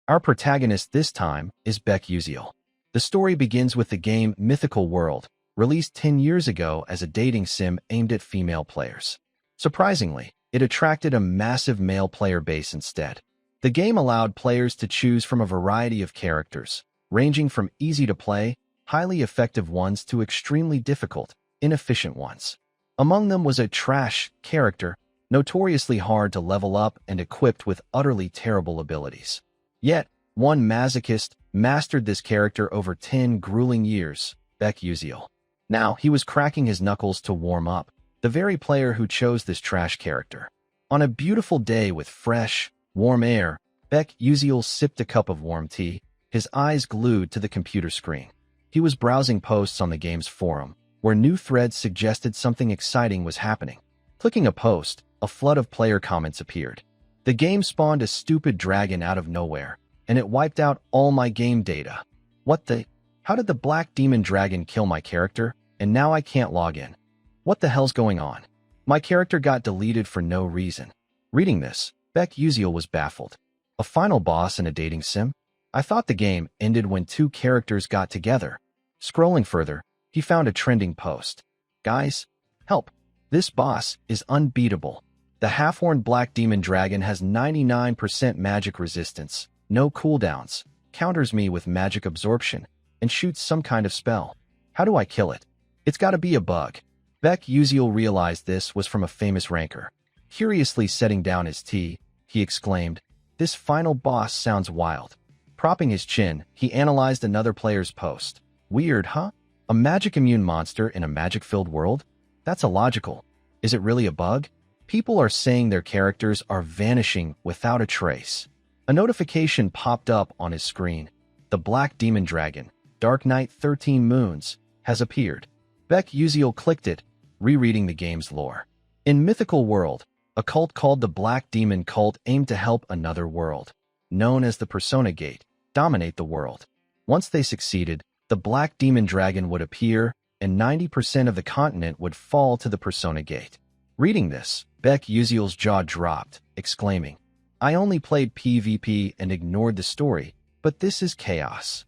Our protagonist this time is Beck Uziel. The story begins with the game Mythical World, released 10 years ago as a dating sim aimed at female players. Surprisingly, it attracted a massive male player base instead. The game allowed players to choose from a variety of characters, ranging from easy-to-play, highly effective ones to extremely difficult, inefficient ones. Among them was a trash character, notoriously hard to level up and equipped with utterly terrible abilities. Yet, one masochist mastered this character over 10 grueling years, Beck Uziel. Now, he was cracking his knuckles to warm up, the very player who chose this trash character. On a beautiful day with fresh, warm air, Beck Uziel sipped a cup of warm tea, his eyes glued to the computer screen. He was browsing posts on the game's forum, where new threads suggested something exciting was happening. Clicking a post, a flood of player comments appeared. The game spawned a stupid dragon out of nowhere, and it wiped out all my game data. What the? How did the black demon dragon kill my character, and now I can't log in? What the hell's going on? My character got deleted for no reason. Reading this, Beck Uziel was baffled. A final boss in a dating sim? I thought the game ended when two characters got together. Scrolling further, he found a trending post. Guys, help! This boss is unbeatable. The half-horned black demon dragon has 99% magic resistance, no cooldowns, counters me with magic absorption, and shoots some kind of spell. How do I kill it? It's gotta be a bug. Beck Uziel realized this was from a famous ranker. Curiously setting down his tea, he exclaimed, "This final boss sounds wild." Propping his chin, he analyzed another player's post. Weird, huh? A magic-immune monster in a magic-filled world? That's illogical. Is it really a bug? People are saying their characters are vanishing without a trace. A notification popped up on his screen. The Black Demon Dragon, Dark Knight 13 Moons, has appeared. Beck Uziel clicked it, rereading the game's lore. In Mythical World, a cult called the Black Demon Cult aimed to help another world, known as the Persona Gate, dominate the world. Once they succeeded, the Black Demon Dragon would appear, and 90% of the continent would fall to the Persona Gate. Reading this, Beck Uziel's jaw dropped, exclaiming, "I only played PvP and ignored the story, but this is chaos."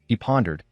He pondered,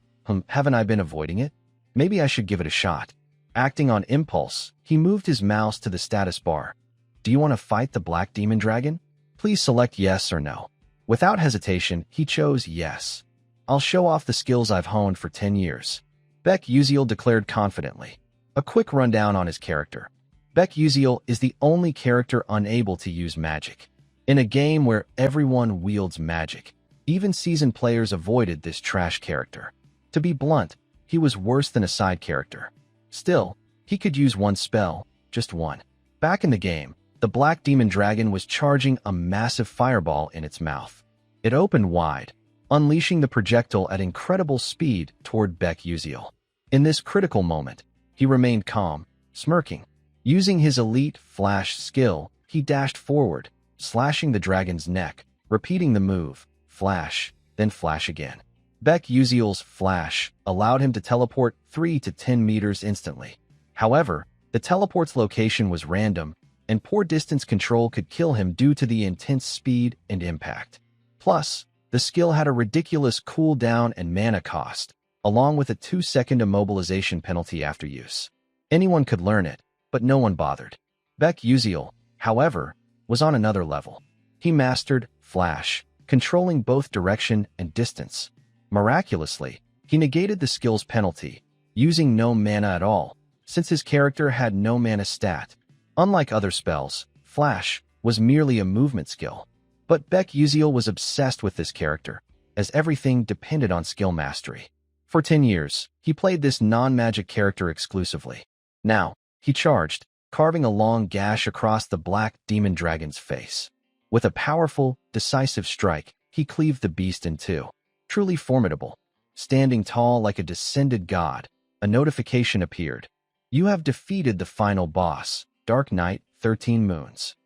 haven't I been avoiding it? Maybe I should give it a shot. Acting on impulse, he moved his mouse to the status bar. Do you want to fight the Black Demon Dragon? Please select yes or no. Without hesitation, he chose yes. I'll show off the skills I've honed for 10 years. Beck Uziel declared confidently. A quick rundown on his character. Beck Uziel is the only character unable to use magic. In a game where everyone wields magic, even seasoned players avoided this trash character. To be blunt, he was worse than a side character. Still, he could use one spell, just one. Back in the game, the Black Demon Dragon was charging a massive fireball in its mouth. It opened wide, unleashing the projectile at incredible speed toward Beck Uziel. In this critical moment, he remained calm, smirking. Using his elite flash skill, he dashed forward, slashing the dragon's neck, repeating the move, flash, then flash again. Beck Uziel's flash allowed him to teleport 3 to 10 meters instantly. However, the teleport's location was random, and poor distance control could kill him due to the intense speed and impact. Plus, the skill had a ridiculous cooldown and mana cost, along with a 2-second immobilization penalty after use. Anyone could learn it, but no one bothered. Beck Uziel, however, was on another level. He mastered flash, controlling both direction and distance. Miraculously, he negated the skill's penalty, using no mana at all, since his character had no mana stat. Unlike other spells, flash was merely a movement skill. But Beck Uziel was obsessed with this character, as everything depended on skill mastery. For 10 years, he played this non-magic character exclusively. Now, he charged, carving a long gash across the Black Demon Dragon's face. With a powerful, decisive strike, he cleaved the beast in two. Truly formidable. Standing tall like a descended god, a notification appeared. You have defeated the final boss, Dark Knight 13 Moons.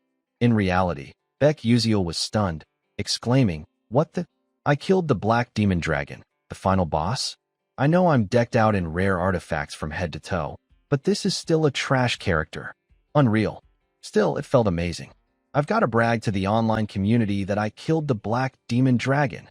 In reality, Beck Uziel was stunned, exclaiming, "What the? I killed the Black Demon Dragon, the final boss? I know I'm decked out in rare artifacts from head to toe, but this is still a trash character. Unreal." Still, it felt amazing. I've got to brag to the online community that I killed the black demon dragon.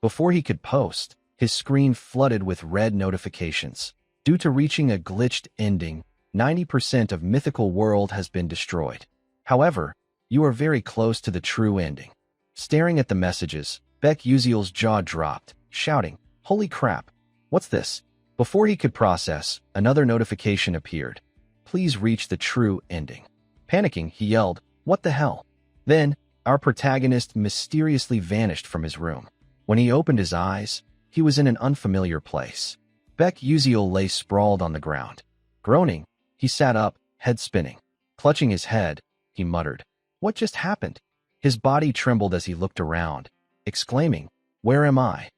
Before he could post, his screen flooded with red notifications. Due to reaching a glitched ending, 90% of Mythical World has been destroyed. However, you are very close to the true ending. Staring at the messages, Beck Uziel's jaw dropped, shouting, "Holy crap! What's this?" Before he could process, another notification appeared. "Please reach the true ending." Panicking, he yelled, "What the hell?" Then, our protagonist mysteriously vanished from his room. When he opened his eyes, he was in an unfamiliar place. Beck Uziel lay sprawled on the ground. Groaning, he sat up, head spinning. Clutching his head, he muttered, "What just happened?" His body trembled as he looked around, exclaiming, "Where am I?"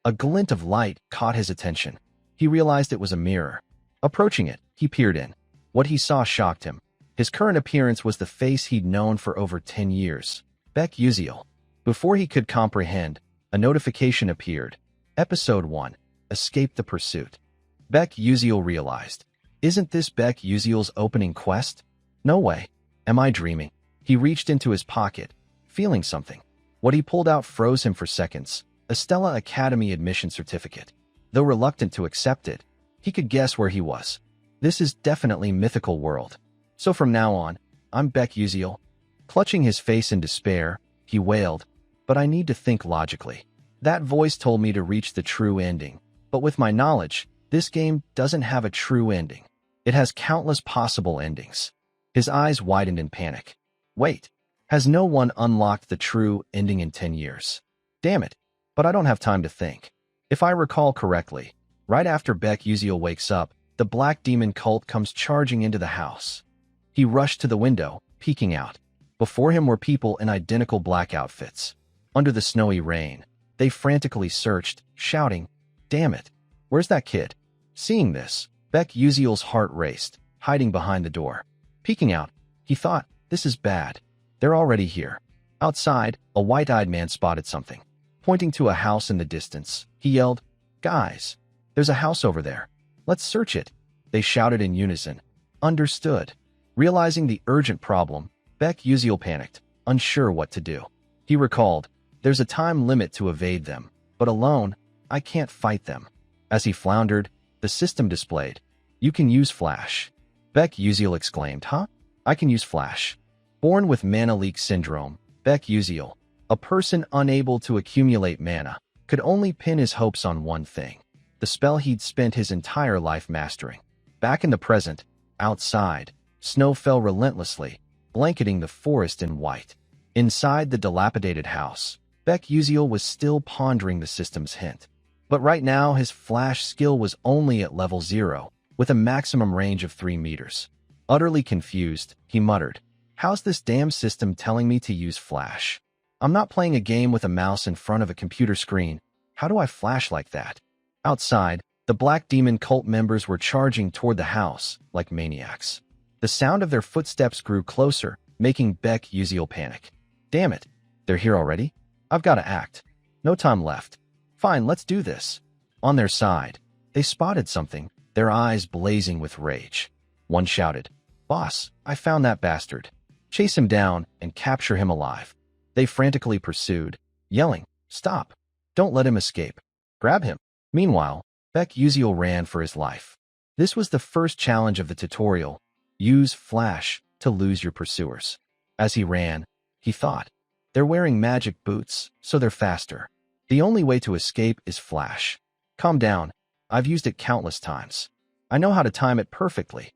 A glint of light caught his attention. He realized it was a mirror. Approaching it, he peered in. What he saw shocked him. His current appearance was the face he'd known for over 10 years. Beck Uziel. Before he could comprehend, a notification appeared. Episode 1. Escape the Pursuit. Beck Uziel realized. Isn't this Beck Uziel's opening quest? No way. Am I dreaming? He reached into his pocket, feeling something. What he pulled out froze him for seconds. A Stella Academy admission certificate. Though reluctant to accept it, he could guess where he was. This is definitely Mythical World. So from now on, I'm Beck Uziel. Clutching his face in despair, he wailed, "But I need to think logically. That voice told me to reach the true ending. But with my knowledge, this game doesn't have a true ending. It has countless possible endings." His eyes widened in panic. Wait, has no one unlocked the true ending in 10 years? Damn it, but I don't have time to think. If I recall correctly, right after Beck Uziel wakes up, the black demon cult comes charging into the house. He rushed to the window, peeking out. Before him were people in identical black outfits. Under the snowy rain, they frantically searched, shouting, "Damn it, where's that kid?" Seeing this, Beck Uziel's heart raced, hiding behind the door. Peeking out, he thought, "This is bad. They're already here." Outside, a white-eyed man spotted something. Pointing to a house in the distance, he yelled, "Guys, there's a house over there. Let's search it." They shouted in unison. Understood. Realizing the urgent problem, Beck Uziel panicked, unsure what to do. He recalled, "There's a time limit to evade them, but alone, I can't fight them." As he floundered, the system displayed, "You can use Flash." Beck Uziel exclaimed, "Huh? I can use Flash." Born with mana leak syndrome, Beck Uziel, a person unable to accumulate mana, could only pin his hopes on one thing, the spell he'd spent his entire life mastering. Back in the present, outside, snow fell relentlessly, blanketing the forest in white. Inside the dilapidated house, Beck Uziel was still pondering the system's hint. But right now his Flash skill was only at level 0, with a maximum range of 3 meters. Utterly confused, he muttered, "How's this damn system telling me to use Flash? I'm not playing a game with a mouse in front of a computer screen. How do I flash like that?" Outside, the Black Demon cult members were charging toward the house like maniacs. The sound of their footsteps grew closer, making Beck Uziel panic. Damn it, they're here already? I've got to act. No time left. Fine, let's do this. On their side, they spotted something, their eyes blazing with rage. One shouted, "Boss, I found that bastard. Chase him down and capture him alive." They frantically pursued, yelling, "Stop! Don't let him escape. Grab him." Meanwhile, Beck Uziel ran for his life. This was the first challenge of the tutorial. Use Flash to lose your pursuers. As he ran, he thought, "They're wearing magic boots, so they're faster. The only way to escape is Flash. Calm down. I've used it countless times. I know how to time it perfectly."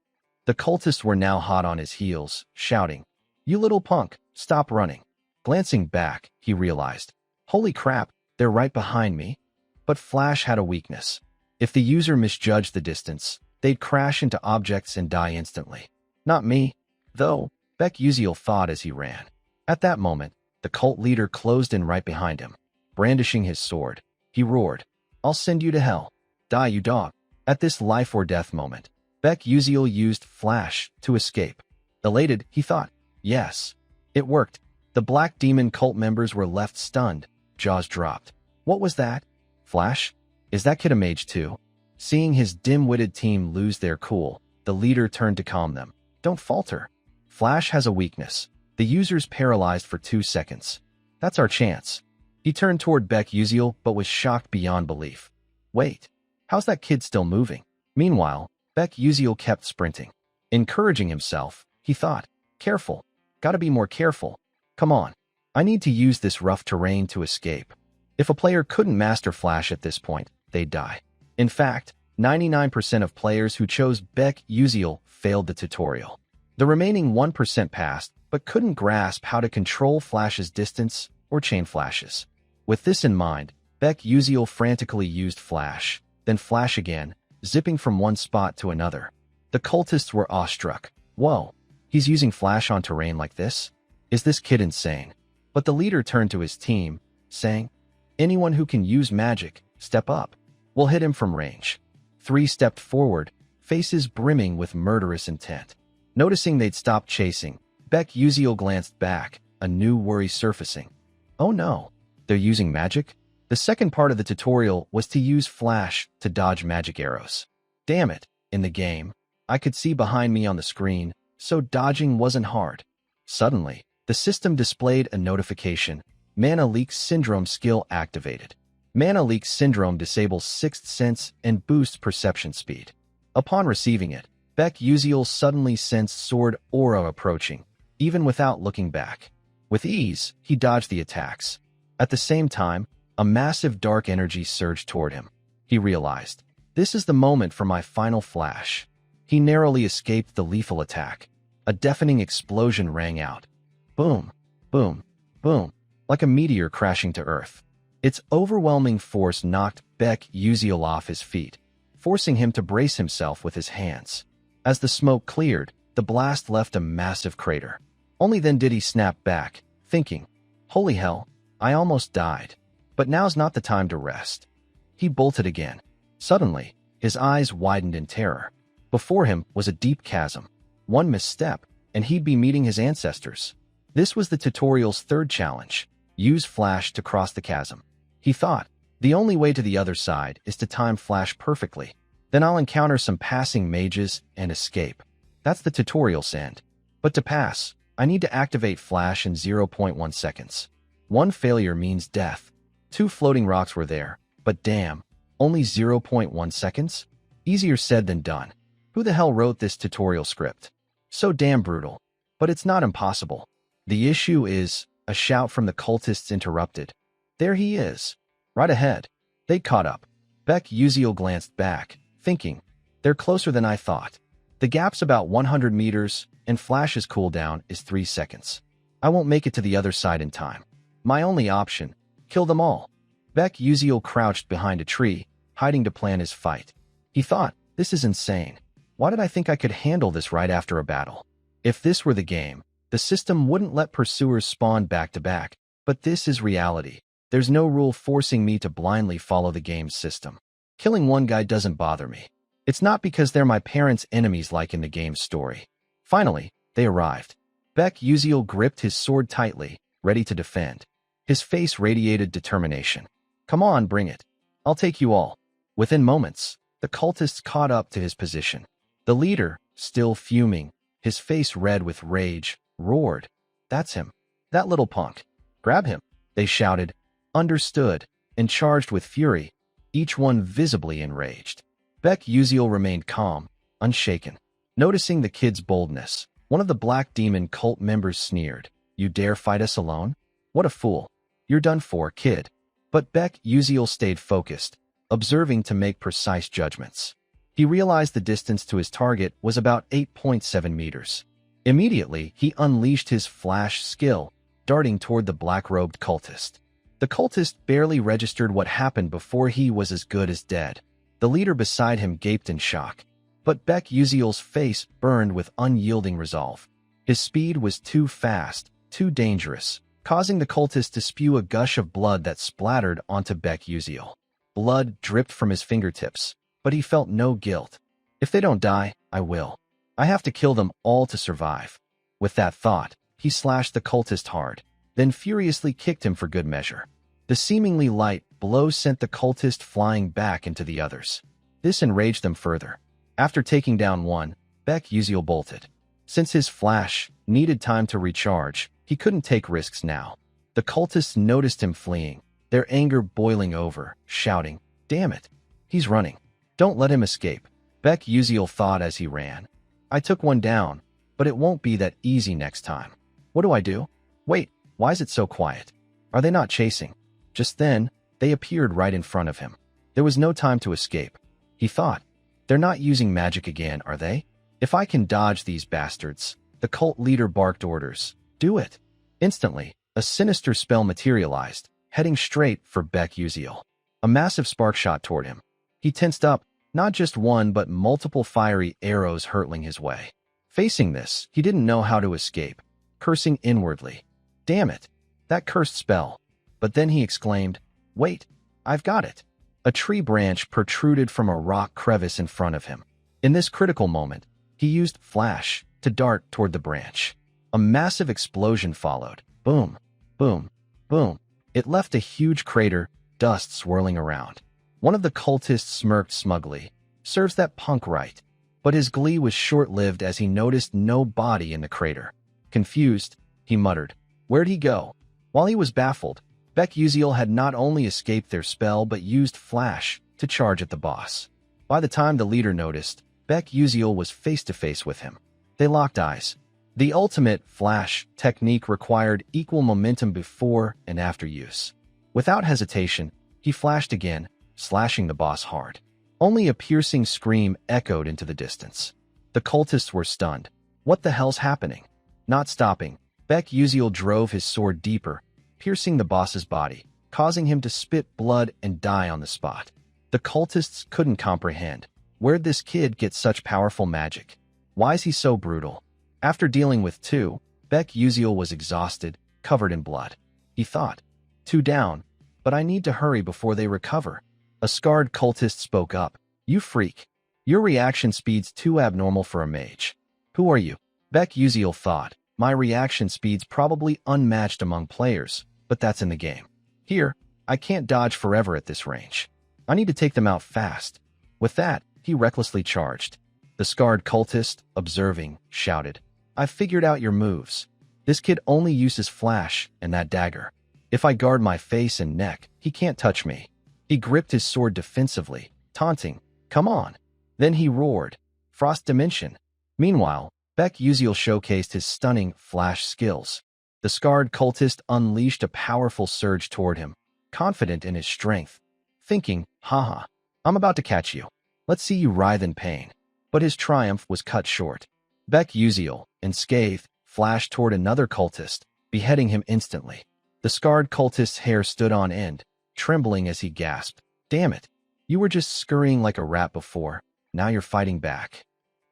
The cultists were now hot on his heels, shouting, "You little punk, stop running." Glancing back, he realized, holy crap, they're right behind me. But Flash had a weakness. If the user misjudged the distance, they'd crash into objects and die instantly. Not me, though, Beck Uziel thought as he ran. At that moment, the cult leader closed in right behind him. Brandishing his sword, he roared, "I'll send you to hell. Die, you dog." At this life or death moment, Beck Uziel used Flash to escape. Elated, he thought, yes, it worked. The Black Demon cult members were left stunned, jaws dropped. What was that? Flash? Is that kid a mage too? Seeing his dim-witted team lose their cool, the leader turned to calm them. Don't falter. Flash has a weakness. The user's paralyzed for 2 seconds. That's our chance. He turned toward Beck Uziel but was shocked beyond belief. Wait, how's that kid still moving? Meanwhile, Beck Uziel kept sprinting. Encouraging himself, he thought, careful, gotta be more careful. Come on, I need to use this rough terrain to escape. If a player couldn't master Flash at this point, they'd die. In fact, 99% of players who chose Beck Uziel failed the tutorial. The remaining 1% passed, but couldn't grasp how to control Flash's distance or chain flashes. With this in mind, Beck Uziel frantically used Flash, then Flash again, zipping from one spot to another. The cultists were awestruck. Whoa, he's using Flash on terrain like this? Is this kid insane? But the leader turned to his team, saying, anyone who can use magic, step up. We'll hit him from range. 3 stepped forward, faces brimming with murderous intent. Noticing they'd stopped chasing, Beck Uziel glanced back, a new worry surfacing. Oh no, they're using magic? The second part of the tutorial was to use Flash to dodge magic arrows. Damn it, in the game, I could see behind me on the screen, so dodging wasn't hard. Suddenly, the system displayed a notification. Mana Leak Syndrome skill activated. Mana Leak Syndrome disables Sixth Sense and boosts perception speed. Upon receiving it, Beck Uziel suddenly sensed Sword Aura approaching, even without looking back. With ease, he dodged the attacks. At the same time, a massive dark energy surged toward him. He realized, this is the moment for my final flash. He narrowly escaped the lethal attack. A deafening explosion rang out. Boom, boom, boom, like a meteor crashing to Earth. Its overwhelming force knocked Beck Uziel off his feet, forcing him to brace himself with his hands. As the smoke cleared, the blast left a massive crater. Only then did he snap back, thinking, holy hell, I almost died. But now's not the time to rest. He bolted again. Suddenly, his eyes widened in terror. Before him was a deep chasm. One misstep, and he'd be meeting his ancestors. This was the tutorial's third challenge. Use Flash to cross the chasm. He thought, the only way to the other side is to time Flash perfectly. Then I'll encounter some passing mages and escape. That's the tutorial's end. But to pass, I need to activate Flash in 0.1 seconds. One failure means death. 2 floating rocks were there, but damn, only 0.1 seconds? Easier said than done. Who the hell wrote this tutorial script? So damn brutal. But it's not impossible. The issue is, a shout from the cultists interrupted. There he is. Right ahead. They caught up. Beck Uziel glanced back, thinking, they're closer than I thought. The gap's about 100 meters, and Flash's cooldown is 3 seconds. I won't make it to the other side in time. My only option, kill them all. Beck Uziel crouched behind a tree, hiding to plan his fight. He thought, this is insane. Why did I think I could handle this right after a battle? If this were the game, the system wouldn't let pursuers spawn back to back, but this is reality. There's no rule forcing me to blindly follow the game's system. Killing one guy doesn't bother me. It's not because they're my parents' enemies like in the game's story. Finally, they arrived. Beck Uziel gripped his sword tightly, ready to defend. His face radiated determination. Come on, bring it. I'll take you all. Within moments, the cultists caught up to his position. The leader, still fuming, his face red with rage, roared. That's him. That little punk. Grab him. They shouted, understood, and charged with fury, each one visibly enraged. Beck Uziel remained calm, unshaken. Noticing the kid's boldness, one of the Black Demon cult members sneered. You dare fight us alone? What a fool. You're done for, kid. But Beck Uziel stayed focused, observing to make precise judgments. He realized the distance to his target was about 8.7 meters. Immediately, he unleashed his flash skill, darting toward the black-robed cultist. The cultist barely registered what happened before he was as good as dead. The leader beside him gaped in shock. But Beck Uziel's face burned with unyielding resolve. His speed was too fast, too dangerous, causing the cultist to spew a gush of blood that splattered onto Beck Uziel. Blood dripped from his fingertips, but he felt no guilt. If they don't die, I will. I have to kill them all to survive. With that thought, he slashed the cultist hard, then furiously kicked him for good measure. The seemingly light blow sent the cultist flying back into the others. This enraged them further. After taking down one, Beck Uziel bolted. Since his flash needed time to recharge, he couldn't take risks now. The cultists noticed him fleeing, their anger boiling over, shouting, "Damn it! He's running. Don't let him escape," Beck Uziel thought as he ran. "I took one down, but it won't be that easy next time. What do I do? Wait, why is it so quiet? Are they not chasing?" Just then, they appeared right in front of him. There was no time to escape. He thought, "They're not using magic again, are they? If I can dodge these bastards." The cult leader barked orders. "Do it." Instantly, a sinister spell materialized, heading straight for Beck Uziel. A massive spark shot toward him. He tensed up, not just one but multiple fiery arrows hurtling his way. Facing this, he didn't know how to escape, cursing inwardly. "Damn it! That cursed spell." But then he exclaimed, "Wait, I've got it." A tree branch protruded from a rock crevice in front of him. In this critical moment, he used Flash to dart toward the branch. A massive explosion followed. Boom, boom, boom. It left a huge crater, dust swirling around. One of the cultists smirked smugly. "Serves that punk right." But his glee was short-lived as he noticed no body in the crater. Confused, he muttered, "Where'd he go?" While he was baffled, Beck Uziel had not only escaped their spell but used Flash to charge at the boss. By the time the leader noticed, Beck Uziel was face-to-face with him. They locked eyes. The ultimate Flash technique required equal momentum before and after use. Without hesitation, he flashed again, slashing the boss hard. Only a piercing scream echoed into the distance. The cultists were stunned. What the hell's happening? Not stopping, Beck Uziel drove his sword deeper, piercing the boss's body, causing him to spit blood and die on the spot. The cultists couldn't comprehend. Where'd this kid get such powerful magic? Why is he so brutal? After dealing with two, Beck Uziel was exhausted, covered in blood. He thought, "Two down, but I need to hurry before they recover." A scarred cultist spoke up. "You freak. Your reaction speed's too abnormal for a mage." "Who are you?" Beck Uziel thought. "My reaction speed's probably unmatched among players, but that's in the game. Here, I can't dodge forever at this range. I need to take them out fast." With that, he recklessly charged. The scarred cultist, observing, shouted, "I've figured out your moves. This kid only uses Flash and that dagger. If I guard my face and neck, he can't touch me." He gripped his sword defensively, taunting, "Come on." Then he roared, "Frost Dimension." Meanwhile, Beck Uziel showcased his stunning Flash skills. The scarred cultist unleashed a powerful surge toward him, confident in his strength, thinking, "Haha, I'm about to catch you. Let's see you writhe in pain." But his triumph was cut short. Beck Uziel, unscathed, flashed toward another cultist, beheading him instantly. The scarred cultist's hair stood on end, trembling as he gasped, "Damn it! You were just scurrying like a rat before. Now you're fighting back."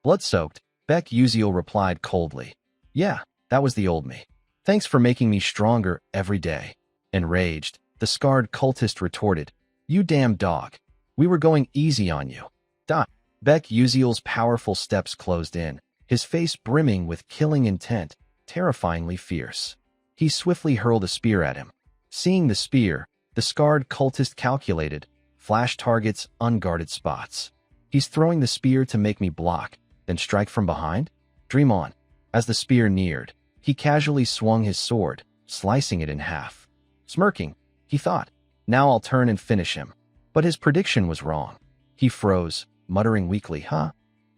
Blood-soaked, Beck Uziel replied coldly, "Yeah, that was the old me. Thanks for making me stronger every day." Enraged, the scarred cultist retorted, "You damn dog. We were going easy on you." Dot. Beck Uziel's powerful steps closed in, his face brimming with killing intent, terrifyingly fierce. He swiftly hurled a spear at him. Seeing the spear, the scarred cultist calculated, Flash targets unguarded spots. "He's throwing the spear to make me block, then strike from behind? Dream on." As the spear neared, he casually swung his sword, slicing it in half. Smirking, he thought, "Now I'll turn and finish him." But his prediction was wrong. He froze, muttering weakly, "Huh?"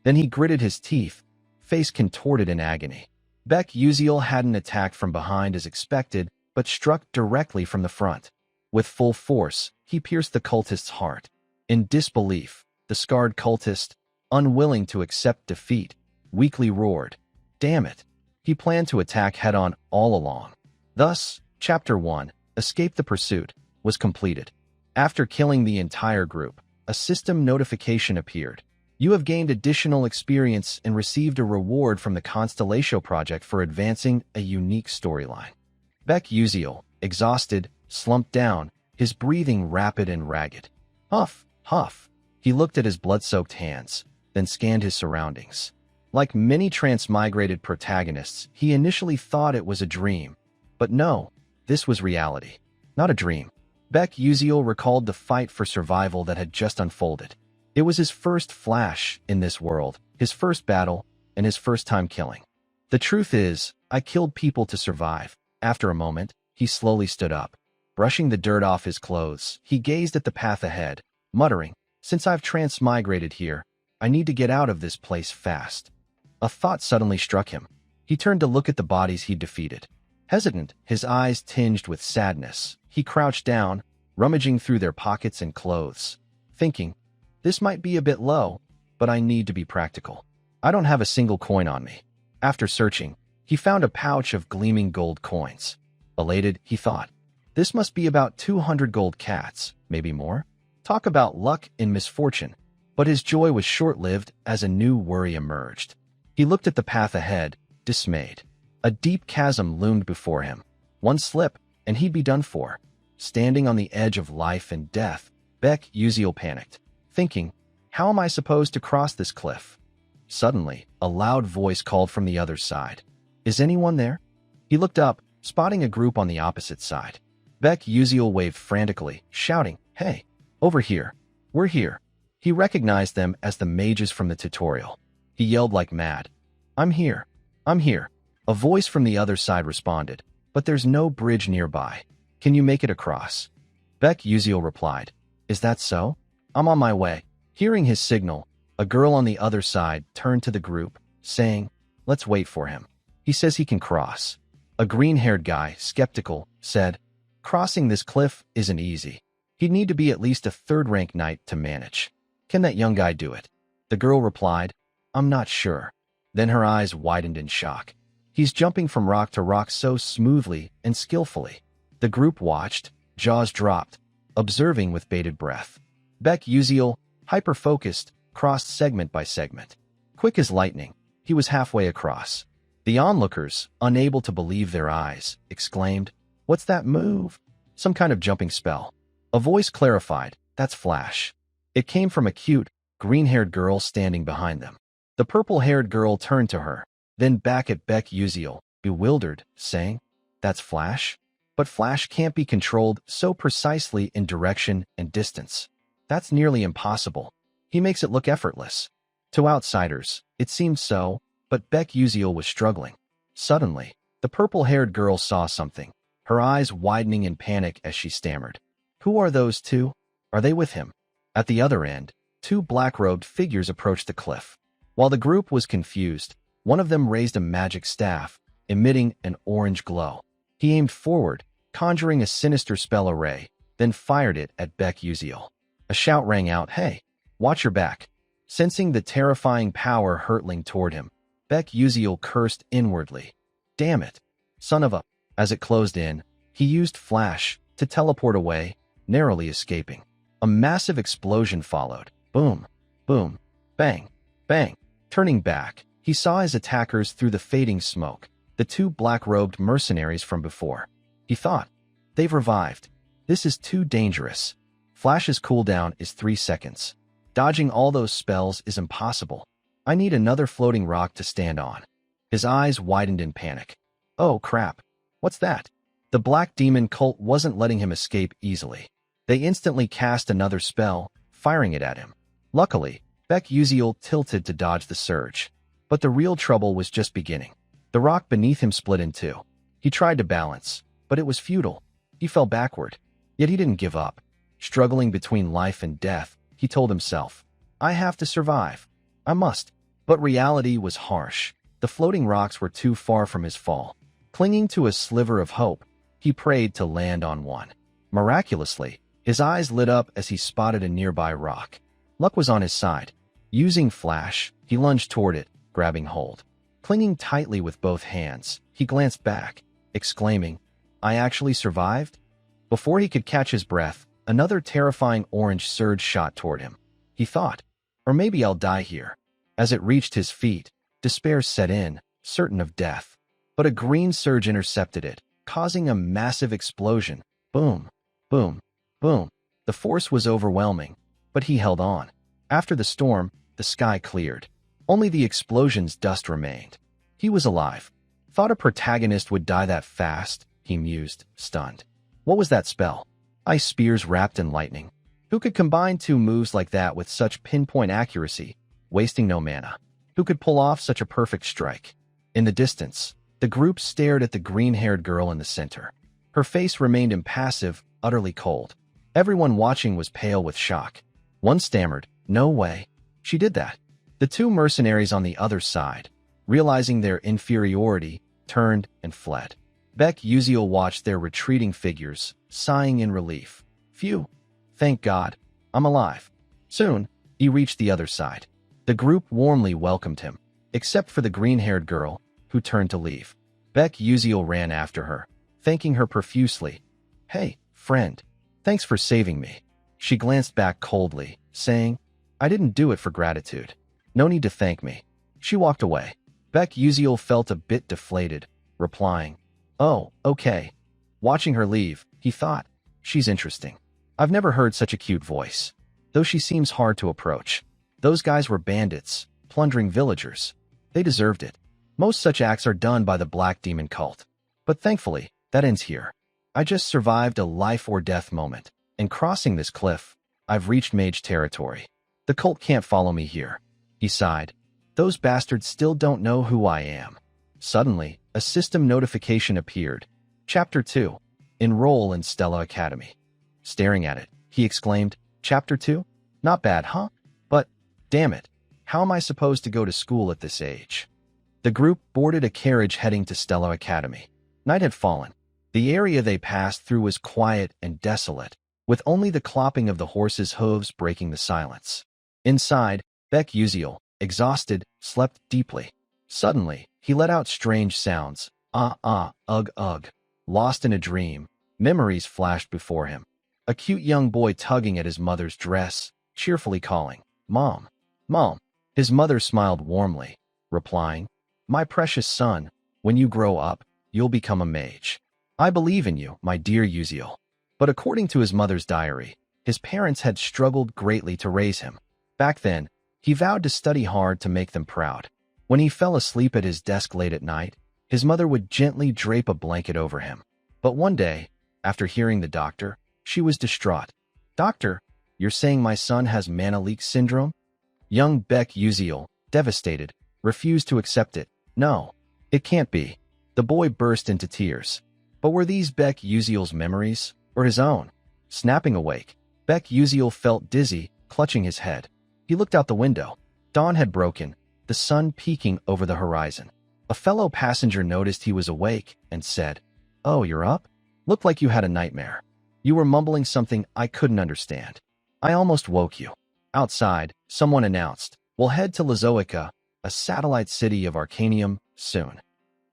Then he gritted his teeth, face contorted in agony. Beck Uziel hadn't attacked from behind as expected, but struck directly from the front. With full force, he pierced the cultist's heart. In disbelief, the scarred cultist, unwilling to accept defeat, weakly roared, "Damn it!" He planned to attack head-on all along. Thus, Chapter 1, Escape the Pursuit, was completed. After killing the entire group, a system notification appeared. You have gained additional experience and received a reward from the Constellation project for advancing a unique storyline. Beck Uziel, exhausted, slumped down, his breathing rapid and ragged. Huff, huff. He looked at his blood-soaked hands, then scanned his surroundings. Like many transmigrated protagonists, he initially thought it was a dream. But no, this was reality, not a dream. Beck Uziel recalled the fight for survival that had just unfolded. It was his first flash in this world, his first battle, and his first time killing. The truth is, I killed people to survive. After a moment, he slowly stood up. Brushing the dirt off his clothes, he gazed at the path ahead, muttering, since I've transmigrated here, I need to get out of this place fast. A thought suddenly struck him. He turned to look at the bodies he'd defeated. Hesitant, his eyes tinged with sadness, he crouched down, rummaging through their pockets and clothes, thinking, this might be a bit low, but I need to be practical. I don't have a single coin on me. After searching, he found a pouch of gleaming gold coins. Elated, he thought, this must be about 200 gold cats, maybe more. Talk about luck in misfortune. But his joy was short-lived as a new worry emerged. He looked at the path ahead, dismayed. A deep chasm loomed before him. One slip, and he'd be done for. Standing on the edge of life and death, Beck Uziel panicked, thinking, how am I supposed to cross this cliff? Suddenly, a loud voice called from the other side. Is anyone there? He looked up, spotting a group on the opposite side. Beck Uziel waved frantically, shouting, hey, over here. We're here. He recognized them as the mages from the tutorial. He yelled like mad. I'm here. I'm here. A voice from the other side responded, but there's no bridge nearby. Can you make it across? Beck Uziel replied, is that so? I'm on my way. Hearing his signal, a girl on the other side turned to the group, saying, let's wait for him. He says he can cross. A green-haired guy, skeptical, said, crossing this cliff isn't easy. He'd need to be at least a third-rank knight to manage. Can that young guy do it? The girl replied, I'm not sure. Then her eyes widened in shock. He's jumping from rock to rock so smoothly and skillfully. The group watched, jaws dropped, observing with bated breath. Beck Uziel, hyper-focused, crossed segment by segment. Quick as lightning, he was halfway across. The onlookers, unable to believe their eyes, exclaimed, what's that move? Some kind of jumping spell. A voice clarified, that's Flash. It came from a cute, green-haired girl standing behind them. The purple-haired girl turned to her, then back at Beck Uziel, bewildered, saying, that's Flash? But Flash can't be controlled so precisely in direction and distance. That's nearly impossible. He makes it look effortless. To outsiders, it seemed so, but Beck Uziel was struggling. Suddenly, the purple-haired girl saw something, her eyes widening in panic as she stammered. Who are those two? Are they with him? At the other end, two black-robed figures approached the cliff. While the group was confused, one of them raised a magic staff, emitting an orange glow. He aimed forward, conjuring a sinister spell array, then fired it at Beck Uziel. A shout rang out, hey, watch your back. Sensing the terrifying power hurtling toward him, Beck Uziel cursed inwardly. Damn it, son of a... As it closed in, he used Flash to teleport away, narrowly escaping. A massive explosion followed. Boom, boom, bang, bang. Turning back, he saw his attackers through the fading smoke, the two black-robed mercenaries from before. He thought, they've revived. This is too dangerous. Flash's cooldown is 3 seconds. Dodging all those spells is impossible. I need another floating rock to stand on. His eyes widened in panic. Oh crap. What's that? The Black Demon cult wasn't letting him escape easily. They instantly cast another spell, firing it at him. Luckily, Beck Uziel tilted to dodge the surge. But the real trouble was just beginning. The rock beneath him split in two. He tried to balance, but it was futile. He fell backward. Yet he didn't give up. Struggling between life and death, he told himself, I have to survive. I must. But reality was harsh. The floating rocks were too far from his fall. Clinging to a sliver of hope, he prayed to land on one. Miraculously, his eyes lit up as he spotted a nearby rock. Luck was on his side. Using Flash, he lunged toward it, grabbing hold. Clinging tightly with both hands, he glanced back, exclaiming, I actually survived? Before he could catch his breath, another terrifying orange surge shot toward him. He thought, or maybe I'll die here. As it reached his feet, despair set in, certain of death. But a green surge intercepted it, causing a massive explosion. Boom, boom, boom. The force was overwhelming, but he held on. After the storm, the sky cleared. Only the explosion's dust remained. He was alive. Thought a protagonist would die that fast, he mused, stunned. What was that spell? Ice spears wrapped in lightning. Who could combine two moves like that with such pinpoint accuracy, wasting no mana? Who could pull off such a perfect strike? In the distance, the group stared at the green-haired girl in the center. Her face remained impassive, utterly cold. Everyone watching was pale with shock. One stammered, "No way. She did that." The two mercenaries on the other side, realizing their inferiority, turned and fled. Beck Uziel watched their retreating figures, sighing in relief. "Phew. Thank God. I'm alive." Soon, he reached the other side. The group warmly welcomed him, except for the green-haired girl, who turned to leave. Beck Uziel ran after her, thanking her profusely. "Hey, friend. Thanks for saving me." She glanced back coldly, saying, "I didn't do it for gratitude. No need to thank me." She walked away. Beck Uziel felt a bit deflated, replying, "Oh, okay." Watching her leave, he thought, "She's interesting. I've never heard such a cute voice. Though she seems hard to approach. Those guys were bandits, plundering villagers. They deserved it. Most such acts are done by the Black Demon cult. But thankfully, that ends here. I just survived a life-or-death moment, and crossing this cliff, I've reached mage territory. The cult can't follow me here." He sighed. "Those bastards still don't know who I am." Suddenly, a system notification appeared. Chapter 2. Enroll in Stella Academy. Staring at it, he exclaimed, "Chapter 2? Not bad, huh? But, damn it, how am I supposed to go to school at this age?" The group boarded a carriage heading to Stella Academy. Night had fallen. The area they passed through was quiet and desolate, with only the clopping of the horses' hooves breaking the silence. Inside, Beck Uziel, exhausted, slept deeply. Suddenly, he let out strange sounds. Ugh, ugh. Lost in a dream, memories flashed before him. A cute young boy tugging at his mother's dress, cheerfully calling, "Mom, Mom." His mother smiled warmly, replying, "My precious son, when you grow up, you'll become a mage. I believe in you, my dear Uziel." But according to his mother's diary, his parents had struggled greatly to raise him. Back then, he vowed to study hard to make them proud. When he fell asleep at his desk late at night, his mother would gently drape a blanket over him. But one day, after hearing the doctor, she was distraught. "Doctor, you're saying my son has mana leak syndrome?" Young Beck Uziel, devastated, refused to accept it. "No, it can't be." The boy burst into tears. But were these Beck Uziel's memories, or his own? Snapping awake, Beck Uziel felt dizzy, clutching his head. He looked out the window. Dawn had broken, the sun peeking over the horizon. A fellow passenger noticed he was awake and said, "Oh, you're up? Looked like you had a nightmare. You were mumbling something I couldn't understand. I almost woke you." Outside, someone announced, "We'll head to Lazoica, a satellite city of Arcanium, soon."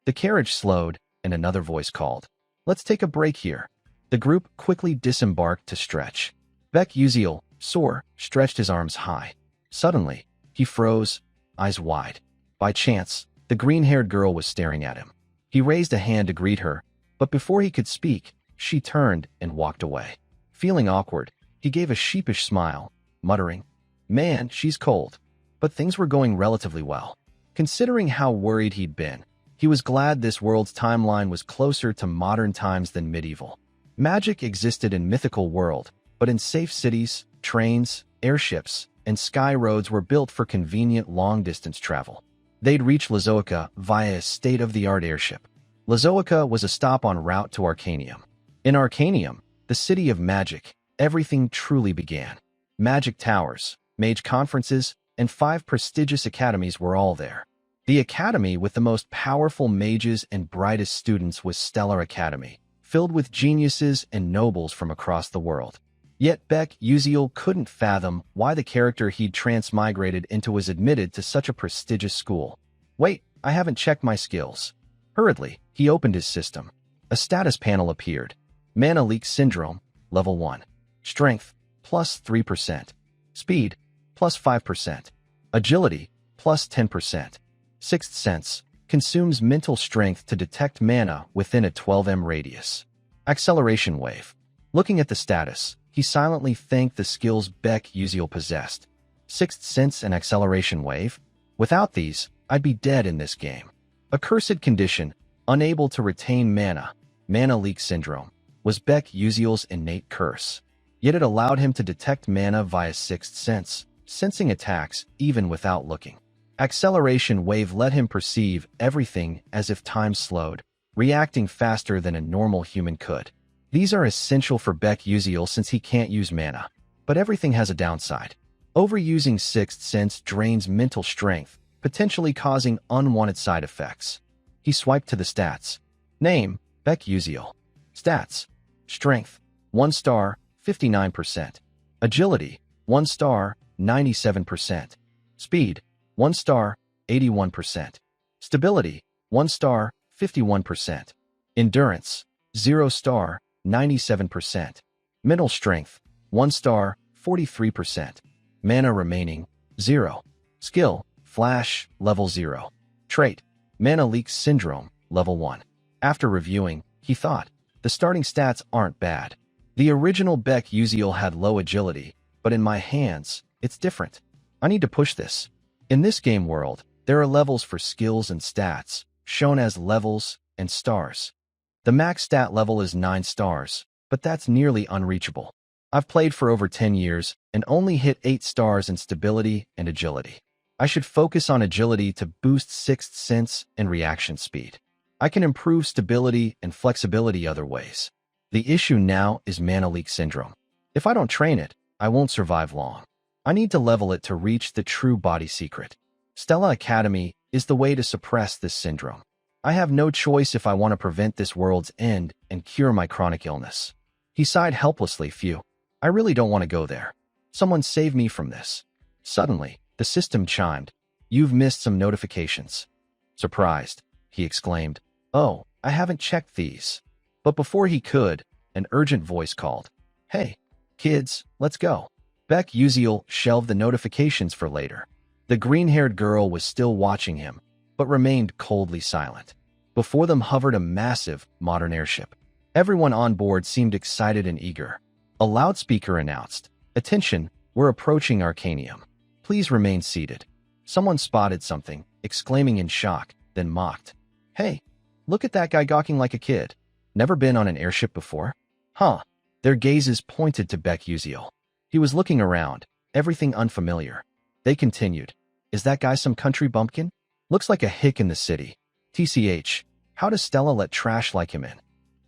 The carriage slowed, and another voice called, "Let's take a break here." The group quickly disembarked to stretch. Beck Uziel, sore, stretched his arms high. Suddenly, he froze, eyes wide. By chance, the green-haired girl was staring at him. He raised a hand to greet her, but before he could speak, she turned and walked away. Feeling awkward, he gave a sheepish smile, muttering, "Man, she's cold." But things were going relatively well. Considering how worried he'd been, he was glad this world's timeline was closer to modern times than medieval. Magic existed in mythical world, but in safe cities, trains, airships, and sky roads were built for convenient long-distance travel. They'd reach Lazoica via a state-of-the-art airship. Lazoica was a stop en route to Arcanium. In Arcanium, the city of magic, everything truly began. Magic towers, mage conferences, and 5 prestigious academies were all there. The academy with the most powerful mages and brightest students was Stellar Academy, filled with geniuses and nobles from across the world. Yet Beck Uziel couldn't fathom why the character he'd transmigrated into was admitted to such a prestigious school. "Wait, I haven't checked my skills." Hurriedly, he opened his system. A status panel appeared. Mana leak syndrome, level 1. Strength, plus 3%. Speed, plus 5%. Agility, plus 10%. Sixth sense, consumes mental strength to detect mana within a 12 m radius. Acceleration wave. Looking at the status, he silently thanked the skills Beck Uziel possessed. Sixth sense and acceleration wave? Without these, I'd be dead in this game. Accursed condition, unable to retain mana, mana leak syndrome, was Beck Uziel's innate curse. Yet it allowed him to detect mana via sixth sense, sensing attacks even without looking. Acceleration wave let him perceive everything as if time slowed, reacting faster than a normal human could. These are essential for Beck Uziel since he can't use mana. But everything has a downside. Overusing Sixth Sense drains mental strength, potentially causing unwanted side effects. He swiped to the stats. Name, Beck Uziel. Stats. Strength, 1 star, 59%. Agility, 1 star, 97%. Speed, 1 star, 81%. Stability, 1 star, 51%. Endurance, 0 star, 97%. Mental strength, 1 star, 43%. Mana remaining, 0. Skill, Flash, level 0. Trait, Mana Leak Syndrome, level 1. After reviewing, he thought, the starting stats aren't bad. The original Beck Uziel had low agility, but in my hands, it's different. I need to push this. In this game world, there are levels for skills and stats, shown as levels and stars. The max stat level is 9 stars, but that's nearly unreachable. I've played for over 10 years and only hit 8 stars in stability and agility. I should focus on agility to boost Sixth Sense and reaction speed. I can improve stability and flexibility other ways. The issue now is Mana Leak Syndrome. If I don't train it, I won't survive long. I need to level it to reach the true body secret. Stella Academy is the way to suppress this syndrome. I have no choice if I want to prevent this world's end and cure my chronic illness. He sighed helplessly. Phew. I really don't want to go there. Someone save me from this. Suddenly, the system chimed. You've missed some notifications. Surprised, he exclaimed. Oh, I haven't checked these. But before he could, an urgent voice called. Hey, kids, let's go. Beck Uziel shelved the notifications for later. The green-haired girl was still watching him, but remained coldly silent. Before them hovered a massive, modern airship. Everyone on board seemed excited and eager. A loudspeaker announced, Attention, we're approaching Arcanium. Please remain seated. Someone spotted something, exclaiming in shock, then mocked. Hey, look at that guy gawking like a kid. Never been on an airship before? Huh. Their gazes pointed to Beck Uziel. He was looking around, everything unfamiliar. They continued. Is that guy some country bumpkin? Looks like a hick in the city. TCH, how does Stella let trash like him in?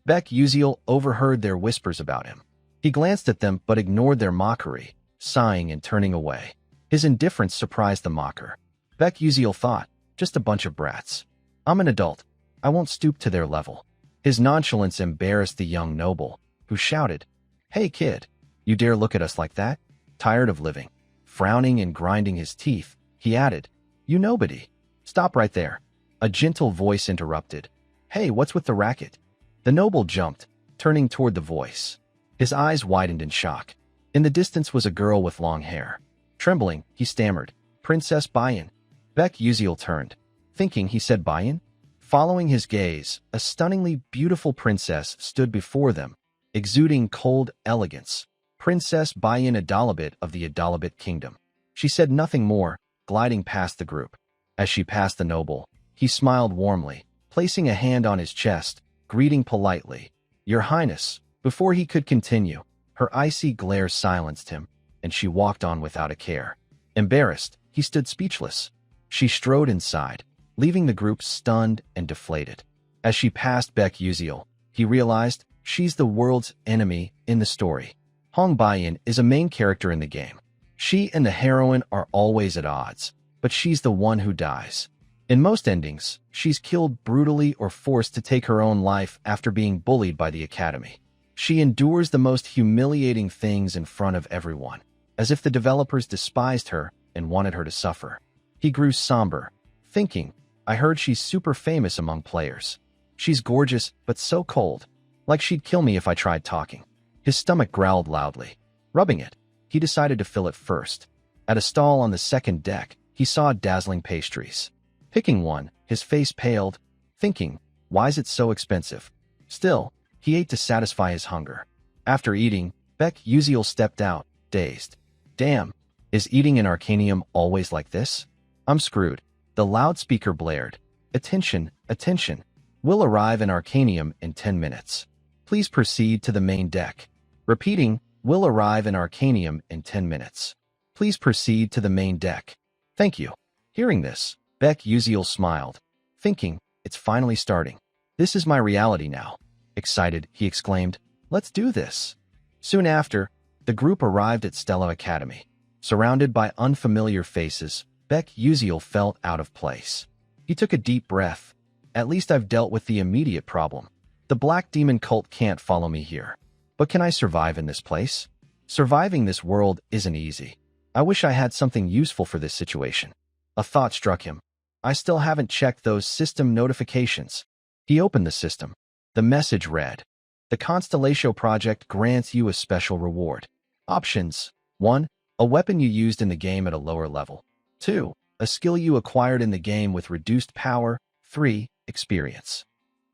Beck Uziel overheard their whispers about him. He glanced at them but ignored their mockery, sighing and turning away. His indifference surprised the mocker. Beck Uziel thought, just a bunch of brats. I'm an adult. I won't stoop to their level. His nonchalance embarrassed the young noble, who shouted, Hey kid, you dare look at us like that? Tired of living? Frowning and grinding his teeth, he added, You nobody. Stop right there. A gentle voice interrupted. Hey, what's with the racket? The noble jumped, turning toward the voice. His eyes widened in shock. In the distance was a girl with long hair. Trembling, he stammered, Princess Bayan. Beck Uziel turned, thinking he said Bayan. Following his gaze, a stunningly beautiful princess stood before them, exuding cold elegance. Princess Bayan Adalabit of the Adalabit Kingdom. She said nothing more, gliding past the group. As she passed the noble, he smiled warmly, placing a hand on his chest, greeting politely. Your Highness. Before he could continue, her icy glare silenced him, and she walked on without a care. Embarrassed, he stood speechless. She strode inside, leaving the group stunned and deflated. As she passed Beck Uziel, he realized she's the world's enemy in the story. Hong Bayan is a main character in the game. She and the heroine are always at odds, but she's the one who dies. In most endings, she's killed brutally or forced to take her own life after being bullied by the Academy. She endures the most humiliating things in front of everyone, as if the developers despised her and wanted her to suffer. He grew somber, thinking, I heard she's super famous among players. She's gorgeous, but so cold, like she'd kill me if I tried talking. His stomach growled loudly. Rubbing it, he decided to fill it first. At a stall on the second deck, he saw dazzling pastries. Picking one, his face paled, thinking, why is it so expensive? Still, he ate to satisfy his hunger. After eating, Beck Uziel stepped out, dazed. Damn, is eating in Arcanium always like this? I'm screwed. The loudspeaker blared. Attention, attention. We'll arrive in Arcanium in 10 minutes. Please proceed to the main deck. Repeating, we'll arrive in Arcanium in 10 minutes. Please proceed to the main deck. Thank you. Hearing this, Beck Uziel smiled, thinking, it's finally starting. This is my reality now. Excited, he exclaimed, let's do this. Soon after, the group arrived at Stella Academy. Surrounded by unfamiliar faces, Beck Uziel felt out of place. He took a deep breath. At least I've dealt with the immediate problem. The Black Demon cult can't follow me here. But can I survive in this place? Surviving this world isn't easy. I wish I had something useful for this situation. A thought struck him. I still haven't checked those system notifications. He opened the system. The message read, the Constellatio project grants you a special reward. Options: 1. A weapon you used in the game at a lower level. 2. A skill you acquired in the game with reduced power. 3. Experience.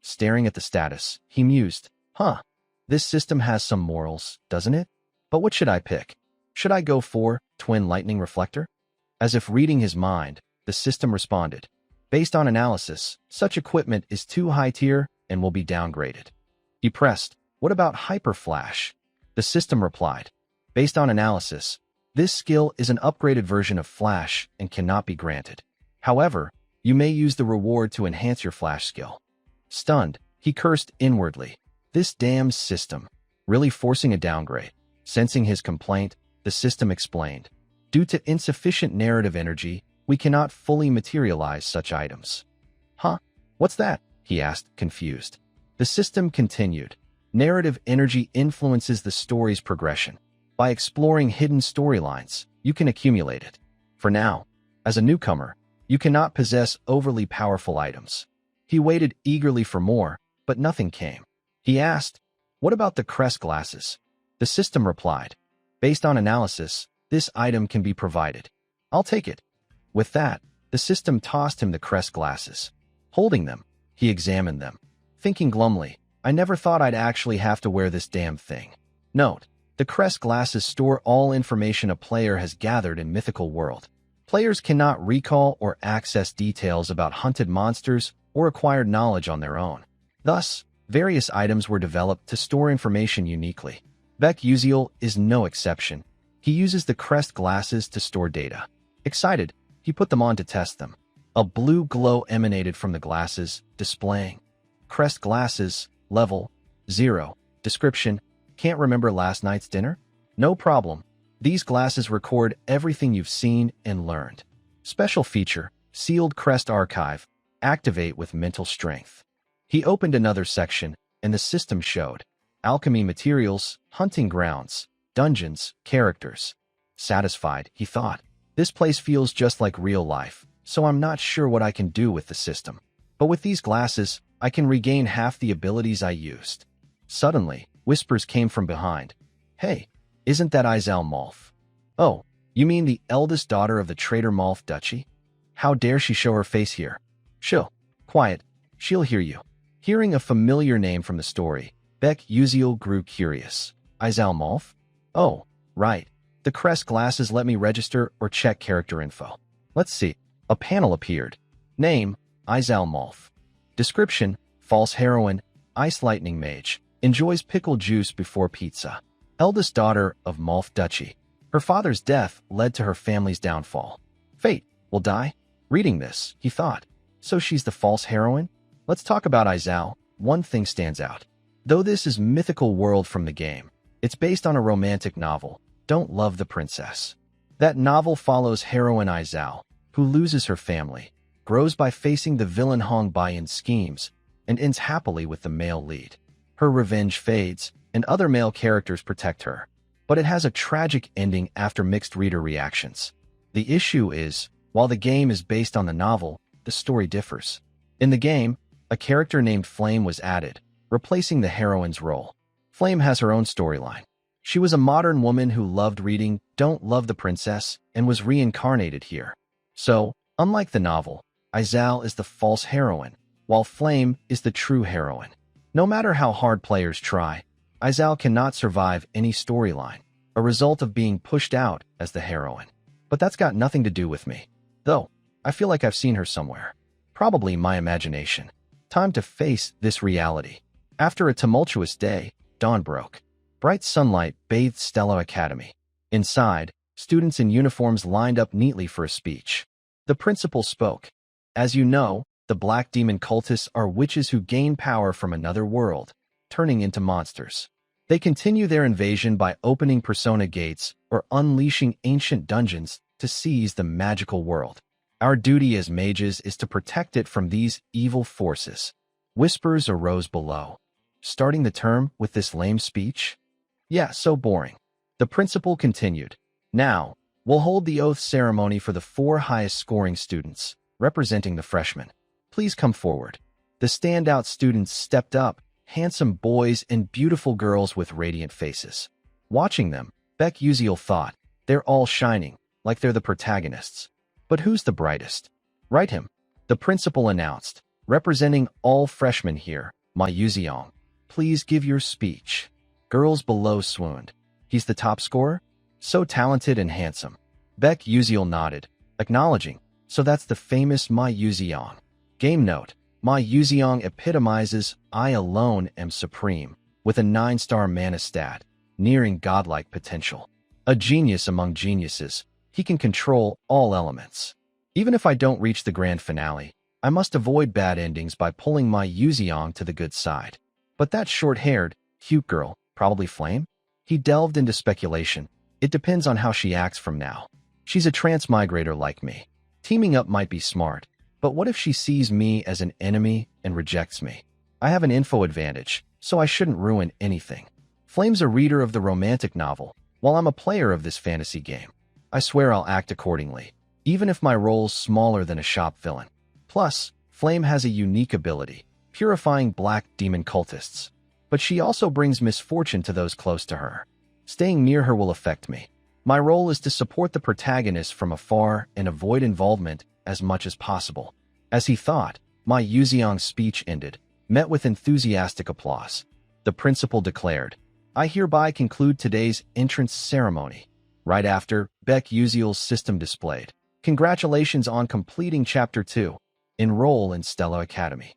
Staring at the status, he mused, this system has some morals, doesn't it? But what should I pick? Should I go for Twin Lightning Reflector? As if reading his mind, the system responded, based on analysis, such equipment is too high tier and will be downgraded. He pressed, what about Hyper Flash? The system replied, based on analysis, this skill is an upgraded version of Flash and cannot be granted. However, you may use the reward to enhance your Flash skill. Stunned, he cursed inwardly. This damn system, really forcing a downgrade. Sensing his complaint, the system explained, due to insufficient narrative energy, we cannot fully materialize such items. What's that? He asked, confused. The system continued. Narrative energy influences the story's progression. By exploring hidden storylines, you can accumulate it. For now, as a newcomer, you cannot possess overly powerful items. He waited eagerly for more, but nothing came. He asked, what about the crest glasses? The system replied, based on analysis, this item can be provided. I'll take it. With that, the system tossed him the crest glasses. Holding them, he examined them, thinking glumly, I never thought I'd actually have to wear this damn thing. Note, the crest glasses store all information a player has gathered in Mythical World. Players cannot recall or access details about hunted monsters or acquired knowledge on their own. Thus, various items were developed to store information uniquely. Beck Uziel is no exception. He uses the crest glasses to store data. Excited, he put them on to test them. A blue glow emanated from the glasses, displaying crest glasses, level 0. Description: can't remember last night's dinner? No problem. These glasses record everything you've seen and learned. Special feature: sealed crest archive. Activate with mental strength. He opened another section, and the system showed alchemy materials, hunting grounds, dungeons, characters. Satisfied, he thought. This place feels just like real life, so I'm not sure what I can do with the system. But with these glasses, I can regain half the abilities I used. Suddenly, whispers came from behind. Hey, isn't that Izal Malf? Oh, you mean the eldest daughter of the traitor Malf Duchy? How dare she show her face here? Chill. Quiet. She'll hear you. Hearing a familiar name from the story, Beck Uziel grew curious. Izal Malf? Oh, right. The crest glasses let me register or check character info. Let's see. A panel appeared. Name: Izal Malf. Description: false heroine, ice lightning mage, enjoys pickle juice before pizza. Eldest daughter of Malf Duchy. Her father's death led to her family's downfall. Fate will die? Reading this, he thought. So she's the false heroine? Let's talk about Izal. One thing stands out. Though this is Mythical World from the game, it's based on a romantic novel, Don't Love the Princess. That novel follows heroine Izal, who loses her family, grows by facing the villain Hong Baiyan's schemes, and ends happily with the male lead. Her revenge fades, and other male characters protect her. But it has a tragic ending after mixed reader reactions. The issue is, while the game is based on the novel, the story differs. In the game, a character named Flame was added, replacing the heroine's role. Flame has her own storyline. She was a modern woman who loved reading Don't Love the Princess and was reincarnated here. So, unlike the novel, Izal is the false heroine, while Flame is the true heroine. No matter how hard players try, Izal cannot survive any storyline, a result of being pushed out as the heroine. But that's got nothing to do with me. Though, I feel like I've seen her somewhere. Probably my imagination. Time to face this reality. After a tumultuous day, dawn broke. Bright sunlight bathed Stella Academy. Inside, students in uniforms lined up neatly for a speech. The principal spoke. As you know, the black demon cultists are witches who gain power from another world, turning into monsters. They continue their invasion by opening persona gates or unleashing ancient dungeons to seize the magical world. Our duty as mages is to protect it from these evil forces. Whispers arose below. Starting the term with this lame speech? Yeah, so boring. The principal continued. Now, we'll hold the oath ceremony for the 4 highest scoring students, representing the freshmen. Please come forward. The standout students stepped up, handsome boys and beautiful girls with radiant faces. Watching them, Beck Uziel thought, they're all shining, like they're the protagonists. But who's the brightest? Write him. The principal announced, representing all freshmen here, Ma Yuziong. Please give your speech. Girls below swooned. He's the top scorer? So talented and handsome. Beck Uziel nodded, acknowledging, so that's the famous Ma Yuziong. Game note, Ma Yuziong epitomizes I alone am supreme, with a 9-star mana stat, nearing godlike potential. A genius among geniuses, he can control all elements. Even if I don't reach the grand finale, I must avoid bad endings by pulling my Yuziong to the good side. But that short-haired, cute girl, probably Flame? He delved into speculation. It depends on how she acts from now. She's a transmigrator like me. Teaming up might be smart, but what if she sees me as an enemy and rejects me? I have an info advantage, so I shouldn't ruin anything. Flame's a reader of the romantic novel, while I'm a player of this fantasy game. I swear I'll act accordingly, even if my role's smaller than a shop villain. Plus, Flame has a unique ability, purifying black demon cultists. But she also brings misfortune to those close to her. Staying near her will affect me. My role is to support the protagonist from afar and avoid involvement as much as possible. As he thought, my Yuziong's speech ended, met with enthusiastic applause. The principal declared, I hereby conclude today's entrance ceremony. Right after, Beck Uziel's system displayed. Congratulations on completing Chapter 2. Enroll in Stella Academy.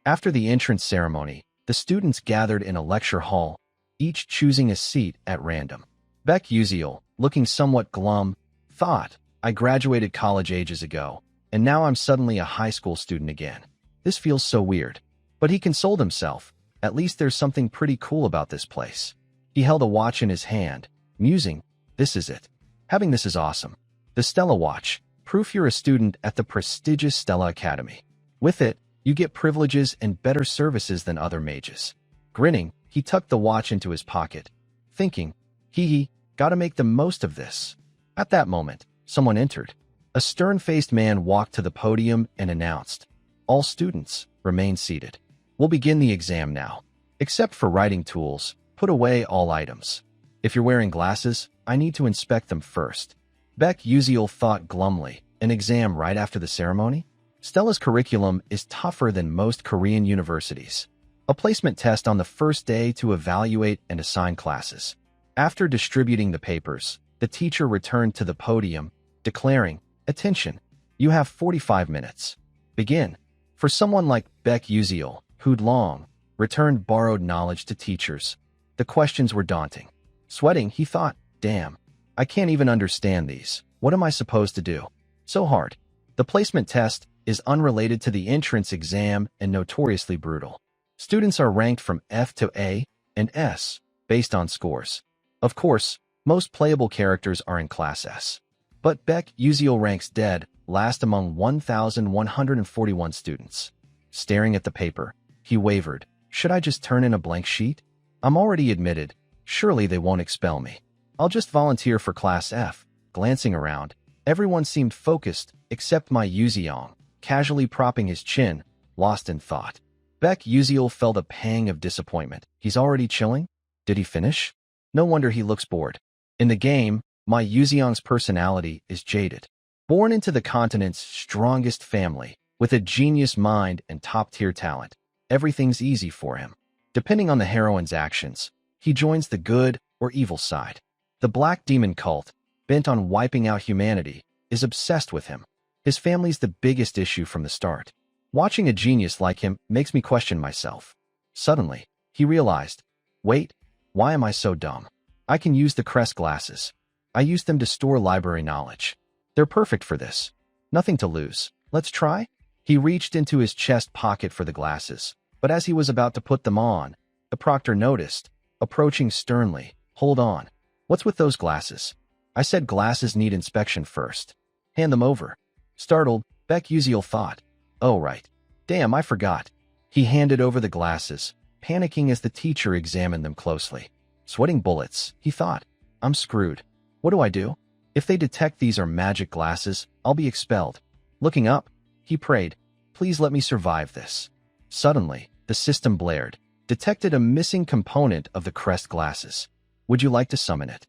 After the entrance ceremony, the students gathered in a lecture hall, each choosing a seat at random. Beck Uziel, looking somewhat glum, thought, I graduated college ages ago, and now I'm suddenly a high school student again. This feels so weird. But he consoled himself, at least there's something pretty cool about this place. He held a watch in his hand, musing, this is it. Having this is awesome. The Stella watch, proof you're a student at the prestigious Stella Academy. With it, you get privileges and better services than other mages. Grinning, he tucked the watch into his pocket, thinking, hee, gotta make the most of this. At that moment, someone entered. A stern-faced man walked to the podium and announced, all students, remain seated. We'll begin the exam now. Except for writing tools, put away all items. If you're wearing glasses, I need to inspect them first. Beck Uziel thought glumly, an exam right after the ceremony? Stella's curriculum is tougher than most Korean universities. A placement test on the first day to evaluate and assign classes. After distributing the papers, the teacher returned to the podium, declaring, attention, you have 45 minutes. Begin. For someone like Beck Uziel, who'd long returned borrowed knowledge to teachers, the questions were daunting. Sweating, he thought, damn, I can't even understand these. What am I supposed to do? So hard. The placement test is unrelated to the entrance exam and notoriously brutal. Students are ranked from F to A and S based on scores. Of course, most playable characters are in Class S. But Beck Uziel ranks dead last among 1,141 students. Staring at the paper, he wavered. Should I just turn in a blank sheet? I'm already admitted. Surely they won't expel me. I'll just volunteer for Class F. Glancing around, everyone seemed focused except my Yuziong, casually propping his chin, lost in thought. Beck Uziel felt a pang of disappointment. He's already chilling? Did he finish? No wonder he looks bored. In the game, my Yuziong's personality is jaded. Born into the continent's strongest family, with a genius mind and top-tier talent, everything's easy for him. Depending on the heroine's actions, he joins the good or evil side. The Black Demon cult, bent on wiping out humanity, is obsessed with him. His family's the biggest issue from the start. Watching a genius like him makes me question myself. Suddenly, he realized, wait, why am I so dumb? I can use the Crest glasses. I use them to store library knowledge. They're perfect for this. Nothing to lose. Let's try? He reached into his chest pocket for the glasses, but as he was about to put them on, the proctor noticed, approaching sternly. Hold on. What's with those glasses? I said glasses need inspection first. Hand them over. Startled, Beck Uziel thought. Oh, right. Damn, I forgot. He handed over the glasses, panicking as the teacher examined them closely. Sweating bullets, he thought. I'm screwed. What do I do? If they detect these are magic glasses, I'll be expelled. Looking up, he prayed, please let me survive this. Suddenly, the system blared, detected a missing component of the crest glasses. Would you like to summon it?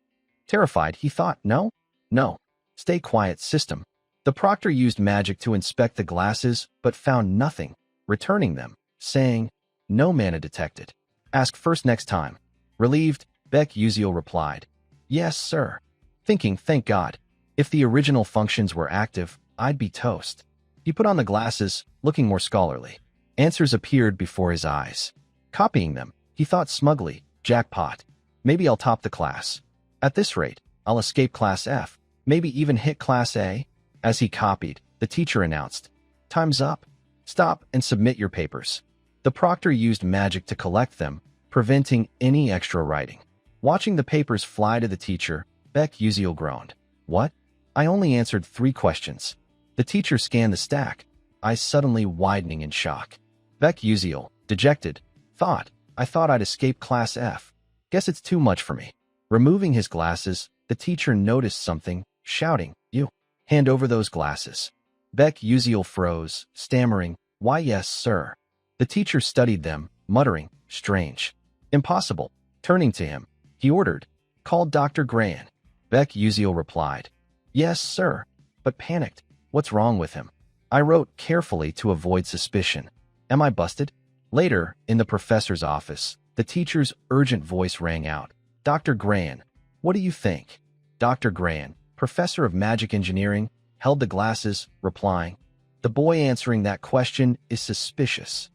Terrified, he thought, no? No. Stay quiet, system. The proctor used magic to inspect the glasses, but found nothing, returning them, saying, no mana detected. Ask first next time. Relieved, Beck Uziel replied, yes, sir. Thinking, thank God. If the original functions were active, I'd be toast. He put on the glasses, looking more scholarly. Answers appeared before his eyes. Copying them, he thought smugly, jackpot. Maybe I'll top the class. At this rate, I'll escape Class F, maybe even hit Class A. As he copied, the teacher announced, time's up. Stop and submit your papers. The proctor used magic to collect them, preventing any extra writing. Watching the papers fly to the teacher, Beck Uziel groaned. What? I only answered 3 questions. The teacher scanned the stack, eyes suddenly widening in shock. Beck Uziel, dejected, thought, I thought I'd escape Class F. Guess it's too much for me. Removing his glasses, the teacher noticed something, shouting, you, hand over those glasses. Beck Uziel froze, stammering, why yes, sir. The teacher studied them, muttering, strange. Impossible. Turning to him, he ordered, call Dr. Gran. Beck Uziel replied, yes, sir, but panicked. What's wrong with him? I wrote carefully to avoid suspicion. Am I busted? Later, in the professor's office, the teacher's urgent voice rang out. Dr. Gran, what do you think? Dr. Gran, professor of magic engineering, held the glasses, replying, the boy answering that question is suspicious.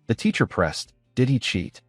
The teacher pressed, did he cheat?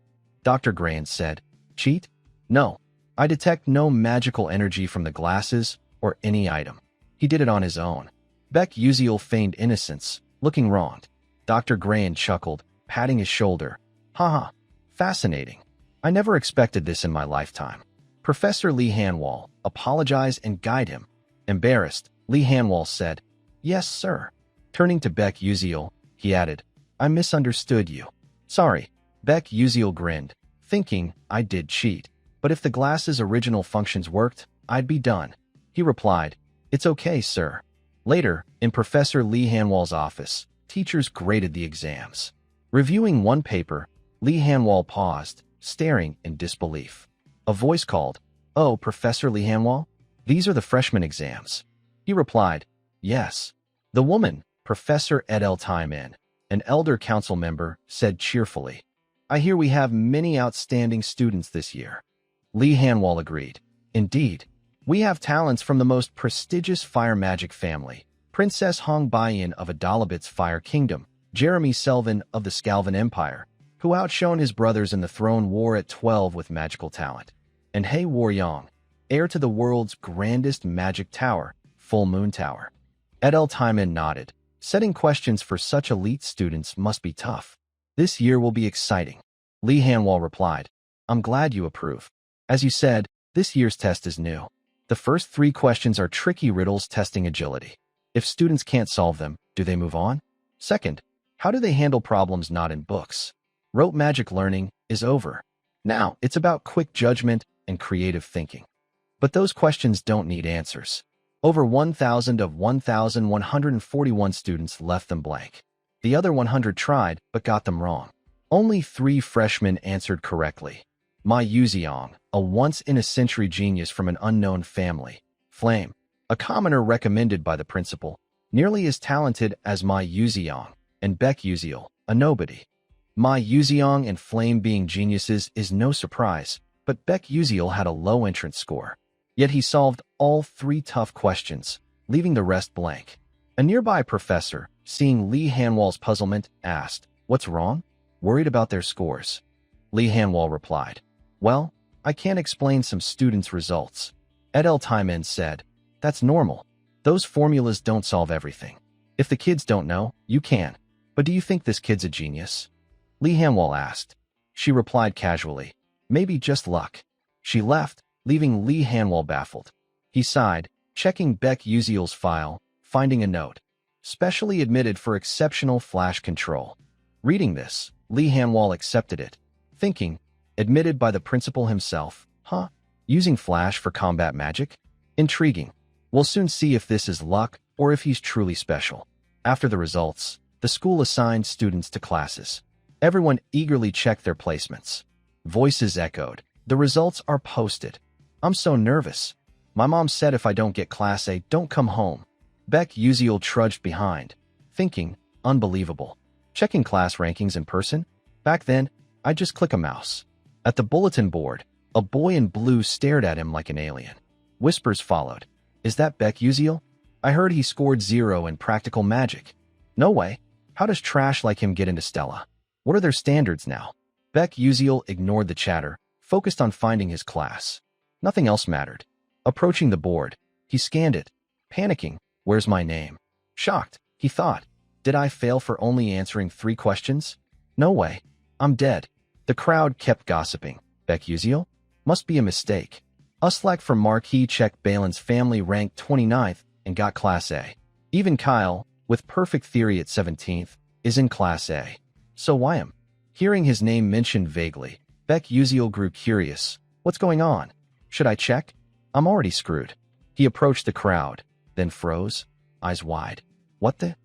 Dr. Gran said, cheat? No. I detect no magical energy from the glasses or any item. He did it on his own. Beck Uziel feigned innocence, looking wronged. Dr. Gran chuckled, patting his shoulder. Haha, fascinating. I never expected this in my lifetime. Professor Lee Hanwall, apologize and guide him. Embarrassed, Lee Hanwall said, yes, sir. Turning to Beck Uziel, he added, I misunderstood you. Sorry. Beck Uziel grinned, thinking, I did cheat. But if the glasses' original functions worked, I'd be done. He replied, it's okay, sir. Later, in Professor Lee Hanwall's office, teachers graded the exams. Reviewing one paper, Lee Hanwall paused, staring in disbelief. A voice called, oh, Professor Lee Hanwall? These are the freshman exams. He replied, yes. The woman, Professor Edel Timan, an elder council member, said cheerfully, I hear we have many outstanding students this year. Lee Hanwall agreed. Indeed, we have talents from the most prestigious fire magic family, Princess Hong Baiyin of Adalabit's Fire Kingdom, Jeremy Selvin of the Scalvan Empire, who outshone his brothers in the throne war at 12 with magical talent, and Hei Waryong, heir to the world's grandest magic tower, Full Moon Tower. Edel Timan nodded. Setting questions for such elite students must be tough. This year will be exciting. Lee Hanwall replied, I'm glad you approve. As you said, this year's test is new. The first 3 questions are tricky riddles testing agility. If students can't solve them, do they move on? Second, how do they handle problems not in books? Rote magic learning is over. Now, it's about quick judgment and creative thinking. But those questions don't need answers. Over 1,000 of 1,141 students left them blank. The other 100 tried, but got them wrong. Only 3 freshmen answered correctly. Ma Yuziong, a once-in-a-century genius from an unknown family. Flame, a commoner recommended by the principal, nearly as talented as Ma Yuziong, and Beck Uziel, a nobody. Ma Yuziong and Flame being geniuses is no surprise, but Beck Uziel had a low entrance score. Yet he solved all 3 tough questions, leaving the rest blank. A nearby professor, seeing Lee Hanwall's puzzlement, asked, what's wrong? Worried about their scores. Lee Hanwall replied, well, I can't explain some students' results. Edel Timan said, that's normal. Those formulas don't solve everything. If the kids don't know, you can. But do you think this kid's a genius? Lee Hanwol asked. She replied casually. Maybe just luck. She left, leaving Lee Hanwol baffled. He sighed, checking Beck Uziel's file, finding a note. Specially admitted for exceptional flash control. Reading this, Lee Hanwol accepted it, thinking, admitted by the principal himself, huh? Using flash for combat magic? Intriguing. We'll soon see if this is luck or if he's truly special. After the results, the school assigned students to classes. Everyone eagerly checked their placements. Voices echoed. The results are posted. I'm so nervous. My mom said if I don't get Class A, don't come home. Beck Uziel trudged behind, thinking, unbelievable. Checking class rankings in person? Back then, I'd just click a mouse. At the bulletin board, a boy in blue stared at him like an alien. Whispers followed. Is that Beck Uziel? I heard he scored 0 in practical magic. No way. How does trash like him get into Stella? What are their standards now? Beck Uziel ignored the chatter, focused on finding his class. Nothing else mattered. Approaching the board, he scanned it, panicking. Where's my name? Shocked, he thought. Did I fail for only answering 3 questions? No way. I'm dead. The crowd kept gossiping. Beck Uziel? Must be a mistake. Uslak from Marquis checked Balin's family ranked 29th and got Class A. Even Kyle, with perfect theory at 17th, is in Class A. So why am? Hearing his name mentioned vaguely, Beck Uziel grew curious. What's going on? Should I check? I'm already screwed. He approached the crowd, then froze, eyes wide. What the?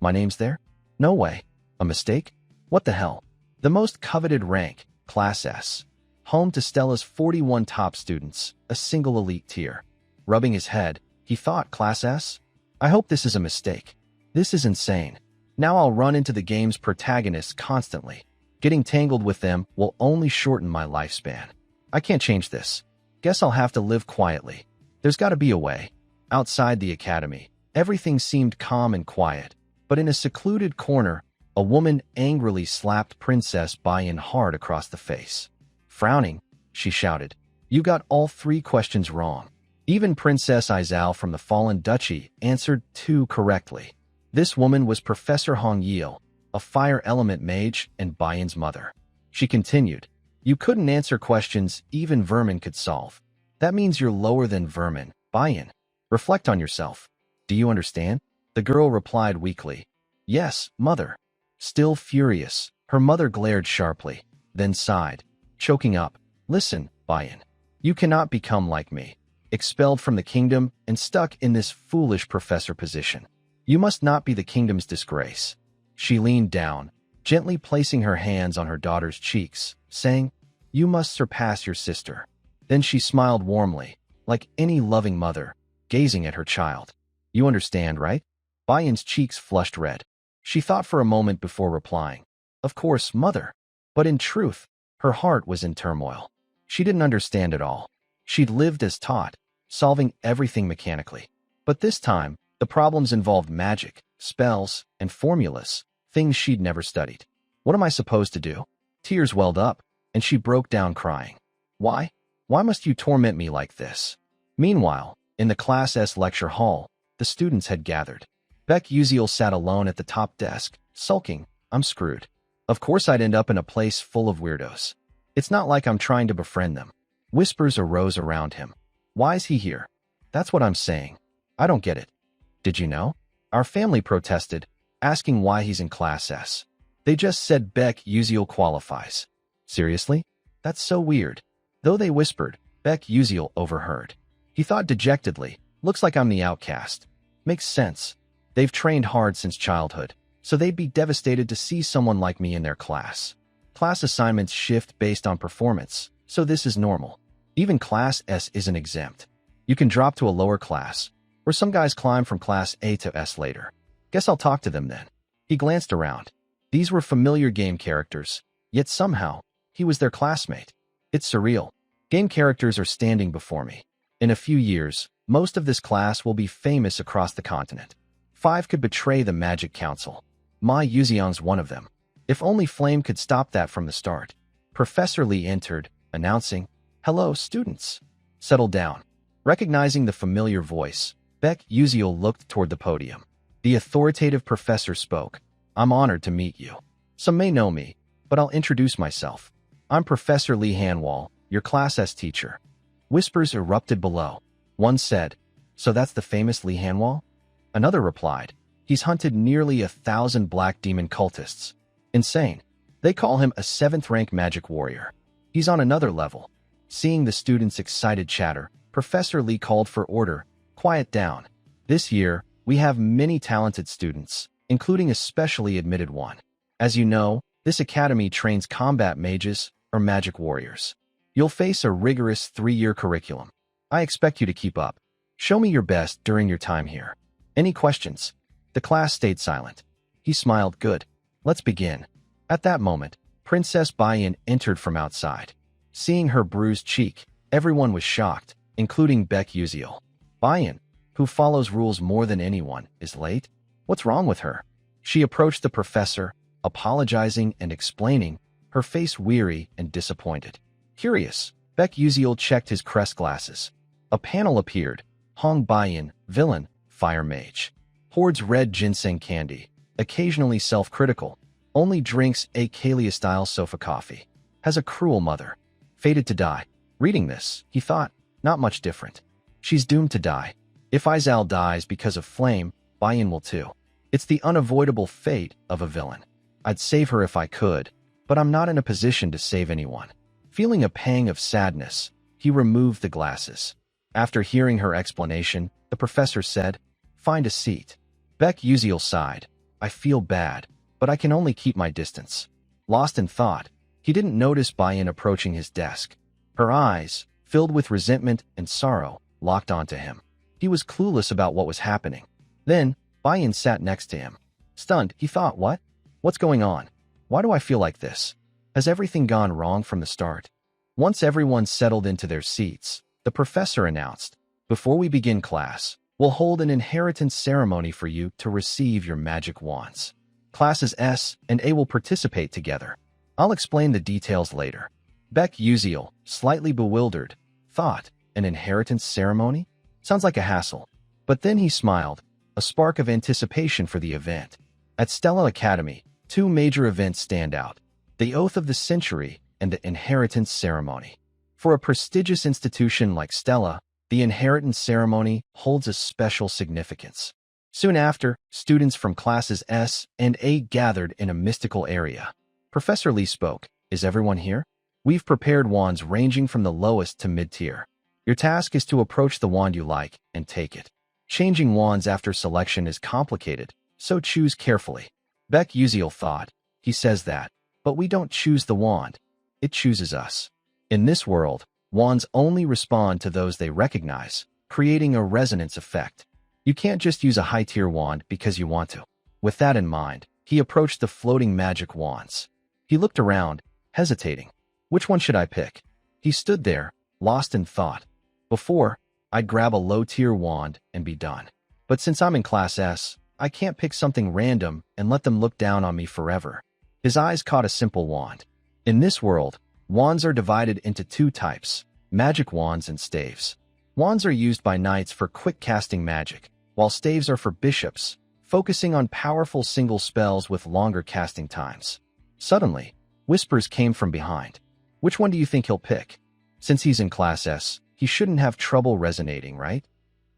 My name's there? No way. A mistake? What the hell? The most coveted rank, Class S. Home to Stella's 41 top students, a single elite tier. Rubbing his head, he thought, Class S? I hope this is a mistake. This is insane. Now I'll run into the game's protagonists constantly. Getting tangled with them will only shorten my lifespan. I can't change this. Guess I'll have to live quietly. There's got to be a way. Outside the academy, everything seemed calm and quiet, but in a secluded corner, a woman angrily slapped Princess Bayan hard across the face. Frowning, she shouted, You got all 3 questions wrong. Even Princess Izal from the Fallen Duchy answered 2 correctly. This woman was Professor Hong Yil, a fire element mage and Bayan's mother. She continued, You couldn't answer questions even vermin could solve. That means you're lower than vermin, Bayan. Reflect on yourself. Do you understand? The girl replied weakly. Yes, mother. Still furious, her mother glared sharply, then sighed, choking up. Listen, Bayan. You cannot become like me, expelled from the kingdom and stuck in this foolish professor position. You must not be the kingdom's disgrace. She leaned down, gently placing her hands on her daughter's cheeks, saying, You must surpass your sister. Then she smiled warmly, like any loving mother, gazing at her child. You understand, right? Bayan's cheeks flushed red. She thought for a moment before replying. Of course, mother. But in truth, her heart was in turmoil. She didn't understand at all. She'd lived as taught, solving everything mechanically. But this time, the problems involved magic, spells, and formulas, things she'd never studied. What am I supposed to do? Tears welled up, and she broke down crying. Why? Why must you torment me like this? Meanwhile, in the Class S lecture hall, the students had gathered. Beck Uziel sat alone at the top desk, sulking. I'm screwed. Of course I'd end up in a place full of weirdos. It's not like I'm trying to befriend them. Whispers arose around him. Why's he here? That's what I'm saying. I don't get it. Did you know? Our family protested, asking why he's in Class S. They just said Beck Uziel qualifies. Seriously? That's so weird. Though they whispered, Beck Uziel overheard. He thought dejectedly, looks like I'm the outcast. Makes sense. They've trained hard since childhood, so they'd be devastated to see someone like me in their class. Class assignments shift based on performance, so this is normal. Even Class S isn't exempt. You can drop to a lower class, or some guys climb from Class A to S later. Guess I'll talk to them then. He glanced around. These were familiar game characters, yet somehow, he was their classmate. It's surreal. Game characters are standing before me. In a few years, most of this class will be famous across the continent. 5 could betray the Magic Council. Ma Yuxiang's one of them. If only Flame could stop that from the start. Professor Lee entered, announcing, Hello, students. Settle down. Recognizing the familiar voice, Beck Uziel looked toward the podium. The authoritative professor spoke. I'm honored to meet you. Some may know me, but I'll introduce myself. I'm Professor Lee Hanwall, your Class S teacher. Whispers erupted below. One said, so that's the famous Lee Hanwall? Another replied, he's hunted nearly 1,000 black demon cultists. Insane. They call him a 7th-rank magic warrior. He's on another level. Seeing the students' excited chatter, Professor Lee called for order. Quiet down. This year, we have many talented students, including a specially admitted one. As you know, this academy trains combat mages, or magic warriors. You'll face a rigorous 3-year curriculum. I expect you to keep up. Show me your best during your time here. Any questions? The class stayed silent. He smiled. Good. Let's begin. At that moment, Princess Bayan entered from outside. Seeing her bruised cheek, everyone was shocked, including Beck Uziel. Bayan, who follows rules more than anyone, is late? What's wrong with her? She approached the professor, apologizing and explaining, her face weary and disappointed. Curious, Beck Uziel checked his crest glasses. A panel appeared. Hong Bayan, villain, fire mage. Hoards red ginseng candy, occasionally self-critical, only drinks a Kalia-style sofa coffee. Has a cruel mother. Fated to die. Reading this, he thought, not much different. She's doomed to die. If Izal dies because of flame, Bayan will too. It's the unavoidable fate of a villain. I'd save her if I could, but I'm not in a position to save anyone. Feeling a pang of sadness, he removed the glasses. After hearing her explanation, the professor said, find a seat. Beck Uziel sighed. I feel bad, but I can only keep my distance. Lost in thought, he didn't notice Bayan approaching his desk. Her eyes, filled with resentment and sorrow, locked onto him. He was clueless about what was happening. Then, Bayan sat next to him. Stunned, he thought, what? What's going on? Why do I feel like this? Has everything gone wrong from the start? Once everyone settled into their seats, the professor announced, before we begin class, we'll hold an inheritance ceremony for you to receive your magic wands. Classes S and A will participate together. I'll explain the details later. Beck Uziel, slightly bewildered, thought, an inheritance ceremony? Sounds like a hassle. But then he smiled, a spark of anticipation for the event. At Stella Academy, 2 major events stand out, the Oath of the Century and the Inheritance Ceremony. For a prestigious institution like Stella, the inheritance ceremony holds a special significance. Soon after, students from classes S and A gathered in a mystical area. Professor Lee spoke. Is everyone here? We've prepared wands ranging from the lowest to mid-tier. Your task is to approach the wand you like and take it. Changing wands after selection is complicated, so choose carefully. Beck Uziel thought. He says that, but we don't choose the wand. It chooses us. In this world, wands only respond to those they recognize, creating a resonance effect. You can't just use a high-tier wand because you want to. With that in mind, he approached the floating magic wands. He looked around, hesitating. Which one should I pick? He stood there, lost in thought. Before, I'd grab a low-tier wand and be done. But since I'm in Class S, I can't pick something random and let them look down on me forever. His eyes caught a simple wand. In this world, wands are divided into 2 types, magic wands and staves. Wands are used by knights for quick casting magic, while staves are for bishops, focusing on powerful single spells with longer casting times. Suddenly, whispers came from behind. Which one do you think he'll pick? Since he's in Class S, he shouldn't have trouble resonating, right?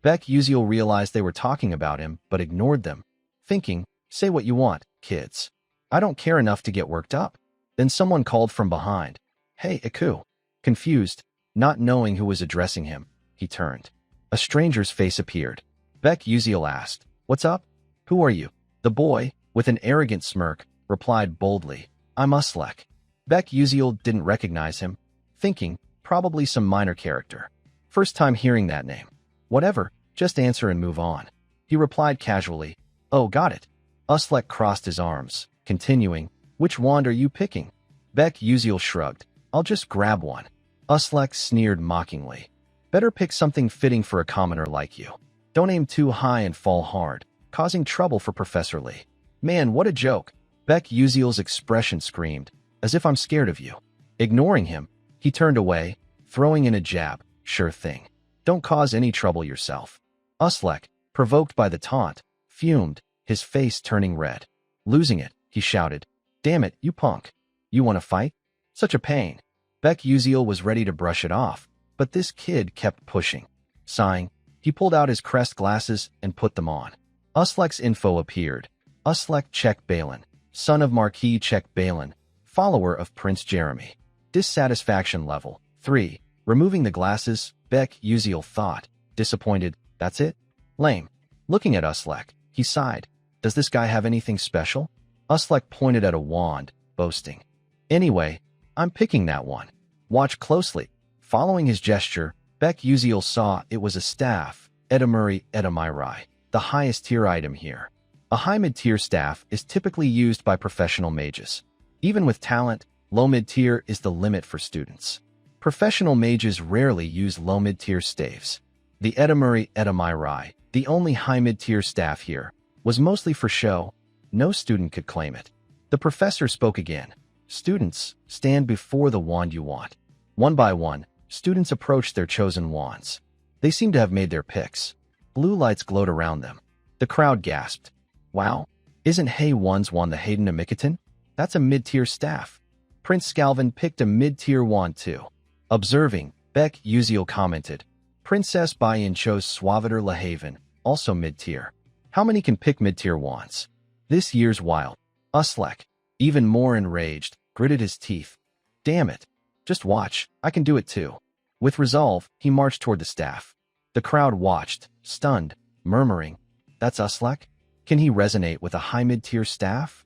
Beck Uziel realized they were talking about him, but ignored them, thinking, say what you want, kids. I don't care enough to get worked up. Then someone called from behind. Hey, Iku. Confused, not knowing who was addressing him, he turned. A stranger's face appeared. Beck Uziel asked, what's up? Who are you? The boy, with an arrogant smirk, replied boldly, I'm Uslek. Beck Uziel didn't recognize him, thinking, probably some minor character. First time hearing that name. Whatever, just answer and move on. He replied casually, oh, got it. Uslek crossed his arms, continuing, which wand are you picking? Beck Uziel shrugged, I'll just grab one. Uslek sneered mockingly. Better pick something fitting for a commoner like you. Don't aim too high and fall hard, causing trouble for Professor Lee. Man, what a joke. Beck Uziel's expression screamed, as if I'm scared of you. Ignoring him, he turned away, throwing in a jab, sure thing. Don't cause any trouble yourself. Uslek, provoked by the taunt, fumed, his face turning red. Losing it, he shouted, "Damn it, you punk. You want to fight? Such a pain." Beck Uziel was ready to brush it off, but this kid kept pushing. Sighing, he pulled out his crest glasses and put them on. Uslek's info appeared. Uslek Czech Balin, son of Marquis Czech Balin, follower of Prince Jeremy. Dissatisfaction level 3. Removing the glasses, Beck Uziel thought. Disappointed, that's it? Lame. Looking at Uslek, he sighed. Does this guy have anything special? Uslek pointed at a wand, boasting. Anyway, I'm picking that one. Watch closely. Following his gesture, Beck Uziel saw it was a staff, Edamuri Edamirai, the highest tier item here. A high mid-tier staff is typically used by professional mages. Even with talent, low mid-tier is the limit for students. Professional mages rarely use low mid-tier staves. The Edamuri Edamirai, the only high mid-tier staff here, was mostly for show. No student could claim it. The professor spoke again. Students, stand before the wand you want. One by one, students approached their chosen wands. They seemed to have made their picks. Blue lights glowed around them. The crowd gasped. Wow, isn't Hay One's wand the Hayden Amicaton? That's a mid-tier staff. Prince Scalvin picked a mid-tier wand too. Observing, Beck Uziel commented. Princess Bayan chose Suaviter Lahaven, also mid-tier. How many can pick mid-tier wands? This year's wild. Uslek, even more enraged, gritted his teeth. Damn it. Just watch, I can do it too. With resolve, he marched toward the staff. The crowd watched, stunned, murmuring, "That's Uslek? Can he resonate with a high mid-tier staff?"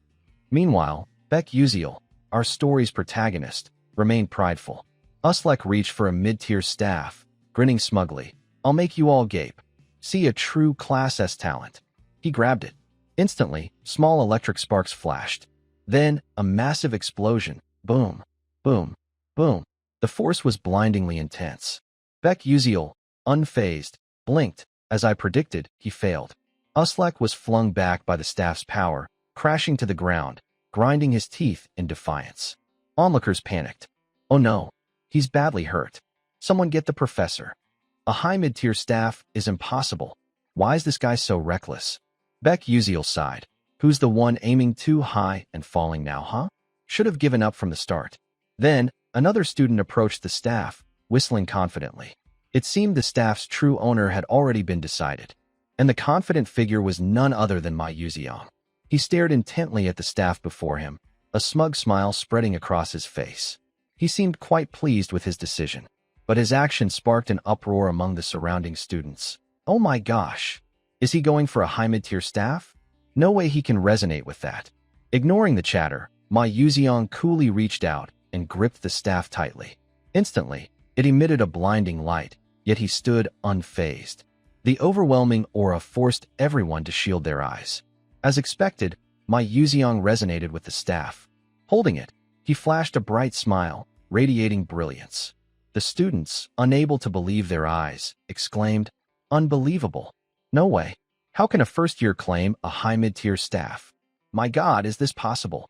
Meanwhile, Beck Uziel, our story's protagonist, remained prideful. Uslek reached for a mid-tier staff, grinning smugly. "I'll make you all gape. See a true Class S talent." He grabbed it. Instantly, small electric sparks flashed. Then, a massive explosion. Boom, boom, boom. The force was blindingly intense. Beck Uziel, unfazed, blinked. As I predicted, he failed. Uslek was flung back by the staff's power, crashing to the ground, grinding his teeth in defiance. Onlookers panicked. Oh no, he's badly hurt. Someone get the professor. A high mid-tier staff is impossible. Why is this guy so reckless? Beck Uziel sighed. Who's the one aiming too high and falling now, huh? Should have given up from the start. Then, another student approached the staff, whistling confidently. It seemed the staff's true owner had already been decided, and the confident figure was none other than Ma Yuziang. He stared intently at the staff before him, a smug smile spreading across his face. He seemed quite pleased with his decision, but his action sparked an uproar among the surrounding students. Oh my gosh! Is he going for a high mid-tier staff? No way he can resonate with that. Ignoring the chatter, Ma Yuziang coolly reached out and gripped the staff tightly. Instantly, it emitted a blinding light, yet he stood unfazed. The overwhelming aura forced everyone to shield their eyes. As expected, Ma Yuziang resonated with the staff. Holding it, he flashed a bright smile, radiating brilliance. The students, unable to believe their eyes, exclaimed, "Unbelievable! No way! How can a first-year claim a high mid-tier staff? My God, is this possible?"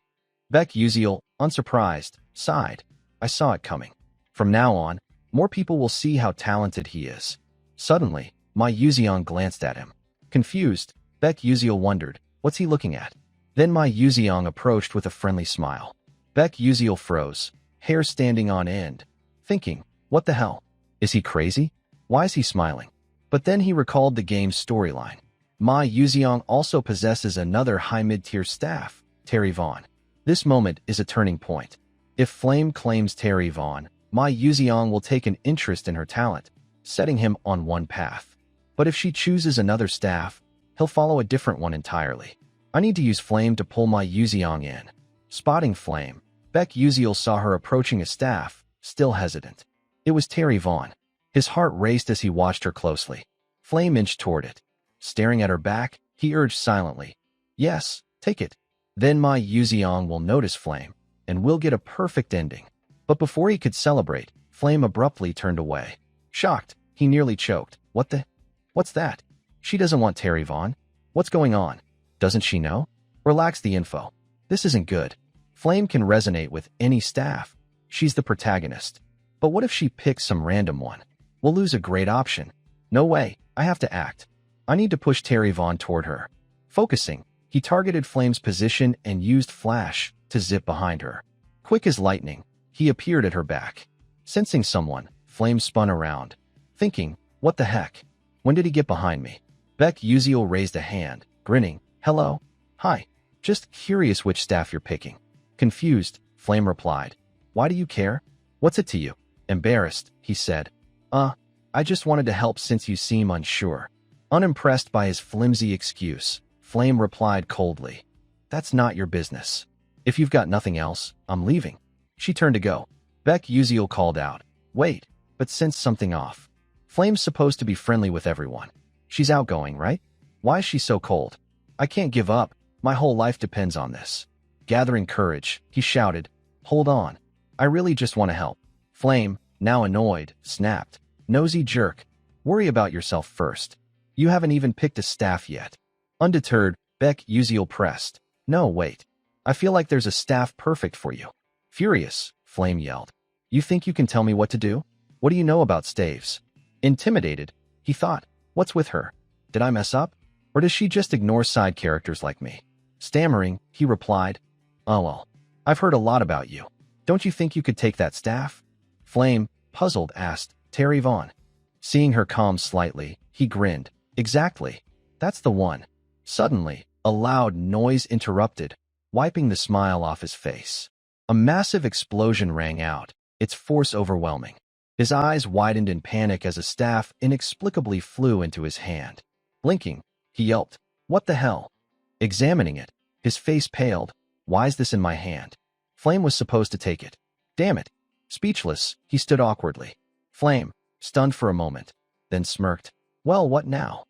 Beck Uziel, unsurprised, sighed. "I saw it coming. From now on, more people will see how talented he is." Suddenly, Ma Yuziang glanced at him. Confused, Beck Uziel wondered, what's he looking at? Then Ma Yuziang approached with a friendly smile. Beck Uziel froze, hair standing on end, thinking, what the hell? Is he crazy? Why is he smiling? But then he recalled the game's storyline. Ma Yuziang also possesses another high mid-tier staff, Terry Vaughn. This moment is a turning point. If Flame claims Terry Vaughn, Ma Yuziang will take an interest in her talent, setting him on one path. But if she chooses another staff, he'll follow a different one entirely. I need to use Flame to pull Ma Yuziang in. Spotting Flame, Beck Uziel saw her approaching a staff, still hesitant. It was Terry Vaughn. His heart raced as he watched her closely. Flame inched toward it. Staring at her back, he urged silently, "Yes, take it. Then Ma Yuziang will notice Flame, and we'll get a perfect ending." But before he could celebrate, Flame abruptly turned away. Shocked, he nearly choked. What's that? She doesn't want Terry Vaughn. What's going on? Doesn't she know? Relax the info. This isn't good. Flame can resonate with any staff. She's the protagonist. But what if she picks some random one? We'll lose a great option. No way, I have to act. I need to push Terry Vaughn toward her. Focusing, He targeted Flame's position and used Flash to zip behind her. Quick as lightning, he appeared at her back. Sensing someone, Flame spun around, thinking, what the heck? When did he get behind me? Beck Uziel raised a hand, grinning. Hello? Hi. Just curious which staff you're picking. Confused, Flame replied. Why do you care? What's it to you? Embarrassed, he said. I just wanted to help since you seem unsure. Unimpressed by his flimsy excuse, Flame replied coldly. That's not your business. If you've got nothing else, I'm leaving. She turned to go. Beck Uziel called out. Wait, but sensed something off. Flame's supposed to be friendly with everyone. She's outgoing, right? Why is she so cold? I can't give up. My whole life depends on this. Gathering courage, he shouted. Hold on. I really just want to help. Flame, now annoyed, snapped. Nosy jerk. Worry about yourself first. You haven't even picked a staff yet. Undeterred, Beck Uziel pressed. No, wait. I feel like there's a staff perfect for you. Furious, Flame yelled. You think you can tell me what to do? What do you know about staves? Intimidated, he thought. What's with her? Did I mess up? Or does she just ignore side characters like me? Stammering, he replied. Oh well, I've heard a lot about you. Don't you think you could take that staff? Flame, puzzled, asked. Terry Vaughn. Seeing her calm slightly, he grinned. Exactly. That's the one. Suddenly, a loud noise interrupted, wiping the smile off his face. A massive explosion rang out, its force overwhelming. His eyes widened in panic as a staff inexplicably flew into his hand. Blinking, he yelped, What the hell? Examining it, his face paled. Why's this in my hand? Flame was supposed to take it. Damn it. Speechless, he stood awkwardly. Flame, stunned for a moment, then smirked. Well, what now?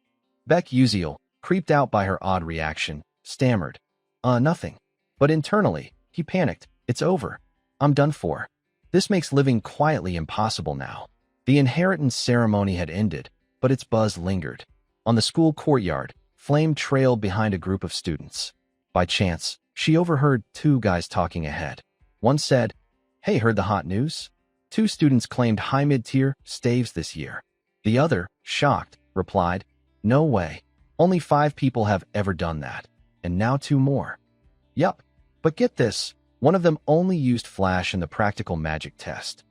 Beck Uziel, creeped out by her odd reaction, stammered. Nothing. But internally, he panicked. It's over. I'm done for. This makes living quietly impossible now. The inheritance ceremony had ended, but its buzz lingered. On the school courtyard, Flame trailed behind a group of students. By chance, she overheard two guys talking ahead. One said, Hey, heard the hot news? 2 students claimed high mid-tier staves this year. The other, shocked, replied, No way. Only 5 people have ever done that. And now 2 more. Yup. But get this, one of them only used Flash in the practical magic test.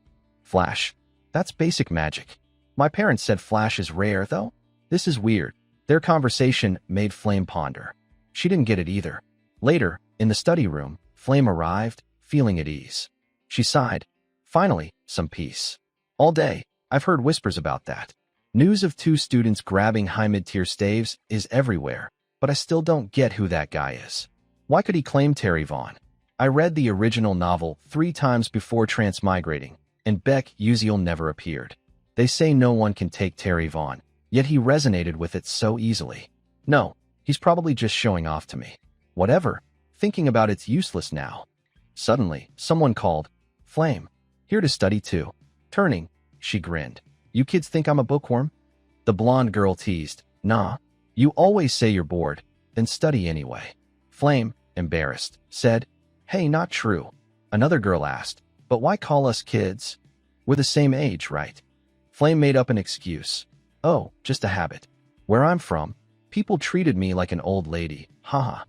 Flash. That's basic magic. My parents said Flash is rare, though. This is weird. Their conversation made Flame ponder. She didn't get it either. Later, in the study room, Flame arrived, feeling at ease. She sighed. Finally, some peace. All day, I've heard whispers about that. News of 2 students grabbing high mid-tier staves is everywhere, but I still don't get who that guy is. Why could he claim Terry Vaughn? I read the original novel 3 times before transmigrating, and Beck Uziel never appeared. They say no one can take Terry Vaughn, yet he resonated with it so easily. No, he's probably just showing off to me. Whatever, thinking about it's useless now. Suddenly, someone called, Flame. Here to study too. Turning, she grinned. You kids think I'm a bookworm? The blonde girl teased. Nah, you always say you're bored, then study anyway. Flame, embarrassed, said, Hey, not true. Another girl asked, But why call us kids? We're the same age, right? Flame made up an excuse. Oh, just a habit. Where I'm from, people treated me like an old lady, haha.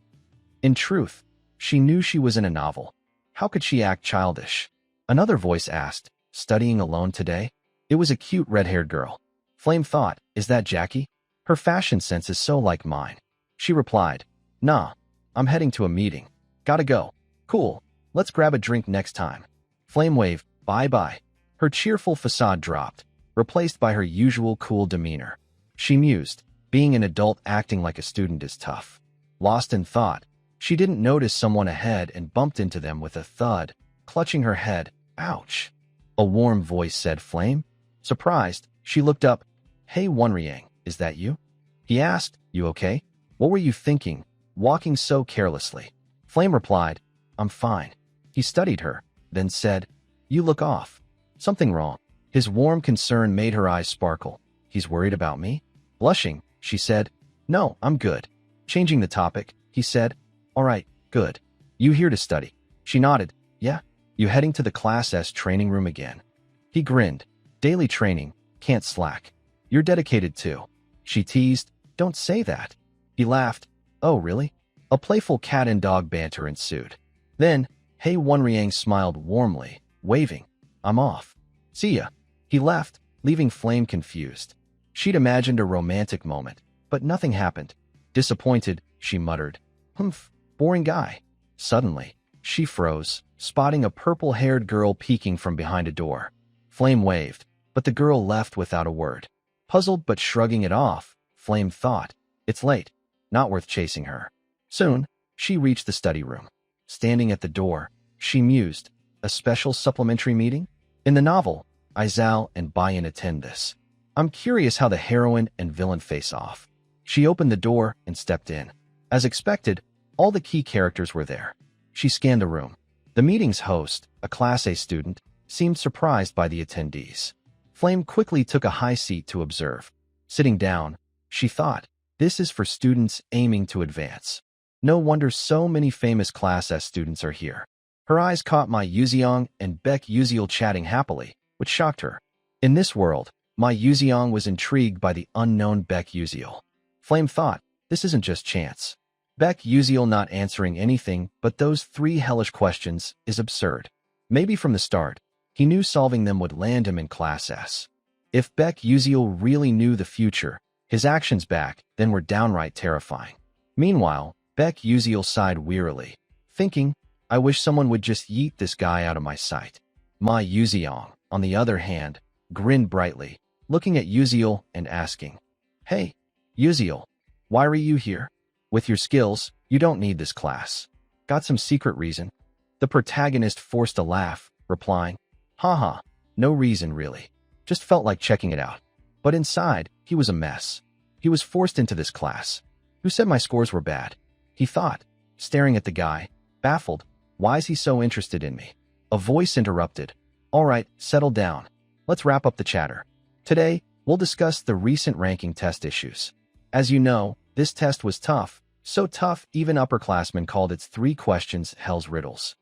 In truth, she knew she was in a novel. How could she act childish? Another voice asked, Studying alone today? It was a cute red-haired girl. Flame thought, Is that Jackie? Her fashion sense is so like mine. She replied, Nah, I'm heading to a meeting. Gotta go. Cool, let's grab a drink next time. Flame waved, bye-bye. Her cheerful facade dropped, replaced by her usual cool demeanor. She mused, being an adult acting like a student is tough. Lost in thought, she didn't notice someone ahead and bumped into them with a thud, clutching her head. Ouch. A warm voice said Flame. Surprised, she looked up. Hey Wonriang, is that you? He asked, You okay? What were you thinking, walking so carelessly? Flame replied, I'm fine. He studied her, then said, You look off. Something wrong. His warm concern made her eyes sparkle. He's worried about me? Blushing, she said, No, I'm good. Changing the topic, he said, All right, good. You here to study? She nodded. Yeah. You heading to the Class S training room again? He grinned. Daily training, can't slack. You're dedicated too. She teased. Don't say that. He laughed. Oh, really? A playful cat and dog banter ensued. Then, Hei Wonriang smiled warmly, waving, "I'm off. See ya." He left, leaving Flame confused. She'd imagined a romantic moment, but nothing happened. Disappointed, she muttered, "Humph, boring guy." Suddenly, she froze, spotting a purple-haired girl peeking from behind a door. Flame waved, but the girl left without a word. Puzzled but shrugging it off, Flame thought, "It's late. Not worth chasing her." Soon, she reached the study room. Standing at the door, she mused, "A special supplementary meeting? In the novel, Izal and Bayan attend this. I'm curious how the heroine and villain face off." She opened the door and stepped in. As expected, all the key characters were there. She scanned the room. The meeting's host, a Class A student, seemed surprised by the attendees. Flame quickly took a high seat to observe. Sitting down, she thought, "This is for students aiming to advance. No wonder so many famous Class S students are here." Her eyes caught Mai Yuziong and Baek Yuziel chatting happily, which shocked her. In this world, Mai Yuziong was intrigued by the unknown Baek Yuziel. Flame thought, this isn't just chance. Baek Yuziel not answering anything but those 3 hellish questions is absurd. Maybe from the start, he knew solving them would land him in Class S. If Baek Yuziel really knew the future, his actions back then were downright terrifying. Meanwhile, Baek Yuziel sighed wearily, thinking, "I wish someone would just yeet this guy out of my sight." Mai Yuziong, on the other hand, grinned brightly, looking at Yuziel and asking, "Hey, Yuziel, why are you here? With your skills, you don't need this class. Got some secret reason?" The protagonist forced a laugh, replying, "Haha, no reason really. Just felt like checking it out." But inside, he was a mess. He was forced into this class. Who said my scores were bad? He thought, staring at the guy, baffled. Why is he so interested in me? A voice interrupted. "All right, settle down. Let's wrap up the chatter. Today, we'll discuss the recent ranking test issues. As you know, this test was tough, so tough even upperclassmen called its 3 questions Hell's Riddles.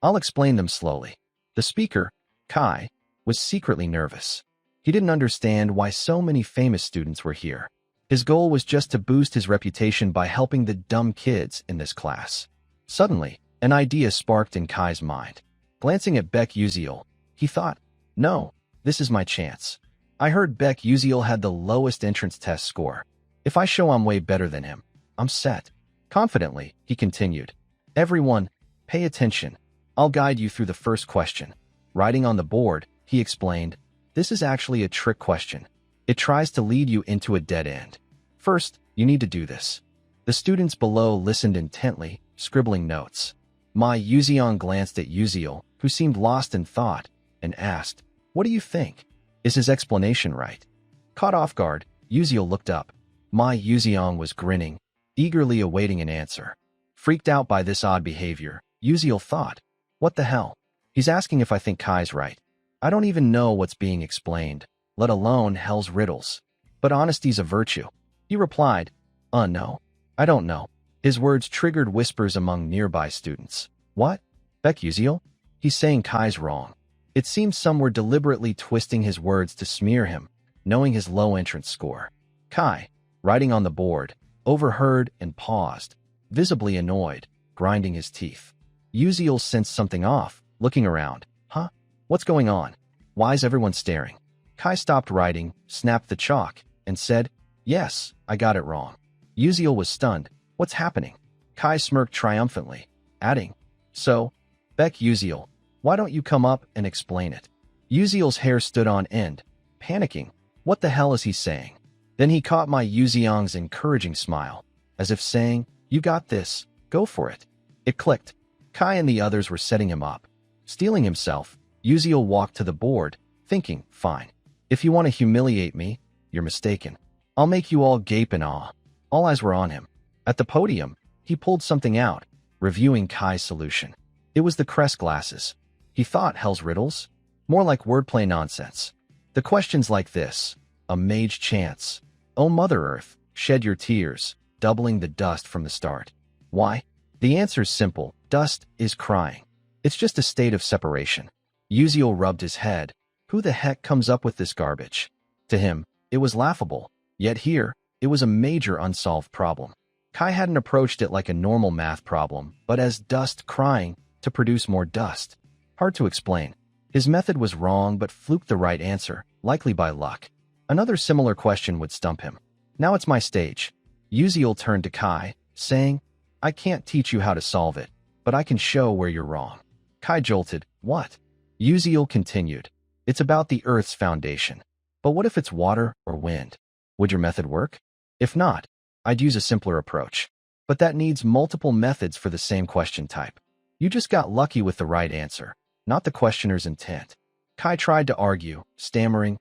I'll explain them slowly." The speaker, Kai, was secretly nervous. He didn't understand why so many famous students were here. His goal was just to boost his reputation by helping the dumb kids in this class. Suddenly, an idea sparked in Kai's mind. Glancing at Baek Yuziel, he thought, "No, this is my chance. I heard Baek Yuziel had the lowest entrance test score. If I show I'm way better than him, I'm set." Confidently, he continued, "Everyone, pay attention. I'll guide you through the first question." Writing on the board, he explained, "This is actually a trick question. It tries to lead you into a dead end. First, you need to do this." The students below listened intently, scribbling notes. Mai Yuziong glanced at Yuziel, who seemed lost in thought, and asked, "What do you think? Is his explanation right?" Caught off guard, Yuziel looked up. Mai Yuziong was grinning, eagerly awaiting an answer. Freaked out by this odd behavior, Yuziel thought, "What the hell? He's asking if I think Kai's right. I don't even know what's being explained, let alone Hell's Riddles. But honesty's a virtue." He replied, No, I don't know." His words triggered whispers among nearby students. "What? Baek Yuziel? He's saying Kai's wrong." It seemed some were deliberately twisting his words to smear him, knowing his low entrance score. Kai, writing on the board, overheard and paused, visibly annoyed, grinding his teeth. Yuziel sensed something off, looking around. "Huh? What's going on? Why's everyone staring?" Kai stopped writing, snapped the chalk, and said, "Yes, I got it wrong." Yuziel was stunned. "What's happening?" Kai smirked triumphantly, adding, "So, Baek Yuziel, why don't you come up and explain it?" Yuziel's hair stood on end, panicking. What the hell is he saying? Then he caught Mai Yuziong's encouraging smile, as if saying, "You got this, go for it." It clicked. Kai and the others were setting him up. Steeling himself, Yuziel walked to the board, thinking, "Fine. If you want to humiliate me, you're mistaken. I'll make you all gape in awe." All eyes were on him. At the podium, he pulled something out, reviewing Kai's solution. It was the crest glasses. He thought Hell's Riddles? More like wordplay nonsense. The questions like this: a mage chants, "Oh Mother Earth, shed your tears," doubling the dust from the start. Why? The answer's simple. Dust is crying. It's just a state of separation. Yuziel rubbed his head. Who the heck comes up with this garbage? To him, it was laughable. Yet here, it was a major unsolved problem. Kai hadn't approached it like a normal math problem, but as dust crying to produce more dust. Hard to explain. His method was wrong but fluked the right answer, likely by luck. Another similar question would stump him. Now it's my stage. Uziel turned to Kai, saying, I can't teach you how to solve it, but I can show where you're wrong. Kai jolted. What? Uziel continued. It's about the Earth's foundation. But what if it's water or wind? Would your method work? If not, I'd use a simpler approach. But that needs multiple methods for the same question type. You just got lucky with the right answer, not the questioner's intent. Kai tried to argue, stammering,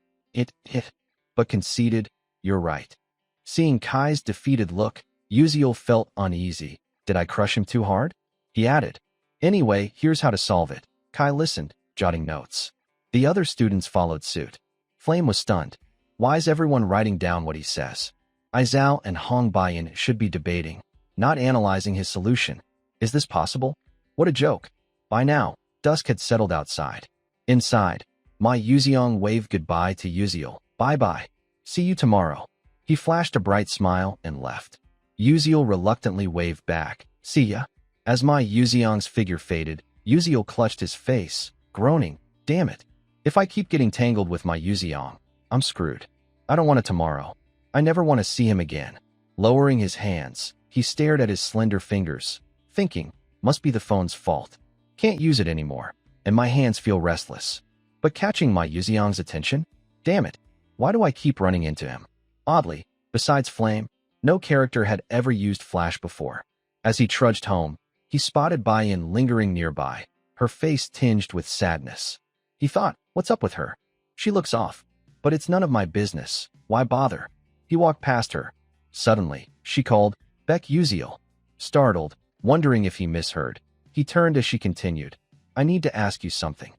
but conceded, you're right. Seeing Kai's defeated look, Uziel felt uneasy. Did I crush him too hard? He added, anyway, here's how to solve it. Kai listened, jotting notes. The other students followed suit. Flame was stunned. Why's everyone writing down what he says? Izao and Hong Baiyan should be debating, not analyzing his solution. Is this possible? What a joke. By now, dusk had settled outside. Inside, Ma Yuziong waved goodbye to Uziel. Bye-bye. See you tomorrow. He flashed a bright smile and left. Uziel reluctantly waved back. See ya. As Ma Yuziong's figure faded, Uziel clutched his face, groaning, damn it. If I keep getting tangled with my Yuziong, I'm screwed. I don't want it tomorrow. I never want to see him again. Lowering his hands, he stared at his slender fingers, thinking, must be the phone's fault. Can't use it anymore, and my hands feel restless. But catching my Yuziong's attention? Damn it. Why do I keep running into him? Oddly, besides Flame, no character had ever used Flash before. As he trudged home, he spotted Baiyan lingering nearby, her face tinged with sadness. He thought, what's up with her? She looks off. But it's none of my business. Why bother? He walked past her. Suddenly, she called, Beck Uziel. Startled, wondering if he misheard, he turned as she continued. I need to ask you something.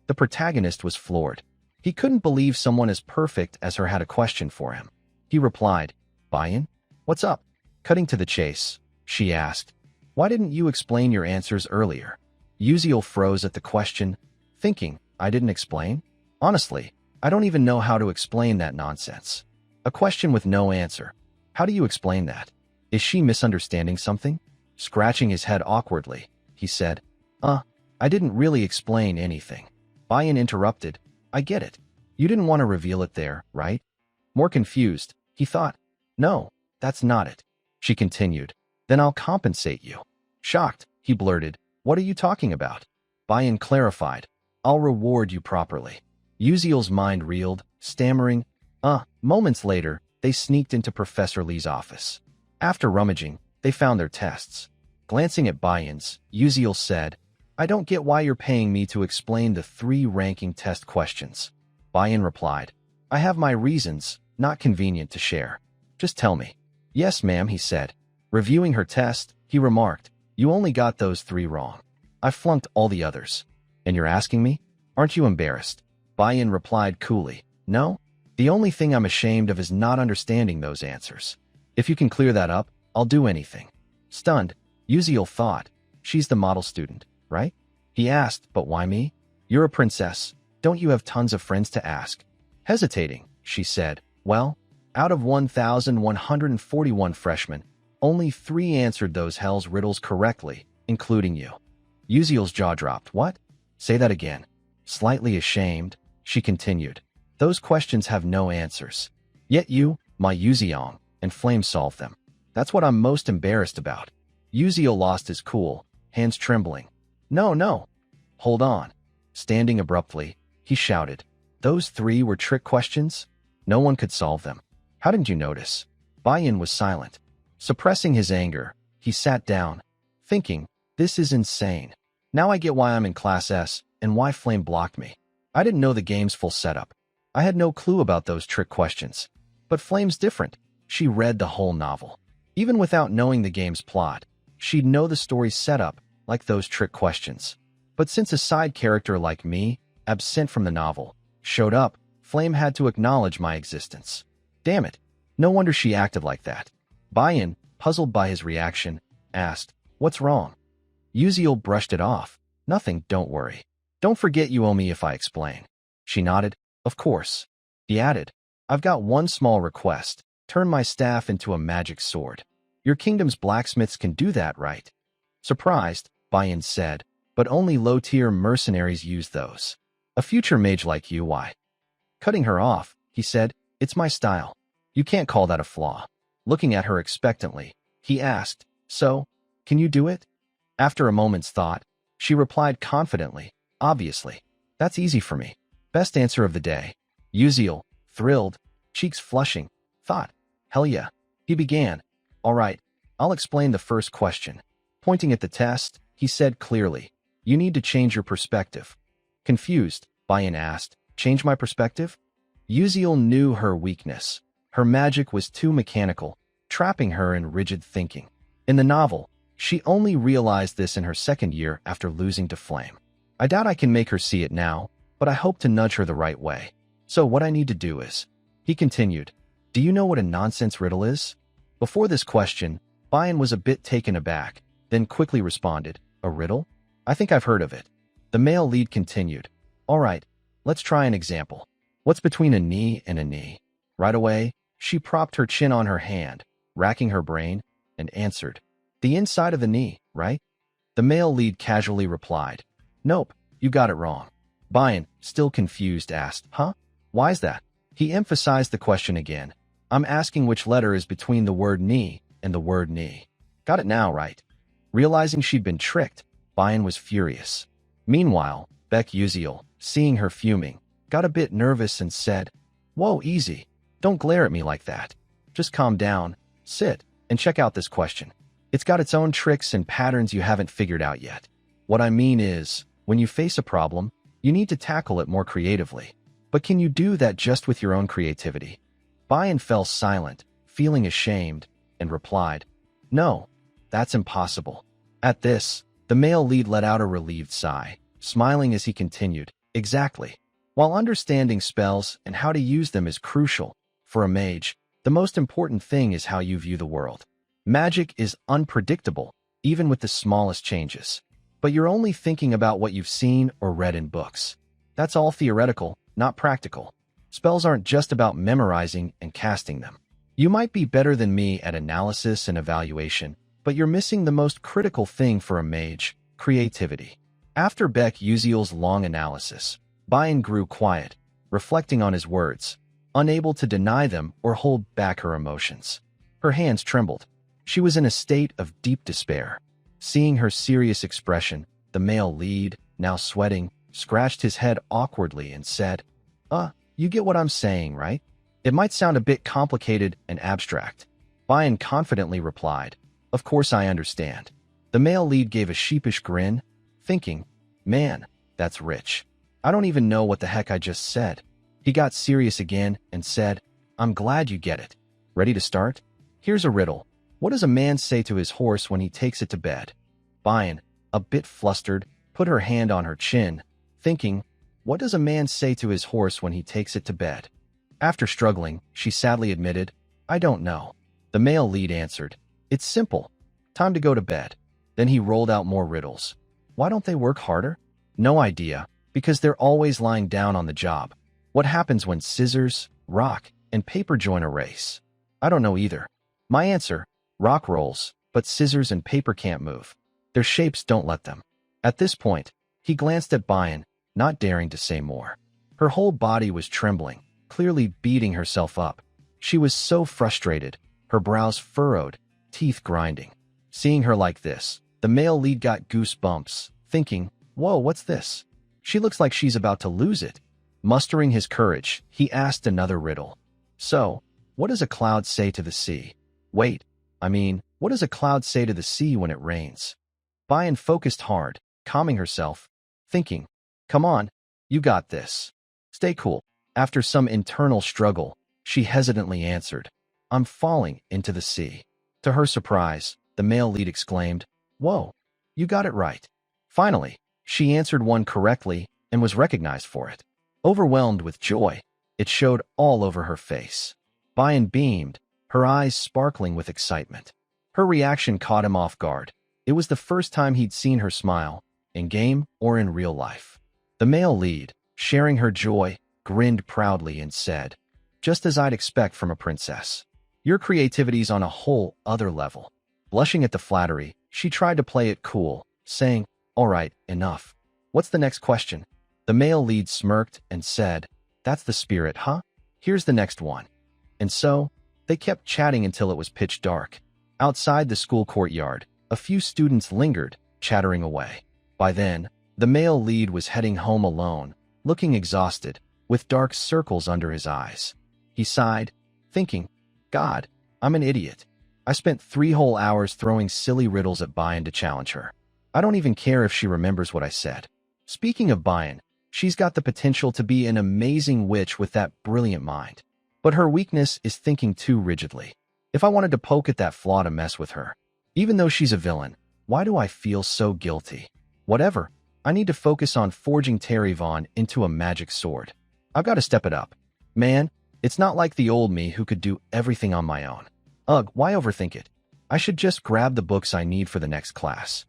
The protagonist was floored. He couldn't believe someone as perfect as her had a question for him. He replied, Baiyan? What's up? Cutting to the chase, she asked. Why didn't you explain your answers earlier? Uziel froze at the question, thinking, I didn't explain? Honestly, I don't even know how to explain that nonsense. A question with no answer. How do you explain that? Is she misunderstanding something? Scratching his head awkwardly, he said, I didn't really explain anything. Baiyan interrupted, I get it. You didn't want to reveal it there, right? More confused, he thought, no, that's not it. She continued, then I'll compensate you. Shocked, he blurted, what are you talking about? Baiyan clarified, I'll reward you properly. Uziel's mind reeled, stammering, Moments later, they sneaked into Professor Lee's office. After rummaging, they found their tests. Glancing at Baiyan's, Uziel said, I don't get why you're paying me to explain the 3 ranking test questions. Baiyan replied, I have my reasons, not convenient to share. Just tell me. Yes, ma'am, he said. Reviewing her test, he remarked, you only got those 3 wrong. I flunked all the others. And you're asking me? Aren't you embarrassed? Baiyan replied coolly, no. The only thing I'm ashamed of is not understanding those answers. If you can clear that up, I'll do anything. Stunned, Uziel thought, she's the model student, right? He asked, but why me? You're a princess. Don't you have tons of friends to ask? Hesitating, she said, well, out of 1,141 freshmen, only 3 answered those hell's riddles correctly, including you. Uziel's jaw dropped. What? Say that again. Slightly ashamed, she continued. Those questions have no answers. Yet you, my Yuziong, and Flame solved them. That's what I'm most embarrassed about. Uziel lost his cool, hands trembling. No. Hold on. Standing abruptly, he shouted. Those 3 were trick questions? No one could solve them. How didn't you notice? Baiyan was silent. Suppressing his anger, he sat down, thinking, this is insane. Now I get why I'm in Class S and why Flame blocked me. I didn't know the game's full setup. I had no clue about those trick questions. But Flame's different. She read the whole novel. Even without knowing the game's plot, she'd know the story's setup, like those trick questions. But since a side character like me, absent from the novel, showed up, Flame had to acknowledge my existence. Damn it. No wonder she acted like that. Baiyan, puzzled by his reaction, asked, what's wrong? Uziel brushed it off. Nothing, don't worry. Don't forget you owe me if I explain. She nodded. Of course. He added, I've got one small request. Turn my staff into a magic sword. Your kingdom's blacksmiths can do that, right? Surprised, Bayan said, but only low-tier mercenaries use those. A future mage like you, why? Cutting her off, he said, it's my style. You can't call that a flaw. Looking at her expectantly, he asked, so, can you do it? After a moment's thought, she replied confidently, obviously. That's easy for me. Best answer of the day. Uziel, thrilled, cheeks flushing, thought, hell yeah. He began, all right, I'll explain the first question. Pointing at the test, he said clearly, you need to change your perspective. Confused, Bayan asked, change my perspective? Uziel knew her weakness. Her magic was too mechanical, trapping her in rigid thinking. In the novel, she only realized this in her second year after losing to Flame. I doubt I can make her see it now, but I hope to nudge her the right way. So what I need to do is, he continued, do you know what a nonsense riddle is? Before this question, Bayan was a bit taken aback, then quickly responded, a riddle? I think I've heard of it. The male lead continued, all right, let's try an example. What's between a knee and a knee? Right away, she propped her chin on her hand, racking her brain, and answered, the inside of the knee, right? The male lead casually replied, nope, you got it wrong. Bayan, still confused, asked, huh? Why's that? He emphasized the question again. I'm asking which letter is between the word knee and the word knee. Got it now, right? Realizing she'd been tricked, Bayan was furious. Meanwhile, Uziel, seeing her fuming, got a bit nervous and said, whoa, easy. Don't glare at me like that. Just calm down, sit, and check out this question. It's got its own tricks and patterns you haven't figured out yet. What I mean is, when you face a problem, you need to tackle it more creatively. But can you do that just with your own creativity? Bayan fell silent, feeling ashamed, and replied, no, that's impossible. At this, the male lead let out a relieved sigh, smiling as he continued, exactly. While understanding spells and how to use them is crucial, for a mage, the most important thing is how you view the world. Magic is unpredictable, even with the smallest changes. But you're only thinking about what you've seen or read in books. That's all theoretical, not practical. Spells aren't just about memorizing and casting them. You might be better than me at analysis and evaluation, but you're missing the most critical thing for a mage, creativity. After Uziel's long analysis, Bayan grew quiet, reflecting on his words, unable to deny them or hold back her emotions. Her hands trembled. She was in a state of deep despair. Seeing her serious expression, the male lead, now sweating, scratched his head awkwardly and said, you get what I'm saying, right? It might sound a bit complicated and abstract. Bayan confidently replied, of course I understand. The male lead gave a sheepish grin, thinking, man, that's rich. I don't even know what the heck I just said. He got serious again and said, I'm glad you get it. Ready to start? Here's a riddle. What does a man say to his horse when he takes it to bed? Bayan, a bit flustered, put her hand on her chin, thinking, what does a man say to his horse when he takes it to bed? After struggling, she sadly admitted, I don't know. The male lead answered, it's simple. Time to go to bed. Then he rolled out more riddles. Why don't they work harder? No idea, because they're always lying down on the job. What happens when scissors, rock, and paper join a race? I don't know either. My answer, rock rolls, but scissors and paper can't move. Their shapes don't let them. At this point, he glanced at Bayan, not daring to say more. Her whole body was trembling, clearly beating herself up. She was so frustrated, her brows furrowed, teeth grinding. Seeing her like this, the male lead got goosebumps, thinking, whoa, what's this? She looks like she's about to lose it. Mustering his courage, he asked another riddle. So, what does a cloud say to the sea? Wait, what does a cloud say to the sea when it rains? Bayan focused hard, calming herself, thinking, come on, you got this. Stay cool. After some internal struggle, she hesitantly answered, I'm falling into the sea. To her surprise, the male lead exclaimed, whoa, you got it right. Finally, she answered one correctly and was recognized for it. Overwhelmed with joy, it showed all over her face. Bayan beamed, her eyes sparkling with excitement. Her reaction caught him off guard. It was the first time he'd seen her smile, in game or in real life. The male lead, sharing her joy, grinned proudly and said, just as I'd expect from a princess. Your creativity's on a whole other level. Blushing at the flattery, she tried to play it cool, saying, all right, enough. What's the next question? The male lead smirked and said, that's the spirit, huh? Here's the next one. And so, they kept chatting until it was pitch dark. Outside the school courtyard, a few students lingered, chattering away. By then, the male lead was heading home alone, looking exhausted, with dark circles under his eyes. He sighed, thinking, God, I'm an idiot. I spent 3 whole hours throwing silly riddles at Bayan to challenge her. I don't even care if she remembers what I said. Speaking of Bayan, she's got the potential to be an amazing witch with that brilliant mind. But her weakness is thinking too rigidly. If I wanted to poke at that flaw to mess with her, even though she's a villain, why do I feel so guilty? Whatever, I need to focus on forging Terry Vaughn into a magic sword. I've got to step it up. Man, it's not like the old me who could do everything on my own. Ugh, why overthink it? I should just grab the books I need for the next class.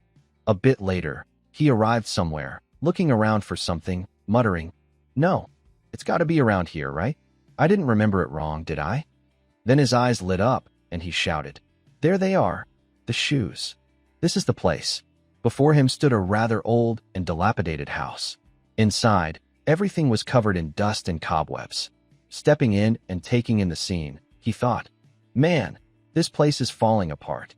A bit later, he arrived somewhere, looking around for something, muttering, no, it's got to be around here, right? I didn't remember it wrong, did I? Then his eyes lit up, and he shouted, there they are, the shoes. This is the place. Before him stood a rather old and dilapidated house. Inside, everything was covered in dust and cobwebs. Stepping in and taking in the scene, he thought, man, this place is falling apart.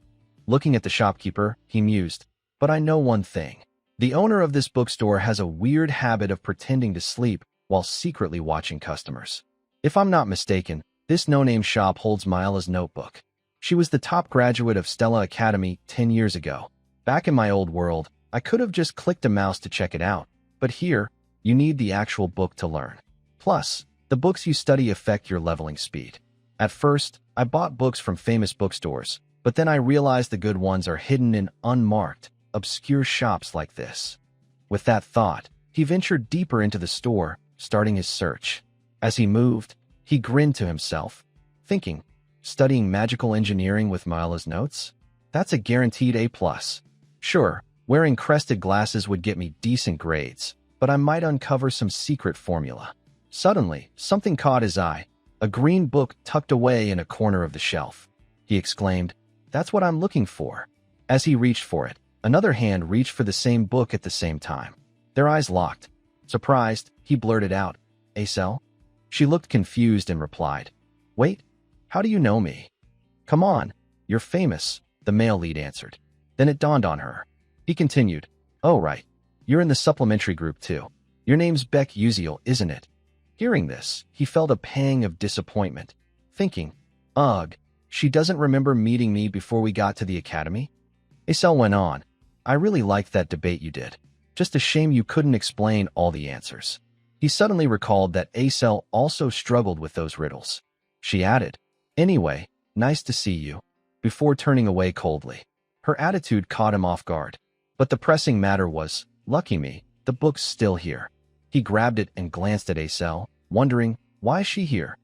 Looking at the shopkeeper, he mused, but I know one thing. The owner of this bookstore has a weird habit of pretending to sleep while secretly watching customers. If I'm not mistaken, this no-name shop holds Myla's notebook. She was the top graduate of Stella Academy 10 years ago. Back in my old world, I could have just clicked a mouse to check it out, but here, you need the actual book to learn. Plus, the books you study affect your leveling speed. At first, I bought books from famous bookstores, but then I realized the good ones are hidden in unmarked, obscure shops like this. With that thought, he ventured deeper into the store, starting his search. As he moved, he grinned to himself, thinking, studying magical engineering with Myla's notes? That's a guaranteed A+. Sure, wearing crested glasses would get me decent grades, but I might uncover some secret formula. Suddenly, something caught his eye, a green book tucked away in a corner of the shelf. He exclaimed, that's what I'm looking for. As he reached for it, another hand reached for the same book at the same time. Their eyes locked. Surprised, he blurted out, Acel? She looked confused and replied, wait, how do you know me? Come on, you're famous, the male lead answered. Then it dawned on her. He continued, oh right, you're in the supplementary group too. Your name's Beck Uziel, isn't it? Hearing this, he felt a pang of disappointment, thinking, ugh, she doesn't remember meeting me before we got to the academy? Acel went on, I really liked that debate you did. Just a shame you couldn't explain all the answers. He suddenly recalled that Acel also struggled with those riddles. She added, anyway, nice to see you, before turning away coldly. Her attitude caught him off guard. But the pressing matter was, lucky me, the book's still here. He grabbed it and glanced at Acel, wondering, why is she here?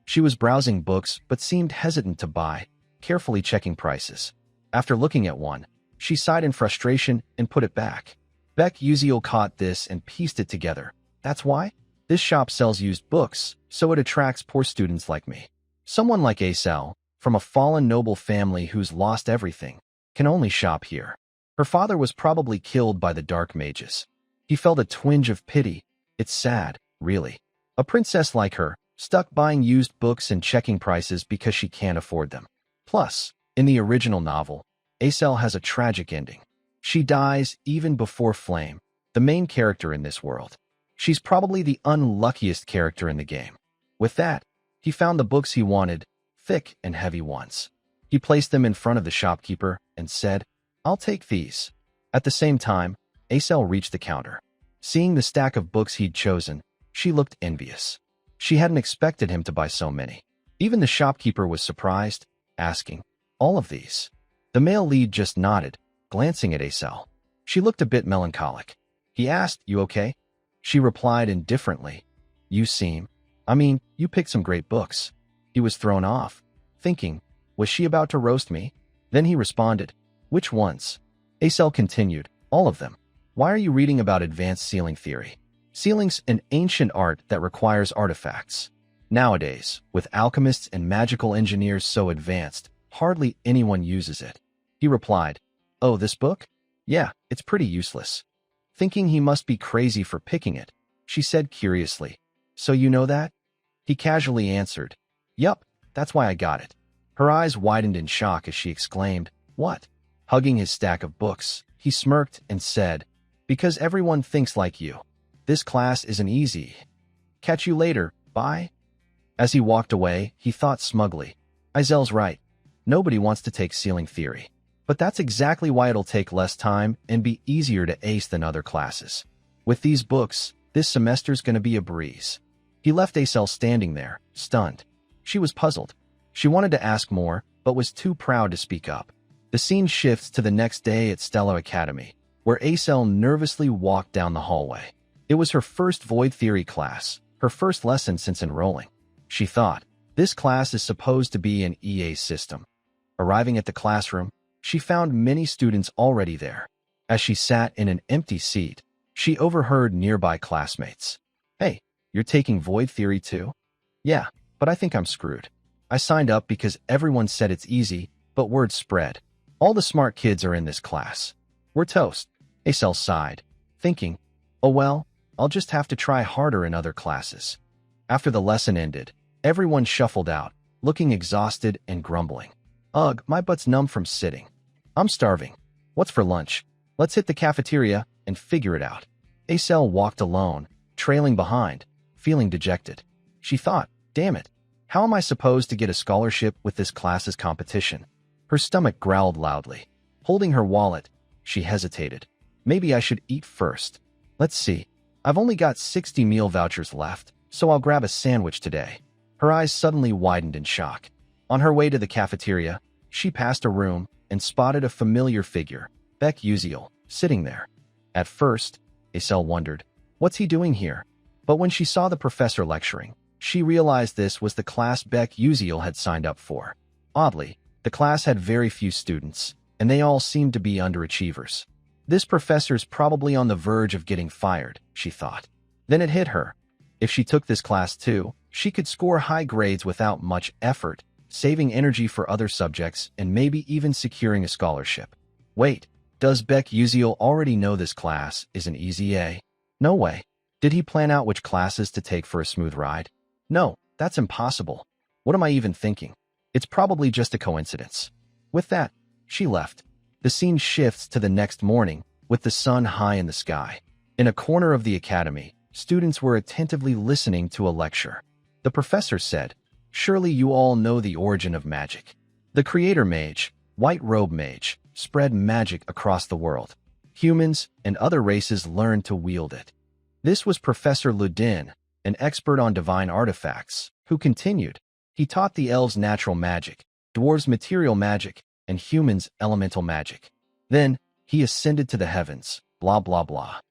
She was browsing books but seemed hesitant to buy, carefully checking prices. After looking at one, she sighed in frustration and put it back. Beck Uziel caught this and pieced it together. That's why? This shop sells used books, so it attracts poor students like me. Someone like Acel, from a fallen noble family who's lost everything, can only shop here. Her father was probably killed by the dark mages. He felt a twinge of pity. It's sad, really. A princess like her, stuck buying used books and checking prices because she can't afford them. Plus, in the original novel, Acel has a tragic ending. She dies even before Flame, the main character in this world. She's probably the unluckiest character in the game. With that, he found the books he wanted, thick and heavy ones. He placed them in front of the shopkeeper and said, I'll take these. At the same time, Acel reached the counter. Seeing the stack of books he'd chosen, she looked envious. She hadn't expected him to buy so many. Even the shopkeeper was surprised, asking, all of these? The male lead just nodded, glancing at Acel. She looked a bit melancholic. He asked, you okay? She replied indifferently, you picked some great books. He was thrown off, thinking, was she about to roast me? Then he responded, which ones? Acel continued, all of them. Why are you reading about advanced sealing theory? Sealing's an ancient art that requires artifacts. Nowadays, with alchemists and magical engineers so advanced, hardly anyone uses it. He replied, "Oh, this book? Yeah, it's pretty useless." Thinking he must be crazy for picking it, she said curiously, "So you know that?" He casually answered, "Yup, that's why I got it." Her eyes widened in shock as she exclaimed, "What?" Hugging his stack of books, he smirked and said, "Because everyone thinks like you. This class isn't easy. Catch you later, bye." As he walked away, he thought smugly, "Izel's right. Nobody wants to take ceiling theory. But that's exactly why it'll take less time and be easier to ace than other classes. With these books, this semester's gonna be a breeze." He left Acel standing there, stunned. She was puzzled. She wanted to ask more, but was too proud to speak up. The scene shifts to the next day at Stella Academy, where Acel nervously walked down the hallway. It was her first void theory class, her first lesson since enrolling. She thought, this class is supposed to be an EA system. Arriving at the classroom, she found many students already there. As she sat in an empty seat, she overheard nearby classmates. "Hey, you're taking void theory too?" "Yeah, but I think I'm screwed. I signed up because everyone said it's easy, but word spread. All the smart kids are in this class. We're toast." Acel sighed, thinking, "Oh well, I'll just have to try harder in other classes." After the lesson ended, everyone shuffled out, looking exhausted and grumbling. "Ugh, my butt's numb from sitting. I'm starving. What's for lunch? Let's hit the cafeteria and figure it out." Acel walked alone, trailing behind, feeling dejected. She thought, damn it, how am I supposed to get a scholarship with this class's competition? Her stomach growled loudly. Holding her wallet, she hesitated. Maybe I should eat first. Let's see. I've only got 60 meal vouchers left, so I'll grab a sandwich today. Her eyes suddenly widened in shock. On her way to the cafeteria, she passed a room and spotted a familiar figure, Beck Uziel, sitting there. At first, Acel wondered, what's he doing here? But when she saw the professor lecturing, she realized this was the class Beck Uziel had signed up for. Oddly, the class had very few students, and they all seemed to be underachievers. This professor's probably on the verge of getting fired, she thought. Then it hit her. If she took this class too, she could score high grades without much effort, saving energy for other subjects and maybe even securing a scholarship. Wait, does Beck Uziel already know this class is an easy A? No way. Did he plan out which classes to take for a smooth ride? No, that's impossible. What am I even thinking? It's probably just a coincidence. With that, she left. The scene shifts to the next morning, with the sun high in the sky. In a corner of the academy, students were attentively listening to a lecture. The professor said, "Surely you all know the origin of magic. The creator mage, White Robe Mage, spread magic across the world. Humans and other races learned to wield it." This was Professor Ludin, an expert on divine artifacts, who continued, "He taught the elves natural magic, dwarves material magic, and humans elemental magic. Then, he ascended to the heavens, blah blah blah."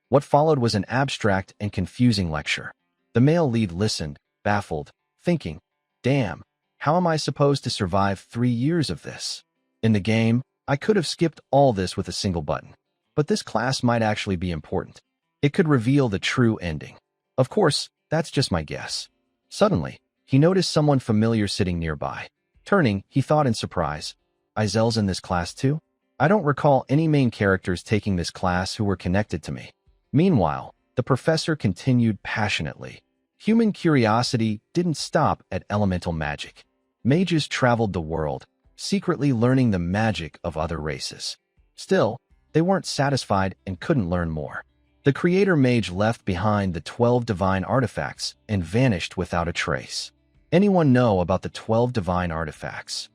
What followed was an abstract and confusing lecture. The male lead listened, baffled, thinking, damn, how am I supposed to survive 3 years of this? In the game, I could have skipped all this with a single button. But this class might actually be important. It could reveal the true ending. Of course, that's just my guess. Suddenly, he noticed someone familiar sitting nearby. Turning, he thought in surprise, Izel's in this class too? I don't recall any main characters taking this class who were connected to me. Meanwhile, the professor continued passionately. Human curiosity didn't stop at elemental magic. Mages traveled the world, secretly learning the magic of other races. Still, they weren't satisfied and couldn't learn more. The creator mage left behind the 12 divine artifacts and vanished without a trace. Anyone know about the 12 divine artifacts?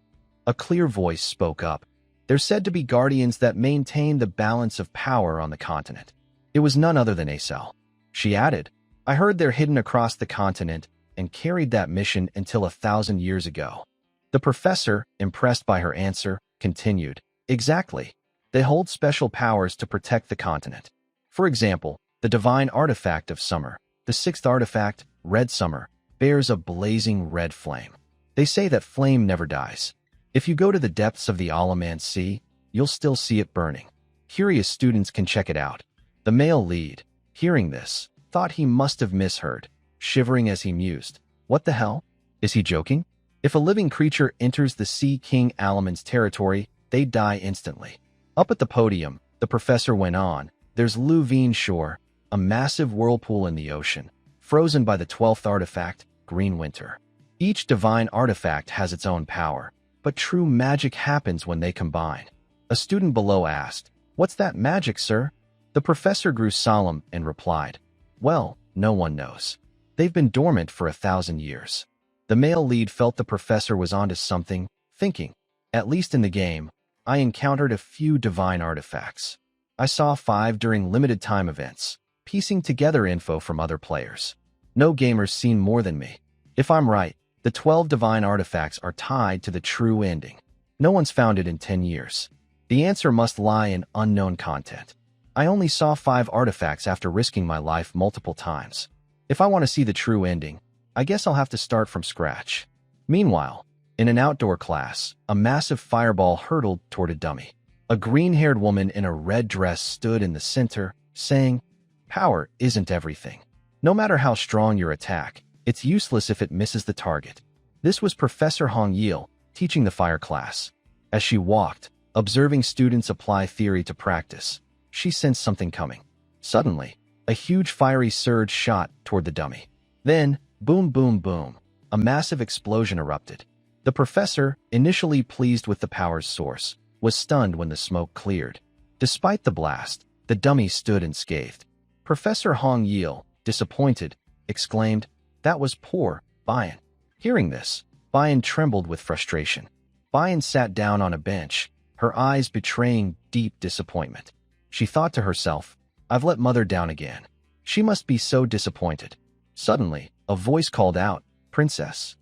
A clear voice spoke up. They're said to be guardians that maintain the balance of power on the continent. It was none other than Acel. She added, I heard they're hidden across the continent and carried that mission until 1,000 years ago. The professor, impressed by her answer, continued, exactly. They hold special powers to protect the continent. For example, the divine artifact of summer, the 6th artifact, Red Summer, bears a blazing red flame. They say that flame never dies. If you go to the depths of the Alaman Sea, you'll still see it burning. Curious students can check it out. The male lead, hearing this, thought he must have misheard, shivering as he mused. What the hell? Is he joking? If a living creature enters the Sea King Alaman's territory, they die instantly. Up at the podium, the professor went on, there's Luvine Shore, a massive whirlpool in the ocean, frozen by the 12th artifact, Green Winter. Each divine artifact has its own power, but true magic happens when they combine. A student below asked, "What's that magic, sir?" The professor grew solemn and replied, "Well, no one knows. They've been dormant for 1,000 years." The male lead felt the professor was onto something, thinking, "At least in the game, I encountered a few divine artifacts. I saw 5 during limited time events, piecing together info from other players. No gamer's seen more than me. If I'm right, the 12 divine artifacts are tied to the true ending. No one's found it in 10 years. The answer must lie in unknown content. I only saw 5 artifacts after risking my life multiple times. If I want to see the true ending, I guess I'll have to start from scratch." Meanwhile, in an outdoor class, a massive fireball hurtled toward a dummy. A green-haired woman in a red dress stood in the center, saying, "Power isn't everything. No matter how strong your attack, it's useless if it misses the target." This was Professor Hong Yil, teaching the fire class. As she walked, observing students apply theory to practice, she sensed something coming. Suddenly, a huge fiery surge shot toward the dummy. Then, boom, boom, boom, a massive explosion erupted. The professor, initially pleased with the power's source, was stunned when the smoke cleared. Despite the blast, the dummy stood unscathed. Professor Hong Yil, disappointed, exclaimed, "That was poor, Bayan." Hearing this, Bayan trembled with frustration. Bayan sat down on a bench, her eyes betraying deep disappointment. She thought to herself, "I've let Mother down again. She must be so disappointed." Suddenly, a voice called out, "Princess."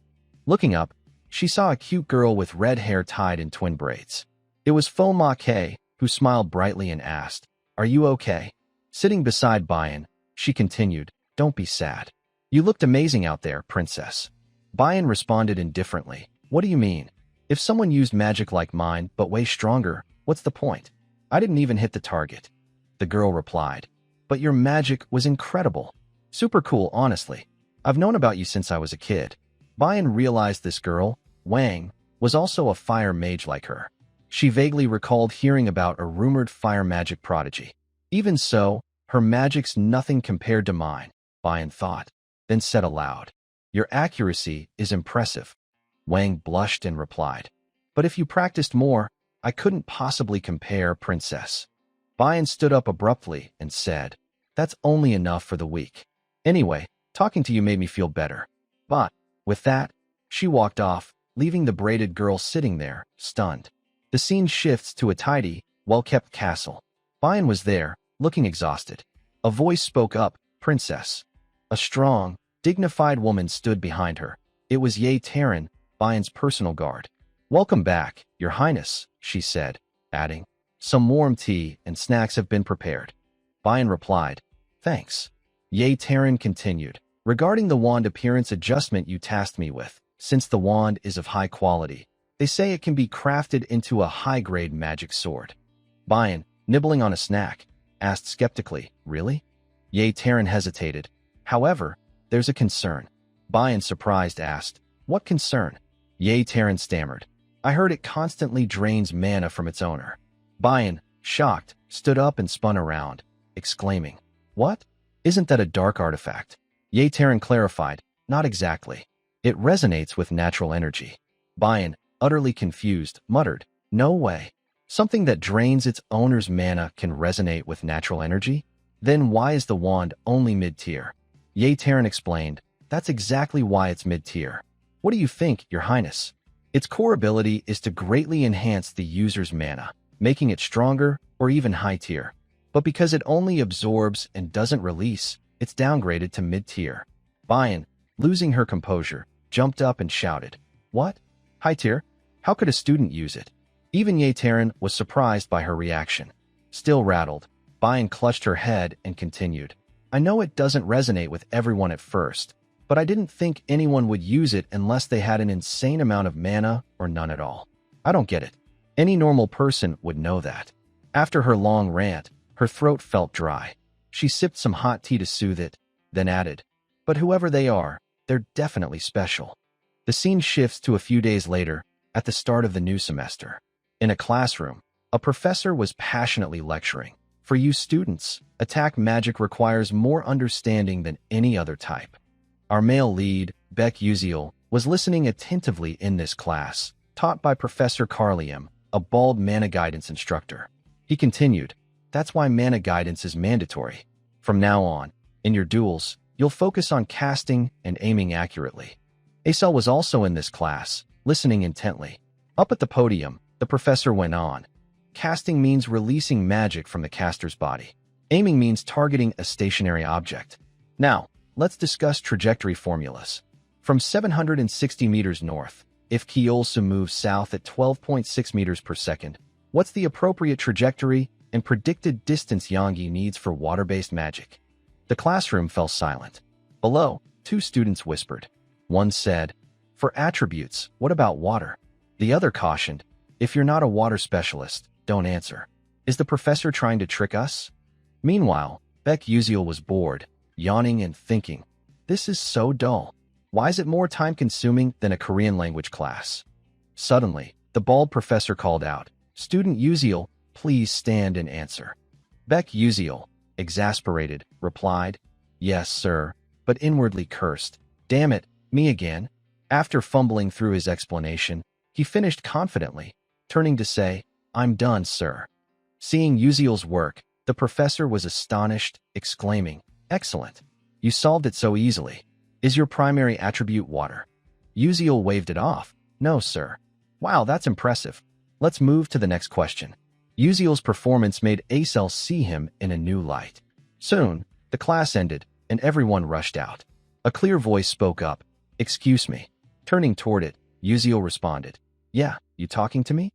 Looking up, she saw a cute girl with red hair tied in twin braids. It was Fo Ma Kei, who smiled brightly and asked, "Are you okay?" Sitting beside Bayan, she continued, "Don't be sad. You looked amazing out there, princess." Bayan responded indifferently, "What do you mean? If someone used magic like mine but way stronger, what's the point? I didn't even hit the target." The girl replied, "But your magic was incredible. Super cool, honestly. I've known about you since I was a kid." Bayan realized this girl, Wang, was also a fire mage like her. She vaguely recalled hearing about a rumored fire magic prodigy. Even so, her magic's nothing compared to mine, Bayan thought, then said aloud, "Your accuracy is impressive." Wang blushed and replied, "But if you practiced more, I couldn't possibly compare, princess." Bayan stood up abruptly and said, "That's only enough for the weak. Anyway, talking to you made me feel better." But, with that, she walked off, leaving the braided girl sitting there, stunned. The scene shifts to a tidy, well-kept castle. Bayan was there, looking exhausted. A voice spoke up, "Princess." A strong, dignified woman stood behind her. It was Ye Terran, Bayan's personal guard. "Welcome back, Your Highness," she said, adding, "Some warm tea and snacks have been prepared." Bayan replied, "Thanks." Ye Terran continued, "Regarding the wand appearance adjustment you tasked me with, since the wand is of high quality, they say it can be crafted into a high-grade magic sword." Bayan, nibbling on a snack, asked skeptically, "Really?" Ye Terran hesitated. "However, there's a concern." Bayan, surprised, asked, "What concern?" Ye Terran stammered, "I heard it constantly drains mana from its owner." Bayan, shocked, stood up and spun around, exclaiming, "What? Isn't that a dark artifact?" Ye Terran clarified, "Not exactly. It resonates with natural energy." Bayan, utterly confused, muttered, "No way. Something that drains its owner's mana can resonate with natural energy? Then why is the wand only mid-tier?" Ye Terran explained, "That's exactly why it's mid-tier. What do you think, Your Highness? Its core ability is to greatly enhance the user's mana, making it stronger or even high-tier. But because it only absorbs and doesn't release, it's downgraded to mid-tier." Bayan, losing her composure, jumped up and shouted, "What? High-tier? How could a student use it?" Even Ye Terran was surprised by her reaction. Still rattled, Bayan clutched her head and continued, "I know it doesn't resonate with everyone at first, but I didn't think anyone would use it unless they had an insane amount of mana or none at all. I don't get it. Any normal person would know that." After her long rant, her throat felt dry. She sipped some hot tea to soothe it, then added, "But whoever they are, they're definitely special. The scene shifts to a few days later, at the start of the new semester. In a classroom, a professor was passionately lecturing. For you students, attack magic requires more understanding than any other type. Our male lead, Beck Uziel, was listening attentively in this class, taught by Professor Carliam, a bald mana guidance instructor. He continued, "That's why mana guidance is mandatory. From now on, in your duels, you'll focus on casting and aiming accurately." Acel was also in this class, listening intently. Up at the podium, the professor went on. Casting means releasing magic from the caster's body. Aiming means targeting a stationary object. Now, let's discuss trajectory formulas. From 760 meters north, if Kyolsu moves south at 12.6 meters per second, what's the appropriate trajectory and predicted distance Yongi needs for water-based magic? The classroom fell silent. Below, two students whispered. One said, "For attributes, what about water?" The other cautioned, "If you're not a water specialist, don't answer. Is the professor trying to trick us?" Meanwhile, Beck Uziel was bored, yawning and thinking, "This is so dull. Why is it more time-consuming than a Korean language class?" Suddenly, the bald professor called out, "Student Uziel, please stand and answer." Beck Uziel, exasperated, replied, "Yes, sir," but inwardly cursed. "Damn it, me again." After fumbling through his explanation, he finished confidently, turning to say, "I'm done, sir." Seeing Uziel's work, the professor was astonished, exclaiming, "Excellent. You solved it so easily. Is your primary attribute water?" Uziel waved it off. "No, sir." "Wow, that's impressive. Let's move to the next question." Uziel's performance made Acel see him in a new light. Soon, the class ended, and everyone rushed out. A clear voice spoke up, "Excuse me." Turning toward it, Uziel responded, "Yeah, you talking to me?"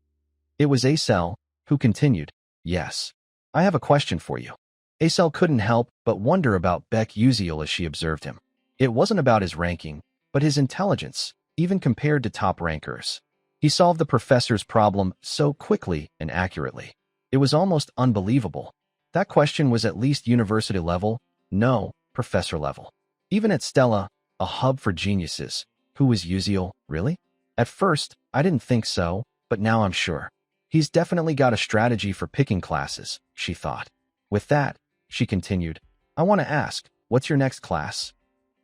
It was Acel, who continued, "Yes. I have a question for you." Acel couldn't help but wonder about Beck Uziel as she observed him. It wasn't about his ranking, but his intelligence, even compared to top rankers. He solved the professor's problem so quickly and accurately. It was almost unbelievable. That question was at least university level, no, professor level. Even at Stella, a hub for geniuses, who was Uziel, really? At first, I didn't think so, but now I'm sure. He's definitely got a strategy for picking classes, she thought. With that, she continued, "I want to ask, what's your next class?"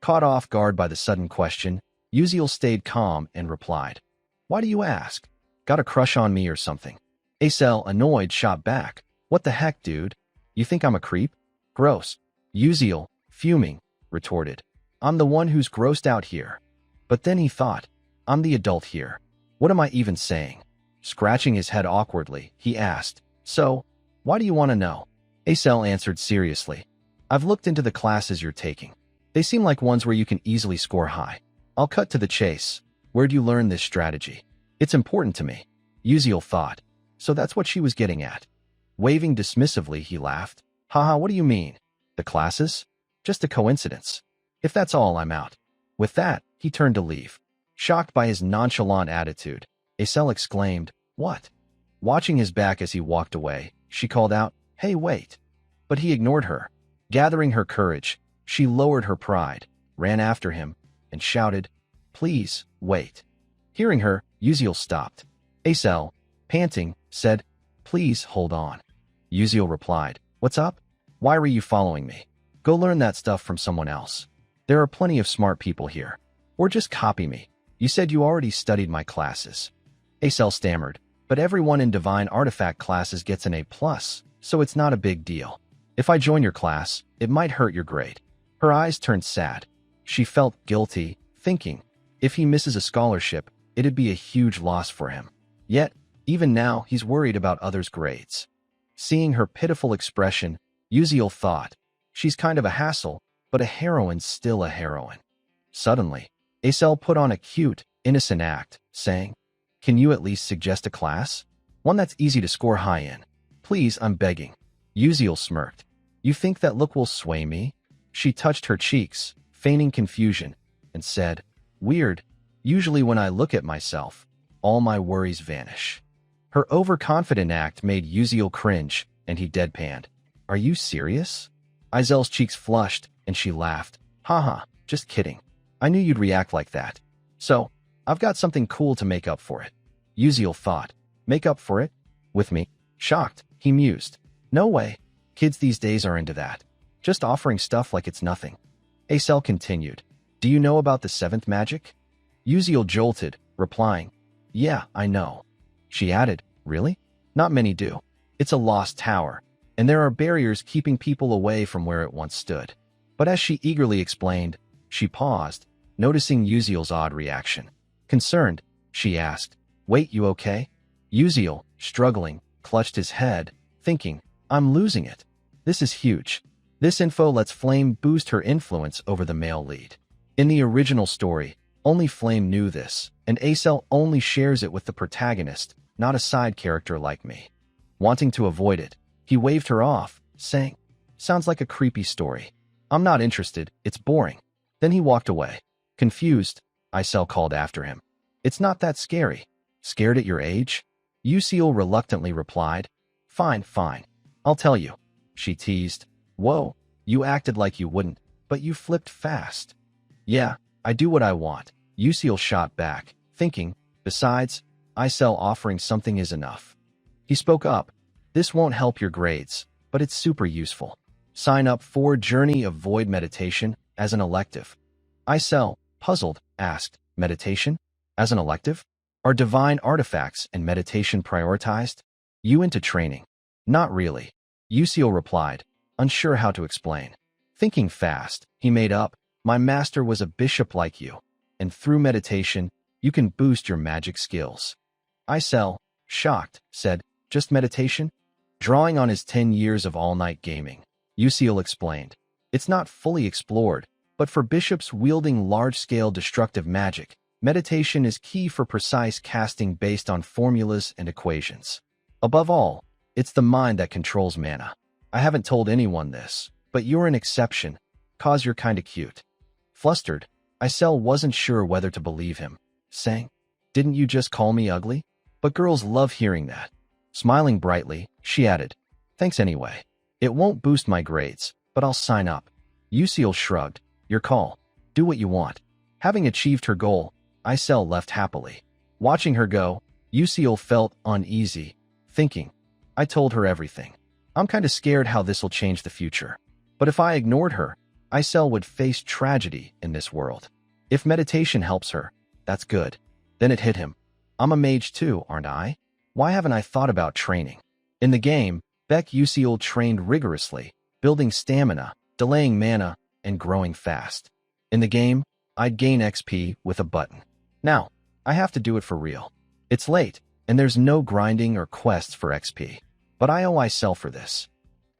Caught off guard by the sudden question, Uziel stayed calm and replied, "Why do you ask? Got a crush on me or something?" Acel, annoyed, shot back, "What the heck, dude? You think I'm a creep? Gross." Uziel, fuming, retorted, "I'm the one who's grossed out here." But then he thought, "I'm the adult here. What am I even saying?" Scratching his head awkwardly, he asked, "So, why do you want to know?" Acel answered seriously, "I've looked into the classes you're taking. They seem like ones where you can easily score high. I'll cut to the chase. Where'd you learn this strategy? It's important to me." Uziel thought, so that's what she was getting at. Waving dismissively, he laughed. "Haha, what do you mean? The classes? Just a coincidence. If that's all, I'm out." With that, he turned to leave. Shocked by his nonchalant attitude, Acel exclaimed, "What?" Watching his back as he walked away, she called out, "Hey, wait." But he ignored her. Gathering her courage, she lowered her pride, ran after him, and shouted, "Please, wait." Hearing her, Uziel stopped. Acel, panting, said, "Please hold on." Uziel replied, "What's up? Why were you following me? Go learn that stuff from someone else. There are plenty of smart people here. Or just copy me. You said you already studied my classes." Acel stammered, "But everyone in Divine Artifact classes gets an A+, so it's not a big deal. If I join your class, it might hurt your grade." Her eyes turned sad. She felt guilty, thinking, if he misses a scholarship, it'd be a huge loss for him. Yet, even now, he's worried about others' grades. Seeing her pitiful expression, Uziel thought, she's kind of a hassle, but a heroine's still a heroine. Suddenly, Acel put on a cute, innocent act, saying, "Can you at least suggest a class? One that's easy to score high in. Please, I'm begging." Uziel smirked. "You think that look will sway me?" She touched her cheeks, feigning confusion, and said, "Weird. Usually when I look at myself, all my worries vanish." Her overconfident act made Uziel cringe, and he deadpanned, "Are you serious?" Izel's cheeks flushed, and she laughed. "Haha, just kidding." I knew you'd react like that. So, I've got something cool to make up for it. Uziel thought. Make up for it? With me? Shocked, he mused. No way. Kids these days are into that. Just offering stuff like it's nothing. Acel continued. Do you know about the seventh magic? Uziel jolted, replying. Yeah, I know. She added, really? Not many do. It's a lost tower, and there are barriers keeping people away from where it once stood. But as she eagerly explained, she paused, noticing Uziel's odd reaction. Concerned, she asked, Wait, you okay? Uziel, struggling, clutched his head, thinking, I'm losing it. This is huge. This info lets Flame boost her influence over the male lead. In the original story, only Flame knew this, and Acel only shares it with the protagonist, not a side character like me. Wanting to avoid it, he waved her off, saying, Sounds like a creepy story. I'm not interested, it's boring. Then he walked away. Confused, Acel called after him. It's not that scary. Scared at your age? Uziel reluctantly replied. Fine, fine. I'll tell you. She teased. Whoa, you acted like you wouldn't, but you flipped fast. Yeah, I do what I want. Uziel shot back, thinking, besides, Acel offering something is enough. He spoke up. This won't help your grades, but it's super useful. Sign up for Journey of Void Meditation as an elective. Acel, puzzled, asked, Meditation? As an elective? Are divine artifacts and meditation prioritized? You into training? Not really. Uziel replied, unsure how to explain. Thinking fast, he made up, my master was a bishop like you, and through meditation, you can boost your magic skills. Acel, shocked, said, just meditation? Drawing on his 10 years of all-night gaming, Uziel explained, it's not fully explored, but for bishops wielding large-scale destructive magic, meditation is key for precise casting based on formulas and equations. Above all, it's the mind that controls mana. I haven't told anyone this, but you're an exception, 'cause you're kinda cute. Flustered, Acel wasn't sure whether to believe him, saying, Didn't you just call me ugly? But girls love hearing that. Smiling brightly, she added, Thanks anyway. It won't boost my grades, but I'll sign up. Uziel shrugged. Your call. Do what you want. Having achieved her goal, Acel left happily. Watching her go, Uziel felt uneasy, thinking, I told her everything. I'm kinda scared how this'll change the future. But if I ignored her, Acel would face tragedy in this world. If meditation helps her, that's good. Then it hit him. I'm a mage too, aren't I? Why haven't I thought about training? In the game, Uziel trained rigorously, building stamina, delaying mana, and growing fast. In the game, I'd gain XP with a button. Now, I have to do it for real. It's late, and there's no grinding or quests for XP. But I owe Acel for this.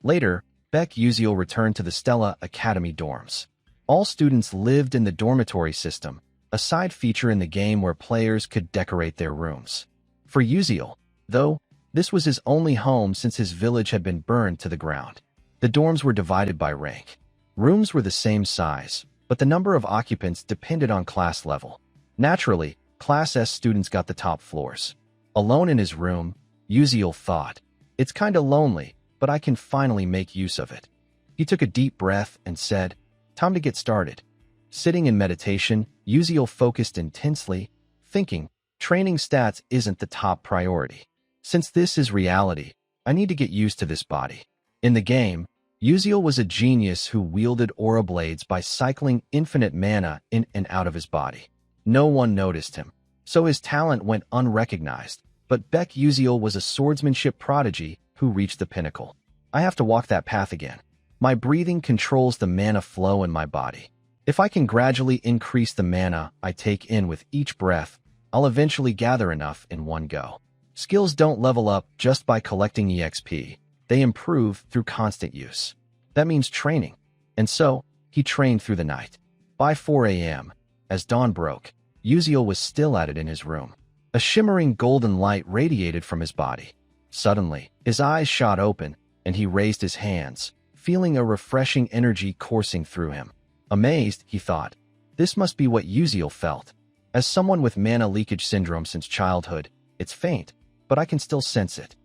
Later, Uziel returned to the Stella Academy dorms. All students lived in the dormitory system, a side feature in the game where players could decorate their rooms. For Uziel, though, this was his only home since his village had been burned to the ground. The dorms were divided by rank. Rooms were the same size, but the number of occupants depended on class level. Naturally, Class S students got the top floors. Alone in his room, Uziel thought, It's kinda lonely, but I can finally make use of it. He took a deep breath and said, Time to get started. Sitting in meditation, Uziel focused intensely, thinking, training stats isn't the top priority. Since this is reality, I need to get used to this body. In the game, Uziel was a genius who wielded aura blades by cycling infinite mana in and out of his body. No one noticed him, so his talent went unrecognized, but Uziel was a swordsmanship prodigy who reached the pinnacle. I have to walk that path again. My breathing controls the mana flow in my body. If I can gradually increase the mana I take in with each breath, I'll eventually gather enough in one go. Skills don't level up just by collecting EXP. They improve through constant use. That means training. And so, he trained through the night. By 4 a.m., as dawn broke, Uziel was still at it in his room. A shimmering golden light radiated from his body. Suddenly, his eyes shot open, and he raised his hands, feeling a refreshing energy coursing through him. Amazed, he thought, this must be what Uziel felt. As someone with mana leakage syndrome since childhood, it's faint, but I can still sense it.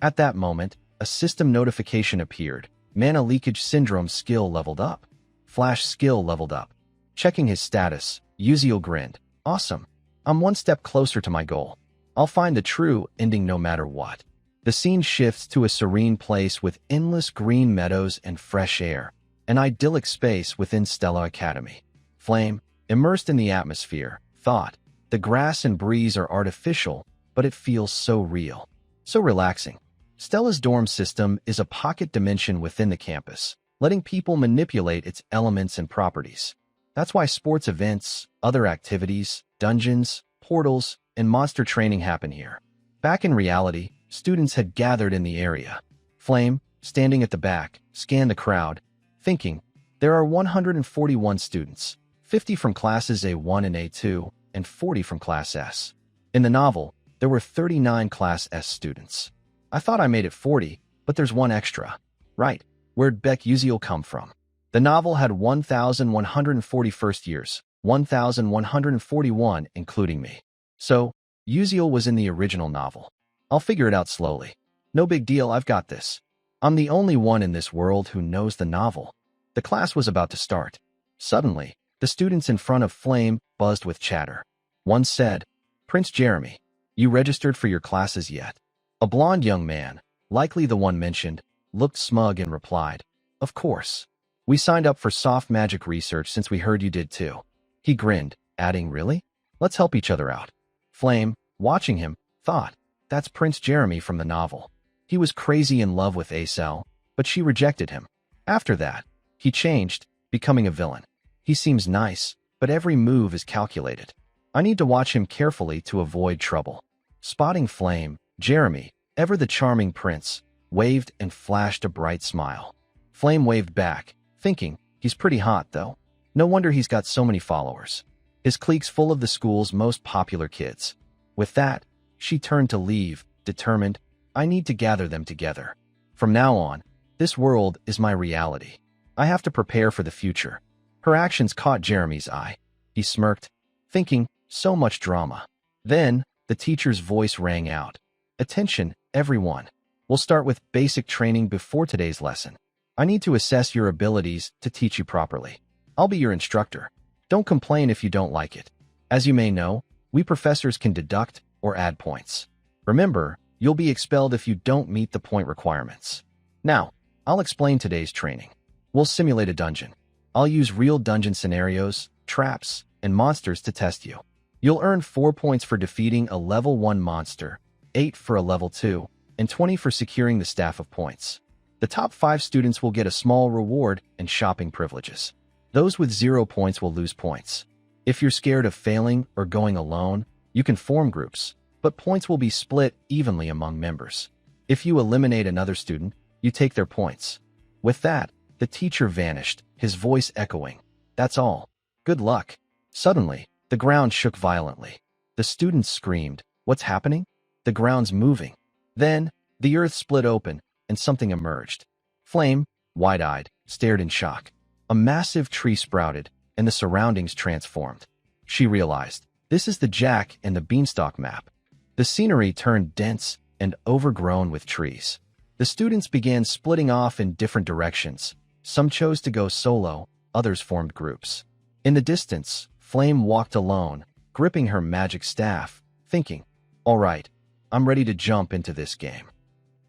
At that moment, a system notification appeared. Mana leakage syndrome skill leveled up. Flash skill leveled up. Checking his status, Uziel grinned. Awesome. I'm one step closer to my goal. I'll find the true ending no matter what. The scene shifts to a serene place with endless green meadows and fresh air, an idyllic space within Stella Academy. Flame, immersed in the atmosphere, thought, the grass and breeze are artificial, but it feels so real, so relaxing. Stella's dorm system is a pocket dimension within the campus, letting people manipulate its elements and properties. That's why sports events, other activities, dungeons, portals, and monster training happen here. Back in reality, students had gathered in the area. Flame, standing at the back, scanned the crowd, thinking, there are 141 students, 50 from classes A1 and A2, and 40 from Class S. In the novel, there were 39 Class S students. I thought I made it 40, but there's one extra. Right, where'd Uziel come from? The novel had 1,140 first years, 1,141 including me. So, Uziel was in the original novel. I'll figure it out slowly. No big deal, I've got this. I'm the only one in this world who knows the novel. The class was about to start. Suddenly, the students in front of Flame buzzed with chatter. One said, Prince Jeremy, you registered for your classes yet? A blond young man, likely the one mentioned, looked smug and replied, Of course. We signed up for soft magic research since we heard you did too. He grinned, adding, Really? Let's help each other out. Flame, watching him, thought, That's Prince Jeremy from the novel. He was crazy in love with Acel, but she rejected him. After that, he changed, becoming a villain. He seems nice, but every move is calculated. I need to watch him carefully to avoid trouble. Spotting Flame, Jeremy, ever the charming prince, waved and flashed a bright smile. Flame waved back, thinking, he's pretty hot though. No wonder he's got so many followers. His clique's full of the school's most popular kids. With that, she turned to leave, determined, I need to gather them together. From now on, this world is my reality. I have to prepare for the future. Her actions caught Jeremy's eye. He smirked, thinking, so much drama. Then, the teacher's voice rang out. Attention, everyone. We'll start with basic training before today's lesson. I need to assess your abilities to teach you properly. I'll be your instructor. Don't complain if you don't like it. As you may know, we professors can deduct or add points. Remember, you'll be expelled if you don't meet the point requirements. Now, I'll explain today's training. We'll simulate a dungeon. I'll use real dungeon scenarios, traps, and monsters to test you. You'll earn 4 points for defeating a level 1 monster, 8 for a level 2, and 20 for securing the staff of points. The top 5 students will get a small reward and shopping privileges. Those with 0 points will lose points. If you're scared of failing or going alone, you can form groups, but points will be split evenly among members. If you eliminate another student, you take their points. With that, the teacher vanished, his voice echoing, That's all. Good luck. Suddenly, the ground shook violently. The students screamed, What's happening? The ground's moving. Then, the earth split open, and something emerged. Flame, wide-eyed, stared in shock. A massive tree sprouted, and the surroundings transformed. She realized, this is the Jack and the Beanstalk map. The scenery turned dense and overgrown with trees. The students began splitting off in different directions. Some chose to go solo, others formed groups. In the distance, Flame walked alone, gripping her magic staff, thinking, All right, I'm ready to jump into this game.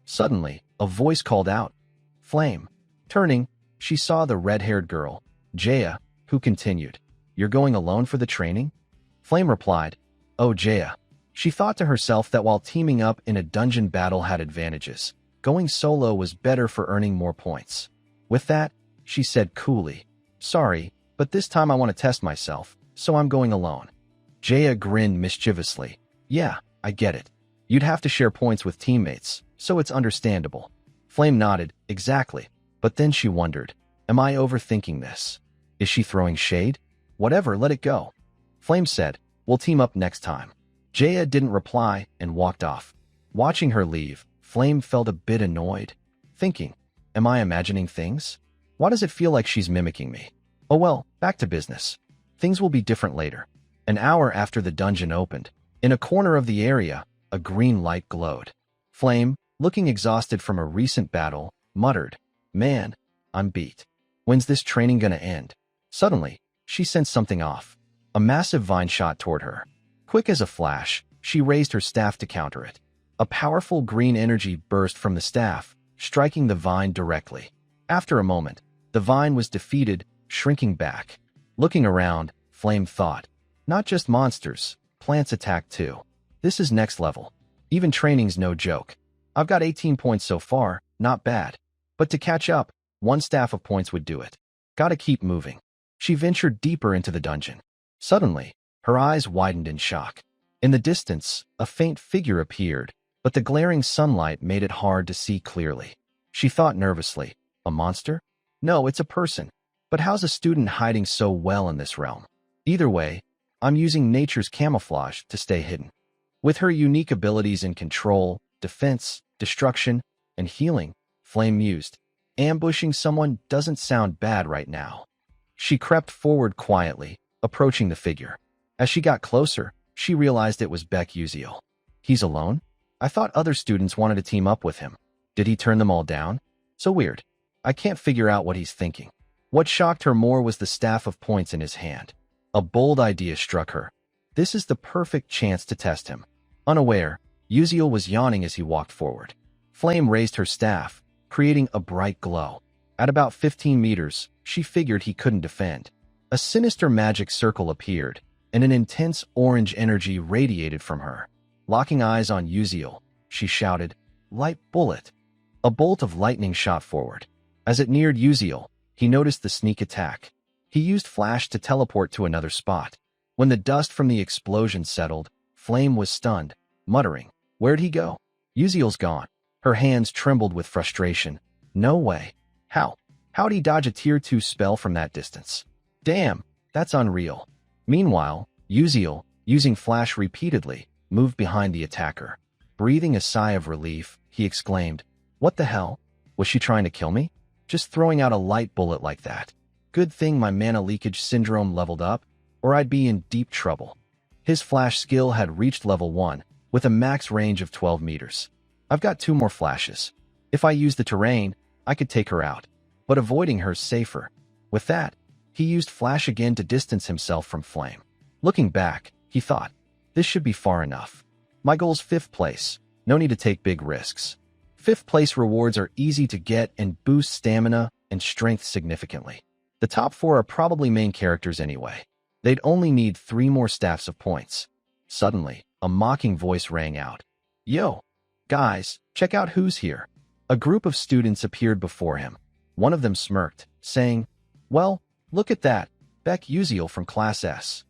Suddenly, a voice called out, Flame. Turning, she saw the red-haired girl, Jaya, who continued, You're going alone for the training? Flame replied, Oh, Jaya. She thought to herself that while teaming up in a dungeon battle had advantages, going solo was better for earning more points. With that, she said coolly, Sorry, but this time I want to test myself, so I'm going alone. Jaya grinned mischievously. Yeah, I get it. You'd have to share points with teammates, so it's understandable. Flame nodded, exactly. But then she wondered, Am I overthinking this? Is she throwing shade? Whatever, let it go. Flame said, We'll team up next time. Jaya didn't reply and walked off. Watching her leave, Flame felt a bit annoyed, thinking, Am I imagining things? Why does it feel like she's mimicking me? Oh well, back to business. Things will be different later. An hour after the dungeon opened, in a corner of the area, a green light glowed. Flame, looking exhausted from a recent battle, muttered, Man, I'm beat. When's this training gonna end? Suddenly, she sensed something off. A massive vine shot toward her. Quick as a flash, she raised her staff to counter it. A powerful green energy burst from the staff, striking the vine directly. After a moment, the vine was defeated, shrinking back. Looking around, Flame thought, not just monsters, plants attack too. This is next level. Even training's no joke. I've got 18 points so far, not bad. But to catch up, one staff of points would do it. Gotta keep moving. She ventured deeper into the dungeon. Suddenly, her eyes widened in shock. In the distance, a faint figure appeared, but the glaring sunlight made it hard to see clearly. She thought nervously, a monster? No, it's a person. But how's a student hiding so well in this realm? Either way, I'm using nature's camouflage to stay hidden. With her unique abilities in control, defense, destruction, and healing, Flame mused, ambushing someone doesn't sound bad right now. She crept forward quietly, approaching the figure. As she got closer, she realized it was Uziel. He's alone? I thought other students wanted to team up with him. Did he turn them all down? So weird. I can't figure out what he's thinking. What shocked her more was the staff of points in his hand. A bold idea struck her. This is the perfect chance to test him. Unaware, Uziel was yawning as he walked forward. Flame raised her staff, creating a bright glow. At about 15 meters, she figured he couldn't defend. A sinister magic circle appeared, and an intense orange energy radiated from her. Locking eyes on Uziel, she shouted, "Light bullet!" A bolt of lightning shot forward. As it neared Uziel, he noticed the sneak attack. He used flash to teleport to another spot. When the dust from the explosion settled, Flame was stunned, muttering, "Where'd he go?" Uziel's gone. Her hands trembled with frustration. No way. How'd he dodge a tier 2 spell from that distance? Damn, that's unreal. Meanwhile, Uziel, using flash repeatedly, moved behind the attacker. Breathing a sigh of relief, he exclaimed, "What the hell? Was she trying to kill me? Just throwing out a light bullet like that. Good thing my mana leakage syndrome leveled up, or I'd be in deep trouble." His flash skill had reached level 1, with a max range of 12 meters. I've got 2 more flashes. If I use the terrain, I could take her out, but avoiding her's safer. With that, he used flash again to distance himself from Flame. Looking back, he thought, this should be far enough. My goal's 5th place. No need to take big risks. 5th place rewards are easy to get and boost stamina and strength significantly. The top 4 are probably main characters anyway. They'd only need 3 more staffs of points. Suddenly, a mocking voice rang out. "Yo, guys, check out who's here." A group of students appeared before him. One of them smirked, saying, "Well, look at that, Uziel from Class S."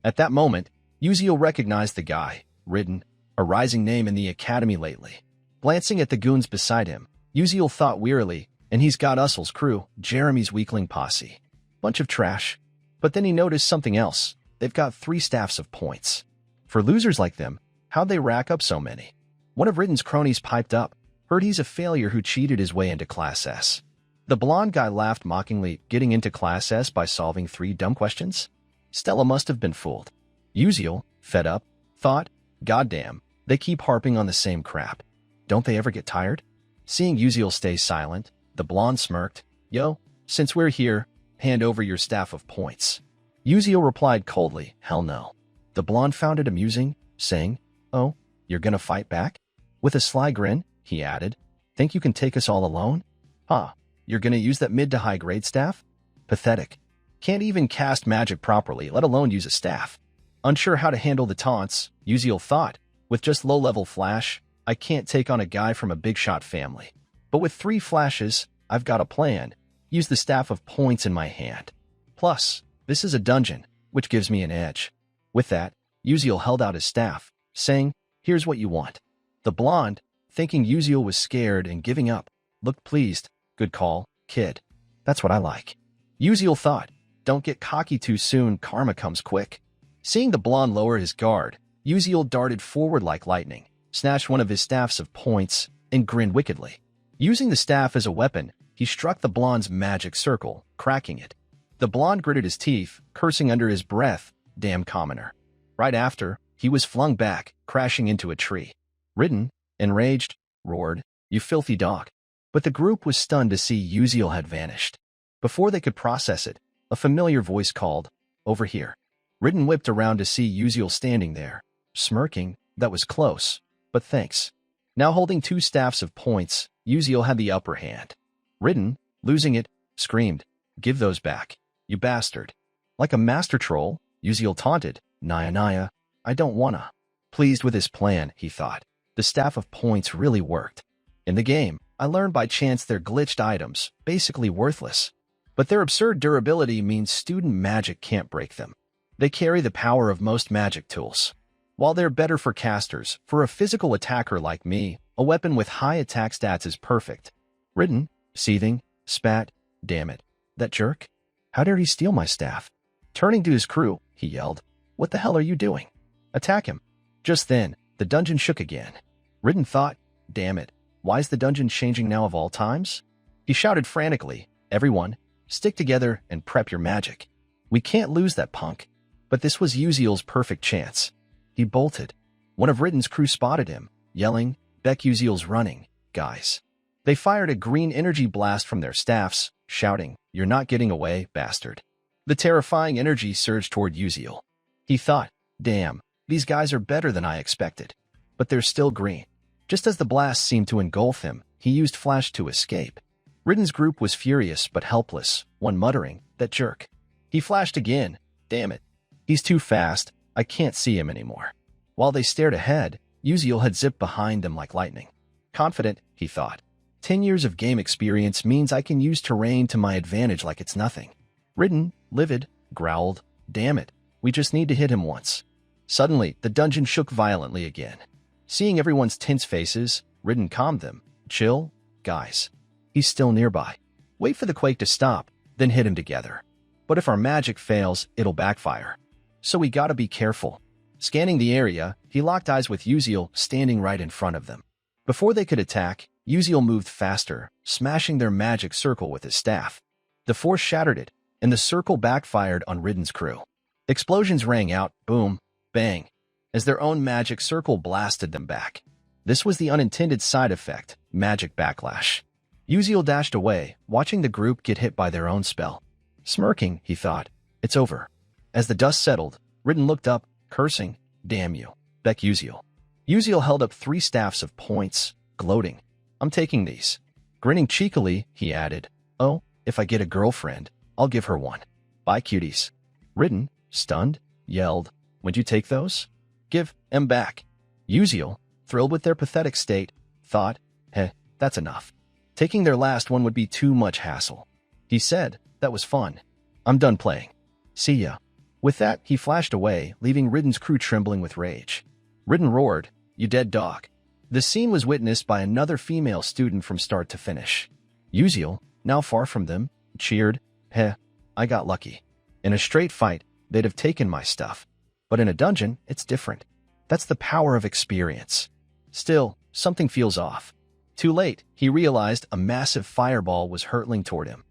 At that moment, Uziel recognized the guy, Ridden, a rising name in the academy lately. Glancing at the goons beside him, Uziel thought wearily, and he's got Ussel's crew, Jeremy's weakling posse. Bunch of trash. But then he noticed something else. They've got 3 staffs of points. For losers like them, how'd they rack up so many? One of Ridden's cronies piped up, heard he's a failure who cheated his way into Class S. The blonde guy laughed mockingly, getting into Class S by solving 3 dumb questions? Stella must have been fooled. Uziel, fed up, thought, goddamn, they keep harping on the same crap. Don't they ever get tired? Seeing Uziel stay silent, the blonde smirked, "Yo, since we're here, hand over your staff of points." Uziel replied coldly, "Hell no." The blonde found it amusing, saying, "Oh, you're gonna fight back?" With a sly grin, he added, "Think you can take us all alone? Huh, you're gonna use that mid to high grade staff? Pathetic. Can't even cast magic properly, let alone use a staff." Unsure how to handle the taunts, Uziel thought, with just low-level flash, I can't take on a guy from a big-shot family. But with 3 flashes, I've got a plan. Use the staff of points in my hand. Plus, this is a dungeon, which gives me an edge. With that, Uziel held out his staff, saying, "Here's what you want." The blonde, thinking Uziel was scared and giving up, looked pleased. "Good call, kid. That's what I like." Uziel thought, don't get cocky too soon, karma comes quick. Seeing the blonde lower his guard, Uziel darted forward like lightning, snatched one of his staffs of points, and grinned wickedly. Using the staff as a weapon, he struck the blonde's magic circle, cracking it. The blonde gritted his teeth, cursing under his breath, "Damn commoner." Right after, he was flung back, crashing into a tree. Ridden, enraged, roared, "You filthy dog." But the group was stunned to see Uziel had vanished. Before they could process it, a familiar voice called, "Over here." Ridden whipped around to see Uziel standing there, smirking. That was close, but thanks. Now holding 2 staffs of points, Uziel had the upper hand. Ridden, losing it, screamed, "Give those back, you bastard." Like a master troll, Uziel taunted, Naya, I don't wanna." Pleased with his plan, he thought. The staff of points really worked. In the game, I learned by chance they're glitched items, basically worthless. But their absurd durability means student magic can't break them. They carry the power of most magic tools. While they're better for casters, for a physical attacker like me, a weapon with high attack stats is perfect. Ridden, seething, spat, "Damn it. That jerk? How dare he steal my staff?" Turning to his crew, he yelled, "What the hell are you doing? Attack him." Just then, the dungeon shook again. Ridden thought, "Damn it. Why is the dungeon changing now of all times?" He shouted frantically, "Everyone, stick together and prep your magic. We can't lose that punk." But this was Uziel's perfect chance. He bolted. One of Ridden's crew spotted him, yelling, "Beck, Uziel's running, guys." They fired a green energy blast from their staffs, shouting, "You're not getting away, bastard." The terrifying energy surged toward Uziel. He thought, "Damn, these guys are better than I expected." But they're still green. Just as the blast seemed to engulf him, he used flash to escape. Ridden's group was furious but helpless, one muttering, "That jerk." He flashed again. "Damn it. He's too fast. I can't see him anymore." While they stared ahead, Uziel had zipped behind them like lightning. Confident, he thought. 10 years of game experience means I can use terrain to my advantage like it's nothing. Ridden, livid, growled, "Damn it. We just need to hit him once." Suddenly, the dungeon shook violently again. Seeing everyone's tense faces, Ridden calmed them. "Chill, guys. He's still nearby. Wait for the quake to stop, then hit him together. But if our magic fails, it'll backfire. So we gotta be careful." Scanning the area, he locked eyes with Uziel standing right in front of them. Before they could attack, Uziel moved faster, smashing their magic circle with his staff. The force shattered it, and the circle backfired on Ridden's crew. Explosions rang out, boom, bang, as their own magic circle blasted them back. This was the unintended side effect, magic backlash. Uziel dashed away, watching the group get hit by their own spell. Smirking, he thought, "It's over." As the dust settled, Ridden looked up, cursing, "Damn you, Beck Uziel." Uziel held up 3 staffs of points, gloating. "I'm taking these." Grinning cheekily, he added, "Oh, if I get a girlfriend, I'll give her one. Bye, cuties." Ridden, stunned, yelled, "Would you take those? Give 'em back." Uziel, thrilled with their pathetic state, thought, that's enough. Taking their last one would be too much hassle. He said, "That was fun. I'm done playing. See ya." With that, he flashed away, leaving Ridden's crew trembling with rage. Ridden roared, "You dead dog." The scene was witnessed by another female student from start to finish. Uziel, now far from them, cheered, I got lucky. In a straight fight, they'd have taken my stuff. But in a dungeon, it's different. That's the power of experience. Still, something feels off. Too late, he realized a massive fireball was hurtling toward him.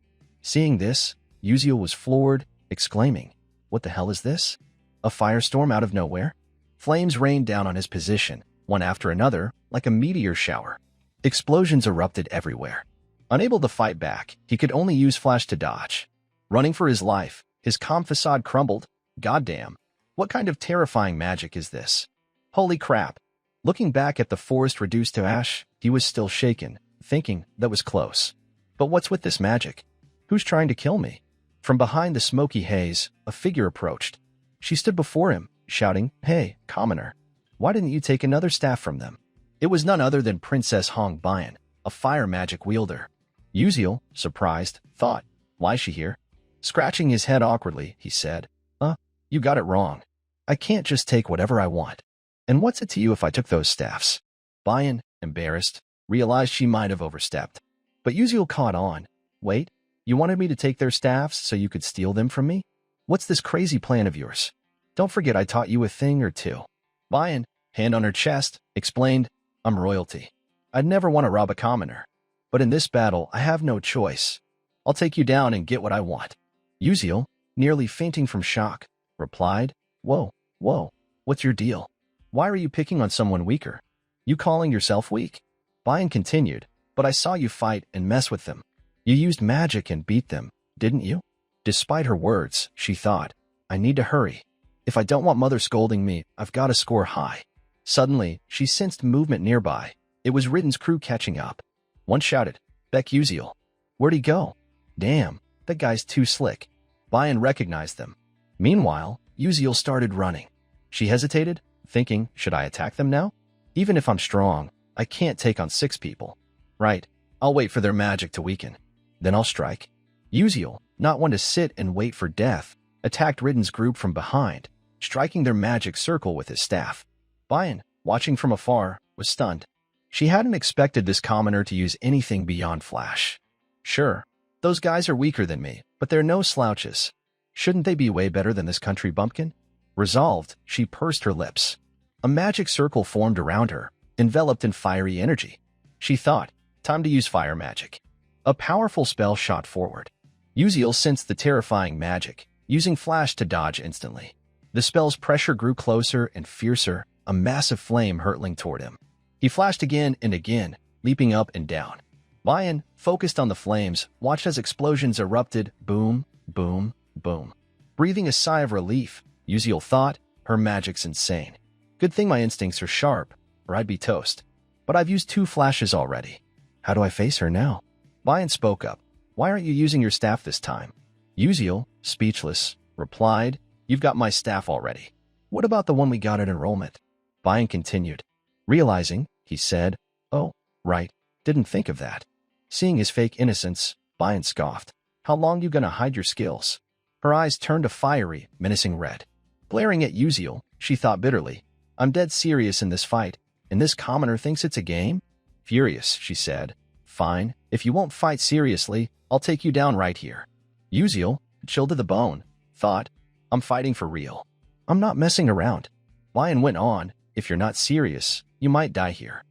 Seeing this, Uziel was floored, exclaiming, "What the hell is this? A firestorm out of nowhere?" Flames rained down on his position, one after another, like a meteor shower. Explosions erupted everywhere. Unable to fight back, he could only use flash to dodge. Running for his life, his calm facade crumbled. Goddamn, what kind of terrifying magic is this? Holy crap. Looking back at the forest reduced to ash, he was still shaken, thinking, that was close. But what's with this magic? Who's trying to kill me? From behind the smoky haze, a figure approached. She stood before him, shouting, "Hey, commoner, why didn't you take another staff from them?" It was none other than Princess Hong Bian, a fire magic wielder. Uziel, surprised, thought, "Why is she here?" Scratching his head awkwardly, he said, You got it wrong. I can't just take whatever I want. And what's it to you if I took those staffs?" Bian, embarrassed, realized she might have overstepped. But Uziel caught on. "Wait, you wanted me to take their staffs so you could steal them from me? What's this crazy plan of yours? Don't forget I taught you a thing or two." Bian, hand on her chest, explained, "I'm royalty. I'd never want to rob a commoner. But in this battle, I have no choice. I'll take you down and get what I want." Uziel, nearly fainting from shock, replied, Whoa, what's your deal? Why are you picking on someone weaker? You calling yourself weak?" Bian continued, "But I saw you fight and mess with them. You used magic and beat them, didn't you?" Despite her words, she thought, "I need to hurry." If I don't want mother scolding me, I've got to score high. Suddenly, she sensed movement nearby. It was Ritten's crew catching up. One shouted, "Beck Uziel." Where'd he go? Damn, that guy's too slick. Bayan recognized them. Meanwhile, Uziel started running. She hesitated, thinking, should I attack them now? Even if I'm strong, I can't take on 6 people. Right, I'll wait for their magic to weaken. Then I'll strike. Uziel, not one to sit and wait for death, attacked Ritten's group from behind, striking their magic circle with his staff. Bayan, watching from afar, was stunned. She hadn't expected this commoner to use anything beyond flash. Sure, those guys are weaker than me, but they're no slouches. Shouldn't they be way better than this country bumpkin? Resolved, she pursed her lips. A magic circle formed around her, enveloped in fiery energy. She thought, time to use fire magic. A powerful spell shot forward. Uziel sensed the terrifying magic, using flash to dodge instantly. The spell's pressure grew closer and fiercer, a massive flame hurtling toward him. He flashed again and again, leaping up and down. Bayan, focused on the flames, watched as explosions erupted, boom, boom, boom. Breathing a sigh of relief, Uziel thought, her magic's insane. Good thing my instincts are sharp, or I'd be toast. But I've used 2 flashes already. How do I face her now? Bayan spoke up. Why aren't you using your staff this time? Uziel, speechless, replied, you've got my staff already. What about the one we got at enrollment? Bayan continued. Realizing, he said, oh, right, didn't think of that. Seeing his fake innocence, Bayan scoffed. How long you gonna hide your skills? Her eyes turned a fiery, menacing red. Glaring at Uziel, she thought bitterly, I'm dead serious in this fight, and this commoner thinks it's a game? Furious, she said, fine, if you won't fight seriously, I'll take you down right here. Uziel, chilled to the bone, thought, I'm fighting for real. I'm not messing around. Bayan went on, if you're not serious, you might die here.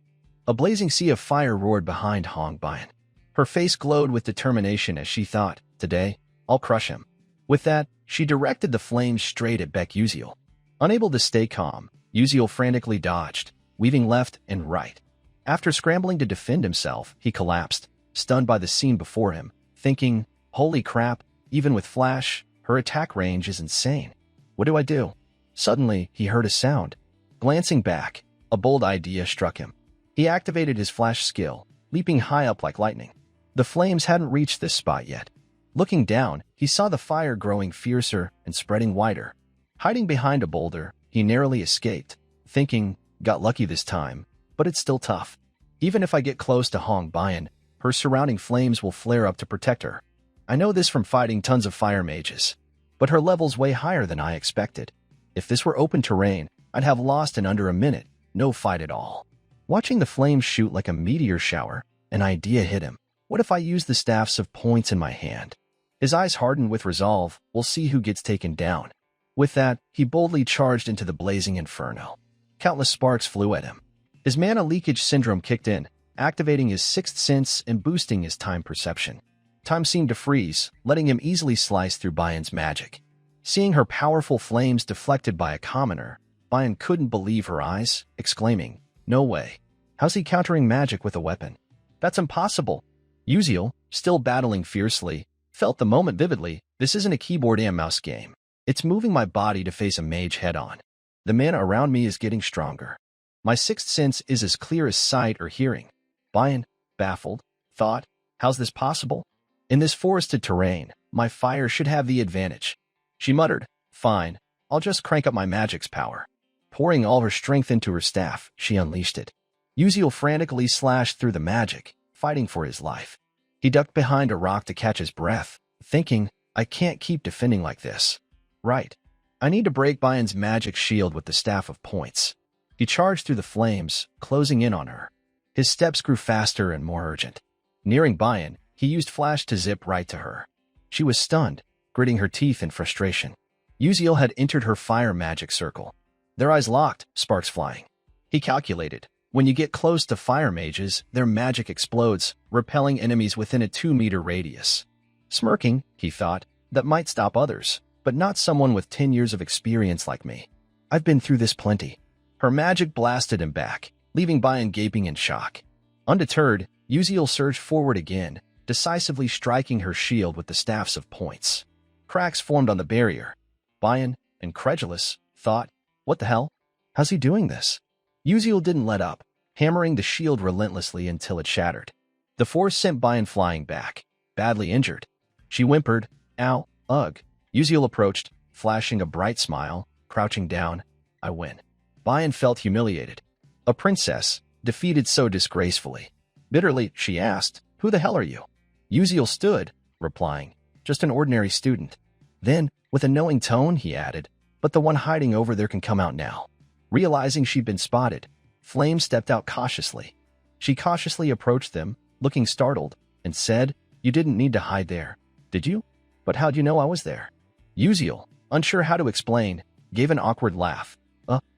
A blazing sea of fire roared behind Hong Bayan. Her face glowed with determination as she thought, today, I'll crush him. With that, she directed the flames straight at Beck Uziel. Unable to stay calm, Uziel frantically dodged, weaving left and right. After scrambling to defend himself, he collapsed, stunned by the scene before him, thinking, holy crap, even with flash, her attack range is insane. What do I do? Suddenly, he heard a sound. Glancing back, a bold idea struck him. He activated his flash skill, leaping high up like lightning. The flames hadn't reached this spot yet. Looking down, he saw the fire growing fiercer and spreading wider. Hiding behind a boulder, he narrowly escaped, thinking, got lucky this time, but it's still tough. Even if I get close to Hong Bayan, her surrounding flames will flare up to protect her. I know this from fighting tons of fire mages, but her level's way higher than I expected. If this were open terrain, I'd have lost in under a minute, no fight at all. Watching the flames shoot like a meteor shower, an idea hit him. What if I use the staffs of points in my hand? His eyes hardened with resolve, we'll see who gets taken down. With that, he boldly charged into the blazing inferno. Countless sparks flew at him. His mana leakage syndrome kicked in, activating his 6th sense and boosting his time perception. Time seemed to freeze, letting him easily slice through Bayan's magic. Seeing her powerful flames deflected by a commoner, Bayan couldn't believe her eyes, exclaiming, no way. How's he countering magic with a weapon? That's impossible. Uziel, still battling fiercely, felt the moment vividly. This isn't a keyboard and mouse game. It's moving my body to face a mage head-on. The mana around me is getting stronger. My 6th sense is as clear as sight or hearing. Bayan, baffled, thought, how's this possible? In this forested terrain, my fire should have the advantage. She muttered, fine, I'll just crank up my magic's power. Pouring all her strength into her staff, she unleashed it. Uziel frantically slashed through the magic, fighting for his life. He ducked behind a rock to catch his breath, thinking, I can't keep defending like this. Right. I need to break Bayan's magic shield with the staff of points. He charged through the flames, closing in on her. His steps grew faster and more urgent. Nearing Bayan, he used flash to zip right to her. She was stunned, gritting her teeth in frustration. Uziel had entered her fire magic circle. Their eyes locked, sparks flying. He calculated, when you get close to fire mages, their magic explodes, repelling enemies within a 2-meter radius. Smirking, he thought, that might stop others, but not someone with 10 years of experience like me. I've been through this plenty. Her magic blasted him back, leaving Bayan gaping in shock. Undeterred, Uziel surged forward again, decisively striking her shield with the staffs of points. Cracks formed on the barrier. Bayan, incredulous, thought, what the hell? How's he doing this? Uziel didn't let up, hammering the shield relentlessly until it shattered. The force sent Bayan flying back, badly injured. She whimpered, ow, ugh. Uziel approached, flashing a bright smile, crouching down. I win. Bayan felt humiliated. A princess, defeated so disgracefully. Bitterly, she asked, who the hell are you? Uziel stood, replying, just an ordinary student. Then, with a knowing tone, he added, but the one hiding over there can come out now. Realizing she'd been spotted, Flame stepped out cautiously. She cautiously approached them, looking startled, and said, you didn't need to hide there, did you? But how'd you know I was there? Uziel, unsure how to explain, gave an awkward laugh.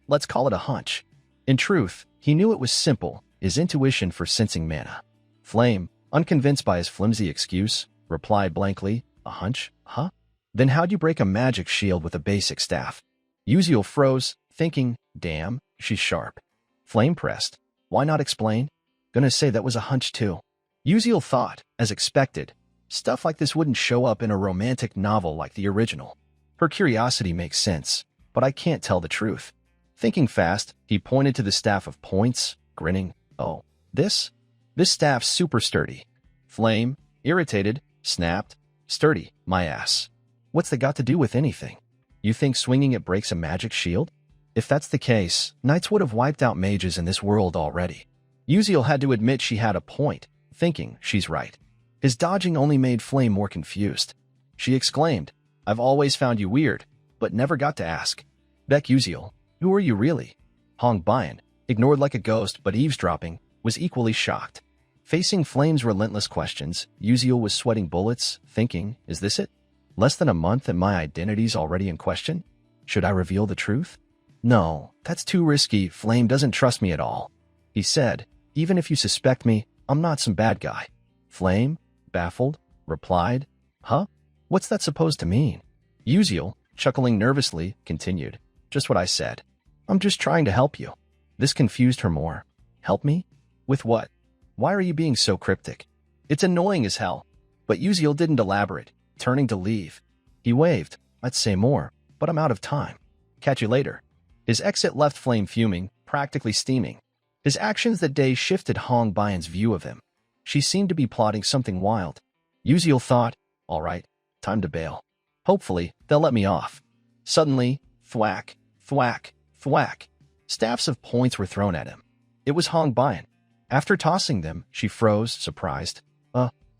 Let's call it a hunch. In truth, he knew it was simple, his intuition for sensing mana. Flame, unconvinced by his flimsy excuse, replied blankly, a hunch, huh? Then how'd you break a magic shield with a basic staff? Uziel froze, thinking, damn, she's sharp. Flame pressed, why not explain? Gonna say that was a hunch too. Uziel thought, as expected, stuff like this wouldn't show up in a romantic novel like the original. Her curiosity makes sense, but I can't tell the truth. Thinking fast, he pointed to the staff of points, grinning, oh, this staff's super sturdy. Flame, irritated, snapped, sturdy, my ass. What's that got to do with anything? You think swinging it breaks a magic shield? If that's the case, knights would have wiped out mages in this world already. Uziel had to admit she had a point, thinking she's right. His dodging only made Flame more confused. She exclaimed, I've always found you weird, but never got to ask. Beck Uziel, who are you really? Hong Bayan, ignored like a ghost but eavesdropping, was equally shocked. Facing Flame's relentless questions, Uziel was sweating bullets, thinking, is this it? Less than a month and my identity's already in question? Should I reveal the truth? No, that's too risky. Flame doesn't trust me at all. He said, even if you suspect me, I'm not some bad guy. Flame, baffled, replied, huh? What's that supposed to mean? Uziel, chuckling nervously, continued, just what I said. I'm just trying to help you. This confused her more. Help me? With what? Why are you being so cryptic? It's annoying as hell. But Uziel didn't elaborate, turning to leave. He waved, I'd say more, but I'm out of time. Catch you later. His exit left Flame fuming, practically steaming. His actions that day shifted Hong Bayan's view of him. She seemed to be plotting something wild. Uziel thought, all right, time to bail. Hopefully, they'll let me off. Suddenly, thwack, thwack, thwack. Staffs of points were thrown at him. It was Hong Bayan. After tossing them, she froze, surprised.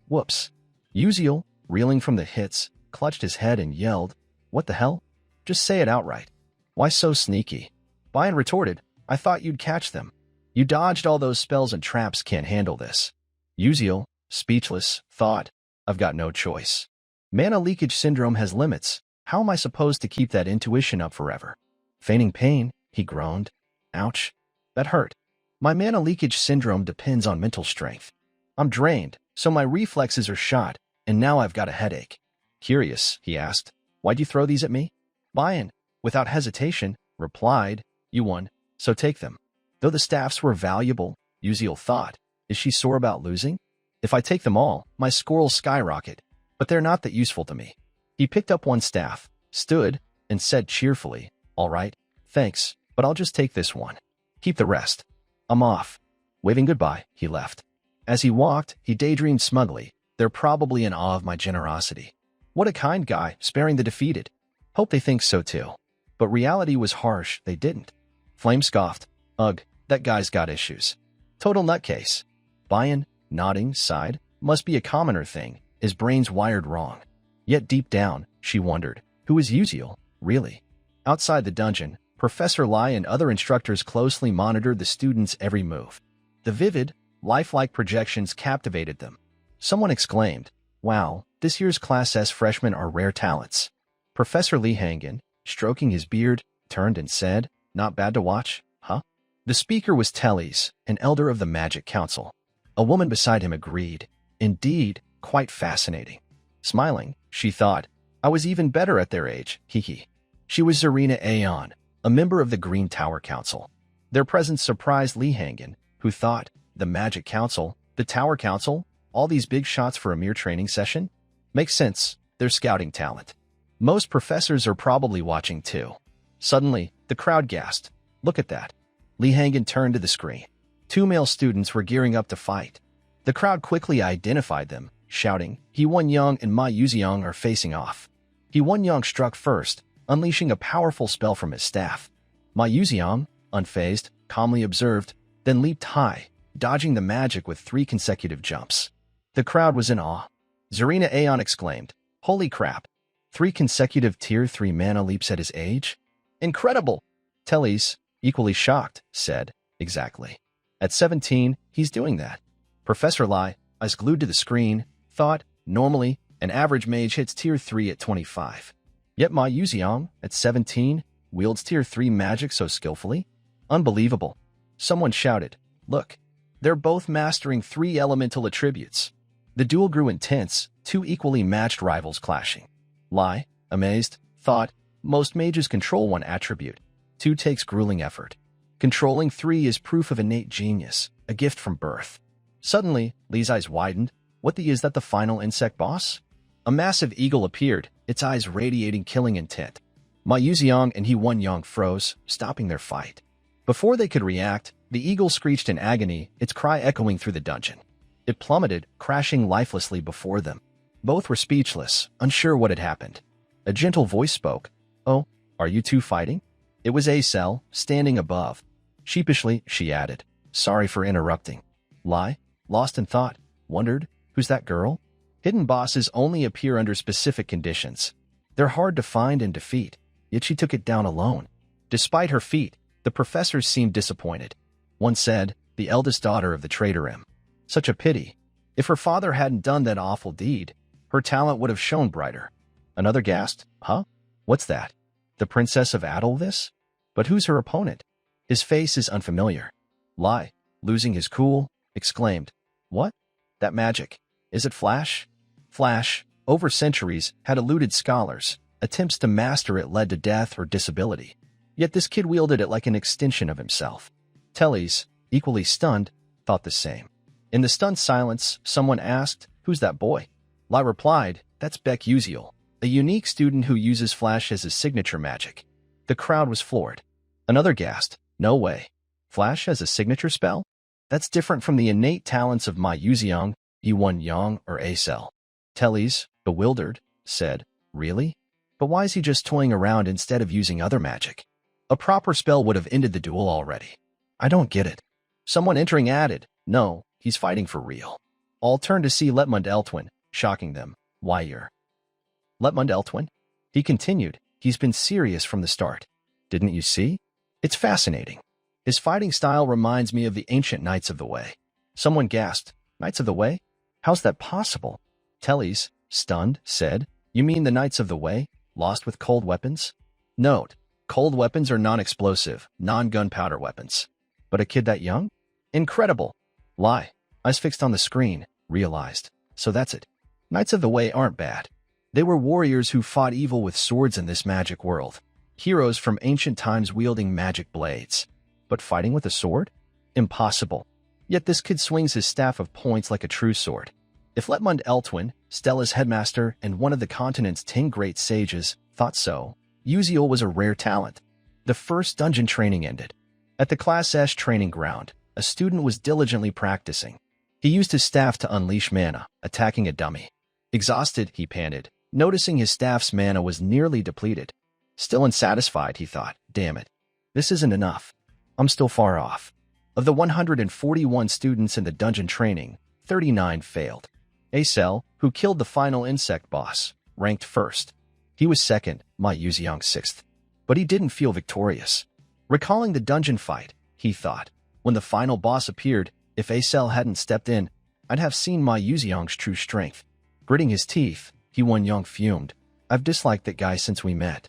Whoops. Uziel, reeling from the hits, clutched his head and yelled, what the hell? Just say it outright. Why so sneaky? Bayan retorted, I thought you'd catch them. You dodged all those spells and traps, can't handle this. Uziel, speechless, thought, I've got no choice. Mana leakage syndrome has limits. How am I supposed to keep that intuition up forever? Feigning pain, he groaned. Ouch. That hurt. My mana leakage syndrome depends on mental strength. I'm drained, so my reflexes are shot, and now I've got a headache. Curious, he asked, why'd you throw these at me? Bayan, without hesitation, replied, you won, so take them. Though the staffs were valuable, Uziel thought, is she sore about losing? If I take them all, my score'll skyrocket, but they're not that useful to me. He picked up one staff, stood, and said cheerfully, all right, thanks, but I'll just take this one. Keep the rest. I'm off. Waving goodbye, he left. As he walked, he daydreamed smugly, they're probably in awe of my generosity. What a kind guy, sparing the defeated. Hope they think so too. But reality was harsh, they didn't. Flame scoffed, ugh, that guy's got issues. Total nutcase. Bayan, nodding, sighed, must be a commoner thing, his brain's wired wrong. Yet deep down, she wondered, who is Uziel, really? Outside the dungeon, Professor Lai and other instructors closely monitored the students' every move. The vivid, lifelike projections captivated them. Someone exclaimed, wow, this year's Class S freshmen are rare talents. Professor Li Hangen, stroking his beard, turned and said, not bad to watch, huh? The speaker was Teles, an elder of the Magic Council. A woman beside him agreed, indeed, quite fascinating. Smiling, she thought, I was even better at their age, hee. She was Zarina Aeon, a member of the Green Tower Council. Their presence surprised Li Hangen, who thought, the Magic Council, the Tower Council, all these big shots for a mere training session? Makes sense, they're scouting talent. Most professors are probably watching too. Suddenly, The crowd gasped. Look at that. Li Hangan turned to the screen. Two male students were gearing up to fight. The crowd quickly identified them, shouting, He Won-young and Ma Yuziang are facing off. He Won-young struck first, unleashing a powerful spell from his staff. Ma Yuziang, unfazed, calmly observed, then leaped high, dodging the magic with 3 consecutive jumps. The crowd was in awe. Zarina Aeon exclaimed, Holy crap! 3 consecutive Tier 3 mana leaps at his age? Incredible! Teles, equally shocked, said, Exactly. At 17, he's doing that. Professor Lai, eyes glued to the screen, thought, normally, an average mage hits Tier 3 at 25. Yet Ma Yuziang, at 17, wields Tier 3 magic so skillfully? Unbelievable. Someone shouted, Look, they're both mastering 3 elemental attributes. The duel grew intense, 2 equally matched rivals clashing. Lai, amazed, thought, most mages control 1 attribute. 2 takes grueling effort. Controlling 3 is proof of innate genius, a gift from birth. Suddenly, Li's eyes widened. Is that the final insect boss? A massive eagle appeared, its eyes radiating killing intent. Ma Yuziang and He Won-young froze, stopping their fight. Before they could react, the eagle screeched in agony, its cry echoing through the dungeon. It plummeted, crashing lifelessly before them. Both were speechless, unsure what had happened. A gentle voice spoke. Oh, are you two fighting? It was Acel, standing above. Sheepishly, she added, Sorry for interrupting. Lai, lost in thought, wondered, Who's that girl? Hidden bosses only appear under specific conditions. They're hard to find and defeat, yet she took it down alone. Despite her feat, the professors seemed disappointed. One said, the eldest daughter of the traitor M. Such a pity. If her father hadn't done that awful deed, her talent would have shone brighter. Another gasped, Huh? What's that? The Princess of Adelvis? But who's her opponent? His face is unfamiliar. Lai, losing his cool, exclaimed, What? That magic. Is it Flash? Flash, over centuries, had eluded scholars. Attempts to master it led to death or disability. Yet this kid wielded it like an extension of himself. Teles, equally stunned, thought the same. In the stunned silence, someone asked, Who's that boy? Lai replied, That's Beck Uziel, a unique student who uses Flash as his signature magic. The crowd was floored. Another gasped, No way. Flash as a signature spell? That's different from the innate talents of Ma Yuziang, He Won-young, or Acel. Teles, bewildered, said, Really? But why is he just toying around instead of using other magic? A proper spell would have ended the duel already. I don't get it. Someone entering added, No, he's fighting for real. All turned to see Letmund Eltwin, shocking them. Why you're Letmund Eltwin? He continued, He's been serious from the start. Didn't you see? It's fascinating. His fighting style reminds me of the ancient Knights of the Way. Someone gasped, Knights of the Way? How's that possible? Teles, stunned, said, You mean the Knights of the Way, lost with cold weapons? Note, cold weapons are non-explosive, non-gunpowder weapons. But a kid that young? Incredible. Lai, eyes fixed on the screen, realized. So that's it. Knights of the Way aren't bad. They were warriors who fought evil with swords in this magic world. Heroes from ancient times wielding magic blades. But fighting with a sword? Impossible. Yet this kid swings his staff of points like a true sword. If Letmund Eltwin, Stella's headmaster and one of the continent's 10 great sages, thought so, Uziel was a rare talent. The first dungeon training ended. At the Class S training ground, a student was diligently practicing. He used his staff to unleash mana, attacking a dummy. Exhausted, he panted, noticing his staff's mana was nearly depleted. Still unsatisfied, he thought, Damn it. This isn't enough. I'm still far off. Of the 141 students in the dungeon training, 39 failed. Acel, who killed the final insect boss, ranked first. He was second, Ma Yuziang sixth. But he didn't feel victorious. Recalling the dungeon fight, he thought, when the final boss appeared, if Acel hadn't stepped in, I'd have seen Ma Yuziang's true strength. Gritting his teeth, He Won-young fumed. I've disliked that guy since we met.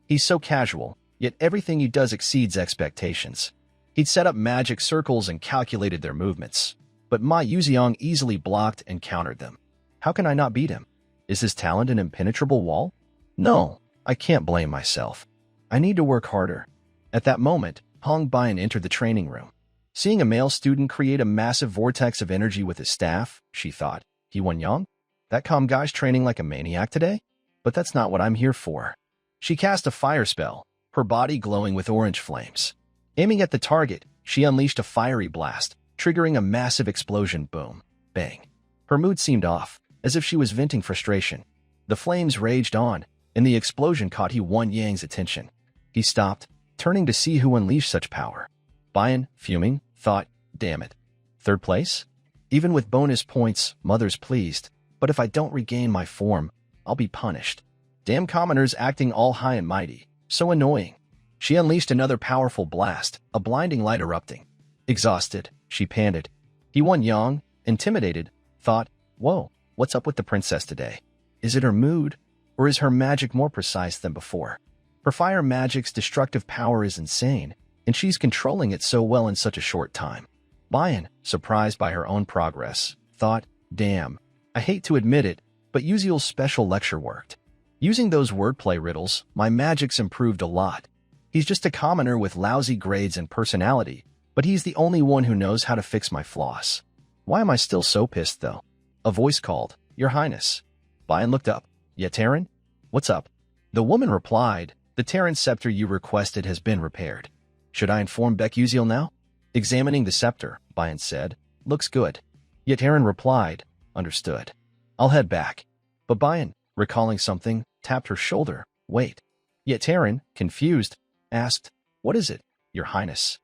He's so casual, yet everything he does exceeds expectations. He'd set up magic circles and calculated their movements. But Ma Yuziang easily blocked and countered them. How can I not beat him? Is his talent an impenetrable wall? No, I can't blame myself. I need to work harder. At that moment, Hong Bian entered the training room. Seeing a male student create a massive vortex of energy with his staff, she thought, He Won-young? That calm guy's training like a maniac today? But that's not what I'm here for. She cast a fire spell, her body glowing with orange flames. Aiming at the target, she unleashed a fiery blast, triggering a massive explosion. Boom. Bang. Her mood seemed off, as if she was venting frustration. The flames raged on, and the explosion caught Won Yang's attention. He stopped, turning to see who unleashed such power. Bayan, fuming, thought, damn it. Third place? Even with bonus points, Mother's pleased, but if I don't regain my form, I'll be punished. Damn commoners acting all high and mighty. So annoying. She unleashed another powerful blast, a blinding light erupting. Exhausted, she panted. Won Yang, intimidated, thought, whoa, what's up with the princess today? Is it her mood, or is her magic more precise than before? Her fire magic's destructive power is insane, and she's controlling it so well in such a short time. Bayan, surprised by her own progress, thought, damn, I hate to admit it, but Uziel's special lecture worked. Using those wordplay riddles, my magic's improved a lot. He's just a commoner with lousy grades and personality, but he's the only one who knows how to fix my flaws. Why am I still so pissed, though? A voice called, Your Highness. Bayan looked up. Yeah, Terran? What's up? The woman replied, The Terran scepter you requested has been repaired. Should I inform Uziel now? Examining the scepter, Bayan said, Looks good. Yet Terran replied, Understood. I'll head back. But Bayan, recalling something, tapped her shoulder. Wait. Yet Terran, confused, asked, What is it, Your Highness?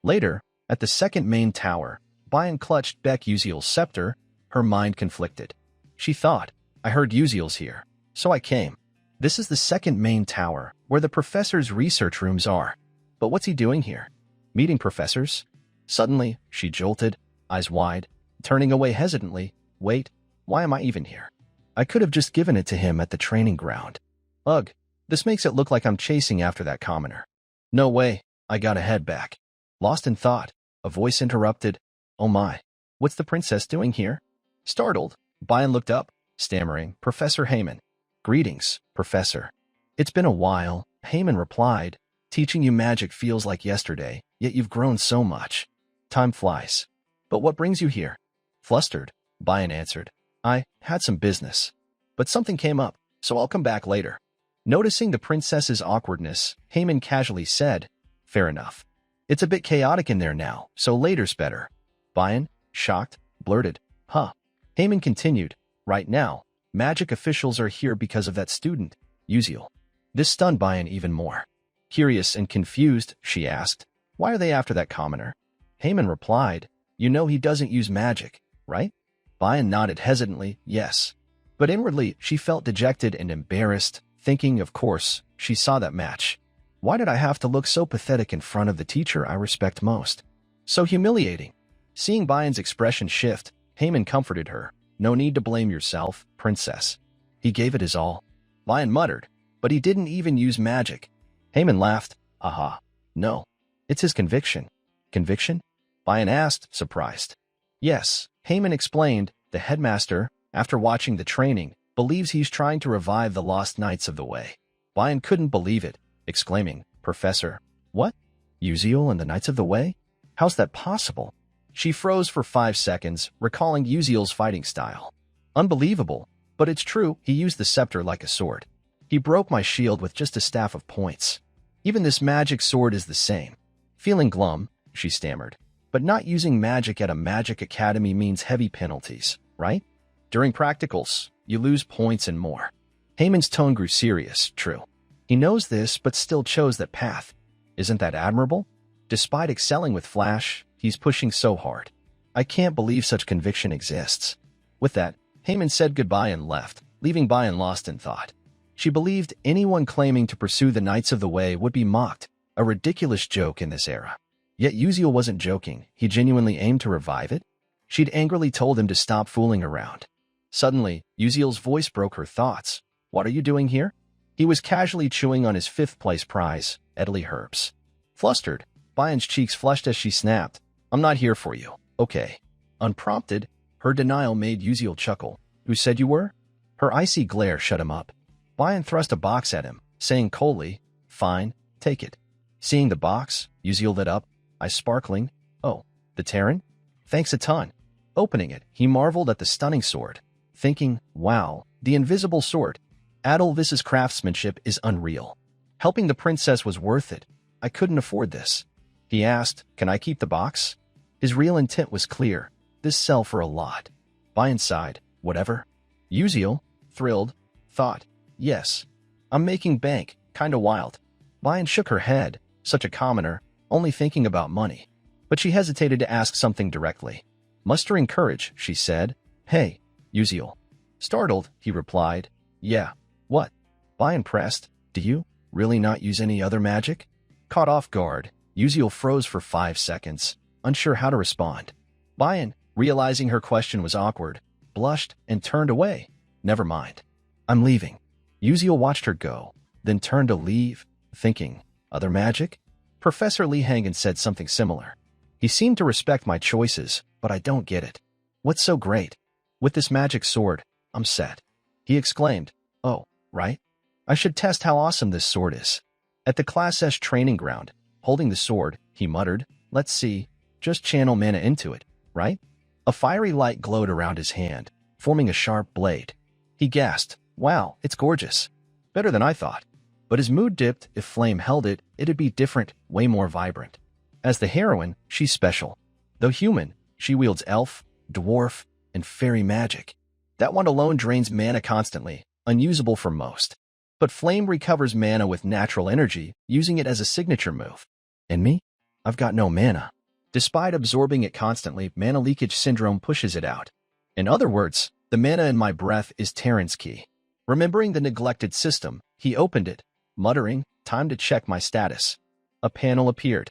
Later, at the second main tower, Bayan clutched Uziel's scepter, her mind conflicted. She thought, I heard Uziel's here, so I came. This is the second main tower, where the professor's research rooms are. But what's he doing here? Meeting professors? Suddenly, she jolted, eyes wide, turning away hesitantly. Wait, why am I even here? I could have just given it to him at the training ground. Ugh, this makes it look like I'm chasing after that commoner. No way, I gotta head back. Lost in thought, a voice interrupted. Oh my, what's the princess doing here? Startled, Bayan looked up, stammering, Professor Heyman. Greetings, Professor. It's been a while, Heyman replied. Teaching you magic feels like yesterday, yet you've grown so much. Time flies. But what brings you here? Flustered, Bayan answered. I had some business. But something came up, so I'll come back later. Noticing the princess's awkwardness, Heyman casually said, Fair enough. It's a bit chaotic in there now, so later's better. Bayan, shocked, blurted, Huh. Heyman continued, Right now, magic officials are here because of that student, Uziel. This stunned Bayan even more. Curious and confused, she asked, Why are they after that commoner? Heyman replied, You know he doesn't use magic, right? Bayan nodded hesitantly, yes. But inwardly, she felt dejected and embarrassed, thinking, of course, she saw that match. Why did I have to look so pathetic in front of the teacher I respect most? So humiliating. Seeing Bayan's expression shift, Heyman comforted her. No need to blame yourself, princess. He gave it his all. Bayan muttered, but he didn't even use magic. Heyman laughed. Aha. No. It's his conviction. Conviction? Bayan asked, surprised. Yes, Heyman explained, the headmaster, after watching the training, believes he's trying to revive the lost Knights of the Way. Bayan couldn't believe it, exclaiming, Professor, what? Uziel and the Knights of the Way? How's that possible? She froze for 5 seconds, recalling Uziel's fighting style. Unbelievable, but it's true, he used the scepter like a sword. He broke my shield with just a staff of points. Even this magic sword is the same. Feeling glum, she stammered. But not using magic at a magic academy means heavy penalties, right? During practicals, you lose points and more. Heyman's tone grew serious, true. He knows this, but still chose that path. Isn't that admirable? Despite excelling with Flash, he's pushing so hard. I can't believe such conviction exists. With that, Heyman said goodbye and left, leaving Bayan lost in thought. She believed anyone claiming to pursue the Knights of the Way would be mocked, a ridiculous joke in this era. Yet Uziel wasn't joking, he genuinely aimed to revive it. She'd angrily told him to stop fooling around. Suddenly, Uziel's voice broke her thoughts. What are you doing here? He was casually chewing on his 5th-place prize, Edley herbs. Flustered, Bayan's cheeks flushed as she snapped, I'm not here for you, okay. Unprompted, her denial made Uziel chuckle. Who said you were? Her icy glare shut him up. Bayan thrust a box at him, saying coldly, Fine, take it. Seeing the box, Uziel lit up, eyes sparkling. Oh, the Terran? Thanks a ton. Opening it, he marveled at the stunning sword, thinking, wow, the invisible sword. Adelvis's craftsmanship is unreal. Helping the princess was worth it. I couldn't afford this. He asked, can I keep the box? His real intent was clear. This sell for a lot. Buy inside, whatever. Uziel, thrilled, thought, yes. I'm making bank, kinda wild. Bayan shook her head, such a commoner, only thinking about money. But she hesitated to ask something directly. Mustering courage, she said, hey, Uziel. Startled, he replied, yeah, what? Bayan pressed, do you really not use any other magic? Caught off guard, Uziel froze for 5 seconds, unsure how to respond. Bayan, realizing her question was awkward, blushed and turned away. Never mind. I'm leaving. Uziel watched her go, then turned to leave, thinking, other magic? Professor Li Hangen said something similar. He seemed to respect my choices, but I don't get it. What's so great? With this magic sword, I'm set. He exclaimed, oh, right? I should test how awesome this sword is. At the Class S training ground, holding the sword, he muttered, let's see, just channel mana into it, right? A fiery light glowed around his hand, forming a sharp blade. He gasped, wow, it's gorgeous. Better than I thought. But his mood dipped. If Flame held it, it'd be different, way more vibrant. As the heroine, she's special. Though human, she wields elf, dwarf, and fairy magic. That one alone drains mana constantly, unusable for most. But Flame recovers mana with natural energy, using it as a signature move. And me? I've got no mana. Despite absorbing it constantly, mana leakage syndrome pushes it out. In other words, the mana in my breath is Terran's key. Remembering the neglected system, he opened it, muttering, time to check my status. A panel appeared.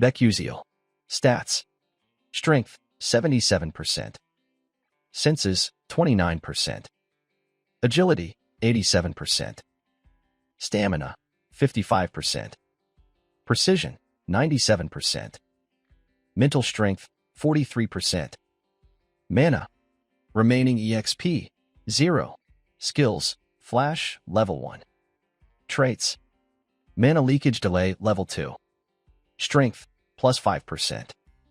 Uziel. Stats. Strength, 77%. Senses, 29%. Agility, 87%. Stamina, 55%. Precision, 97%. Mental strength, 43%. Mana. Remaining EXP, 0. Skills, Flash, level 1. Traits. Mana leakage delay, level 2. Strength, plus 5%.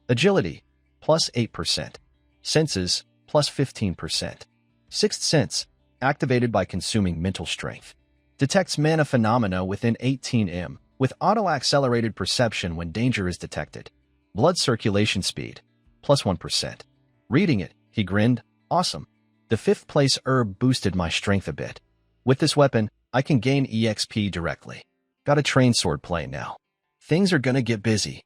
Agility, plus 8%. Senses, plus 15%. Sixth Sense, activated by consuming mental strength. Detects mana phenomena within 18 m, with auto-accelerated perception when danger is detected. Blood circulation speed, plus 1%. Reading it, he grinned, awesome. The 5th place herb boosted my strength a bit. With this weapon, I can gain EXP directly. Got a train sword play now. Things are gonna get busy.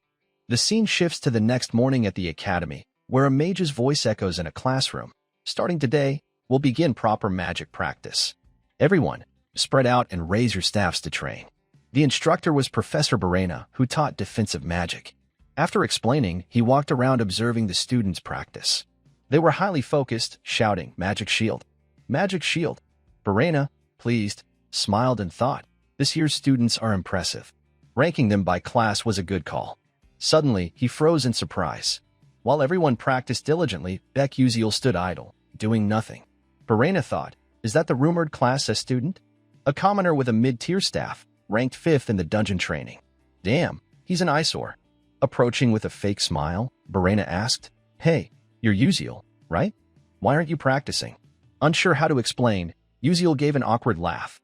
The scene shifts to the next morning at the academy, where a mage's voice echoes in a classroom. Starting today, we'll begin proper magic practice. Everyone, spread out and raise your staffs to train. The instructor was Professor Barena, who taught defensive magic. After explaining, he walked around observing the students practice. They were highly focused, shouting, Magic Shield. Magic Shield. Barena, pleased, smiled and thought, this year's students are impressive. Ranking them by class was a good call. Suddenly, he froze in surprise. While everyone practiced diligently, Uziel stood idle, doing nothing. Barena thought, is that the rumored Class S student? A commoner with a mid-tier staff, ranked 5th in the dungeon training. Damn, he's an eyesore. Approaching with a fake smile, Barena asked, hey, you're Uziel, right? Why aren't you practicing? Unsure how to explain, Uziel gave an awkward laugh.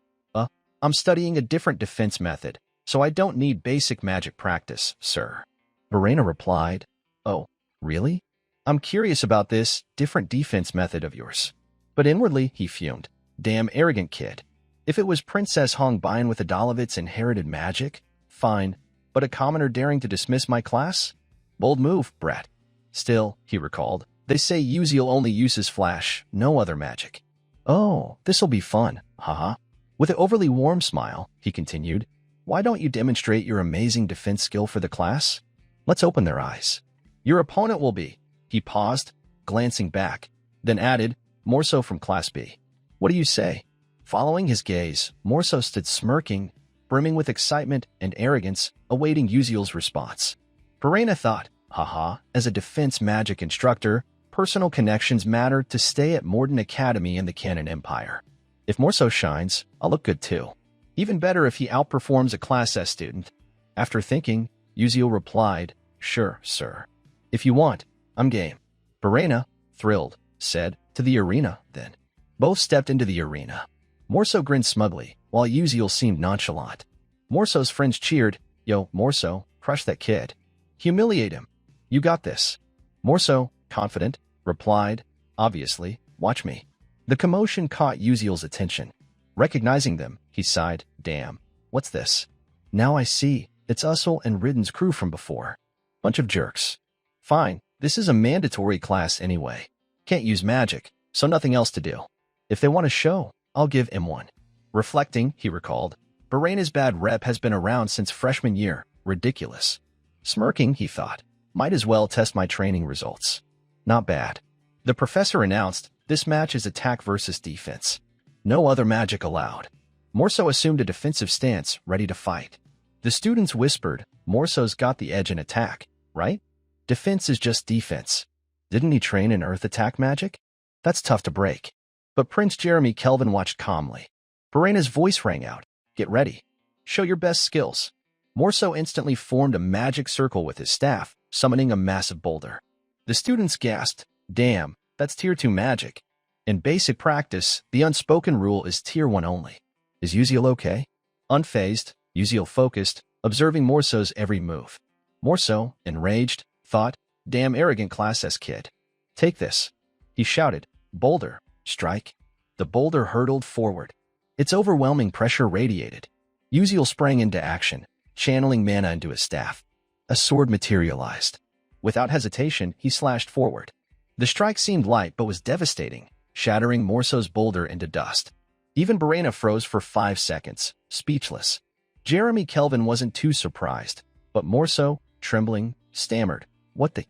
I'm studying a different defense method, so I don't need basic magic practice, sir. Barena replied, oh, really? I'm curious about this different defense method of yours. But inwardly, he fumed. Damn arrogant kid. If it was Princess Hong Bayan with Adalovit's inherited magic, fine, but a commoner daring to dismiss my class? Bold move, brat. Still, he recalled, they say Uziel only uses flash, no other magic. Oh, this'll be fun, haha. With an overly warm smile, he continued, why don't you demonstrate your amazing defense skill for the class? Let's open their eyes. Your opponent will be. He paused, glancing back, then added, more so from Class B. What do you say? Following his gaze, Morso stood smirking, brimming with excitement and arrogance, awaiting Uziel's response. Barena thought, haha, as a defense magic instructor, personal connections matter to stay at Morden Academy in the Canon Empire. If Morso shines, I'll look good too. Even better if he outperforms a Class S student. After thinking, Uziel replied, sure, sir. If you want, I'm game. Barena, thrilled, said, to the arena, then. Both stepped into the arena. Morso grinned smugly, while Uziel seemed nonchalant. Morso's friends cheered. Yo, Morso, crush that kid. Humiliate him. You got this. Morso, confident, replied, obviously, watch me. The commotion caught Uziel's attention. Recognizing them, he sighed, damn, what's this? Now I see, it's Usul and Ridden's crew from before. Bunch of jerks. Fine, this is a mandatory class anyway. Can't use magic, so nothing else to do. If they want a show, I'll give him one. Reflecting, he recalled, Barena's bad rep has been around since freshman year. Ridiculous. Smirking, he thought, might as well test my training results. Not bad. The professor announced, this match is attack versus defense. No other magic allowed. Morso assumed a defensive stance, ready to fight. The students whispered, Morso's got the edge in attack, right? Defense is just defense. Didn't he train in earth attack magic? That's tough to break. But Prince Jeremy Kelvin watched calmly. Barena's voice rang out. Get ready. Show your best skills. Morso instantly formed a magic circle with his staff, summoning a massive boulder. The students gasped, damn, that's tier 2 magic. In basic practice, the unspoken rule is tier 1 only. Is Uziel okay? Unfazed, Uziel focused, observing Morso's every move. Morso, enraged, thought, damn arrogant class S kid. Take this. He shouted, boulder, strike. The boulder hurtled forward. Its overwhelming pressure radiated. Uziel sprang into action, channeling mana into his staff. A sword materialized. Without hesitation, he slashed forward. The strike seemed light but was devastating, shattering Morso's boulder into dust. Even Barena froze for 5 seconds, speechless. Jeremy Kelvin wasn't too surprised, but Morso, trembling, stammered, what the?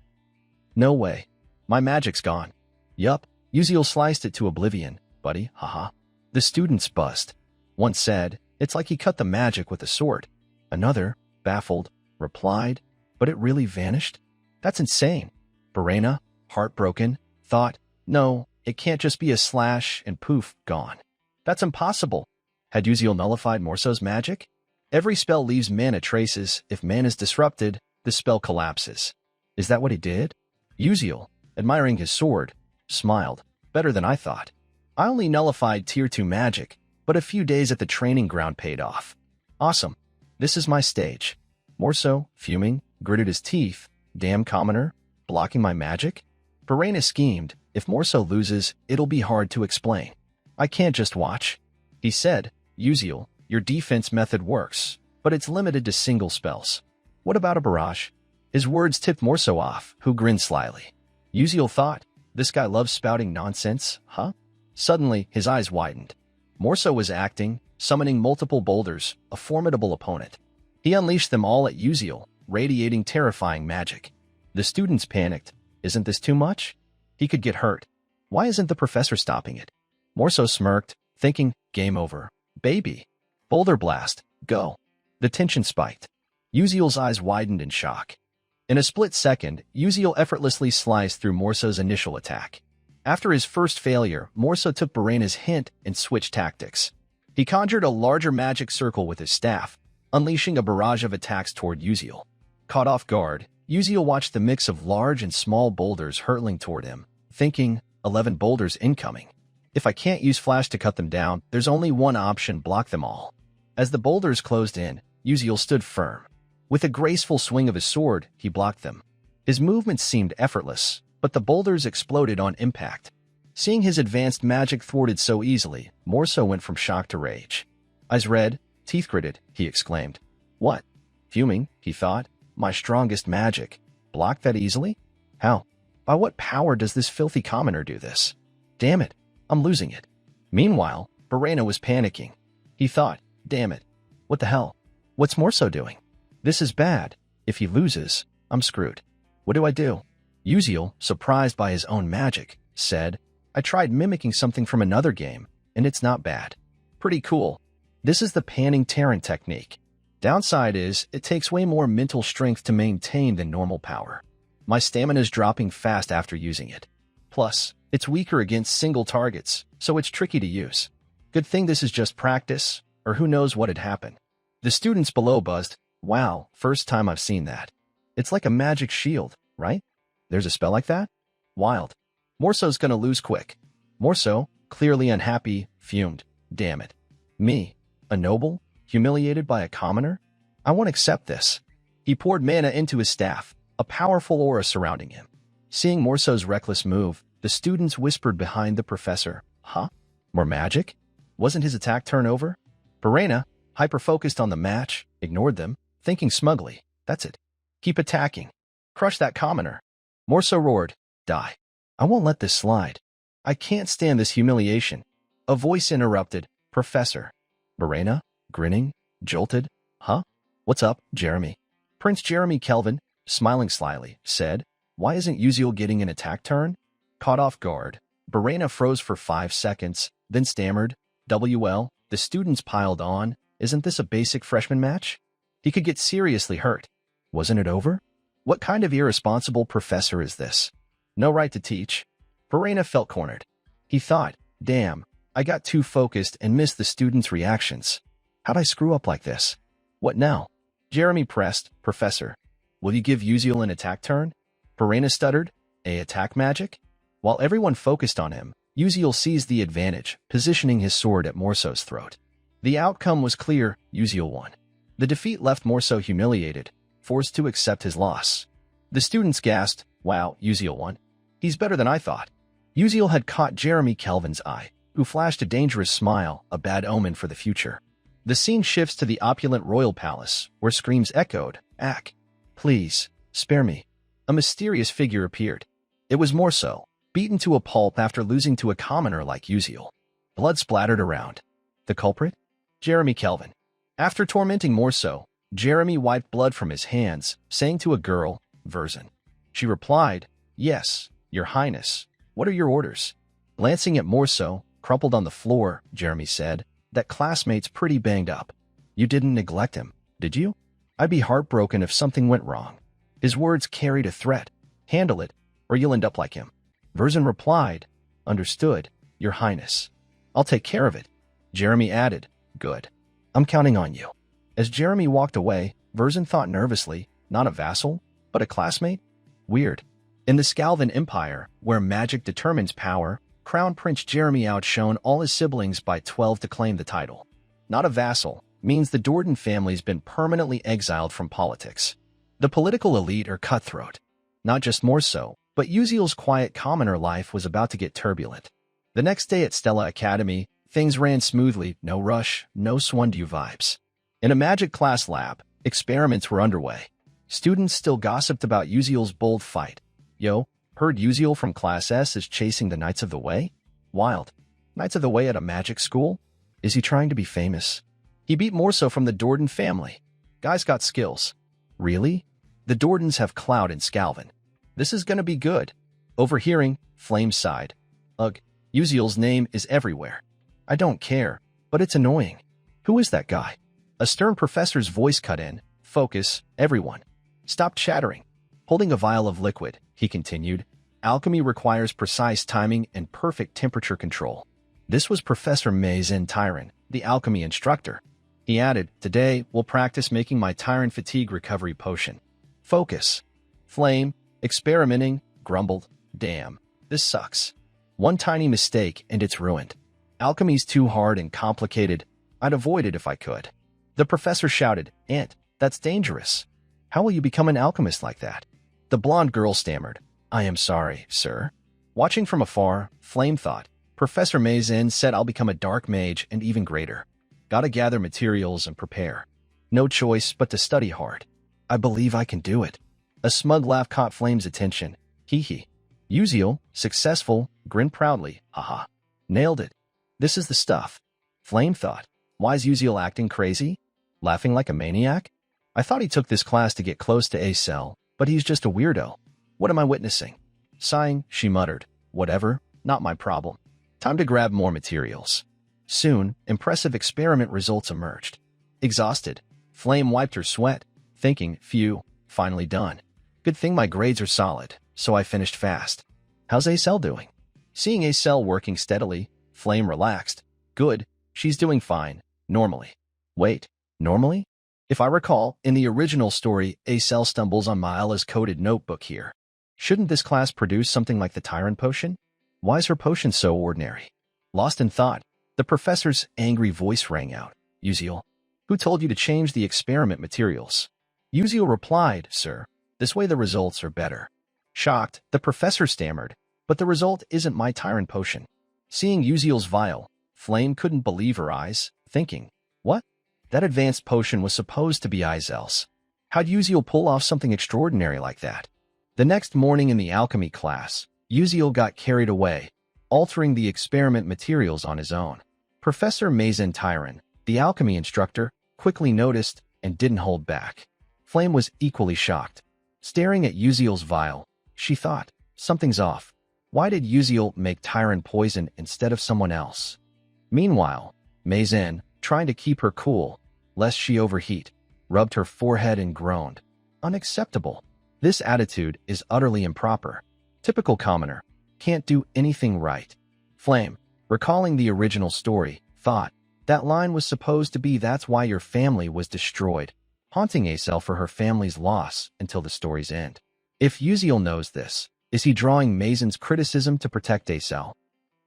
No way. My magic's gone. Yup, Uziel sliced it to oblivion, buddy, haha. The students buzzed. One said, it's like he cut the magic with a sword. Another, baffled, replied, but it really vanished? That's insane. Barena, heartbroken, thought, no, it can't just be a slash and poof, gone. That's impossible. Had Uziel nullified Morso's magic? Every spell leaves mana traces. If mana is disrupted, the spell collapses. Is that what he did? Uziel, admiring his sword, smiled. Better than I thought. I only nullified tier 2 magic, but a few days at the training ground paid off. Awesome. This is my stage. Morso, fuming, gritted his teeth. Damn commoner, blocking my magic? Barena schemed, if Morso loses, it'll be hard to explain. I can't just watch. He said, Uziel, your defense method works, but it's limited to single spells. What about a barrage? His words tipped Morso off, who grinned slyly. Uziel thought, this guy loves spouting nonsense, huh? Suddenly, his eyes widened. Morso was acting, summoning multiple boulders, a formidable opponent. He unleashed them all at Uziel, radiating terrifying magic. The students panicked. Isn't this too much? He could get hurt. Why isn't the professor stopping it? Morso smirked, thinking, game over. Baby. Boulder blast. Go. The tension spiked. Uziel's eyes widened in shock. In a split second, Uziel effortlessly sliced through Morso's initial attack. After his first failure, Morso took Barena's hint and switched tactics. He conjured a larger magic circle with his staff, unleashing a barrage of attacks toward Uziel. Caught off guard, Uziel watched the mix of large and small boulders hurtling toward him, thinking, 11 boulders incoming. If I can't use flash to cut them down, there's only one option, block them all. As the boulders closed in, Uziel stood firm. With a graceful swing of his sword, he blocked them. His movements seemed effortless, but the boulders exploded on impact. Seeing his advanced magic thwarted so easily, Morso went from shock to rage. Eyes red, teeth gritted, he exclaimed. What? Fuming, he thought. My strongest magic. Blocked that easily? How? By what power does this filthy commoner do this? Damn it, I'm losing it. Meanwhile, Barena was panicking. He thought, damn it. What the hell? What's Morso doing? This is bad. If he loses, I'm screwed. What do I do? Uziel, surprised by his own magic, said, I tried mimicking something from another game, and it's not bad. Pretty cool. This is the panning Terran technique. Downside is, it takes way more mental strength to maintain than normal power. My stamina's dropping fast after using it. Plus, it's weaker against single targets, so it's tricky to use. Good thing this is just practice, or who knows what'd happen. The students below buzzed, wow, first time I've seen that. It's like a magic shield, right? There's a spell like that? Wild. Morso's gonna lose quick. Morso, clearly unhappy, fumed. Damn it. Me, a noble? Humiliated by a commoner? I won't accept this. He poured mana into his staff, a powerful aura surrounding him. Seeing Morso's reckless move, the students whispered behind the professor, Huh? More magic? Wasn't his attack turn over? Verena, hyper-focused on the match, ignored them, thinking smugly, That's it. Keep attacking. Crush that commoner. Morso roared, Die. I won't let this slide. I can't stand this humiliation. A voice interrupted, Professor. Verena, grinning, jolted, Huh? What's up, Jeremy? Prince Jeremy Kelvin, smiling slyly, said, Why isn't Uziel getting an attack turn? Caught off guard, Verena froze for 5 seconds, then stammered, WL, the students piled on, Isn't this a basic freshman match? He could get seriously hurt. Wasn't it over? What kind of irresponsible professor is this? No right to teach. Verena felt cornered. He thought, Damn, I got too focused and missed the students' reactions. How'd I screw up like this? What now? Jeremy pressed, Professor. Will you give Uziel an attack turn? Verena stuttered, A attack magic? While everyone focused on him, Uziel seized the advantage, positioning his sword at Morso's throat. The outcome was clear, Uziel won. The defeat left Morso humiliated, forced to accept his loss. The students gasped, Wow, Uziel won. He's better than I thought. Uziel had caught Jeremy Kelvin's eye, who flashed a dangerous smile, a bad omen for the future. The scene shifts to the opulent royal palace, where screams echoed, Ack. Please, spare me. A mysterious figure appeared. It was Morso, beaten to a pulp after losing to a commoner like Uziel. Blood splattered around. The culprit? Jeremy Kelvin. After tormenting Morso, Jeremy wiped blood from his hands, saying to a girl, Verzin. She replied, Yes, Your Highness. What are your orders? Glancing at Morso, crumpled on the floor, Jeremy said, That classmate's pretty banged up. You didn't neglect him, did you? I'd be heartbroken if something went wrong. His words carried a threat. Handle it, or you'll end up like him. Verzin replied, Understood, Your Highness. I'll take care of it. Jeremy added, Good. I'm counting on you. As Jeremy walked away, Verzin thought nervously, not a vassal, but a classmate? Weird. In the Scalvan Empire, where magic determines power, Crown Prince Jeremy outshone all his siblings by 12 to claim the title. Not a vassal means the Dordan family's been permanently exiled from politics. The political elite are cutthroat. Not just Morso, but Uziel's quiet commoner life was about to get turbulent. The next day at Stella Academy, things ran smoothly, no rush, no Swundu vibes. In a magic class lab, experiments were underway. Students still gossiped about Uziel's bold fight. Yo, heard Uziel from Class S is chasing the Knights of the Way? Wild. Knights of the Way at a magic school? Is he trying to be famous? He beat Morso from the Dordan family. Guy's got skills. Really? The Dordans have clout in Scalvan. This is gonna be good. Overhearing, Flame sighed. Ugh, Uziel's name is everywhere. I don't care, but it's annoying. Who is that guy? A stern professor's voice cut in. Focus, everyone. Stop chattering. Holding a vial of liquid, he continued, Alchemy requires precise timing and perfect temperature control. This was Professor Mazen Tyron, the alchemy instructor. He added, Today, we'll practice making my Tyron fatigue recovery potion. Focus. Flame, experimenting, grumbled, Damn, this sucks. One tiny mistake and it's ruined. Alchemy's too hard and complicated. I'd avoid it if I could. The professor shouted, Aunt, that's dangerous. How will you become an alchemist like that? The blonde girl stammered, I am sorry, sir. Watching from afar, Flame thought, Professor Mazen said I'll become a dark mage and even greater. Gotta gather materials and prepare. No choice but to study hard. I believe I can do it. A smug laugh caught Flame's attention. Hee hee. Uziel, successful, grinned proudly. Haha. Nailed it. This is the stuff. Flame thought. Why's Uziel acting crazy? Laughing like a maniac? I thought he took this class to get close to A-Cell, but he's just a weirdo. What am I witnessing? Sighing, she muttered. Whatever, not my problem. Time to grab more materials. Soon, impressive experiment results emerged. Exhausted, Flame wiped her sweat, thinking, Phew, finally done. Good thing my grades are solid, so I finished fast. How's A-Cell doing? Seeing A-Cell working steadily, Flame relaxed. Good, she's doing fine, normally. Wait, normally? If I recall, in the original story, A-Cell stumbles on Maella's coded notebook here. Shouldn't this class produce something like the Tyrant Potion? Why is her potion so ordinary? Lost in thought, the professor's angry voice rang out. Uziel, Who told you to change the experiment materials? Uziel replied, Sir, this way the results are better. Shocked, the professor stammered, but the result isn't my tyrant potion. Seeing Uziel's vial, Flame couldn't believe her eyes, thinking, what? That advanced potion was supposed to be Izel's. How'd Uziel pull off something extraordinary like that? The next morning in the alchemy class, Uziel got carried away, altering the experiment materials on his own. Professor Mazen Tyron, the alchemy instructor, quickly noticed and didn't hold back. Flame was equally shocked. Staring at Uziel's vial, she thought, something's off. Why did Uziel make Tyron poison instead of someone else? Meanwhile, Mazen, trying to keep her cool, lest she overheat, rubbed her forehead and groaned. Unacceptable. This attitude is utterly improper. Typical commoner. Can't do anything right. Flame, recalling the original story, thought, that line was supposed to be that's why your family was destroyed, haunting Acel for her family's loss until the story's end. If Uziel knows this, is he drawing Mazen's criticism to protect Acel?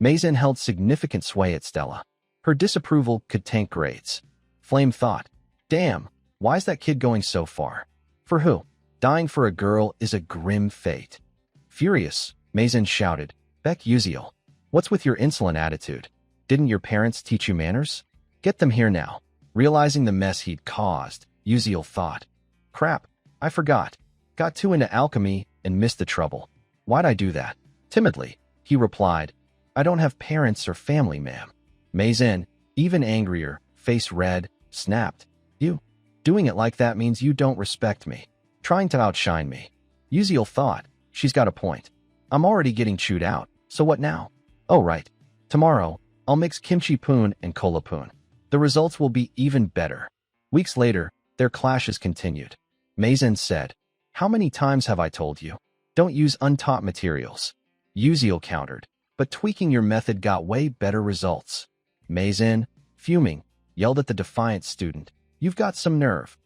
Mazen held significant sway at Stella. Her disapproval could tank grades. Flame thought, damn, why's that kid going so far? For who? Dying for a girl is a grim fate. Furious, Mazen shouted, Beck Uziel, what's with your insolent attitude? Didn't your parents teach you manners? Get them here now. Realizing the mess he'd caused, Uziel thought, crap, I forgot. Got too into alchemy and missed the trouble. Why'd I do that? Timidly, he replied, I don't have parents or family, ma'am. Mazen, even angrier, face red, snapped, you. Doing it like that means you don't respect me. Trying to outshine me. Uziel thought, she's got a point. I'm already getting chewed out, so what now? Oh right. Tomorrow, I'll mix kimchi poon and cola poon. The results will be even better. Weeks later, their clashes continued. Mazen said, how many times have I told you? Don't use untaught materials. Uziel countered, but tweaking your method got way better results. Mazen, fuming, yelled at the defiant student, you've got some nerve.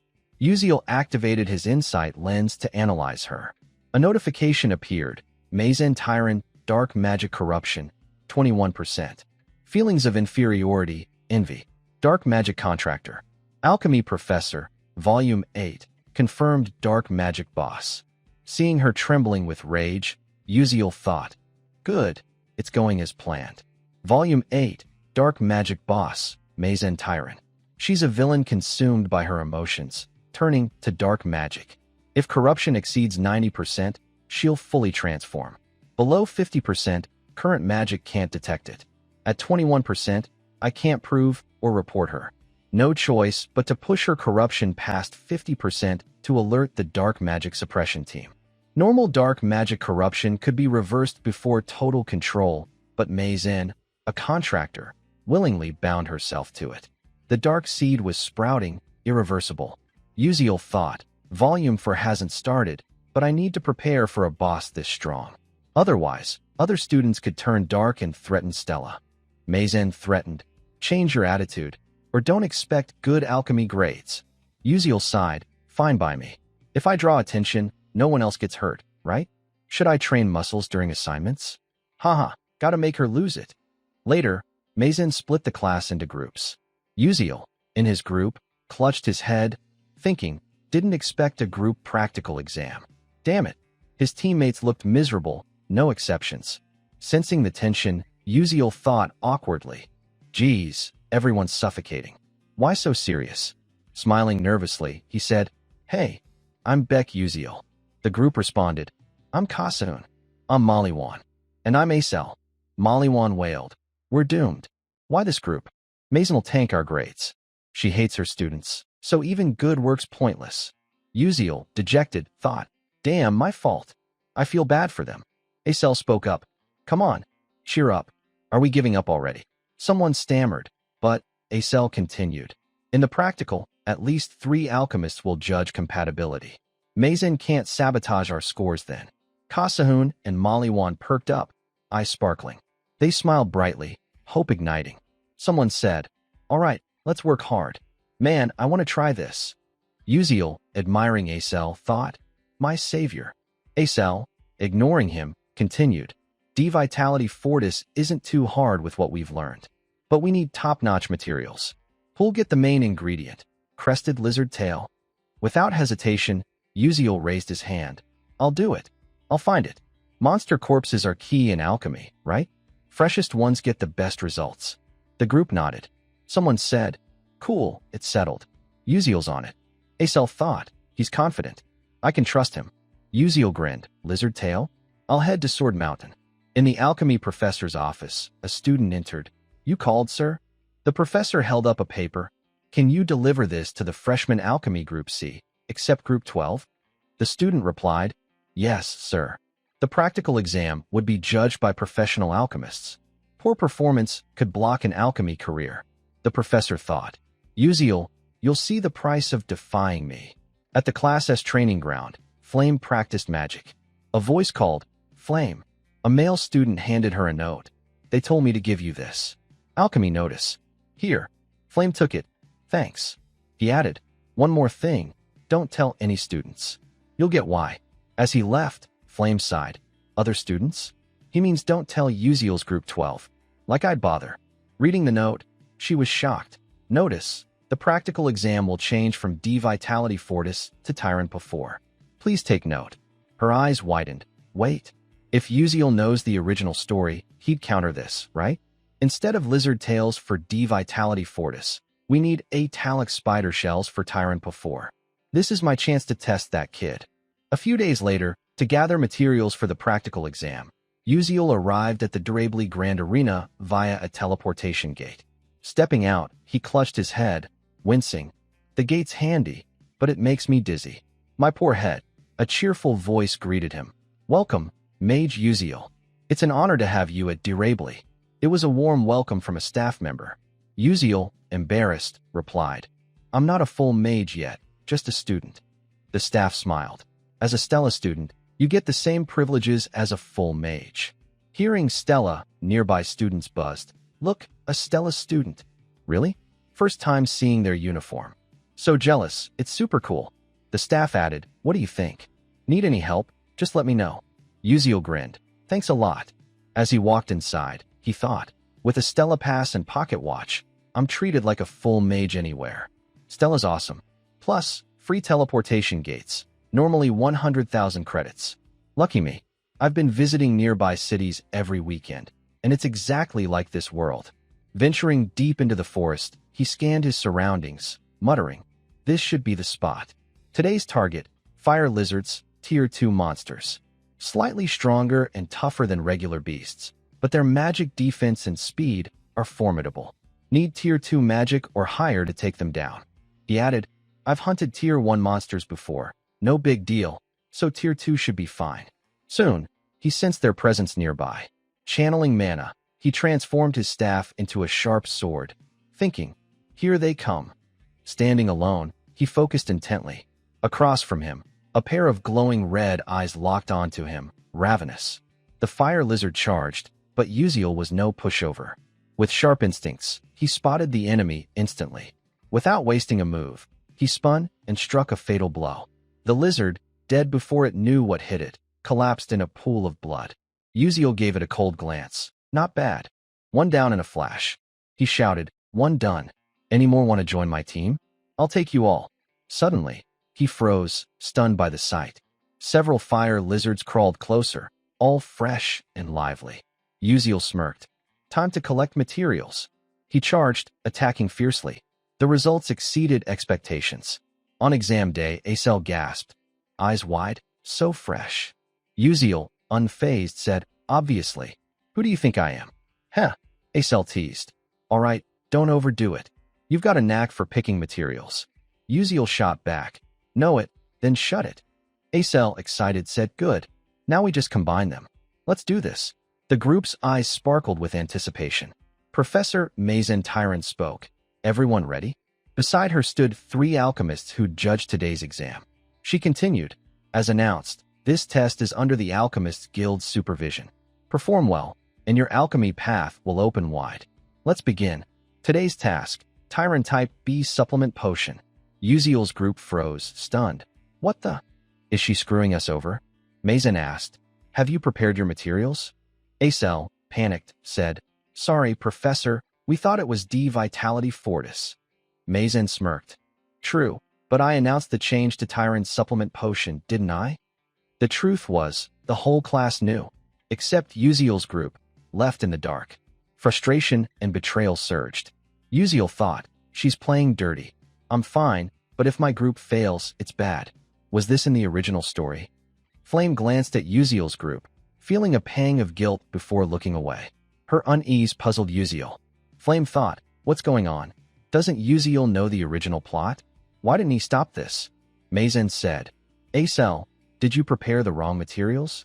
Uziel activated his insight lens to analyze her. A notification appeared. Mazen Tyron, Dark Magic Corruption, 21%. Feelings of inferiority, envy. Dark Magic Contractor. Alchemy Professor, Volume 8, confirmed Dark Magic Boss. Seeing her trembling with rage, Uziel thought, good, it's going as planned. Volume 8, Dark Magic Boss, Mazen Tyron. She's a villain consumed by her emotions, turning to dark magic. If corruption exceeds 90%, she'll fully transform. Below 50%, current magic can't detect it. At 21%, I can't prove or report her. No choice but to push her corruption past 50% to alert the dark magic suppression team. Normal dark magic corruption could be reversed before total control, but Mazen, a contractor, willingly bound herself to it. The dark seed was sprouting, irreversible. Uziel thought, Volume 4 hasn't started, but I need to prepare for a boss this strong. Otherwise, other students could turn dark and threaten Stella. Mazen threatened, change your attitude, or don't expect good alchemy grades. Uziel sighed, fine by me. If I draw attention, no one else gets hurt, right? Should I train muscles during assignments? Haha, gotta make her lose it. Later, Mazen split the class into groups. Uziel, in his group, clutched his head, thinking, didn't expect a group practical exam. Damn it. His teammates looked miserable, no exceptions. Sensing the tension, Uziel thought awkwardly, geez, everyone's suffocating. Why so serious? Smiling nervously, he said, hey, I'm Beck Uziel. The group responded, I'm Kasun. I'm Maliwan. And I'm Acel. Maliwan wailed, we're doomed. Why this group? Mazen will tank our grades. She hates her students, so even good work's pointless. Uziel, dejected, thought, damn, my fault. I feel bad for them. Acel spoke up, come on, cheer up. Are we giving up already? Someone stammered, but Acel continued. In the practical, at least 3 alchemists will judge compatibility. Mazen can't sabotage our scores then. Kasahun and Maliwan perked up, eyes sparkling. They smiled brightly, hope igniting. Someone said, all right, let's work hard. Man, I want to try this. Uziel, admiring Acel, thought, my savior. Acel, ignoring him, continued, D-Vitality Fortis isn't too hard with what we've learned. But we need top-notch materials. Who'll get the main ingredient? crested lizard tail. Without hesitation, Uziel raised his hand. I'll do it. I'll find it. Monster corpses are key in alchemy, right? Freshest ones get the best results. The group nodded. Someone said, cool, it's settled. Uziel's on it. Acel thought, he's confident. I can trust him. Uziel grinned. Lizard tail? I'll head to Sword Mountain. In the alchemy professor's office, a student entered. You called, sir? The professor held up a paper. Can you deliver this to the freshman alchemy group C, except group 12? The student replied, yes, sir. The practical exam would be judged by professional alchemists. Poor performance could block an alchemy career. The professor thought, Uziel, you'll see the price of defying me. At the Class S training ground, Flame practiced magic. A voice called, Flame. A male student handed her a note. They told me to give you this. Alchemy notice. Here. Flame took it. Thanks. He added, one more thing. Don't tell any students. You'll get why. As he left, Flame sighed. Other students? He means don't tell Uziel's group 12. Like I'd bother. Reading the note, she was shocked. Notice, the practical exam will change from D Vitality Fortis to Tyrant before. Please take note. Her eyes widened. Wait. If Uziel knows the original story, he'd counter this, right? Instead of lizard tails for D Vitality Fortis, we need Atalic spider shells for Tyrant before. This is my chance to test that kid. A few days later, to gather materials for the practical exam, Uziel arrived at the Durably Grand Arena via a teleportation gate. Stepping out, he clutched his head, wincing. The gate's handy, but it makes me dizzy. My poor head. A cheerful voice greeted him. Welcome, Mage Uziel. It's an honor to have you at Durably. It was a warm welcome from a staff member. Uziel, embarrassed, replied, I'm not a full mage yet, just a student. The staff smiled. As a Stella student, you get the same privileges as a full mage. Hearing Stella, nearby students buzzed. Look, a Stella student. Really? First time seeing their uniform. So jealous, it's super cool. The staff added, what do you think? Need any help? Just let me know. Uziel grinned. Thanks a lot. As he walked inside, he thought, with a Stella pass and pocket watch, I'm treated like a full mage anywhere. Stella's awesome. Plus, free teleportation gates, normally 100,000 credits. Lucky me. I've been visiting nearby cities every weekend, and it's exactly like this world. Venturing deep into the forest, he scanned his surroundings, muttering, this should be the spot. Today's target, fire lizards, tier 2 monsters. Slightly stronger and tougher than regular beasts, but their magic defense and speed are formidable. Need tier 2 magic or higher to take them down. He added, I've hunted tier 1 monsters before, no big deal, so tier 2 should be fine. Soon, he sensed their presence nearby. Channeling mana, he transformed his staff into a sharp sword, thinking, here they come. Standing alone, he focused intently. Across from him, a pair of glowing red eyes locked onto him, ravenous. The fire lizard charged, but Uziel was no pushover. With sharp instincts, he spotted the enemy instantly. Without wasting a move, he spun and struck a fatal blow. The lizard, dead before it knew what hit it, collapsed in a pool of blood. Uziel gave it a cold glance. Not bad. One down in a flash. He shouted, one done. Any more want to join my team? I'll take you all. Suddenly, he froze, stunned by the sight. Several fire lizards crawled closer, all fresh and lively. Uziel smirked. Time to collect materials. He charged, attacking fiercely. The results exceeded expectations. On exam day, Acel gasped. Eyes wide, so fresh. Uziel, unfazed, said, obviously. Who do you think I am? Heh, Acel teased. All right, don't overdo it. You've got a knack for picking materials. Uziel shot back. Know it, then shut it. Acel, excited, said, good. Now we just combine them. Let's do this. The group's eyes sparkled with anticipation. Professor Mazen Tyrant spoke. Everyone ready? Beside her stood 3 alchemists who'd judged today's exam. She continued, as announced, this test is under the Alchemists Guild's supervision. Perform well, and your alchemy path will open wide. Let's begin. Today's task, Tyrant Type B Supplement Potion. Uziel's group froze, stunned. What the? Is she screwing us over? Mazen asked. Have you prepared your materials? Acel, panicked, said, sorry, Professor, we thought it was D Vitality Fortis. Mazen smirked. True, but I announced the change to Tyrant's supplement potion, didn't I? The truth was, the whole class knew, except Uziel's group, left in the dark. Frustration and betrayal surged. Uziel thought, she's playing dirty. I'm fine, but if my group fails, it's bad. Was this in the original story? Flame glanced at Uziel's group, feeling a pang of guilt before looking away. Her unease puzzled Uziel. Flame thought, what's going on? Doesn't Uziel know the original plot? Why didn't he stop this? Mazen said, Acel, did you prepare the wrong materials?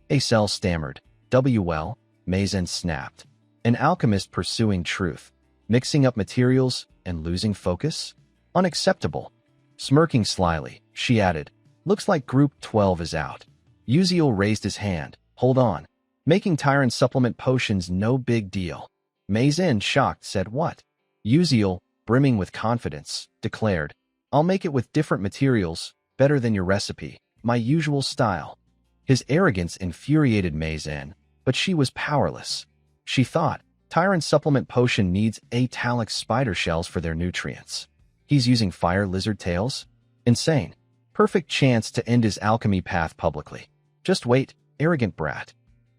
Acel stammered. Well, Mazen snapped. An alchemist pursuing truth, mixing up materials and losing focus? Unacceptable. Smirking slyly, she added, looks like Group 12 is out. Uziel raised his hand. Hold on. Making Tyrant supplement potions no big deal. Mazen, shocked, said what? Uziel, brimming with confidence, declared, I'll make it with different materials, better than your recipe, my usual style. His arrogance infuriated Mazen, but she was powerless. She thought, Tyrant supplement potion needs italic spider shells for their nutrients. He's using fire lizard tails? Insane. Perfect chance to end his alchemy path publicly. Just wait, arrogant brat.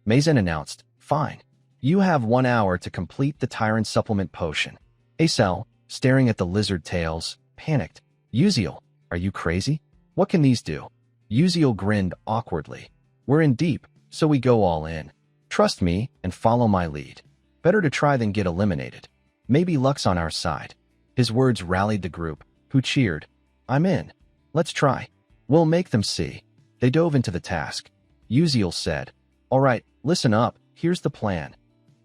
Mazen announced, fine. You have 1 hour to complete the Tyrant supplement potion. Acel, staring at the lizard tails, panicked. Uziel, are you crazy? What can these do? Uziel grinned awkwardly. We're in deep, so we go all in. Trust me and follow my lead. Better to try than get eliminated. Maybe luck's on our side. His words rallied the group, who cheered. I'm in. Let's try. We'll make them see. They dove into the task. Uziel said, all right, listen up, here's the plan.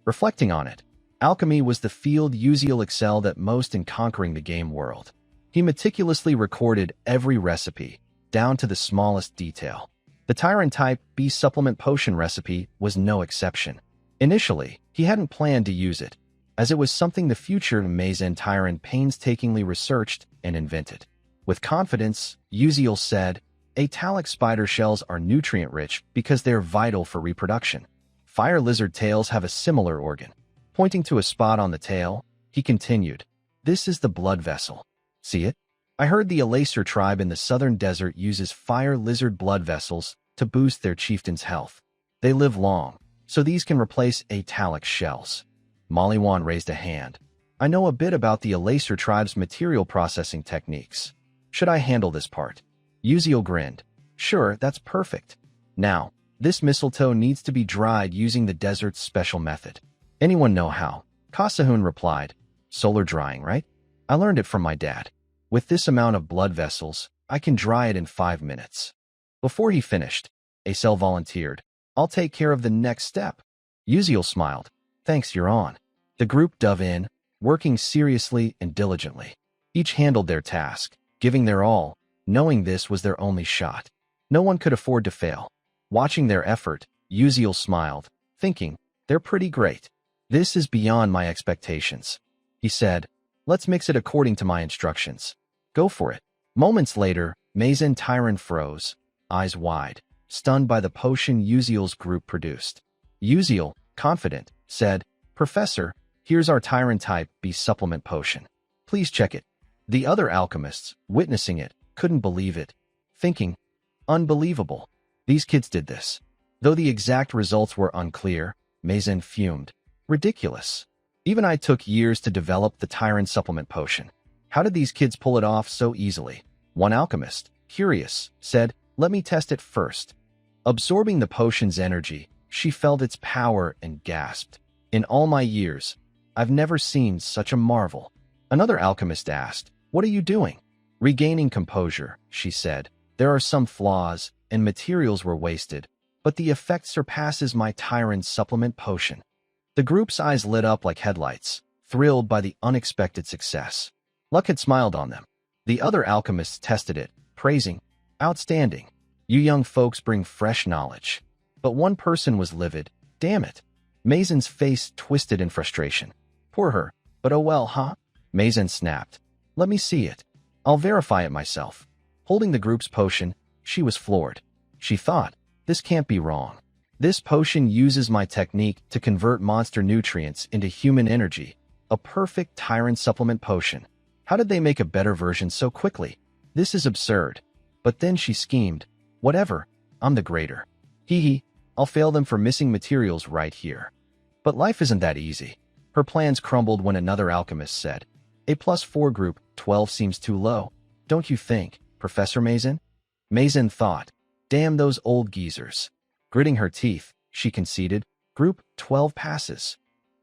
Reflecting on it, alchemy was the field Uziel excelled at most in conquering the game world. He meticulously recorded every recipe, down to the smallest detail. The Tyrant Type B supplement potion recipe was no exception. Initially, he hadn't planned to use it, as it was something the future Mazen Tyrant painstakingly researched and invented. With confidence, Uziel said, italic spider shells are nutrient-rich because they're vital for reproduction. Fire lizard tails have a similar organ. Pointing to a spot on the tail, he continued, this is the blood vessel. See it? I heard the Alacer tribe in the southern desert uses fire lizard blood vessels to boost their chieftain's health. They live long, so these can replace italic shells. Mollywan raised a hand. I know a bit about the Alacer tribe's material processing techniques. Should I handle this part? Uziel grinned. Sure, that's perfect. Now, this mistletoe needs to be dried using the desert's special method. Anyone know how? Kasahun replied. Solar drying, right? I learned it from my dad. With this amount of blood vessels, I can dry it in 5 minutes. Before he finished, Acel volunteered. I'll take care of the next step. Uziel smiled. Thanks, you're on. The group dove in, working seriously and diligently. Each handled their task, giving their all, knowing this was their only shot. No one could afford to fail. Watching their effort, Uziel smiled, thinking, they're pretty great. This is beyond my expectations. He said, let's mix it according to my instructions. Go for it. Moments later, Mazen Tyrant froze, eyes wide, stunned by the potion Uziel's group produced. Uziel, confident, said, Professor, here's our Tyrant Type B supplement potion. Please check it. The other alchemists, witnessing it, couldn't believe it, thinking, unbelievable. These kids did this. Though the exact results were unclear, Mazen fumed. Ridiculous. Even I took years to develop the Tyrant supplement potion. How did these kids pull it off so easily? One alchemist, curious, said, let me test it first. Absorbing the potion's energy, she felt its power and gasped. In all my years, I've never seen such a marvel. Another alchemist asked, what are you doing? Regaining composure, she said. There are some flaws, and materials were wasted, but the effect surpasses my Tyrant supplement potion. The group's eyes lit up like headlights, thrilled by the unexpected success. Luck had smiled on them. The other alchemists tested it, praising, outstanding. You young folks bring fresh knowledge. But one person was livid. Damn it. Mazen's face twisted in frustration. Poor her, but oh well, huh? Mazen snapped. Let me see it. I'll verify it myself. Holding the group's potion, she was floored. She thought, this can't be wrong. This potion uses my technique to convert monster nutrients into human energy, a perfect Tyrant supplement potion. How did they make a better version so quickly? This is absurd. But then she schemed. Whatever, I'm the greater. Hee hee, I'll fail them for missing materials right here. But life isn't that easy. Her plans crumbled when another alchemist said, A+4 group, 12 seems too low. Don't you think, Professor Mazin? Mazin thought, damn those old geezers. Gritting her teeth, she conceded, Group 12 passes.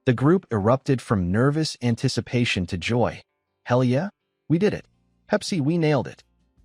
The group erupted from nervous anticipation to joy. Hell yeah, we did it. Pepsi, we nailed it.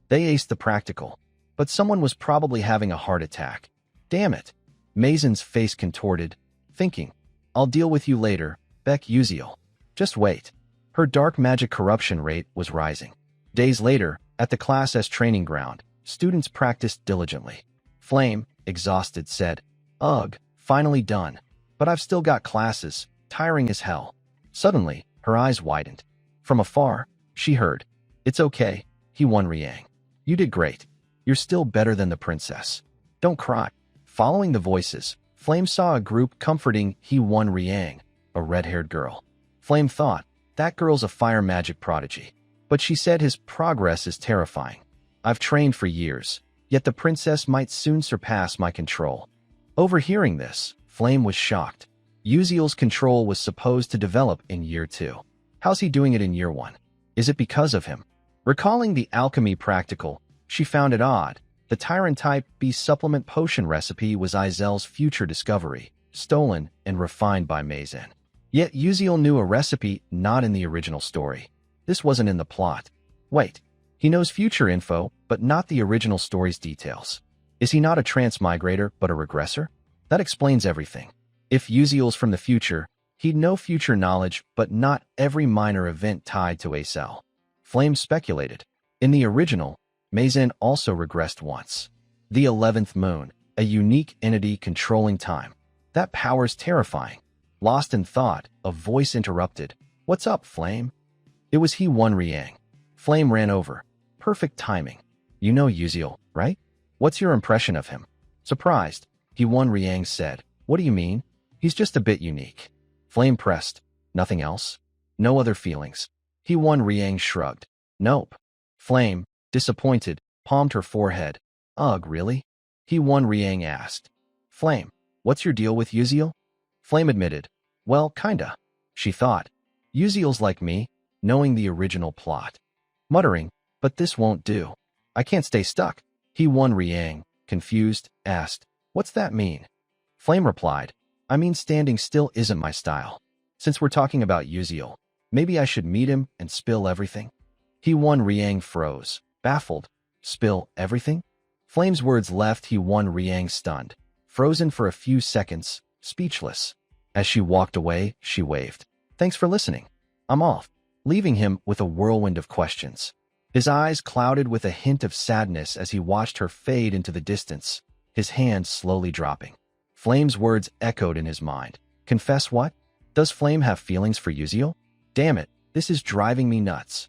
They aced the practical. But someone was probably having a heart attack. Damn it. Mazin's face contorted, thinking, I'll deal with you later, Beck Uziel. Just wait. Her dark magic corruption rate was rising. Days later, at the Class S training ground, students practiced diligently. Flame, exhausted, said, Ugh, finally done. But I've still got classes, tiring as hell. Suddenly, her eyes widened. From afar, she heard, It's okay, He Won Riang. You did great. You're still better than the princess. Don't cry. Following the voices, Flame saw a group comforting He Won Riang, a red-haired girl. Flame thought, that girl's a fire magic prodigy. But she said his progress is terrifying. I've trained for years, yet the princess might soon surpass my control. Overhearing this, Flame was shocked. Uziel's control was supposed to develop in year 2. How's he doing it in year 1? Is it because of him? Recalling the alchemy practical, she found it odd. The Tyrant Type B supplement potion recipe was Izel's future discovery, stolen and refined by Mazin. Yet Uziel knew a recipe not in the original story. This wasn't in the plot. Wait, he knows future info, but not the original story's details. Is he not a transmigrator, but a regressor? That explains everything. If Uziel's from the future, he'd know future knowledge, but not every minor event tied to Acel. Flame speculated. In the original, Mazin also regressed once. The 11th moon, a unique entity controlling time. That power's terrifying. Lost in thought, a voice interrupted. What's up, Flame? It was He Won Riang. Flame ran over. Perfect timing. You know Uziel, right? What's your impression of him? Surprised, He Won Riang said. What do you mean? He's just a bit unique. Flame pressed. Nothing else? No other feelings. He Won Riang shrugged. Nope. Flame, disappointed, palmed her forehead. Ugh, really? He Won Riang asked. Flame, what's your deal with Uziel? Flame admitted. Well, kinda. She thought. Uziel's like me, knowing the original plot. Muttering, but this won't do. I can't stay stuck. He Won Riang, confused, asked. What's that mean? Flame replied. I mean standing still isn't my style. Since we're talking about Uziel, maybe I should meet him and spill everything? He Won Riang froze, baffled. Spill everything? Flame's words left He Won Riang stunned, frozen for a few seconds, speechless. As she walked away, she waved. Thanks for listening. I'm off, leaving him with a whirlwind of questions. His eyes clouded with a hint of sadness as he watched her fade into the distance, his hand slowly dropping. Flame's words echoed in his mind. Confess what? Does Flame have feelings for Uziel? Damn it, this is driving me nuts.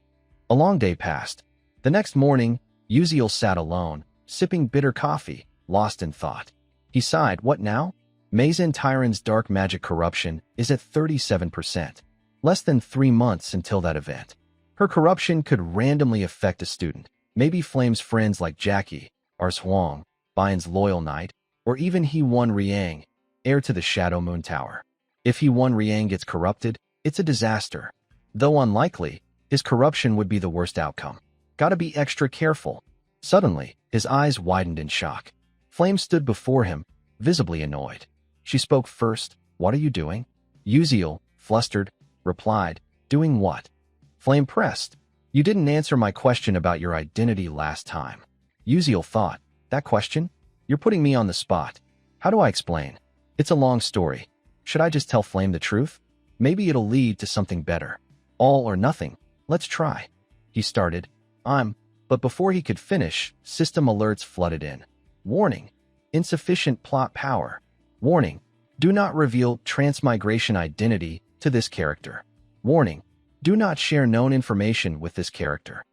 A long day passed. The next morning, Uziel sat alone, sipping bitter coffee, lost in thought. He sighed. What now? Mazin Tyran's dark magic corruption is at 37%. Less than 3 months until that event. Her corruption could randomly affect a student, maybe Flame's friends like Jackie, Ars Huang, Bian's loyal knight, or even He Won Riang, heir to the Shadow Moon Tower. If He Won Riang gets corrupted, it's a disaster. Though unlikely, his corruption would be the worst outcome. Gotta be extra careful. Suddenly, his eyes widened in shock. Flame stood before him, visibly annoyed. She spoke first. What are you doing? Uziel, flustered, replied, Doing what? Flame pressed. You didn't answer my question about your identity last time. Uziel thought, that question? You're putting me on the spot. How do I explain? It's a long story. Should I just tell Flame the truth? Maybe it'll lead to something better. All or nothing. Let's try. He started. But before he could finish, system alerts flooded in. Warning. Insufficient plot power. Warning. Do not reveal transmigration identity to this character. Warning. Do not share known information with this character.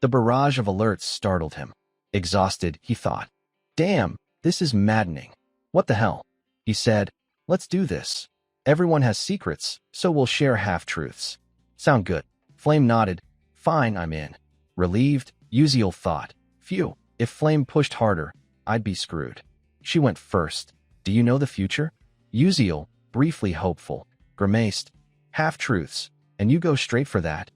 The barrage of alerts startled him. Exhausted, he thought. Damn, this is maddening. What the hell? He said. Let's do this. Everyone has secrets, so we'll share half-truths. Sound good? Flame nodded, Fine, I'm in. Relieved, Uziel thought. Phew, if Flame pushed harder, I'd be screwed. She went first. Do you know the future? Uziel, briefly hopeful, grimaced. Half-truths, and you go straight for that.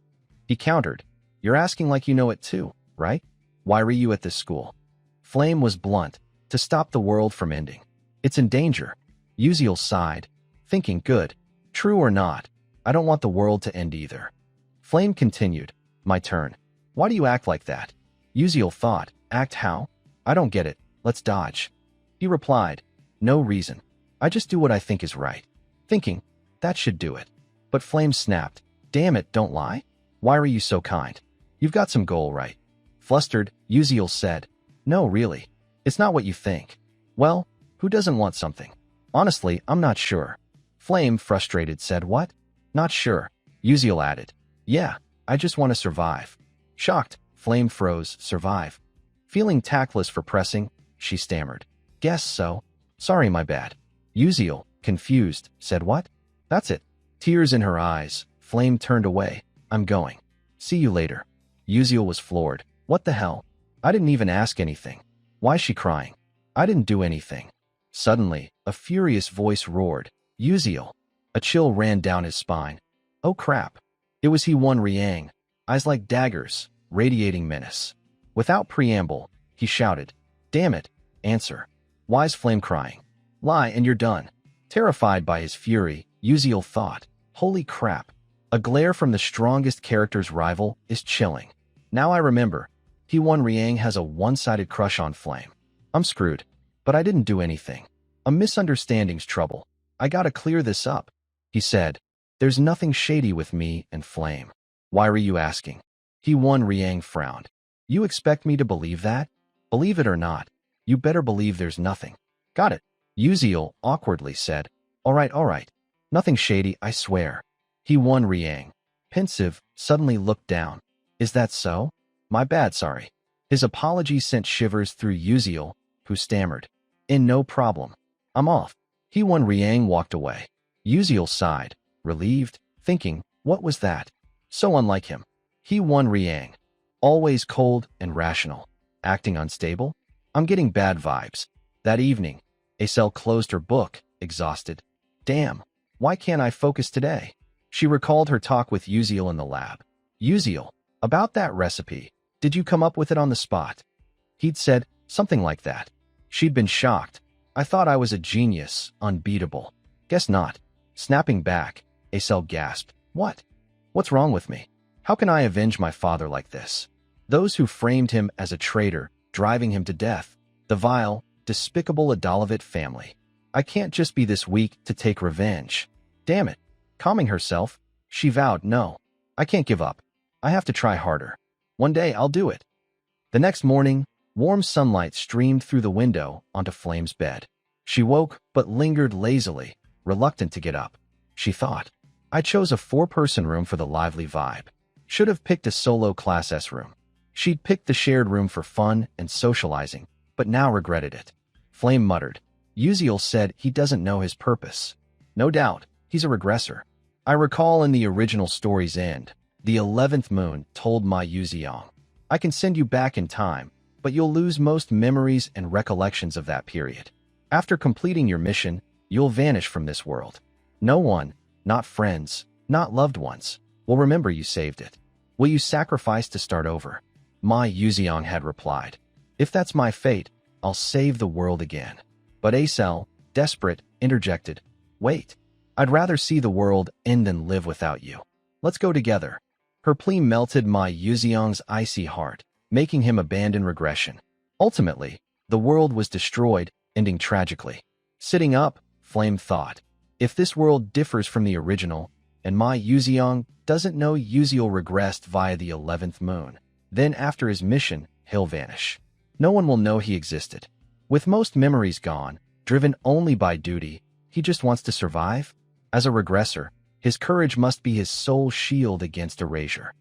He countered. You're asking like you know it too, right? Why were you at this school? Flame was blunt. To stop the world from ending. It's in danger. Uziel sighed, thinking good. True or not, I don't want the world to end either. Flame continued. My turn. Why do you act like that? Uziel thought. Act how? I don't get it. Let's dodge. He replied. No reason. I just do what I think is right. Thinking, that should do it. But Flame snapped. Damn it, don't lie. Why are you so kind? You've got some goal, right? Flustered, Uziel said. No, really. It's not what you think. Well, who doesn't want something? Honestly, I'm not sure. Flame, frustrated, said what? Not sure. Uziel added. Yeah, I just want to survive. Shocked, Flame froze. Survive. Feeling tactless for pressing, she stammered. Guess so. Sorry, my bad. Uziel, confused, said what? That's it. Tears in her eyes, Flame turned away. I'm going. See you later. Uziel was floored. What the hell? I didn't even ask anything. Why's she crying? I didn't do anything. Suddenly, a furious voice roared. Uziel. A chill ran down his spine. Oh crap. It was He-Won Riang, eyes like daggers, radiating menace. Without preamble, he shouted. Damn it, answer. Why's Flame crying? Lie and you're done. Terrified by his fury, Uziel thought. Holy crap. A glare from the strongest character's rival is chilling. Now I remember. He-Won Riang has a one-sided crush on Flame. I'm screwed. But I didn't do anything. A misunderstanding's trouble. I gotta clear this up. He said. There's nothing shady with me and Flame. Why were you asking? He-Won Riang frowned. You expect me to believe that? Believe it or not, you better believe there's nothing. Got it. Uziel awkwardly said. All right. Nothing shady, I swear. He-Won Riang, pensive, suddenly looked down. Is that so? My bad, sorry. His apology sent shivers through Uziel, who stammered. No problem. I'm off. He-Won Riang walked away. Uziel sighed, relieved, thinking, what was that? So unlike him. He-Won Riang. Always cold and rational. Acting unstable? I'm getting bad vibes. That evening, Acel closed her book, exhausted. Damn, why can't I focus today? She recalled her talk with Uziel in the lab. Uziel, about that recipe, did you come up with it on the spot? He'd said something like that. She'd been shocked. I thought I was a genius, unbeatable. Guess not. Snapping back, Acel gasped. What? What's wrong with me? How can I avenge my father like this? Those who framed him as a traitor, driving him to death. The vile, despicable Adalovit family. I can't just be this weak to take revenge. Damn it. Calming herself, she vowed, no, I can't give up. I have to try harder. One day I'll do it. The next morning, warm sunlight streamed through the window onto Flame's bed. She woke but lingered lazily, reluctant to get up. She thought, I chose a 4-person room for the lively vibe. Should have picked a solo Class S room. She'd picked the shared room for fun and socializing, but now regretted it. Flame muttered. Uziel said he doesn't know his purpose. No doubt, he's a regressor. I recall in the original story's end, the 11th moon told my Yuziang, I can send you back in time, but you'll lose most memories and recollections of that period. After completing your mission, you'll vanish from this world. No one, not friends, not loved ones, will remember you saved it. Will you sacrifice to start over? My Yuziang had replied. If that's my fate, I'll save the world again. But Acel, desperate, interjected. Wait. I'd rather see the world end than live without you. Let's go together. Her plea melted my Yuziang's icy heart, making him abandon regression. Ultimately, the world was destroyed, ending tragically. Sitting up, Flame thought, if this world differs from the original, and my Yuziang doesn't know Uziel regressed via the 11th moon, then after his mission, he'll vanish. No one will know he existed. With most memories gone, driven only by duty, he just wants to survive? As a regressor, his courage must be his sole shield against erasure.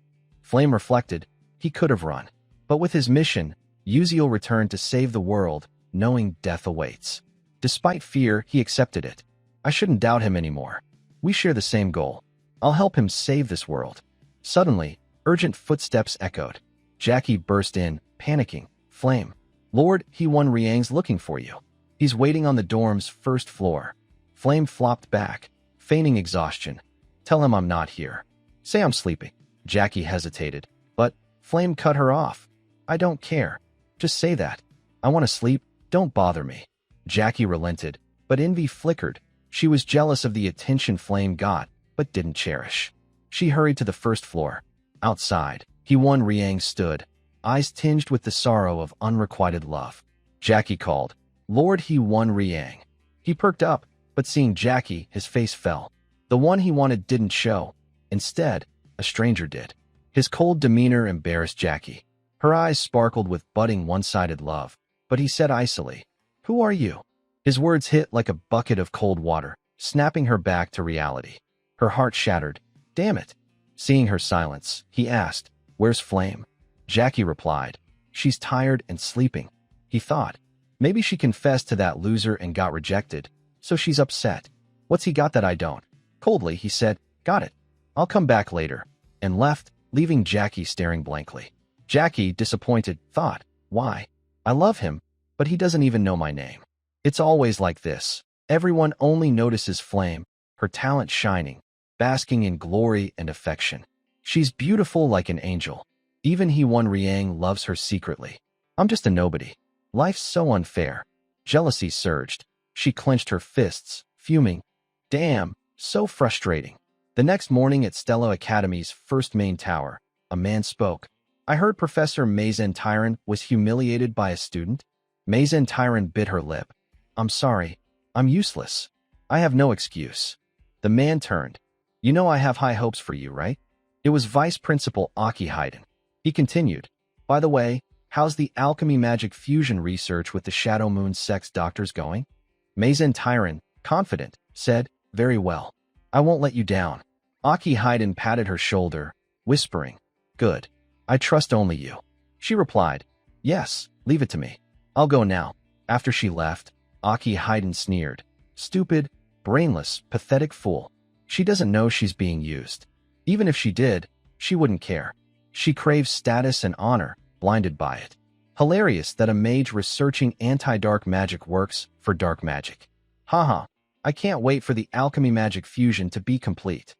Flame reflected, he could have run. But with his mission, Uziel returned to save the world, knowing death awaits. Despite fear, he accepted it. I shouldn't doubt him anymore. We share the same goal. I'll help him save this world. Suddenly, Urgent footsteps echoed. Jackie burst in, panicking. Flame. Lord He-Won Riang's looking for you. He's waiting on the dorm's first floor. Flame flopped back, feigning exhaustion. Tell him I'm not here. Say I'm sleeping. Jackie hesitated, but Flame cut her off. I don't care. Just say that. I want to sleep. Don't bother me. Jackie relented, but envy flickered. She was jealous of the attention Flame got, but didn't cherish. She hurried to the first floor. Outside, He-Won Riang stood, eyes tinged with the sorrow of unrequited love. Jackie called, Lord He-Won Riang. He perked up, but seeing Jackie, his face fell. The one he wanted didn't show. Instead, a stranger did. His cold demeanor embarrassed Jackie. Her eyes sparkled with budding one-sided love, but he said icily, Who are you? His words hit like a bucket of cold water, snapping her back to reality. Her heart shattered. Damn it. Seeing her silence, he asked, Where's Flame? Jackie replied, She's tired and sleeping. He thought, maybe she confessed to that loser and got rejected, so she's upset. What's he got that I don't? Coldly, he said, Got it. I'll come back later, and left, leaving Jackie staring blankly. Jackie, disappointed, thought, Why? I love him, but he doesn't even know my name. It's always like this. Everyone only notices Flame, her talent shining, basking in glory and affection. She's beautiful like an angel. Even He-Won Riang loves her secretly. I'm just a nobody. Life's so unfair. Jealousy surged. She clenched her fists, fuming. Damn, so frustrating. The next morning at Stella Academy's first main tower, a man spoke. I heard Professor Mazen Tyron was humiliated by a student. Mazen Tyron bit her lip. I'm sorry. I'm useless. I have no excuse. The man turned. You know I have high hopes for you, right? It was Vice Principal Aki Hayden. He continued, By the way, how's the alchemy magic fusion research with the Shadow Moon sex doctors going? Mazen Tyron, confident, said, Very well. I won't let you down. Aki Hayden patted her shoulder, whispering, Good. I trust only you. She replied, Yes, leave it to me. I'll go now. After she left, Aki Hayden sneered, Stupid, brainless, pathetic fool. She doesn't know she's being used. Even if she did, she wouldn't care. She craves status and honor, blinded by it. Hilarious that a mage researching anti-dark magic works for dark magic. Haha, I can't wait for the alchemy magic fusion to be complete.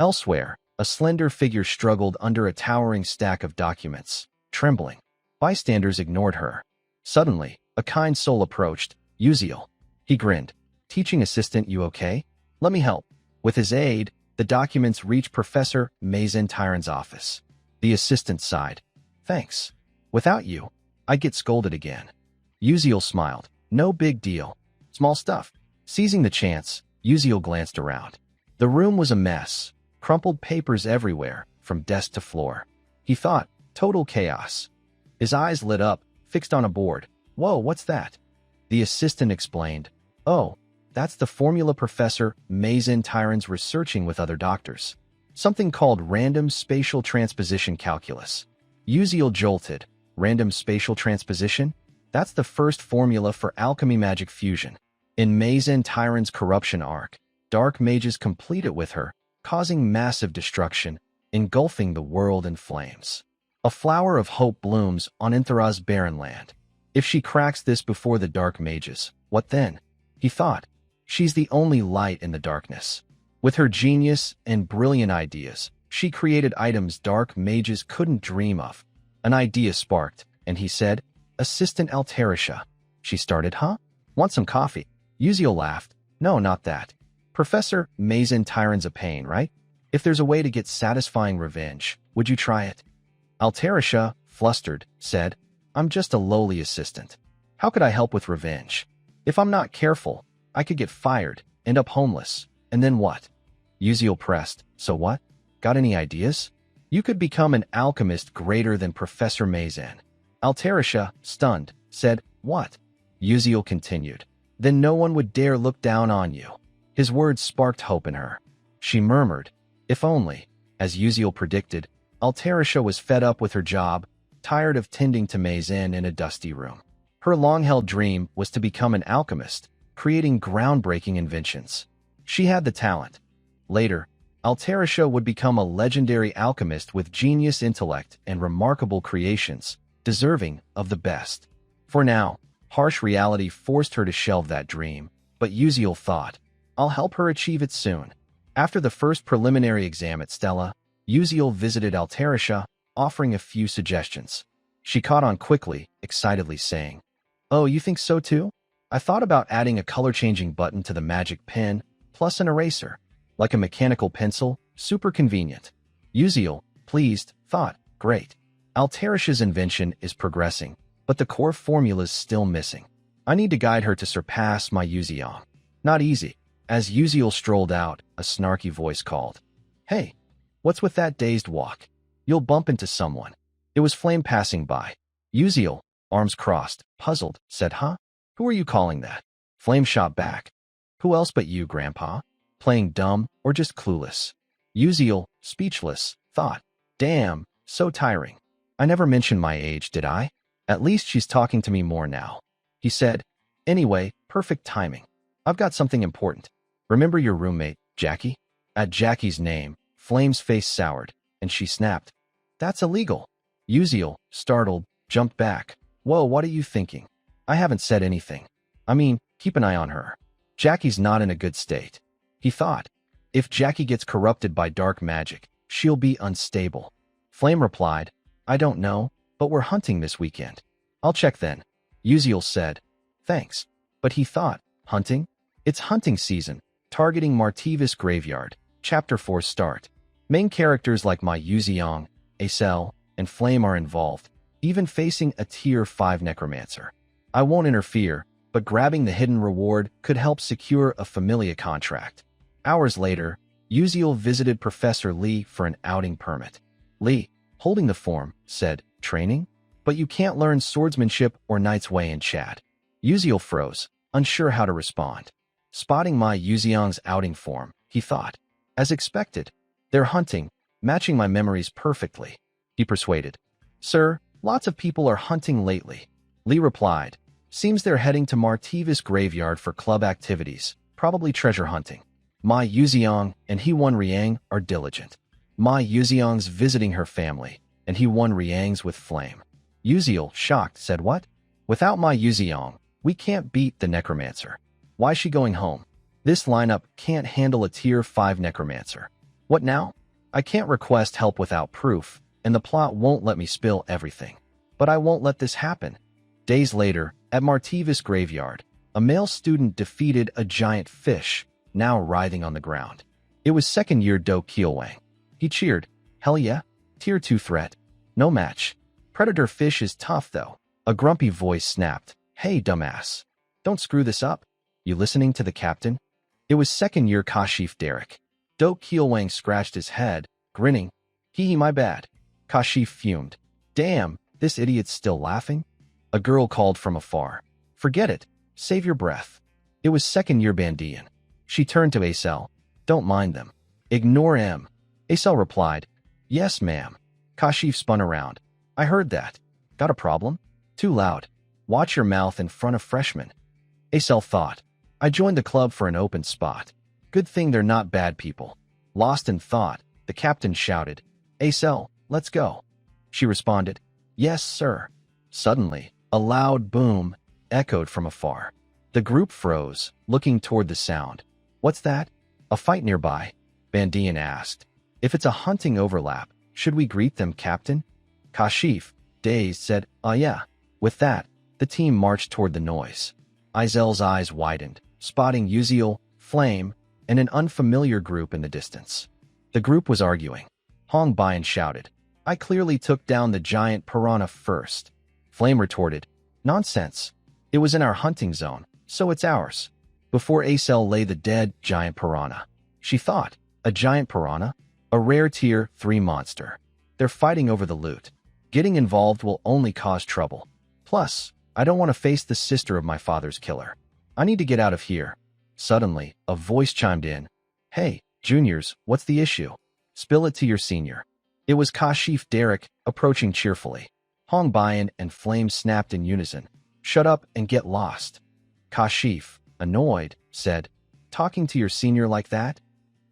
Elsewhere, a slender figure struggled under a towering stack of documents, trembling. Bystanders ignored her. Suddenly, a kind soul approached, Uziel. He grinned. Teaching assistant, you okay? Let me help. With his aid, the documents reached Professor Mazen Tyron's office. The assistant sighed. Thanks. Without you, I'd get scolded again. Uziel smiled. No big deal. Small stuff. Seizing the chance, Uziel glanced around. The room was a mess. Crumpled papers everywhere, from desk to floor. He thought, total chaos. His eyes lit up, fixed on a board. Whoa, what's that? The assistant explained. Oh, that's the formula Professor Mazen Tyron's researching with other doctors. Something called random spatial transposition calculus. Uziel jolted. Random spatial transposition? That's the first formula for alchemy magic fusion. In Mazen Tyron's corruption arc, dark mages complete it with her, causing massive destruction, engulfing the world in flames. A flower of hope blooms on Inthara's barren land. If she cracks this before the dark mages, what then? He thought. She's the only light in the darkness. With her genius and brilliant ideas, she created items dark mages couldn't dream of. An idea sparked, and he said, Assistant Altarisha. She started, Huh? Want some coffee? Uziel laughed. No, not that. Professor Mazen Tyron's a pain, right? If there's a way to get satisfying revenge, would you try it? Altarisha, flustered, said, I'm just a lowly assistant. How could I help with revenge? If I'm not careful, I could get fired, end up homeless, and then what? Uziel pressed, So what? Got any ideas? You could become an alchemist greater than Professor Mazen. Altarisha, stunned, said, What? Uziel continued. Then no one would dare look down on you. His words sparked hope in her. She murmured, If only. As Uziel predicted, Altarisha was fed up with her job, tired of tending to Mazen in a dusty room. Her long-held dream was to become an alchemist, creating groundbreaking inventions. She had the talent. Later, Altericia would become a legendary alchemist with genius intellect and remarkable creations, deserving of the best. For now, harsh reality forced her to shelve that dream, but Uziel thought, I'll help her achieve it soon. After the first preliminary exam at Stella, Uziel visited Altericia, offering a few suggestions. She caught on quickly, excitedly saying, Oh, you think so too? I thought about adding a color-changing button to the magic pen, plus an eraser. Like a mechanical pencil, super convenient. Uziel, pleased, thought, great. Altericia's invention is progressing, but the core formula's still missing. I need to guide her to surpass my Uziel. Not easy. As Uziel strolled out, a snarky voice called, Hey, what's with that dazed walk? You'll bump into someone. It was Flame passing by. Uziel, arms crossed, puzzled, said, Huh? Who are you calling that? Flame shot back. Who else but you, Grandpa? Playing dumb or just clueless? Uziel, speechless, thought, Damn, so tiring. I never mentioned my age, did I? At least she's talking to me more now. He said, Anyway, perfect timing. I've got something important. Remember your roommate, Jackie? At Jackie's name, Flame's face soured, and she snapped, That's illegal. Uziel, startled, jumped back. Whoa, what are you thinking? I haven't said anything. I mean, keep an eye on her. Jackie's not in a good state. He thought, if Jackie gets corrupted by dark magic, she'll be unstable. Flame replied, I don't know, but we're hunting this weekend. I'll check then. Uziel said, Thanks. But he thought, hunting? It's hunting season, targeting Martivis Graveyard, Chapter 4 start. Main characters like my Yuziong, Acel, and Flame are involved, even facing a Tier 5 Necromancer. I won't interfere, but grabbing the hidden reward could help secure a Familia contract. Hours later, Uziel visited Professor Lee for an outing permit. Lee, holding the form, said, Training? But you can't learn swordsmanship or Knight's Way in chat. Uziel froze, unsure how to respond. Spotting my Yuziong's outing form, he thought, as expected, they're hunting, matching my memories perfectly. He persuaded, Sir, lots of people are hunting lately. Lee replied, Seems they're heading to Martivis Graveyard for club activities, probably treasure hunting. Ma Yuziong and He Won Riang are diligent. Ma Yuziong's visiting her family, and He Won Riang's with Flame. Uziel, shocked, said, What? Without Ma Yuziong, we can't beat the Necromancer. Why's she going home? This lineup can't handle a Tier 5 Necromancer. What now? I can't request help without proof, and the plot won't let me spill everything. But I won't let this happen. Days later, at Martivis Graveyard, a male student defeated a giant fish, now writhing on the ground. It was second-year Do Kielwang. He cheered, Hell yeah, Tier 2 threat. No match. Predator fish is tough, though. A grumpy voice snapped, Hey, dumbass. Don't screw this up. You listening to the captain? It was second-year Kashif Derek. Do Kielwang scratched his head, grinning. Hee, my bad. Kashif fumed. Damn, this idiot's still laughing? A girl called from afar. Forget it. Save your breath. It was second-year Bandian. She turned to Acel. Don't mind them. Ignore him. Acel replied, Yes, ma'am. Kashif spun around. I heard that. Got a problem? Too loud. Watch your mouth in front of freshmen. Acel thought. I joined the club for an open spot. Good thing they're not bad people. Lost in thought, the captain shouted, Acel, let's go. She responded, Yes, sir. Suddenly, a loud boom echoed from afar. The group froze, looking toward the sound. What's that? A fight nearby? Bandian asked. If it's a hunting overlap, should we greet them, Captain? Kashif, dazed, said, yeah. With that, the team marched toward the noise. Izel's eyes widened, spotting Uziel, Flame, and an unfamiliar group in the distance. The group was arguing. Hong Bian shouted, I clearly took down the giant piranha first. Flame retorted, Nonsense. It was in our hunting zone, so it's ours. Before Acel lay the dead giant piranha. She thought, a giant piranha? A rare Tier 3 monster. They're fighting over the loot. Getting involved will only cause trouble. Plus, I don't want to face the sister of my father's killer. I need to get out of here. Suddenly, a voice chimed in. Hey, juniors, what's the issue? Spill it to your senior. It was Kashif Derek, approaching cheerfully. Hong Bian and Flame snapped in unison. Shut up and get lost. Kashif, annoyed, said, Talking to your senior like that?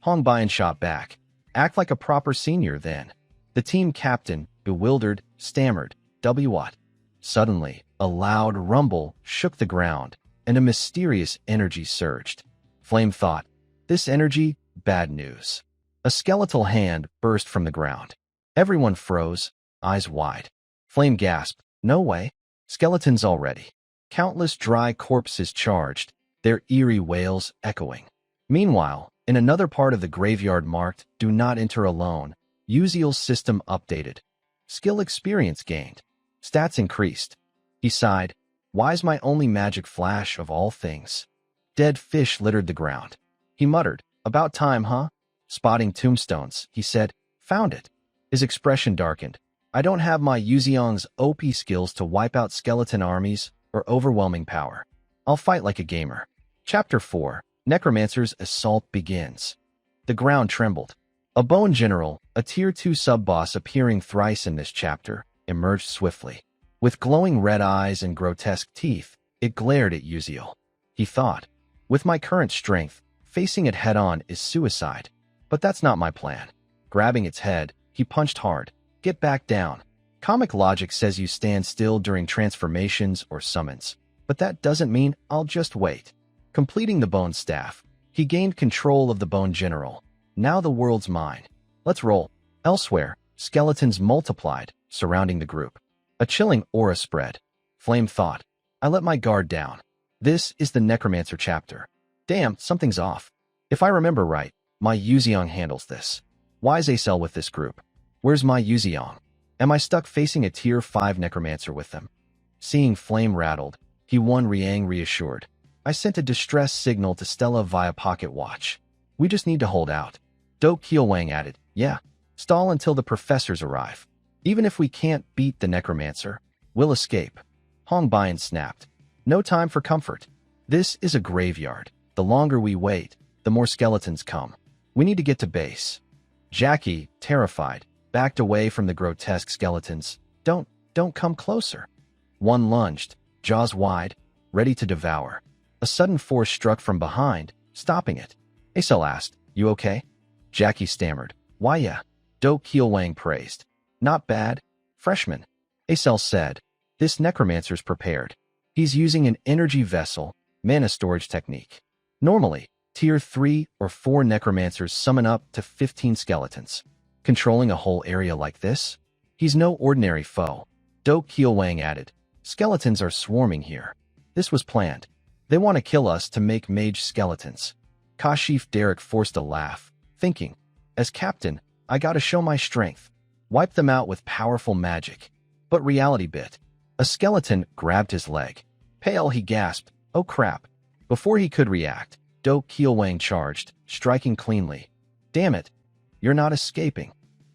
Hong Bian shot back. Act like a proper senior, then. The team captain, bewildered, stammered, what? Suddenly, a loud rumble shook the ground, and a mysterious energy surged. Flame thought, this energy, bad news. A skeletal hand burst from the ground. Everyone froze, eyes wide. Flame gasped, no way. Skeletons already. Countless dry corpses charged, their eerie wails echoing. Meanwhile, in another part of the graveyard marked, Do Not Enter Alone, Uziel's system updated. Skill experience gained. Stats increased. He sighed, why's my only magic flash of all things? Dead fish littered the ground. He muttered, about time, huh? Spotting tombstones, he said, found it. His expression darkened. I don't have my Yuziong's OP skills to wipe out skeleton armies or overwhelming power. I'll fight like a gamer. Chapter 4, Necromancer's Assault begins. The ground trembled. A bone general, a tier 2 sub-boss appearing thrice in this chapter, emerged swiftly. With glowing red eyes and grotesque teeth, it glared at Uziel. He thought, with my current strength, facing it head-on is suicide. But that's not my plan. Grabbing its head, he punched hard. Get back down. Comic logic says you stand still during transformations or summons, but that doesn't mean I'll just wait. Completing the bone staff, he gained control of the bone general. Now the world's mine. Let's roll. Elsewhere, skeletons multiplied, surrounding the group. A chilling aura spread. Flame thought, I let my guard down. This is the Necromancer chapter. Damn, something's off. If I remember right, my Yuziong handles this. Why's Acel with this group? Where's my Yuziong? Am I stuck facing a tier 5 Necromancer with them? Seeing Flame rattled, he won Riang reassured. I sent a distress signal to Stella via pocket watch. We just need to hold out. Do Keelwang added, yeah, stall until the professors arrive. Even if we can't beat the Necromancer, we'll escape. Hong Bian snapped. No time for comfort. This is a graveyard. The longer we wait, the more skeletons come. We need to get to base. Jackie, terrified, backed away from the grotesque skeletons. Don't come closer. One lunged, jaws wide, ready to devour. A sudden force struck from behind, stopping it. Acel asked, you okay? Jackie stammered, why yeah. Do Keelwang praised. Not bad. Freshman. Acel said, this Necromancer's prepared. He's using an energy vessel, mana storage technique. Normally, tier 3 or 4 Necromancers summon up to 15 skeletons. Controlling a whole area like this? He's no ordinary foe. Do Keelwang added, skeletons are swarming here. This was planned. They want to kill us to make mage skeletons. Kashif Derek forced a laugh, thinking, as captain, I gotta show my strength. Wipe them out with powerful magic. But reality bit. A skeleton grabbed his leg. Pale, he gasped, oh crap. Before he could react, Do Keelwang charged, striking cleanly. Damn it, you're not escaping.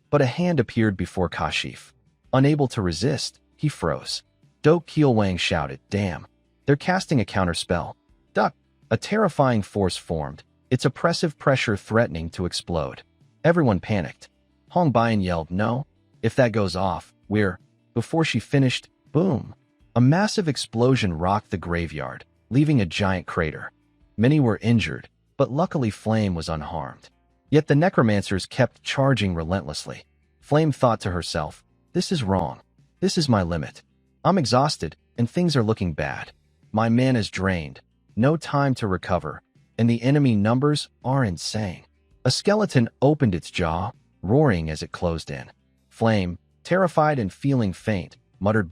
But a hand appeared before Kashif. Unable to resist, he froze. Do Keelwang shouted, damn. They're casting a counterspell. Duck! A terrifying force formed, its oppressive pressure threatening to explode. Everyone panicked. Hong Bian yelled, no. If that goes off, we're... Before she finished, boom. A massive explosion rocked the graveyard, leaving a giant crater. Many were injured, but luckily Flame was unharmed. Yet the Necromancers kept charging relentlessly. Flame thought to herself, this is wrong. This is my limit. I'm exhausted, and things are looking bad. My mana's drained, no time to recover, and the enemy numbers are insane. A skeleton opened its jaw, roaring as it closed in. Flame, terrified and feeling faint, muttered.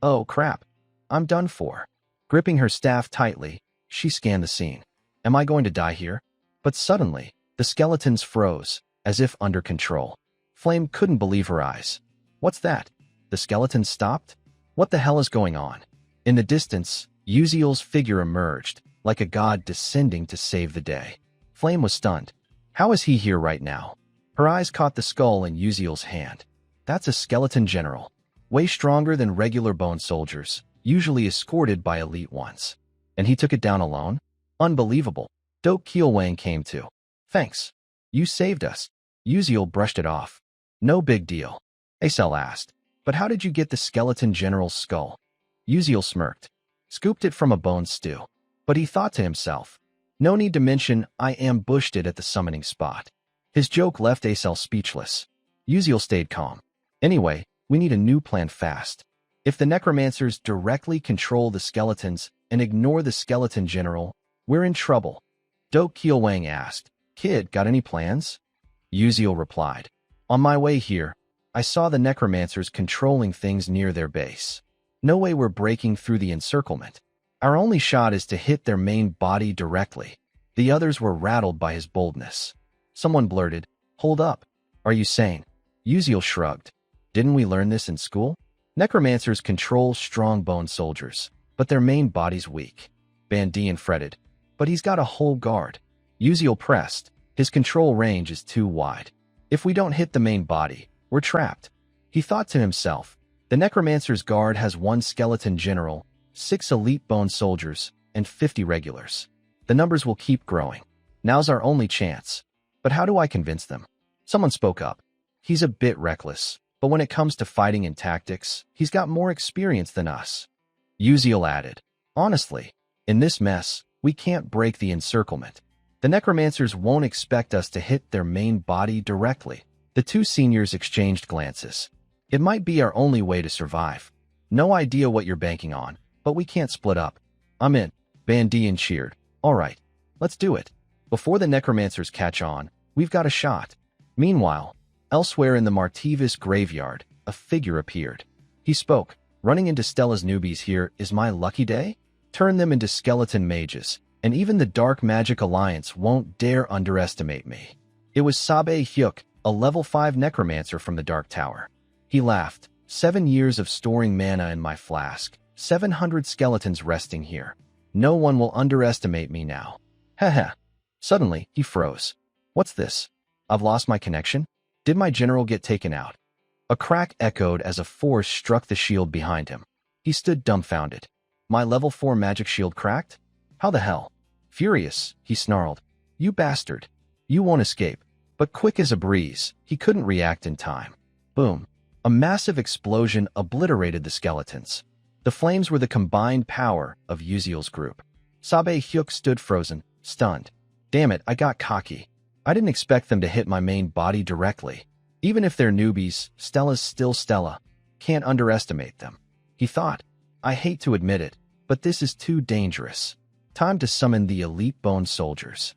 Oh crap, I'm done for. Gripping her staff tightly, she scanned the scene. Am I going to die here? But suddenly, the skeletons froze, as if under control. Flame couldn't believe her eyes. What's that? The skeletons stopped? What the hell is going on? In the distance, Uziel's figure emerged, like a god descending to save the day. Flame was stunned. How is he here right now? Her eyes caught the skull in Uziel's hand. That's a skeleton general. Way stronger than regular bone soldiers, usually escorted by elite ones. And he took it down alone? Unbelievable. Do Keelwang came to. Thanks. You saved us. Uziel brushed it off. No big deal. Acel asked. But how did you get the skeleton general's skull? Uziel smirked. Scooped it from a bone stew. But he thought to himself, no need to mention I ambushed it at the summoning spot. His joke left Acel speechless. Uziel stayed calm. Anyway, we need a new plan fast. If the necromancers directly control the skeletons and ignore the skeleton general, we're in trouble. Dok Kielwang asked, Kid, got any plans? Uziel replied, On my way here, I saw the necromancers controlling things near their base. No way we're breaking through the encirclement. Our only shot is to hit their main body directly. The others were rattled by his boldness. Someone blurted, Hold up. Are you sane? Uziel shrugged. Didn't we learn this in school? Necromancers control strong-boned soldiers, but their main body's weak. Bandian fretted. But he's got a whole guard. Uziel pressed. His control range is too wide. If we don't hit the main body, we're trapped. He thought to himself, the Necromancer's guard has 1 skeleton general, 6 elite bone soldiers, and 50 regulars. The numbers will keep growing. Now's our only chance. But how do I convince them? Someone spoke up. He's a bit reckless, but when it comes to fighting and tactics, he's got more experience than us. Uziel added, Honestly, in this mess, we can't break the encirclement. The Necromancers won't expect us to hit their main body directly. The 2 seniors exchanged glances. It might be our only way to survive. No idea what you're banking on, but we can't split up. I'm in. Bandian cheered. All right, let's do it. Before the Necromancers catch on, we've got a shot. Meanwhile, elsewhere in the Martivis graveyard, a figure appeared. He spoke, Running into Stella's newbies here is my lucky day? Turn them into skeleton mages, and even the Dark Magic Alliance won't dare underestimate me. It was Sabe Hyuk, a level 5 necromancer from the Dark Tower. He laughed. 7 years of storing mana in my flask. 700 skeletons resting here. No one will underestimate me now. Heh. Suddenly, he froze. What's this? I've lost my connection? Did my general get taken out? A crack echoed as a force struck the shield behind him. He stood dumbfounded. My level 4 magic shield cracked? How the hell? Furious, he snarled. You bastard. You won't escape. But quick as a breeze, he couldn't react in time. Boom. A massive explosion obliterated the skeletons. The flames were the combined power of Uziel's group. Sabe Hyuk stood frozen, stunned. Damn it, I got cocky. I didn't expect them to hit my main body directly. Even if they're newbies, Stella's still Stella. Can't underestimate them. He thought, I hate to admit it, but this is too dangerous. Time to summon the elite bone soldiers.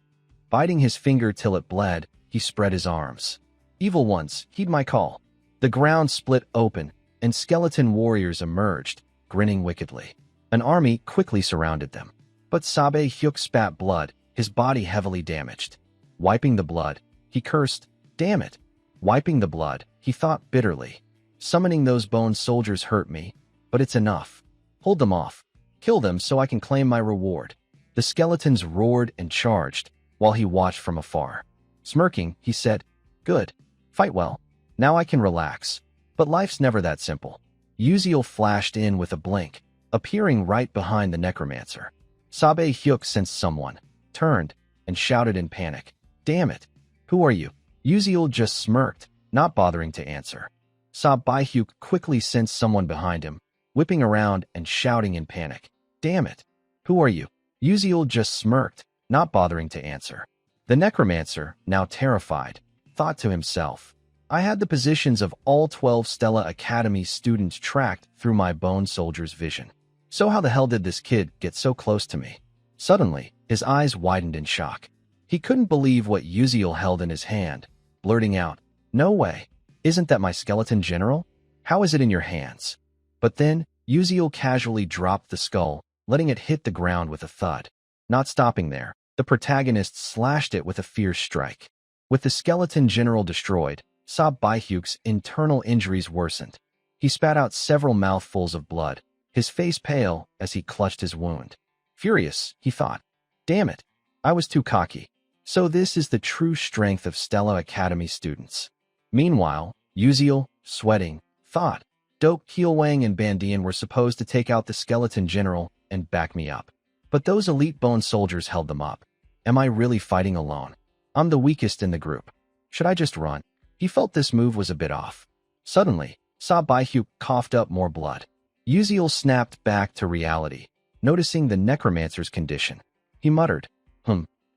Biting his finger till it bled, he spread his arms. Evil ones, heed my call. The ground split open, and skeleton warriors emerged, grinning wickedly. An army quickly surrounded them. But Sabe Hyuk spat blood, his body heavily damaged. Wiping the blood, he cursed, Damn it. Wiping the blood, he thought bitterly. Summoning those bone soldiers hurt me, but it's enough. Hold them off. Kill them so I can claim my reward. The skeletons roared and charged, while he watched from afar. Smirking, he said, Good. Fight well. Now I can relax. But life's never that simple. Uziel flashed in with a blink, appearing right behind the necromancer. Sabe Hyuk sensed someone, turned, and shouted in panic. Damn it. Who are you? Uziel just smirked, not bothering to answer. Sabe Hyuk quickly sensed someone behind him, whipping around and shouting in panic. Damn it. Who are you? Uziel just smirked, not bothering to answer. The necromancer, now terrified, thought to himself, I had the positions of all 12 Stella Academy students tracked through my bone soldier's vision. So how the hell did this kid get so close to me? Suddenly, his eyes widened in shock. He couldn't believe what Uziel held in his hand, blurting out, No way. Isn't that my skeleton general? How is it in your hands? But then, Uziel casually dropped the skull, letting it hit the ground with a thud. Not stopping there, the protagonist slashed it with a fierce strike. With the skeleton general destroyed, Sabe Hyuk's internal injuries worsened. He spat out several mouthfuls of blood, his face pale as he clutched his wound. Furious, he thought, Damn it, I was too cocky. So this is the true strength of Stella Academy students. Meanwhile, Uziel, sweating, thought, Dok Kielwang and Bandian were supposed to take out the skeleton general and back me up. But those elite bone soldiers held them up. Am I really fighting alone? I'm the weakest in the group. Should I just run? He felt this move was a bit off. Suddenly, Sabe Hyuk coughed up more blood. Uziel snapped back to reality, noticing the necromancer's condition. He muttered,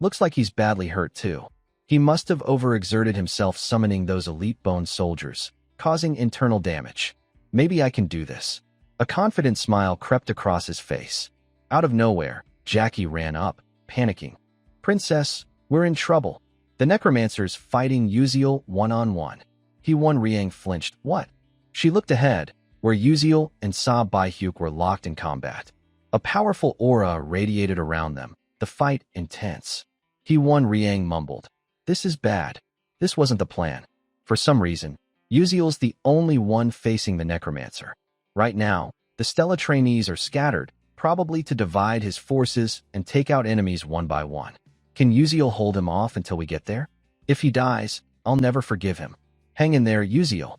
Looks like he's badly hurt too. He must have overexerted himself summoning those elite bone soldiers, causing internal damage. Maybe I can do this. A confident smile crept across his face. Out of nowhere, Jackie ran up, panicking. Princess, we're in trouble. The necromancer's fighting Uziel one-on-one. He won. Riang flinched. What? She looked ahead, where Uziel and Sa Baihyuk were locked in combat. A powerful aura radiated around them, the fight intense. He won. Riang mumbled. This is bad. This wasn't the plan. For some reason, Uziel's the only one facing the necromancer. Right now, the Stella trainees are scattered, probably to divide his forces and take out enemies one by one. Can Uziel hold him off until we get there? If he dies, I'll never forgive him. Hang in there, Uziel.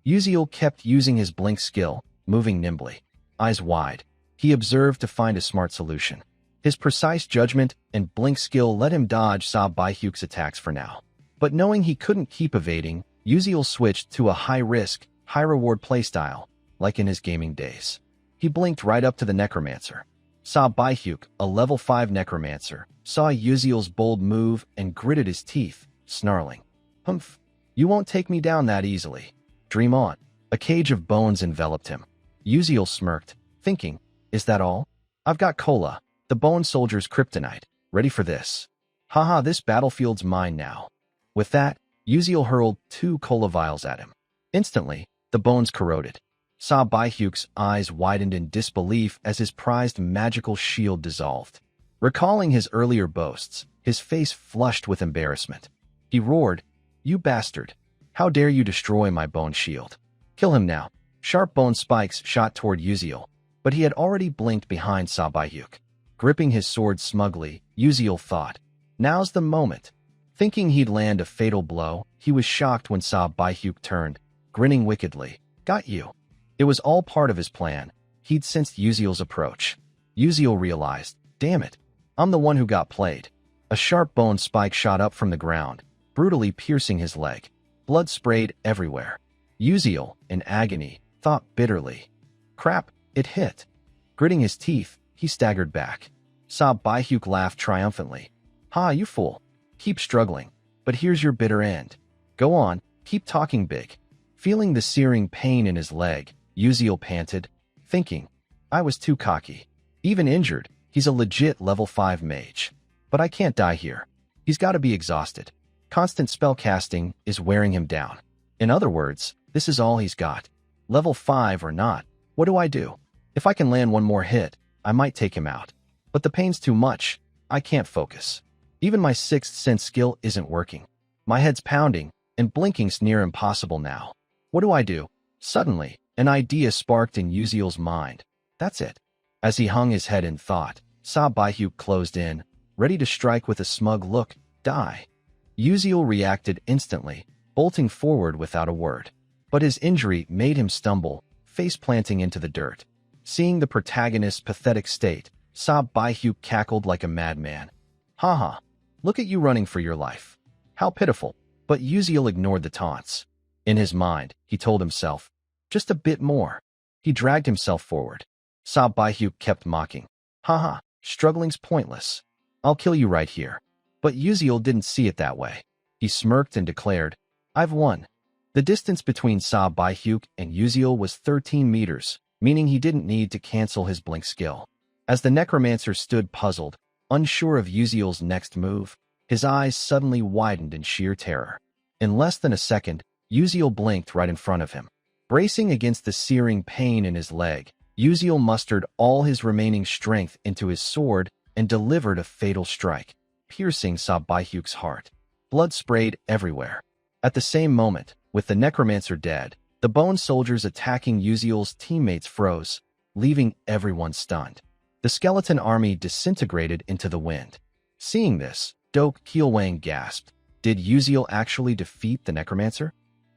Uziel kept using his blink skill, moving nimbly. Eyes wide, he observed to find a smart solution. His precise judgment and blink skill let him dodge Sa Baihyuk's attacks for now. But knowing he couldn't keep evading, Uziel switched to a high-risk, high-reward playstyle, like in his gaming days. He blinked right up to the necromancer. Sa Baihyuk, a level 5 necromancer, saw Uziel's bold move and gritted his teeth, snarling. Humph, you won't take me down that easily. Dream on. A cage of bones enveloped him. Uziel smirked, thinking, is that all? I've got Cola, the bone soldier's kryptonite, ready for this. Haha, this battlefield's mine now. With that, Uziel hurled 2 Cola vials at him. Instantly, the bones corroded. Sa Baihyuk's eyes widened in disbelief as his prized magical shield dissolved. Recalling his earlier boasts, his face flushed with embarrassment. He roared, You bastard! How dare you destroy my bone shield? Kill him now. Sharp bone spikes shot toward Uziel, but he had already blinked behind Sa Baihyuk. Gripping his sword smugly, Uziel thought, Now's the moment. Thinking he'd land a fatal blow, he was shocked when Sa Baihyuk turned, grinning wickedly. Got you. It was all part of his plan. He'd sensed Uziel's approach. Uziel realized, damn it, I'm the one who got played. A sharp bone spike shot up from the ground, brutally piercing his leg. Blood sprayed everywhere. Uziel, in agony, thought bitterly. Crap, it hit. Gritting his teeth, he staggered back. Sa Baihyuk laughed triumphantly. Ha, you fool. Keep struggling, but here's your bitter end. Go on, keep talking big. Feeling the searing pain in his leg, Uziel panted, thinking, I was too cocky. Even injured, he's a legit level 5 mage. But I can't die here. He's got to be exhausted. Constant spell casting is wearing him down. In other words, this is all he's got. Level 5 or not, what do I do? If I can land one more hit, I might take him out. But the pain's too much. I can't focus. Even my 6th sense skill isn't working. My head's pounding, and blinking's near impossible now. What do I do? Suddenly, an idea sparked in Uziel's mind. That's it. As he hung his head in thought, Sa Baihyuk closed in, ready to strike with a smug look. Die. Uziel reacted instantly, bolting forward without a word. But his injury made him stumble, face-planting into the dirt. Seeing the protagonist's pathetic state, Sa Baihyuk cackled like a madman. Haha, look at you running for your life. How pitiful. But Uziel ignored the taunts. In his mind, he told himself, just a bit more. He dragged himself forward. Sa Baihyuk kept mocking. Haha, struggling's pointless. I'll kill you right here. But Uziel didn't see it that way. He smirked and declared, I've won. The distance between Sa Baihyuk and Uziel was 13 meters, meaning he didn't need to cancel his blink skill. As the necromancer stood puzzled, unsure of Uziel's next move, his eyes suddenly widened in sheer terror. In less than a second, Uziel blinked right in front of him. Bracing against the searing pain in his leg, Uziel mustered all his remaining strength into his sword and delivered a fatal strike, piercing Sa Baihyuk's heart. Blood sprayed everywhere. At the same moment, with the necromancer dead, the bone soldiers attacking Uziel's teammates froze, leaving everyone stunned. The skeleton army disintegrated into the wind. Seeing this, Doak Keelwang gasped. Did Uziel actually defeat the necromancer?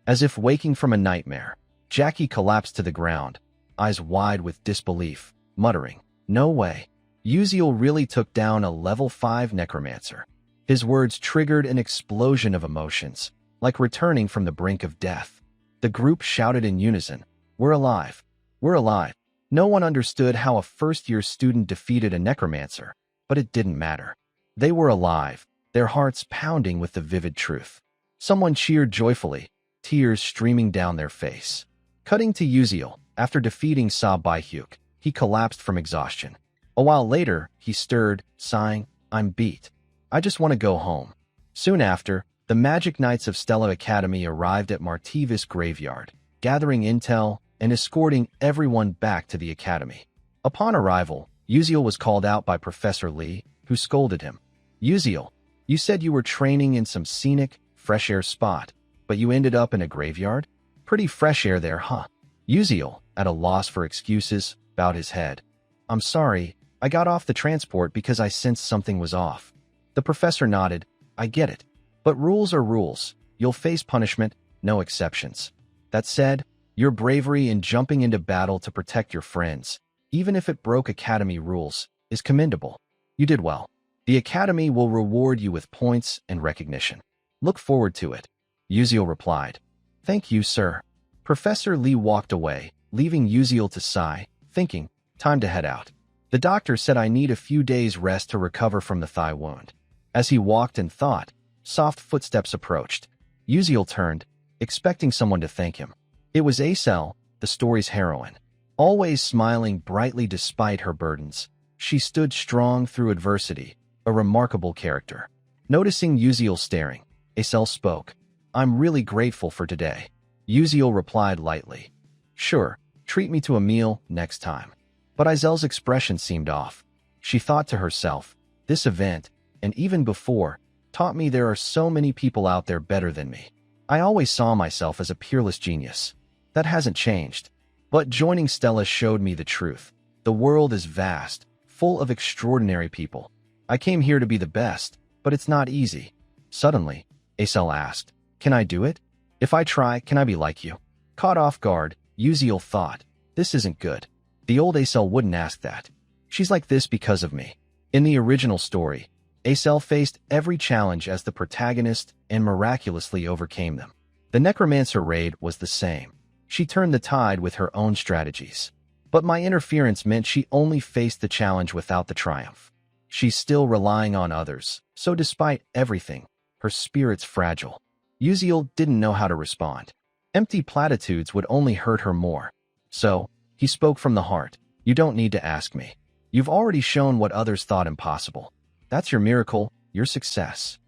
As if waking from a nightmare, Jackie collapsed to the ground, eyes wide with disbelief, muttering, No way. Uziel really took down a level 5 necromancer. His words triggered an explosion of emotions, like returning from the brink of death. The group shouted in unison, We're alive. We're alive. No one understood how a first-year student defeated a necromancer, but it didn't matter. They were alive, their hearts pounding with the vivid truth. Someone cheered joyfully, tears streaming down their face. Cutting to Uziel, after defeating Sa Baihyuk, he collapsed from exhaustion. A while later, he stirred, sighing, "I'm beat. I just want to go home." Soon after, the Magic Knights of Stella Academy arrived at Martivis Graveyard, gathering intel and escorting everyone back to the academy. Upon arrival, Uziel was called out by Professor Lee, who scolded him. "Uziel, you said you were training in some scenic, fresh-air spot, but you ended up in a graveyard? Pretty fresh air there, huh?" Uziel, at a loss for excuses, bowed his head. "I'm sorry, I got off the transport because I sensed something was off." The professor nodded. "I get it. But rules are rules. You'll face punishment, no exceptions. That said, your bravery in jumping into battle to protect your friends, even if it broke Academy rules, is commendable. You did well. The Academy will reward you with points and recognition. Look forward to it," Uziel replied. "Thank you, sir." Professor Lee walked away, leaving Uziel to sigh, thinking, time to head out. The doctor said I need a few days rest to recover from the thigh wound. As he walked and thought, soft footsteps approached. Uziel turned, expecting someone to thank him. It was Acel, the story's heroine. Always smiling brightly despite her burdens, she stood strong through adversity, a remarkable character. Noticing Uziel staring, Acel spoke. "I'm really grateful for today." Uziel replied lightly. "Sure, treat me to a meal next time." But Azel's expression seemed off. She thought to herself, this event, and even before, taught me there are so many people out there better than me. I always saw myself as a peerless genius. That hasn't changed. But joining Stella showed me the truth. The world is vast, full of extraordinary people. I came here to be the best, but it's not easy. Suddenly, Acel asked, "Can I do it? If I try, can I be like you?" Caught off guard, Uziel thought, this isn't good. The old Acel wouldn't ask that. She's like this because of me. In the original story, Acel faced every challenge as the protagonist and miraculously overcame them. The Necromancer raid was the same. She turned the tide with her own strategies. But my interference meant she only faced the challenge without the triumph. She's still relying on others, so despite everything, her spirit's fragile. Uziel didn't know how to respond. Empty platitudes would only hurt her more. So, he spoke from the heart. "You don't need to ask me. You've already shown what others thought impossible. That's your miracle, your success."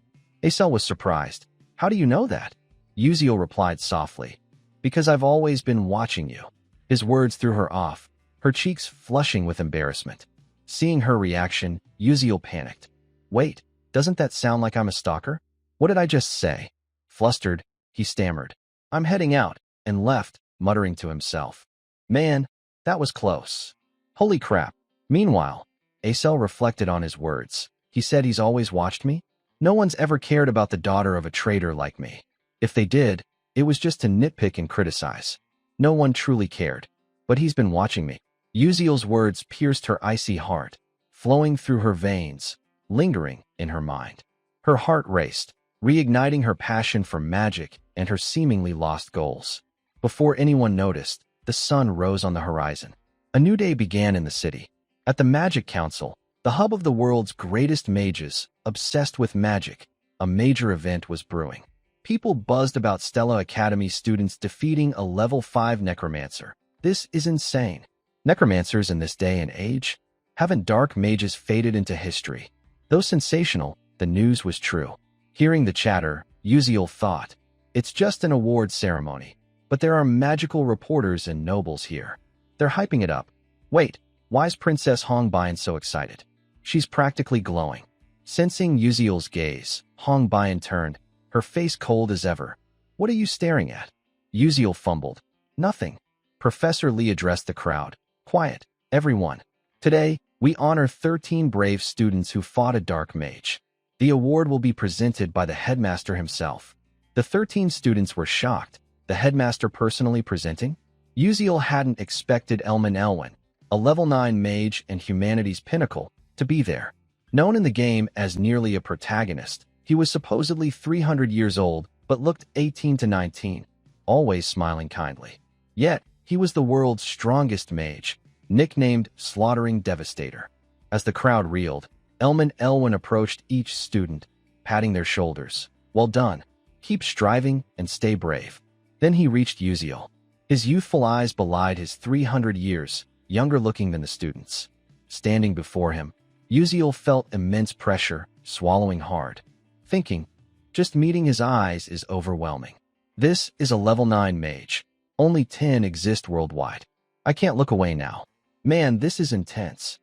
Acel was surprised. "How do you know that?" Uziel replied softly. "Because I've always been watching you." His words threw her off, her cheeks flushing with embarrassment. Seeing her reaction, Uziel panicked. "Wait, doesn't that sound like I'm a stalker? What did I just say?" Flustered, he stammered. "I'm heading out," and left, muttering to himself. "Man, that was close. Holy crap." Meanwhile, Acel reflected on his words. He said he's always watched me? No one's ever cared about the daughter of a traitor like me. If they did, it was just to nitpick and criticize. No one truly cared. But he's been watching me. Uziel's words pierced her icy heart, flowing through her veins, lingering in her mind. Her heart raced, reigniting her passion for magic and her seemingly lost goals. Before anyone noticed, the sun rose on the horizon. A new day began in the city. At the Magic Council, the hub of the world's greatest mages, obsessed with magic, a major event was brewing. People buzzed about Stella Academy students defeating a level 5 Necromancer. This is insane. Necromancers in this day and age? Haven't dark mages faded into history? Though sensational, the news was true. Hearing the chatter, Uziel thought, it's just an award ceremony. But there are magical reporters and nobles here. They're hyping it up. Wait, why's Princess Hongbian so excited? She's practically glowing. Sensing Uziel's gaze, Hongbian turned, her face cold as ever. "What are you staring at?" Uziel fumbled. "Nothing." Professor Lee addressed the crowd. "Quiet, everyone. Today, we honor 13 brave students who fought a dark mage. The award will be presented by the headmaster himself." The 13 students were shocked. The headmaster personally presenting? Uziel hadn't expected Elwin, a level 9 mage and humanity's pinnacle, to be there. Known in the game as nearly a protagonist, he was supposedly 300 years old but looked 18 to 19, always smiling kindly. Yet, he was the world's strongest mage, nicknamed Slaughtering Devastator. As the crowd reeled, Elwin approached each student, patting their shoulders. Well done. Keep striving and stay brave. Then he reached Uziel. His youthful eyes belied his 300 years, younger looking than the students. Standing before him, Uziel felt immense pressure, swallowing hard. Thinking, just meeting his eyes is overwhelming. This is a level 9 mage. Only 10 exist worldwide. I can't look away now. Man, this is intense.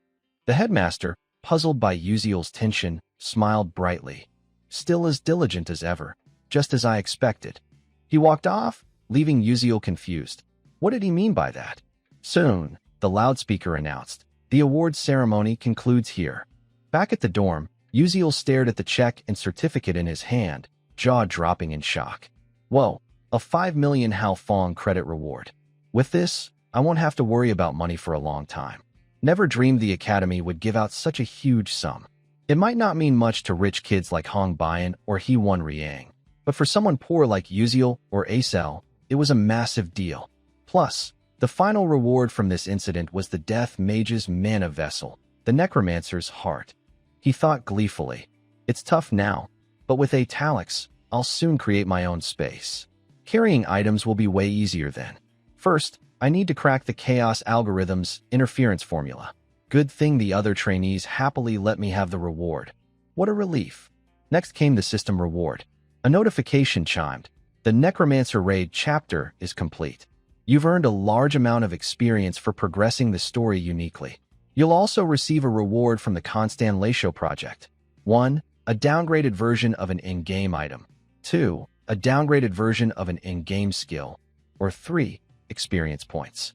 The headmaster, puzzled by Uziel's tension, smiled brightly. Still as diligent as ever, just as I expected. He walked off, leaving Uziel confused. What did he mean by that? Soon, the loudspeaker announced, the awards ceremony concludes here. Back at the dorm, Uziel stared at the check and certificate in his hand, jaw dropping in shock. Whoa, a 5 million Hao Fong credit reward. With this, I won't have to worry about money for a long time. Never dreamed the academy would give out such a huge sum. It might not mean much to rich kids like Hong Bian or He-Won Riang, but for someone poor like Uziel or Acel, it was a massive deal. Plus, the final reward from this incident was the Death Mage's mana vessel, the Necromancer's heart. He thought gleefully, it's tough now, but with italics, I'll soon create my own space. Carrying items will be way easier then. First, I need to crack the chaos algorithm's interference formula. Good thing the other trainees happily let me have the reward. What a relief. Next came the system reward. A notification chimed. The Necromancer raid chapter is complete. You've earned a large amount of experience for progressing the story uniquely. You'll also receive a reward from the Constellation project. 1. A downgraded version of an in-game item. 2. A downgraded version of an in-game skill. Or 3. Experience points.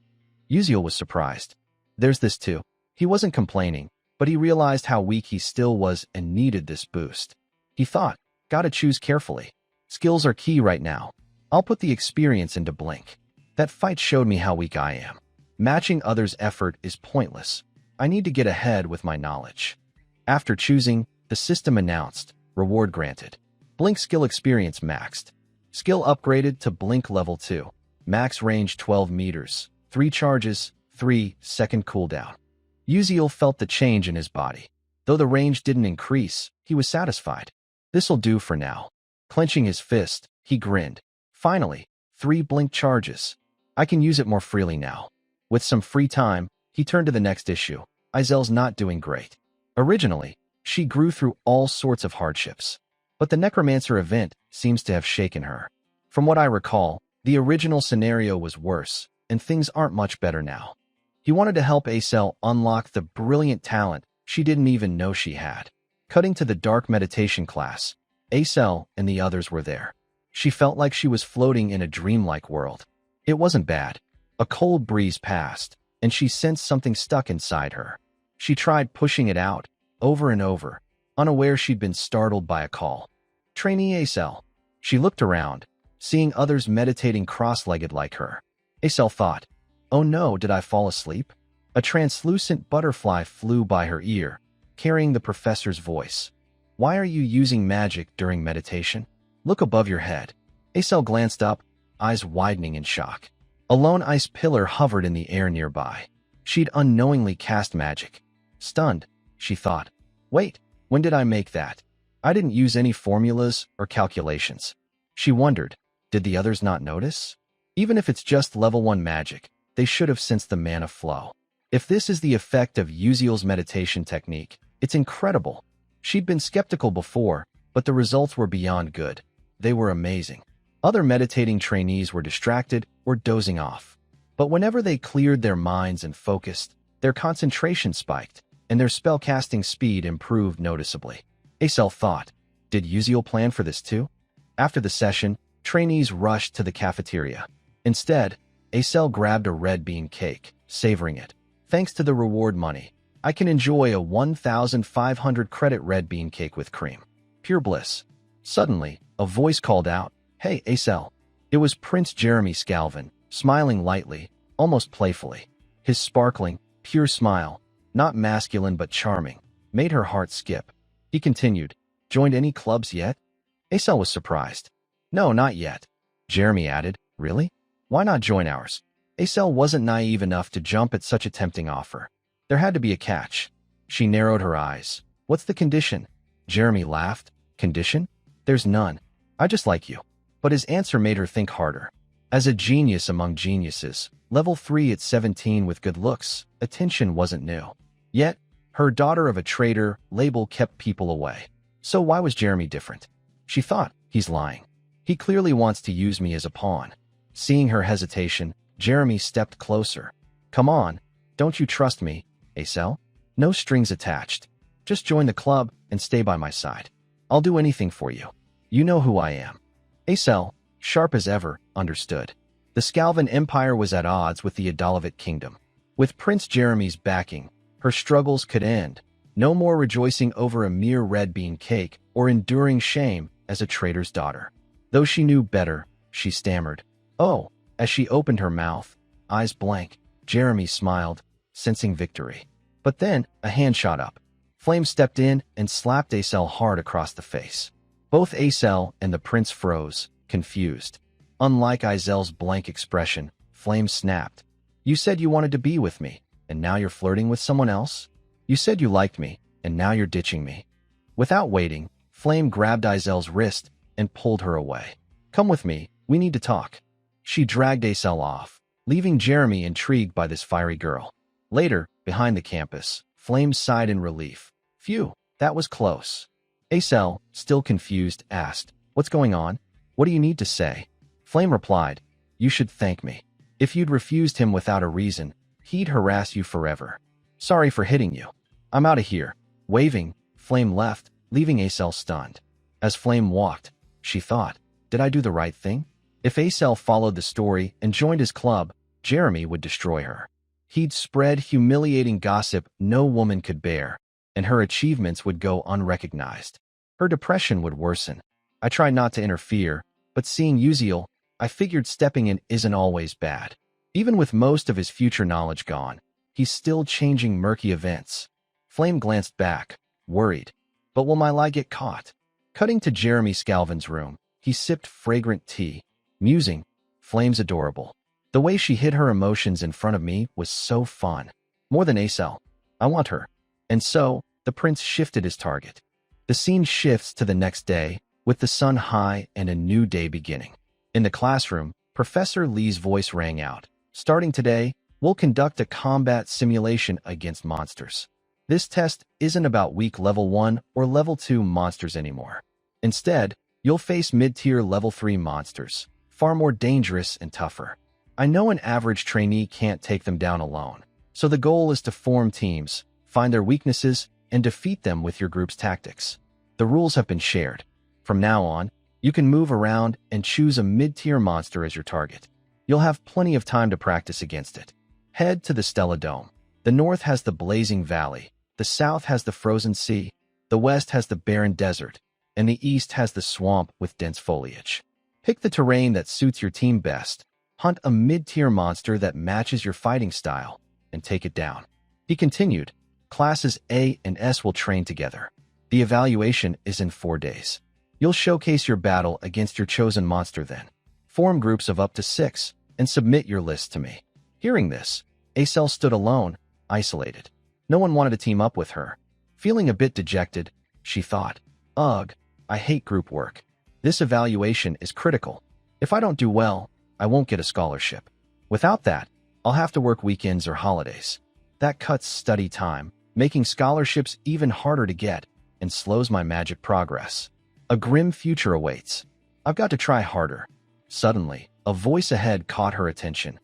Uziel was surprised. There's this too. He wasn't complaining, but he realized how weak he still was and needed this boost. He thought, gotta choose carefully. Skills are key right now. I'll put the experience into Blink. That fight showed me how weak I am. Matching others' effort is pointless. I need to get ahead with my knowledge. After choosing, the system announced, reward granted. Blink skill experience maxed. Skill upgraded to Blink level 2. Max range 12 meters. 3 charges, 3-second cooldown. Uziel felt the change in his body. Though the range didn't increase, he was satisfied. This'll do for now. Clenching his fist, he grinned. Finally, 3 blink charges. I can use it more freely now. With some free time, he turned to the next issue. Izel's not doing great. Originally, she grew through all sorts of hardships. But the Necromancer event seems to have shaken her. From what I recall, the original scenario was worse, and things aren't much better now. He wanted to help Acel unlock the brilliant talent she didn't even know she had. Cutting to the dark meditation class, Acel and the others were there. She felt like she was floating in a dreamlike world. It wasn't bad. A cold breeze passed, and she sensed something stuck inside her. She tried pushing it out, over and over, unaware she'd been startled by a call. Trainee Acel. She looked around, seeing others meditating cross-legged like her. Acel thought, oh no, did I fall asleep? A translucent butterfly flew by her ear, carrying the professor's voice. Why are you using magic during meditation? Look above your head. Acel glanced up, eyes widening in shock. A lone ice pillar hovered in the air nearby. She'd unknowingly cast magic. Stunned, she thought, wait, when did I make that? I didn't use any formulas or calculations. She wondered, did the others not notice? Even if it's just level 1 magic, they should have sensed the mana flow. If this is the effect of Uziel's meditation technique, it's incredible. She'd been skeptical before, but the results were beyond good. They were amazing. Other meditating trainees were distracted or dozing off. But whenever they cleared their minds and focused, their concentration spiked, and their spellcasting speed improved noticeably. Acel thought, did Uziel plan for this too? After the session, trainees rushed to the cafeteria. Instead, Acel grabbed a red bean cake, savoring it. Thanks to the reward money, I can enjoy a 1,500 credit red bean cake with cream. Pure bliss. Suddenly, a voice called out, hey, Acel. It was Prince Jeremy Scalvin, smiling lightly, almost playfully. His sparkling, pure smile, not masculine but charming, made her heart skip. He continued, joined any clubs yet? Acel was surprised. No, not yet. Jeremy added, really? Why not join ours? Acel wasn't naive enough to jump at such a tempting offer. There had to be a catch. She narrowed her eyes. What's the condition? Jeremy laughed. Condition? There's none. I just like you. But his answer made her think harder. As a genius among geniuses, level 3 at 17 with good looks, attention wasn't new. Yet, her daughter of a traitor label kept people away. So why was Jeremy different? She thought, he's lying. He clearly wants to use me as a pawn. Seeing her hesitation, Jeremy stepped closer. Come on, don't you trust me, Acel? No strings attached. Just join the club and stay by my side. I'll do anything for you. You know who I am. Acel, sharp as ever, understood. The Scalvan Empire was at odds with the Adalavet Kingdom. With Prince Jeremy's backing, her struggles could end. No more rejoicing over a mere red bean cake or enduring shame as a traitor's daughter. Though she knew better, she stammered. Oh, as she opened her mouth, eyes blank, Jeremy smiled, sensing victory. But then, a hand shot up. Flame stepped in and slapped Acel hard across the face. Both Acel and the prince froze, confused. Unlike Izel's blank expression, Flame snapped. You said you wanted to be with me, and now you're flirting with someone else? You said you liked me, and now you're ditching me. Without waiting, Flame grabbed Izel's wrist and pulled her away. Come with me, we need to talk. She dragged Acel off, leaving Jeremy intrigued by this fiery girl. Later, behind the campus, Flame sighed in relief. Phew, that was close. Acel, still confused, asked, What's going on? What do you need to say? Flame replied, You should thank me. If you'd refused him without a reason, he'd harass you forever. Sorry for hitting you. I'm out of here. Waving, Flame left, leaving Acel stunned. As Flame walked, she thought, Did I do the right thing? If Acel followed the story and joined his club, Jeremy would destroy her. He'd spread humiliating gossip no woman could bear, and her achievements would go unrecognized. Her depression would worsen. I tried not to interfere, but seeing Uziel, I figured stepping in isn't always bad. Even with most of his future knowledge gone, he's still changing murky events. Flame glanced back, worried. But will my lie get caught? Cutting to Jeremy Scalvan's room, he sipped fragrant tea, musing, Flame's adorable. The way she hid her emotions in front of me was so fun. More than Acel. I want her. And so, the prince shifted his target. The scene shifts to the next day, with the sun high and a new day beginning. In the classroom, Professor Lee's voice rang out. Starting today, we'll conduct a combat simulation against monsters. This test isn't about weak level 1 or level 2 monsters anymore. Instead, you'll face mid-tier level 3 monsters, far more dangerous and tougher. I know an average trainee can't take them down alone, so the goal is to form teams, find their weaknesses, and defeat them with your group's tactics. The rules have been shared. From now on, you can move around and choose a mid-tier monster as your target. You'll have plenty of time to practice against it. Head to the Stella Dome. The north has the blazing valley, the south has the frozen sea, the west has the barren desert, and the east has the swamp with dense foliage. Pick the terrain that suits your team best. Hunt a mid-tier monster that matches your fighting style, and take it down. He continued, Classes A and S will train together. The evaluation is in 4 days. You'll showcase your battle against your chosen monster then. Form groups of up to 6, and submit your list to me. Hearing this, Acel stood alone, isolated. No one wanted to team up with her. Feeling a bit dejected, she thought, Ugh, I hate group work. This evaluation is critical. If I don't do well, I won't get a scholarship. Without that, I'll have to work weekends or holidays. That cuts study time, making scholarships even harder to get, and slows my magic progress. A grim future awaits. I've got to try harder. Suddenly, a voice ahead caught her attention.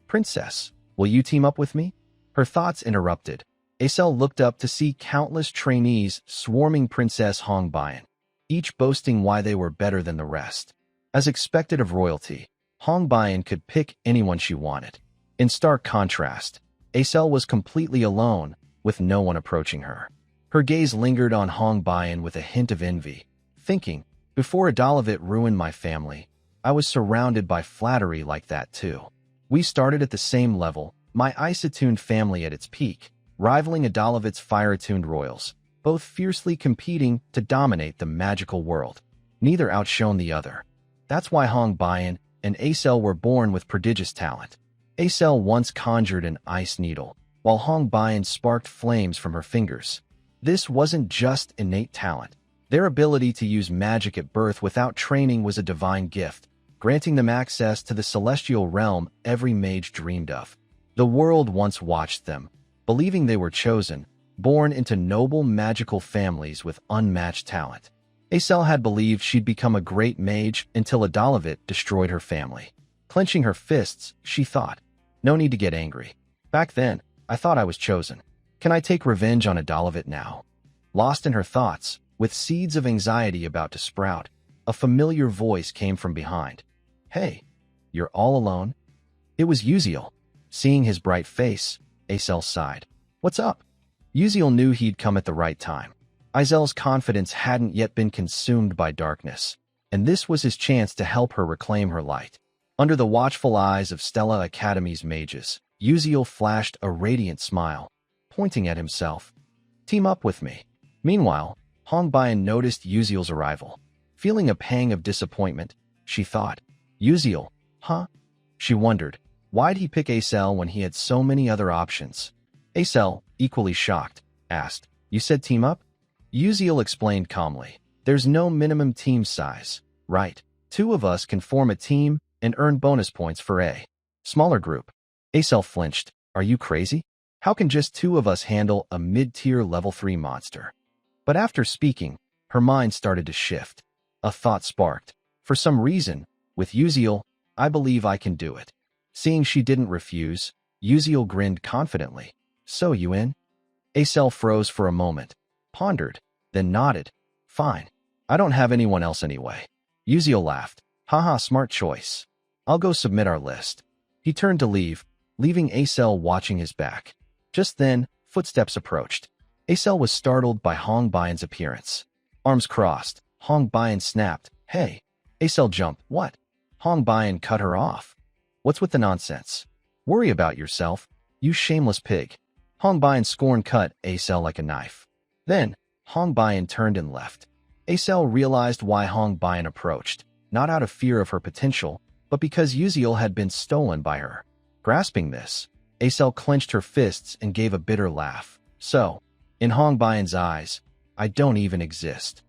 Princess, will you team up with me? Her thoughts interrupted. Acel looked up to see countless trainees swarming Princess Hongbian, each boasting why they were better than the rest. As expected of royalty, Hongbian could pick anyone she wanted. In stark contrast, Acel was completely alone, with no one approaching her. Her gaze lingered on Hongbian with a hint of envy, thinking, before Adalavet ruined my family, I was surrounded by flattery like that too. We started at the same level, my ice-attuned family at its peak, rivaling Adalavet's fire-attuned royals, both fiercely competing to dominate the magical world. Neither outshone the other. That's why Hongbian and Acel were born with prodigious talent. Acel once conjured an ice needle, while Hongbian sparked flames from her fingers. This wasn't just innate talent. Their ability to use magic at birth without training was a divine gift, granting them access to the celestial realm every mage dreamed of. The world once watched them, believing they were chosen, born into noble magical families with unmatched talent. Acel had believed she'd become a great mage until Adalavit destroyed her family. Clenching her fists, she thought, "No need to get angry. Back then, I thought I was chosen. Can I take revenge on Adalavit now?" Lost in her thoughts, with seeds of anxiety about to sprout, a familiar voice came from behind. "Hey, you're all alone?" It was Uziel. Seeing his bright face, Acel sighed. "What's up?" Uziel knew he'd come at the right time. Izel's confidence hadn't yet been consumed by darkness, and this was his chance to help her reclaim her light. Under the watchful eyes of Stella Academy's mages, Uziel flashed a radiant smile, pointing at himself. "Team up with me." Meanwhile, Hongbian noticed Uziel's arrival. Feeling a pang of disappointment, she thought, "Uziel, huh?" She wondered, why'd he pick Acel when he had so many other options? Acel, equally shocked, asked, "You said team up?" Uziel explained calmly, "There's no minimum team size, right? 2 of us can form a team and earn bonus points for a smaller group." Acel flinched. "Are you crazy? How can just 2 of us handle a mid-tier level 3 monster?" But after speaking, her mind started to shift. A thought sparked. For some reason, with Uziel, "I believe I can do it." Seeing she didn't refuse, Uziel grinned confidently. "So you in?" Acel froze for a moment, pondered, then nodded. "Fine. I don't have anyone else anyway." Uziel laughed. "Haha, smart choice. I'll go submit our list." He turned to leave, leaving Acel watching his back. Just then, footsteps approached. Acel was startled by Hongbian's appearance. Arms crossed, Hongbian snapped, "Hey!" Acel jumped. "What?" Hongbian cut her off. "What's with the nonsense? Worry about yourself, you shameless pig." Hongbian scorn cut Acel like a knife. Then, Hongbian turned and left. Acel realized why Hongbian approached, not out of fear of her potential, but because Uziel had been stolen by her. Grasping this, Acel clenched her fists and gave a bitter laugh. "So, in Hongbian's eyes, I don't even exist."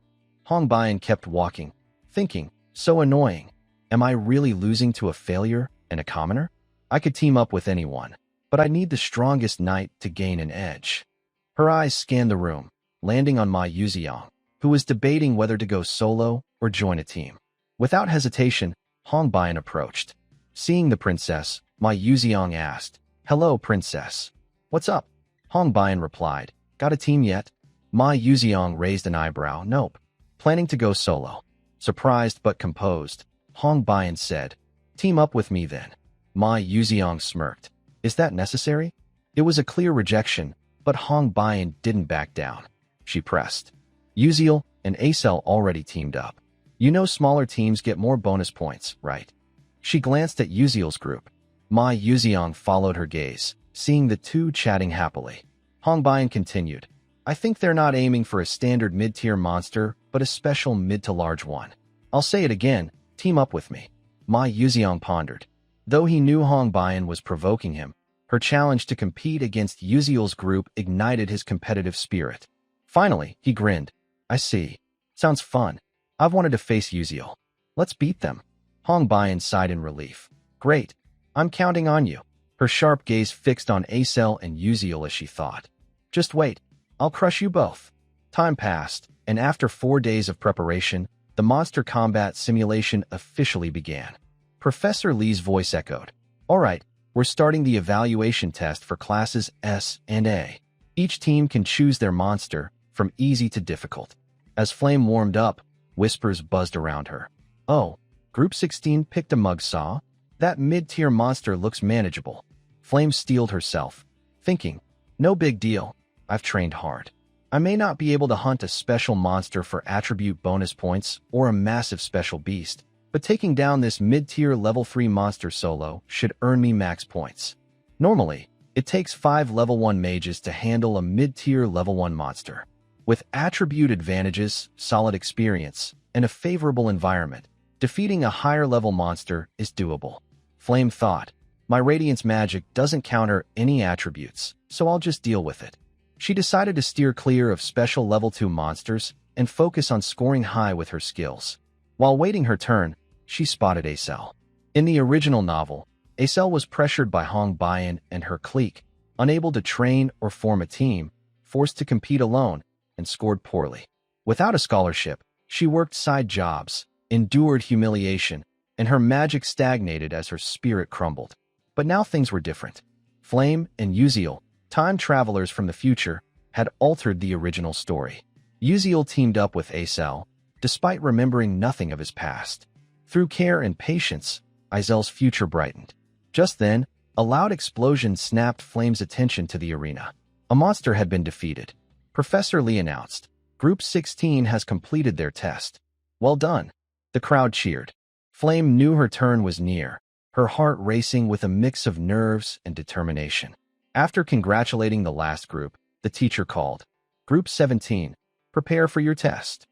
Hongbian kept walking, thinking, "So annoying. Am I really losing to a failure and a commoner? I could team up with anyone, but I need the strongest knight to gain an edge." Her eyes scanned the room, landing on Ma Yuziang, who was debating whether to go solo or join a team. Without hesitation, Hongbian approached. Seeing the princess, Ma Yuziang asked, "Hello, princess. What's up?" Hongbian replied, "Got a team yet?" Ma Yuziang raised an eyebrow. "Nope. Planning to go solo." Surprised but composed, Hongbian said, "Team up with me then." Ma Yuziang smirked. "Is that necessary?" It was a clear rejection, but Hongbian didn't back down. She pressed. "Uziel and Acel already teamed up. You know smaller teams get more bonus points, right?" She glanced at Uziel's group. Ma Yuziang followed her gaze, seeing the 2 chatting happily. Hongbian continued, "I think they're not aiming for a standard mid-tier monster, but a special mid-to-large one. I'll say it again, team up with me." Ma Yuziang pondered. Though he knew Hongbian was provoking him, her challenge to compete against Uziel's group ignited his competitive spirit. Finally, he grinned. "I see. Sounds fun. I've wanted to face Uziel. Let's beat them." Hongbian sighed in relief. "Great. I'm counting on you." Her sharp gaze fixed on Acel and Uziel as she thought. "Just wait. I'll crush you both." Time passed, and after 4 days of preparation, the monster combat simulation officially began. Professor Lee's voice echoed. "All right, we're starting the evaluation test for classes S and A. Each team can choose their monster, from easy to difficult." As Flame warmed up, whispers buzzed around her. "Oh, Group 16 picked a mugsaw? That mid-tier monster looks manageable." Flame steeled herself, thinking, "No big deal. I've trained hard. I may not be able to hunt a special monster for attribute bonus points or a massive special beast, but taking down this mid-tier level 3 monster solo should earn me max points. Normally, it takes 5 level 1 mages to handle a mid-tier level 1 monster. With attribute advantages, solid experience, and a favorable environment, defeating a higher level monster is doable." Flame thought, "My Radiance magic doesn't counter any attributes, so I'll just deal with it." She decided to steer clear of special level 2 monsters, and focus on scoring high with her skills. While waiting her turn, she spotted Acel. In the original novel, Acel was pressured by Hong Bayan and her clique, unable to train or form a team, forced to compete alone, and scored poorly. Without a scholarship, she worked side jobs, endured humiliation, and her magic stagnated as her spirit crumbled. But now things were different. Flame and Uziel, time travelers from the future, had altered the original story. Uziel teamed up with Acel, despite remembering nothing of his past. Through care and patience, Azel's future brightened. Just then, a loud explosion snapped Flame's attention to the arena. A monster had been defeated. Professor Lee announced, Group 16 has completed their test. Well done. The crowd cheered. Flame knew her turn was near, her heart racing with a mix of nerves and determination. After congratulating the last group, the teacher called, Group 17, prepare for your test.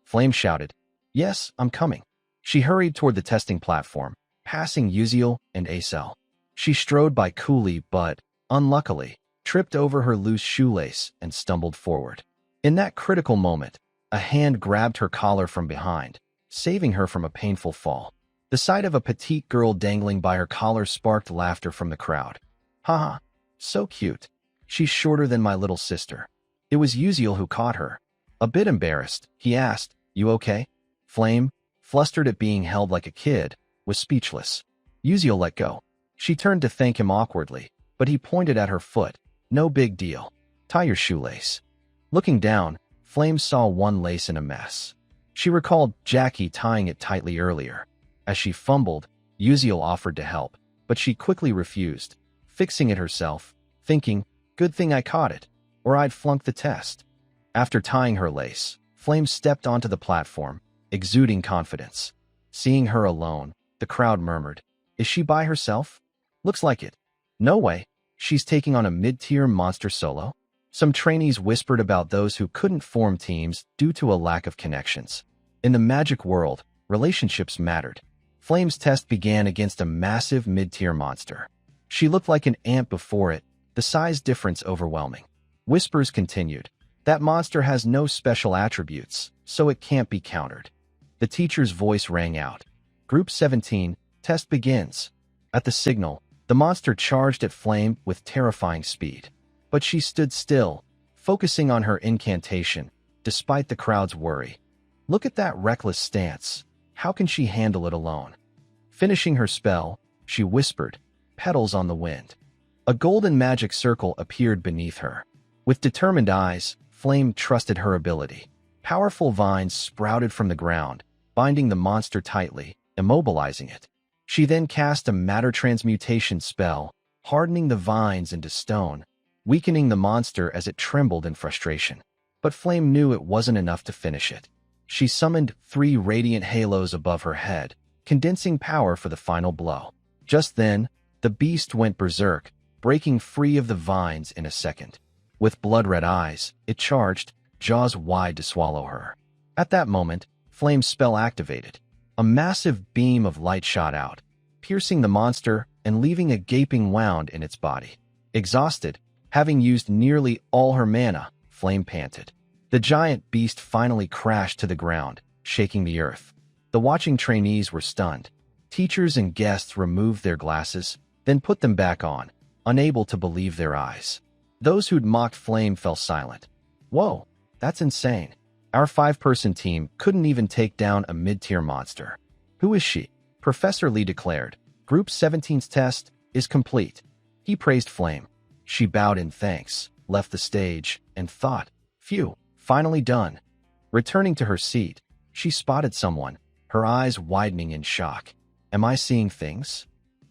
Flame shouted, Yes, I'm coming. She hurried toward the testing platform, passing Uziel and Acel. She strode by coolly but, unluckily, tripped over her loose shoelace and stumbled forward. In that critical moment, a hand grabbed her collar from behind, saving her from a painful fall. The sight of a petite girl dangling by her collar sparked laughter from the crowd. Haha, so cute. She's shorter than my little sister. It was Uziel who caught her. A bit embarrassed, he asked, You okay? Flame, flustered at being held like a kid, was speechless. Uziel let go. She turned to thank him awkwardly, but he pointed at her foot. No big deal. Tie your shoelace. Looking down, Flame saw one lace in a mess. She recalled Jackie tying it tightly earlier. As she fumbled, Uziel offered to help, but she quickly refused, fixing it herself, thinking, Good thing I caught it, or I'd flunk the test. After tying her lace, Flame stepped onto the platform, exuding confidence. Seeing her alone, the crowd murmured, Is she by herself? Looks like it. No way. She's taking on a mid-tier monster solo? Some trainees whispered about those who couldn't form teams due to a lack of connections. In the magic world, relationships mattered. Flame's test began against a massive mid-tier monster. She looked like an ant before it, the size difference overwhelming. Whispers continued. That monster has no special attributes, so it can't be countered. The teacher's voice rang out. Group 17, test begins. At the signal, the monster charged at Flame with terrifying speed. But she stood still, focusing on her incantation, despite the crowd's worry. Look at that reckless stance. How can she handle it alone? Finishing her spell, she whispered, Petals on the wind. A golden magic circle appeared beneath her. With determined eyes, Flame trusted her ability. Powerful vines sprouted from the ground, binding the monster tightly, immobilizing it. She then cast a matter transmutation spell, hardening the vines into stone, weakening the monster as it trembled in frustration. But Flame knew it wasn't enough to finish it. She summoned 3 radiant halos above her head, condensing power for the final blow. Just then, the beast went berserk, breaking free of the vines in a second. With blood-red eyes, it charged, jaws wide to swallow her. At that moment, Flame's spell activated. A massive beam of light shot out, piercing the monster and leaving a gaping wound in its body. Exhausted, having used nearly all her mana, Flame panted. The giant beast finally crashed to the ground, shaking the earth. The watching trainees were stunned. Teachers and guests removed their glasses, then put them back on, unable to believe their eyes. Those who'd mocked Flame fell silent. Whoa, that's insane. Our 5-person team couldn't even take down a mid-tier monster. Who is she? Professor Lee declared. Group 17's test is complete. He praised Flame. She bowed in thanks, left the stage, and thought, Phew, finally done. Returning to her seat, she spotted someone, her eyes widening in shock. Am I seeing things?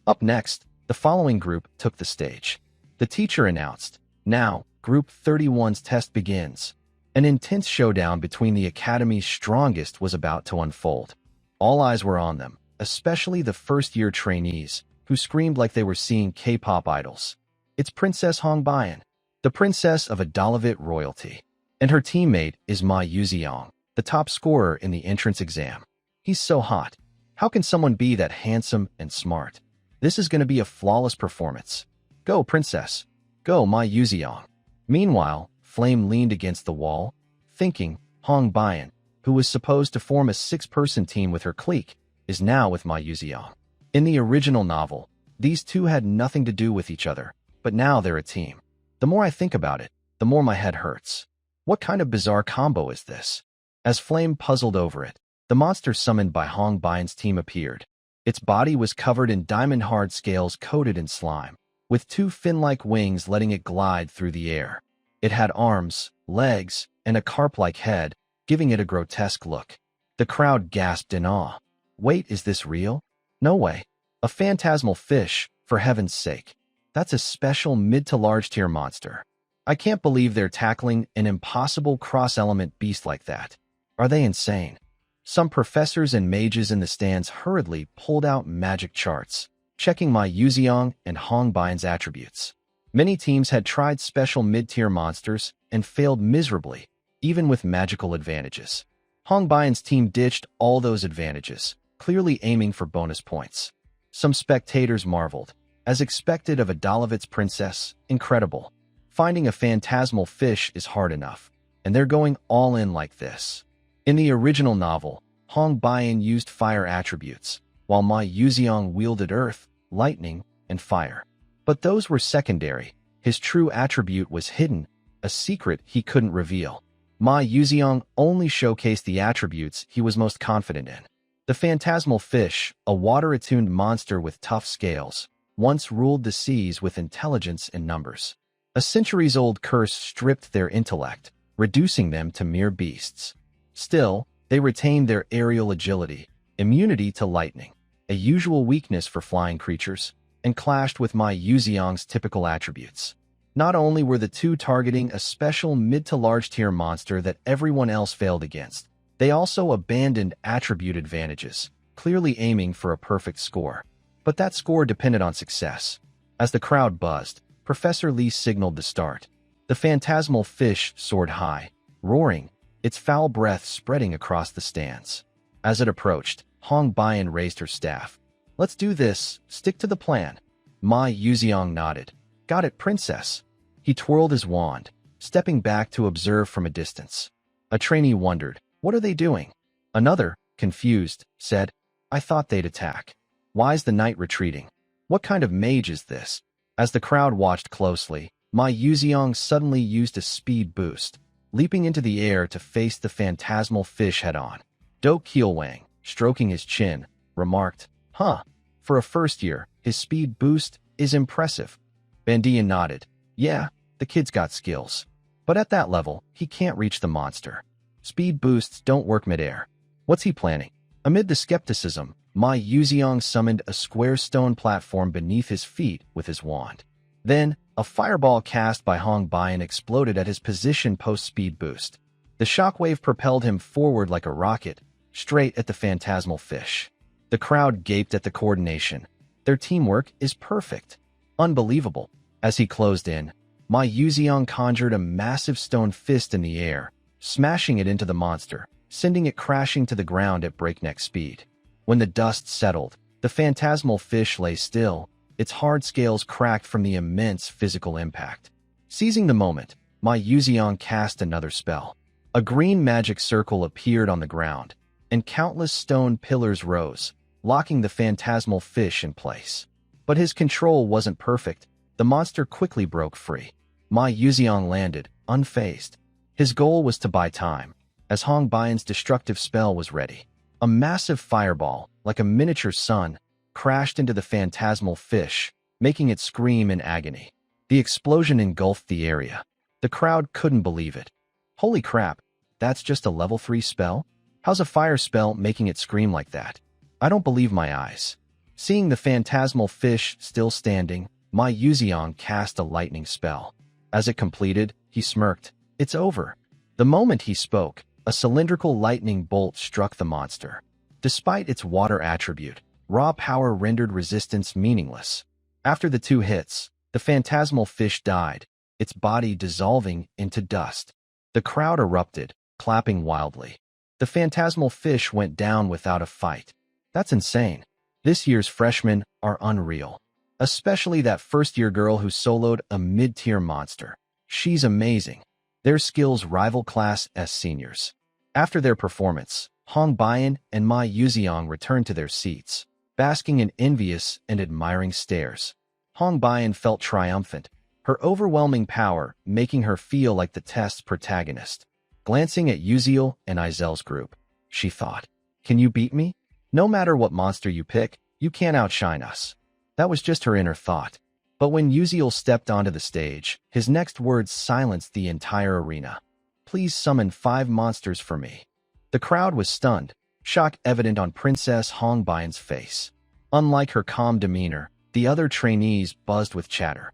Up next, the following group took the stage. The teacher announced, Now, Group 31's test begins. An intense showdown between the Academy's strongest was about to unfold. All eyes were on them, especially the first-year trainees, who screamed like they were seeing K-pop idols. It's Princess Hong Bayan, the princess of Adalavit royalty. And her teammate is Ma Yuziong, the top scorer in the entrance exam. He's so hot. How can someone be that handsome and smart? This is going to be a flawless performance. Go, princess. Go, Ma Yuziong. Meanwhile, Flame leaned against the wall, thinking, Hong Bian, who was supposed to form a 6-person team with her clique, is now with Ma Yuziang. In the original novel, these two had nothing to do with each other, but now they're a team. The more I think about it, the more my head hurts. What kind of bizarre combo is this? As Flame puzzled over it, the monster summoned by Hong Bian's team appeared. Its body was covered in diamond-hard scales coated in slime, with 2 fin-like wings letting it glide through the air. It had arms, legs, and a carp-like head, giving it a grotesque look. The crowd gasped in awe. Wait, is this real? No way. A phantasmal fish, for heaven's sake. That's a special mid-to-large tier monster. I can't believe they're tackling an impossible cross-element beast like that. Are they insane? Some professors and mages in the stands hurriedly pulled out magic charts, checking Ma Yuziang and Hong Bian's attributes. Many teams had tried special mid-tier monsters and failed miserably, even with magical advantages. Hong Bian's team ditched all those advantages, clearly aiming for bonus points. Some spectators marveled. As expected of a Dalovitz princess, incredible. Finding a phantasmal fish is hard enough, and they're going all in like this. In the original novel, Hong Bian used fire attributes, while Ma Yuziang wielded earth, lightning, and fire. But those were secondary. His true attribute was hidden, a secret he couldn't reveal. Ma Yuziang only showcased the attributes he was most confident in. The phantasmal fish, a water-attuned monster with tough scales, once ruled the seas with intelligence and numbers. A centuries-old curse stripped their intellect, reducing them to mere beasts. Still, they retained their aerial agility, immunity to lightning, a usual weakness for flying creatures, and clashed with Ma Yuziang's typical attributes. Not only were the two targeting a special mid-to-large tier monster that everyone else failed against, they also abandoned attribute advantages, clearly aiming for a perfect score. But that score depended on success. As the crowd buzzed, Professor Lee signaled the start. The phantasmal fish soared high, roaring, its foul breath spreading across the stands. As it approached, Hong Bian raised her staff. "Let's do this. Stick to the plan." Ma Yuziang nodded. "Got it, princess." He twirled his wand, stepping back to observe from a distance. A trainee wondered, "What are they doing?" Another, confused, said, "I thought they'd attack. Why's the knight retreating? What kind of mage is this?" As the crowd watched closely, Ma Yuziang suddenly used a speed boost, leaping into the air to face the phantasmal fish head-on. Do Keelwang, stroking his chin, remarked, "Huh, for a first year, his speed boost is impressive." Bandian nodded. "Yeah, the kid's got skills. But at that level, he can't reach the monster. Speed boosts don't work midair. What's he planning?" Amid the skepticism, Ma Yuziang summoned a square stone platform beneath his feet with his wand. Then, a fireball cast by Hong Bian exploded at his position post-speed boost. The shockwave propelled him forward like a rocket, straight at the phantasmal fish. The crowd gaped at the coordination. Their teamwork is perfect. Unbelievable. As he closed in, Ma Yuziang conjured a massive stone fist in the air, smashing it into the monster, sending it crashing to the ground at breakneck speed. When the dust settled, the phantasmal fish lay still, its hard scales cracked from the immense physical impact. Seizing the moment, Ma Yuziang cast another spell. A green magic circle appeared on the ground, and countless stone pillars rose, locking the phantasmal fish in place. But his control wasn't perfect. The monster quickly broke free. Ma Yuziang landed, unfazed. His goal was to buy time, as Hong Bian's destructive spell was ready. A massive fireball, like a miniature sun, crashed into the phantasmal fish, making it scream in agony. The explosion engulfed the area. The crowd couldn't believe it. Holy crap, that's just a level 3 spell? How's a fire spell making it scream like that? I don't believe my eyes. Seeing the phantasmal fish still standing, Ma Yuziang cast a lightning spell. As it completed, he smirked. "It's over." The moment he spoke, a cylindrical lightning bolt struck the monster. Despite its water attribute, raw power rendered resistance meaningless. After the 2 hits, the phantasmal fish died, its body dissolving into dust. The crowd erupted, clapping wildly. The phantasmal fish went down without a fight. That's insane. This year's freshmen are unreal. Especially that first-year girl who soloed a mid-tier monster. She's amazing. Their skills rival Class S seniors. After their performance, Hong Bian and Ma Yuziang returned to their seats, basking in envious and admiring stares. Hong Bian felt triumphant, her overwhelming power making her feel like the test's protagonist. Glancing at Yuziel and Izel's group, she thought, "Can you beat me? No matter what monster you pick, you can't outshine us." That was just her inner thought. But when Yuziel stepped onto the stage, his next words silenced the entire arena. "Please summon 5 monsters for me." The crowd was stunned, shock evident on Princess Hong Bian's face. Unlike her calm demeanor, the other trainees buzzed with chatter.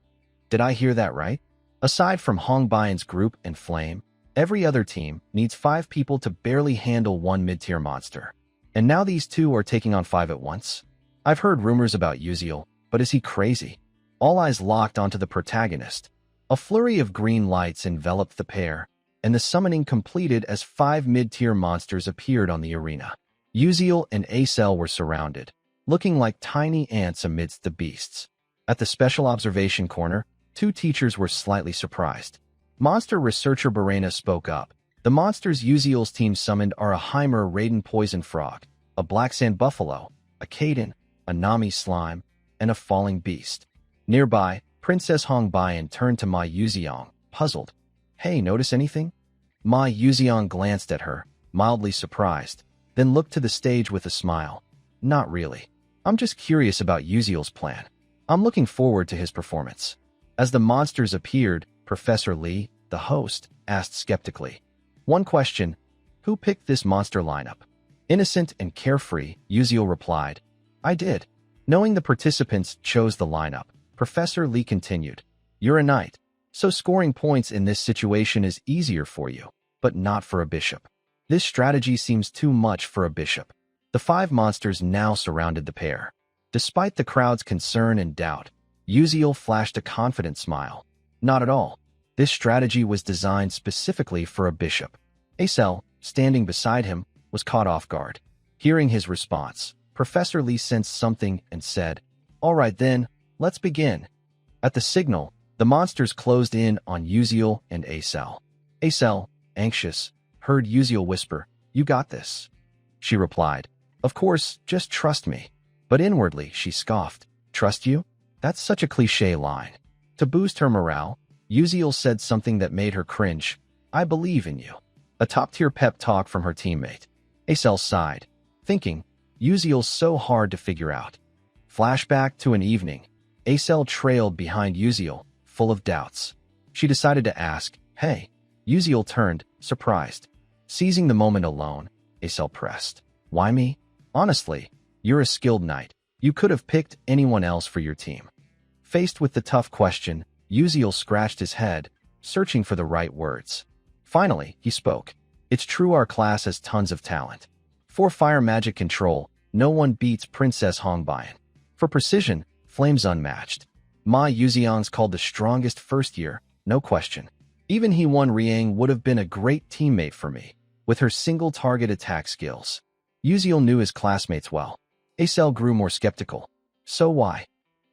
Did I hear that right? Aside from Hong Bian's group and Flame, every other team needs 5 people to barely handle one mid-tier monster. And now these 2 are taking on 5 at once? I've heard rumors about Yuziel, but is he crazy? All eyes locked onto the protagonist. A flurry of green lights enveloped the pair, and the summoning completed as 5 mid-tier monsters appeared on the arena. Yuziel and Acel were surrounded, looking like tiny ants amidst the beasts. At the special observation corner, 2 teachers were slightly surprised. Monster researcher Barena spoke up. The monsters Yuziel's team summoned are a Heimer Raiden poison frog, a black sand buffalo, a Kaden, a Nami slime, and a falling beast. Nearby, Princess Hong Bian turned to Ma Yuziang, puzzled. "Hey, notice anything?" Ma Yuziang glanced at her, mildly surprised, then looked to the stage with a smile. "Not really. I'm just curious about Yuziel's plan. I'm looking forward to his performance." As the monsters appeared, Professor Lee, the host, asked skeptically, "One question, who picked this monster lineup?" Innocent and carefree, Yuziel replied, "I did." Knowing the participants chose the lineup, Professor Lee continued, "You're a knight, so scoring points in this situation is easier for you, but not for a bishop. This strategy seems too much for a bishop." The 5 monsters now surrounded the pair. Despite the crowd's concern and doubt, Yuziel flashed a confident smile. "Not at all. This strategy was designed specifically for a bishop." Acel, standing beside him, was caught off guard. Hearing his response, Professor Lee sensed something and said, "All right then, let's begin." At the signal, the monsters closed in on Yuziel and Acel. Acel, anxious, heard Yuziel whisper, "You got this." She replied, "Of course, just trust me." But inwardly, she scoffed, "Trust you? That's such a cliché line." To boost her morale, Yuziel said something that made her cringe, "I believe in you." A top-tier pep talk from her teammate. Acel sighed, thinking, Yuziel's so hard to figure out. Flashback to an evening. Acel trailed behind Yuziel, full of doubts. She decided to ask, "Hey." Yuziel turned, surprised. Seizing the moment alone, Acel pressed, "Why me? Honestly, you're a skilled knight. You could have picked anyone else for your team." Faced with the tough question, Yuziel scratched his head, searching for the right words. Finally, he spoke. "It's true our class has tons of talent. For fire magic control, no one beats Princess Hong Bian. For precision, Flame's unmatched. Ma Yuziang's called the strongest first year, no question. Even He-Won Riang would have been a great teammate for me, with her single-target attack skills." Yuziel knew his classmates well. Acel grew more skeptical. "So why?"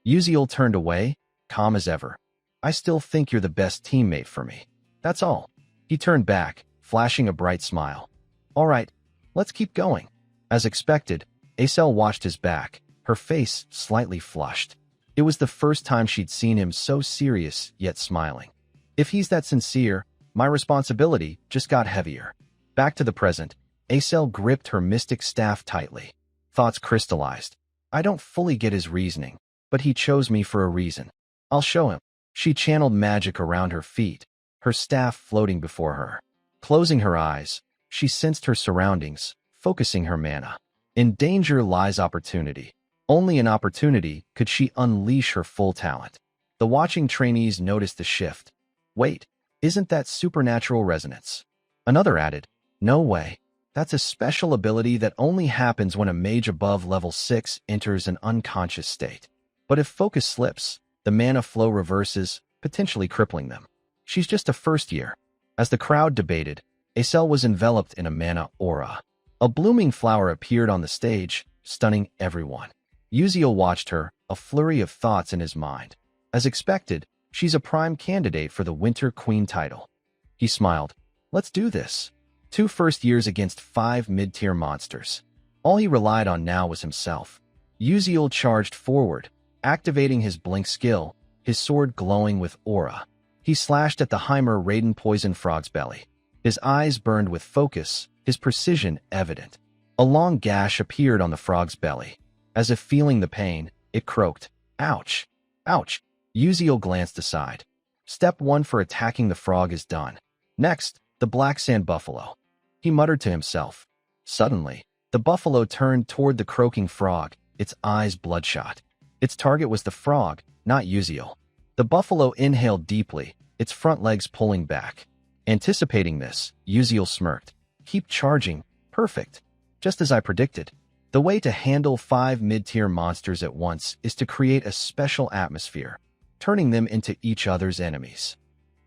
Yuziel turned away, calm as ever. "I still think you're the best teammate for me. That's all." He turned back, flashing a bright smile. "All right, let's keep going." As expected, Acel watched his back, her face slightly flushed. It was the first time she'd seen him so serious yet smiling. If he's that sincere, my responsibility just got heavier. Back to the present, Acel gripped her mystic staff tightly. Thoughts crystallized. I don't fully get his reasoning, but he chose me for a reason. I'll show him. She channeled magic around her feet, her staff floating before her. Closing her eyes, she sensed her surroundings, focusing her mana. In danger lies opportunity. Only in opportunity could she unleash her full talent. The watching trainees noticed the shift. Wait, isn't that supernatural resonance? Another added, no way. That's a special ability that only happens when a mage above level 6 enters an unconscious state. But if focus slips, the mana flow reverses, potentially crippling them. She's just a first year. As the crowd debated, Acel was enveloped in a mana aura. A blooming flower appeared on the stage, stunning everyone. Yuziel watched her, a flurry of thoughts in his mind. As expected, she's a prime candidate for the Winter Queen title. He smiled. Let's do this. 2 first years against 5 mid-tier monsters. All he relied on now was himself. Uziel charged forward, activating his blink skill, his sword glowing with aura. He slashed at the Heimer Raiden poison frog's belly. His eyes burned with focus, his precision evident. A long gash appeared on the frog's belly. As if feeling the pain, it croaked. Ouch! Ouch! Uziel glanced aside. Step 1 for attacking the frog is done. Next, the black sand buffalo. He muttered to himself. Suddenly, the buffalo turned toward the croaking frog, its eyes bloodshot. Its target was the frog, not Uziel. The buffalo inhaled deeply, its front legs pulling back. Anticipating this, Uziel smirked. Keep charging. Perfect. Just as I predicted. The way to handle 5 mid-tier monsters at once is to create a special atmosphere, turning them into each other's enemies.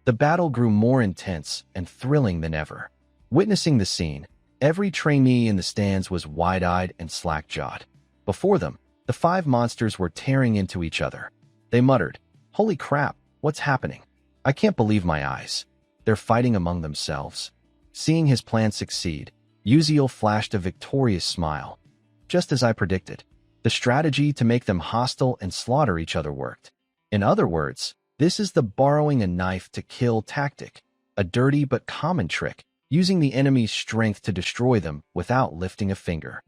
The battle grew more intense and thrilling than ever. Witnessing the scene, every trainee in the stands was wide-eyed and slack-jawed. Before them, the 5 monsters were tearing into each other. They muttered, "Holy crap, what's happening? I can't believe my eyes. They're fighting among themselves." Seeing his plan succeed, Uziel flashed a victorious smile. Just as I predicted, the strategy to make them hostile and slaughter each other worked. In other words, this is the borrowing a knife to kill tactic, a dirty but common trick, using the enemy's strength to destroy them without lifting a finger.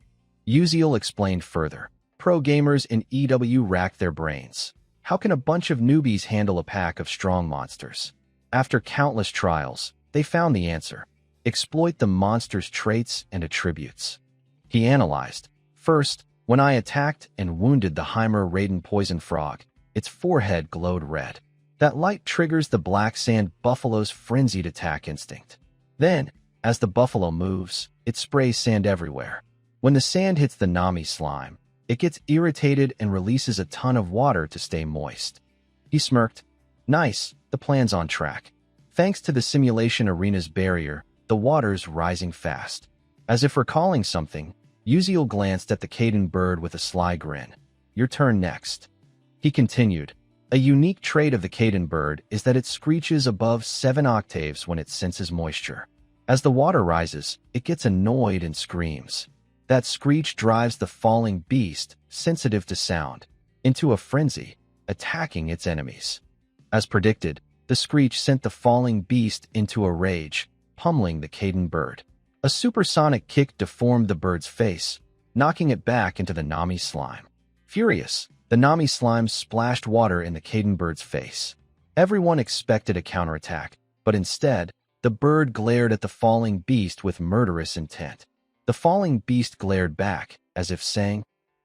Uziel explained further. Pro gamers in EW racked their brains. How can a bunch of newbies handle a pack of strong monsters? After countless trials, they found the answer. Exploit the monster's traits and attributes. He analyzed. First, when I attacked and wounded the Heimer Raiden poison frog, its forehead glowed red. That light triggers the black sand buffalo's frenzied attack instinct. Then, as the buffalo moves, it sprays sand everywhere. When the sand hits the Nami slime, it gets irritated and releases a ton of water to stay moist. He smirked. Nice, the plan's on track. Thanks to the simulation arena's barrier, the water's rising fast. As if recalling something, Uziel glanced at the Caden bird with a sly grin. Your turn next. He continued. A unique trait of the Caden bird is that it screeches above 7 octaves when it senses moisture. As the water rises, it gets annoyed and screams. That screech drives the falling beast, sensitive to sound, into a frenzy, attacking its enemies. As predicted, the screech sent the falling beast into a rage, pummeling the Caden bird. A supersonic kick deformed the bird's face, knocking it back into the Nami slime. Furious, the Nami slime splashed water in the Caden bird's face. Everyone expected a counterattack, but instead, the bird glared at the falling beast with murderous intent. The falling beast glared back, as if saying,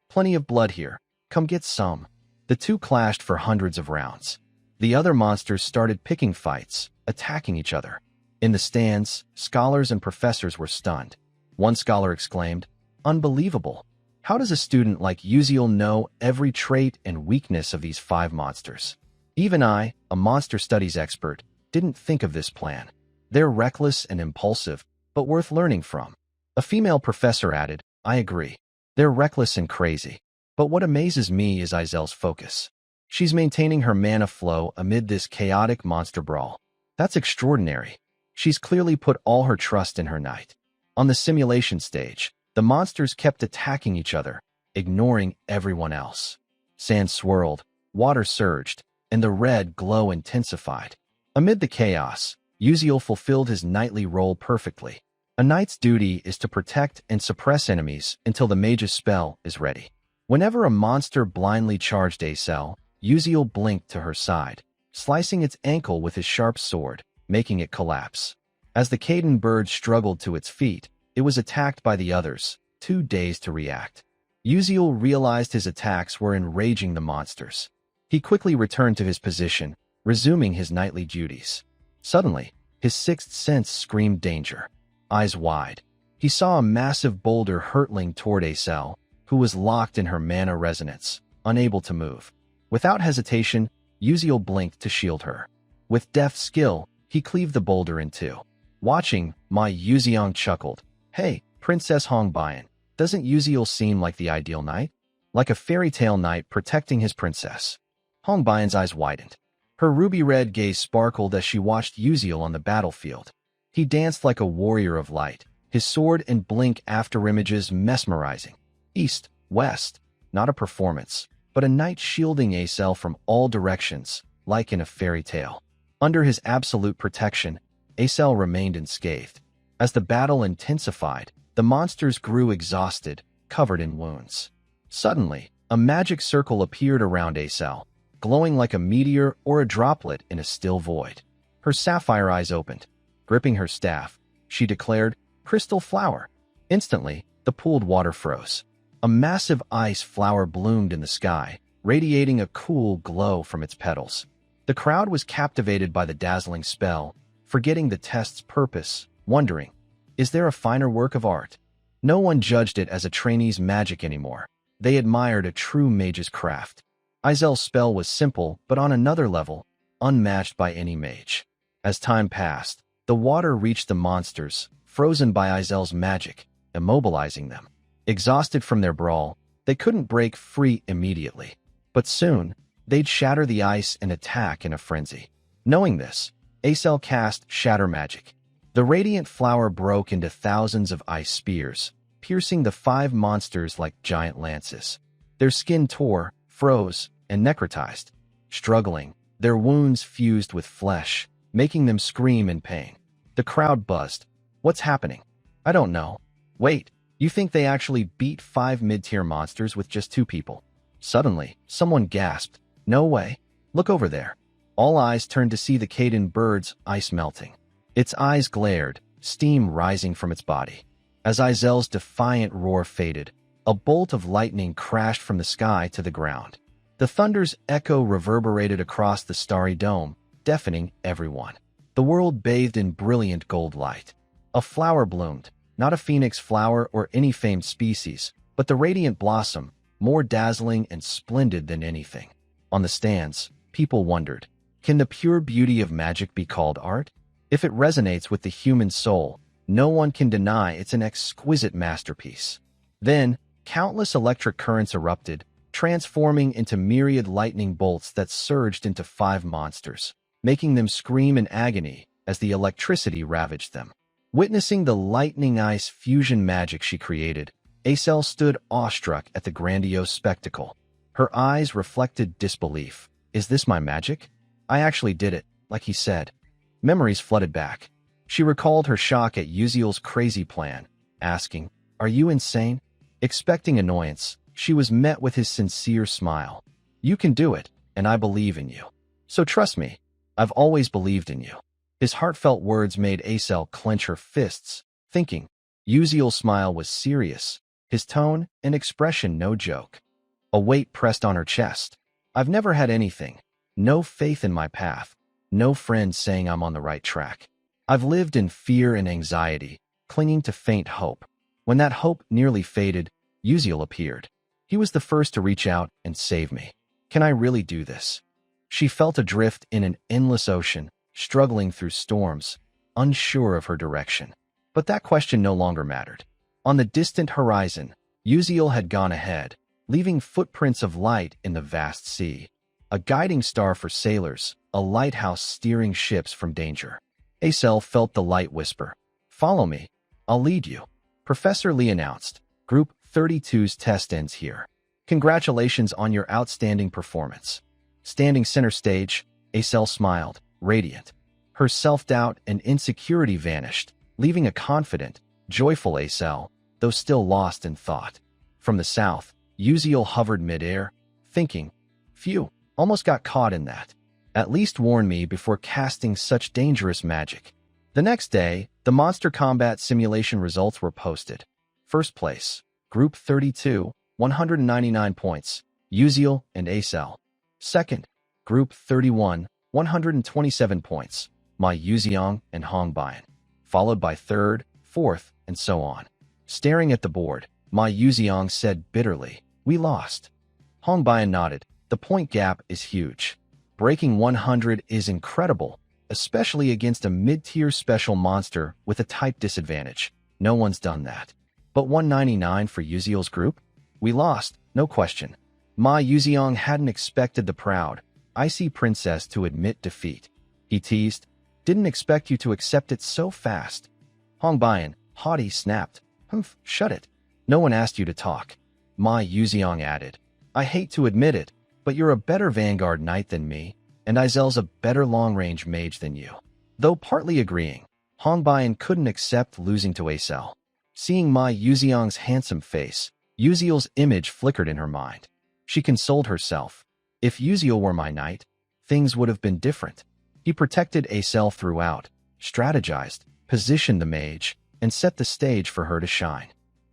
"Plenty of blood here, come get some." The two clashed for hundreds of rounds. The other monsters started picking fights, attacking each other. In the stands, scholars and professors were stunned. One scholar exclaimed, "Unbelievable! How does a student like Uziel know every trait and weakness of these 5 monsters? Even I, a monster studies expert, didn't think of this plan. They're reckless and impulsive, but worth learning from." A female professor added, "I agree. They're reckless and crazy. But what amazes me is Izel's focus. She's maintaining her mana flow amid this chaotic monster brawl. That's extraordinary. She's clearly put all her trust in her knight." On the simulation stage, the monsters kept attacking each other, ignoring everyone else. Sand swirled, water surged, and the red glow intensified. Amid the chaos, Uziel fulfilled his knightly role perfectly. A knight's duty is to protect and suppress enemies until the mage's spell is ready. Whenever a monster blindly charged a cell, Uziel blinked to her side, slicing its ankle with his sharp sword, making it collapse. As the Caden bird struggled to its feet, it was attacked by the others, too dazed to react. Uziel realized his attacks were enraging the monsters. He quickly returned to his position, resuming his knightly duties. Suddenly, his sixth sense screamed danger. Eyes wide, he saw a massive boulder hurtling toward Acel, who was locked in her mana resonance, unable to move. Without hesitation, Uziel blinked to shield her. With deft skill, he cleaved the boulder in two. Watching, my Uziel chuckled. "Hey, Princess Hongbian, doesn't Uziel seem like the ideal knight? Like a fairy tale knight protecting his princess." Hongbian's eyes widened. Her ruby-red gaze sparkled as she watched Uziel on the battlefield. He danced like a warrior of light, his sword and blink afterimages mesmerizing. East, west, not a performance, but a knight shielding Acel from all directions, like in a fairy tale. Under his absolute protection, Acel remained unscathed. As the battle intensified, the monsters grew exhausted, covered in wounds. Suddenly, a magic circle appeared around Acel, glowing like a meteor or a droplet in a still void. Her sapphire eyes opened. Gripping her staff, she declared, "Crystal flower." Instantly, the pooled water froze. A massive ice flower bloomed in the sky, radiating a cool glow from its petals. The crowd was captivated by the dazzling spell, forgetting the test's purpose, wondering, is there a finer work of art? No one judged it as a trainee's magic anymore. They admired a true mage's craft. Izel's spell was simple, but on another level, unmatched by any mage. As time passed, the water reached the monsters, frozen by Izel's magic, immobilizing them. Exhausted from their brawl, they couldn't break free immediately. But soon, they'd shatter the ice and attack in a frenzy. Knowing this, Acel cast Shatter Magic. The radiant flower broke into thousands of ice spears, piercing the 5 monsters like giant lances. Their skin tore, froze, and necrotized. Struggling, their wounds fused with flesh, making them scream in pain. The crowd buzzed. What's happening? I don't know. Wait, you think they actually beat 5 mid-tier monsters with just 2 people? Suddenly, someone gasped. No way. Look over there. All eyes turned to see the Caden bird's ice melting. Its eyes glared, steam rising from its body. As Izel's defiant roar faded, a bolt of lightning crashed from the sky to the ground. The thunder's echo reverberated across the starry dome, deafening everyone. The world bathed in brilliant gold light. A flower bloomed, not a phoenix flower or any famed species, but the radiant blossom, more dazzling and splendid than anything. On the stands, people wondered, can the pure beauty of magic be called art? If it resonates with the human soul, no one can deny it's an exquisite masterpiece. Then, countless electric currents erupted, transforming into myriad lightning bolts that surged into 5 monsters, making them scream in agony as the electricity ravaged them. Witnessing the lightning ice fusion magic she created, Acel stood awestruck at the grandiose spectacle. Her eyes reflected disbelief. Is this my magic? I actually did it, like he said. Memories flooded back. She recalled her shock at Uziel's crazy plan, asking, "Are you insane?" Expecting annoyance, she was met with his sincere smile. "You can do it, and I believe in you. So trust me, I've always believed in you." His heartfelt words made Acel clench her fists, thinking. Uziel's smile was serious, his tone and expression no joke. A weight pressed on her chest. I've never had anything. No faith in my path. No friend saying I'm on the right track. I've lived in fear and anxiety, clinging to faint hope. When that hope nearly faded, Uziel appeared. He was the first to reach out and save me. Can I really do this? She felt adrift in an endless ocean, struggling through storms, unsure of her direction. But that question no longer mattered. On the distant horizon, Uziel had gone ahead, leaving footprints of light in the vast sea. A guiding star for sailors, a lighthouse steering ships from danger. Acel felt the light whisper, "Follow me. I'll lead you." Professor Lee announced, "Group 32's test ends here. Congratulations on your outstanding performance." Standing center stage, Acel smiled, radiant. Her self-doubt and insecurity vanished, leaving a confident, joyful Acel, though still lost in thought. From the south, Uziel hovered midair, thinking, "Phew, almost got caught in that. At least warn me before casting such dangerous magic." The next day, the monster combat simulation results were posted. First place, Group 32, 199 points, Uziel and Acel. Second, Group 31, 127 points, Ma Yuziang and Hongbian. Followed by third, fourth, and so on. Staring at the board, Ma Yuziang said bitterly, "We lost." Hongbian nodded. The point gap is huge. Breaking 100 is incredible, especially against a mid-tier special monster with a type disadvantage. No one's done that. But 199 for Uziel's group? We lost, no question. Ma Yuziang hadn't expected the proud, icy princess to admit defeat. He teased, Didn't expect you to accept it so fast. Hong Bian, haughty, snapped. Humph, shut it. No one asked you to talk. Ma Yuziang added. I hate to admit it, but you're a better vanguard knight than me, and Izel's a better long-range mage than you. Though partly agreeing, Hong Bian couldn't accept losing to Acel. Seeing Ma Yuziang's handsome face, Yuziel's image flickered in her mind. She consoled herself. If Yuziel were my knight, things would have been different. He protected Acel throughout, strategized, positioned the mage, and set the stage for her to shine.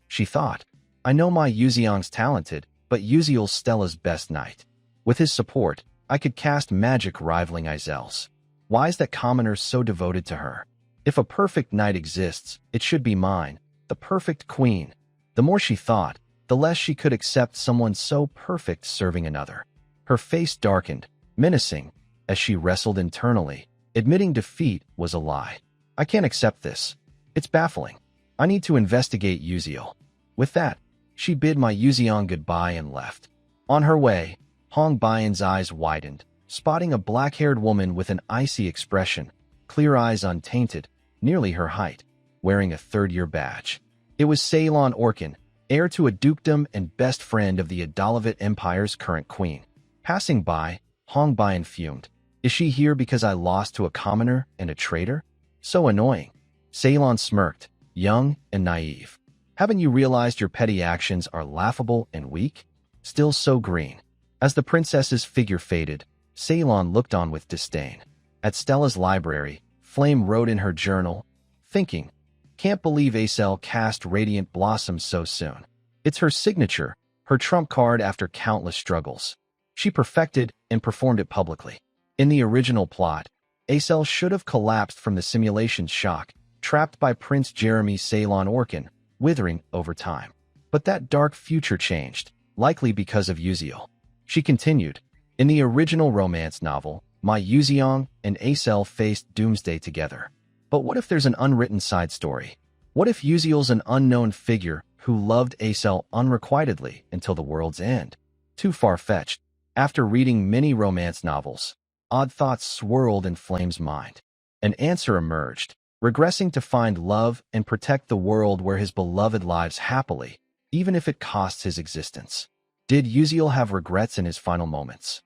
She thought, I know my Yuziang's talented, but Yuziel's Stella's best knight. With his support, I could cast magic rivaling Izel's. Why is that commoner so devoted to her? If a perfect knight exists, it should be mine, the perfect queen. The more she thought, the less she could accept someone so perfect serving another. Her face darkened, menacing, as she wrestled internally. Admitting defeat was a lie. I can't accept this. It's baffling. I need to investigate Yuziel. With that, she bid my Yuziang goodbye and left. On her way, Hong Bian's eyes widened, spotting a black-haired woman with an icy expression, clear eyes untainted, nearly her height, wearing a third-year badge. It was Ceylon Orkin, heir to a dukedom and best friend of the Adalavat Empire's current queen. Passing by, Hong Bian fumed. Is she here because I lost to a commoner and a traitor? So annoying. Ceylon smirked, young and naive. Haven't you realized your petty actions are laughable and weak? Still so green. As the princess's figure faded, Ceylon looked on with disdain. At Stella's library, Flame wrote in her journal, thinking, can't believe Acel cast Radiant Blossom so soon. It's her signature, her trump card after countless struggles. She perfected and performed it publicly. In the original plot, Acel should have collapsed from the simulation's shock, trapped by Prince Jeremy Ceylon Orkin, withering over time. But that dark future changed, likely because of Yuziel. She continued, in the original romance novel, my Yuziang and Acel faced doomsday together. But what if there's an unwritten side story? What if Yuziel's an unknown figure who loved Acel unrequitedly until the world's end? Too far-fetched. After reading many romance novels, odd thoughts swirled in Flame's mind. An answer emerged, regressing to find love and protect the world where his beloved lives happily, even if it costs his existence. Did Yuziel have regrets in his final moments?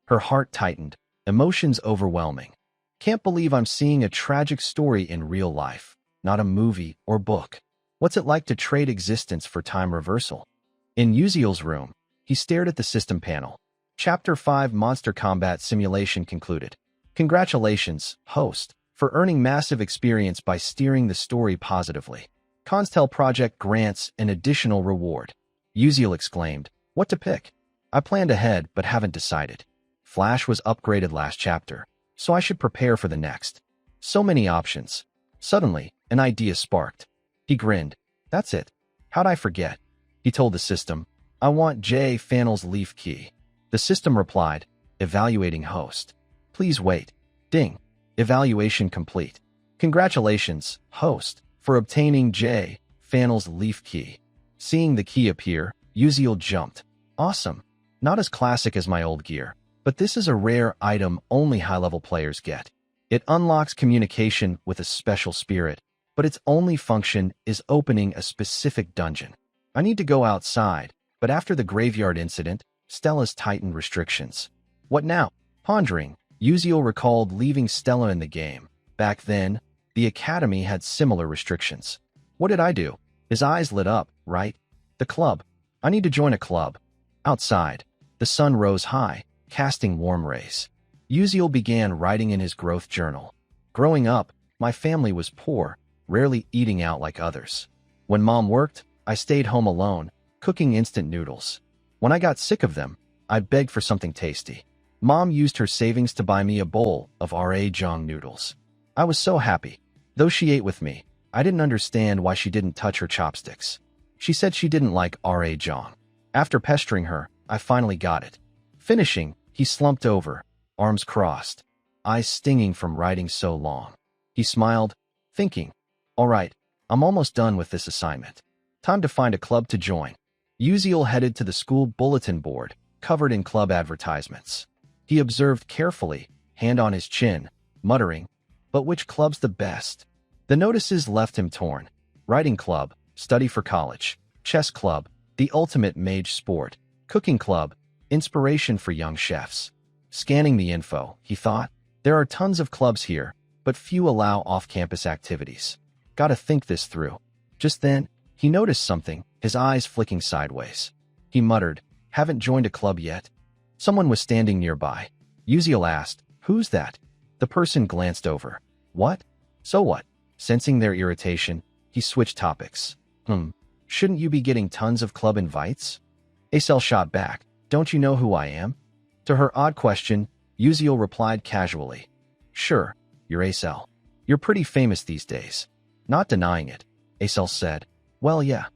Her heart tightened, emotions overwhelming. Can't believe I'm seeing a tragic story in real life, not a movie or book. What's it like to trade existence for time reversal? In Yuziel's room, he stared at the system panel. Chapter 5 Monster Combat Simulation concluded. Congratulations, host, for earning massive experience by steering the story positively. Constel Project grants an additional reward. Yuziel exclaimed, what to pick? I planned ahead but haven't decided. Flash was upgraded last chapter, so I should prepare for the next. So many options. Suddenly, an idea sparked. He grinned. That's it. How'd I forget? He told the system, I want J. Fannel's leaf key. The system replied, evaluating host. Please wait. Ding. Evaluation complete. Congratulations, host, for obtaining J. Fannel's leaf key. Seeing the key appear, Yuziel jumped. Awesome. Not as classic as my old gear, but this is a rare item only high-level players get. It unlocks communication with a special spirit, but its only function is opening a specific dungeon. I need to go outside, but after the graveyard incident, Stella's tightened restrictions. What now? Pondering, Yuziel recalled leaving Stella in the game. Back then, the Academy had similar restrictions. What did I do? His eyes lit up, right? The club. I need to join a club. Outside, the sun rose high, casting warm rays. Yuziel began writing in his growth journal. Growing up, my family was poor, rarely eating out like others. When Mom worked, I stayed home alone, cooking instant noodles. When I got sick of them, I'd beg for something tasty. Mom used her savings to buy me a bowl of R.A. Jong noodles. I was so happy. Though she ate with me, I didn't understand why she didn't touch her chopsticks. She said she didn't like R.A. Jong. After pestering her, I finally got it. Finishing, he slumped over, arms crossed, eyes stinging from writing so long. He smiled, thinking, all right, I'm almost done with this assignment. Time to find a club to join. Yuziel headed to the school bulletin board, covered in club advertisements. He observed carefully, hand on his chin, muttering, but which club's the best? The notices left him torn. Writing club, study for college. Chess club, the ultimate mage sport. Cooking club, inspiration for young chefs. Scanning the info, he thought, there are tons of clubs here, but few allow off-campus activities. Gotta think this through. Just then, he noticed something, his eyes flicking sideways. He muttered, haven't joined a club yet? Someone was standing nearby. Uziel asked, who's that? The person glanced over. What? So what? Sensing their irritation, he switched topics. Shouldn't you be getting tons of club invites? Acel shot back, don't you know who I am? To her odd question, Uziel replied casually. Sure, you're Acel. You're pretty famous these days. Not denying it, Acel said. Well, yeah.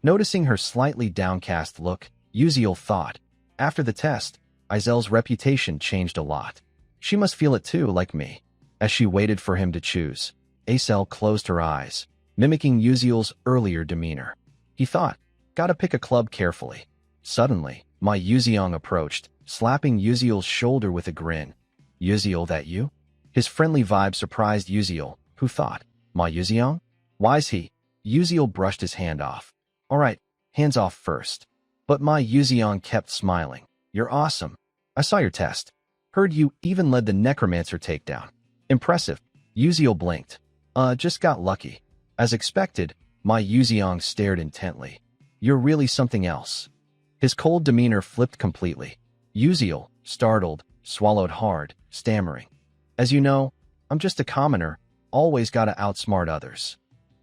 Noticing her slightly downcast look, Uziel thought, after the test, Izel's reputation changed a lot. She must feel it too, like me. As she waited for him to choose, Acel closed her eyes, mimicking Uziel's earlier demeanor. He thought, gotta pick a club carefully. Suddenly, Ma Yuziang approached, slapping Uziel's shoulder with a grin. Uziel, that you? His friendly vibe surprised Uziel, who thought, Ma Yuziang? Why's he? Uziel brushed his hand off. All right, hands off first. But Ma Yuziang kept smiling. You're awesome. I saw your test. Heard you even led the Necromancer takedown. Impressive. Uziel blinked. Just got lucky. As expected, Ma Yuziang stared intently. You're really something else. His cold demeanor flipped completely. Uziel, startled, swallowed hard, stammering. As you know, I'm just a commoner, always gotta outsmart others.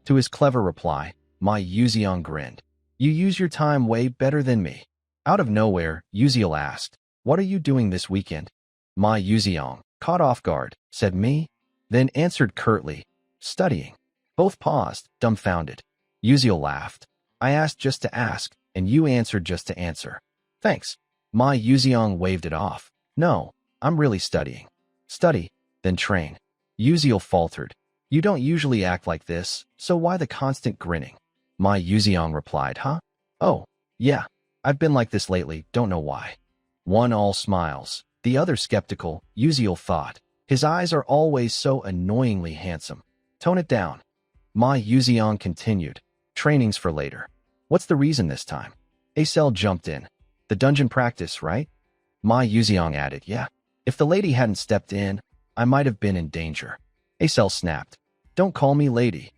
To his clever reply, Ma Yuziang grinned. You use your time way better than me. Out of nowhere, Uziel asked, what are you doing this weekend? Ma Yuziang, caught off guard, said me, then answered curtly, studying. Both paused, dumbfounded. Uziel laughed. I asked just to ask, and you answered just to answer. Thanks. Ma Yuziang waved it off. No, I'm really studying. Study, then train. Uziel faltered. You don't usually act like this, so why the constant grinning? Ma Yuziang replied, huh? Oh, yeah, I've been like this lately, don't know why. One all smiles, the other skeptical, Uziel thought. His eyes are always so annoyingly handsome. Tone it down. Ma Yuziang continued. Trainings for later. What's the reason this time? Acel jumped in. The dungeon practice, right? Ma Yuziang added, yeah. If the lady hadn't stepped in, I might have been in danger. Acel snapped. Don't call me lady.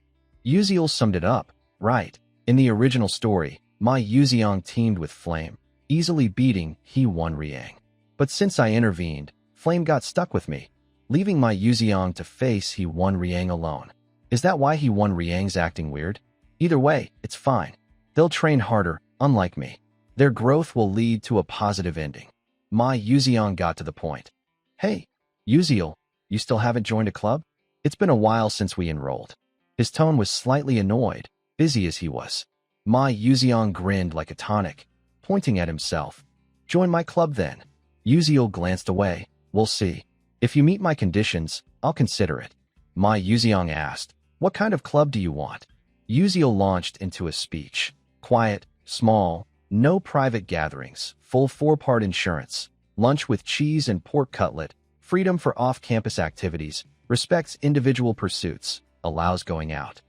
Uziel summed it up. Right. In the original story, Ma Yuziang teamed with Flame, easily beating He Won Riang. But since I intervened, Flame got stuck with me, leaving Ma Yuziang to face He Won Riang alone. Is that why He Won Riang's acting weird? Either way, it's fine. They'll train harder, unlike me. Their growth will lead to a positive ending. Ma Yuziang got to the point. Hey, Uziel, you still haven't joined a club? It's been a while since we enrolled. His tone was slightly annoyed, busy as he was. Ma Yuziang grinned like a tonic, pointing at himself. Join my club then. Uziel glanced away. We'll see. If you meet my conditions, I'll consider it. Ma Yuziang asked, what kind of club do you want? Uziel launched into a speech. Quiet, small, no private gatherings, full 4-part insurance, lunch with cheese and pork cutlet, freedom for off-campus activities, respects individual pursuits, allows going out.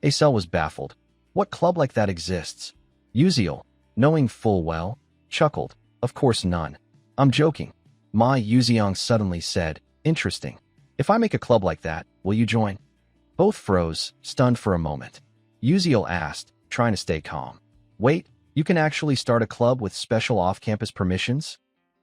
Acel was baffled. What club like that exists? Uziel, knowing full well, chuckled. Of course none. I'm joking. Ma Yuziang suddenly said, interesting. If I make a club like that, will you join? Both froze, stunned for a moment. Uziel asked, trying to stay calm. Wait, you can actually start a club with special off-campus permissions?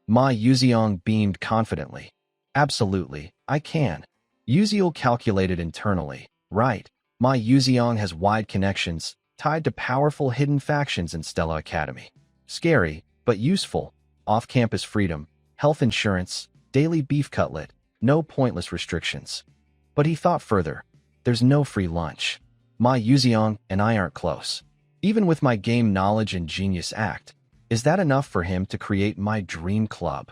Ma Yuziang beamed confidently. Absolutely, I can. Uziel calculated internally. Right. Ma Yuziang has wide connections, tied to powerful hidden factions in Stella Academy. Scary, but useful. Off-campus freedom, health insurance, daily beef cutlet, no pointless restrictions. But he thought further. There's no free lunch. Ma Yuziang and I aren't close. Even with my game knowledge and genius act, is that enough for him to create my dream club?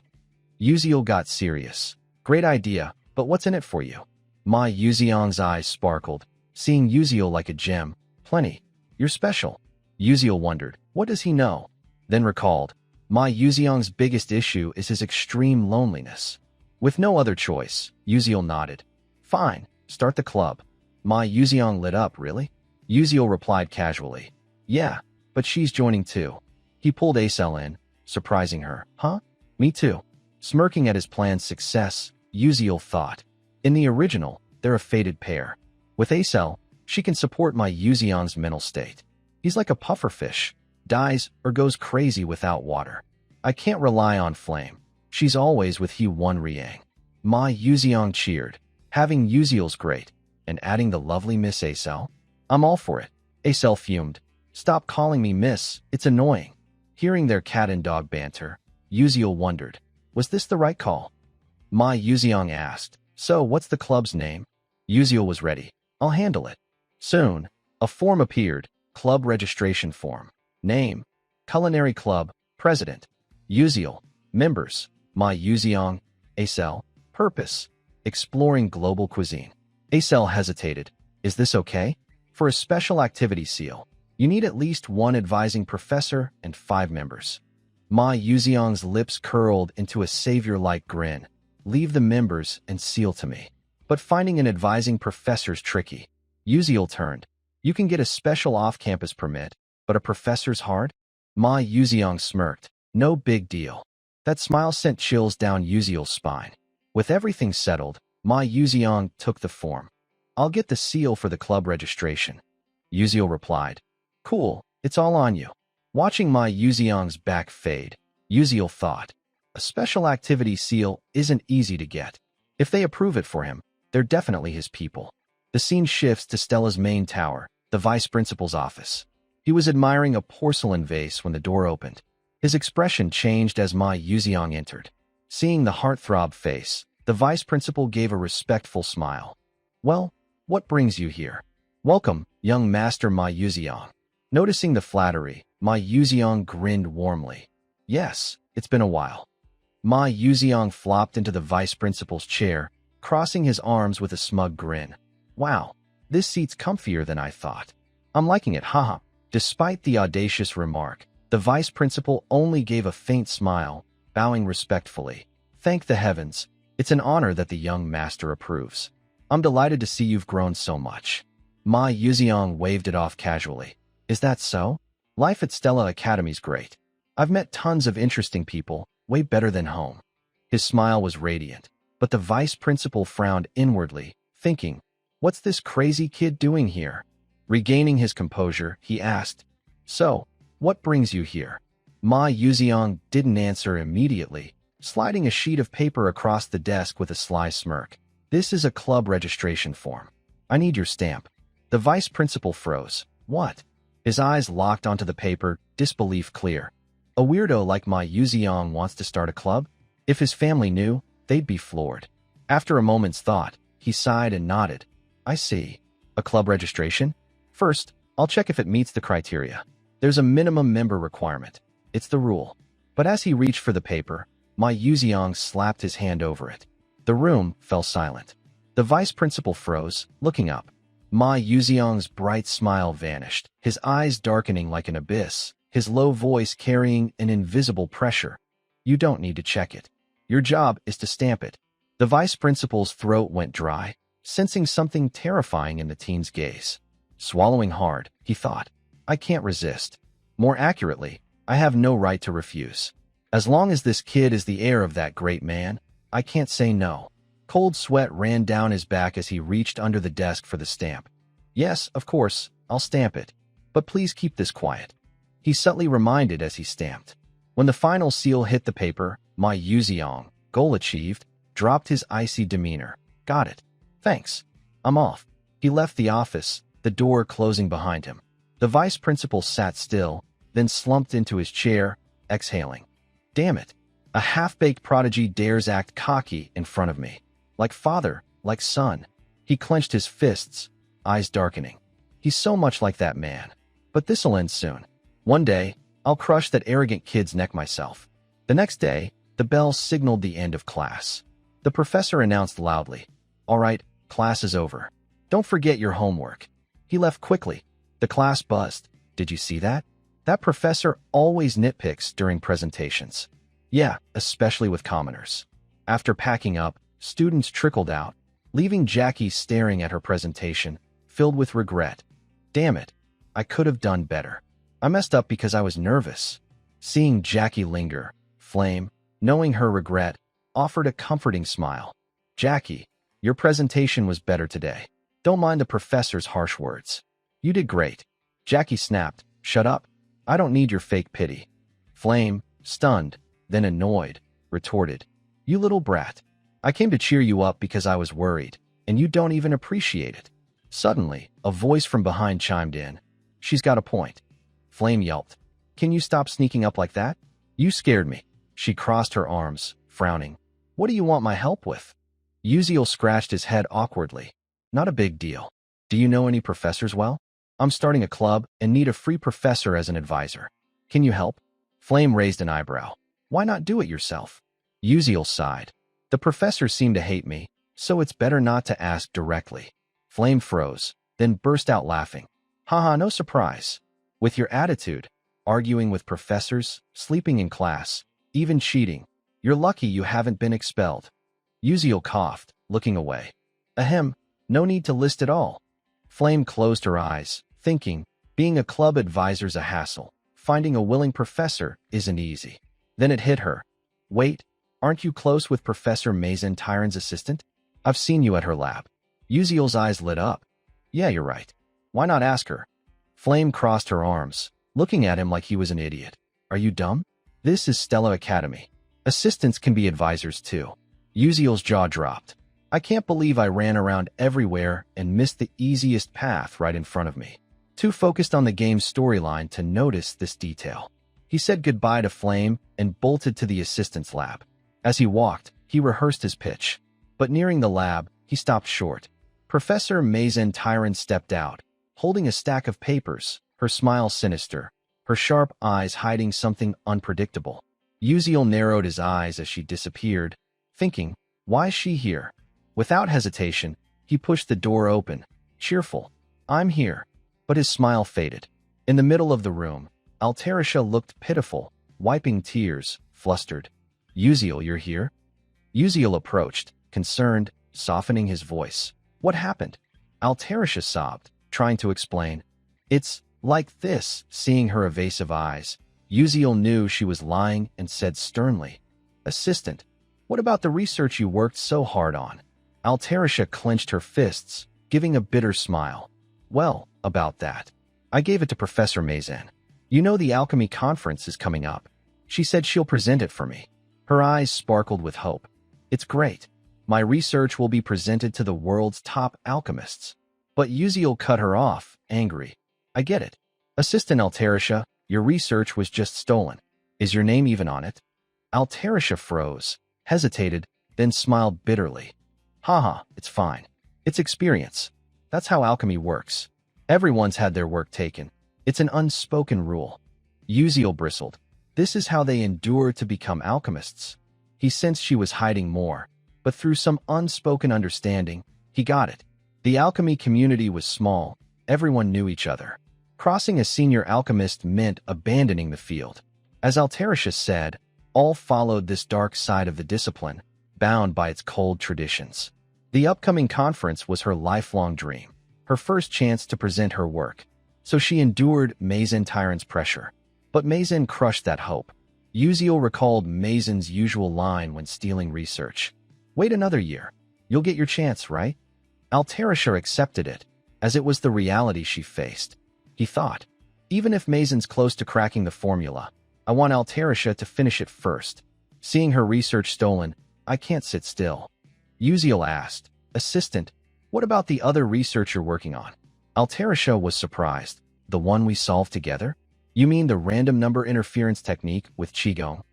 Uziel got serious. Great idea, but what's in it for you? Ma Yuziang's eyes sparkled, seeing Uziel like a gem. Plenty. You're special. Uziel wondered, what does he know? Then recalled, Ma Yuziang's biggest issue is his extreme loneliness. With no other choice, Uziel nodded. Fine, Start the club. Ma Yuziong lit up, really? Yuziel replied casually. Yeah, but she's joining too. He pulled Acel in, surprising her. Huh? Me too. Smirking at his plan's success, Yuziel thought. In the original, they're a fated pair. With Acel, she can support my Yuziong's mental state. He's like a pufferfish, dies or goes crazy without water. I can't rely on Flame. She's always with He One Riang. Ma Yuziong cheered. Having Yuziel's great, and adding the lovely Miss Acel? I'm all for it. Acel fumed. Stop calling me Miss, it's annoying. Hearing their cat and dog banter, Yuziel wondered, was this the right call? Ma Yuziong asked, so what's the club's name? Yuziel was ready. I'll handle it. Soon, a form appeared, club registration form. Name, Culinary Club, President. Yuziel, members, Ma Yuziong, Acel, purpose, exploring global cuisine. Acel hesitated. Is this okay? For a special activity seal, you need at least one advising professor and 5 members. Ma Yuziong's lips curled into a savior-like grin. Leave the members and seal to me. But finding an advising professor's tricky. Yuziel turned. You can get a special off-campus permit, but a professor's hard? Ma Yuziong smirked. No big deal. That smile sent chills down Yuziel's spine. With everything settled, Ma Yuziong took the form. I'll get the seal for the club registration. Yuziel replied. Cool, it's all on you. Watching Ma Yuziong's back fade, Yuziel thought. A special activity seal isn't easy to get. If they approve it for him, they're definitely his people. The scene shifts to Stella's main tower, the vice principal's office. He was admiring a porcelain vase when the door opened. His expression changed as Ma Yuziong entered. Seeing the heartthrob face, the vice principal gave a respectful smile. Well, what brings you here? Welcome, young master Ma Yuziong. Noticing the flattery, Ma Yuziong grinned warmly. Yes, it's been a while. Ma Yuziong flopped into the vice principal's chair, crossing his arms with a smug grin. Wow, this seat's comfier than I thought. I'm liking it, haha. Despite the audacious remark, the vice principal only gave a faint smile, bowing respectfully. Thank the heavens, it's an honor that the young master approves. I'm delighted to see you've grown so much. Ma Yuziong waved it off casually. Is that so? Life at Stella Academy's great. I've met tons of interesting people, way better than home. His smile was radiant, but the vice principal frowned inwardly, thinking, what's this crazy kid doing here? Regaining his composure, he asked, so, what brings you here? Ma Yuziong didn't answer immediately, sliding a sheet of paper across the desk with a sly smirk. This is a club registration form. I need your stamp. The vice principal froze. What? His eyes locked onto the paper, disbelief clear. A weirdo like Ma Yuziong wants to start a club? If his family knew, they'd be floored. After a moment's thought, he sighed and nodded. I see. A club registration? First, I'll check if it meets the criteria. There's a minimum member requirement. It's the rule. But as he reached for the paper, Ma Yuziong slapped his hand over it. The room fell silent. The vice principal froze, looking up. Ma Yuziong's bright smile vanished, his eyes darkening like an abyss, his low voice carrying an invisible pressure. You don't need to check it. Your job is to stamp it. The vice principal's throat went dry, sensing something terrifying in the teen's gaze. Swallowing hard, he thought, I can't resist. More accurately, I have no right to refuse. As long as this kid is the heir of that great man, I can't say no. Cold sweat ran down his back as he reached under the desk for the stamp. Yes, of course, I'll stamp it. But please keep this quiet. He subtly reminded as he stamped. When the final seal hit the paper, Ma Yuziong, goal achieved, dropped his icy demeanor. Got it. Thanks. I'm off. He left the office, the door closing behind him. The vice principal sat still, then slumped into his chair, exhaling. Damn it. A half-baked prodigy dares act cocky in front of me. Like father, like son. He clenched his fists, eyes darkening. He's so much like that man. But this'll end soon. One day, I'll crush that arrogant kid's neck myself. The next day, the bell signaled the end of class. The professor announced loudly, All right, class is over. Don't forget your homework. He left quickly. The class buzzed. Did you see that? That professor always nitpicks during presentations. Yeah, especially with commoners. After packing up, students trickled out. leaving Jackie staring at her presentation, filled with regret. Damn it. I could have done better. I messed up because I was nervous. Seeing Jackie linger, Flame, knowing her regret, offered a comforting smile. Jackie, your presentation was better today. Don't mind the professor's harsh words. You did great. Jackie snapped. Shut up. I don't need your fake pity. Flame, stunned, then annoyed, retorted. You little brat. I came to cheer you up because I was worried, and you don't even appreciate it. Suddenly, a voice from behind chimed in. She's got a point. Flame yelped. Can you stop sneaking up like that? You scared me. She crossed her arms, frowning. What do you want my help with? Uziel scratched his head awkwardly. Not a big deal. Do you know any professors well? I'm starting a club and need a free professor as an advisor. Can you help? Flame raised an eyebrow. Why not do it yourself? Uziel sighed. The professors seem to hate me, so it's better not to ask directly. Flame froze, then burst out laughing. Haha, no surprise. With your attitude, arguing with professors, sleeping in class, even cheating, you're lucky you haven't been expelled. Uziel coughed, looking away. Ahem, no need to list it all. Flame closed her eyes, thinking, being a club advisor's a hassle. Finding a willing professor isn't easy. Then it hit her. Wait, aren't you close with Professor Mazen Tyron's assistant? I've seen you at her lab. Uziel's eyes lit up. Yeah, you're right. Why not ask her? Flame crossed her arms, looking at him like he was an idiot. Are you dumb? This is Stella Academy. Assistants can be advisors too. Uziel's jaw dropped. I can't believe I ran around everywhere and missed the easiest path right in front of me. Too focused on the game's storyline to notice this detail. He said goodbye to Flame and bolted to the assistant's lab. As he walked, he rehearsed his pitch. But nearing the lab, he stopped short. Professor Mazen Tyron stepped out, holding a stack of papers, her smile sinister, her sharp eyes hiding something unpredictable. Uziel narrowed his eyes as she disappeared, thinking, why is she here? Without hesitation, he pushed the door open, cheerful. I'm here. But his smile faded. In the middle of the room, Altarisha looked pitiful, wiping tears, flustered. Uziel, you're here? Uziel approached, concerned, softening his voice. What happened? Altarisha sobbed, trying to explain. It's like this. Seeing her evasive eyes, Uziel knew she was lying and said sternly, Assistant, what about the research you worked so hard on? Altarisha clenched her fists, giving a bitter smile. Well, about that. I gave it to Professor Mazen. You know the Alchemy conference is coming up. She said she'll present it for me. Her eyes sparkled with hope. It's great. My research will be presented to the world's top alchemists. But Uziel cut her off, angry. I get it. Assistant Altarisha, your research was just stolen. Is your name even on it? Altarisha froze, hesitated, then smiled bitterly. Haha, it's fine. It's experience. That's how alchemy works. Everyone's had their work taken. It's an unspoken rule. Uziel bristled. This is how they endure to become alchemists. He sensed she was hiding more, but through some unspoken understanding, he got it. The alchemy community was small. Everyone knew each other. Crossing a senior alchemist meant abandoning the field. As Altarisha said, all followed this dark side of the discipline, bound by its cold traditions. The upcoming conference was her lifelong dream, her first chance to present her work. So she endured Mazen Tyron's pressure. But Mazen crushed that hope. Uziel recalled Mazen's usual line when stealing research. Wait another year. You'll get your chance, right? Altarisha accepted it, as it was the reality she faced. He thought, even if Mazen's close to cracking the formula, I want Altarisha to finish it first. Seeing her research stolen, I can't sit still. Uziel asked, Assistant, what about the other research you're working on? Altarisha was surprised. The one we solved together? You mean the random number interference technique with Qigong?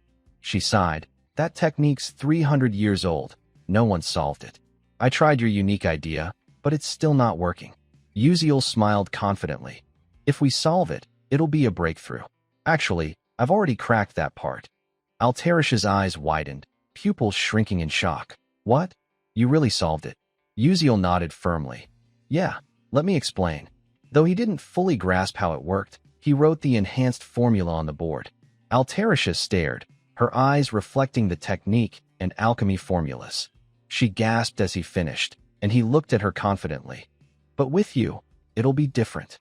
She sighed. That technique's 300 years old. No one solved it. I tried your unique idea, but it's still not working. Uziel smiled confidently. If we solve it, it'll be a breakthrough. Actually, I've already cracked that part. Altarisha's eyes widened, pupils shrinking in shock. What? You really solved it? Uziel nodded firmly. Yeah, let me explain. Though he didn't fully grasp how it worked, he wrote the enhanced formula on the board. Altarisha stared, her eyes reflecting the technique and alchemy formulas. She gasped as he finished. and he looked at her confidently. But with you, it'll be different.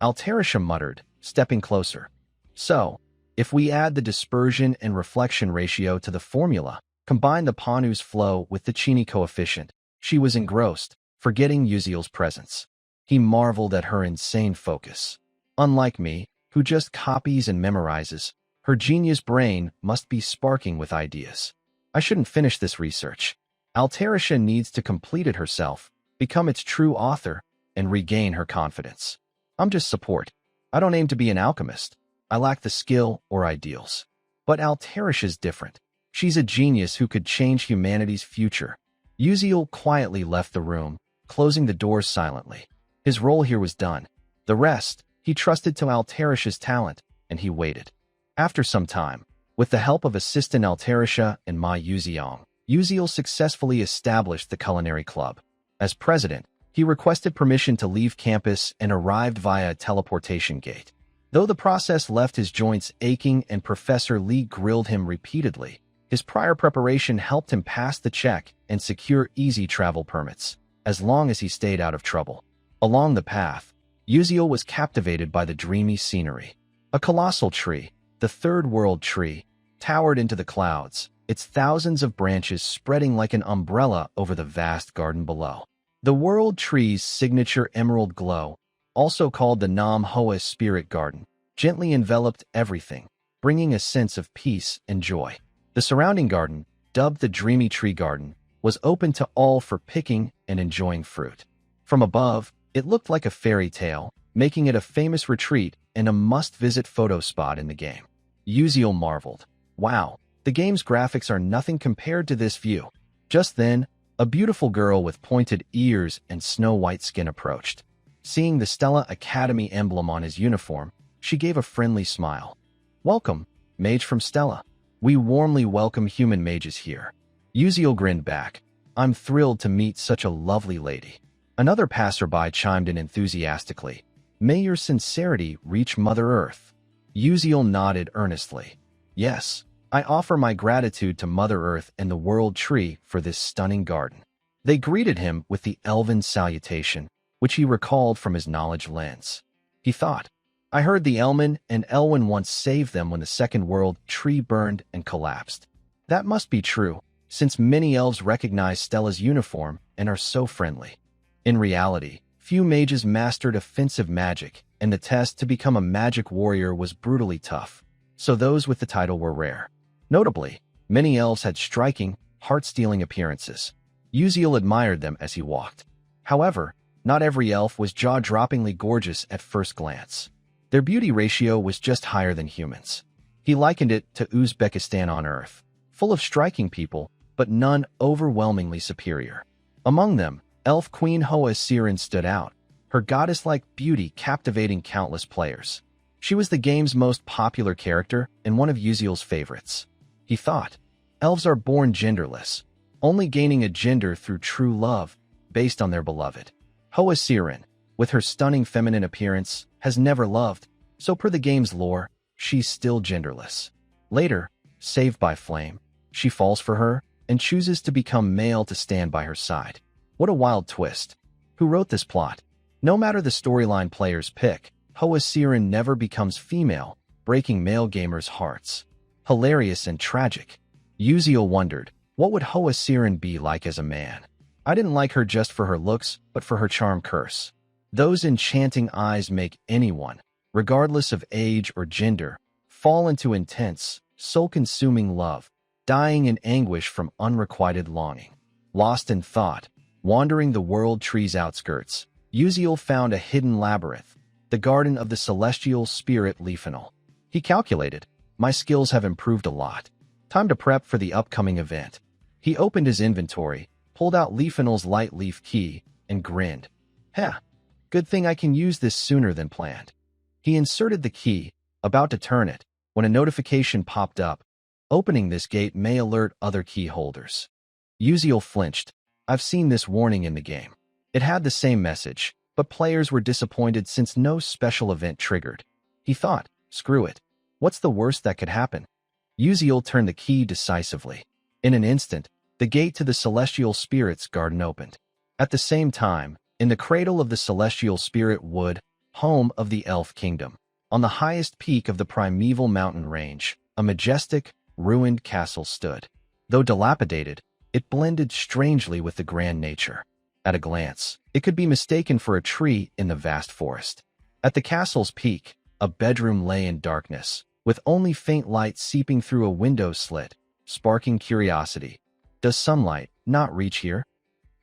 Altarisha muttered, stepping closer. So, if we add the dispersion and reflection ratio to the formula, combine the Panu's flow with the Chini coefficient, she was engrossed, forgetting Uziel's presence. He marveled at her insane focus. Unlike me, who just copies and memorizes, her genius brain must be sparking with ideas. I shouldn't finish this research. Altarisha needs to complete it herself, become its true author, and regain her confidence. I'm just support. I don't aim to be an alchemist. I lack the skill or ideals. But Altarisha's different. She's a genius who could change humanity's future. Uziel quietly left the room, closing the doors silently. His role here was done. The rest, he trusted to Altarisha's talent, and he waited. After some time, with the help of assistant Altarisha and Ma Yuziong, Uziel successfully established the culinary club. As president, he requested permission to leave campus and arrived via a teleportation gate. Though the process left his joints aching and Professor Lee grilled him repeatedly, his prior preparation helped him pass the check and secure easy travel permits, as long as he stayed out of trouble. Along the path, Uziel was captivated by the dreamy scenery. A colossal tree, the Third World Tree, towered into the clouds, its thousands of branches spreading like an umbrella over the vast garden below. The World Tree's signature emerald glow, also called the Nam Hoa Spirit Garden, gently enveloped everything, bringing a sense of peace and joy. The surrounding garden, dubbed the Dreamy Tree Garden, was open to all for picking and enjoying fruit. From above, it looked like a fairy tale, making it a famous retreat and a must-visit photo spot in the game. Uziel marveled. Wow, the game's graphics are nothing compared to this view. Just then, a beautiful girl with pointed ears and snow-white skin approached. Seeing the Stella Academy emblem on his uniform, she gave a friendly smile. "Welcome, mage from Stella. We warmly welcome human mages here." Uziel grinned back. "I'm thrilled to meet such a lovely lady." Another passerby chimed in enthusiastically. "May your sincerity reach Mother Earth." Uziel nodded earnestly. "Yes, I offer my gratitude to Mother Earth and the World Tree for this stunning garden." They greeted him with the elven salutation, which he recalled from his knowledge lens. He thought, "I heard the Elman and Elwyn once saved them when the Second World Tree burned and collapsed. That must be true, since many elves recognize Stella's uniform and are so friendly." In reality, few mages mastered offensive magic, and the test to become a magic warrior was brutally tough, so those with the title were rare. Notably, many elves had striking, heart-stealing appearances. Uziel admired them as he walked. However, not every elf was jaw-droppingly gorgeous at first glance. Their beauty ratio was just higher than humans. He likened it to Uzbekistan on Earth, full of striking people, but none overwhelmingly superior. Among them, Elf Queen Hoa Siren stood out, her goddess-like beauty captivating countless players. She was the game's most popular character and one of Uziel's favorites. He thought, elves are born genderless, only gaining a gender through true love, based on their beloved. Hoa Siren, with her stunning feminine appearance, has never loved, so per the game's lore, she's still genderless. Later, saved by Flame, she falls for her and chooses to become male to stand by her side. What a wild twist. Who wrote this plot? No matter the storyline players pick, Hoa Siren never becomes female, breaking male gamers' hearts. Hilarious and tragic. Uziel wondered, what would Hoa Siren be like as a man? I didn't like her just for her looks, but for her charm curse. Those enchanting eyes make anyone, regardless of age or gender, fall into intense, soul-consuming love, dying in anguish from unrequited longing. Lost in thought, wandering the World Tree's outskirts, Uziel found a hidden labyrinth, the garden of the celestial spirit Leafenal. He calculated, my skills have improved a lot. Time to prep for the upcoming event. He opened his inventory, pulled out Leafenal's light leaf key, and grinned. Heh, good thing I can use this sooner than planned. He inserted the key, about to turn it, when a notification popped up. Opening this gate may alert other key holders. Uziel flinched. I've seen this warning in the game. It had the same message, but players were disappointed since no special event triggered. He thought, screw it. What's the worst that could happen? Uziel turned the key decisively. In an instant, the gate to the celestial spirit's garden opened. At the same time, in the cradle of the celestial spirit wood, home of the elf kingdom, on the highest peak of the primeval mountain range, a majestic, ruined castle stood. Though dilapidated, it blended strangely with the grand nature. At a glance, it could be mistaken for a tree in the vast forest. At the castle's peak, a bedroom lay in darkness, with only faint light seeping through a window slit, sparking curiosity. Does sunlight not reach here?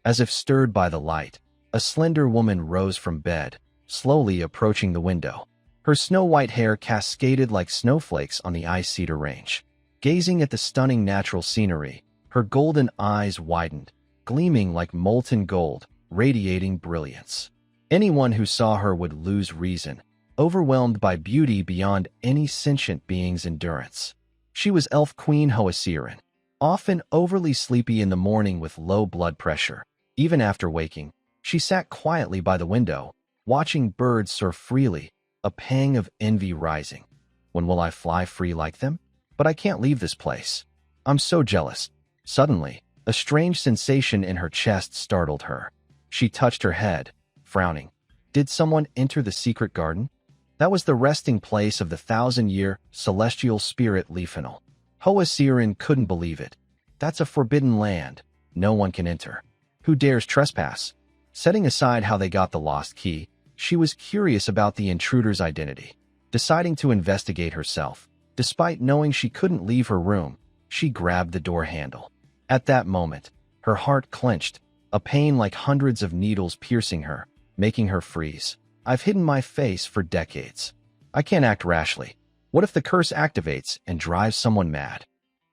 As if stirred by the light, a slender woman rose from bed, slowly approaching the window. Her snow-white hair cascaded like snowflakes on the ice cedar range. Gazing at the stunning natural scenery, her golden eyes widened, gleaming like molten gold, radiating brilliance. Anyone who saw her would lose reason, overwhelmed by beauty beyond any sentient being's endurance. She was Elf Queen Hoasirin, often overly sleepy in the morning with low blood pressure. Even after waking, she sat quietly by the window, watching birds soar freely, a pang of envy rising. When will I fly free like them? But I can't leave this place. I'm so jealous. Suddenly, a strange sensation in her chest startled her. She touched her head, frowning. Did someone enter the secret garden? That was the resting place of the 1,000-year celestial spirit Leafinal. Hoasirin couldn't believe it. That's a forbidden land. No one can enter. Who dares trespass? Setting aside how they got the lost key, she was curious about the intruder's identity. Deciding to investigate herself, despite knowing she couldn't leave her room, she grabbed the door handle. At that moment, her heart clenched, a pain like hundreds of needles piercing her, making her freeze. I've hidden my face for decades. I can't act rashly. What if the curse activates and drives someone mad?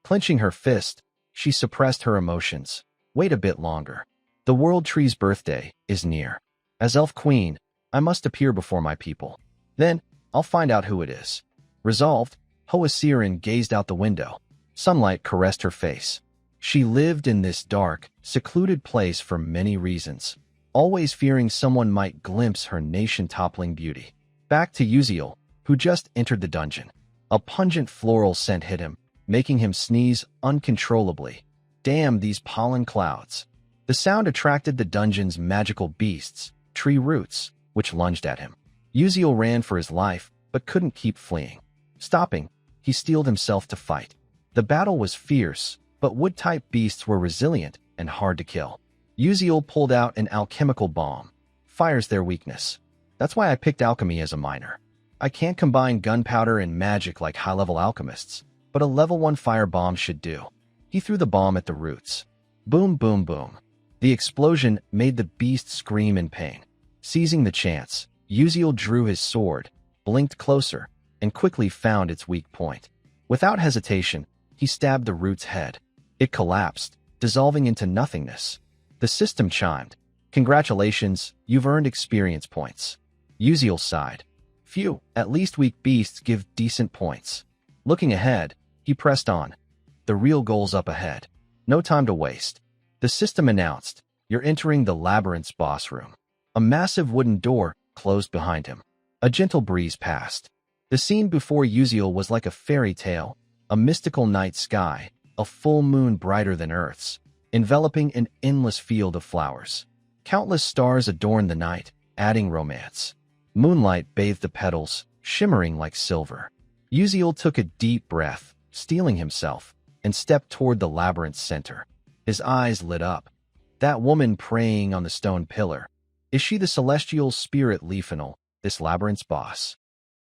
Clenching her fist, she suppressed her emotions. Wait a bit longer. The World Tree's birthday is near. As Elf Queen, I must appear before my people. Then, I'll find out who it is. Resolved, Hoasirin gazed out the window. Sunlight caressed her face. She lived in this dark, secluded place for many reasons, always fearing someone might glimpse her nation-toppling beauty. Back to Uziel, who just entered the dungeon. A pungent floral scent hit him, making him sneeze uncontrollably. Damn these pollen clouds. The sound attracted the dungeon's magical beasts, tree roots, which lunged at him. Uziel ran for his life, but couldn't keep fleeing. Stopping, he steeled himself to fight. The battle was fierce, but wood-type beasts were resilient and hard to kill. Uziel pulled out an alchemical bomb. Fire's their weakness. That's why I picked alchemy as a minor. I can't combine gunpowder and magic like high-level alchemists, but a level 1 fire bomb should do. He threw the bomb at the roots. Boom, boom, boom. The explosion made the beast scream in pain. Seizing the chance, Uziel drew his sword, blinked closer, and quickly found its weak point. Without hesitation, he stabbed the root's head. It collapsed, dissolving into nothingness. The system chimed. Congratulations, you've earned experience points. Uziel sighed. Phew, at least weak beasts give decent points. Looking ahead, he pressed on. The real goal's up ahead. No time to waste. The system announced, you're entering the labyrinth's boss room. A massive wooden door closed behind him. A gentle breeze passed. The scene before Uziel was like a fairy tale, a mystical night sky, a full moon brighter than Earth's, enveloping an endless field of flowers. Countless stars adorned the night, adding romance. Moonlight bathed the petals, shimmering like silver. Uziel took a deep breath, steeling himself, and stepped toward the labyrinth's center. His eyes lit up. That woman praying on the stone pillar. Is she the celestial spirit Leafinal, this labyrinth's boss?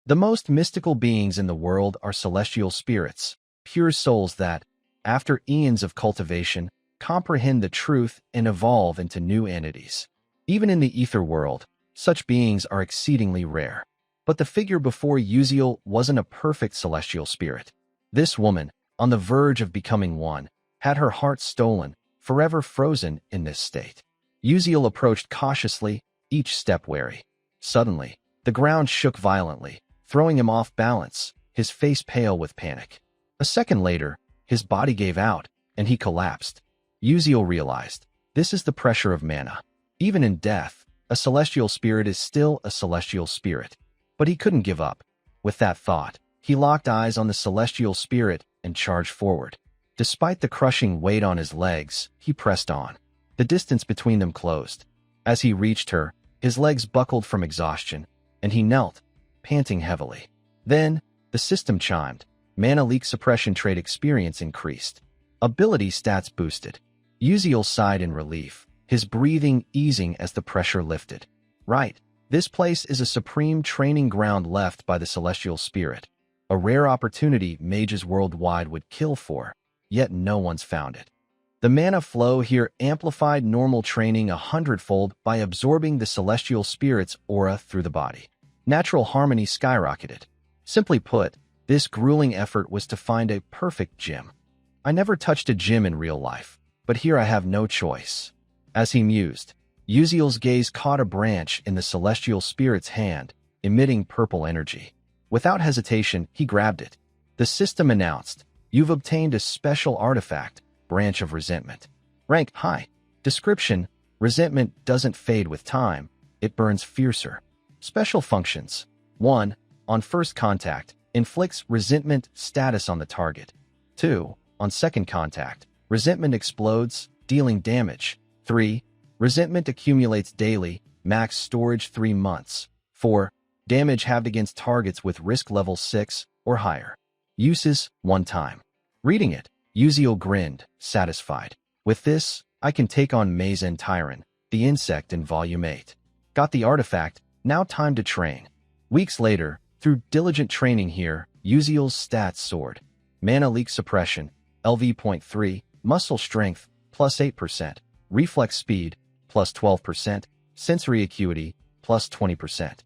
The most mystical beings in the world are celestial spirits, pure souls that, after eons of cultivation, comprehend the truth and evolve into new entities. Even in the ether world, such beings are exceedingly rare. But the figure before Uziel wasn't a perfect celestial spirit. This woman, on the verge of becoming one, had her heart stolen, forever frozen in this state. Uziel approached cautiously, each step wary. Suddenly, the ground shook violently, throwing him off balance, his face pale with panic. A second later, his body gave out, and he collapsed. Uziel realized, this is the pressure of mana. Even in death, a celestial spirit is still a celestial spirit. But he couldn't give up. With that thought, he locked eyes on the celestial spirit and charged forward. Despite the crushing weight on his legs, he pressed on. The distance between them closed. As he reached her, his legs buckled from exhaustion, and he knelt, panting heavily. Then, the system chimed. Mana leak suppression trait experience increased. Ability stats boosted. Uziel sighed in relief, his breathing easing as the pressure lifted. Right, this place is a supreme training ground left by the celestial spirit. A rare opportunity mages worldwide would kill for, yet no one's found it. The mana flow here amplified normal training 100-fold by absorbing the celestial spirit's aura through the body. Natural harmony skyrocketed. Simply put, this grueling effort was to find a perfect gym. I never touched a gym in real life, but here I have no choice. As he mused, Uziel's gaze caught a branch in the celestial spirit's hand, emitting purple energy. Without hesitation, he grabbed it. The system announced, "You've obtained a special artifact, Branch of Resentment. Rank high. Description: resentment doesn't fade with time, it burns fiercer. Special functions: 1. On first contact, inflicts resentment status on the target. 2. On second contact, resentment explodes, dealing damage. 3. Resentment accumulates daily, max storage 3 months. 4. Damage halved against targets with risk level 6 or higher. Uses: 1 time." Reading it, Uziel grinned, satisfied. With this, I can take on Mazen Tyron, the insect in Volume 8. Got the artifact, now time to train. Weeks later, through diligent training here, Uziel's stats soared. Mana leak suppression, LV.3, muscle strength, plus 8%, reflex speed, plus 12%, sensory acuity, plus 20%.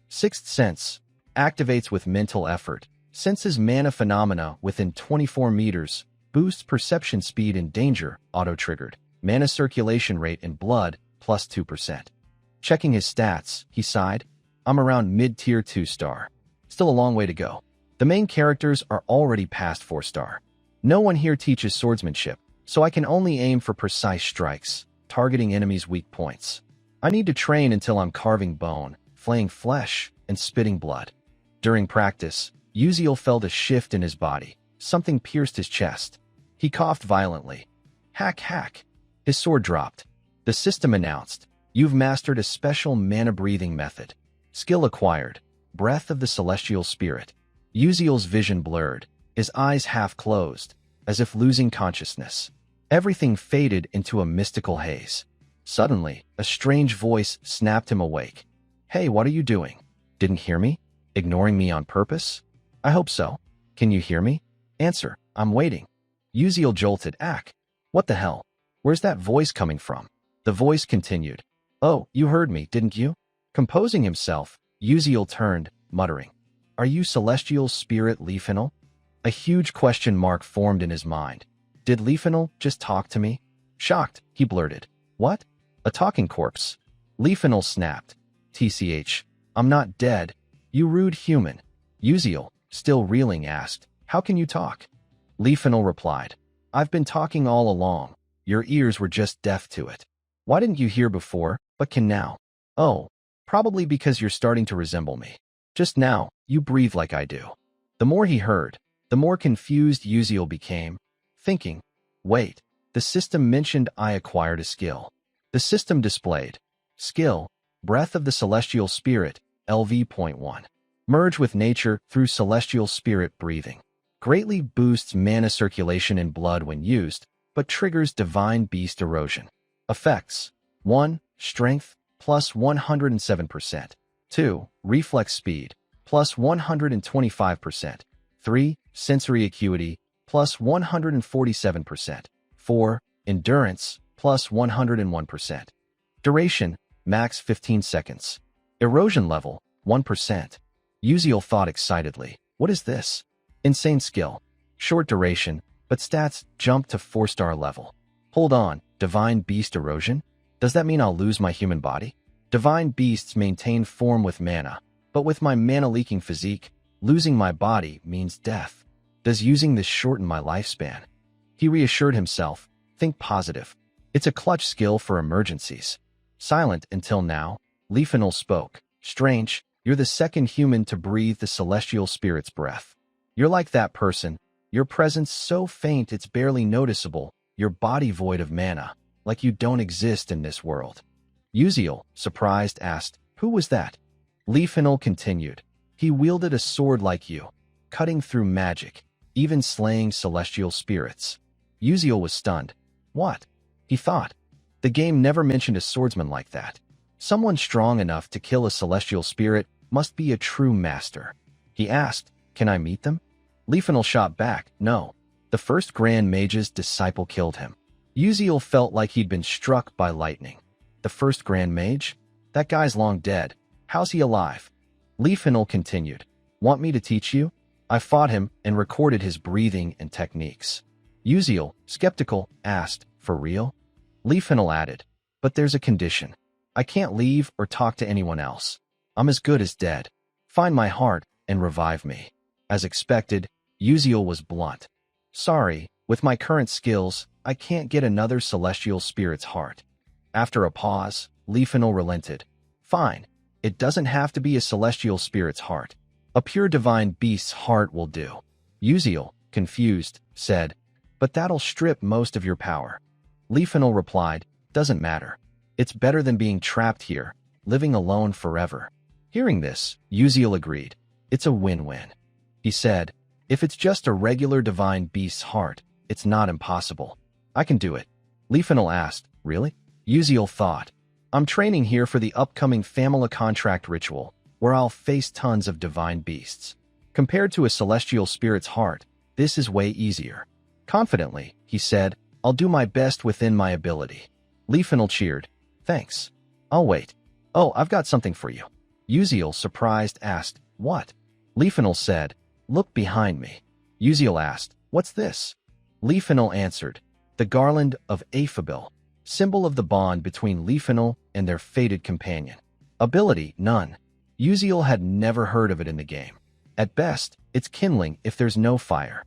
Sixth sense, activates with mental effort, senses mana phenomena within 24 meters, boosts perception speed in danger, auto-triggered. Mana circulation rate in blood, plus 2%. Checking his stats, he sighed. I'm around mid-tier 2-star. Still a long way to go. The main characters are already past 4-star. No one here teaches swordsmanship, so I can only aim for precise strikes, targeting enemies' weak points. I need to train until I'm carving bone, flaying flesh, and spitting blood. During practice, Uziel felt a shift in his body. Something pierced his chest. He coughed violently. Hack, hack. His sword dropped. The system announced, "You've mastered a special mana-breathing method. Skill acquired. Breath of the Celestial Spirit." Uziel's vision blurred, his eyes half closed, as if losing consciousness. Everything faded into a mystical haze. Suddenly, a strange voice snapped him awake. "Hey, what are you doing? Didn't hear me? Ignoring me on purpose? I hope so. Can you hear me? Answer, I'm waiting." Uziel jolted. Ack. What the hell? Where's that voice coming from? The voice continued. "Oh, you heard me, didn't you?" Composing himself, Uziel turned, muttering. "Are you Celestial Spirit Leafinal?" A huge question mark formed in his mind. Did Leafinal just talk to me? Shocked, he blurted. "What? A talking corpse?" Leafinal snapped. "TCH, I'm not dead. You rude human." Uziel, still reeling, asked, "How can you talk?" Leafinal replied, "I've been talking all along. Your ears were just deaf to it. Why didn't you hear before, but can now?" "Oh, probably because you're starting to resemble me. Just now, you breathe like I do." The more he heard, the more confused Uziel became, thinking, wait, the system mentioned I acquired a skill. The system displayed, skill, Breath of the Celestial Spirit, LV.1. Merge with nature through celestial spirit breathing. Greatly boosts mana circulation in blood when used, but triggers divine beast erosion. Effects: 1. Strength, plus 107%. 2. Reflex speed, plus 125%. 3. Sensory acuity, plus 147%. 4. Endurance, plus 101%. Duration, max 15 seconds. Erosion level, 1%. Uziel thought excitedly, what is this? Insane skill. Short duration, but stats jump to 4-star level. Hold on, divine beast erosion? Does that mean I'll lose my human body? Divine beasts maintain form with mana, but with my mana-leaking physique, losing my body means death. Does using this shorten my lifespan? He reassured himself, think positive. It's a clutch skill for emergencies. Silent until now, Leafinal spoke. Strange, you're the second human to breathe the celestial spirit's breath. You're like that person, your presence so faint it's barely noticeable, your body void of mana. like you don't exist in this world. Uziel, surprised, asked, "Who was that?" Leafinal continued, "He wielded a sword like you, cutting through magic, even slaying celestial spirits." Uziel was stunned. What? He thought. The game never mentioned a swordsman like that. Someone strong enough to kill a celestial spirit must be a true master. He asked, "Can I meet them?" Leafinal shot back, "No. The first Grand Mage's disciple killed him." Uziel felt like he'd been struck by lightning. The first Grand Mage? That guy's long dead. How's he alive? Leafinal continued, "Want me to teach you? I fought him and recorded his breathing and techniques." Uziel, skeptical, asked, "For real?" Leafinal added, "But there's a condition. I can't leave or talk to anyone else. I'm as good as dead. Find my heart and revive me." As expected, Uziel was blunt. "Sorry, with my current skills, I can't get another celestial spirit's heart." After a pause, Leafinal relented. "Fine. It doesn't have to be a celestial spirit's heart. A pure divine beast's heart will do." Uziel, confused, said, "But that'll strip most of your power." Leafinal replied, "Doesn't matter. It's better than being trapped here, living alone forever." Hearing this, Uziel agreed. "It's a win-win." He said, "If it's just a regular divine beast's heart, it's not impossible. I can do it." Leafinal asked, "Really?" Uziel thought, "I'm training here for the upcoming Family Contract ritual, where I'll face tons of divine beasts. Compared to a celestial spirit's heart, this is way easier." Confidently, he said, "I'll do my best within my ability." Leafinal cheered, "Thanks. I'll wait. Oh, I've got something for you." Uziel, surprised, asked, "What?" Leafinal said, "Look behind me." Uziel asked, "What's this?" Leafinal answered, "The Garland of Aphabil, symbol of the bond between Leafinal and their fated companion. Ability, none." Uziel had never heard of it in the game. At best, it's kindling if there's no fire.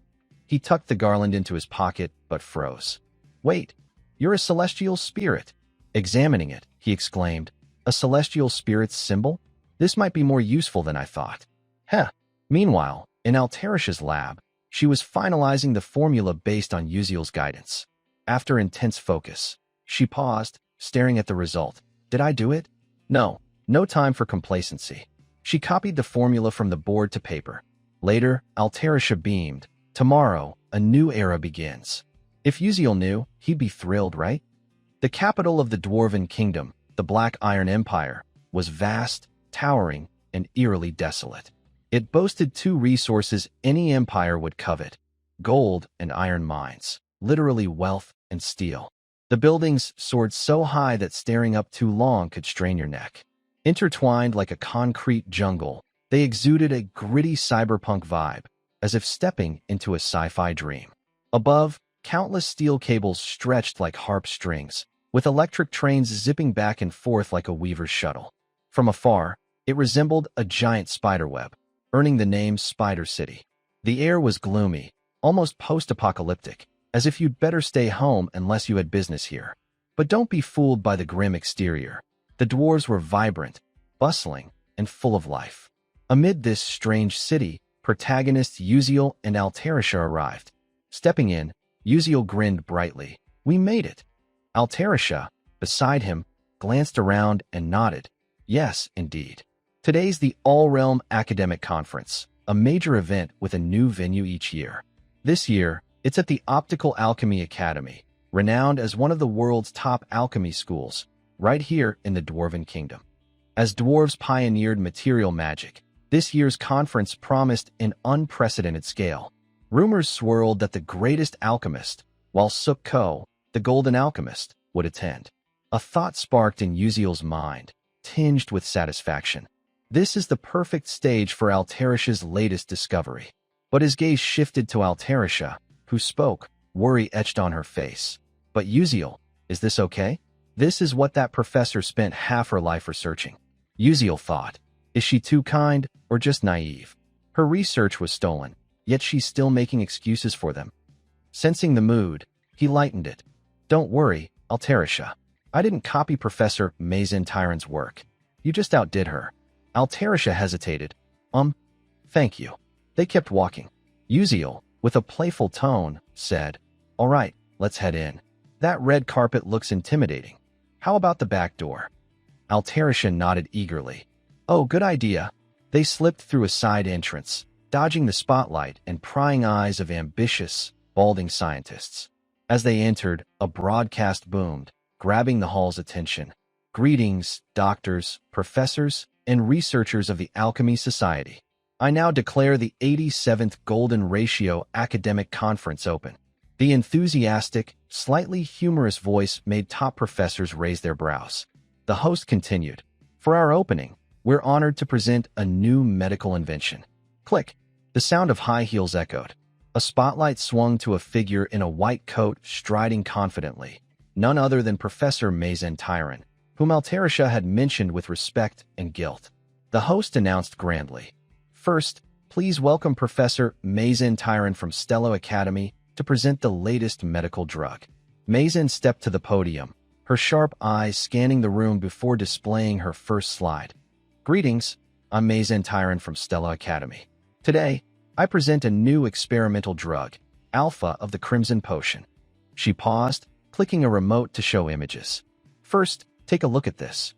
He tucked the garland into his pocket, but froze. "Wait, you're a celestial spirit." Examining it, he exclaimed, "A celestial spirit's symbol? This might be more useful than I thought." Heh. Meanwhile, in Altarisha's lab, she was finalizing the formula based on Uziel's guidance. After intense focus, she paused, staring at the result. "Did I do it?" "No. No time for complacency." She copied the formula from the board to paper. Later, Altarisha beamed. "Tomorrow, a new era begins." If Uziel knew, he'd be thrilled, right? The capital of the Dwarven Kingdom, the Black Iron Empire, was vast, towering, and eerily desolate. It boasted two resources any empire would covet: gold and iron mines, literally wealth and steel. The buildings soared so high that staring up too long could strain your neck. Intertwined like a concrete jungle, they exuded a gritty cyberpunk vibe, as if stepping into a sci-fi dream. Above, countless steel cables stretched like harp strings, with electric trains zipping back and forth like a weaver's shuttle. From afar, it resembled a giant spiderweb, earning the name Spider City. The air was gloomy, almost post-apocalyptic, as if you'd better stay home unless you had business here. But don't be fooled by the grim exterior. The dwarves were vibrant, bustling, and full of life. Amid this strange city, protagonists Uziel and Altarisha arrived. Stepping in, Uziel grinned brightly. "We made it." Altarisha, beside him, glanced around and nodded. "Yes, indeed. Today's the All-Realm Academic Conference, a major event with a new venue each year. This year, it's at the Optical Alchemy Academy, renowned as one of the world's top alchemy schools, right here in the Dwarven Kingdom. As dwarves pioneered material magic, this year's conference promised an unprecedented scale. Rumors swirled that the greatest alchemist, while Suk Ko, the Golden Alchemist, would attend. A thought sparked in Uziel's mind, tinged with satisfaction. This is the perfect stage for Altarisha's latest discovery. But his gaze shifted to Altarisha, who spoke, worry etched on her face. "But Uziel, is this okay? This is what that professor spent half her life researching." Uziel thought, is she too kind or just naive? Her research was stolen, yet she's still making excuses for them. Sensing the mood, he lightened it. "Don't worry, Altarisha. I didn't copy Professor Mazin Tyron's work. You just outdid her." Altarisha hesitated. Thank you." They kept walking. Uziel, with a playful tone, said, "All right, let's head in." That red carpet looks intimidating. How about the back door? Altarisha nodded eagerly. Oh, good idea. They slipped through a side entrance, dodging the spotlight and prying eyes of ambitious, balding scientists. As they entered, a broadcast boomed, grabbing the hall's attention. Greetings, doctors, professors, and researchers of the Alchemy Society. I now declare the 87th Golden Ratio Academic Conference open. The enthusiastic, slightly humorous voice made top professors raise their brows. The host continued, for our opening, we're honored to present a new medical invention. Click. The sound of high heels echoed. A spotlight swung to a figure in a white coat striding confidently, none other than Professor Mazen Tyron, whom Altarisha had mentioned with respect and guilt. The host announced grandly, first, please welcome Professor Mazen Tyron from Stella Academy to present the latest medical drug. Mazen stepped to the podium, her sharp eyes scanning the room before displaying her first slide. Greetings, I'm Mazen Tyron from Stella Academy. Today, I present a new experimental drug, Alpha of the Crimson Potion. She paused, clicking a remote to show images. First, take a look at this.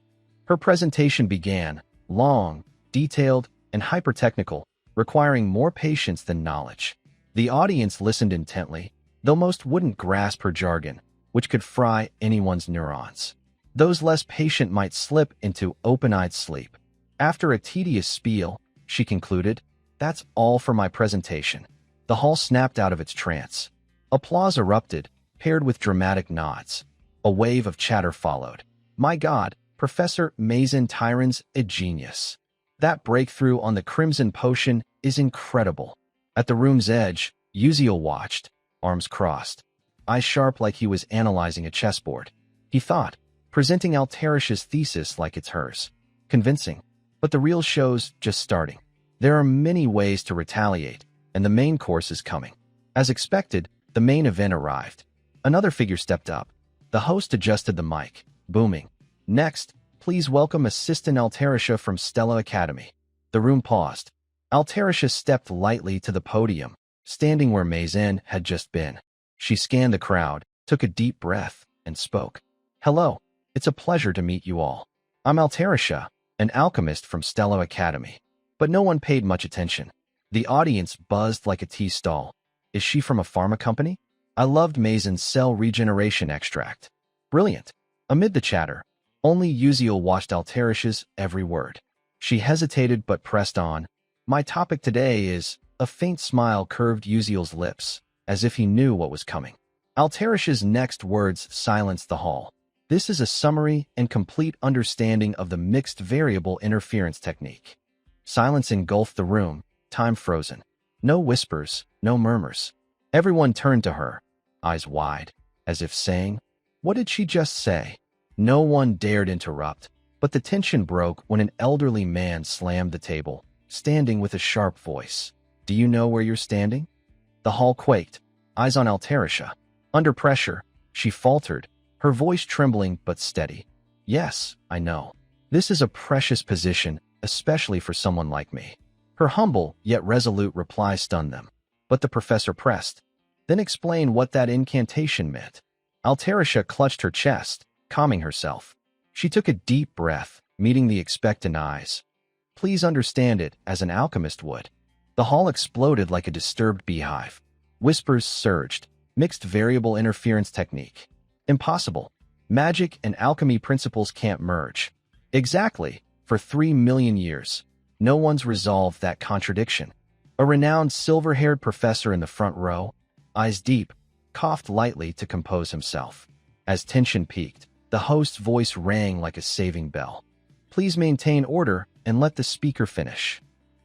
Her presentation began, long, detailed, and hyper-technical, requiring more patience than knowledge. The audience listened intently, though most wouldn't grasp her jargon, which could fry anyone's neurons. Those less patient might slip into open-eyed sleep. After a tedious spiel, she concluded, that's all for my presentation. The hall snapped out of its trance. Applause erupted, paired with dramatic nods. A wave of chatter followed. My God, Professor Mazen Tyron's a genius. That breakthrough on the Crimson Potion is incredible. At the room's edge, Uziel watched, arms crossed, eyes sharp like he was analyzing a chessboard. He thought, presenting Altarisha's thesis like it's hers. Convincing. But the real show's just starting. There are many ways to retaliate, and the main course is coming. As expected, the main event arrived. Another figure stepped up. The host adjusted the mic, booming. Next, please welcome Assistant Altarisha from Stella Academy. The room paused. Altarisha stepped lightly to the podium, standing where Mazen had just been. She scanned the crowd, took a deep breath, and spoke. Hello, it's a pleasure to meet you all. I'm Altarisha, an alchemist from Stella Academy. But no one paid much attention. The audience buzzed like a tea stall. Is she from a pharma company? I loved Mazen's cell regeneration extract. Brilliant. Amid the chatter, only Uziel watched Altarisha's every word. She hesitated but pressed on. My topic today is... A faint smile curved Uziel's lips, as if he knew what was coming. Altarisha's next words silenced the hall. This is a summary and complete understanding of the mixed variable interference technique. Silence engulfed the room, time frozen. No whispers, no murmurs. Everyone turned to her, eyes wide, as if saying, what did she just say? No one dared interrupt, but the tension broke when an elderly man slammed the table, standing with a sharp voice. Do you know where you're standing? The hall quaked, eyes on Altarisha. Under pressure, she faltered, her voice trembling but steady. Yes, I know. This is a precious position, especially for someone like me. Her humble yet resolute reply stunned them. But the professor pressed. Then explain what that incantation meant. Altarisha clutched her chest, calming herself. She took a deep breath, meeting the expectant eyes. Please understand it as an alchemist would. The hall exploded like a disturbed beehive. Whispers surged. Mixed variable interference technique. Impossible. Magic and alchemy principles can't merge. Exactly. For 3 million years, no one's resolved that contradiction. A renowned silver-haired professor in the front row, eyes deep, coughed lightly to compose himself. As tension peaked, the host's voice rang like a saving bell. Please maintain order and let the speaker finish.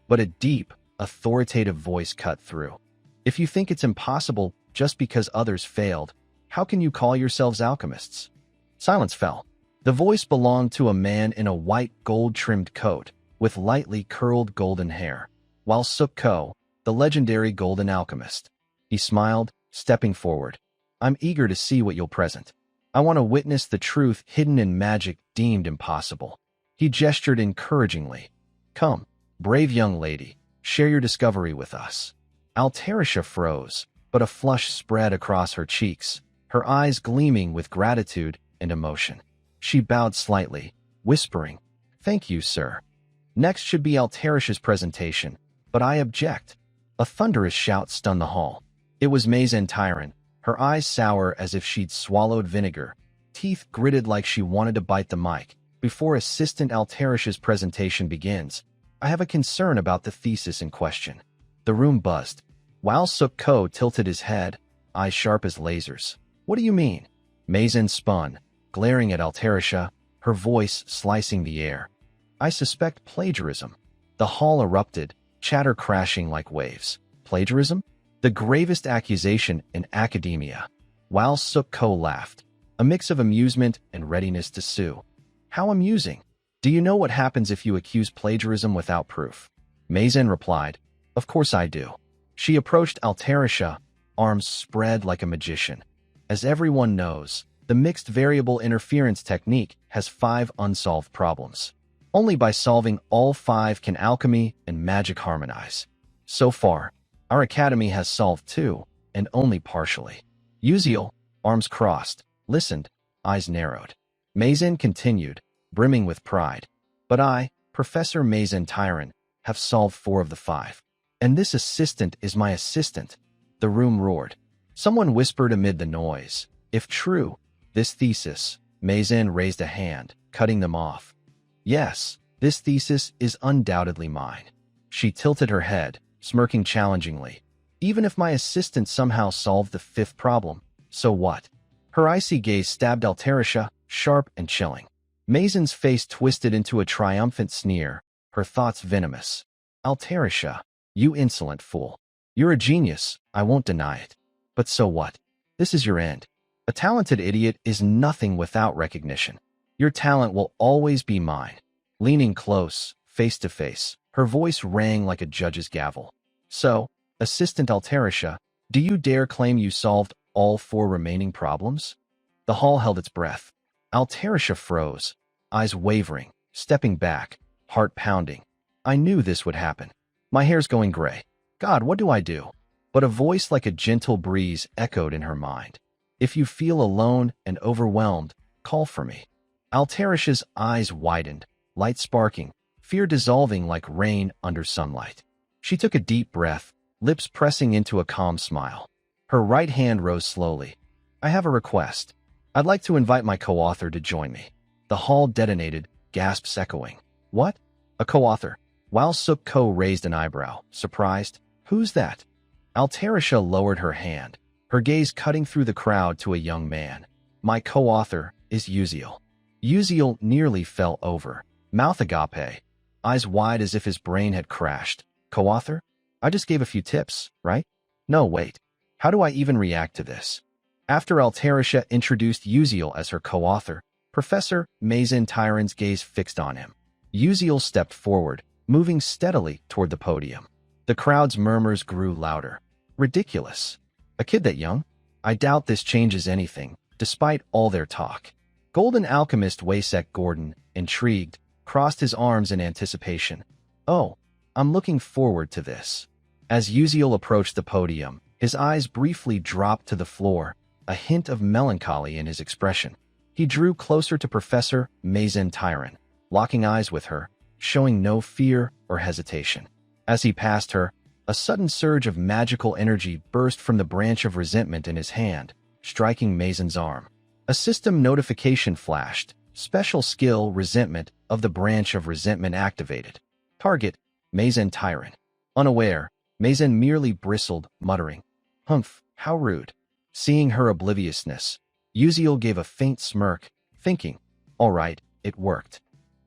But a deep, authoritative voice cut through. If you think it's impossible just because others failed, how can you call yourselves alchemists? Silence fell. The voice belonged to a man in a white gold-trimmed coat, with lightly curled golden hair, while Suk Ko, the legendary golden alchemist. He smiled, stepping forward. I'm eager to see what you'll present. I want to witness the truth hidden in magic deemed impossible. He gestured encouragingly. Come, brave young lady, share your discovery with us. Altarisha froze, but a flush spread across her cheeks. her eyes gleaming with gratitude and emotion. She bowed slightly, whispering, "Thank you, sir. Next should be Alterish's presentation, but I object." A thunderous shout stunned the hall. It was Tyran, her eyes sour as if she'd swallowed vinegar, teeth gritted like she wanted to bite the mic. "Before Assistant Alterish's presentation begins, I have a concern about the thesis in question." The room buzzed. While Suk-ko tilted his head, eyes sharp as lasers. "What do you mean?" Mazen spun, glaring at Alterisha, her voice slicing the air. "I suspect plagiarism." The hall erupted, chatter crashing like waves. Plagiarism? The gravest accusation in academia. While Suk-ko laughed, a mix of amusement and readiness to sue. "How amusing. Do you know what happens if you accuse plagiarism without proof?" Mazen replied, "Of course I do." She approached Alterisha, arms spread like a magician. As everyone knows, the mixed variable interference technique has 5 unsolved problems. Only by solving all 5 can alchemy and magic harmonize. So far, our academy has solved 2, and only partially. Uziel, arms crossed, listened, eyes narrowed. Mazen continued, brimming with pride. "But I, Professor Tyran, have solved 4 of the 5. And this assistant is my assistant." The room roared. Someone whispered amid the noise, "If true, this thesis." Mazen raised a hand, cutting them off. "Yes, this thesis is undoubtedly mine." She tilted her head, smirking challengingly. "Even if my assistant somehow solved the 5th problem, so what?" Her icy gaze stabbed Alterisha, sharp and chilling. Mazen's face twisted into a triumphant sneer, her thoughts venomous. "Alterisha, you insolent fool. You're a genius, I won't deny it. But so what? This is your end. A talented idiot is nothing without recognition. Your talent will always be mine." Leaning close, face to face, her voice rang like a judge's gavel. "So, Assistant Alterisha, do you dare claim you solved all 4 remaining problems?" The hall held its breath. Alterisha froze, eyes wavering, stepping back, heart pounding. "I knew this would happen. My hair's going gray. God, what do I do?" But a voice like a gentle breeze echoed in her mind. "If you feel alone and overwhelmed, call for me." Alterisha's eyes widened, light sparking, fear dissolving like rain under sunlight. She took a deep breath, lips pressing into a calm smile. Her right hand rose slowly. "I have a request. I'd like to invite my co-author to join me." The hall detonated, gasps echoing. "What? A co-author?" While Suk-ko raised an eyebrow, surprised. "Who's that?" Alterisha lowered her hand, her gaze cutting through the crowd to a young man. "My co-author is Uziel." Uziel nearly fell over, mouth agape, eyes wide as if his brain had crashed. "Co-author? I just gave a few tips, right? No, wait. How do I even react to this?" After Alterisha introduced Uziel as her co-author, Professor Tyran's gaze fixed on him. Uziel stepped forward, moving steadily toward the podium. The crowd's murmurs grew louder. "Ridiculous. A kid that young? I doubt this changes anything, despite all their talk." Golden Alchemist Waysek Gordon, intrigued, crossed his arms in anticipation. "Oh, I'm looking forward to this." As Uziel approached the podium, his eyes briefly dropped to the floor, a hint of melancholy in his expression. He drew closer to Professor Tyran, locking eyes with her, showing no fear or hesitation. As he passed her, a sudden surge of magical energy burst from the branch of resentment in his hand, striking Mazen's arm. A system notification flashed. Special skill resentment of the branch of resentment activated. Target, Tyran. Unaware, Mazen merely bristled, muttering, "Humph, how rude." Seeing her obliviousness, Uziel gave a faint smirk, thinking, "All right, it worked."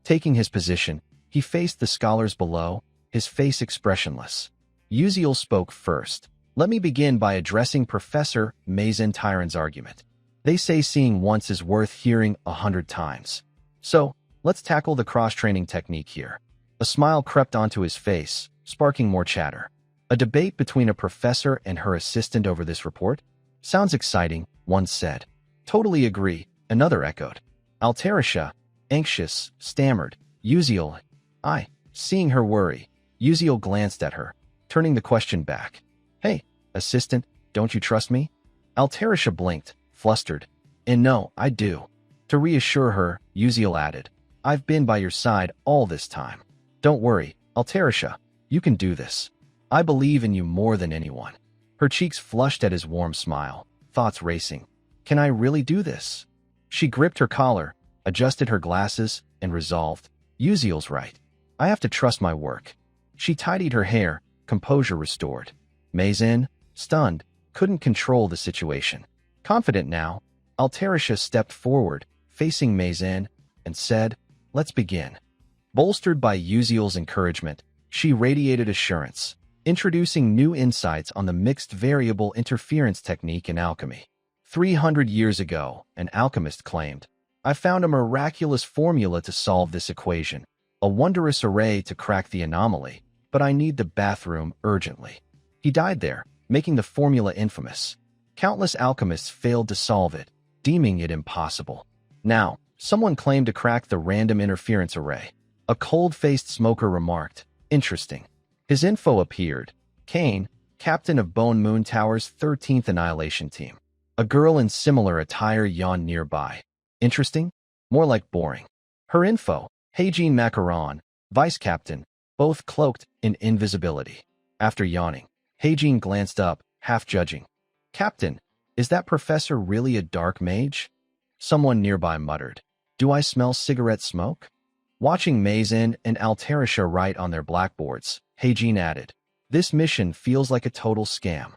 Taking his position, he faced the scholars below, his face expressionless. Uziel spoke first. "Let me begin by addressing Professor Tyran's argument. They say seeing once is worth hearing 100 times. So, let's tackle the cross-training technique here." A smile crept onto his face, sparking more chatter. "A debate between a professor and her assistant over this report? Sounds exciting," one said. "Totally agree," another echoed. Alterisha, anxious, stammered, "Uziel." Seeing her worry, Uziel glanced at her, turning the question back. "Hey, assistant, don't you trust me?" Alterisha blinked, flustered. And no, I do. To reassure her, Uziel added, I've been by your side all this time. Don't worry, Altarisha, you can do this. I believe in you more than anyone. Her cheeks flushed at his warm smile, thoughts racing. Can I really do this? She gripped her collar, adjusted her glasses, and resolved, Uziel's right. I have to trust my work. She tidied her hair, composure restored. Mazen, stunned, couldn't control the situation. Confident now, Altarisha stepped forward, facing Mazen, and said, Let's begin. Bolstered by Uziel's encouragement, she radiated assurance, introducing new insights on the mixed variable interference technique in alchemy. 300 years ago, an alchemist claimed, I found a miraculous formula to solve this equation, a wondrous array to crack the anomaly, but I need the bathroom urgently. He died there, making the formula infamous. Countless alchemists failed to solve it, deeming it impossible. Now, someone claimed to crack the random interference array. A cold-faced smoker remarked, Interesting. His info appeared. Kane, captain of Bone Moon Tower's 13th Annihilation Team. A girl in similar attire yawned nearby. Interesting? More like boring. Her info, Heijin Macaron, vice captain, both cloaked in invisibility. After yawning, Heijin glanced up, half judging. Captain, is that professor really a dark mage? Someone nearby muttered. Do I smell cigarette smoke? Watching Mazen and Altarisha write on their blackboards, Heijin added, This mission feels like a total scam.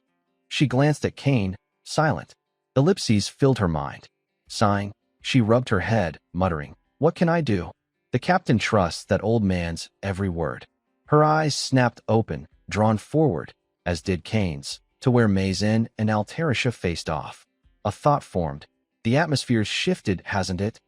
She glanced at Kane, silent. Ellipses filled her mind. Sighing, she rubbed her head, muttering, What can I do? The captain trusts that old man's every word. Her eyes snapped open, drawn forward, as did Kane's, to where Mazen and Altarisha faced off. A thought formed. The atmosphere's shifted, hasn't it?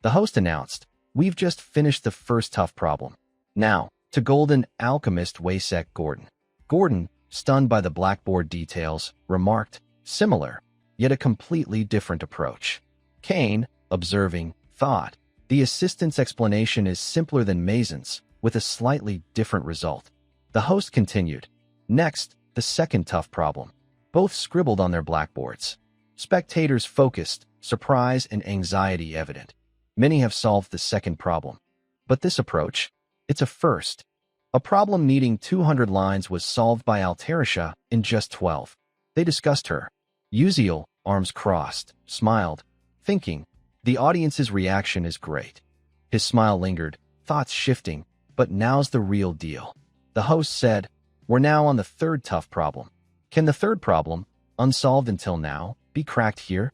The host announced, We've just finished the first tough problem. Now, to Golden Alchemist Waysek Gordon. Gordon, stunned by the blackboard details, remarked, Similar, yet a completely different approach. Kane, observing, thought, The assistant's explanation is simpler than Mazen's, with a slightly different result. The host continued, Next, the second tough problem. Both scribbled on their blackboards. Spectators focused, surprise and anxiety evident. Many have solved the second problem. But this approach, it's a first. A problem needing 200 lines was solved by Altarisha in just 12. They discussed her. Uziel, arms crossed, smiled, thinking, the audience's reaction is great. His smile lingered, thoughts shifting, but now's the real deal. The host said, We're now on the third tough problem. Can the third problem, unsolved until now, be cracked here?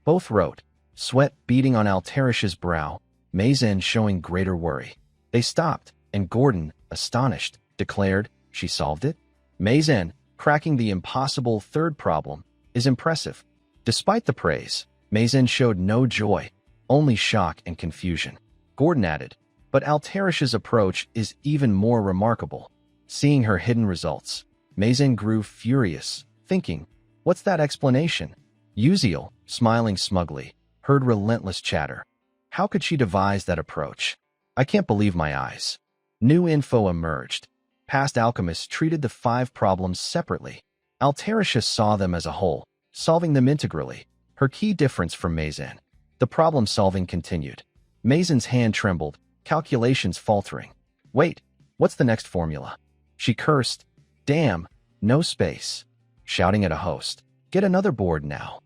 Both wrote, sweat beading on Altarisha's brow, Mazen showing greater worry. They stopped, and Gordon, astonished, declared, She solved it? Mazen, cracking the impossible third problem, is impressive. Despite the praise, Mazen showed no joy, only shock and confusion. Gordon added, But Altarisha's approach is even more remarkable. Seeing her hidden results, Mazen grew furious, thinking, What's that explanation? Uziel, smiling smugly, heard relentless chatter. How could she devise that approach? I can't believe my eyes. New info emerged. Past alchemists treated the 5 problems separately. Altarisha saw them as a whole, solving them integrally. Her key difference from Mazen. The problem-solving continued. Mazen's hand trembled, calculations faltering. Wait, what's the next formula? She cursed. Damn, no space. Shouting at a host. Get another board now.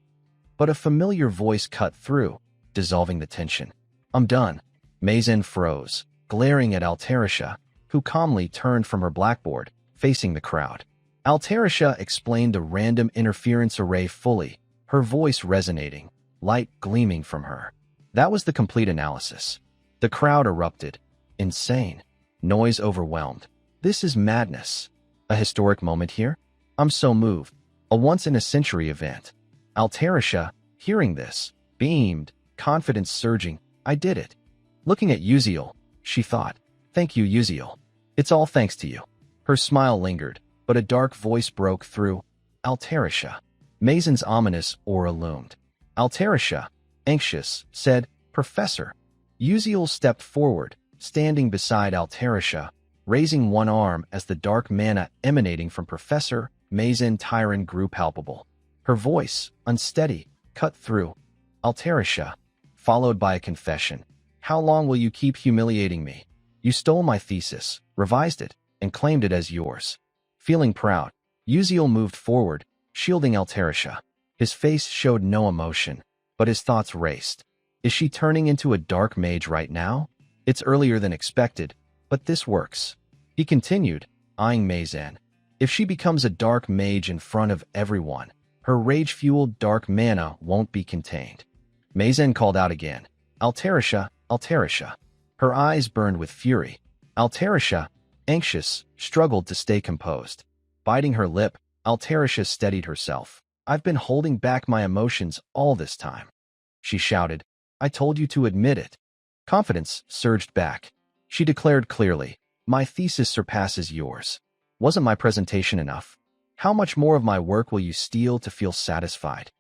But a familiar voice cut through, dissolving the tension. I'm done. Mazen froze, glaring at Altarisha, who calmly turned from her blackboard, facing the crowd. Altarisha explained the random interference array fully, her voice resonating, light gleaming from her. That was the complete analysis. The crowd erupted. Insane. Noise overwhelmed. This is madness. A historic moment here? I'm so moved. A once-in-a-century event. Altarisha, hearing this, beamed, confidence surging. I did it. Looking at Uziel, she thought, Thank you, Uziel. It's all thanks to you. Her smile lingered, but a dark voice broke through. Altarisha. Mazen's ominous aura loomed. Altarisha, anxious, said, Professor. Uziel stepped forward, standing beside Altarisha, raising one arm as the dark mana emanating from Professor Mazen Tyron grew palpable. Her voice, unsteady, cut through. Altarisha, followed by a confession. How long will you keep humiliating me? You stole my thesis, revised it, and claimed it as yours. Feeling proud, Uziel moved forward, shielding Altarisha. His face showed no emotion, but his thoughts raced. Is she turning into a dark mage right now? It's earlier than expected, but this works. He continued, eyeing Mazen. If she becomes a dark mage in front of everyone, her rage-fueled dark mana won't be contained. Mazen called out again. Altarisha, Altarisha. Her eyes burned with fury. Altarisha, anxious, struggled to stay composed. Biting her lip, Altarisha steadied herself. I've been holding back my emotions all this time. She shouted, I told you to admit it. Confidence surged back. She declared clearly, my thesis surpasses yours. Wasn't my presentation enough? How much more of my work will you steal to feel satisfied?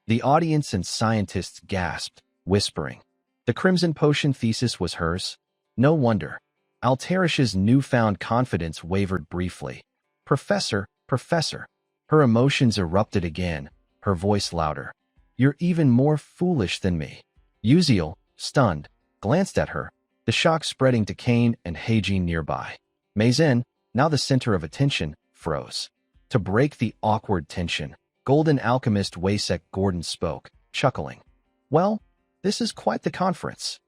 The audience and scientists gasped, whispering. The Crimson Potion thesis was hers? No wonder. Altarisha's newfound confidence wavered briefly. Professor, Professor. Her emotions erupted again, her voice louder. You're even more foolish than me. Uziel, stunned, glanced at her, the shock spreading to Kane and Heijin nearby. Mazen, now the center of attention, froze. To break the awkward tension, Golden Alchemist Waysek Gordon spoke, chuckling. Well, this is quite the conference.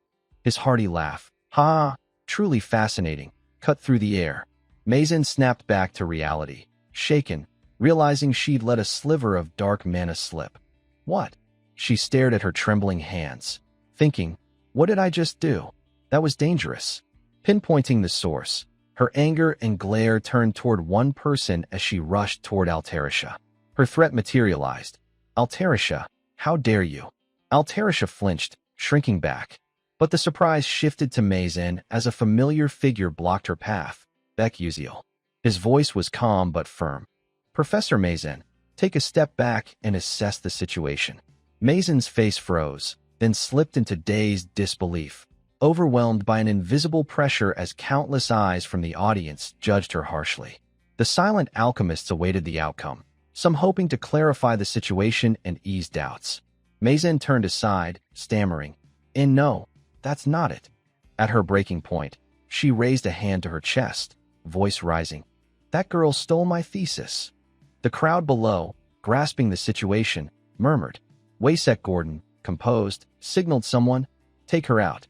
His hearty laugh, ha, truly fascinating, cut through the air. Mazen snapped back to reality, shaken, realizing she'd let a sliver of dark mana slip. What? She stared at her trembling hands, thinking, what did I just do? That was dangerous. Pinpointing the source, her anger and glare turned toward one person as she rushed toward Altarisha. Her threat materialized. Altarisha, how dare you? Altarisha flinched, shrinking back. But the surprise shifted to Mazen as a familiar figure blocked her path, Beck Uziel. His voice was calm but firm. Professor Mazen, take a step back and assess the situation. Mazen's face froze, then slipped into dazed disbelief, overwhelmed by an invisible pressure as countless eyes from the audience judged her harshly. The silent alchemists awaited the outcome, some hoping to clarify the situation and ease doubts. Mazen turned aside, stammering, and no, that's not it. At her breaking point, she raised a hand to her chest, voice rising. That girl stole my thesis. The crowd below, grasping the situation, murmured. Waysek Gordon, composed, signaled someone, take her out.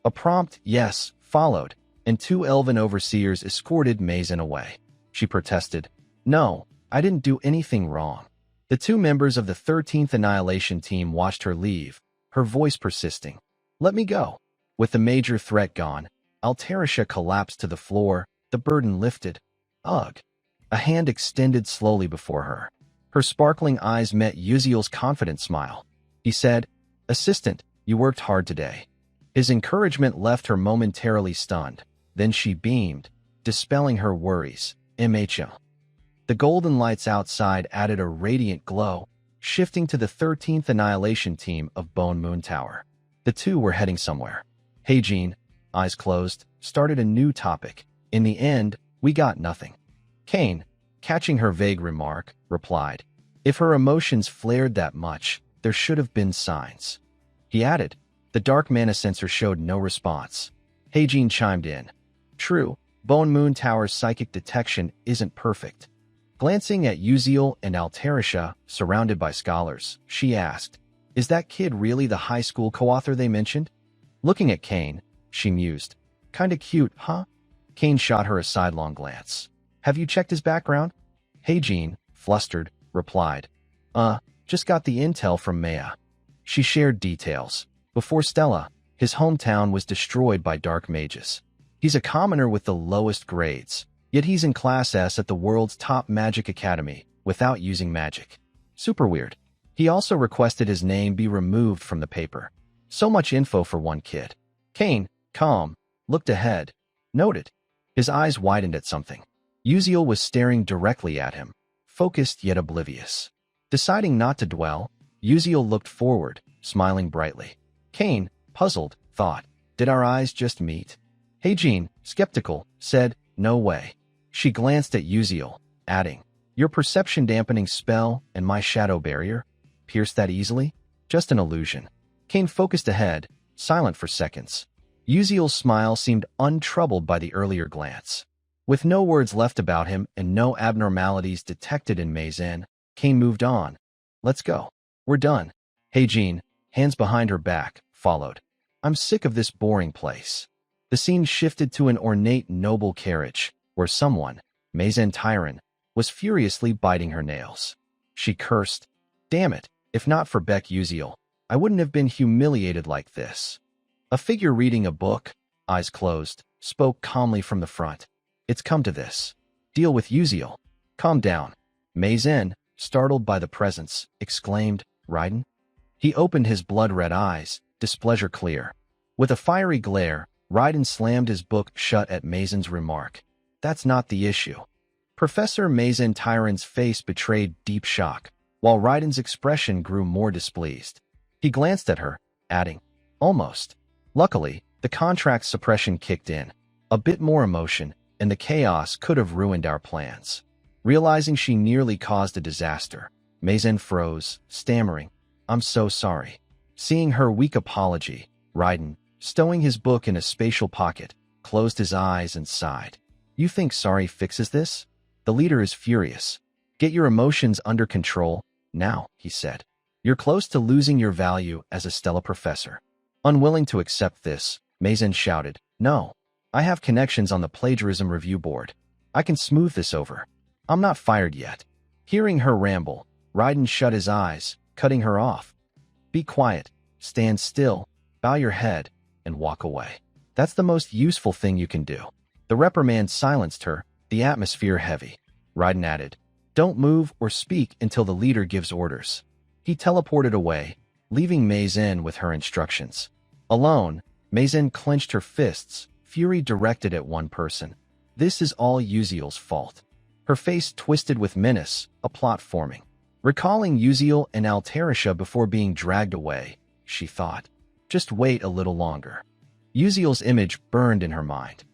A prompt yes followed, and two elven overseers escorted Mazen away. She protested, no, I didn't do anything wrong. The two members of the 13th Annihilation team watched her leave, her voice persisting. Let me go. With the major threat gone, Altarisha collapsed to the floor, the burden lifted. Ugh. A hand extended slowly before her. Her sparkling eyes met Uziel's confident smile. He said, Assistant, you worked hard today. His encouragement left her momentarily stunned. Then she beamed, dispelling her worries. MHL. The golden lights outside added a radiant glow, shifting to the 13th Annihilation team of Bone Moon Tower. The two were heading somewhere. Heijin, eyes closed, started a new topic. In the end, we got nothing. Kane, catching her vague remark, replied, if her emotions flared that much, there should have been signs. He added, the dark mana sensor showed no response. Heijin chimed in. True, Bone Moon Tower's psychic detection isn't perfect. Glancing at Uziel and Altarisha, surrounded by scholars, she asked, is that kid really the high school co-author they mentioned? Looking at Kane, she mused. Kinda cute, huh? Kane shot her a sidelong glance. Have you checked his background? Heijin, flustered, replied. Just got the intel from Maya. She shared details. Before Stella, his hometown was destroyed by dark mages. He's a commoner with the lowest grades, yet he's in Class S at the world's top magic academy without using magic. Super weird. He also requested his name be removed from the paper. So much info for one kid. Kane, calm, looked ahead. Noted. His eyes widened at something. Uziel was staring directly at him, focused yet oblivious. Deciding not to dwell, Uziel looked forward, smiling brightly. Kane, puzzled, thought, did our eyes just meet? Heijin, skeptical, said, no way. She glanced at Uziel, adding, your perception dampening spell and my shadow barrier? Pierced that easily? Just an illusion. Kane focused ahead, silent for seconds. Uziel's smile seemed untroubled by the earlier glance. With no words left about him and no abnormalities detected in Meizen, Kane moved on. Let's go. We're done. Hey Jean, hands behind her back, followed. I'm sick of this boring place. The scene shifted to an ornate noble carriage, where someone, Meizen Tyron, was furiously biting her nails. She cursed. Damn it, if not for Beck Uziel, I wouldn't have been humiliated like this. A figure reading a book, eyes closed, spoke calmly from the front. It's come to this. Deal with Uziel. Calm down. Meizen, startled by the presence, exclaimed, Raiden? He opened his blood-red eyes, displeasure clear. With a fiery glare, Raiden slammed his book shut at Meizen's remark. That's not the issue. Professor Meizen Tyron's face betrayed deep shock, while Raiden's expression grew more displeased. He glanced at her, adding, Almost. Luckily, the contract suppression kicked in. A bit more emotion, and the chaos could have ruined our plans. Realizing she nearly caused a disaster, Meizen froze, stammering, I'm so sorry. Seeing her weak apology, Raiden, stowing his book in a spatial pocket, closed his eyes and sighed. You think sorry fixes this? The leader is furious. Get your emotions under control, now, he said. You're close to losing your value as a Stella professor. Unwilling to accept this, Meizen shouted, No. I have connections on the plagiarism review board. I can smooth this over. I'm not fired yet. Hearing her ramble, Raiden shut his eyes, cutting her off. Be quiet, stand still, bow your head, and walk away. That's the most useful thing you can do. The reprimand silenced her, the atmosphere heavy. Raiden added, Don't move or speak until the leader gives orders. He teleported away, leaving Meizen with her instructions. Alone, Meizen clenched her fists, fury directed at one person. This is all Uziel's fault. Her face twisted with menace, a plot forming. Recalling Uziel and Altarisha before being dragged away, she thought, just wait a little longer. Uziel's image burned in her mind.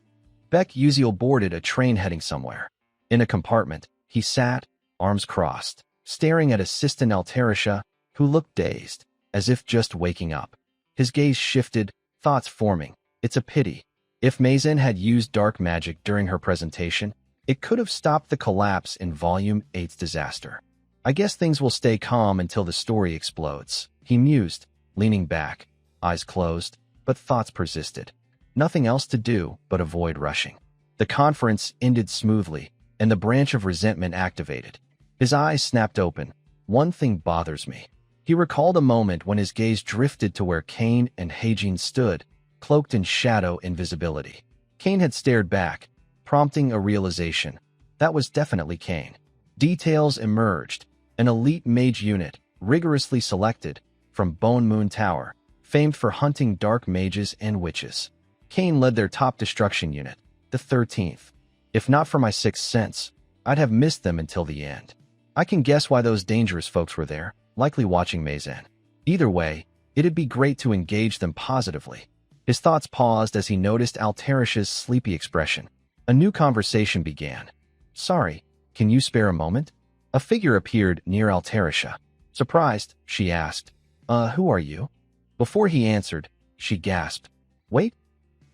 Beck Uziel boarded a train heading somewhere. In a compartment, he sat, arms crossed, staring at assistant Altarisha, who looked dazed, as if just waking up. His gaze shifted, thoughts forming. It's a pity. If Meizen had used dark magic during her presentation, it could have stopped the collapse in Volume 8's disaster. I guess things will stay calm until the story explodes, he mused, leaning back, eyes closed, but thoughts persisted. Nothing else to do but avoid rushing. The conference ended smoothly, and the branch of resentment activated. His eyes snapped open. One thing bothers me. He recalled a moment when his gaze drifted to where Kane and Heijin stood, cloaked in shadow invisibility. Kane had stared back, prompting a realization. That was definitely Kane. Details emerged. An elite mage unit, rigorously selected, from Bone Moon Tower, famed for hunting dark mages and witches. Kane led their top destruction unit, the 13th. If not for my sixth sense, I'd have missed them until the end. I can guess why those dangerous folks were there, likely watching Meizen. Either way, it'd be great to engage them positively. His thoughts paused as he noticed Altarisha's sleepy expression. A new conversation began. Sorry, can you spare a moment? A figure appeared near Altarisha. Surprised, she asked, who are you? Before he answered, she gasped. Wait,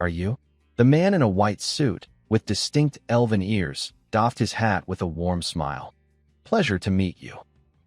are you? The man in a white suit, with distinct elven ears, doffed his hat with a warm smile. Pleasure to meet you.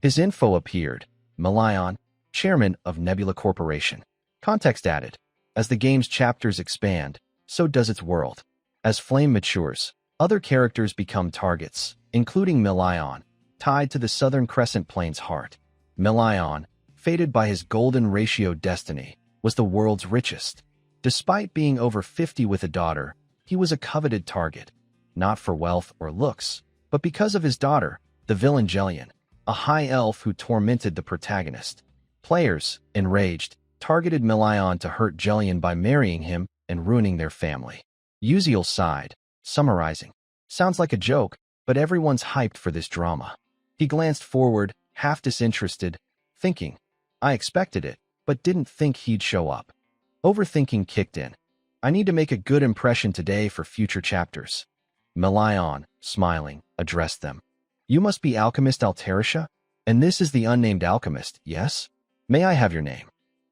His info appeared. Melion, chairman of Nebula Corporation. Context added. As the game's chapters expand, so does its world. As Flame matures, other characters become targets, including Melion, tied to the Southern Crescent Plains heart. Melion, fated by his golden ratio destiny, was the world's richest. Despite being over 50 with a daughter, he was a coveted target, not for wealth or looks, but because of his daughter, the villain Jelian, a high elf who tormented the protagonist. Players, enraged, targeted Melion to hurt Jelian by marrying him and ruining their family. Uziel sighed, summarizing. Sounds like a joke, but everyone's hyped for this drama. He glanced forward, half disinterested, thinking, I expected it, but didn't think he'd show up. Overthinking kicked in. I need to make a good impression today for future chapters. Melion, smiling, addressed them. You must be Alchemist Altarisha? And this is the unnamed alchemist, yes? May I have your name?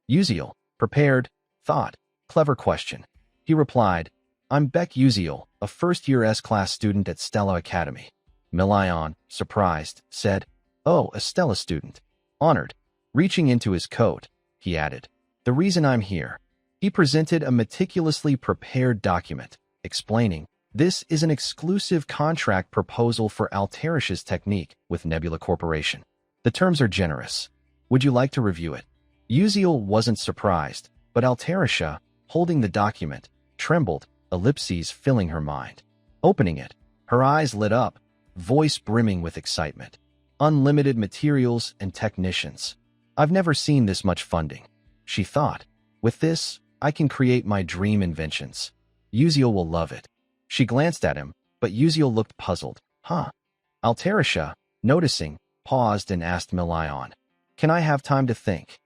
Uziel, prepared, thought, clever question. He replied, I'm Beck Uziel, a first-year S-class student at Stella Academy. Milion, surprised, said, Oh, a Stella student. Honored. Reaching into his coat, he added, The reason I'm here. He presented a meticulously prepared document, explaining, This is an exclusive contract proposal for Alterish's technique with Nebula Corporation. The terms are generous. Would you like to review it? Uziel wasn't surprised, but Alterisha, holding the document, trembled, ellipses filling her mind. Opening it, her eyes lit up, voice brimming with excitement. Unlimited materials and technicians. I've never seen this much funding. She thought, with this, I can create my dream inventions. Uziel will love it. She glanced at him, but Uziel looked puzzled. Huh? Alterisha, noticing, paused and asked Milion, Can I have time to think?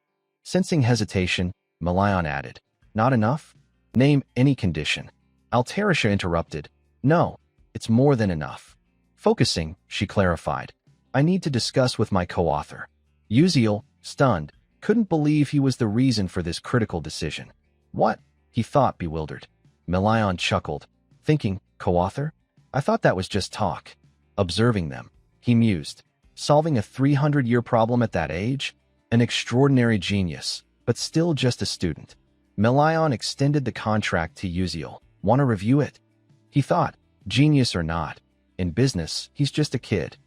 Sensing hesitation, Milion added, Not enough? Name any condition. Alterisha interrupted, No, it's more than enough. Focusing, she clarified, I need to discuss with my co-author. Uziel, stunned, couldn't believe he was the reason for this critical decision. What? He thought, bewildered. Milion chuckled, thinking, co-author? I thought that was just talk. Observing them, he mused, solving a 300-year problem at that age? An extraordinary genius, but still just a student. Milion extended the contract to Uziel. Want to review it? He thought, genius or not, in business, he's just a kid.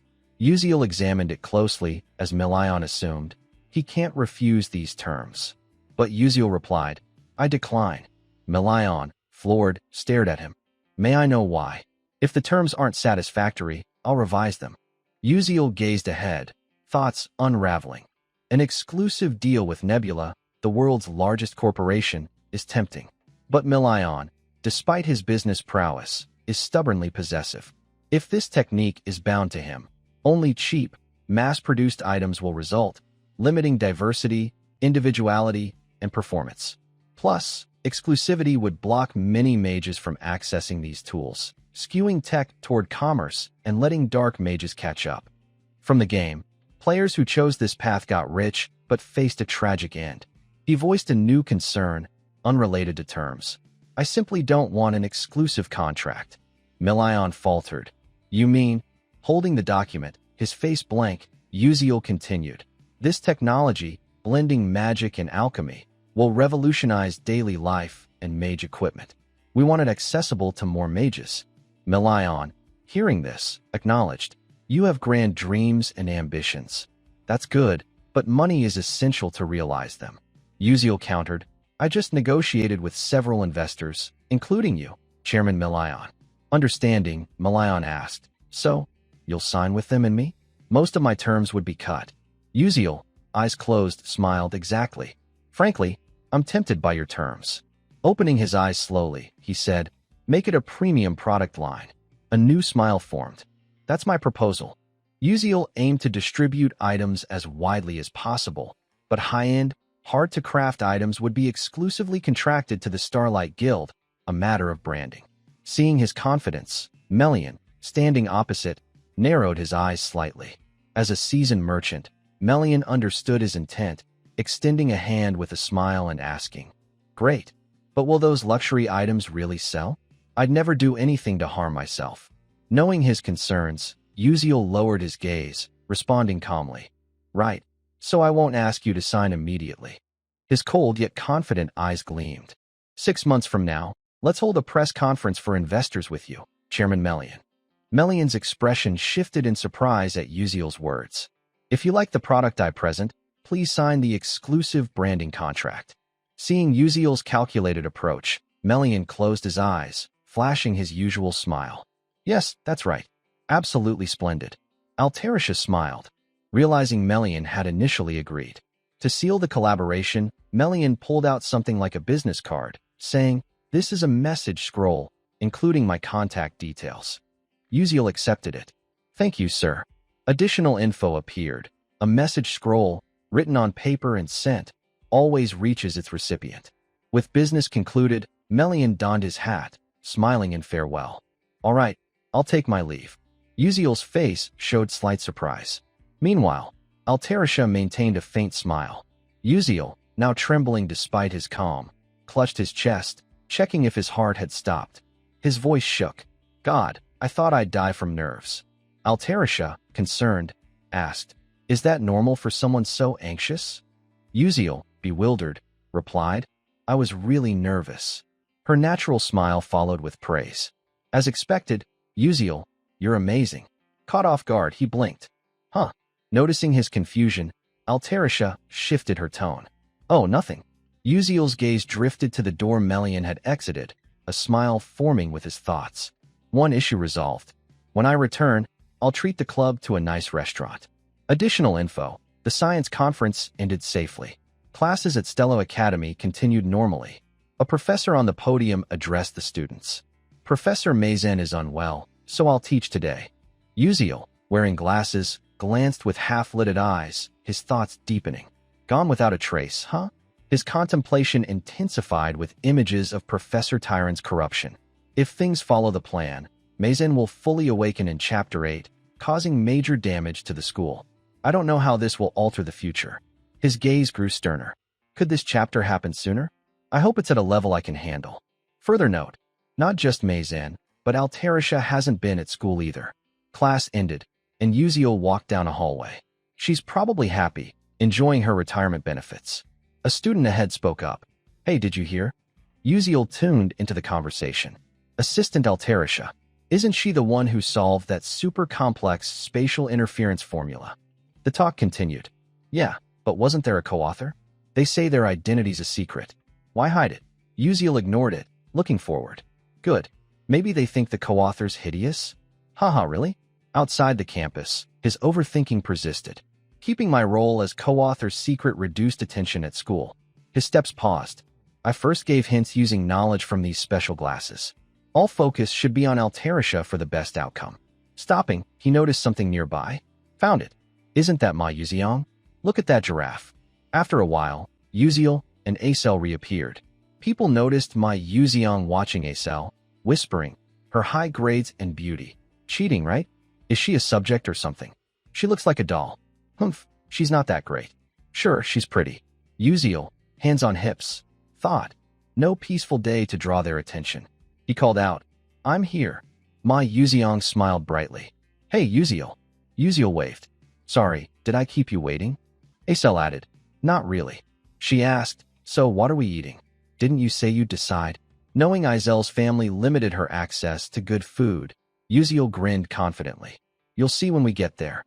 Uziel examined it closely, as Milion assumed. He can't refuse these terms. But Uziel replied, I decline. Milion, floored, stared at him. May I know why? If the terms aren't satisfactory, I'll revise them. Uziel gazed ahead, thoughts unraveling. An exclusive deal with Nebula, the world's largest corporation, is tempting. But Milion, despite his business prowess, is stubbornly possessive. If this technique is bound to him, only cheap, mass-produced items will result, limiting diversity, individuality, and performance. Plus, exclusivity would block many mages from accessing these tools, skewing tech toward commerce and letting dark mages catch up. From the game, players who chose this path got rich but faced a tragic end. He voiced a new concern, unrelated to terms. I simply don't want an exclusive contract. Milion faltered. You mean? Holding the document, his face blank, Uziel continued. This technology, blending magic and alchemy, will revolutionize daily life and mage equipment. We want it accessible to more mages. Milion, hearing this, acknowledged, You have grand dreams and ambitions. That's good, but money is essential to realize them. Uziel countered, I just negotiated with several investors, including you, Chairman Milion. Understanding, Milion asked, So, you'll sign with them and me? Most of my terms would be cut. Uziel, eyes closed, smiled exactly. Frankly, I'm tempted by your terms. Opening his eyes slowly, he said, Make it a premium product line. A new smile formed. That's my proposal. Uziel aimed to distribute items as widely as possible, but high-end, hard-to-craft items would be exclusively contracted to the Starlight Guild, a matter of branding. Seeing his confidence, Melian, standing opposite, narrowed his eyes slightly. As a seasoned merchant, Melian understood his intent, extending a hand with a smile and asking, Great, but will those luxury items really sell? I'd never do anything to harm myself. Knowing his concerns, Uziel lowered his gaze, responding calmly, Right, so I won't ask you to sign immediately. His cold yet confident eyes gleamed. 6 months from now, let's hold a press conference for investors with you, Chairman Melian. Melian's expression shifted in surprise at Uziel's words. If you like the product I present, please sign the exclusive branding contract. Seeing Uziel's calculated approach, Melian closed his eyes, flashing his usual smile. Yes, that's right. Absolutely splendid. Alterisha smiled, realizing Melian had initially agreed. To seal the collaboration, Melian pulled out something like a business card, saying, This is a message scroll, including my contact details. Uziel accepted it. Thank you, sir. Additional info appeared. A message scroll, written on paper and sent, always reaches its recipient. With business concluded, Melian donned his hat, smiling in farewell. All right, I'll take my leave. Uziel's face showed slight surprise. Meanwhile, Alterisha maintained a faint smile. Uziel, now trembling despite his calm, clutched his chest, checking if his heart had stopped. His voice shook. God, I thought I'd die from nerves. Altarisha, concerned, asked, Is that normal for someone so anxious? Uziel, bewildered, replied, I was really nervous. Her natural smile followed with praise. As expected, Uziel, you're amazing. Caught off guard, he blinked. Huh. Noticing his confusion, Altarisha shifted her tone. Oh, nothing. Uziel's gaze drifted to the door Melian had exited, a smile forming with his thoughts. One issue resolved. When I return, I'll treat the club to a nice restaurant. Additional info. The science conference ended safely. Classes at Stella Academy continued normally. A professor on the podium addressed the students. Professor Mazen is unwell, so I'll teach today. Uziel, wearing glasses, glanced with half-lidded eyes, his thoughts deepening. Gone without a trace, huh? His contemplation intensified with images of Professor Tyron's corruption. If things follow the plan, Mazen will fully awaken in Chapter 8, causing major damage to the school. I don't know how this will alter the future. His gaze grew sterner. Could this chapter happen sooner? I hope it's at a level I can handle. Further note, not just Mazen, but Altarisha hasn't been at school either. Class ended, and Uziel walked down a hallway. She's probably happy, enjoying her retirement benefits. A student ahead spoke up. Hey, did you hear? Uziel tuned into the conversation. Assistant Altarisha. Isn't she the one who solved that super complex spatial interference formula? The talk continued. Yeah, but wasn't there a co-author? They say their identity's a secret. Why hide it? Uziel ignored it, looking forward. Good. Maybe they think the co-author's hideous? Haha, really? Outside the campus, his overthinking persisted. Keeping my role as co-author's secret reduced attention at school. His steps paused. I first gave hints using knowledge from these special glasses. All focus should be on Altarisha for the best outcome. Stopping, he noticed something nearby. Found it. Isn't that Ma Yuziang? Look at that giraffe. After a while, Uziel and Acel reappeared. People noticed Ma Yuziang watching Acel, whispering, her high grades and beauty. Cheating, right? Is she a subject or something? She looks like a doll. Humph, she's not that great. Sure, she's pretty. Uziel, hands on hips, thought. No peaceful day to draw their attention. He called out, I'm here. Ma Yuziang smiled brightly. Hey, Uziel. Uziel waved. Sorry, did I keep you waiting? Acel added, not really. She asked, so what are we eating? Didn't you say you'd decide? Knowing Izel's family limited her access to good food, Uziel grinned confidently. You'll see when we get there.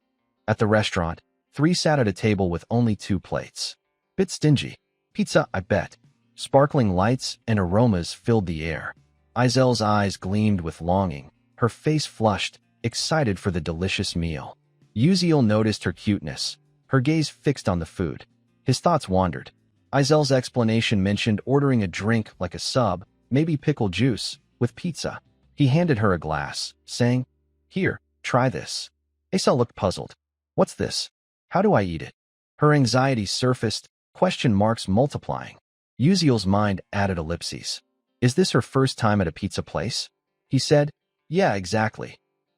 At the restaurant, 3 sat at a table with only 2 plates. Bit stingy. Pizza, I bet. Sparkling lights and aromas filled the air. Izel's eyes gleamed with longing, her face flushed, excited for the delicious meal. Uziel noticed her cuteness, her gaze fixed on the food. His thoughts wandered. Izel's explanation mentioned ordering a drink like a sub, maybe pickle juice, with pizza. He handed her a glass, saying, Here, try this. Acel looked puzzled. What's this? How do I eat it? Her anxiety surfaced, question marks multiplying. Uziel's mind added ellipses. Is this her first time at a pizza place? He said, Yeah, exactly.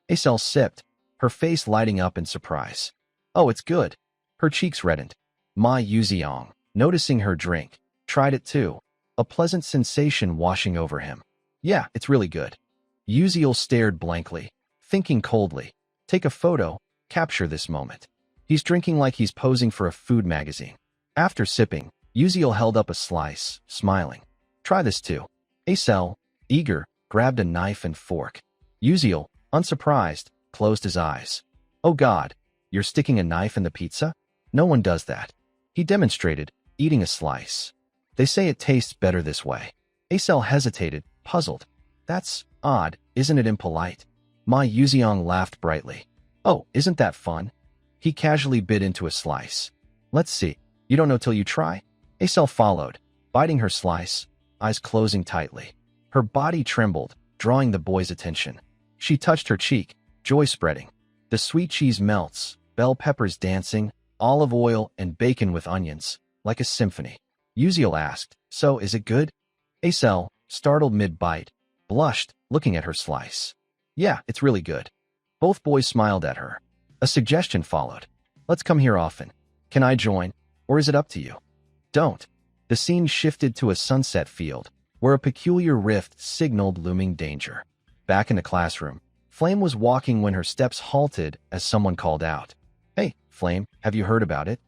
Acel sipped, her face lighting up in surprise. Oh, it's good. Her cheeks reddened. Ma Yuziang, noticing her drink, tried it too, a pleasant sensation washing over him. Yeah, it's really good. Uziel stared blankly, thinking coldly. Take a photo, capture this moment. He's drinking like he's posing for a food magazine. After sipping, Uziel held up a slice, smiling. Try this too. Acel, eager, grabbed a knife and fork. Uziel, unsurprised, closed his eyes. Oh God, you're sticking a knife in the pizza? No one does that. He demonstrated, eating a slice. They say it tastes better this way. Acel hesitated, puzzled. That's odd, isn't it impolite? Ma Yuziang laughed brightly. Oh, isn't that fun? He casually bit into a slice. Let's see. You don't know till you try? Acel followed, biting her slice, eyes closing tightly. Her body trembled, drawing the boy's attention. She touched her cheek, joy spreading. The sweet cheese melts, bell peppers dancing, olive oil and bacon with onions, like a symphony. Uziel asked, So, is it good? Acel, startled mid-bite, blushed, looking at her slice. Yeah, it's really good. Both boys smiled at her. A suggestion followed. Let's come here often. Can I join, or is it up to you? Don't. The scene shifted to a sunset field, where a peculiar rift signaled looming danger. Back in the classroom, Flame was walking when her steps halted as someone called out. Hey, Flame, have you heard about it?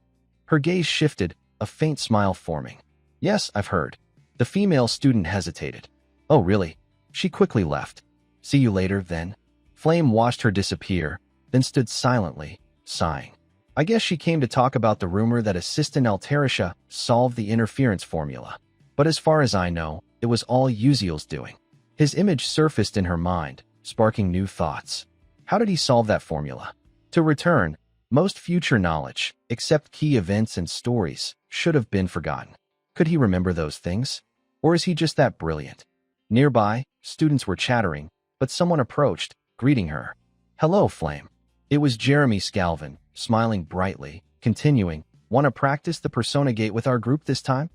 Her gaze shifted, a faint smile forming. Yes, I've heard. The female student hesitated. Oh, really? She quickly left. See you later, then. Flame watched her disappear, then stood silently, sighing. I guess she came to talk about the rumor that Assistant Altarisha solved the interference formula. But as far as I know, it was all Uziel's doing. His image surfaced in her mind, sparking new thoughts. How did he solve that formula? To return, most future knowledge, except key events and stories, should have been forgotten. Could he remember those things? Or is he just that brilliant? Nearby, students were chattering, but someone approached, greeting her. Hello, Flame. It was Jeremy Scalvin, smiling brightly, continuing, Want to practice the persona gate with our group this time?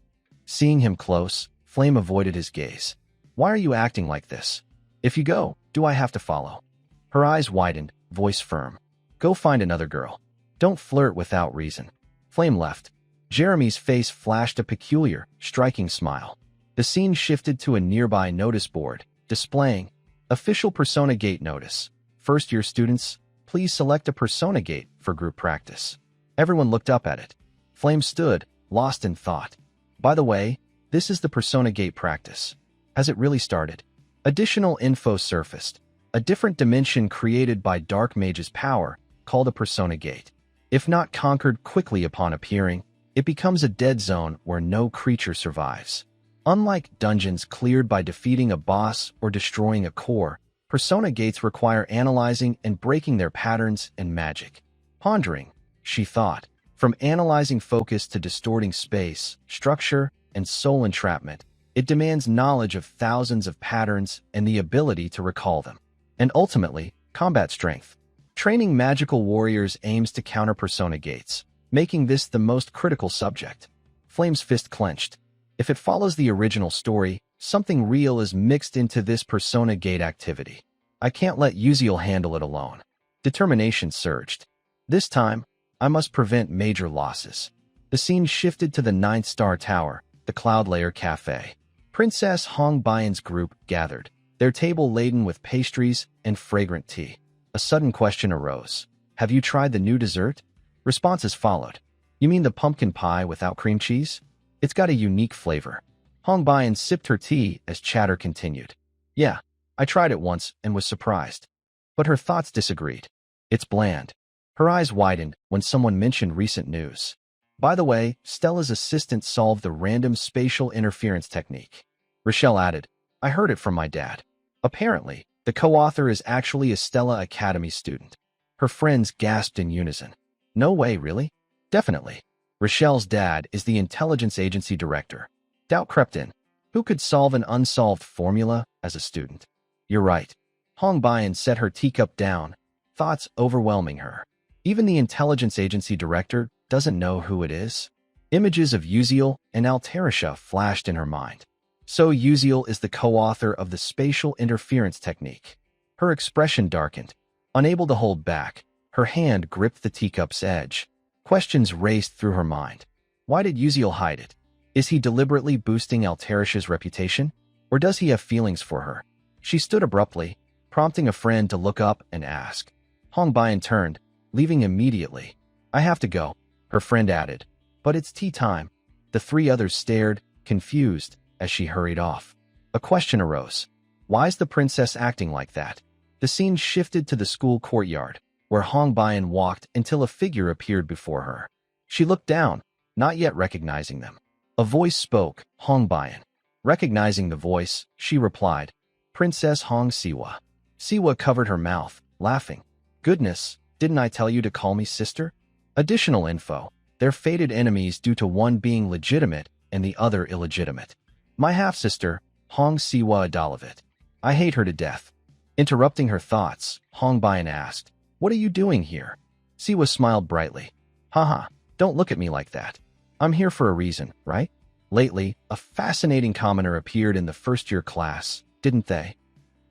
Seeing him close, Flame avoided his gaze. Why are you acting like this? If you go, do I have to follow? Her eyes widened, voice firm. Go find another girl. Don't flirt without reason. Flame left. Jeremy's face flashed a peculiar, striking smile. The scene shifted to a nearby notice board, displaying Official Persona Gate Notice. First-year students, please select a Persona Gate for group practice. Everyone looked up at it. Flame stood, lost in thought. By the way, this is the Persona Gate practice. Has it really started? Additional info surfaced. A different dimension created by Dark Mage's power, called a Persona Gate. If not conquered quickly upon appearing, it becomes a dead zone where no creature survives. Unlike dungeons cleared by defeating a boss or destroying a core, Persona Gates require analyzing and breaking their patterns and magic. Pondering, she thought, from analyzing focus to distorting space, structure, and soul entrapment, it demands knowledge of thousands of patterns and the ability to recall them. And ultimately, combat strength. Training magical warriors aims to counter Persona Gates, making this the most critical subject. Flame's fist clenched. If it follows the original story, something real is mixed into this Persona Gate activity. I can't let Uziel handle it alone. Determination surged. This time, I must prevent major losses. The scene shifted to the 9th Star Tower, the Cloud Layer Cafe. Princess Hong Baiyan's group gathered, their table laden with pastries and fragrant tea. A sudden question arose. Have you tried the new dessert? Responses followed. You mean the pumpkin pie without cream cheese? It's got a unique flavor. Hong Baiyan sipped her tea as chatter continued. Yeah, I tried it once and was surprised. But her thoughts disagreed. It's bland. Her eyes widened when someone mentioned recent news. By the way, Stella's assistant solved the random spatial interference technique. Rochelle added, I heard it from my dad. Apparently, the co-author is actually a Stella Academy student. Her friends gasped in unison. No way, really? Definitely. Rochelle's dad is the intelligence agency director. Doubt crept in. Who could solve an unsolved formula as a student? You're right. Hong Baiyan set her teacup down, thoughts overwhelming her. Even the intelligence agency director doesn't know who it is. Images of Uziel and Altarisha flashed in her mind. So Uziel is the co-author of the spatial interference technique. Her expression darkened. Unable to hold back, her hand gripped the teacup's edge. Questions raced through her mind. Why did Uziel hide it? Is he deliberately boosting Altarisha's reputation? Or does he have feelings for her? She stood abruptly, prompting a friend to look up and ask. Hong Baiyan turned, leaving immediately. I have to go, her friend added. But it's tea time. The three others stared, confused, as she hurried off. A question arose. Why is the princess acting like that? The scene shifted to the school courtyard, where Hong Baiyan walked until a figure appeared before her. She looked down, not yet recognizing them. A voice spoke, Hong Baiyan. Recognizing the voice, she replied, Princess Hong Siwa. Siwa covered her mouth, laughing. Goodness, didn't I tell you to call me sister? Additional info. They're fated enemies due to one being legitimate and the other illegitimate. My half-sister, Hong Siwa Adalovit. I hate her to death. Interrupting her thoughts, Hong Baiyan asked, What are you doing here? Siwa smiled brightly. Haha, don't look at me like that. I'm here for a reason, right? Lately, a fascinating commoner appeared in the first-year class, didn't they?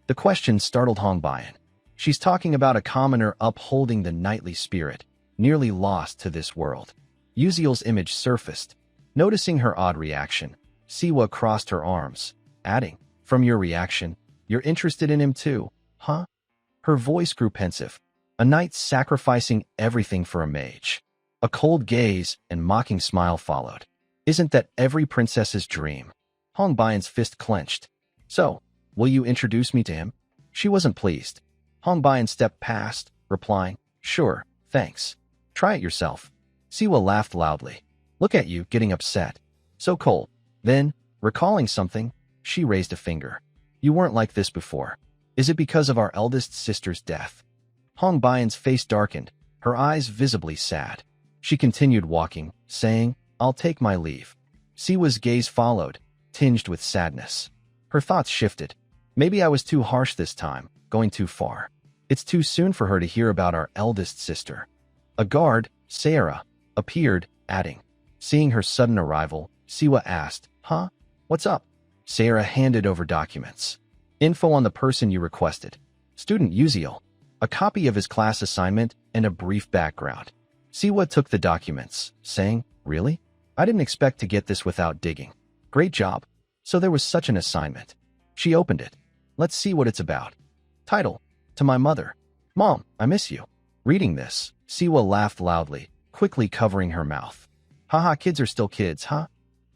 The question startled Hong Baiyan. She's talking about a commoner upholding the knightly spirit, nearly lost to this world. Uziel's image surfaced. Noticing her odd reaction, Siwa crossed her arms, adding, "From your reaction, you're interested in him too, huh?" Her voice grew pensive. A knight sacrificing everything for a mage. A cold gaze and mocking smile followed. Isn't that every princess's dream? Hong Baiyan's fist clenched. "So, will you introduce me to him?" She wasn't pleased. Hong Baiyan stepped past, replying, "Sure, thanks. Try it yourself." Siwa laughed loudly. "Look at you, getting upset. So cold." Then, recalling something, she raised a finger. "You weren't like this before. Is it because of our eldest sister's death?" Hong Baiyan's face darkened, her eyes visibly sad. She continued walking, saying, "I'll take my leave." Siwa's gaze followed, tinged with sadness. Her thoughts shifted. Maybe I was too harsh this time, going too far. It's too soon for her to hear about our eldest sister. A guard, Sarah, appeared, adding. Seeing her sudden arrival, Siwa asked, "Huh? What's up?" Sarah handed over documents. "Info on the person you requested. Student Uziel. A copy of his class assignment and a brief background." Siwa took the documents, saying, "Really? I didn't expect to get this without digging. Great job. So there was such an assignment." She opened it. "Let's see what it's about." Title: To my mother. "Mom, I miss you." Reading this, Siwa laughed loudly, quickly covering her mouth. "Haha, kids are still kids, huh?"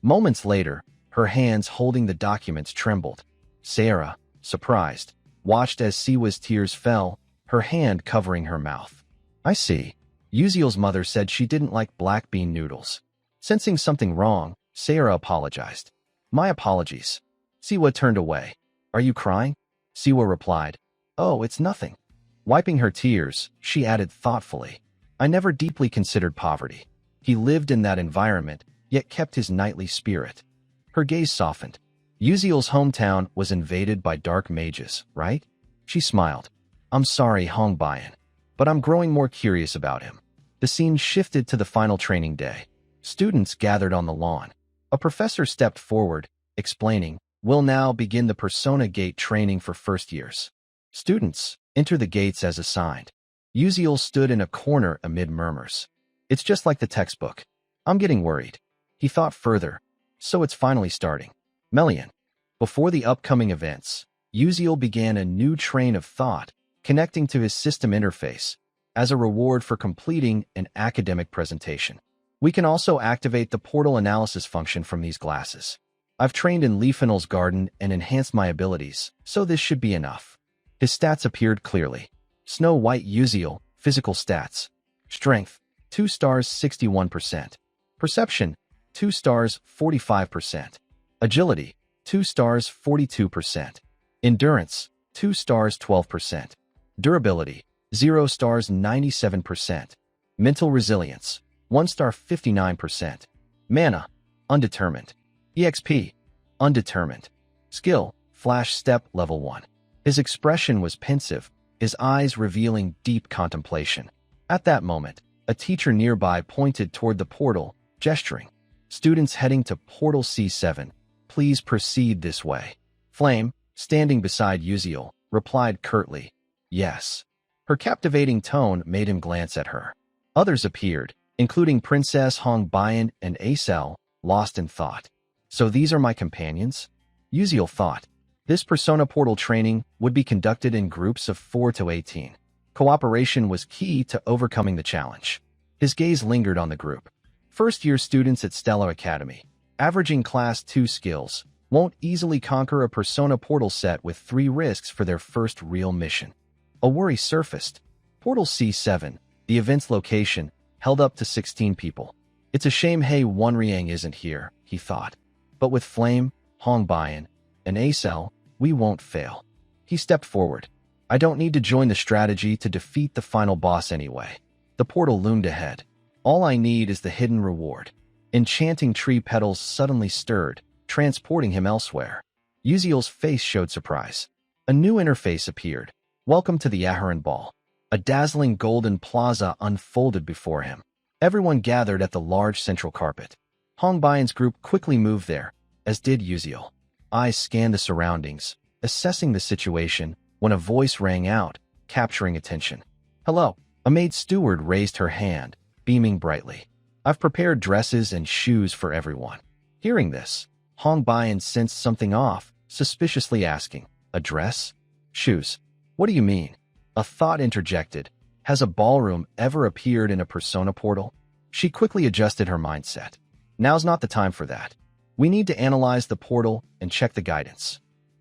Moments later, her hands holding the documents trembled. Sarah, surprised, watched as Siwa's tears fell, her hand covering her mouth. "I see. Uziel's mother said she didn't like black bean noodles." Sensing something wrong, Sarah apologized. "My apologies." Siwa turned away. "Are you crying?" Siwa replied, "Oh, it's nothing." Wiping her tears, she added thoughtfully, "I never deeply considered poverty." He lived in that environment, yet kept his knightly spirit. Her gaze softened. Uziel's hometown was invaded by dark mages, right? She smiled. "I'm sorry, Hong Baiyan, but I'm growing more curious about him." The scene shifted to the final training day. Students gathered on the lawn. A professor stepped forward, explaining, "We'll now begin the Persona Gate training for first years. Students, enter the gates as assigned." Uziel stood in a corner amid murmurs. "It's just like the textbook. I'm getting worried." He thought further. "So it's finally starting." Melian. Before the upcoming events, Uziel began a new train of thought, connecting to his system interface, as a reward for completing an academic presentation. We can also activate the portal analysis function from these glasses. I've trained in Leafinal's garden and enhanced my abilities, so this should be enough. His stats appeared clearly. Snow White Uziel, physical stats. Strength, 2 stars 61%. Perception, 2 stars 45%. Agility, 2 stars 42%. Endurance, 2 stars 12%. Durability, 0 stars 97%. Mental resilience, 1 star 59%. Mana, undetermined. EXP, undetermined. Skill, Flash Step level 1. His expression was pensive, his eyes revealing deep contemplation. At that moment, a teacher nearby pointed toward the portal, gesturing. "Students heading to Portal C7, please proceed this way." Flame, standing beside Uziel, replied curtly, "Yes." Her captivating tone made him glance at her. Others appeared, including Princess Hong Baiyan and Acel, lost in thought. "So these are my companions?" Uziel thought. This Persona Portal training would be conducted in groups of 4 to 18. Cooperation was key to overcoming the challenge. His gaze lingered on the group. First-year students at Stella Academy, averaging Class 2 skills, won't easily conquer a Persona Portal set with 3 risks for their first real mission. A worry surfaced. Portal C7, the event's location, held up to 16 people. It's a shame Hei Wonriang isn't here, he thought. But with Flame, Hong Baiyan, and Acel, we won't fail. He stepped forward. "I don't need to join the strategy to defeat the final boss anyway." The portal loomed ahead. "All I need is the hidden reward." Enchanting tree petals suddenly stirred, transporting him elsewhere. Uziel's face showed surprise. A new interface appeared. "Welcome to the Aharon Ball." A dazzling golden plaza unfolded before him. Everyone gathered at the large central carpet. Hong Baiyan's group quickly moved there, as did Uziel. Eyes scanned the surroundings, assessing the situation, when a voice rang out, capturing attention. "Hello." A maid steward raised her hand, beaming brightly. I've prepared dresses and shoes for everyone. Hearing this, Hong Bian sensed something off, suspiciously asking, a dress? Shoes? What do you mean? A thought interjected. Has a ballroom ever appeared in a persona portal? She quickly adjusted her mindset. Now's not the time for that. We need to analyze the portal and check the guidance.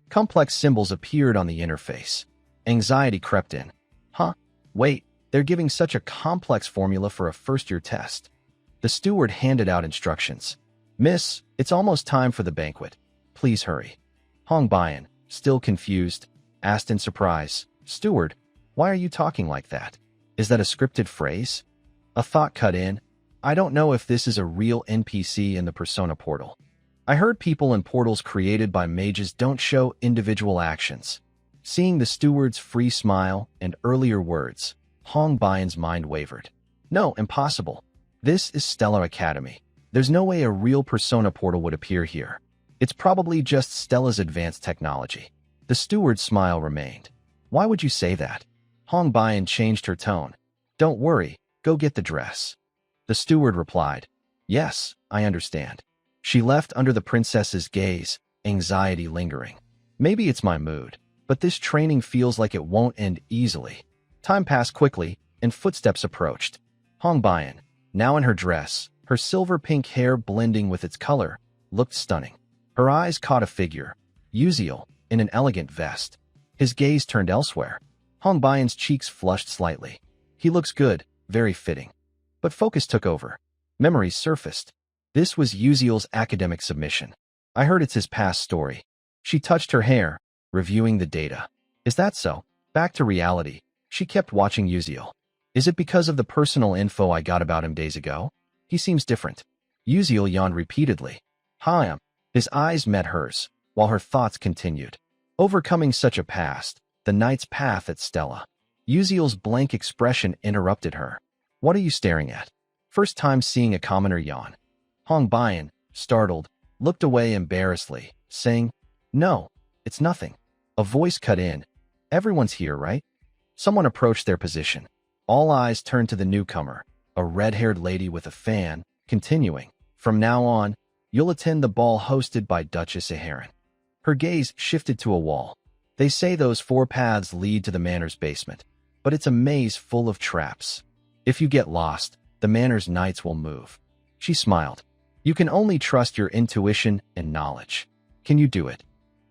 Complex symbols appeared on the interface. Anxiety crept in. Huh? Wait, they're giving such a complex formula for a first-year test. The steward handed out instructions. Miss, it's almost time for the banquet. Please hurry. Hong Bian, still confused, asked in surprise, Steward, why are you talking like that? Is that a scripted phrase? A thought cut in. I don't know if this is a real NPC in the persona portal. I heard people in portals created by mages don't show individual actions. Seeing the steward's free smile and earlier words, Hong Bian's mind wavered. No, impossible. This is Stella Academy. There's no way a real persona portal would appear here. It's probably just Stella's advanced technology. The steward's smile remained. Why would you say that? Hong Bian changed her tone. Don't worry, go get the dress. The steward replied. Yes, I understand. She left under the princess's gaze, anxiety lingering. Maybe it's my mood, but this training feels like it won't end easily. Time passed quickly, and footsteps approached. Hong Bian, now in her dress, her silver-pink hair blending with its color, looked stunning. Her eyes caught a figure, Uziel, in an elegant vest. His gaze turned elsewhere. Hong Bian's cheeks flushed slightly. He looks good, very fitting. But focus took over. Memories surfaced. This was Uziel's academic submission. I heard it's his past story. She touched her hair, reviewing the data. Is that so? Back to reality. She kept watching Uziel. Is it because of the personal info I got about him days ago? He seems different. Uziel yawned repeatedly. Hi. His eyes met hers, while her thoughts continued. Overcoming such a past, the knight's path at Stella. Uziel's blank expression interrupted her. What are you staring at? First time seeing a commoner yawn. Hong Bian, startled, looked away embarrassedly, saying, No, it's nothing. A voice cut in. Everyone's here, right? Someone approached their position. All eyes turned to the newcomer, a red-haired lady with a fan, continuing. From now on, you'll attend the ball hosted by Duchess Aharon. Her gaze shifted to a wall. They say those 4 paths lead to the manor's basement, but it's a maze full of traps. If you get lost, the manor's knights will move. She smiled. You can only trust your intuition and knowledge. Can you do it?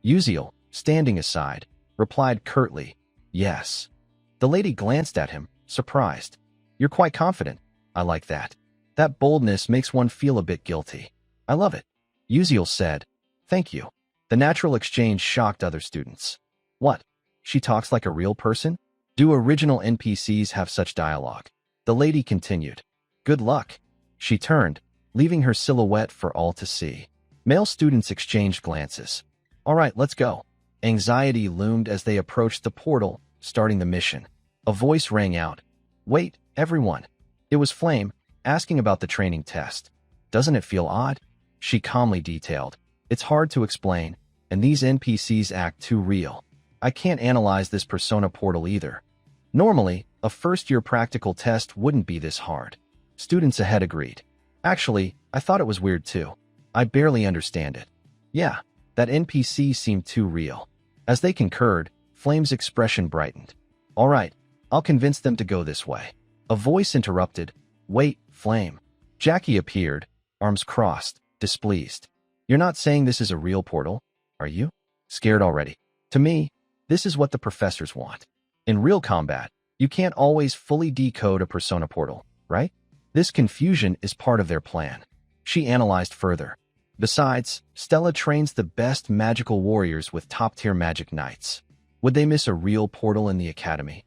Uziel, standing aside, replied curtly, Yes. The lady glanced at him, surprised. You're quite confident. I like that. That boldness makes one feel a bit guilty. I love it. Uziel said, Thank you. The natural exchange shocked other students. What? She talks like a real person? Do original NPCs have such dialogue? The lady continued. Good luck. She turned, leaving her silhouette for all to see. Male students exchanged glances. All right, let's go. Anxiety loomed as they approached the portal, starting the mission. A voice rang out. Wait, everyone. It was Flame, asking about the training test. Doesn't it feel odd? She calmly detailed. It's hard to explain, and these NPCs act too real. I can't analyze this persona portal either. Normally, a first-year practical test wouldn't be this hard. Students ahead agreed. Actually, I thought it was weird too. I barely understand it. Yeah, that NPC seemed too real. As they concurred, Flame's expression brightened. All right, I'll convince them to go this way. A voice interrupted. Wait, Flame. Jackie appeared, arms crossed, displeased. You're not saying this is a real portal, are you? Scared already. To me, this is what the professors want. In real combat, you can't always fully decode a persona portal, right? This confusion is part of their plan. She analyzed further. Besides, Stella trains the best magical warriors with top-tier magic knights. Would they miss a real portal in the academy?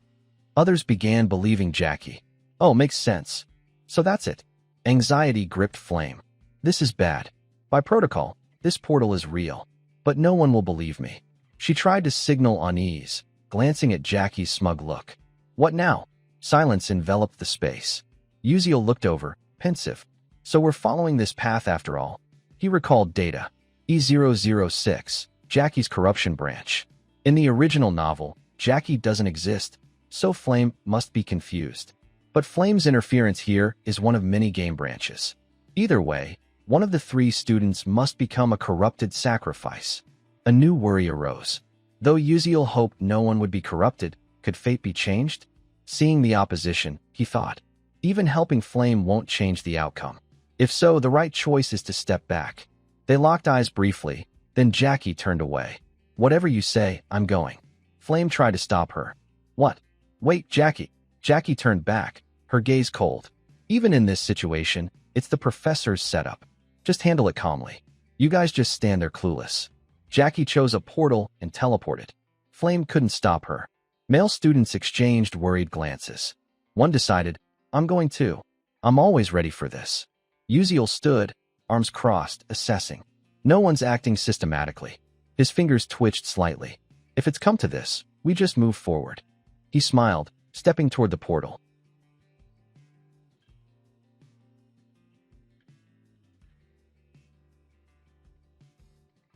Others began believing Jackie. Oh, makes sense. So that's it. Anxiety gripped Flame. This is bad. By protocol, this portal is real. But no one will believe me. She tried to signal unease, glancing at Jackie's smug look. What now? Silence enveloped the space. Uziel looked over, pensive. So we're following this path after all. He recalled data. E006, Jackie's corruption branch. In the original novel, Jackie doesn't exist, so Flame must be confused. But Flame's interference here is one of many game branches. Either way, one of the three students must become a corrupted sacrifice. A new worry arose. Though Uziel hoped no one would be corrupted, could fate be changed? Seeing the opposition, he thought, even helping Flame won't change the outcome. If so, the right choice is to step back. They locked eyes briefly, then Jackie turned away. Whatever you say, I'm going. Flame tried to stop her. What? Wait, Jackie. Jackie turned back, her gaze cold. Even in this situation, it's the professor's setup. Just handle it calmly. You guys just stand there clueless. Jackie chose a portal and teleported. Flame couldn't stop her. Male students exchanged worried glances. One decided, I'm going too. I'm always ready for this. Uziel stood, arms crossed, assessing. No one's acting systematically. His fingers twitched slightly. If it's come to this, we just move forward. He smiled, stepping toward the portal.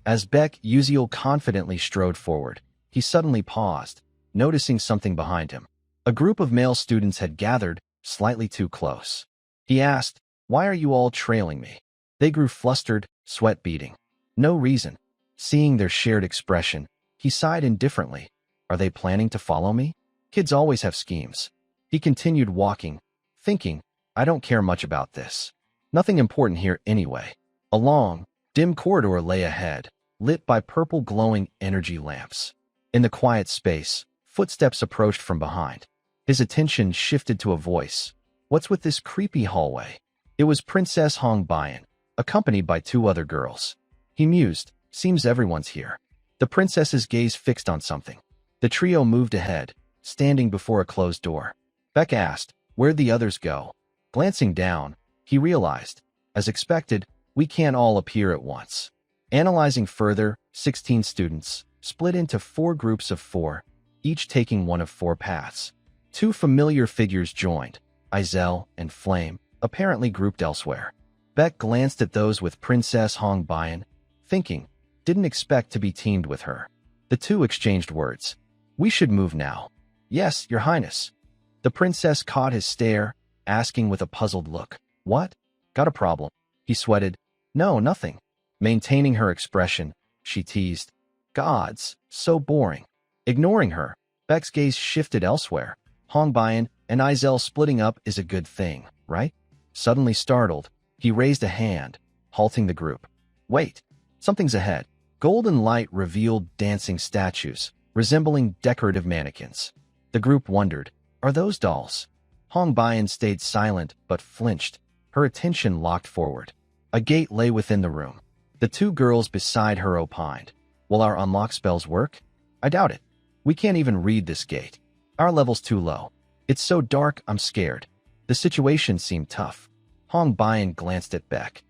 As Uziel confidently strode forward, he suddenly paused, noticing something behind him. A group of male students had gathered, slightly too close. He asked, Why are you all trailing me? They grew flustered, sweat beading. No reason. Seeing their shared expression, he sighed indifferently. Are they planning to follow me? Kids always have schemes. He continued walking, thinking, I don't care much about this. Nothing important here anyway. A long, dim corridor lay ahead, lit by purple glowing energy lamps. In the quiet space, footsteps approached from behind. His attention shifted to a voice. What's with this creepy hallway? It was Princess Hong Bayan, accompanied by two other girls. He mused, seems everyone's here. The princess's gaze fixed on something. The trio moved ahead, standing before a closed door. Beck asked, Where'd the others go? Glancing down, he realized, as expected, we can't all appear at once. Analyzing further, 16 students, split into 4 groups of 4, each taking one of 4 paths. 2 familiar figures joined, Izel and Flame, apparently grouped elsewhere. Beck glanced at those with Princess Hong Bayan, thinking, didn't expect to be teamed with her. The two exchanged words. We should move now. Yes, Your Highness. The princess caught his stare, asking with a puzzled look. What? Got a problem? He sweated. No, nothing. Maintaining her expression, she teased. Gods, so boring. Ignoring her, Beck's gaze shifted elsewhere. Hong Bayan and Izel splitting up is a good thing, right? Suddenly startled, he raised a hand, halting the group. Wait, something's ahead. Golden light revealed dancing statues, resembling decorative mannequins. The group wondered, are those dolls? Hong Bayan stayed silent but flinched, her attention locked forward. A gate lay within the room. The 2 girls beside her opined. Will our unlock spells work? I doubt it. We can't even read this gate. Our level's too low. It's so dark, I'm scared. The situation seemed tough. Hong Bayan glanced at Beck.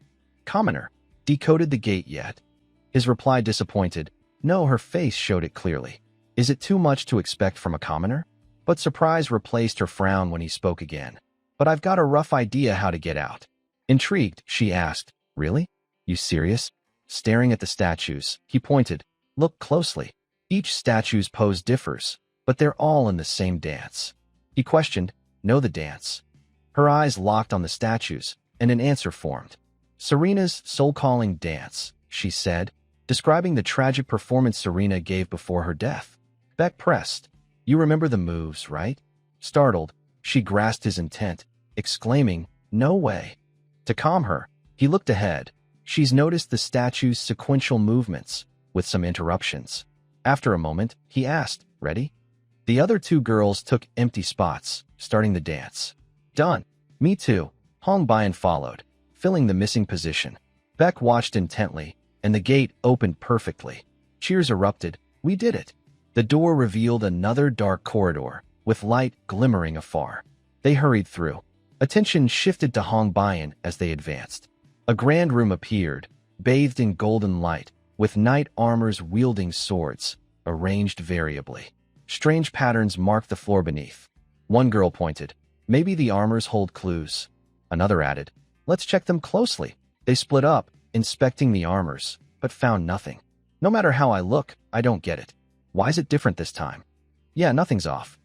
Commoner, decoded the gate yet? His reply disappointed. No, her face showed it clearly. Is it too much to expect from a commoner? But surprise replaced her frown when he spoke again. But I've got a rough idea how to get out. Intrigued, she asked, Really? You serious? Staring at the statues, he pointed. Look closely. Each statue's pose differs, but they're all in the same dance. He questioned, Know the dance? Her eyes locked on the statues, and an answer formed. Serena's soul-calling dance, she said, describing the tragic performance Serena gave before her death. Beck pressed. You remember the moves, right? Startled, she grasped his intent, exclaiming, No way. To calm her, he looked ahead. She's noticed the statue's sequential movements, with some interruptions. After a moment, he asked, Ready? The other 2 girls took empty spots, starting the dance. Done. Me too. Hong Bayan followed, filling the missing position. Beck watched intently, and the gate opened perfectly. Cheers erupted. We did it. The door revealed another dark corridor, with light glimmering afar. They hurried through. Attention shifted to Hong Bayan as they advanced. A grand room appeared, bathed in golden light, with knight armors wielding swords, arranged variably. Strange patterns marked the floor beneath. One girl pointed. Maybe the armors hold clues. Another added. Let's check them closely. They split up, inspecting the armors, but found nothing. No matter how I look, I don't get it. Why is it different this time? Yeah, nothing's off.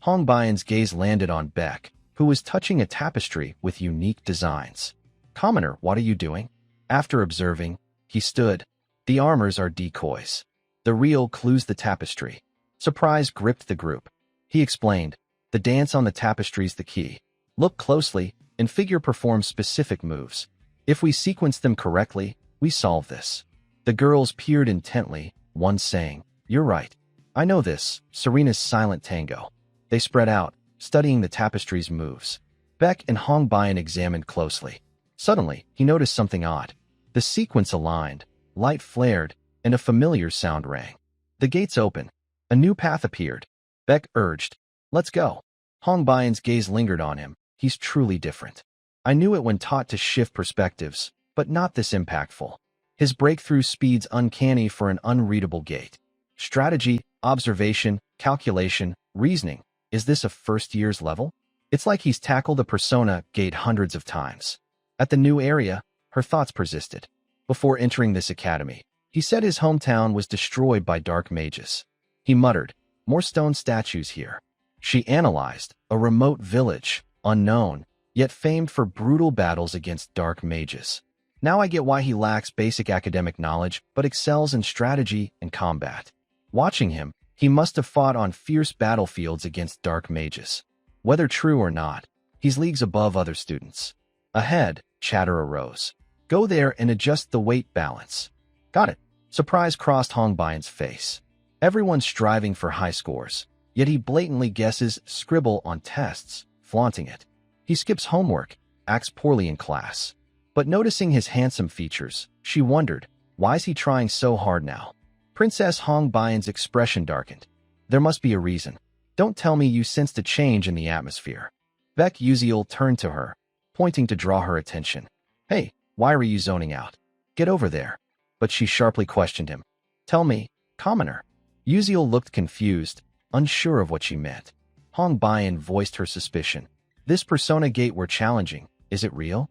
Hong Bayan's gaze landed on Beck, who was touching a tapestry with unique designs. "Commoner, what are you doing?" After observing, he stood. "The armors are decoys. The real clues the tapestry." Surprise gripped the group. He explained, "The dance on the tapestry's the key. Look closely, and figure performs specific moves. If we sequence them correctly, we solve this." The girls peered intently, one saying, "You're right. I know this, Serena's silent tango." They spread out, studying the tapestry's moves. Beck and Hong Bian examined closely. Suddenly, he noticed something odd. The sequence aligned, light flared, and a familiar sound rang. The gates opened. A new path appeared. Beck urged, "Let's go." Hong Bian's gaze lingered on him. "He's truly different. I knew it when taught to shift perspectives, but not this impactful. His breakthrough speed's uncanny for an unreadable gate. Strategy, observation, calculation, reasoning. Is this a first year's level? It's like he's tackled a persona gate hundreds of times." At the new area, her thoughts persisted. Before entering this academy, he said his hometown was destroyed by dark mages. He muttered, "More stone statues here." She analyzed, a remote village, unknown, yet famed for brutal battles against dark mages. Now I get why he lacks basic academic knowledge, but excels in strategy and combat. Watching him, he must have fought on fierce battlefields against dark mages. Whether true or not, he's leagues above other students. Ahead, chatter arose. "Go there and adjust the weight balance." "Got it." Surprise crossed Hong Bian's face. Everyone's striving for high scores, yet he blatantly guesses scribble on tests, flaunting it. He skips homework, acts poorly in class. But noticing his handsome features, she wondered, why is he trying so hard now? Princess Hong Bian's expression darkened. "There must be a reason. Don't tell me you sensed a change in the atmosphere." Beck Uziel turned to her, pointing to draw her attention. "Hey, why are you zoning out? Get over there." But she sharply questioned him. "Tell me, commoner." Uziel looked confused, unsure of what she meant. Hong Bian voiced her suspicion. "This persona gate we're challenging, is it real?"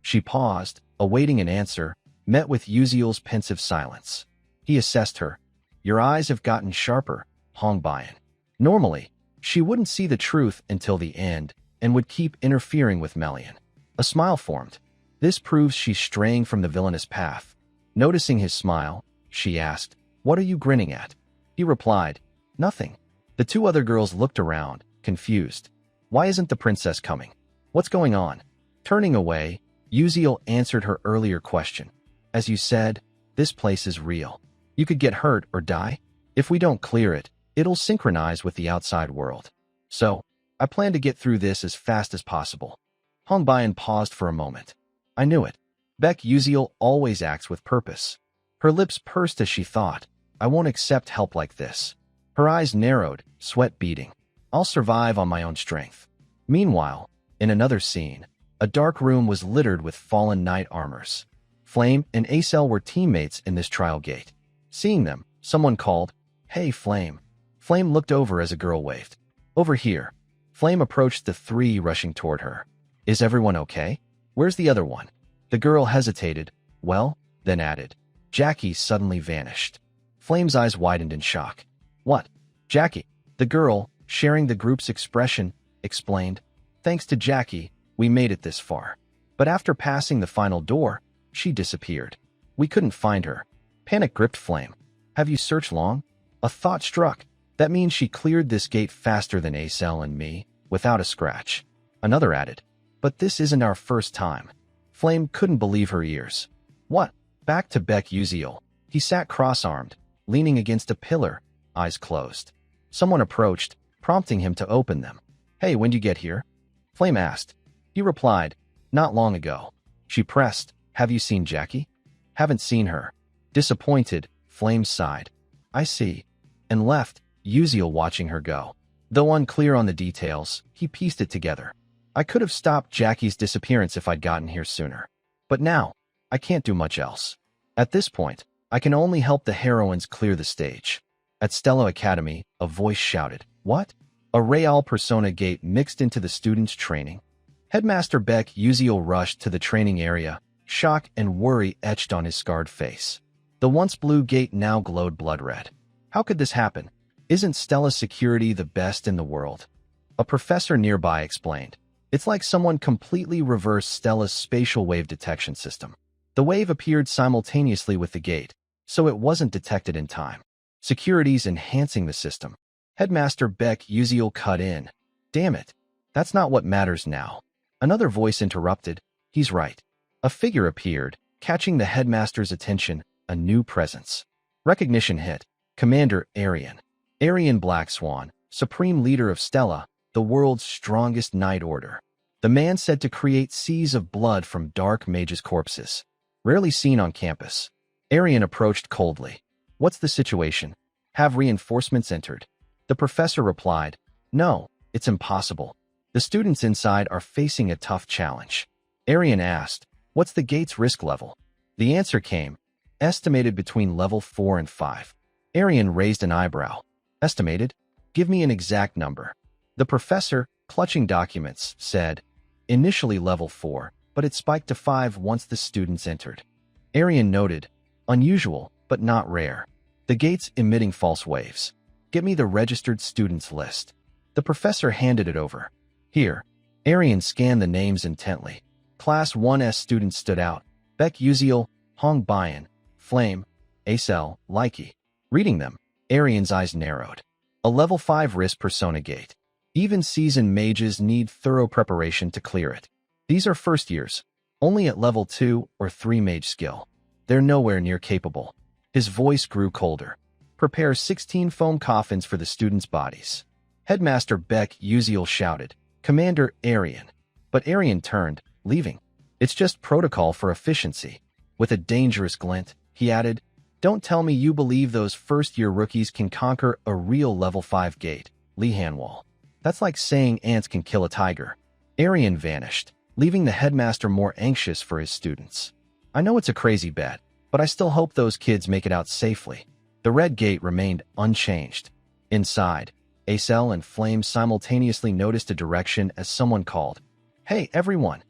She paused, awaiting an answer, met with Uziel's pensive silence. He assessed her. "Your eyes have gotten sharper, Hong Bian." Normally, she wouldn't see the truth until the end and would keep interfering with Melian. A smile formed. This proves she's straying from the villainous path. Noticing his smile, she asked, "What are you grinning at?" He replied, "Nothing." The two other girls looked around, confused. Why isn't the princess coming? What's going on? Turning away, Uziel answered her earlier question. "As you said, this place is real. You could get hurt or die. If we don't clear it, it'll synchronize with the outside world. So, I plan to get through this as fast as possible." Hong Bian paused for a moment. "I knew it. Beck Uziel always acts with purpose." Her lips pursed as she thought, "I won't accept help like this." Her eyes narrowed, sweat beading. "I'll survive on my own strength." Meanwhile, in another scene, a dark room was littered with fallen knight armors. Flame and Acel were teammates in this trial gate. Seeing them, someone called, "Hey, Flame." Flame looked over as a girl waved. "Over here." Flame approached the three rushing toward her. "Is everyone okay? Where's the other one?" The girl hesitated, "Well," then added, "Jackie suddenly vanished." Flame's eyes widened in shock. "What? Jackie?" The girl, sharing the group's expression, explained, "Thanks to Jackie, we made it this far. But after passing the final door, she disappeared. We couldn't find her." Panic gripped Flame. "Have you searched long?" A thought struck. That means she cleared this gate faster than Acel and me, without a scratch. Another added, "But this isn't our first time." Flame couldn't believe her ears. "What?" Back to Beck Uziel. He sat cross-armed, leaning against a pillar, eyes closed. Someone approached, prompting him to open them. "Hey, when'd you get here?" Flame asked. He replied, "Not long ago." She pressed, "Have you seen Jackie?" "Haven't seen her." Disappointed, Flame sighed. "I see." And left, Uziel watching her go. Though unclear on the details, he pieced it together. "I could have stopped Jackie's disappearance if I'd gotten here sooner. But now, I can't do much else. At this point, I can only help the heroines clear the stage." At Stella Academy, a voice shouted, "What?" A Real persona gate mixed into the students' training. Headmaster Beck Uziel rushed to the training area, shock and worry etched on his scarred face. The once blue gate now glowed blood red. How could this happen? Isn't Stella's security the best in the world? A professor nearby explained. It's like someone completely reversed Stella's spatial wave detection system. The wave appeared simultaneously with the gate, so it wasn't detected in time. Security's enhancing the system. Headmaster Beck Uziel cut in. Damn it. That's not what matters now. Another voice interrupted. He's right. A figure appeared, catching the headmaster's attention, a new presence. Recognition hit. Commander Arian. Arian Black Swan, supreme leader of Stella, the world's strongest knight order. The man said to create seas of blood from dark mages' corpses. Rarely seen on campus. Arian approached coldly. What's the situation? Have reinforcements entered? The professor replied, no, it's impossible. The students inside are facing a tough challenge. Arian asked, what's the gate's risk level? The answer came, estimated between level 4 and 5. Arian raised an eyebrow. Estimated? Give me an exact number. The professor, clutching documents, said, initially level 4, but it spiked to 5 once the students entered. Arian noted, unusual, but not rare. The gate's emitting false waves. Get me the registered students list. The professor handed it over. Here. Arian scanned the names intently. Class 1S students stood out. Beck Uziel, Hong Bayan, Flame, Acel, Likey. Reading them, Arian's eyes narrowed. A level 5 risk persona gate. Even seasoned mages need thorough preparation to clear it. These are first years, only at level 2 or 3 mage skill. They're nowhere near capable. His voice grew colder. Prepare 16 foam coffins for the students' bodies. Headmaster Beck Uziel shouted, Commander Arian. But Arian turned, leaving. It's just protocol for efficiency. With a dangerous glint, he added, don't tell me you believe those first-year rookies can conquer a real level 5 gate, Lee Hanwall. That's like saying ants can kill a tiger. Arian vanished, leaving the headmaster more anxious for his students. I know it's a crazy bet, but I still hope those kids make it out safely. The red gate remained unchanged. Inside, Acel and Flame simultaneously noticed a direction as someone called, Hey, everyone!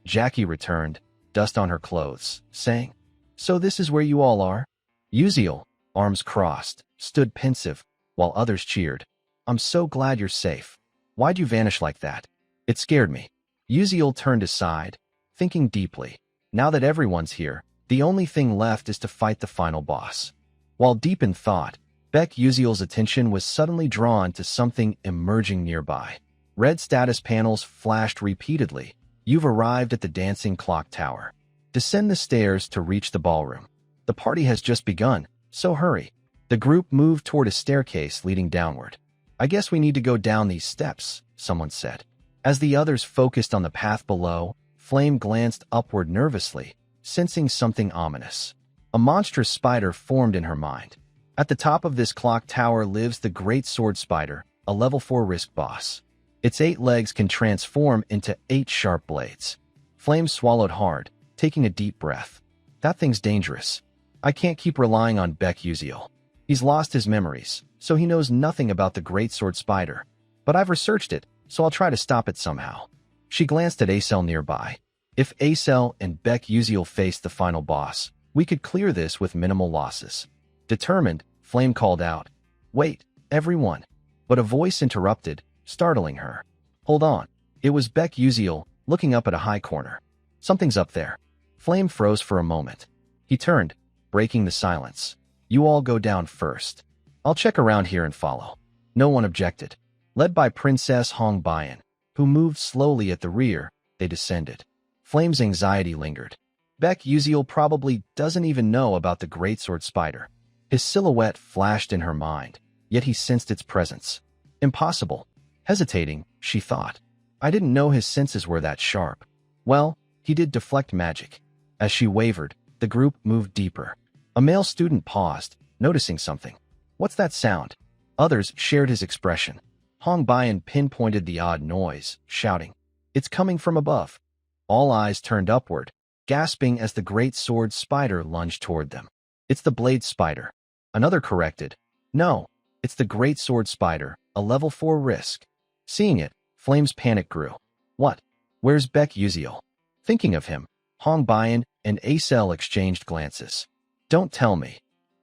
Jackie returned, dust on her clothes, saying, So this is where you all are? Uziel, arms crossed, stood pensive, while others cheered. I'm so glad you're safe. Why'd you vanish like that? It scared me. Uziel turned aside, thinking deeply. Now that everyone's here, the only thing left is to fight the final boss. While deep in thought, Beck Uziel's attention was suddenly drawn to something emerging nearby. Red status panels flashed repeatedly. You've arrived at the Dancing Clock Tower. Descend the stairs to reach the ballroom. The party has just begun, so hurry. The group moved toward a staircase leading downward. I guess we need to go down these steps, someone said. As the others focused on the path below, Flame glanced upward nervously, sensing something ominous. A monstrous spider formed in her mind. At the top of this clock tower lives the Great Sword Spider, a level 4 risk boss. Its 8 legs can transform into 8 sharp blades. Flame swallowed hard, taking a deep breath. That thing's dangerous. I can't keep relying on Beck Uziel. He's lost his memories, so he knows nothing about the Great Sword Spider. But I've researched it, so I'll try to stop it somehow. She glanced at Acel nearby. If Acel and Beck Uziel faced the final boss, we could clear this with minimal losses. Determined, Flame called out, Wait, everyone. But a voice interrupted, startling her. Hold on. It was Beck Uziel, looking up at a high corner. Something's up there. Flame froze for a moment. He turned, breaking the silence. You all go down first. I'll check around here and follow. No one objected. Led by Princess Hong Bayan, who moved slowly at the rear, they descended. Flame's anxiety lingered. Beck Uziel probably doesn't even know about the Great Sword Spider. His silhouette flashed in her mind, yet he sensed its presence. Impossible. Hesitating, she thought. I didn't know his senses were that sharp. Well, he did deflect magic. As she wavered, the group moved deeper. A male student paused, noticing something. What's that sound? Others shared his expression. Hong Bayan pinpointed the odd noise, shouting, It's coming from above. All eyes turned upward, gasping as the Great Sword Spider lunged toward them. It's the Blade Spider. Another corrected. No, it's the Great Sword Spider, a level 4 risk. Seeing it, Flame's panic grew. What? Where's Beck Uziel? Thinking of him, Hong Bayan and Acel exchanged glances. Don't tell me.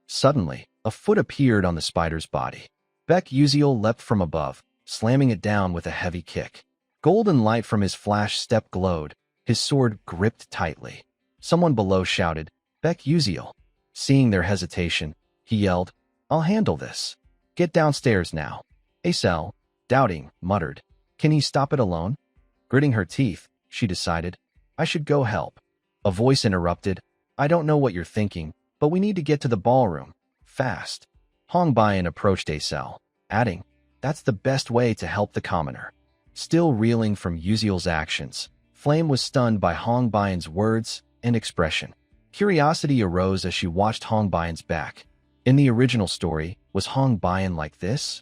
Suddenly, a foot appeared on the spider's body. Beck Uziel leapt from above, slamming it down with a heavy kick. Golden light from his flash step glowed, his sword gripped tightly. Someone below shouted, "Beck Uziel." Seeing their hesitation, he yelled, "I'll handle this. Get downstairs now." Acel, doubting, muttered, "Can he stop it alone?" Gritting her teeth, she decided, "I should go help." A voice interrupted, "I don't know what you're thinking, but we need to get to the ballroom. Fast." Hong Bian approached Acel, adding, "That's the best way to help the commoner." Still reeling from Uziel's actions, Flame was stunned by Hong Bian's words and expression. Curiosity arose as she watched Hong Bian's back. In the original story, was Hong Bian like this?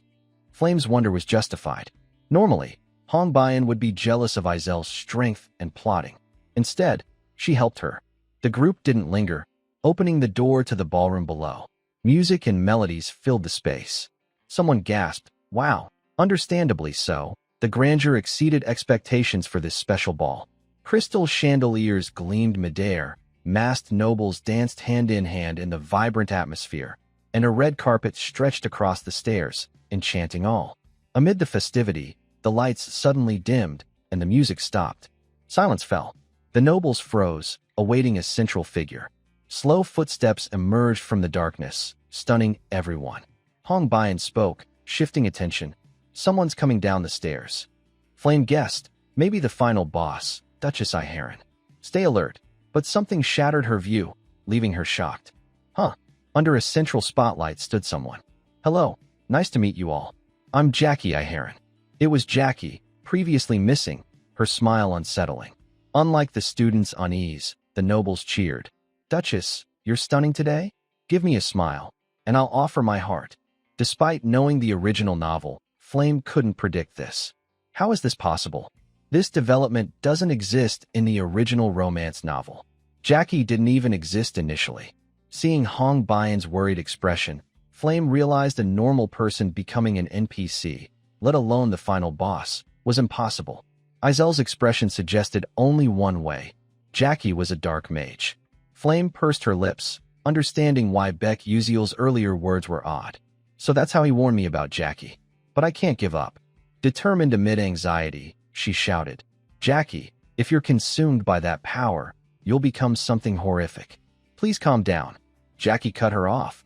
Flame's wonder was justified. Normally, Hong Bian would be jealous of Izel's strength and plotting. Instead, she helped her. The group didn't linger, opening the door to the ballroom below. Music and melodies filled the space. Someone gasped, "Wow!" Understandably so, the grandeur exceeded expectations for this special ball. Crystal chandeliers gleamed midair, masked nobles danced hand in hand in the vibrant atmosphere, and a red carpet stretched across the stairs, enchanting all. Amid the festivity, the lights suddenly dimmed, and the music stopped. Silence fell. The nobles froze, awaiting a central figure. Slow footsteps emerged from the darkness, stunning everyone. Hong Bian spoke, shifting attention. "Someone's coming down the stairs." Flame guessed, maybe the final boss, Duchess Iharon. "Stay alert." But something shattered her view, leaving her shocked. Under a central spotlight stood someone. "Hello, nice to meet you all. I'm Jackie Iharon." It was Jackie, previously missing, her smile unsettling. Unlike the students' unease, the nobles cheered. "Duchess, you're stunning today? Give me a smile, and I'll offer my heart." Despite knowing the original novel, Flame couldn't predict this. How is this possible? This development doesn't exist in the original romance novel. Jackie didn't even exist initially. Seeing Hong Bian's worried expression, Flame realized a normal person becoming an NPC, let alone the final boss, was impossible. Izel's expression suggested only one way. Jackie was a dark mage. Flame pursed her lips, understanding why Beck Uziel's earlier words were odd. So that's how he warned me about Jackie. But I can't give up. Determined amid anxiety, she shouted, "Jackie, if you're consumed by that power, you'll become something horrific. Please calm down." Jackie cut her off.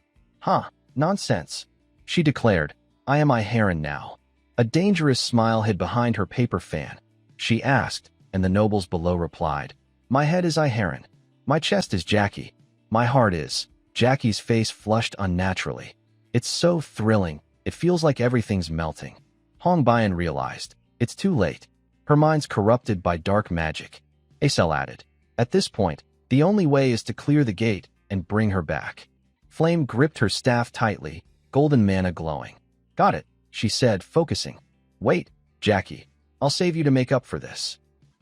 Nonsense," she declared. "I am Iharon now." A dangerous smile hid behind her paper fan. She asked, and the nobles below replied, "My head is Iharon. My chest is Jackie. My heart is." Jackie's face flushed unnaturally. "It's so thrilling, it feels like everything's melting." Hong Bian realized, it's too late. Her mind's corrupted by dark magic. Acel added, "At this point, the only way is to clear the gate and bring her back." Flame gripped her staff tightly, golden mana glowing. "Got it," she said, focusing. "Wait, Jackie, I'll save you to make up for this."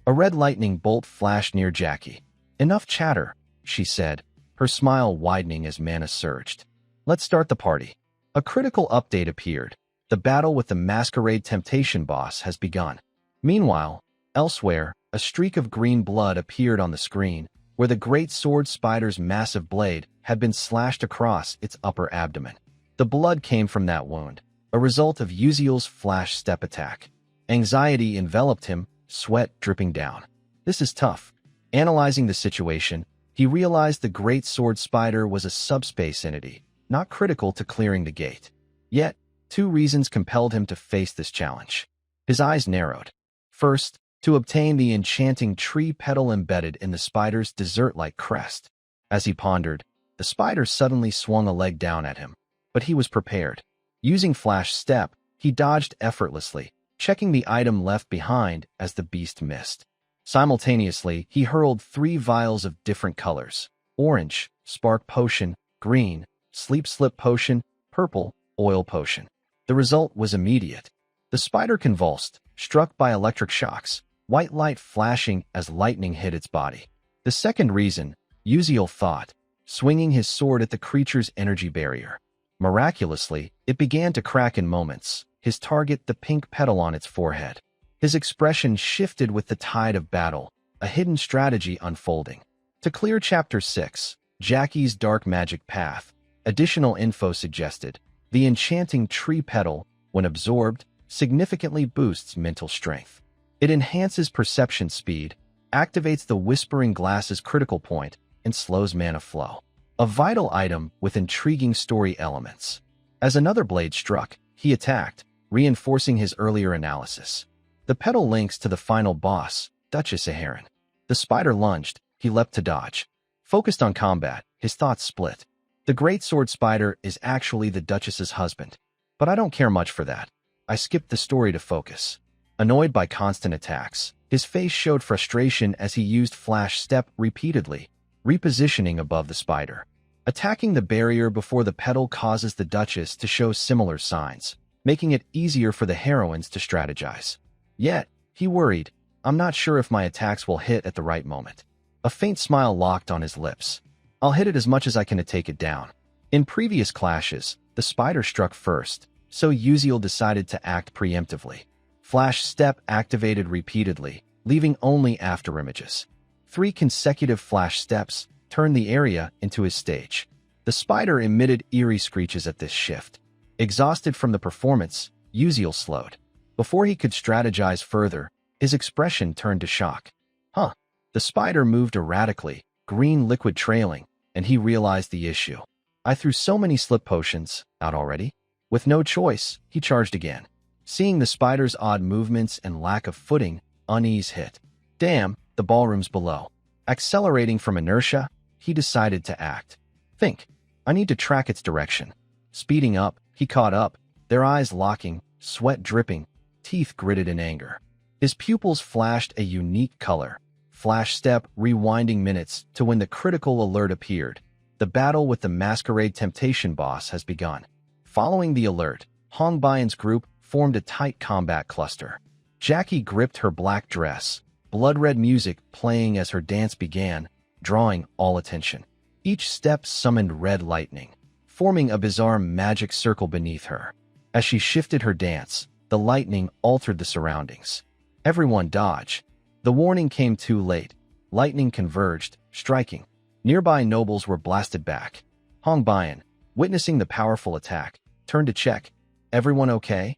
A red lightning bolt flashed near Jackie. "Enough chatter," she said, her smile widening as mana surged. "Let's start the party." A critical update appeared. The battle with the Masquerade Temptation boss has begun. Meanwhile, elsewhere, a streak of green blood appeared on the screen, where the great sword spider's massive blade had been slashed across its upper abdomen. The blood came from that wound, a result of Uziel's flash step attack. Anxiety enveloped him, sweat dripping down. This is tough. Analyzing the situation, he realized the great sword spider was a subspace entity, not critical to clearing the gate. Yet, two reasons compelled him to face this challenge. His eyes narrowed. First, to obtain the enchanting tree petal embedded in the spider's dessert-like crest. As he pondered, the spider suddenly swung a leg down at him. But he was prepared. Using Flash Step, he dodged effortlessly, checking the item left behind as the beast missed. Simultaneously, he hurled 3 vials of different colors: orange, spark potion; green, sleep slip potion; purple, oil potion. The result was immediate. The spider convulsed, struck by electric shocks, white light flashing as lightning hit its body. The second reason, Uziel thought, swinging his sword at the creature's energy barrier. Miraculously, it began to crack in moments, his target the pink petal on its forehead. His expression shifted with the tide of battle, a hidden strategy unfolding. To clear Chapter 6, Jackie's Dark Magic Path, additional info suggested, the enchanting tree petal, when absorbed, significantly boosts mental strength. It enhances perception speed, activates the Whispering Glass's critical point, and slows mana flow. A vital item with intriguing story elements. As another blade struck, he attacked, reinforcing his earlier analysis. The petal links to the final boss, Duchess Aheron. The spider lunged, he leapt to dodge. Focused on combat, his thoughts split. The great sword spider is actually the Duchess's husband. But I don't care much for that. I skipped the story to focus. Annoyed by constant attacks, his face showed frustration as he used Flash Step repeatedly, repositioning above the spider. Attacking the barrier before the petal causes the Duchess to show similar signs, making it easier for the heroines to strategize. Yet, he worried, I'm not sure if my attacks will hit at the right moment. A faint smile locked on his lips. I'll hit it as much as I can to take it down. In previous clashes, the spider struck first, so Uziel decided to act preemptively. Flash Step activated repeatedly, leaving only afterimages. 3 consecutive Flash Steps turned the area into his stage. The spider emitted eerie screeches at this shift. Exhausted from the performance, Uziel slowed. Before he could strategize further, his expression turned to shock. Huh. The spider moved erratically, green liquid trailing, and he realized the issue. I threw so many slip potions out already. With no choice, he charged again. Seeing the spider's odd movements and lack of footing, unease hit. Damn, the ballroom's below. Accelerating from inertia, he decided to act. Think. I need to track its direction. Speeding up, he caught up, their eyes locking, sweat dripping, teeth gritted in anger. His pupils flashed a unique color. Flash Step rewinding minutes to when the critical alert appeared. The battle with the Masquerade Temptation boss has begun. Following the alert, Hong Baiyan's group formed a tight combat cluster. Jackie gripped her black dress, blood-red music playing as her dance began, drawing all attention. Each step summoned red lightning, forming a bizarre magic circle beneath her. As she shifted her dance, the lightning altered the surroundings. Everyone dodge. The warning came too late. Lightning converged, striking. Nearby nobles were blasted back. Hong Baiyan, witnessing the powerful attack, turned to check. Everyone okay?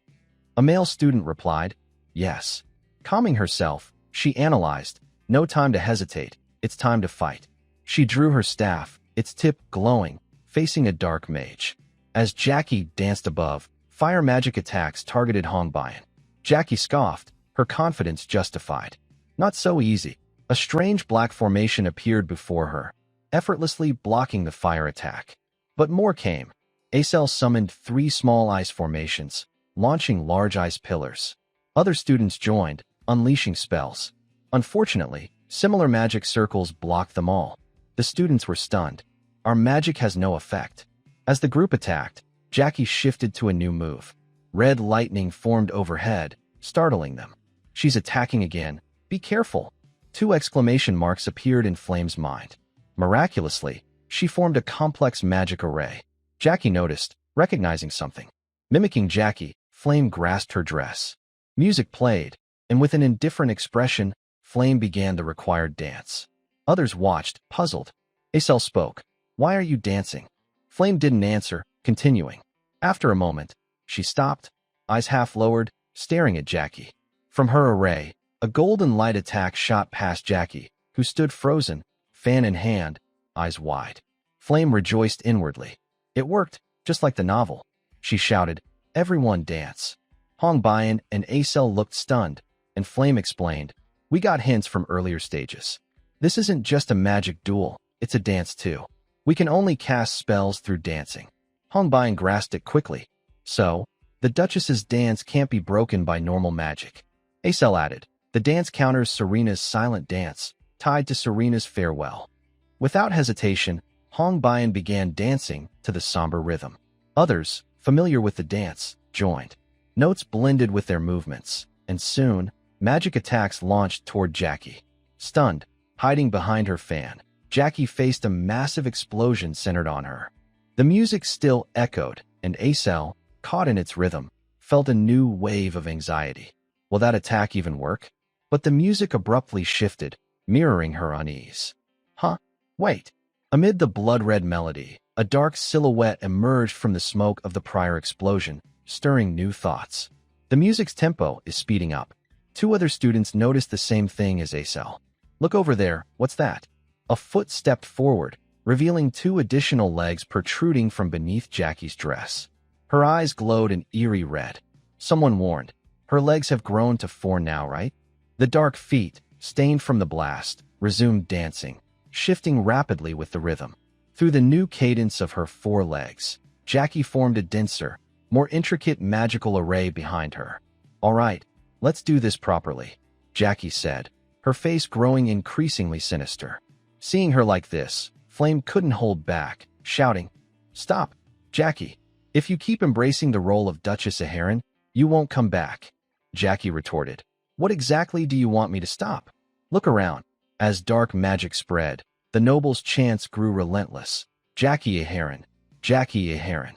A male student replied, yes. Calming herself, she analyzed. No time to hesitate. It's time to fight. She drew her staff, its tip glowing, facing a dark mage. As Jackie danced above, fire magic attacks targeted Hong Baiyan. Jackie scoffed, her confidence justified. Not so easy. A strange black formation appeared before her, effortlessly blocking the fire attack. But more came. Acel summoned 3 small ice formations, launching large ice pillars. Other students joined, unleashing spells. Unfortunately, similar magic circles blocked them all. The students were stunned. Our magic has no effect. As the group attacked, Jackie shifted to a new move. Red lightning formed overhead, startling them. She's attacking again. Be careful. 2 exclamation marks appeared in Flame's mind. Miraculously, she formed a complex magic array. Jackie noticed, recognizing something. Mimicking Jackie, Flame grasped her dress. Music played, and with an indifferent expression, Flame began the required dance. Others watched, puzzled. Acel spoke. Why are you dancing? Flame didn't answer, continuing. After a moment, she stopped, eyes half lowered, staring at Jackie. From her array, a golden light attack shot past Jackie, who stood frozen, fan in hand, eyes wide. Flame rejoiced inwardly. It worked, just like the novel. She shouted, everyone dance. Hong Baiyan and Acel looked stunned, and Flame explained, we got hints from earlier stages. This isn't just a magic duel, it's a dance too. We can only cast spells through dancing. Hong Baiyan grasped it quickly. So, the Duchess's dance can't be broken by normal magic. Acel added, the dance counters Serena's silent dance, tied to Serena's farewell. Without hesitation, Hong Baiyan began dancing to the somber rhythm. Others, familiar with the dance, joined. Notes blended with their movements, and soon, magic attacks launched toward Jackie. Stunned, hiding behind her fan, Jackie faced a massive explosion centered on her. The music still echoed, and Acel, caught in its rhythm, felt a new wave of anxiety. Will that attack even work? But the music abruptly shifted, mirroring her unease. Huh? Wait. Amid the blood-red melody, a dark silhouette emerged from the smoke of the prior explosion, stirring new thoughts. The music's tempo is speeding up. Two other students noticed the same thing as Acel. Look over there, what's that? A foot stepped forward, revealing two additional legs protruding from beneath Jackie's dress. Her eyes glowed an eerie red. Someone warned, her legs have grown to 4 now, right? The dark feet, stained from the blast, resumed dancing, shifting rapidly with the rhythm. Through the new cadence of her 4 legs, Jackie formed a denser, more intricate magical array behind her. All right, let's do this properly, Jackie said, her face growing increasingly sinister. Seeing her like this, Flame couldn't hold back, shouting, "Stop, Jackie. If you keep embracing the role of Duchess Aheron, you won't come back." Jackie retorted, "What exactly do you want me to stop?" Look around. As dark magic spread, the nobles' chants grew relentless. Jackie Aheron, Jackie Aheron.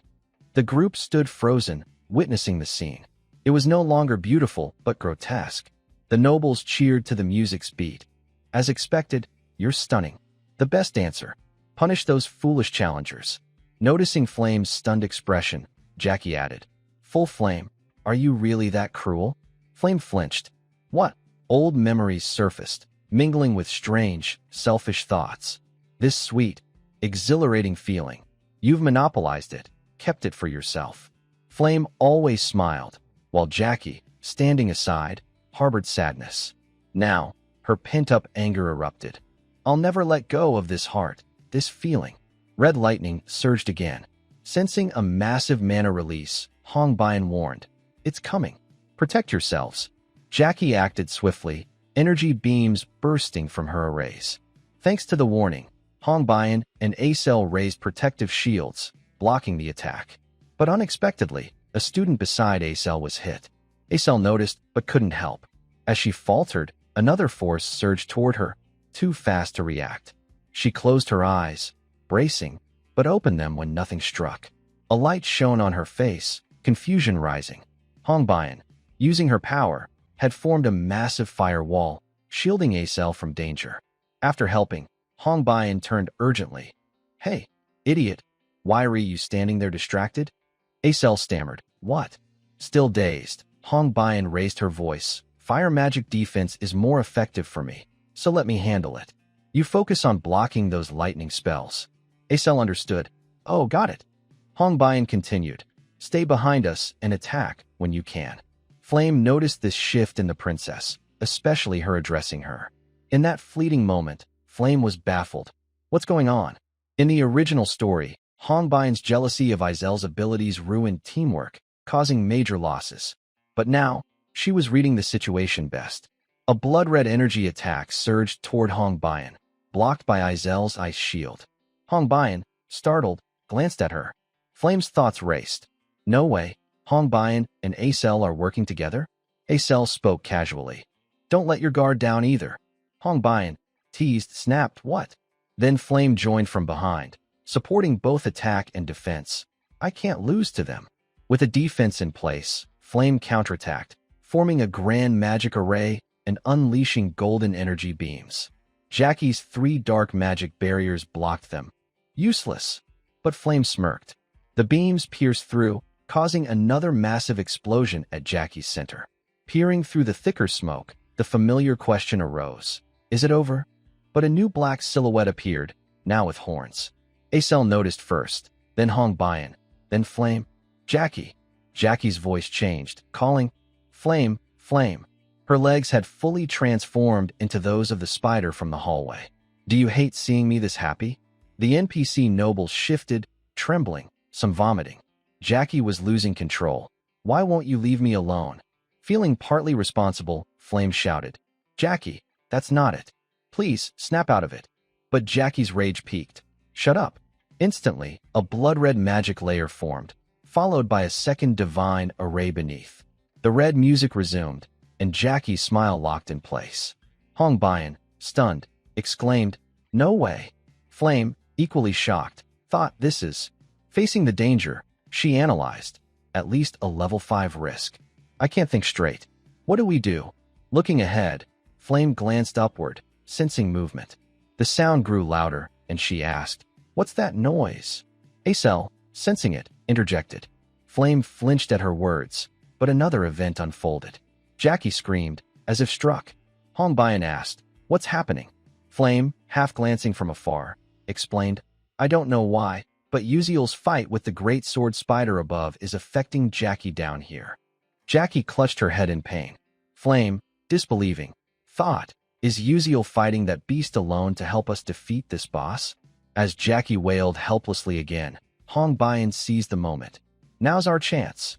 The group stood frozen, witnessing the scene. It was no longer beautiful, but grotesque. The nobles cheered to the music's beat. As expected, "You're stunning. The best dancer. Punish those foolish challengers." Noticing Flame's stunned expression, Jackie added, "Full Flame, are you really that cruel?" Flame flinched. What? Old memories surfaced, mingling with strange, selfish thoughts. This sweet, exhilarating feeling. You've monopolized it, kept it for yourself. Flame always smiled, while Jackie, standing aside, harbored sadness. Now, her pent-up anger erupted. "I'll never let go of this heart, this feeling." Red lightning surged again. Sensing a massive mana release, Hong Bian warned, "It's coming. Protect yourselves." Jackie acted swiftly, energy beams bursting from her arrays. Thanks to the warning, Hong Bian and Acel raised protective shields, blocking the attack. But unexpectedly, a student beside Acel was hit. Acel noticed but couldn't help. As she faltered, another force surged toward her, too fast to react. She closed her eyes, bracing, but opened them when nothing struck. A light shone on her face, confusion rising. Hong Bian, using her power, had formed a massive firewall, shielding Acel from danger. After helping, Hong Bian turned urgently. "Hey, idiot, why are you standing there distracted?" Acel stammered, "What?" Still dazed, Hong Bian raised her voice. "Fire magic defense is more effective for me, so let me handle it. You focus on blocking those lightning spells." Acel understood. "Oh, got it." Hong Bian continued, "Stay behind us and attack when you can." Flame noticed this shift in the princess, especially her addressing her. In that fleeting moment, Flame was baffled. What's going on? In the original story, Hong Bian's jealousy of Izel's abilities ruined teamwork, causing major losses. But now, she was reading the situation best. A blood-red energy attack surged toward Hong Bian, blocked by Izel's ice shield. Hong Bian, startled, glanced at her. Flame's thoughts raced. No way, Hong Bian and Acel are working together? Acel spoke casually. "Don't let your guard down either." Hong Bian, teased, snapped, "What?" Then Flame joined from behind, supporting both attack and defense. "I can't lose to them." With a defense in place, Flame counterattacked, forming a grand magic array and unleashing golden energy beams. Jackie's 3 dark magic barriers blocked them. Useless. But Flame smirked. The beams pierced through, causing another massive explosion at Jackie's center. Peering through the thicker smoke, the familiar question arose. Is it over? But a new black silhouette appeared, now with horns. Acel noticed first, then Hong Bian, then Flame. "Jackie." Jackie's voice changed, calling, "Flame, Flame." Her legs had fully transformed into those of the spider from the hallway. "Do you hate seeing me this happy?" The NPC nobles shifted, trembling, some vomiting. Jackie was losing control. "Why won't you leave me alone?" Feeling partly responsible, Flame shouted, "Jackie, that's not it. Please, snap out of it." But Jackie's rage peaked. "Shut up." Instantly, a blood-red magic layer formed, followed by a second divine array beneath. The red music resumed, and Jackie's smile locked in place. Hong Bian, stunned, exclaimed, "No way." Flame, equally shocked, thought, "This is..." Facing the danger, she analyzed. At least a level 5 risk. "I can't think straight. What do we do?" Looking ahead, Flame glanced upward, sensing movement. The sound grew louder, and she asked, "What's that noise?" Acel, sensing it, interjected. Flame flinched at her words, but another event unfolded. Jackie screamed, As if struck, Hong Bian asked, "What's happening?" Flame, half glancing from afar, explained, "I don't know why, but Uziel's fight with the great sword spider above is affecting Jackie down here." Jackie clutched her head in pain. Flame, disbelieving, thought, "Is Uziel fighting that beast alone to help us defeat this boss?" As Jackie wailed helplessly again, Hong Bian seized the moment. "Now's our chance."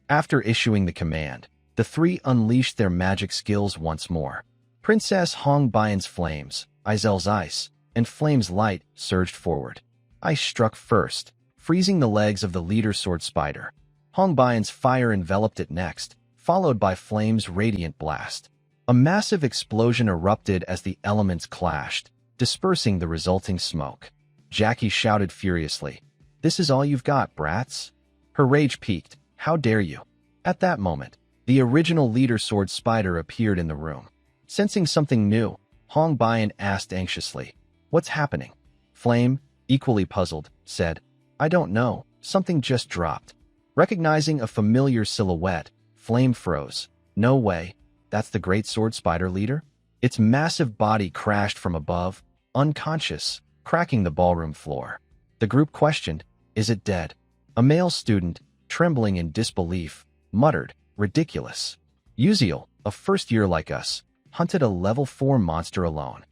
After issuing the command, the three unleashed their magic skills once more. Princess Hong Bian's flames, Izel's ice, and Flame's light surged forward. Ice struck first, freezing the legs of the leader sword spider. Hong Bian's fire enveloped it next, followed by Flame's radiant blast. A massive explosion erupted as the elements clashed, dispersing the resulting smoke. Jackie shouted furiously, "This is all you've got, brats?" Her rage peaked. "How dare you?" At that moment, the original leader sword spider appeared in the room. Sensing something new, Hong Bian asked anxiously, "What's happening?" Flame, equally puzzled, said, "I don't know, something just dropped." Recognizing a familiar silhouette, Flame froze. "No way, that's the great sword spider leader?" Its massive body crashed from above, unconscious, cracking the ballroom floor. The group questioned, "Is it dead?" A male student, trembling in disbelief, muttered, "Ridiculous. Uziel, a first year like us, hunted a level 4 monster alone."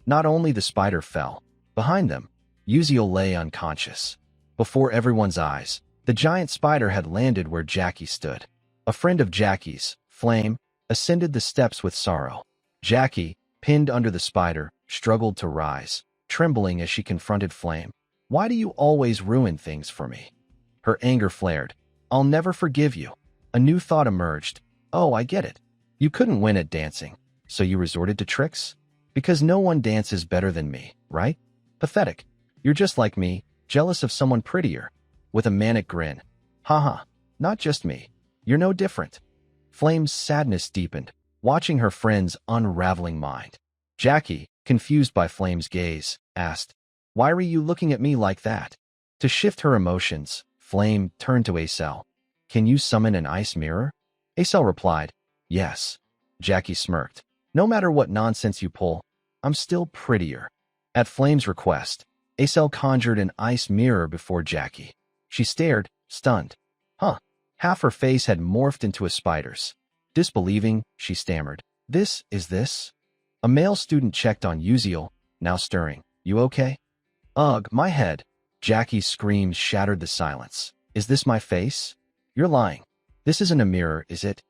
Not only the spider fell. Behind them, Uziel lay unconscious. Before everyone's eyes, the giant spider had landed where Jackie stood. A friend of Jackie's, Flame, ascended the steps with sorrow. Jackie, pinned under the spider, struggled to rise, trembling as she confronted Flame. "Why do you always ruin things for me?" Her anger flared. "I'll never forgive you." A new thought emerged. "Oh, I get it. You couldn't win at dancing, so you resorted to tricks? Because no one dances better than me, right? Pathetic. You're just like me, jealous of someone prettier." With a manic grin. "Haha, not just me. You're no different." Flame's sadness deepened, watching her friend's unraveling mind. Jackie, confused by Flame's gaze, asked, "Why were you looking at me like that?" To shift her emotions, Flame turned to Acel. "Can you summon an ice mirror?" Acel replied, "Yes." Jackie smirked. "No matter what nonsense you pull, I'm still prettier." At Flame's request, Acel conjured an ice mirror before Jackie. She stared, stunned. Huh. Half her face had morphed into a spider's. Disbelieving, she stammered, "This is this?" A male student checked on Uziel, now stirring. "You okay?" "Ugh, my head." Jackie's screams shattered the silence. "Is this my face?" "You're lying. This isn't a mirror, is it?"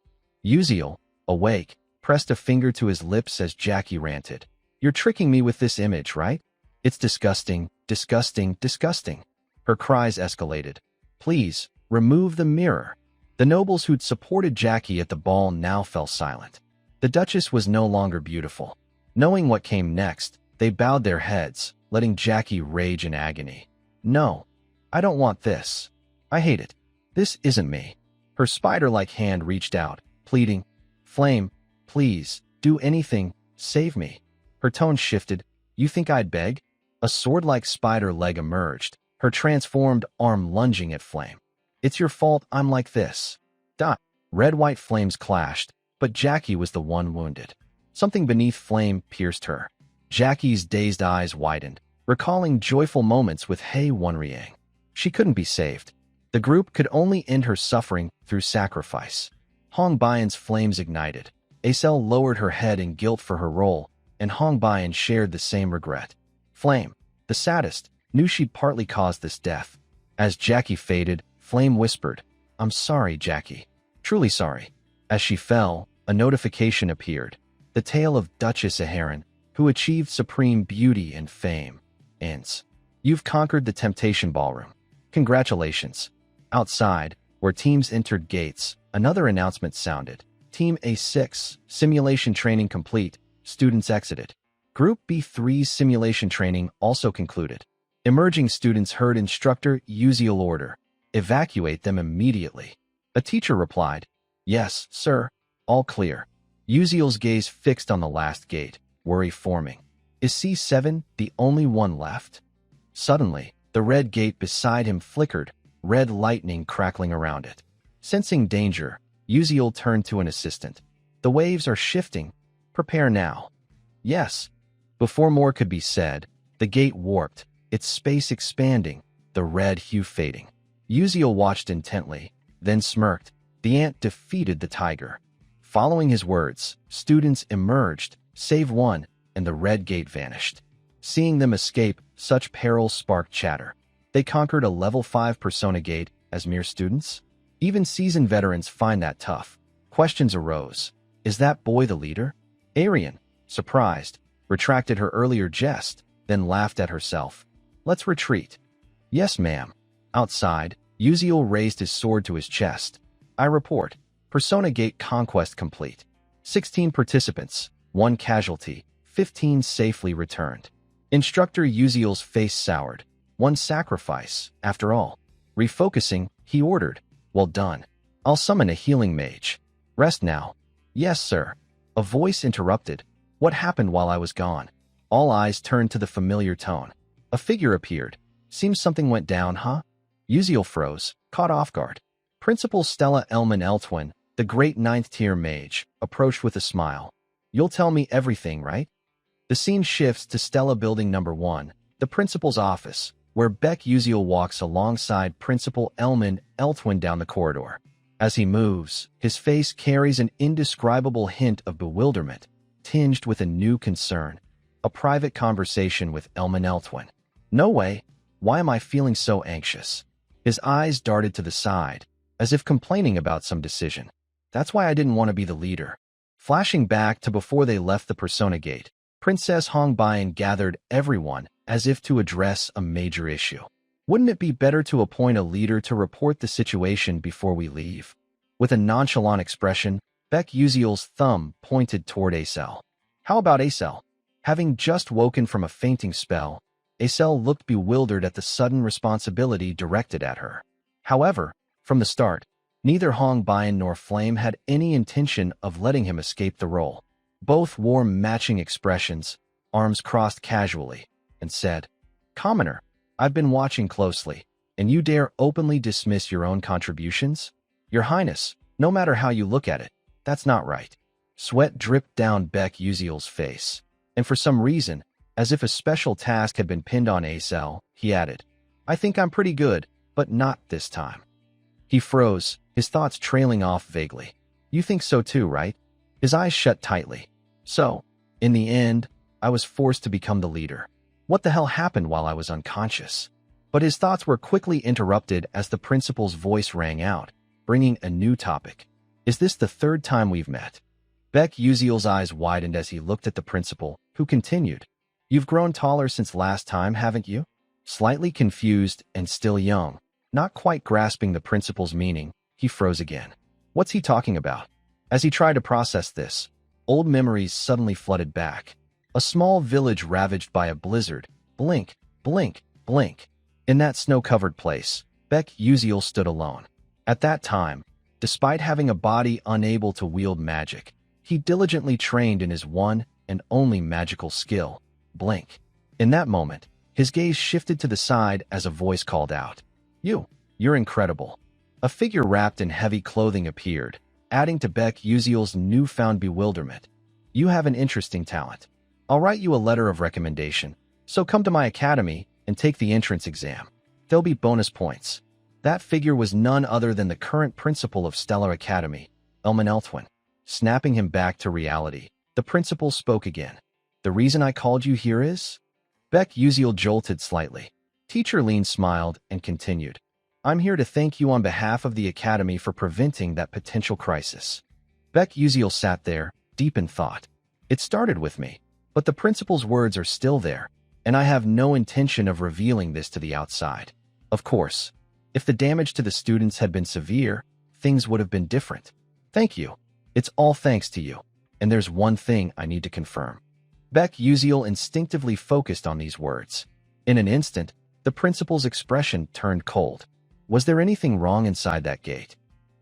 Uziel, awake, pressed a finger to his lips as Jackie ranted. "You're tricking me with this image, right? It's disgusting, disgusting, disgusting." Her cries escalated. "Please, remove the mirror." The nobles who'd supported Jackie at the ball now fell silent. The Duchess was no longer beautiful. Knowing what came next, they bowed their heads, letting Jackie rage in agony. "No, I don't want this. I hate it. This isn't me." Her spider-like hand reached out, pleading, "Flame, please, do anything, save me." Her tone shifted. "You think I'd beg?" A sword-like spider leg emerged, her transformed arm lunging at Flame. "It's your fault I'm like this." Dot. Red-white flames clashed, but Jackie was the one wounded. Something beneath Flame pierced her. Jackie's dazed eyes widened, recalling joyful moments with Hei Wonriang. She couldn't be saved. The group could only end her suffering through sacrifice. Hong Bian's flames ignited. Acel lowered her head in guilt for her role, and Hong Bian shared the same regret. Flame, the saddest, knew she'd partly caused this death. As Jackie faded, Flame whispered, "I'm sorry, Jackie. Truly sorry." As she fell, a notification appeared. The tale of Duchess Aharon, who achieved supreme beauty and fame, ends. You've conquered the Temptation Ballroom. Congratulations. Outside, where teams entered gates, another announcement sounded. Team A6, simulation training complete, students exited. Group B3's simulation training also concluded. Emerging students heard instructor Uziel order, "Evacuate them immediately." A teacher replied, "Yes, sir, all clear." Uziel's gaze fixed on the last gate, worry forming. Is C7 the only one left? Suddenly, the red gate beside him flickered, red lightning crackling around it. Sensing danger, Uziel turned to an assistant. The waves are shifting. Prepare now. Yes. Before more could be said, the gate warped, its space expanding, the red hue fading. Uziel watched intently, then smirked. The ant defeated the tiger. Following his words, students emerged, save one, and the red gate vanished. Seeing them escape, such peril sparked chatter. They conquered a level 5 persona gate as mere students? Even seasoned veterans find that tough. Questions arose. Is that boy the leader? Arian, surprised, retracted her earlier jest, then laughed at herself. Let's retreat. Yes, ma'am. Outside, Uziel raised his sword to his chest. I report. Persona Gate conquest complete. 16 participants, 1 casualty, 15 safely returned. Instructor Uziel's face soured. 1 sacrifice, after all. Refocusing, he ordered. Well done. I'll summon a healing mage. Rest now. Yes, sir. A voice interrupted. What happened while I was gone? All eyes turned to the familiar tone. A figure appeared. Seems something went down, huh? Uziel froze, caught off guard. Principal Stella Eltwin, the great 9th-tier mage, approached with a smile. You'll tell me everything, right? The scene shifts to Stella Building Number 1, the principal's office, where Beck Uziel walks alongside Principal Eltwin down the corridor. As he moves, his face carries an indescribable hint of bewilderment, tinged with a new concern. A private conversation with Eltwin. No way. Why am I feeling so anxious? His eyes darted to the side, as if complaining about some decision. That's why I didn't want to be the leader. Flashing back to before they left the Persona Gate, Princess Hongbian gathered everyone as if to address a major issue. Wouldn't it be better to appoint a leader to report the situation before we leave? With a nonchalant expression, Beck Uziel's thumb pointed toward Acel. How about Acel? Having just woken from a fainting spell, Acel looked bewildered at the sudden responsibility directed at her. However, from the start, neither Hongbian nor Flame had any intention of letting him escape the role. Both wore matching expressions, arms crossed casually, and said, Commoner, I've been watching closely, and you dare openly dismiss your own contributions? Your Highness, no matter how you look at it, that's not right. Sweat dripped down Beck Uziel's face, and for some reason, as if a special task had been pinned on Acel, he added, I think I'm pretty good, but not this time. He froze, his thoughts trailing off vaguely. You think so too, right? His eyes shut tightly. So, in the end, I was forced to become the leader. What the hell happened while I was unconscious? But his thoughts were quickly interrupted as the principal's voice rang out, bringing a new topic. Is this the 3rd time we've met? Beck Uziel's eyes widened as he looked at the principal, who continued, You've grown taller since last time, haven't you? Slightly confused and still young, not quite grasping the principal's meaning, he froze again. What's he talking about? As he tried to process this, old memories suddenly flooded back. A small village ravaged by a blizzard. Blink, blink, blink. In that snow-covered place, Beck Uziel stood alone. At that time, despite having a body unable to wield magic, he diligently trained in his one and only magical skill, blink. In that moment, his gaze shifted to the side as a voice called out. You're incredible. A figure wrapped in heavy clothing appeared, adding to Beck Uziel's newfound bewilderment. You have an interesting talent. I'll write you a letter of recommendation, so come to my academy and take the entrance exam. There'll be bonus points. That figure was none other than the current principal of Stellar Academy, Eltwin. Snapping him back to reality, the principal spoke again. The reason I called you here is? Beck Uziel jolted slightly. Teacher Lean smiled and continued. I'm here to thank you on behalf of the Academy for preventing that potential crisis. Beck Uziel sat there, deep in thought. It started with me, but the principal's words are still there, and I have no intention of revealing this to the outside. Of course, if the damage to the students had been severe, things would have been different. Thank you. It's all thanks to you. And there's one thing I need to confirm. Beck Uziel instinctively focused on these words. In an instant, the principal's expression turned cold. Was there anything wrong inside that gate?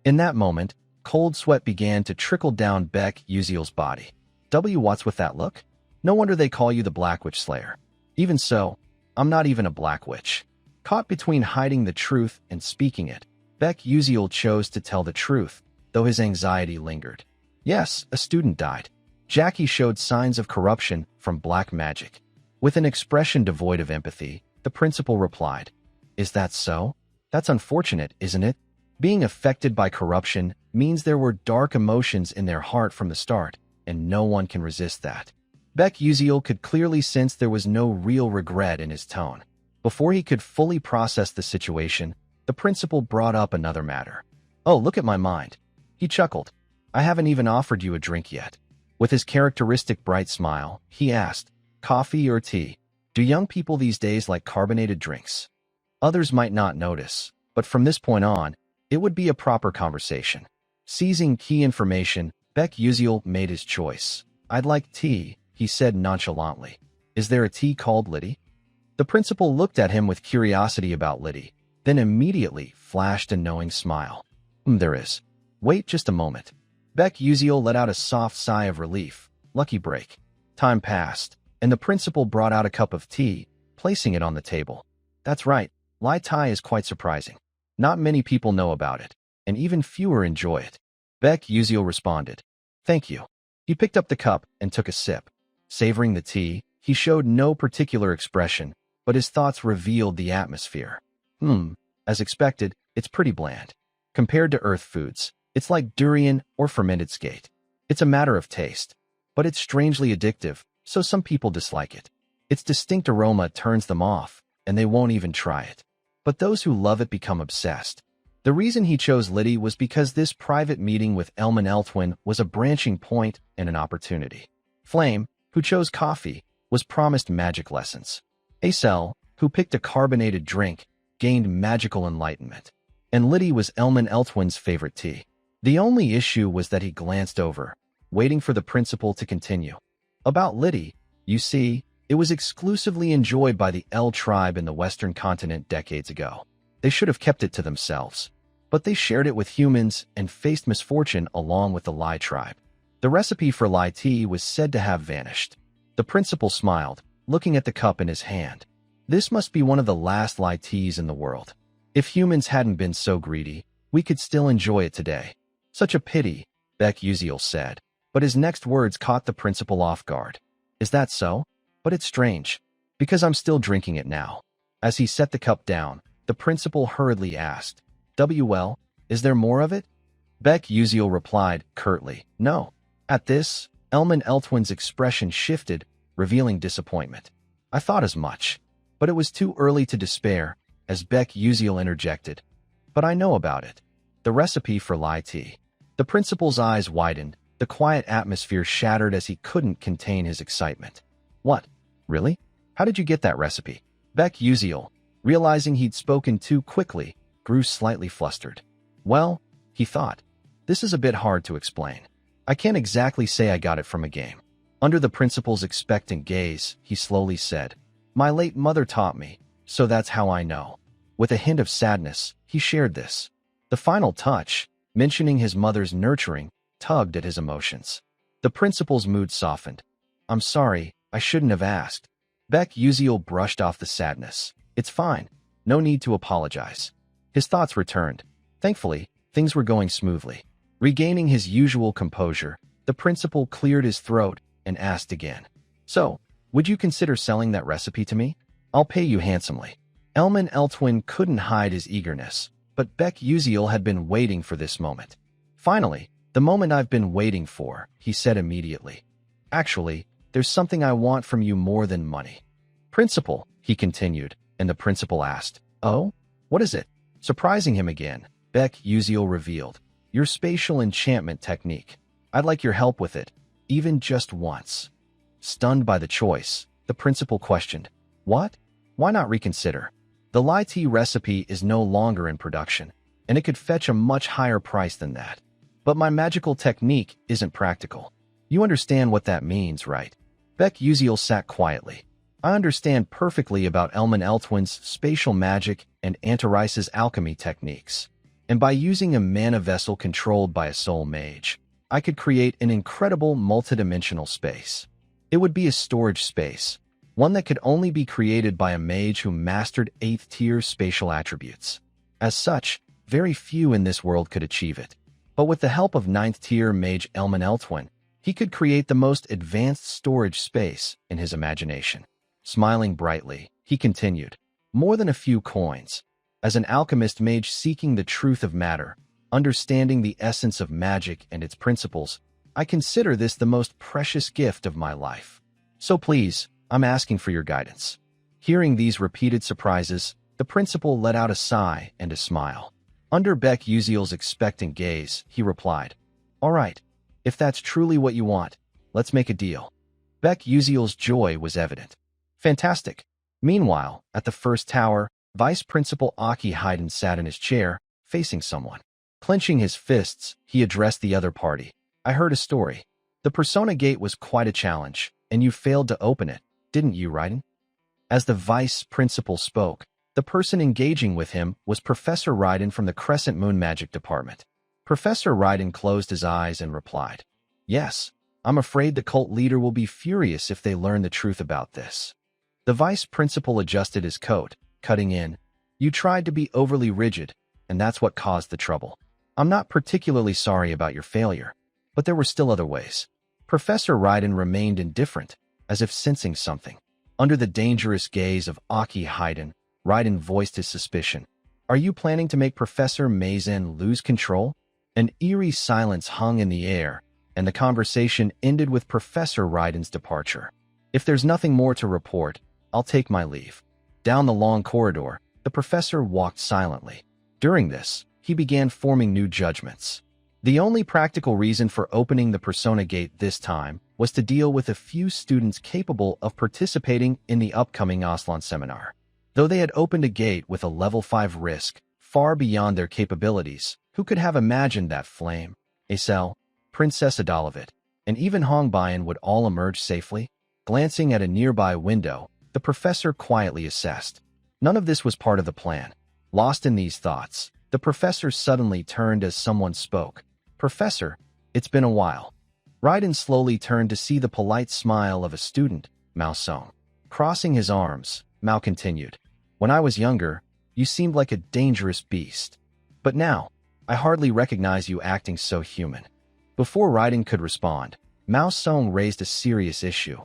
In that moment, cold sweat began to trickle down Beck Uziel's body. What's with that look? No wonder they call you the Black Witch Slayer. Even so, I'm not even a Black Witch. Caught between hiding the truth and speaking it, Beck Uziel chose to tell the truth, though his anxiety lingered. Yes, a student died. Jackie showed signs of corruption from black magic. With an expression devoid of empathy, the principal replied, "Is that so? That's unfortunate, isn't it? Being affected by corruption means there were dark emotions in their heart from the start, and no one can resist that." Beck Uziel could clearly sense there was no real regret in his tone. Before he could fully process the situation, the principal brought up another matter. "Oh, look at my mind." He chuckled. "I haven't even offered you a drink yet." With his characteristic bright smile, he asked, "Coffee or tea? Do young people these days like carbonated drinks?" Others might not notice, but from this point on, it would be a proper conversation. Seizing key information, Beck Uziel made his choice. "I'd like tea," he said nonchalantly. "Is there a tea called Liddy?" The principal looked at him with curiosity about Liddy, then immediately flashed a knowing smile. There is. Wait just a moment." Beck Uziel let out a soft sigh of relief. Lucky break. Time passed, and the principal brought out a cup of tea, placing it on the table. "That's right, Lai Tai is quite surprising. Not many people know about it, and even fewer enjoy it." Beck Uziel responded, "Thank you." He picked up the cup and took a sip. Savoring the tea, he showed no particular expression, but his thoughts revealed the atmosphere. As expected, it's pretty bland. Compared to earth foods, it's like durian or fermented skate. It's a matter of taste, but it's strangely addictive, so some people dislike it. Its distinct aroma turns them off, and they won't even try it. But those who love it become obsessed. The reason he chose Liddy was because this private meeting with Elman Eltwin was a branching point and an opportunity. Flame, who chose coffee, was promised magic lessons. Acel, who picked a carbonated drink, gained magical enlightenment. And Liddy was Elman Eltwin's favorite tea. The only issue was that he glanced over, waiting for the principal to continue. About Liddy, you see, it was exclusively enjoyed by the El tribe in the Western continent decades ago. They should have kept it to themselves. But they shared it with humans and faced misfortune along with the Lai tribe. The recipe for Lai tea was said to have vanished. The principal smiled, looking at the cup in his hand. This must be one of the last Lai teas in the world. If humans hadn't been so greedy, we could still enjoy it today. Such a pity, Beck Uziel said, but his next words caught the principal off guard. Is that so? But it's strange, because I'm still drinking it now. As he set the cup down, the principal hurriedly asked, "Well, is there more of it?" Beck Uziel replied curtly, "No." At this, Elman Eltwin's expression shifted, revealing disappointment. "I thought as much." But it was too early to despair, as Beck Uziel interjected. "But I know about it. The recipe for Lai tea." The principal's eyes widened, the quiet atmosphere shattered as he couldn't contain his excitement. "What? Really? How did you get that recipe?" Beck Uziel, realizing he'd spoken too quickly, grew slightly flustered. "Well," he thought, "this is a bit hard to explain. I can't exactly say I got it from a game." Under the principal's expectant gaze, he slowly said, "My late mother taught me, so that's how I know." With a hint of sadness, he shared this. The final touch, mentioning his mother's nurturing, tugged at his emotions. The principal's mood softened. "I'm sorry, I shouldn't have asked." Beck Uziel brushed off the sadness. "It's fine. No need to apologize." His thoughts returned. Thankfully, things were going smoothly. Regaining his usual composure, the principal cleared his throat and asked again. "So, would you consider selling that recipe to me? I'll pay you handsomely." Elman Eltwin couldn't hide his eagerness, but Beck Uziel had been waiting for this moment. "Finally, the moment I've been waiting for," he said immediately. "Actually, there's something I want from you more than money." "Principal," he continued, and the principal asked, "Oh? What is it?" Surprising him again, Beck Uziel revealed, "Your spatial enchantment technique. I'd like your help with it, even just once." Stunned by the choice, the principal questioned, "What? Why not reconsider? The Lai tea recipe is no longer in production, and it could fetch a much higher price than that. But my magical technique isn't practical. You understand what that means, right?" Beck Uziel sat quietly. "I understand perfectly about Elman Eltwin's spatial magic and Antareis's alchemy techniques. And by using a mana vessel controlled by a soul mage, I could create an incredible multidimensional space. It would be a storage space, one that could only be created by a mage who mastered 8th tier spatial attributes. As such, very few in this world could achieve it. But with the help of 9th-tier mage Eltwin, he could create the most advanced storage space in his imagination. Smiling brightly, he continued, "More than a few coins. As an alchemist mage seeking the truth of matter, understanding the essence of magic and its principles, I consider this the most precious gift of my life. So please, I'm asking for your guidance." Hearing these repeated surprises, the principal let out a sigh and a smile. Under Beck Uziel's expectant gaze, he replied, "All right, if that's truly what you want, let's make a deal." Beck Uziel's joy was evident. "Fantastic." Meanwhile, at the first tower, Vice Principal Aki Hayden sat in his chair, facing someone. Clenching his fists, he addressed the other party. "I heard a story. The Persona Gate was quite a challenge, and you failed to open it, didn't you, Raiden?" As the Vice Principal spoke, the person engaging with him was Professor Raiden from the Crescent Moon Magic Department. Professor Raiden closed his eyes and replied, "Yes, I'm afraid the cult leader will be furious if they learn the truth about this." The Vice Principal adjusted his coat, cutting in, "You tried to be overly rigid, and that's what caused the trouble. I'm not particularly sorry about your failure, but there were still other ways." Professor Raiden remained indifferent, as if sensing something. Under the dangerous gaze of Aki Hayden, Raiden voiced his suspicion. "Are you planning to make Professor Maizen lose control?" An eerie silence hung in the air, and the conversation ended with Professor Raiden's departure. "If there's nothing more to report, I'll take my leave." Down the long corridor, the professor walked silently. During this, he began forming new judgments. The only practical reason for opening the Persona Gate this time was to deal with a few students capable of participating in the upcoming Aslan seminar. Though they had opened a gate with a level 5 risk, far beyond their capabilities, who could have imagined that Flame, Acel, Princess Adalovit, and even Hongbayan would all emerge safely? Glancing at a nearby window, the professor quietly assessed. None of this was part of the plan. Lost in these thoughts, the professor suddenly turned as someone spoke. "Professor, it's been a while." Raiden slowly turned to see the polite smile of a student, Mao Song. Crossing his arms, Mao continued, "When I was younger, you seemed like a dangerous beast. But now, I hardly recognize you acting so human." Before Raiden could respond, Mao Song raised a serious issue.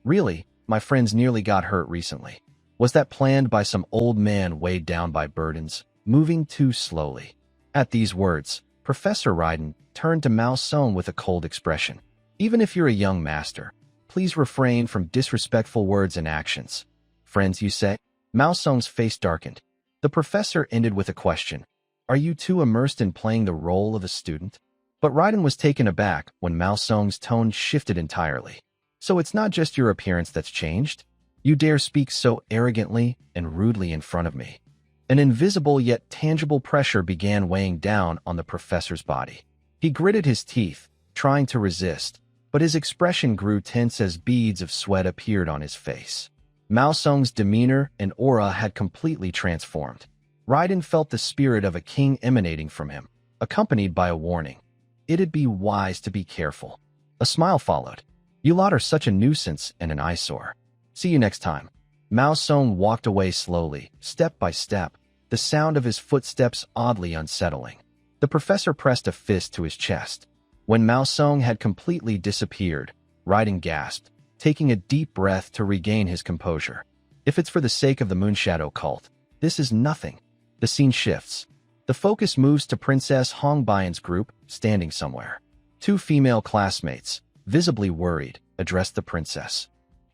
"Really, my friends nearly got hurt recently. Was that planned by some old man weighed down by burdens, moving too slowly?" At these words, Professor Raiden turned to Mao Song with a cold expression. "Even if you're a young master, please refrain from disrespectful words and actions." "Friends, you say?" Mao Song's face darkened. The professor ended with a question. "Are you too immersed in playing the role of a student?" But Raiden was taken aback when Mao Song's tone shifted entirely. "So it's not just your appearance that's changed? You dare speak so arrogantly and rudely in front of me." An invisible yet tangible pressure began weighing down on the professor's body. He gritted his teeth, trying to resist, but his expression grew tense as beads of sweat appeared on his face. Mao Song's demeanor and aura had completely transformed. Raiden felt the spirit of a king emanating from him, accompanied by a warning. It'd be wise to be careful. A smile followed. "You lot are such a nuisance and an eyesore. See you next time." Mao Song walked away slowly, step by step, the sound of his footsteps oddly unsettling. The professor pressed a fist to his chest. When Mao Song had completely disappeared, Raiden gasped, taking a deep breath to regain his composure. If it's for the sake of the Moonshadow cult, this is nothing. The scene shifts. The focus moves to Princess Hongbayan's group, standing somewhere. Two female classmates, visibly worried, addressed the princess.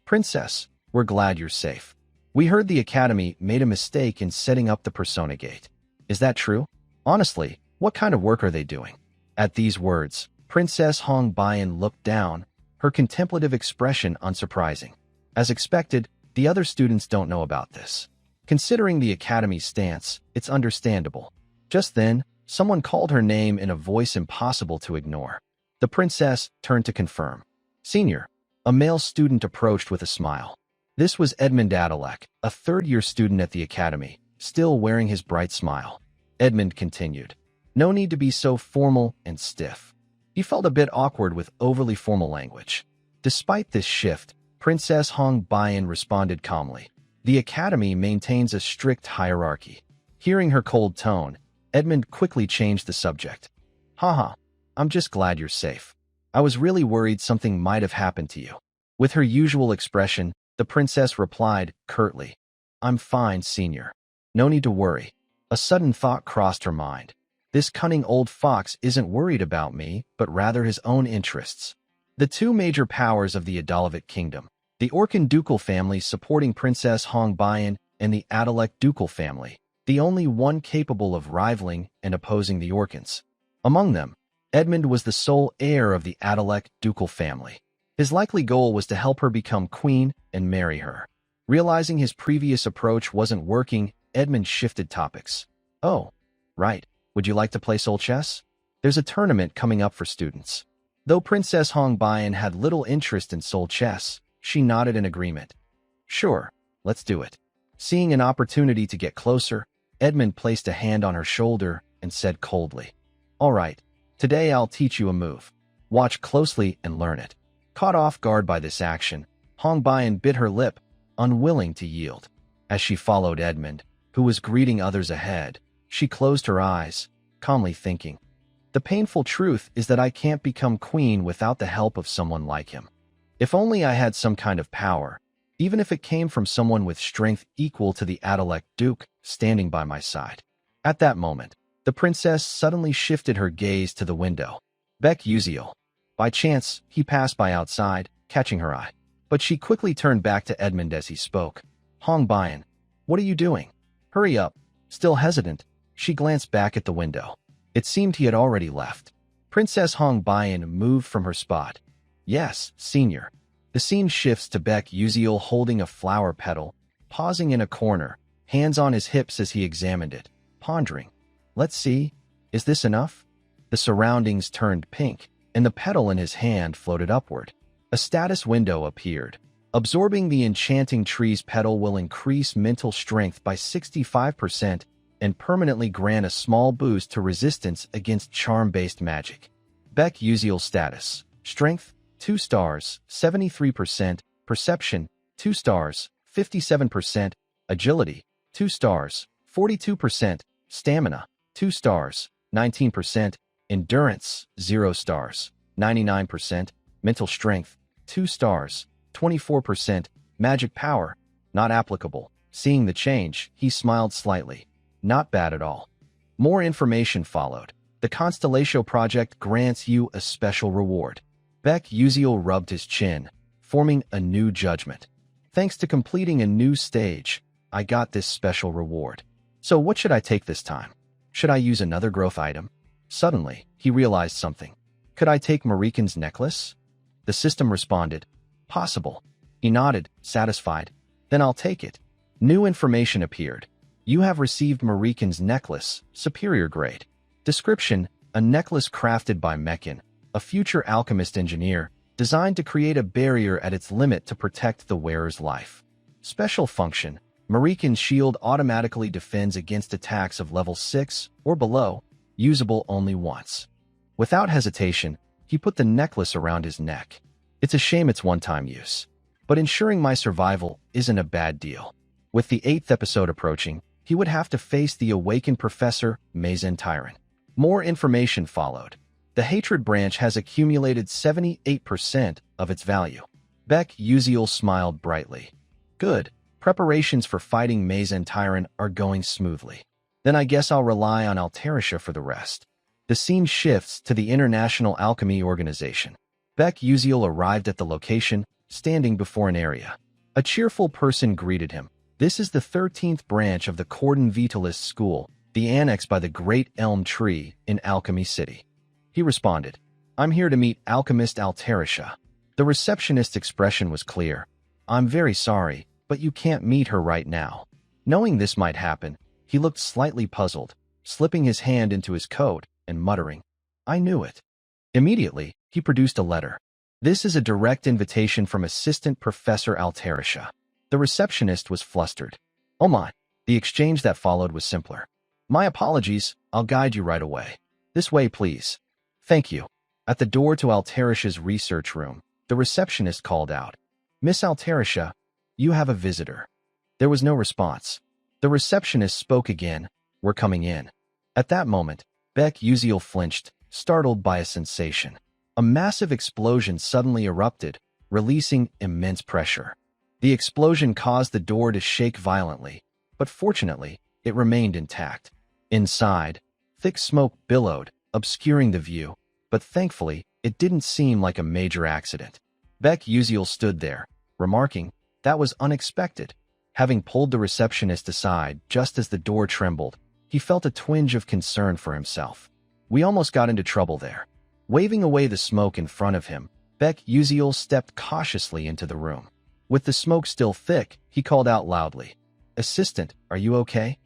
"Princess, we're glad you're safe. We heard the Academy made a mistake in setting up the Persona Gate. Is that true? Honestly, what kind of work are they doing?" At these words, Princess Hongbayan looked down, her contemplative expression unsurprising. As expected, the other students don't know about this. Considering the Academy's stance, it's understandable. Just then, someone called her name in a voice impossible to ignore. The princess turned to confirm. "Senior." A male student approached with a smile. This was Edmund Adalek, a third-year student at the Academy, still wearing his bright smile. Edmund continued, "No need to be so formal and stiff." He felt a bit awkward with overly formal language. Despite this shift, Princess Hongbayan responded calmly. "The Academy maintains a strict hierarchy." Hearing her cold tone, Edmund quickly changed the subject. "Haha, I'm just glad you're safe. I was really worried something might have happened to you. With her usual expression, the princess replied curtly, I'm fine, senior. No need to worry. A sudden thought crossed her mind. This cunning old fox isn't worried about me, but rather his own interests. The two major powers of the Adalavat kingdom, the Orcan ducal family supporting Princess Hong Bayan and the Adalek ducal family, the only one capable of rivaling and opposing the Orcans. Among them, Edmund was the sole heir of the Adalek ducal family. His likely goal was to help her become queen and marry her. Realizing his previous approach wasn't working, Edmund shifted topics. Oh, right. Would you like to play soul chess? There's a tournament coming up for students. Though Princess Hong Bayan had little interest in soul chess, she nodded in agreement. Sure, let's do it. Seeing an opportunity to get closer, Edmund placed a hand on her shoulder and said coldly, All right, today I'll teach you a move. Watch closely and learn it. Caught off guard by this action, Hong Bayan bit her lip, unwilling to yield. As she followed Edmund, who was greeting others ahead, she closed her eyes, calmly thinking, The painful truth is that I can't become queen without the help of someone like him. If only I had some kind of power, even if it came from someone with strength equal to the Adalek Duke standing by my side. At that moment, the princess suddenly shifted her gaze to the window. Beck Uziel. By chance, he passed by outside, catching her eye. But she quickly turned back to Edmund as he spoke. Hong Bayan, what are you doing? Hurry up. Still hesitant, she glanced back at the window. It seemed he had already left. Princess Hong Bayan moved from her spot. Yes, senior. The scene shifts to Beck Uziel holding a flower petal, pausing in a corner, hands on his hips as he examined it, pondering. Let's see, is this enough? The surroundings turned pink, and the petal in his hand floated upward. A status window appeared. Absorbing the enchanting tree's petal will increase mental strength by 65% and permanently grant a small boost to resistance against charm-based magic. Beck Uziel status. Strength, 2 stars, 73%, Perception, 2 stars, 57%, Agility, 2 stars, 42%, Stamina, 2 stars, 19%, Endurance, 0 stars, 99%, Mental Strength, 2 stars, 24%, Magic Power, not applicable. Seeing the change, he smiled slightly. Not bad at all. More information followed. The Constellatio project grants you a special reward. Beck Uziel rubbed his chin, forming a new judgment. Thanks to completing a new stage, I got this special reward. So what should I take this time? Should I use another growth item? Suddenly, he realized something. Could I take Marikan's necklace? The system responded, Possible. He nodded, satisfied. Then I'll take it. New information appeared. You have received Marikan's necklace, superior grade. Description, a necklace crafted by Mekan, a future alchemist engineer, designed to create a barrier at its limit to protect the wearer's life. Special function, Marikan's shield automatically defends against attacks of level 6 or below, usable only once. Without hesitation, he put the necklace around his neck. It's a shame it's one-time use, but ensuring my survival isn't a bad deal. With the 8th episode approaching, he would have to face the awakened Professor Mazen Tyran. More information followed. The Hatred branch has accumulated 78% of its value. Beck Uziel smiled brightly. Good. Preparations for fighting Mazen Tyran are going smoothly. Then I guess I'll rely on Alterisha for the rest. The scene shifts to the International Alchemy Organization. Beck Uziel arrived at the location, standing before an area. A cheerful person greeted him. This is the 13th branch of the Cordon Vitalis School, the annex by the Great Elm Tree in Alchemy City. He responded, I'm here to meet Alchemist Alterisha. The receptionist's expression was clear. I'm very sorry, but you can't meet her right now. Knowing this might happen, he looked slightly puzzled, slipping his hand into his coat and muttering, I knew it. Immediately, he produced a letter. This is a direct invitation from Assistant Professor Alterisha. The receptionist was flustered. Oh my. The exchange that followed was simpler. My apologies, I'll guide you right away. This way, please. Thank you. At the door to Alterisha's research room, the receptionist called out, Miss Alterisha, you have a visitor. There was no response. The receptionist spoke again, We're coming in. At that moment, Beck Uziel flinched, startled by a sensation. A massive explosion suddenly erupted, releasing immense pressure. The explosion caused the door to shake violently, but fortunately, it remained intact. Inside, thick smoke billowed, obscuring the view, but thankfully, it didn't seem like a major accident. Beck Uziel stood there, remarking, "That was unexpected." Having pulled the receptionist aside just as the door trembled, he felt a twinge of concern for himself. "We almost got into trouble there." Waving away the smoke in front of him, Beck Uziel stepped cautiously into the room. With the smoke still thick, he called out loudly, "Assistant, are you okay?"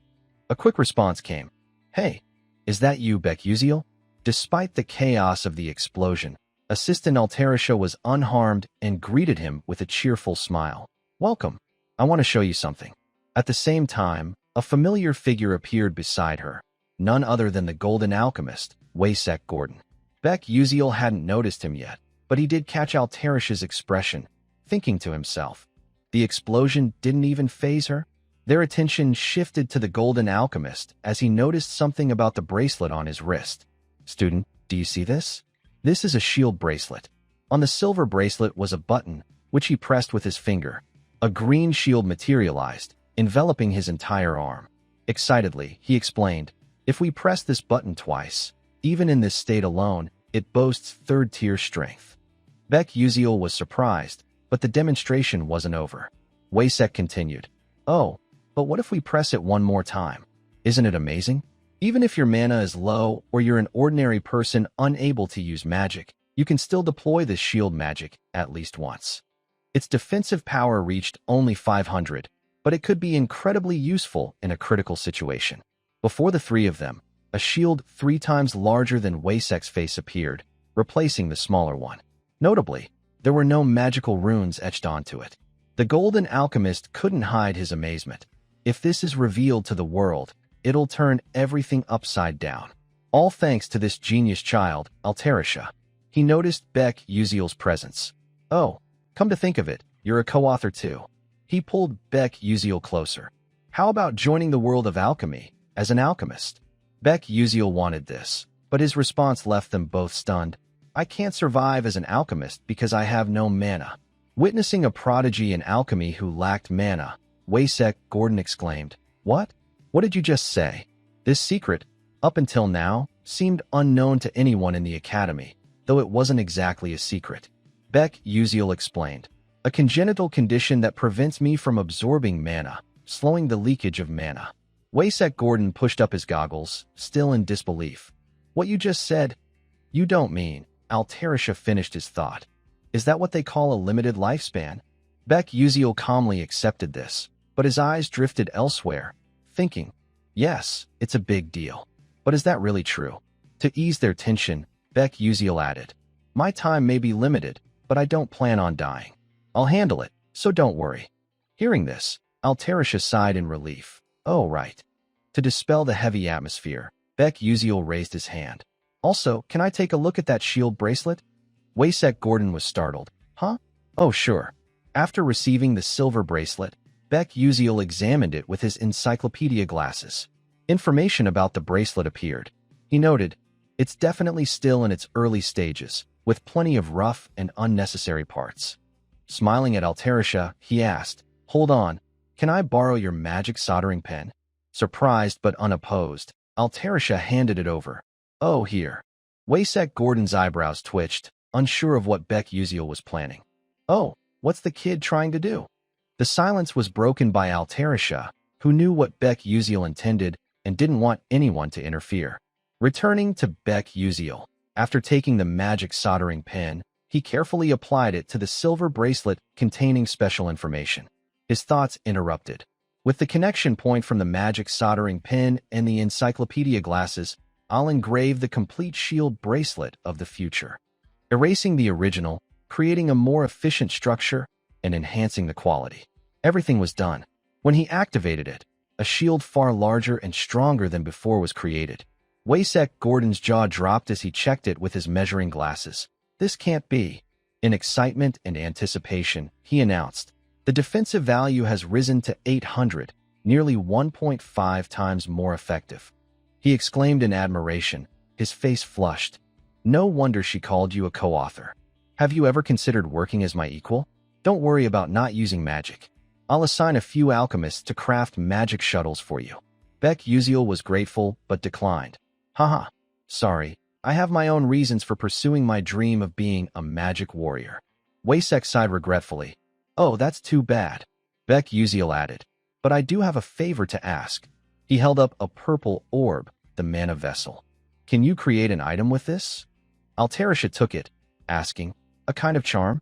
A quick response came. "Hey, is that you, Beck Uziel?" Despite the chaos of the explosion, Assistant Altarisha was unharmed and greeted him with a cheerful smile. "Welcome. I want to show you something." At the same time, a familiar figure appeared beside her, none other than the Golden Alchemist, Waysek Gordon. Beck Uziel hadn't noticed him yet, but he did catch Altarisha's expression, thinking to himself, the explosion didn't even faze her? Their attention shifted to the Golden Alchemist as he noticed something about the bracelet on his wrist. "Student, do you see this? This is a shield bracelet." On the silver bracelet was a button, which he pressed with his finger. A green shield materialized, enveloping his entire arm. Excitedly, he explained, "If we press this button twice, even in this state alone, it boasts third-tier strength." Beck Uziel was surprised, but the demonstration wasn't over. Waysek continued, "Oh, but what if we press it one more time? Isn't it amazing? Even if your mana is low or you're an ordinary person unable to use magic, you can still deploy this shield magic at least once." Its defensive power reached only 500, but it could be incredibly useful in a critical situation. Before the three of them, a shield 3 times larger than Waysek's face appeared, replacing the smaller one. Notably, there were no magical runes etched onto it. The Golden Alchemist couldn't hide his amazement. If this is revealed to the world, it'll turn everything upside down. All thanks to this genius child, Altarisha. He noticed Beck Uziel's presence. "Oh, come to think of it, you're a co-author too." He pulled Beck Uziel closer. "How about joining the world of alchemy as an alchemist?" Beck Uziel wanted this, but his response left them both stunned. "I can't survive as an alchemist because I have no mana." Witnessing a prodigy in alchemy who lacked mana, Waysek Gordon exclaimed, "What? What did you just say?" This secret, up until now, seemed unknown to anyone in the academy, though it wasn't exactly a secret. Beck Uziel explained, "A congenital condition that prevents me from absorbing mana, slowing the leakage of mana." Waysek Gordon pushed up his goggles, still in disbelief. "What you just said? You don't mean..." Altarisha finished his thought. "Is that what they call a limited lifespan?" Beck Uziel calmly accepted this, but his eyes drifted elsewhere, thinking, "Yes, it's a big deal. But is that really true?" To ease their tension, Beck Uziel added, "My time may be limited, but I don't plan on dying. I'll handle it, so don't worry." Hearing this, Altarisha sighed in relief. "Oh, right." To dispel the heavy atmosphere, Beck Uziel raised his hand. "Also, can I take a look at that shield bracelet?" Waysek Gordon was startled. "Huh? Oh, sure." After receiving the silver bracelet, Beck Uziel examined it with his encyclopedia glasses. Information about the bracelet appeared. He noted, "It's definitely still in its early stages, with plenty of rough and unnecessary parts." Smiling at Altarisha, he asked, "Hold on, can I borrow your magic soldering pen?" Surprised but unopposed, Altarisha handed it over. "Oh, here." Waysek Gordon's eyebrows twitched, unsure of what Beck Uziel was planning. "Oh, what's the kid trying to do?" The silence was broken by Altarisha, who knew what Beck Uziel intended and didn't want anyone to interfere. Returning to Beck Uziel, after taking the magic soldering pen, he carefully applied it to the silver bracelet containing special information. His thoughts interrupted. With the connection point from the magic soldering pen and the encyclopedia glasses, I'll engrave the complete shield bracelet of the future, erasing the original, creating a more efficient structure, and enhancing the quality. Everything was done. When he activated it, a shield far larger and stronger than before was created. Waysek Gordon's jaw dropped as he checked it with his measuring glasses. "This can't be." In excitement and anticipation, he announced, "The defensive value has risen to 800, nearly 1.5 times more effective." He exclaimed in admiration, his face flushed. No wonder she called you a co-author. Have you ever considered working as my equal? Don't worry about not using magic. I'll assign a few alchemists to craft magic shuttles for you. Beck Uziel was grateful, but declined. Haha. Sorry, I have my own reasons for pursuing my dream of being a magic warrior. Waysek sighed regretfully. Oh, that's too bad. Beck Uziel added. But I do have a favor to ask. He held up a purple orb, the mana vessel. Can you create an item with this? Altarisha took it, asking, a kind of charm?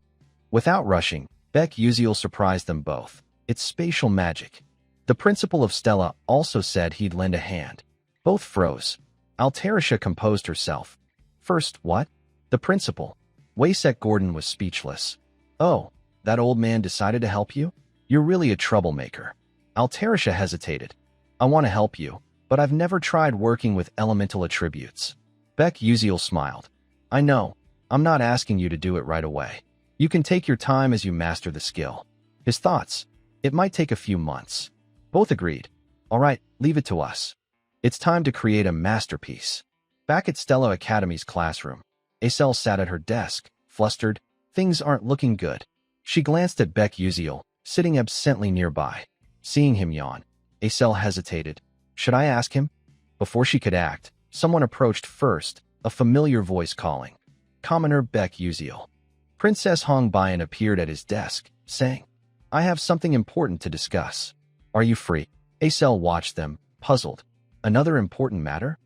Without rushing, Beck Uziel surprised them both. It's spatial magic. The principal of Stella also said he'd lend a hand. Both froze. Altarisha composed herself. First, what? The principal. Waysek Gordon was speechless. Oh, that old man decided to help you? You're really a troublemaker. Altarisha hesitated. I want to help you, but I've never tried working with elemental attributes. Beck Uziel smiled. I know. I'm not asking you to do it right away. You can take your time as you master the skill. His thoughts. It might take a few months. Both agreed. All right, leave it to us. It's time to create a masterpiece. Back at Stella Academy's classroom, Acel sat at her desk, flustered. Things aren't looking good. She glanced at Beck Uziel, sitting absently nearby. Seeing him yawn, Acel hesitated. Should I ask him? Before she could act, someone approached first, a familiar voice calling. Commoner Beck Uziel. Princess Hong Bayan appeared at his desk, saying, I have something important to discuss. Are you free? Acel watched them, puzzled. Another important matter?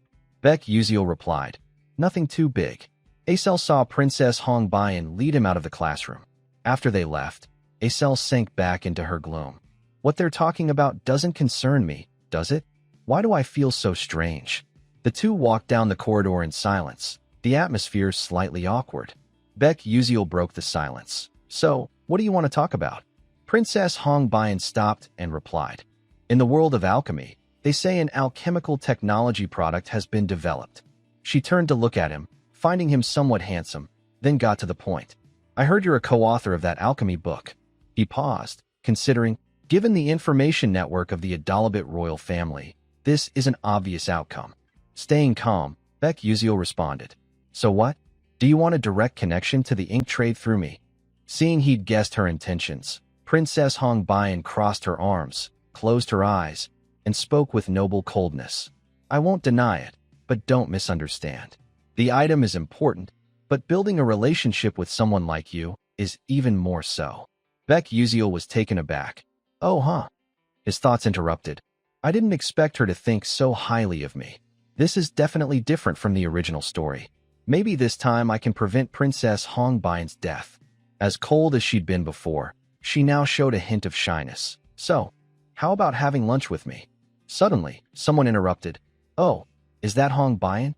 Beck Uziel replied. Nothing too big. Acel saw Princess Hong Bayan lead him out of the classroom. After they left, Acel sank back into her gloom. What they're talking about doesn't concern me, does it? Why do I feel so strange? The two walked down the corridor in silence, the atmosphere slightly awkward. Beck Uziel broke the silence. So, what do you want to talk about? Princess Hong Bayan stopped and replied. In the world of alchemy, they say an alchemical technology product has been developed. She turned to look at him, finding him somewhat handsome, then got to the point. I heard you're a co-author of that alchemy book. He paused, considering, given the information network of the Adalabit royal family, this is an obvious outcome. Staying calm, Beck Uziel responded. So what? Do you want a direct connection to the ink trade through me? Seeing he'd guessed her intentions, Princess Hong Bayan crossed her arms, closed her eyes, and spoke with noble coldness. I won't deny it, but don't misunderstand. The item is important, but building a relationship with someone like you is even more so. Beck Uziel was taken aback. Oh, huh? His thoughts interrupted. I didn't expect her to think so highly of me. This is definitely different from the original story. Maybe this time I can prevent Princess Hong Bayan's death. As cold as she'd been before, she now showed a hint of shyness. So, how about having lunch with me? Suddenly, someone interrupted. Oh, is that Hong Bayan?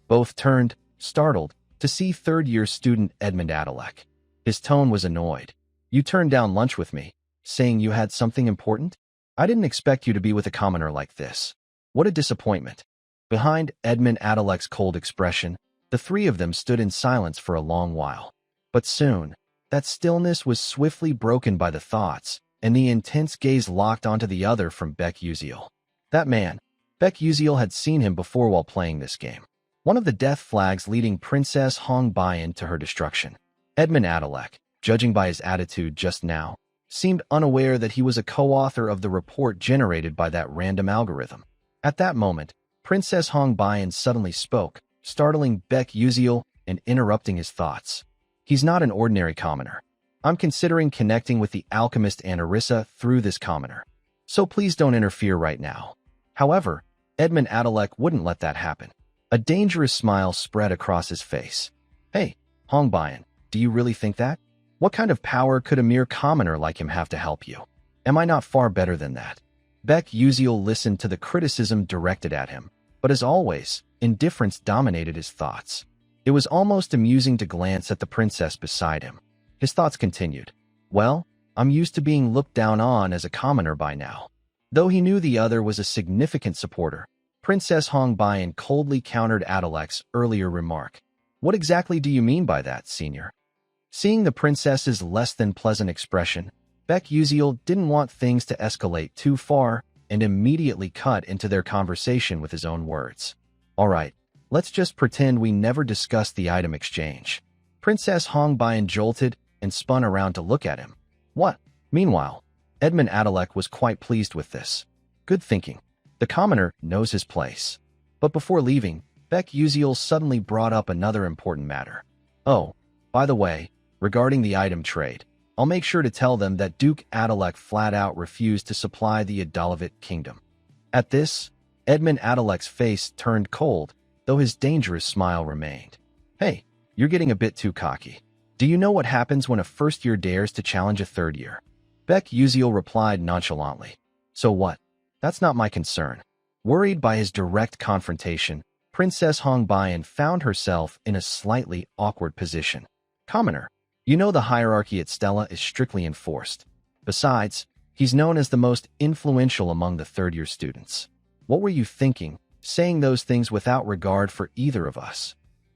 Both turned, startled, to see third-year student Edmund Adalek. His tone was annoyed. You turned down lunch with me, saying you had something important? I didn't expect you to be with a commoner like this. What a disappointment. Behind Edmund Adalek's cold expression, the three of them stood in silence for a long while. But soon, that stillness was swiftly broken by the thoughts, and the intense gaze locked onto the other from Beck Uziel. That man, Beck Uziel had seen him before while playing this game. One of the death flags leading Princess Hong Bayan to her destruction. Edmund Adalek, judging by his attitude just now, seemed unaware that he was a co-author of the report generated by that random algorithm. At that moment, Princess Hong Bayan suddenly spoke, startling Beck Uziel and interrupting his thoughts. He's not an ordinary commoner. I'm considering connecting with the alchemist Anirissa through this commoner. So please don't interfere right now. However, Edmund Adalek wouldn't let that happen. A dangerous smile spread across his face. Hey, Hong Bayan, do you really think that? What kind of power could a mere commoner like him have to help you? Am I not far better than that? Beck Uziel listened to the criticism directed at him, but as always, indifference dominated his thoughts. It was almost amusing to glance at the princess beside him. His thoughts continued. Well, I'm used to being looked down on as a commoner by now. Though he knew the other was a significant supporter, Princess Hong Bayan coldly countered Adalek's earlier remark. What exactly do you mean by that, senior? Seeing the princess's less than pleasant expression, Beck Uziel didn't want things to escalate too far and immediately cut into their conversation with his own words. All right, Let's just pretend we never discussed the item exchange. Princess Hongbian jolted and spun around to look at him. What? Meanwhile, Edmund Adalek was quite pleased with this. Good thinking. The commoner knows his place. But before leaving, Beck Uziel suddenly brought up another important matter. Oh, by the way, regarding the item trade, I'll make sure to tell them that Duke Adalek flat out refused to supply the Adalavit kingdom. At this, Edmund Adalek's face turned cold, though his dangerous smile remained. Hey, you're getting a bit too cocky. Do you know what happens when a first year dares to challenge a third year? Beck Uziel replied nonchalantly. So what? That's not my concern. Worried by his direct confrontation, Princess Hongbian found herself in a slightly awkward position. Commoner, you know the hierarchy at Stella is strictly enforced. Besides, he's known as the most influential among the third-year students. What were you thinking, saying those things without regard for either of us?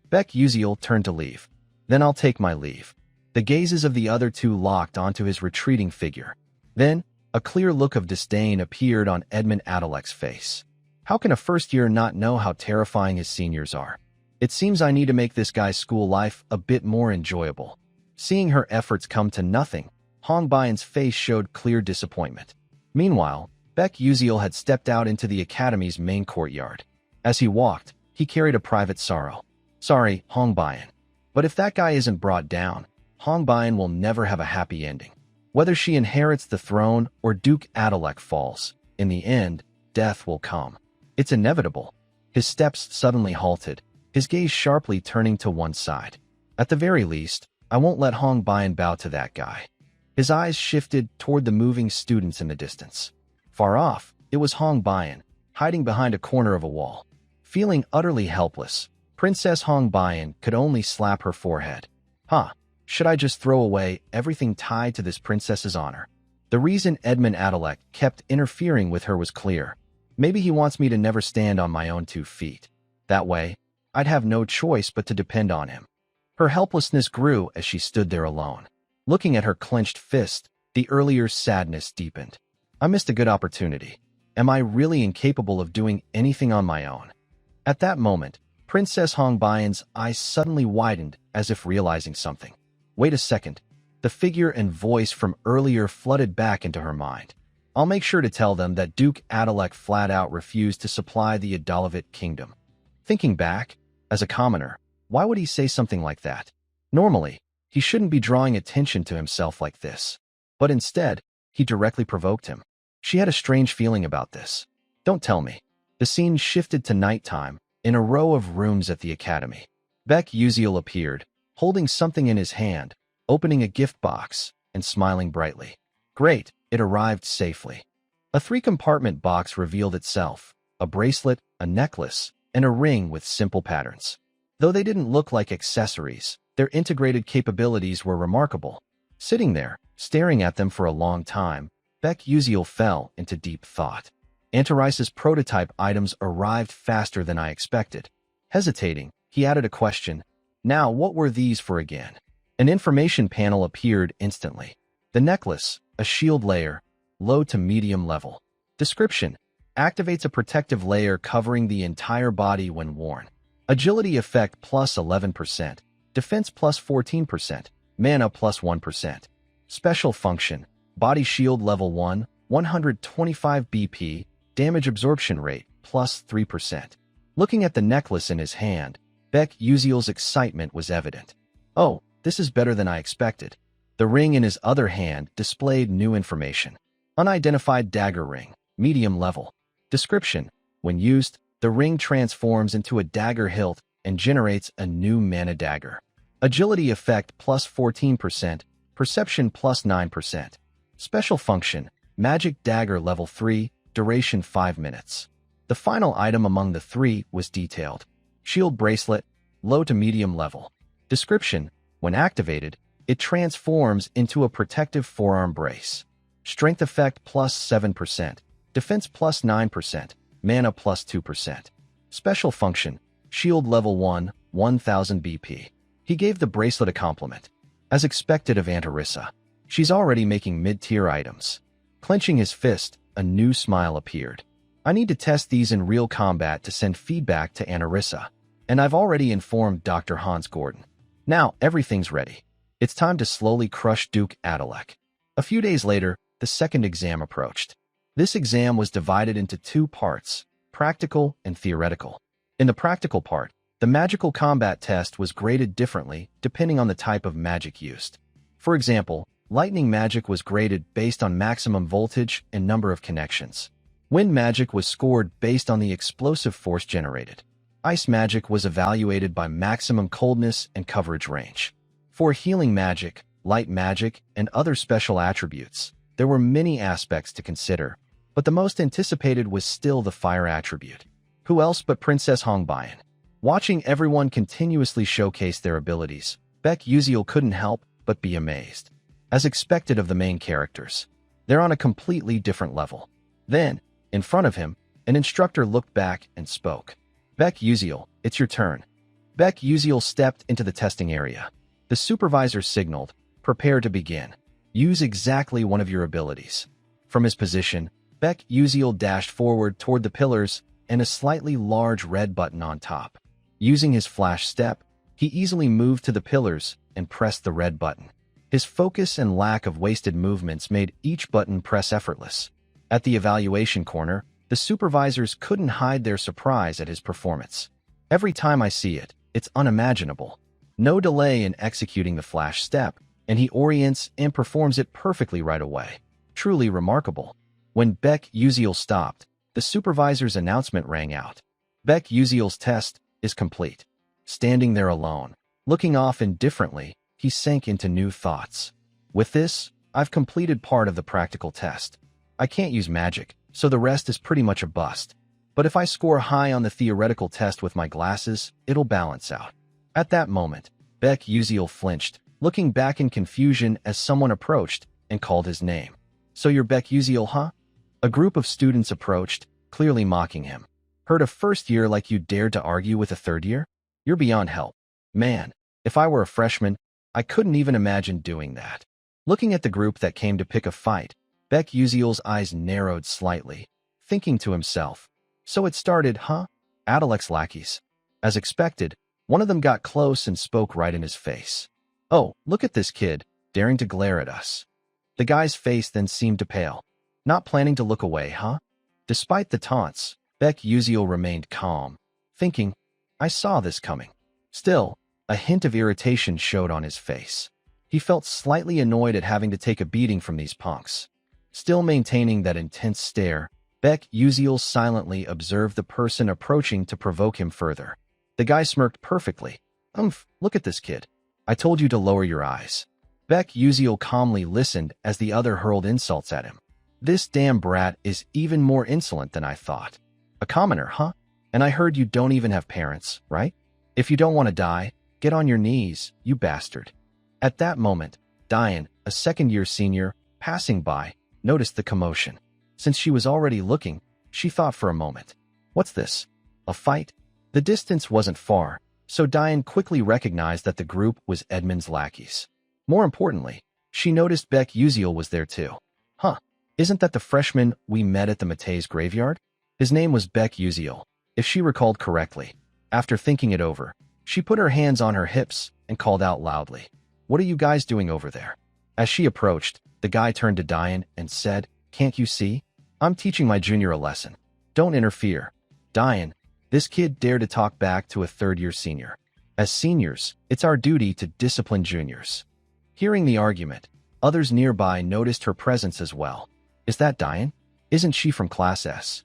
Beck Uziel turned to leave. Then I'll take my leave. The gazes of the other two locked onto his retreating figure. Then, a clear look of disdain appeared on Edmund Adalek's face. How can a first year not know how terrifying his seniors are? It seems I need to make this guy's school life a bit more enjoyable. Seeing her efforts come to nothing, Hongbian's face showed clear disappointment. Meanwhile, Beck Uziel had stepped out into the academy's main courtyard. As he walked, he carried a private sorrow. Sorry, Hongbian. But if that guy isn't brought down, Hongbian will never have a happy ending. Whether she inherits the throne or Duke Adalek falls, in the end, death will come. It's inevitable. His steps suddenly halted, his gaze sharply turning to one side. At the very least, I won't let Hongbian bow to that guy. His eyes shifted toward the moving students in the distance. Far off, it was Hongbian, hiding behind a corner of a wall. Feeling utterly helpless, Princess Hongbian could only slap her forehead. Should I just throw away everything tied to this princess's honor? The reason Edmund Adalek kept interfering with her was clear. Maybe he wants me to never stand on my own 2 feet. That way, I'd have no choice but to depend on him. Her helplessness grew as she stood there alone. Looking at her clenched fist, the earlier sadness deepened. I missed a good opportunity. Am I really incapable of doing anything on my own? At that moment, Princess Hongbian's eyes suddenly widened as if realizing something. Wait a second. The figure and voice from earlier flooded back into her mind. I'll make sure to tell them that Duke Adalek flat out refused to supply the Adalavit kingdom. Thinking back, as a commoner, why would he say something like that? Normally, he shouldn't be drawing attention to himself like this. But instead, he directly provoked him. She had a strange feeling about this. Don't tell me. The scene shifted to nighttime, in a row of rooms at the academy. Beck Uziel appeared, holding something in his hand, opening a gift box, and smiling brightly. Great, it arrived safely. A 3-compartment box revealed itself, a bracelet, a necklace, and a ring with simple patterns. Though they didn't look like accessories, their integrated capabilities were remarkable. Sitting there, staring at them for a long time, Beck Uziel fell into deep thought. Antaris's prototype items arrived faster than I expected. Hesitating, he added a question. Now, what were these for again? An information panel appeared instantly. The necklace, a shield layer, low to medium level. Description: activates a protective layer covering the entire body when worn. Agility effect plus 11%, defense plus 14%, mana plus 1%. Special function: body shield level 1, 125 BP, damage absorption rate plus 3%. Looking at the necklace in his hand, Beck Uziel's excitement was evident. Oh, this is better than I expected. The ring in his other hand displayed new information. Unidentified dagger ring, medium level. Description: when used, the ring transforms into a dagger hilt and generates a new mana dagger. Agility effect plus 14%, perception plus 9%. Special function: magic dagger level 3, duration 5 minutes. The final item among the 3 was detailed. Shield bracelet, low to medium level. Description: when activated, it transforms into a protective forearm brace. Strength effect plus 7%, defense plus 9%, mana plus 2%. Special function: shield level 1, 1000 BP. He gave the bracelet a compliment. As expected of Antarissa, she's already making mid-tier items. Clenching his fist, a new smile appeared. I need to test these in real combat to send feedback to Antarissa. And I've already informed Dr. Hans Gordon. Now, everything's ready. It's time to slowly crush Duke Adalek. A few days later, the second exam approached. This exam was divided into two parts, practical and theoretical. In the practical part, the magical combat test was graded differently depending on the type of magic used. For example, lightning magic was graded based on maximum voltage and number of connections. Wind magic was scored based on the explosive force generated. Ice magic was evaluated by maximum coldness and coverage range. For healing magic, light magic, and other special attributes, there were many aspects to consider, but the most anticipated was still the fire attribute. Who else but Princess Hongbayan? Watching everyone continuously showcase their abilities, Baek Uziel couldn't help but be amazed. As expected of the main characters, they're on a completely different level. Then, in front of him, an instructor looked back and spoke. Baek Uziel, it's your turn. Baek Uziel stepped into the testing area. The supervisor signaled, prepare to begin. Use exactly one of your abilities. From his position, Baek Uziel dashed forward toward the pillars and a slightly large red button on top. Using his flash step, he easily moved to the pillars and pressed the red button. His focus and lack of wasted movements made each button press effortless. At the evaluation corner, the supervisors couldn't hide their surprise at his performance. Every time I see it, it's unimaginable. No delay in executing the flash step, and he orients and performs it perfectly right away. Truly remarkable. When Baek Uziel stopped, the supervisor's announcement rang out. Baek Uziel's test is complete. Standing there alone, looking off indifferently, he sank into new thoughts. With this, I've completed part of the practical test. I can't use magic, so the rest is pretty much a bust. But if I score high on the theoretical test with my glasses, it'll balance out. At that moment, Baek Uziel flinched, looking back in confusion as someone approached and called his name. So you're Baek Uziel, huh? A group of students approached, clearly mocking him. Heard a first year like you dared to argue with a third year? You're beyond help. Man, if I were a freshman, I couldn't even imagine doing that. Looking at the group that came to pick a fight, Baek Uziel's eyes narrowed slightly, thinking to himself, so it started, huh? Adalek's lackeys. As expected, one of them got close and spoke right in his face. Oh, look at this kid, daring to glare at us. The guy's face then seemed to pale. Not planning to look away, huh? Despite the taunts, Baek Uziel remained calm, thinking, I saw this coming. Still, a hint of irritation showed on his face. He felt slightly annoyed at having to take a beating from these punks. Still maintaining that intense stare, Baek Uziel silently observed the person approaching to provoke him further. The guy smirked perfectly. Look at this kid. I told you to lower your eyes. Baek Uziel calmly listened as the other hurled insults at him. This damn brat is even more insolent than I thought. A commoner, huh? And I heard you don't even have parents, right? If you don't want to die, get on your knees, you bastard. At that moment, Diane, a second-year senior, passing by, noticed the commotion. Since she was already looking, she thought for a moment. What's this? A fight? The distance wasn't far, so Diane quickly recognized that the group was Edmund's lackeys. More importantly, she noticed Baek Uziel was there too. Huh, isn't that the freshman we met at the Mate's graveyard? His name was Baek Uziel, if she recalled correctly. After thinking it over, she put her hands on her hips and called out loudly. What are you guys doing over there? As she approached, the guy turned to Diane and said, Can't you see? I'm teaching my junior a lesson. Don't interfere. Diane, this kid dared to talk back to a third-year senior. As seniors, it's our duty to discipline juniors. Hearing the argument, others nearby noticed her presence as well. Is that Diane? Isn't she from Class S?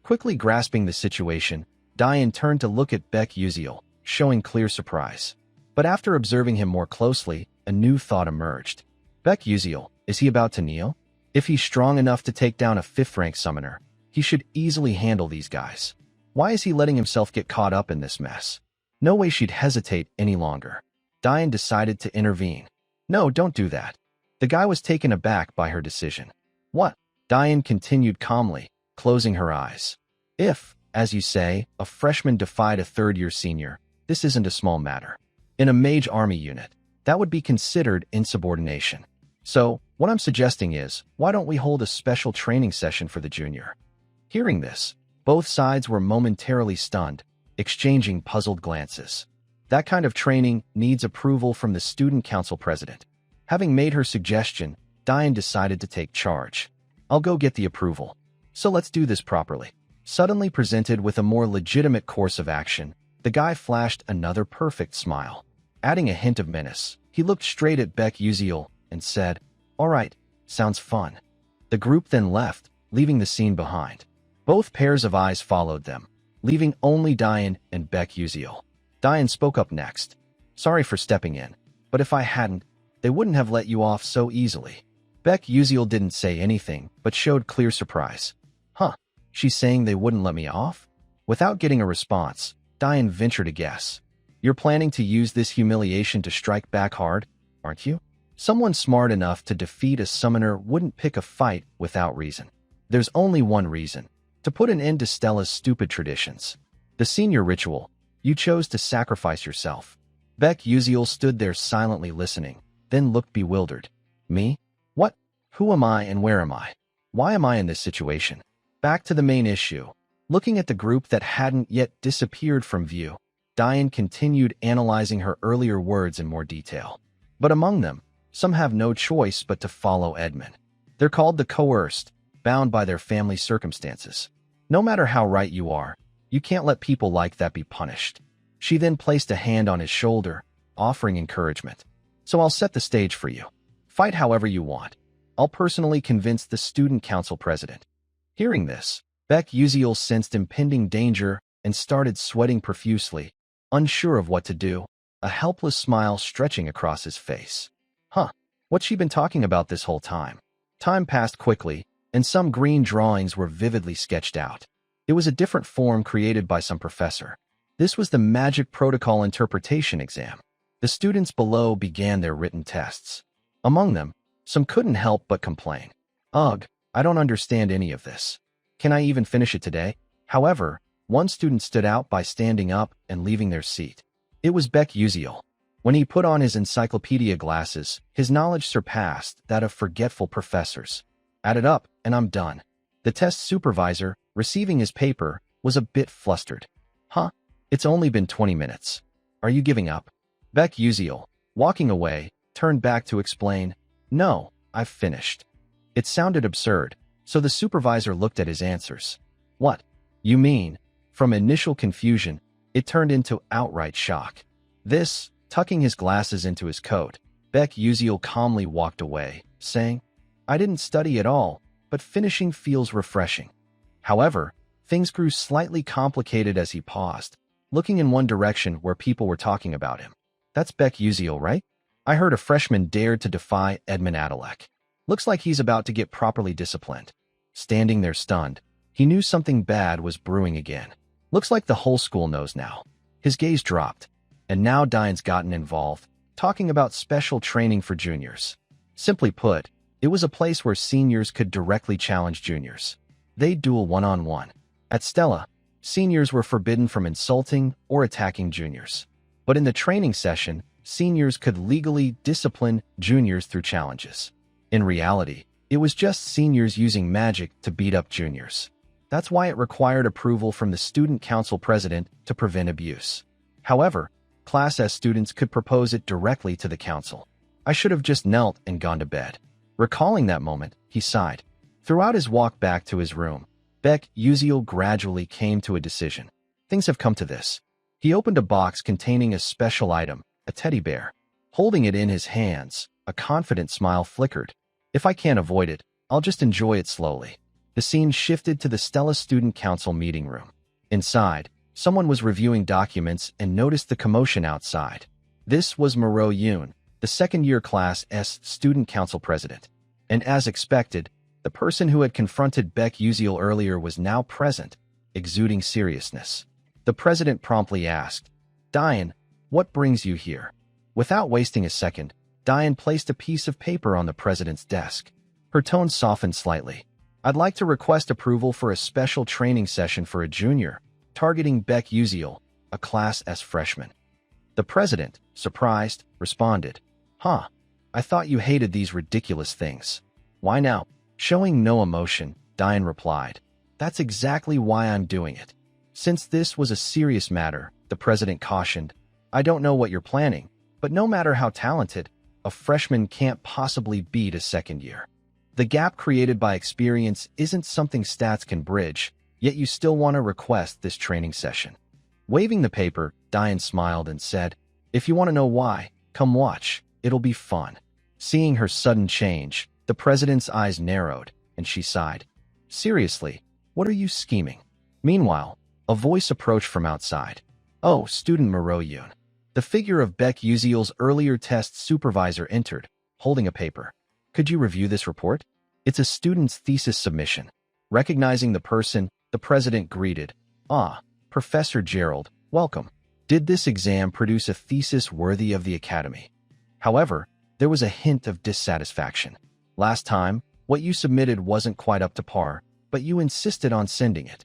Quickly grasping the situation, Diane turned to look at Baek Uziel, showing clear surprise. But after observing him more closely, a new thought emerged. Baek Uziel, is he about to kneel? If he's strong enough to take down a 5th-rank summoner, he should easily handle these guys. Why is he letting himself get caught up in this mess? No way she'd hesitate any longer. Diane decided to intervene. No, don't do that. The guy was taken aback by her decision. What? Diane continued calmly, closing her eyes. If, as you say, a freshman defied a third-year senior, this isn't a small matter. In a mage army unit, that would be considered insubordination. So, what I'm suggesting is, why don't we hold a special training session for the junior? Hearing this, both sides were momentarily stunned, exchanging puzzled glances. That kind of training needs approval from the student council president. Having made her suggestion, Diane decided to take charge. I'll go get the approval. So let's do this properly. Suddenly presented with a more legitimate course of action, the guy flashed another perfect smile. Adding a hint of menace, he looked straight at Beck Uziel and said, "All right, sounds fun." The group then left, leaving the scene behind. Both pairs of eyes followed them, leaving only Diane and Beck Uziel. Diane spoke up next. "Sorry for stepping in, but if I hadn't, they wouldn't have let you off so easily." Beck Uziel didn't say anything, but showed clear surprise. "Huh, she's saying they wouldn't let me off?" Without getting a response, Diane ventured a guess. "You're planning to use this humiliation to strike back hard, aren't you?" Someone smart enough to defeat a summoner wouldn't pick a fight without reason. There's only one reason: to put an end to Stella's stupid traditions. The senior ritual. You chose to sacrifice yourself. Beck Uziel stood there silently listening, then looked bewildered. "Me? What? Who am I and where am I? Why am I in this situation?" Back to the main issue. Looking at the group that hadn't yet disappeared from view, Diane continued analyzing her earlier words in more detail. But among them, some have no choice but to follow Edmund. They're called the coerced, bound by their family circumstances. No matter how right you are, you can't let people like that be punished. She then placed a hand on his shoulder, offering encouragement. "So I'll set the stage for you. Fight however you want. I'll personally convince the student council president." Hearing this, Beck Uziel sensed impending danger and started sweating profusely, unsure of what to do, a helpless smile stretching across his face. What's she been talking about this whole time? Time passed quickly, and some green drawings were vividly sketched out. It was a different form created by some professor. This was the Magic Protocol Interpretation exam. The students below began their written tests. Among them, some couldn't help but complain. "Ugh, I don't understand any of this. Can I even finish it today?" However, one student stood out by standing up and leaving their seat. It was Beck Uziel. When he put on his encyclopedia glasses, his knowledge surpassed that of forgetful professors. "Add it up, and I'm done." The test supervisor, receiving his paper, was a bit flustered. It's only been 20 minutes. Are you giving up?" Beck Uziel, walking away, turned back to explain, "No, I've finished." It sounded absurd, so the supervisor looked at his answers. "What? You mean?" From initial confusion, it turned into outright shock. Tucking his glasses into his coat, Beck Uziel calmly walked away, saying, "I didn't study at all, but finishing feels refreshing." However, things grew slightly complicated as he paused, looking in one direction where people were talking about him. "That's Beck Uziel, right? I heard a freshman dared to defy Edmund Adalek. Looks like he's about to get properly disciplined." Standing there stunned, he knew something bad was brewing again. Looks like the whole school knows now. His gaze dropped. And now Diane's gotten involved, talking about special training for juniors. Simply put, it was a place where seniors could directly challenge juniors. They'd duel one-on-one. At Stella, seniors were forbidden from insulting or attacking juniors. But in the training session, seniors could legally discipline juniors through challenges. In reality, it was just seniors using magic to beat up juniors. That's why it required approval from the student council president to prevent abuse. However, Class S students could propose it directly to the council. "I should have just knelt and gone to bed." Recalling that moment, he sighed. Throughout his walk back to his room, Beck Uziel gradually came to a decision. Things have come to this. He opened a box containing a special item, a teddy bear. Holding it in his hands, a confident smile flickered. "If I can't avoid it, I'll just enjoy it slowly." The scene shifted to the Stella Student Council meeting room. Inside, someone was reviewing documents and noticed the commotion outside. This was Moreau Yoon, the second-year Class S Student Council president. And as expected, the person who had confronted Beck Uziel earlier was now present, exuding seriousness. The president promptly asked, "Diane, what brings you here?" Without wasting a second, Diane placed a piece of paper on the president's desk. Her tone softened slightly. "I'd like to request approval for a special training session for a junior, targeting Beck Uziel, a Class S freshman." The president, surprised, responded, I thought you hated these ridiculous things. Why now?" Showing no emotion, Diane replied, "That's exactly why I'm doing it. Since this was a serious matter, the president cautioned, I don't know what you're planning, but no matter how talented, a freshman can't possibly beat a second year. The gap created by experience isn't something stats can bridge, yet you still want to request this training session. Waving the paper, Diane smiled and said, if you want to know why, come watch, it'll be fun. Seeing her sudden change, the president's eyes narrowed, and she sighed. Seriously, what are you scheming? Meanwhile, a voice approached from outside. Oh, student Miroyun. The figure of Beck Uziel's earlier test supervisor entered, holding a paper. Could you review this report? It's a student's thesis submission. Recognizing the person, the president greeted. Ah, Professor Gerald, welcome. Did this exam produce a thesis worthy of the academy? However, there was a hint of dissatisfaction. Last time, what you submitted wasn't quite up to par, but you insisted on sending it.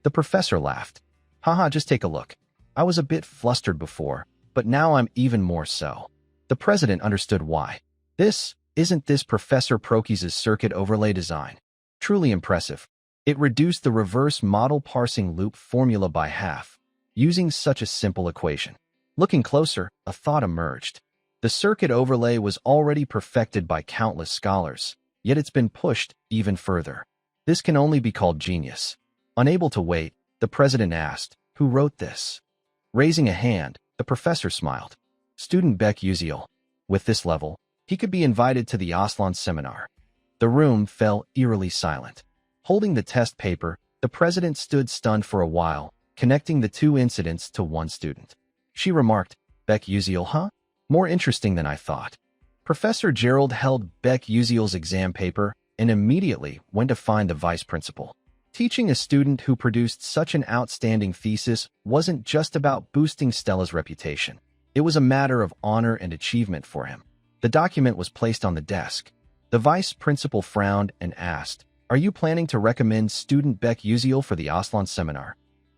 The professor laughed. Haha, just take a look. I was a bit flustered before, but now I'm even more so. The president understood why. Isn't this Professor Prokey's circuit overlay design? Truly impressive. It reduced the reverse model parsing loop formula by half, using such a simple equation. Looking closer, a thought emerged. The circuit overlay was already perfected by countless scholars, yet it's been pushed even further. This can only be called genius. Unable to wait, the president asked, who wrote this? Raising a hand, the professor smiled. Student Beck Uziel. With this level, he could be invited to the Aslan seminar. The room fell eerily silent. Holding the test paper, the president stood stunned for a while, connecting the two incidents to one student. She remarked, Beck Uziel, huh? More interesting than I thought. Professor Gerald held Beck Uziel's exam paper and immediately went to find the vice principal. Teaching a student who produced such an outstanding thesis wasn't just about boosting Stella's reputation. It was a matter of honor and achievement for him. The document was placed on the desk. The vice principal frowned and asked, Are you planning to recommend student Beck Uziel for the Aslan seminar?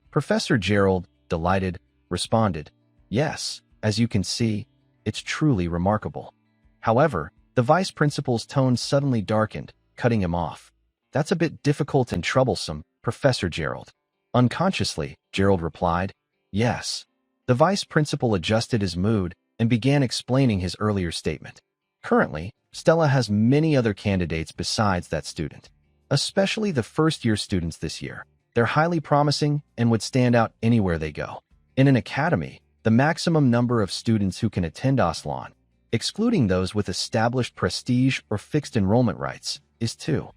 Professor Gerald, delighted, responded, Yes, as you can see, it's truly remarkable. However, the vice principal's tone suddenly darkened, cutting him off. That's a bit difficult and troublesome, Professor Gerald. Unconsciously, Gerald replied, Yes. The vice principal adjusted his mood and began explaining his earlier statement. Currently, Stella has many other candidates besides that student, especially the first-year students this year. They're highly promising and would stand out anywhere they go. In an academy, the maximum number of students who can attend Aslan, excluding those with established prestige or fixed enrollment rights, is 2.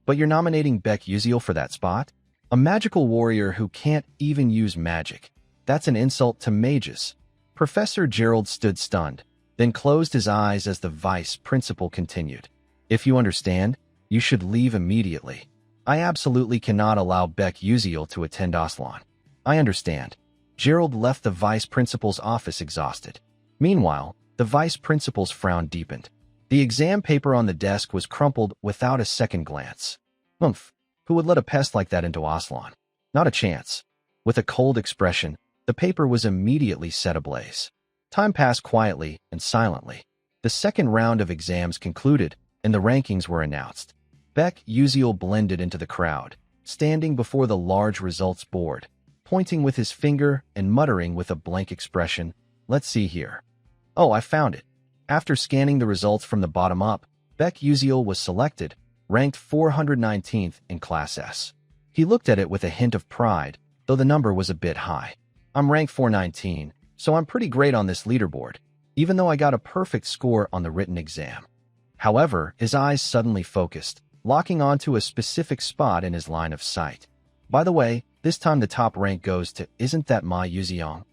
But you're nominating Beck Uziel for that spot? A magical warrior who can't even use magic. That's an insult to mages. Professor Gerald stood stunned, then closed his eyes as the vice principal continued. If you understand, you should leave immediately. I absolutely cannot allow Beck Uziel to attend Aslan. I understand. Gerald left the vice principal's office exhausted. Meanwhile, the vice principal's frown deepened. The exam paper on the desk was crumpled without a second glance. Who would let a pest like that into Aslan? Not a chance. With a cold expression, the paper was immediately set ablaze. Time passed quietly and silently. The second round of exams concluded, and the rankings were announced. Beck Uziel blended into the crowd, standing before the large results board, pointing with his finger and muttering with a blank expression, Let's see here. Oh, I found it. After scanning the results from the bottom up, Beck Uziel was selected, ranked 419th in Class S. He looked at it with a hint of pride, though the number was a bit high. I'm ranked 419, so I'm pretty great on this leaderboard, even though I got a perfect score on the written exam. However, his eyes suddenly focused, locking onto a specific spot in his line of sight. By the way, this time the top rank goes to Isn't That Ma Yuziong?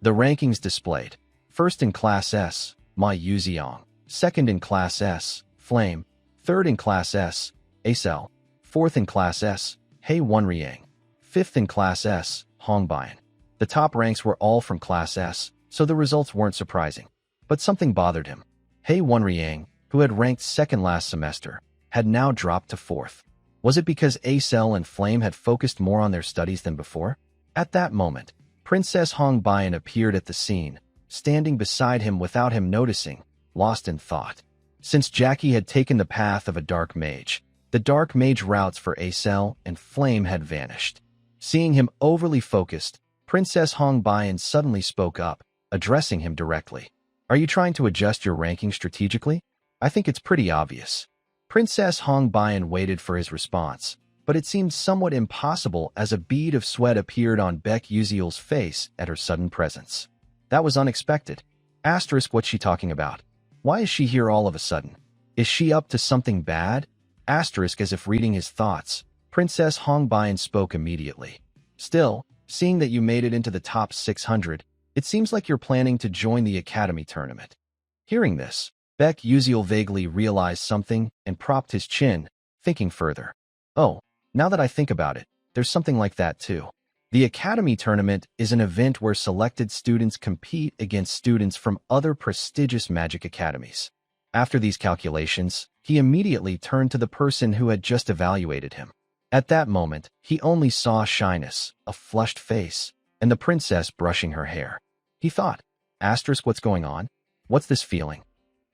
The rankings displayed. First in Class S, Ma Yuziong. Second in Class S, Flame. Third in Class S, Acel. Fourth in Class S, Hei Wonriang. Fifth in Class S, Hongbian. The top ranks were all from Class S, so the results weren't surprising. But something bothered him. Hei Wonriang, who had ranked second last semester, had now dropped to fourth. Was it because Acel and Flame had focused more on their studies than before? At that moment, Princess Hongbian appeared at the scene, standing beside him without him noticing, lost in thought. Since Jackie had taken the path of a dark mage, the dark mage routes for Acel and Flame had vanished. Seeing him overly focused, Princess Hong Baiyan suddenly spoke up, addressing him directly. Are you trying to adjust your ranking strategically? I think it's pretty obvious. Princess Hong Baiyan waited for his response, but it seemed somewhat impossible as a bead of sweat appeared on Baek Yuziel's face at her sudden presence. That was unexpected. Asterisk, what's she talking about? Why is she here all of a sudden? Is she up to something bad? Asterisk, as if reading his thoughts, Princess Hong Baiyan spoke immediately. Still, seeing that you made it into the top 600, it seems like you're planning to join the Academy tournament. Hearing this, Baek Yuziel vaguely realized something and propped his chin, thinking further. Oh, now that I think about it, there's something like that too. The Academy tournament is an event where selected students compete against students from other prestigious magic academies. After these calculations, he immediately turned to the person who had just evaluated him. At that moment, he only saw shyness, a flushed face, and the princess brushing her hair. He thought, asterisk, what's going on? What's this feeling?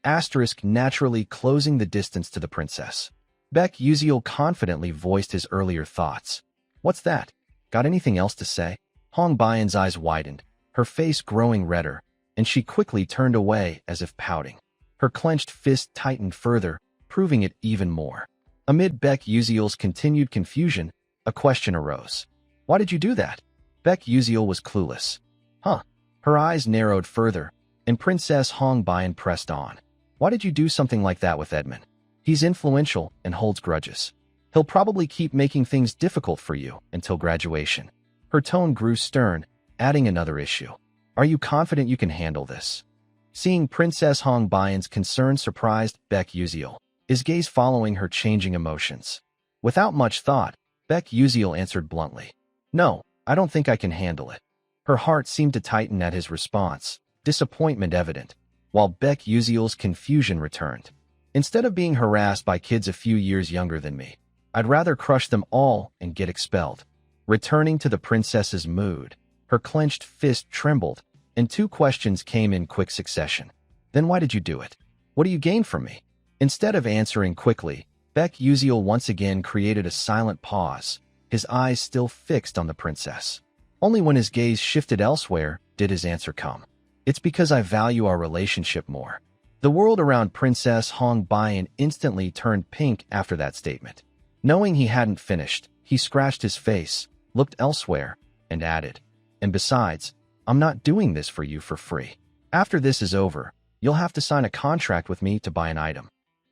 Asterisk, naturally closing the distance to the princess. Baek Yuziel confidently voiced his earlier thoughts. What's that? Got anything else to say? Hong Baiyan's eyes widened, her face growing redder, and she quickly turned away as if pouting. Her clenched fist tightened further, proving it even more. Amid Baek Yuziel's continued confusion, a question arose. Why did you do that? Baek Yuziel was clueless. Huh. Her eyes narrowed further, and Princess Hong Baiyan pressed on. Why did you do something like that with Edmund? He's influential and holds grudges. He'll probably keep making things difficult for you until graduation. Her tone grew stern, adding another issue. Are you confident you can handle this? Seeing Princess Hong Baiyan's concern surprised Baek Yuziel, his gaze following her changing emotions. Without much thought, Baek Yuziel answered bluntly. No, I don't think I can handle it. Her heart seemed to tighten at his response, disappointment evident, while Baek Yuziel's confusion returned. Instead of being harassed by kids a few years younger than me, I'd rather crush them all and get expelled. Returning to the princess's mood, her clenched fist trembled, and two questions came in quick succession. Then why did you do it? What do you gain from me? Instead of answering quickly, Baek Yuziel once again created a silent pause, his eyes still fixed on the princess. Only when his gaze shifted elsewhere did his answer come. It's because I value our relationship more. The world around Princess Hong Baiyan instantly turned pink after that statement. Knowing he hadn't finished, he scratched his face, looked elsewhere, and added, and besides, I'm not doing this for you for free. After this is over, you'll have to sign a contract with me to buy an item.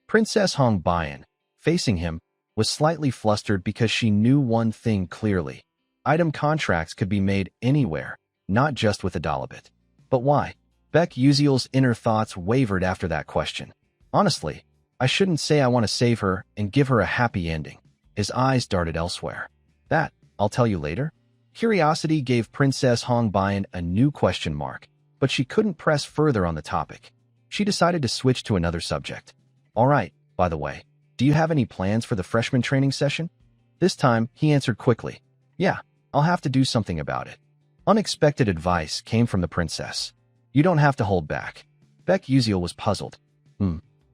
Princess Hong Baiyan, facing him, was slightly flustered because she knew one thing clearly. Item contracts could be made anywhere, not just with a Dalabit. But why? Baek Yuziel's inner thoughts wavered after that question. Honestly, I shouldn't say I want to save her and give her a happy ending. His eyes darted elsewhere. That, I'll tell you later? Curiosity gave Princess Hong Baiyan a new question mark, but she couldn't press further on the topic. She decided to switch to another subject. All right, by the way, do you have any plans for the freshman training session? This time, he answered quickly. Yeah, I'll have to do something about it. Unexpected advice came from the princess. You don't have to hold back. Baek Yuziel was puzzled.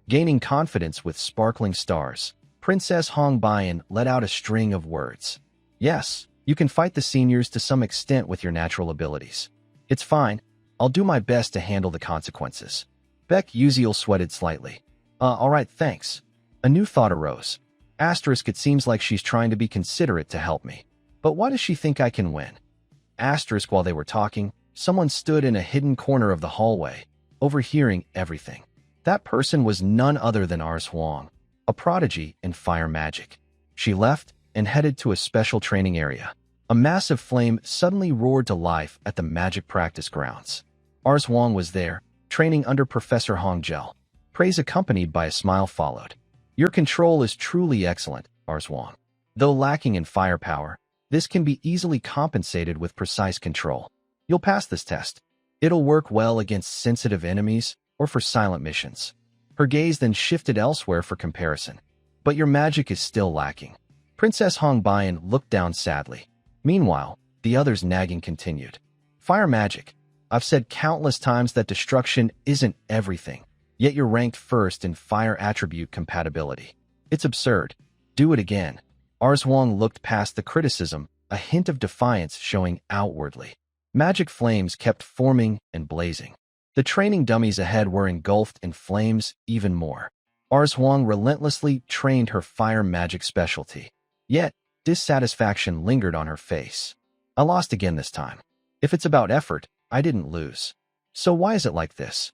Gaining confidence with sparkling stars, Princess Hong Baiyan let out a string of words. Yes, you can fight the seniors to some extent with your natural abilities. It's fine. I'll do my best to handle the consequences. Baek Yuziel sweated slightly. All right, thanks. A new thought arose. Asterisk, it seems like she's trying to be considerate to help me. But why does she think I can win? Asterisk, while they were talking, someone stood in a hidden corner of the hallway, overhearing everything. That person was none other than Ars Huang, a prodigy in fire magic. She left and headed to a special training area. A massive flame suddenly roared to life at the magic practice grounds. Ars Huang was there, training under Professor Hongjel. Praise accompanied by a smile followed. Your control is truly excellent, Ars Huang. Though lacking in firepower, this can be easily compensated with precise control. You'll pass this test. It'll work well against sensitive enemies or for silent missions. Her gaze then shifted elsewhere for comparison. But your magic is still lacking. Princess Hong Baiyan looked down sadly. Meanwhile, the other's nagging continued. Fire magic. I've said countless times that destruction isn't everything, yet you're ranked first in fire attribute compatibility. It's absurd. Do it again. Ars Huang looked past the criticism, a hint of defiance showing outwardly. Magic flames kept forming and blazing. The training dummies ahead were engulfed in flames even more. Ars Huang relentlessly trained her fire magic specialty. Yet, dissatisfaction lingered on her face. I lost again this time. If it's about effort, I didn't lose. So why is it like this?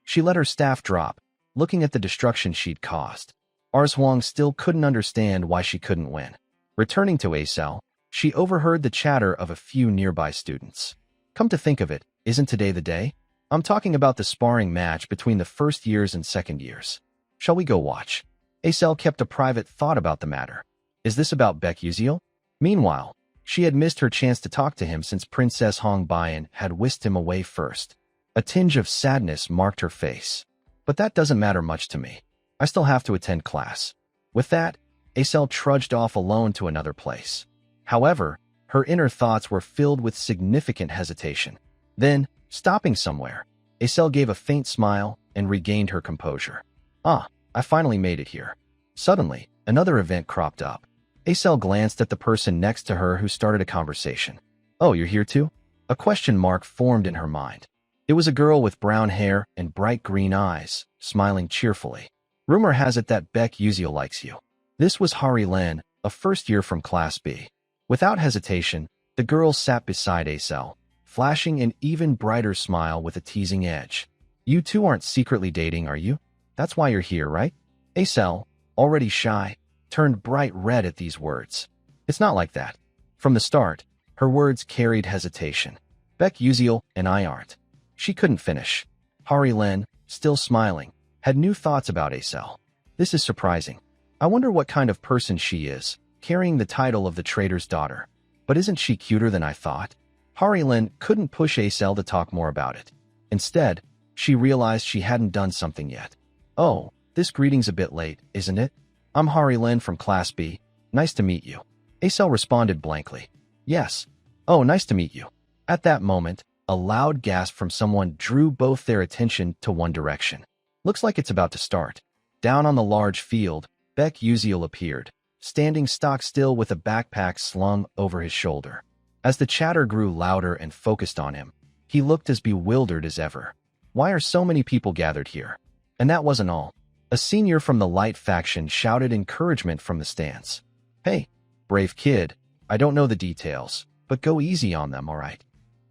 She let her staff drop, looking at the destruction she'd caused. Ars Huang still couldn't understand why she couldn't win. Returning to A cell, she overheard the chatter of a few nearby students. Come to think of it, isn't today the day? I'm talking about the sparring match between the first years and second years. Shall we go watch? A cell kept a private thought about the matter. Is this about Baek Yuziel? Meanwhile, she had missed her chance to talk to him since Princess Hong Bayan had whisked him away first. A tinge of sadness marked her face. But that doesn't matter much to me. I still have to attend class. With that, Acel trudged off alone to another place. However, her inner thoughts were filled with significant hesitation. Then, stopping somewhere, Acel gave a faint smile and regained her composure. Ah, I finally made it here. Suddenly, another event cropped up. Acel glanced at the person next to her who started a conversation. Oh, you're here too? A question mark formed in her mind. It was a girl with brown hair and bright green eyes, smiling cheerfully. Rumor has it that Baek Yuziel likes you. This was Hari Len, a first year from Class B. Without hesitation, the girl sat beside Acel, flashing an even brighter smile with a teasing edge. You two aren't secretly dating, are you? That's why you're here, right? Acel, already shy, turned bright red at these words. It's not like that. From the start, her words carried hesitation. Baek Yuziel and I aren't. She couldn't finish. Hari Len, still smiling, had new thoughts about Acel. This is surprising. I wonder what kind of person she is, carrying the title of the trader's daughter. But isn't she cuter than I thought? Hari Len couldn't push Acel to talk more about it. Instead, she realized she hadn't done something yet. Oh, this greeting's a bit late, isn't it? I'm Hari Len from Class B. Nice to meet you. Acel responded blankly. Yes. Oh, nice to meet you. At that moment, a loud gasp from someone drew both their attention to one direction. Looks like it's about to start. Down on the large field, Baek Yuziel appeared, standing stock still with a backpack slung over his shoulder. As the chatter grew louder and focused on him, he looked as bewildered as ever. Why are so many people gathered here? And that wasn't all. A senior from the Light faction shouted encouragement from the stands. Hey, brave kid, I don't know the details, but go easy on them, all right?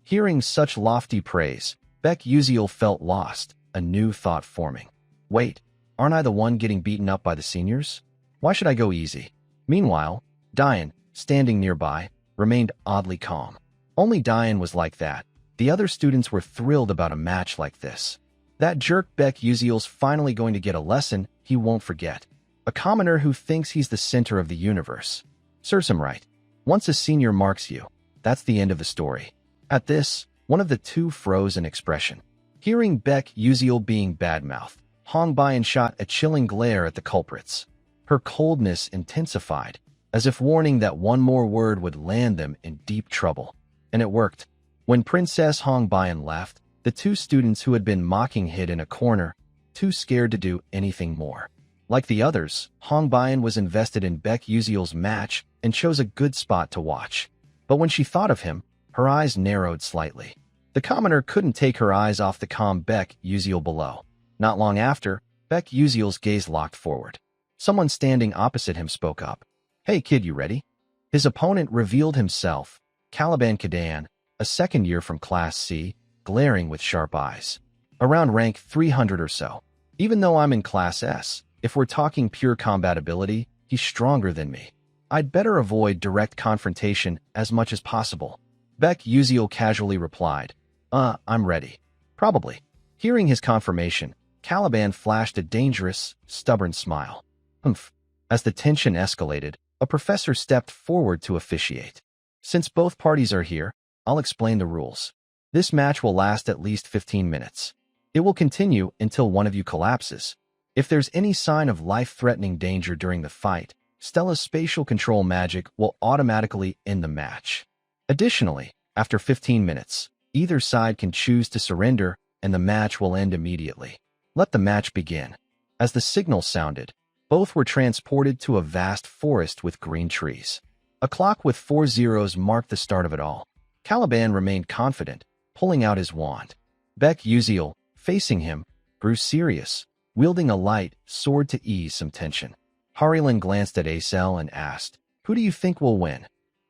Hearing such lofty praise, Baek Yuziel felt lost, a new thought forming. Wait, aren't I the one getting beaten up by the seniors? Why should I go easy? Meanwhile, Diane, standing nearby, remained oddly calm. Only Diane was like that. The other students were thrilled about a match like this. That jerk Baek Yuziel's finally going to get a lesson he won't forget. A commoner who thinks he's the center of the universe. Serves him right. Once a senior marks you, that's the end of the story. At this, one of the two froze in expression. Hearing Baek Yuziel being badmouthed, Hong Bayan shot a chilling glare at the culprits. Her coldness intensified, as if warning that one more word would land them in deep trouble. And it worked. When Princess Hong Bayan left, the two students who had been mocking hid in a corner, too scared to do anything more. Like the others, Hong Bayan was invested in Baek Yuziel's match and chose a good spot to watch. But when she thought of him, her eyes narrowed slightly. The commoner couldn't take her eyes off the calm Baek Yuziel below. Not long after, Baek Yuziel's gaze locked forward. Someone standing opposite him spoke up. Hey kid, you ready? His opponent revealed himself, Caliban Kadan, a second year from Class C, glaring with sharp eyes. Around rank 300 or so. Even though I'm in Class S, if we're talking pure combat ability, he's stronger than me. I'd better avoid direct confrontation as much as possible. Baek Yuziel casually replied, I'm ready. Probably. Hearing his confirmation, Caliban flashed a dangerous, stubborn smile. Humph. As the tension escalated, a professor stepped forward to officiate. Since both parties are here, I'll explain the rules. This match will last at least 15 minutes. It will continue until one of you collapses. If there's any sign of life-threatening danger during the fight, Stella's spatial control magic will automatically end the match. Additionally, after 15 minutes, either side can choose to surrender and the match will end immediately. Let the match begin. As the signal sounded, both were transported to a vast forest with green trees. A clock with 4 zeros marked the start of it all. Caliban remained confident, pulling out his wand. Beck Uziel, facing him, grew serious, wielding a light sword to ease some tension. Harilyn glanced at Acel and asked, "Who do you think will win?"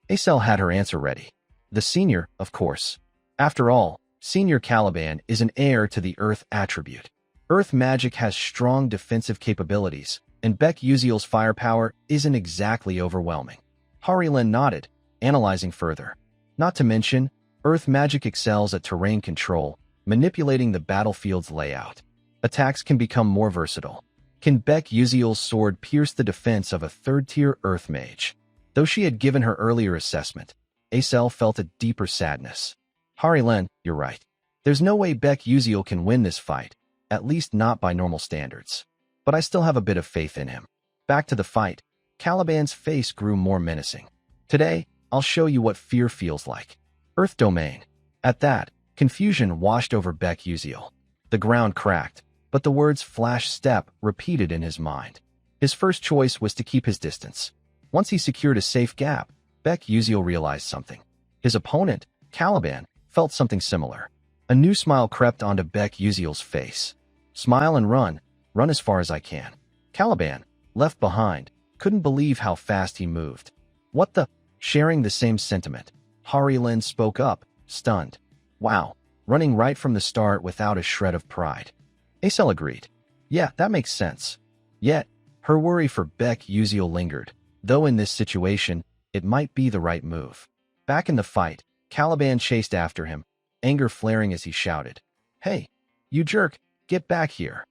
Acel had her answer ready. The senior, of course. After all, Senior Caliban is an heir to the Earth attribute. Earth magic has strong defensive capabilities, and Beck Uziel's firepower isn't exactly overwhelming. Harilyn nodded, analyzing further. Not to mention, Earth magic excels at terrain control, manipulating the battlefield's layout. Attacks can become more versatile. Can Beck Uziel's sword pierce the defense of a third-tier Earth mage? Though she had given her earlier assessment, Acel felt a deeper sadness. Harilyn, you're right. There's no way Beck Uziel can win this fight, at least not by normal standards. But I still have a bit of faith in him. Back to the fight, Caliban's face grew more menacing. Today, I'll show you what fear feels like. Earth Domain. At that, confusion washed over Beck Uziel. The ground cracked, but the words "flash step" repeated in his mind. His first choice was to keep his distance. Once he secured a safe gap, Beck Uziel realized something. His opponent, Caliban, felt something similar. A new smile crept onto Beck Uziel's face. Smile and run as far as I can. Caliban, left behind, couldn't believe how fast he moved. What the? Sharing the same sentiment, Harilyn spoke up, stunned. Wow, running right from the start without a shred of pride. Acel agreed. Yeah, that makes sense. Yet, her worry for Beck Uziel lingered, though in this situation, it might be the right move. Back in the fight, Caliban chased after him, anger flaring as he shouted, "Hey, you jerk, get back here."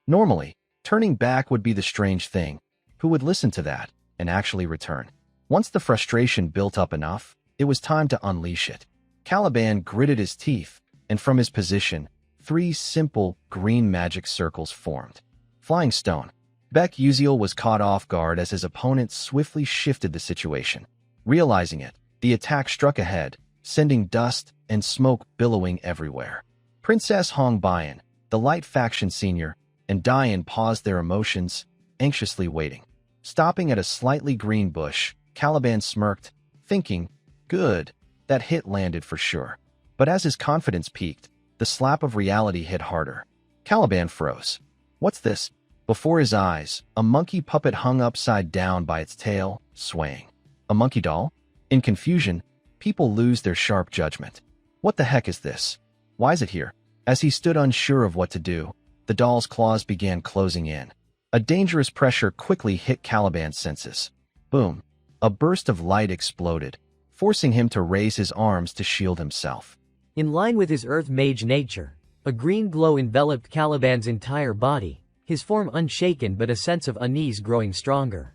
Normally, turning back would be the strange thing. Who would listen to that and actually return? Once the frustration built up enough, it was time to unleash it. Caliban gritted his teeth, and from his position, 3 simple green magic circles formed. Flying Stone. Beck Uziel was caught off guard as his opponent swiftly shifted the situation. Realizing it, the attack struck ahead, sending dust and smoke billowing everywhere. Princess Hong Bayan, the Light Faction Senior, and Dian paused their emotions, anxiously waiting. Stopping at a slightly green bush, Caliban smirked, thinking, "Good, that hit landed for sure." But as his confidence peaked, the slap of reality hit harder. Caliban froze. What's this? Before his eyes, a monkey puppet hung upside down by its tail, swaying. A monkey doll? In confusion, people lose their sharp judgment. What the heck is this? Why is it here? As he stood unsure of what to do, the doll's claws began closing in. A dangerous pressure quickly hit Caliban's senses. Boom. A burst of light exploded, forcing him to raise his arms to shield himself. In line with his earth mage nature, a green glow enveloped Caliban's entire body, his form unshaken but a sense of unease growing stronger.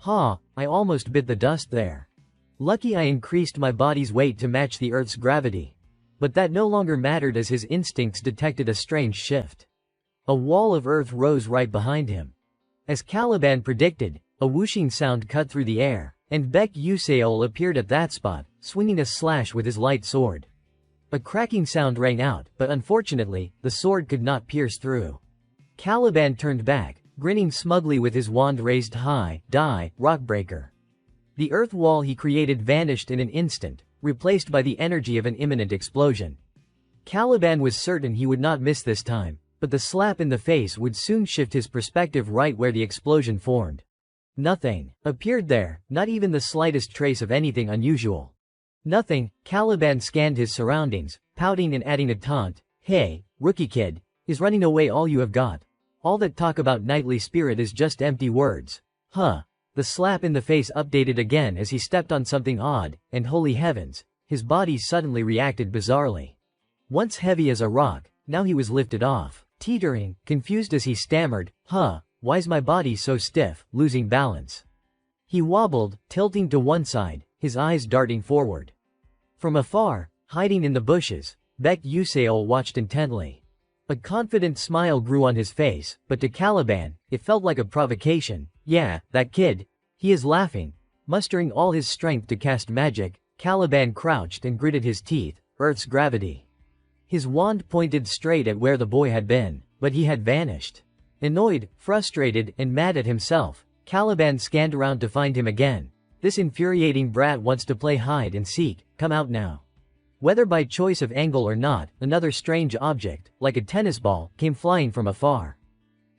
I almost bit the dust there. Lucky I increased my body's weight to match the Earth's gravity. But that no longer mattered as his instincts detected a strange shift. A wall of earth rose right behind him. As Caliban predicted, a whooshing sound cut through the air, and Beck Uziel appeared at that spot, swinging a slash with his light sword. A cracking sound rang out, but unfortunately, the sword could not pierce through. Caliban turned back, grinning smugly with his wand raised high. Die, Rockbreaker. The earth wall he created vanished in an instant, replaced by the energy of an imminent explosion. Caliban was certain he would not miss this time, but the slap in the face would soon shift his perspective right where the explosion formed. Nothing appeared there, not even the slightest trace of anything unusual. Nothing. Caliban scanned his surroundings, pouting and adding a taunt. Hey, rookie kid, is running away all you have got? All that talk about knightly spirit is just empty words. The slap in the face updated again as he stepped on something odd, and holy heavens, his body suddenly reacted bizarrely. Once heavy as a rock, now he was lifted off, teetering, confused as he stammered, why's my body so stiff, losing balance? He wobbled, tilting to one side, his eyes darting forward. From afar, hiding in the bushes, Beck Uziel watched intently. A confident smile grew on his face, but to Caliban, it felt like a provocation. Yeah, that kid. He is laughing. Mustering all his strength to cast magic, Caliban crouched and gritted his teeth. Earth's gravity. His wand pointed straight at where the boy had been, but he had vanished. Annoyed, frustrated, and mad at himself, Caliban scanned around to find him again, This infuriating brat wants to play hide and seek, come out now. Whether by choice of angle or not, another strange object, like a tennis ball, came flying from afar.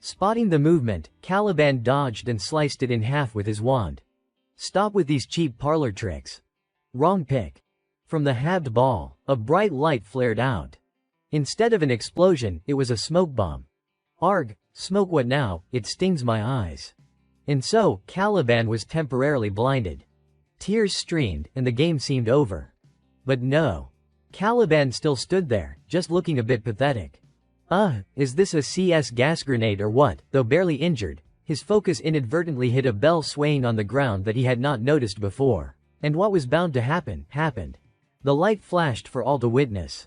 Spotting the movement, Caliban dodged and sliced it in half with his wand. Stop with these cheap parlor tricks. Wrong pick. From the halved ball, a bright light flared out. Instead of an explosion, it was a smoke bomb. Arg, smoke what now, it stings my eyes. And so, Caliban was temporarily blinded. Tears streamed, and the game seemed over. But no. Caliban still stood there, just looking a bit pathetic. Is this a CS gas grenade or what? Though barely injured, his focus inadvertently hit a bell swaying on the ground that he had not noticed before. And what was bound to happen, happened. The light flashed for all to witness.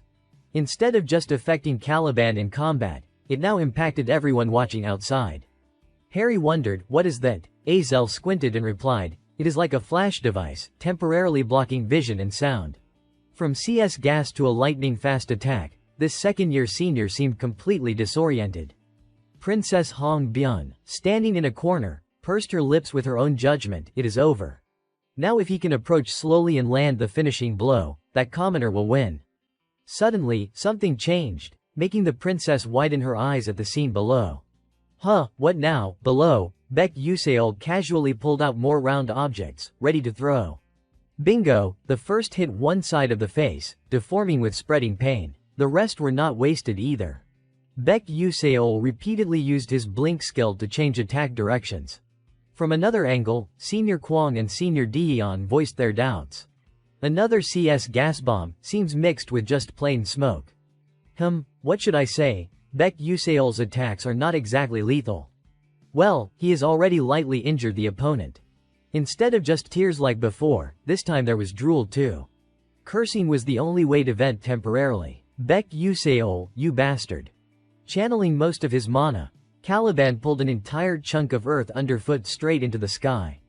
Instead of just affecting Caliban in combat, it now impacted everyone watching outside. Harry wondered, what is that? Azel squinted and replied, it is like a flash device, temporarily blocking vision and sound. From CS gas to a lightning-fast attack, this second-year senior seemed completely disoriented. Princess Hong Byun, standing in a corner, pursed her lips with her own judgment, it is over. Now if he can approach slowly and land the finishing blow, that commoner will win. Suddenly, something changed, making the princess widen her eyes at the scene below. What now? Below, Baek Yuseol casually pulled out more round objects, ready to throw. Bingo, the first hit one side of the face, deforming with spreading pain. The rest were not wasted either. Baek Yuseol repeatedly used his blink skill to change attack directions. From another angle, Senior Kwang and Senior Deon voiced their doubts. Another CS gas bomb seems mixed with just plain smoke. What should I say? Baek Yuseol's attacks are not exactly lethal. Well, he has already lightly injured the opponent. Instead of just tears like before, this time there was drool too. Cursing was the only way to vent temporarily. Baek Yuseol, you bastard. Channeling most of his mana, Caliban pulled an entire chunk of earth underfoot straight into the sky.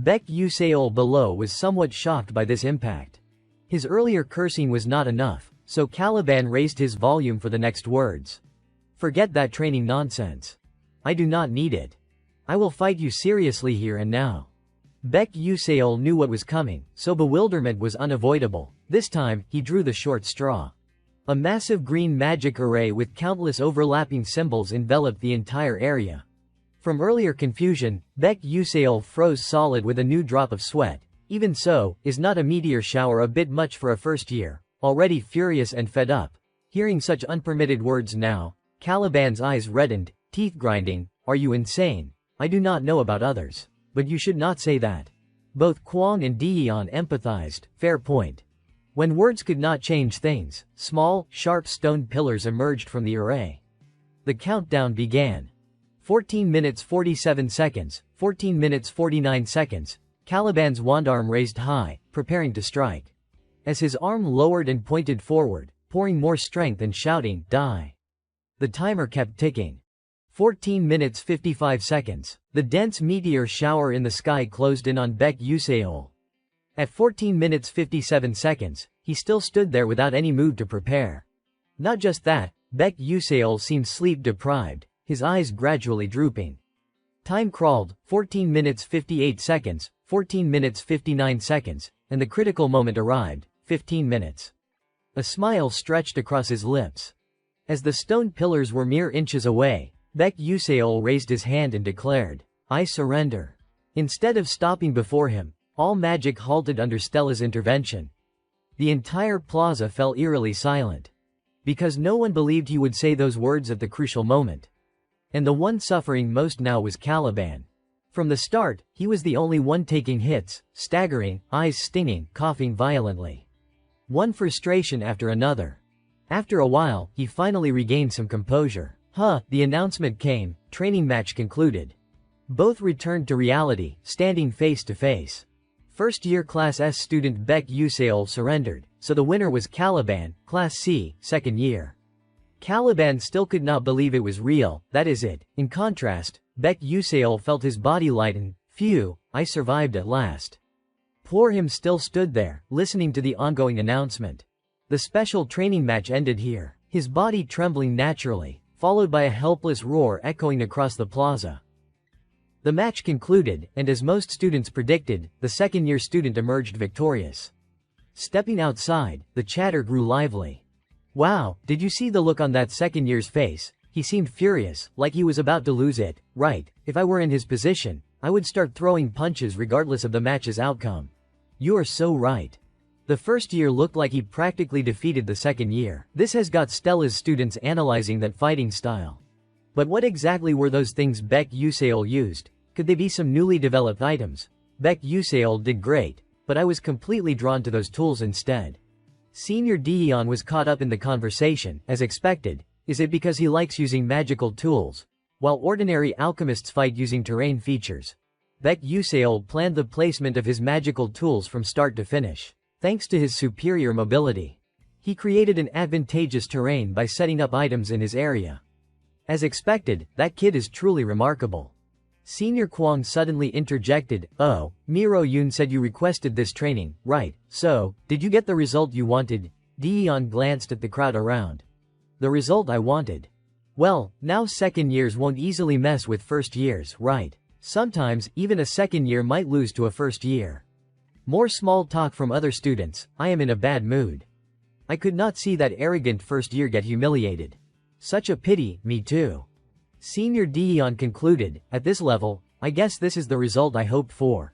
Baek Yuseol below was somewhat shocked by this impact. His earlier cursing was not enough, so Caliban raised his volume for the next words. Forget that training nonsense. I do not need it. I will fight you seriously here and now. Baek Yuseol knew what was coming, so bewilderment was unavoidable. This time, he drew the short straw. A massive green magic array with countless overlapping symbols enveloped the entire area. From earlier confusion, Baek Yuseol froze solid with a new drop of sweat. Even so, is not a meteor shower a bit much for a first year? Already furious and fed up. Hearing such unpermitted words now, Caliban's eyes reddened, teeth grinding. Are you insane? I do not know about others. But you should not say that. Both Kwang and Deon empathized, fair point. When words could not change things, small, sharp stone pillars emerged from the array. The countdown began. 14 minutes 47 seconds, 14 minutes 49 seconds. Caliban's wand arm raised high, preparing to strike. As his arm lowered and pointed forward, pouring more strength and shouting, die. The timer kept ticking. 14 minutes 55 seconds. The dense meteor shower in the sky closed in on Baek Yuseol. At 14 minutes 57 seconds, he still stood there without any move to prepare. Not just that, Baek Yuseol seemed sleep-deprived, his eyes gradually drooping. Time crawled, 14 minutes 58 seconds, 14 minutes 59 seconds, and the critical moment arrived, 15 minutes. A smile stretched across his lips. As the stone pillars were mere inches away, Baek Yuseol raised his hand and declared, I surrender. Instead of stopping before him, all magic halted under Stella's intervention. The entire plaza fell eerily silent. Because no one believed he would say those words at the crucial moment. And the one suffering most now was Caliban. From the start, he was the only one taking hits, staggering, eyes stinging, coughing violently. One frustration after another. After a while, he finally regained some composure. The announcement came, training match concluded. Both returned to reality, standing face to face. First-year Class S student Baek Yuseol surrendered, so the winner was Caliban, Class C, second year. Caliban still could not believe it was real, that is it. In contrast, Baek Yuseol felt his body lighten. Phew, I survived at last. Poor him still stood there, listening to the ongoing announcement. The special training match ended here, his body trembling naturally, followed by a helpless roar echoing across the plaza. The match concluded, and as most students predicted, the second-year student emerged victorious. Stepping outside, the chatter grew lively. Wow, did you see the look on that second year's face? He seemed furious, like he was about to lose it. Right, if I were in his position, I would start throwing punches regardless of the match's outcome. You are so right. The first year looked like he practically defeated the second year. This has got Stella's students analyzing that fighting style. But what exactly were those things Baek Yuseol used? Could they be some newly developed items? Baek Yuseol did great, but I was completely drawn to those tools instead. Senior Deon was caught up in the conversation, as expected. Is it because he likes using magical tools, while ordinary alchemists fight using terrain features? Baek Yuseol planned the placement of his magical tools from start to finish. Thanks to his superior mobility, he created an advantageous terrain by setting up items in his area. As expected, that kid is truly remarkable. Senior Kwang suddenly interjected, "Oh, Miro Yoon said you requested this training, right? So, did you get the result you wanted?" Deon glanced at the crowd around. The result I wanted. Well, now second years won't easily mess with first years, right? Sometimes, even a second year might lose to a first year. More small talk from other students. I am in a bad mood. I could not see that arrogant first year get humiliated. Such a pity, me too. Senior Deon concluded, at this level, I guess this is the result I hoped for.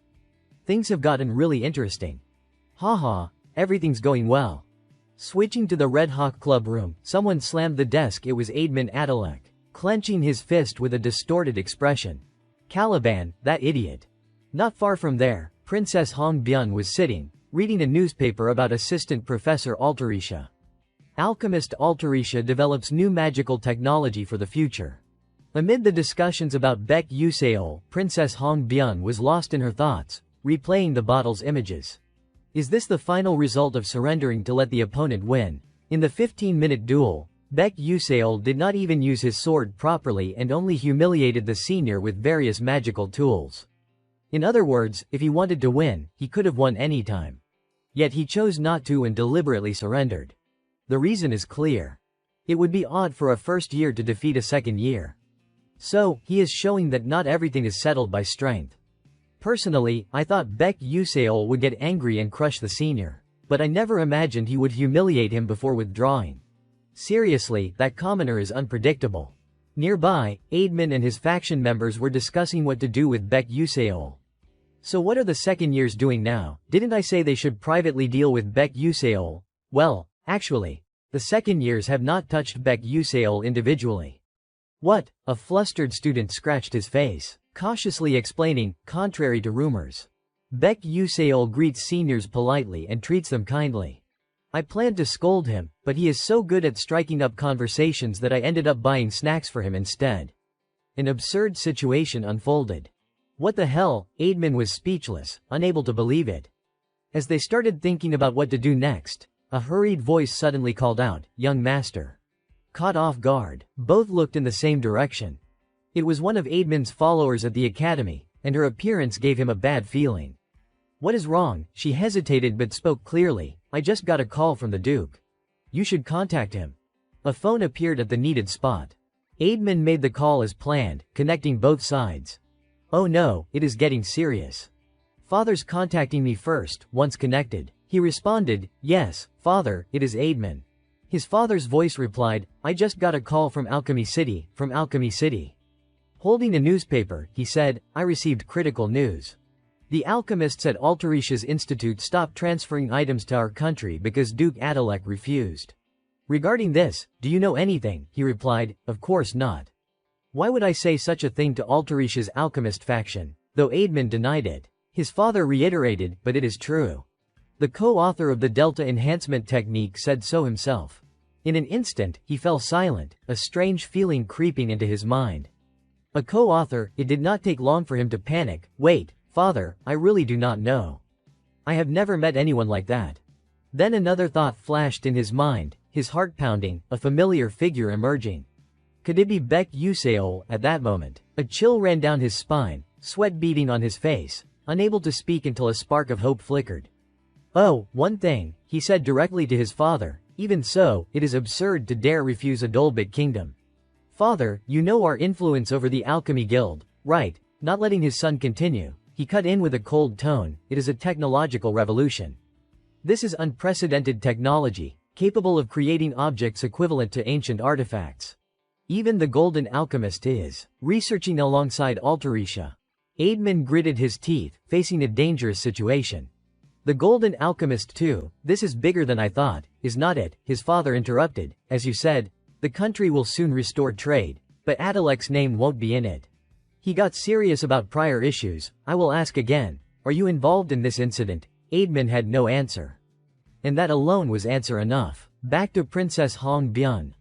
Things have gotten really interesting. Haha, everything's going well. Switching to the Red Hawk Club room, someone slammed the desk. It was Aidman Adalek, clenching his fist with a distorted expression. Caliban, that idiot. Not far from there, Princess Hong Byun was sitting, reading a newspaper about Assistant Professor Altarisha. Alchemist Altarisha develops new magical technology for the future. Amid the discussions about Baek Yuseol, Princess Hong Byun was lost in her thoughts, replaying the bottle's images. Is this the final result of surrendering to let the opponent win? In the 15-minute duel, Baek Yuseol did not even use his sword properly and only humiliated the senior with various magical tools. In other words, if he wanted to win, he could have won any time. Yet he chose not to and deliberately surrendered. The reason is clear. It would be odd for a first year to defeat a second year. So, he is showing that not everything is settled by strength. Personally, I thought Baek Yuseol would get angry and crush the senior. But I never imagined he would humiliate him before withdrawing. Seriously, that commoner is unpredictable. Nearby, Aidman and his faction members were discussing what to do with Baek Yuseol. So what are the second years doing now? Didn't I say they should privately deal with Baek Yuseol? Well, actually, the second years have not touched Baek Yuseol individually. What? A flustered student scratched his face, cautiously explaining, contrary to rumors. Baek Yuseol greets seniors politely and treats them kindly. I planned to scold him, but he is so good at striking up conversations that I ended up buying snacks for him instead. An absurd situation unfolded. What the hell? Aidman was speechless, unable to believe it. As they started thinking about what to do next, a hurried voice suddenly called out, "Young master." Caught off guard, both looked in the same direction. It was one of Aidman's followers at the academy, and her appearance gave him a bad feeling. What is wrong? She hesitated but spoke clearly. I just got a call from the Duke. You should contact him. A phone appeared at the needed spot. Aidman made the call as planned, connecting both sides. Oh no, it is getting serious. Father's contacting me first. Once connected, he responded, yes, father, it is Aidman. His father's voice replied, I just got a call from Alchemy City, Holding a newspaper, he said, I received critical news. The alchemists at Altarisha's Institute stopped transferring items to our country because Duke Adalek refused. Regarding this, do you know anything? He replied, of course not. Why would I say such a thing to Altarisha's alchemist faction? Though Aidman denied it. His father reiterated, but it is true. The co-author of the Delta Enhancement Technique said so himself. In an instant, he fell silent, a strange feeling creeping into his mind. A co-author, it did not take long for him to panic. Wait, father, I really do not know. I have never met anyone like that. Then another thought flashed in his mind, his heart pounding, a familiar figure emerging. Could it be Baek Yuseol? At that moment, a chill ran down his spine, sweat beading on his face, unable to speak until a spark of hope flickered. Oh, one thing, he said directly to his father, even so, it is absurd to dare refuse a Dolbit kingdom. Father, you know our influence over the Alchemy Guild, right? Not letting his son continue, he cut in with a cold tone, "It is a technological revolution. This is unprecedented technology, capable of creating objects equivalent to ancient artifacts. Even the Golden Alchemist is researching alongside Altarisha." Aidman gritted his teeth, facing a dangerous situation. "The Golden Alchemist too, this is bigger than I thought, is not it?" his father interrupted. "As you said, the country will soon restore trade, but Adalek's name won't be in it." He got serious about prior issues. "I will ask again, are you involved in this incident?" Aidman had no answer. And that alone was answer enough. Back to Princess Hong Byun.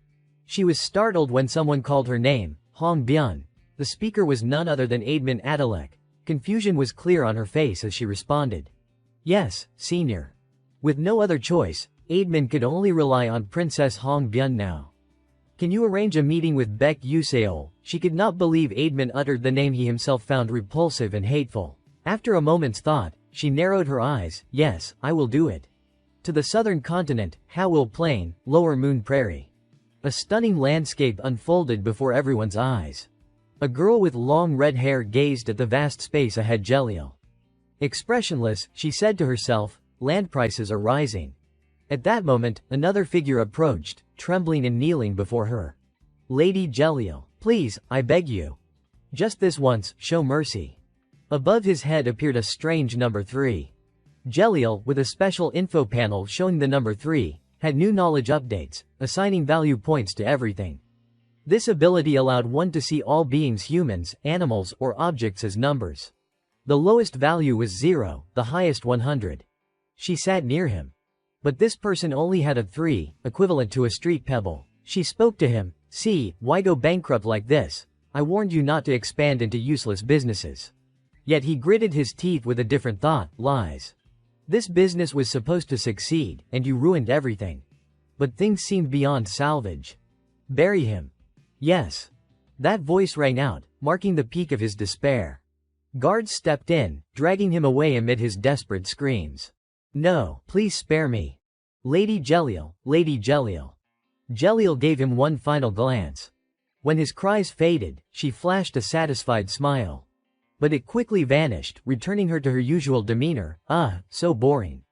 She was startled when someone called her name, Hong Byun. The speaker was none other than Aidman Adalek. Confusion was clear on her face as she responded. "Yes, senior." With no other choice, Aidman could only rely on Princess Hong Byun now. "Can you arrange a meeting with Baek Yuseol?" She could not believe Aidman uttered the name he himself found repulsive and hateful. After a moment's thought, she narrowed her eyes. "Yes, I will do it." To the southern continent, Howell Plain, Lower Moon Prairie. A stunning landscape unfolded before everyone's eyes. A girl with long red hair gazed at the vast space ahead. Jeliel. Expressionless, she said to herself, "Land prices are rising." At that moment, another figure approached, trembling and kneeling before her. "Lady Jeliel, please, I beg you. Just this once, show mercy." Above his head appeared a strange number 3. Jeliel, with a special info panel showing the number 3, had new knowledge updates, assigning value points to everything. This ability allowed one to see all beings, humans, animals, or objects as numbers. The lowest value was 0, the highest 100. She sat near him. But this person only had a 3, equivalent to a street pebble. She spoke to him. "See, why go bankrupt like this? I warned you not to expand into useless businesses." Yet he gritted his teeth with a different thought. "Lies. This business was supposed to succeed, and you ruined everything." But things seemed beyond salvage. "Bury him." "Yes." That voice rang out, marking the peak of his despair. Guards stepped in, dragging him away amid his desperate screams. "No, please spare me. Lady Jeliel, Lady Jeliel." Jeliel gave him one final glance. When his cries faded, she flashed a satisfied smile. But it quickly vanished, returning her to her usual demeanor. So boring.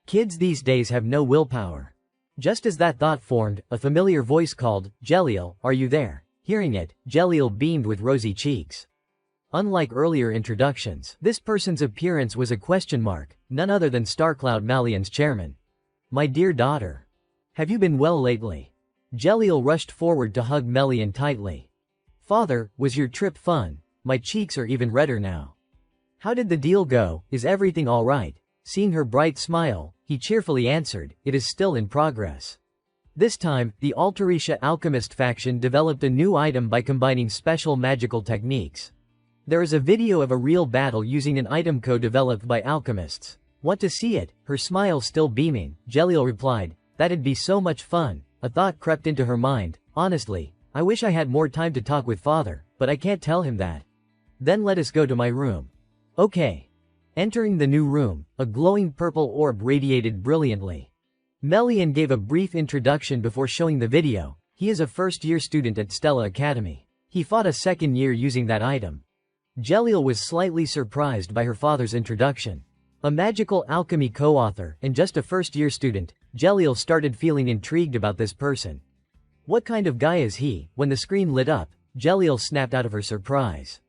Kids these days have no willpower. Just as that thought formed, a familiar voice called, "Jeliel, are you there?" Hearing it, Jeliel beamed with rosy cheeks. Unlike earlier introductions, this person's appearance was a question mark, none other than Starcloud Malian's chairman. "My dear daughter. Have you been well lately?" Jeliel rushed forward to hug Melian tightly. "Father, was your trip fun? My cheeks are even redder now." "How did the deal go? Is everything all right?" Seeing her bright smile, he cheerfully answered, "It is still in progress." This time, the Altarisha alchemist faction developed a new item by combining special magical techniques. There is a video of a real battle using an item co-developed by alchemists. "Want to see it?" Her smile still beaming, Jeliel replied, "That'd be so much fun." A thought crept into her mind. "Honestly, I wish I had more time to talk with father, but I can't tell him that." "Then let us go to my room." "Okay." Entering the new room, a glowing purple orb radiated brilliantly. Melian gave a brief introduction before showing the video. He is a first-year student at Stella Academy. He fought a second year using that item. Jeliel was slightly surprised by her father's introduction. A magical alchemy co-author, and just a first-year student, Jeliel started feeling intrigued about this person. What kind of guy is he? When the screen lit up, Jeliel snapped out of her surprise.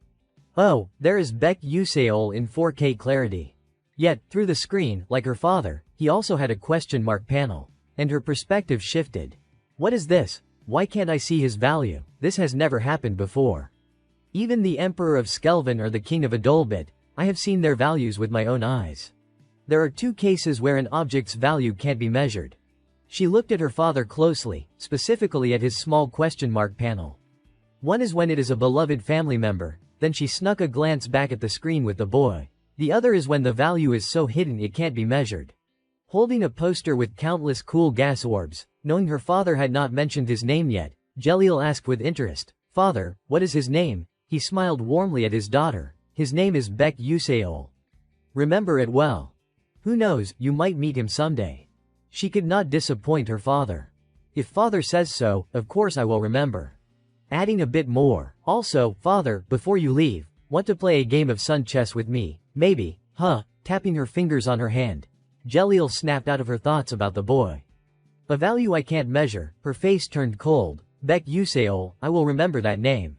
"Oh, there is Baek Yuseol in 4K clarity." Yet, through the screen, like her father, he also had a question mark panel. And her perspective shifted. "What is this? Why can't I see his value? This has never happened before. Even the Emperor of Skelven or the King of Adolbit, I have seen their values with my own eyes. There are 2 cases where an object's value can't be measured." She looked at her father closely, specifically at his small question mark panel. "One is when it is a beloved family member," then she snuck a glance back at the screen with the boy. "The other is when the value is so hidden it can't be measured." Holding a poster with countless cool gas orbs, knowing her father had not mentioned his name yet, Jeliel asked with interest, "Father, what is his name?" He smiled warmly at his daughter. "His name is Baek Yuseol. Remember it well. Who knows, you might meet him someday." She could not disappoint her father. "If father says so, of course I will remember." Adding a bit more, "Also, father, before you leave, Want to play a game of sun chess with me? Maybe, huh? Tapping her fingers on her hand. Jelliel snapped out of her thoughts about the boy. A value I can't measure. Her face turned cold. Baek Yuseol, I will remember that name.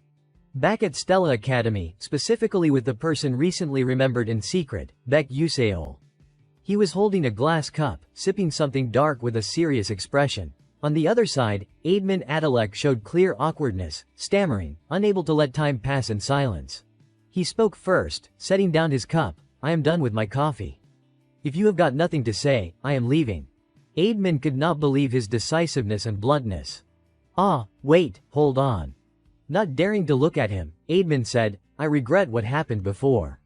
Back at Stella Academy, specifically with the person recently remembered in secret, Baek Yuseol. He was holding a glass cup, sipping something dark with a serious expression. On the other side, Aidman Adalek showed clear awkwardness, stammering, unable to let time pass in silence. He spoke first, setting down his cup. I am done with my coffee. If you have got nothing to say, I am leaving. Aidman could not believe his decisiveness and bluntness. Ah, wait, hold on. Not daring to look at him, Aidman said, I regret what happened before.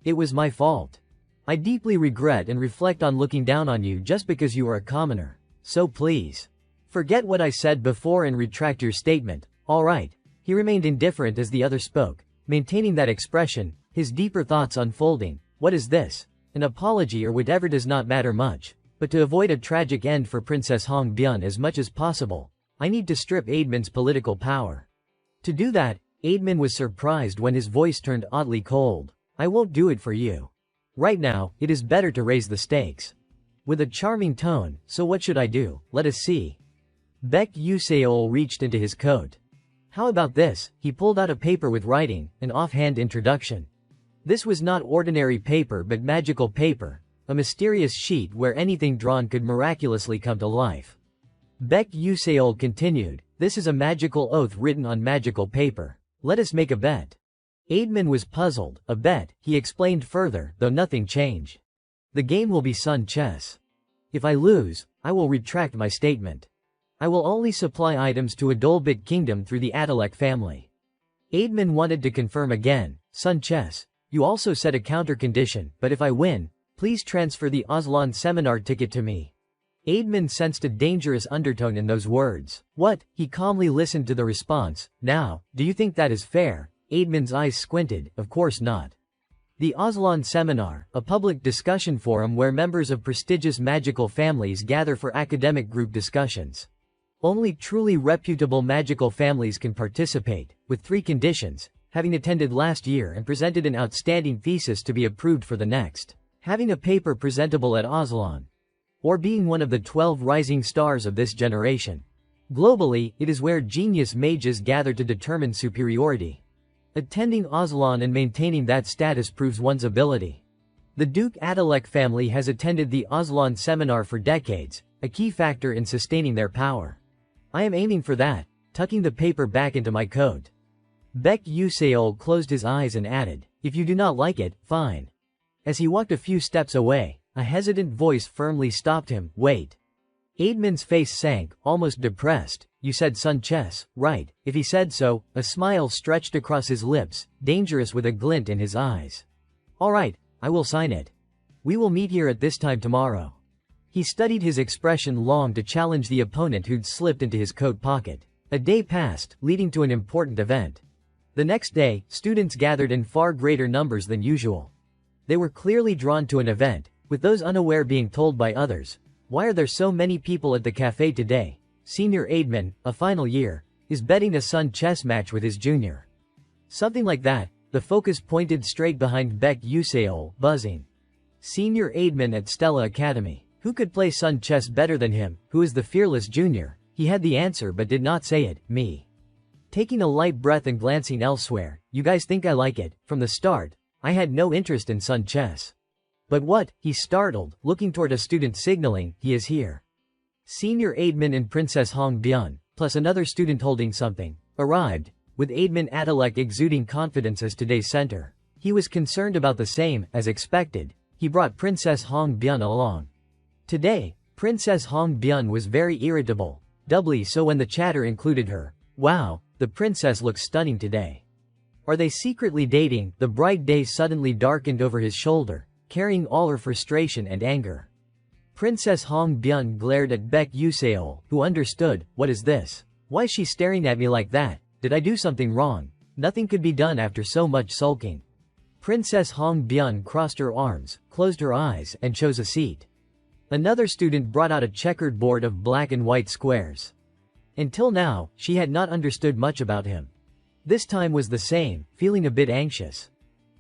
It was my fault. I deeply regret and reflect on looking down on you just because you are a commoner. So please. Forget what I said before and retract your statement, alright. He remained indifferent as the other spoke, maintaining that expression, his deeper thoughts unfolding. What is this? An apology or whatever does not matter much, but to avoid a tragic end for Princess Hong Byun as much as possible, I need to strip Aidman's political power. To do that, Aidman was surprised when his voice turned oddly cold. I won't do it for you. Right now, it is better to raise the stakes. With a charming tone, so what should I do? Let us see. Baek Yuseol reached into his coat. How about this? He pulled out a paper with writing, an offhand introduction. This was not ordinary paper but magical paper, a mysterious sheet where anything drawn could miraculously come to life. Baek Yuseol continued, this is a magical oath written on magical paper. Let us make a bet. Aidman was puzzled. A bet, he explained further, though nothing changed. The game will be sun chess. If I lose, I will retract my statement. I will only supply items to a Dolbik kingdom through the Adalek family. Aidman wanted to confirm again, sun chess. You also set a counter condition, but if I win, please transfer the Aslan seminar ticket to me. Aidman sensed a dangerous undertone in those words. What? He calmly listened to the response. Now, do you think that is fair? Aidman's eyes squinted. Of course not. The Aslan Seminar, a public discussion forum where members of prestigious magical families gather for academic group discussions. Only truly reputable magical families can participate, with 3 conditions: having attended last year and presented an outstanding thesis to be approved for the next, having a paper presentable at Aslan, or being one of the 12 rising stars of this generation. Globally, it is where genius mages gather to determine superiority. Attending Aslan and maintaining that status proves one's ability. The Duke Adalek family has attended the Aslan seminar for decades, a key factor in sustaining their power. I am aiming for that, tucking the paper back into my coat. Baek Yuseol closed his eyes and added, if you do not like it, fine. As he walked a few steps away, a hesitant voice firmly stopped him. Wait. Aidman's face sank, almost depressed. You said sun chess, right? If he said so, a smile stretched across his lips, dangerous with a glint in his eyes. Alright, I will sign it. We will meet here at this time tomorrow. He studied his expression long to challenge the opponent who'd slipped into his coat pocket. A day passed, leading to an important event. The next day, students gathered in far greater numbers than usual. They were clearly drawn to an event, with those unaware being told by others, why are there so many people at the cafe today? Senior Aidman, a final year, is betting a sun chess match with his junior. Something like that. The focus pointed straight behind Baek Yuseol, buzzing. Senior Aidman at Stella Academy. Who could play sun chess better than him? Who is the fearless junior? He had the answer but did not say it. Me. Taking a light breath and glancing elsewhere. You guys think I like it? From the start, I had no interest in sun chess. But what? He startled, looking toward a student signaling, he is here. Senior Aidman and Princess Hong Byun, plus another student holding something, arrived, with Aidman Adalek exuding confidence as today's center. He was concerned about the same, as expected. He brought Princess Hong Byun along. Today, Princess Hong Byun was very irritable, doubly so when the chatter included her. Wow, the princess looks stunning today. Are they secretly dating? The bright day suddenly darkened over his shoulder, carrying all her frustration and anger. Princess Hong Byun glared at Baek Yuseol, who understood. What is this? Why is she staring at me like that? Did I do something wrong? Nothing could be done after so much sulking. Princess Hong Byun crossed her arms, closed her eyes, and chose a seat. Another student brought out a checkered board of black and white squares. Until now, she had not understood much about him. This time was the same, feeling a bit anxious.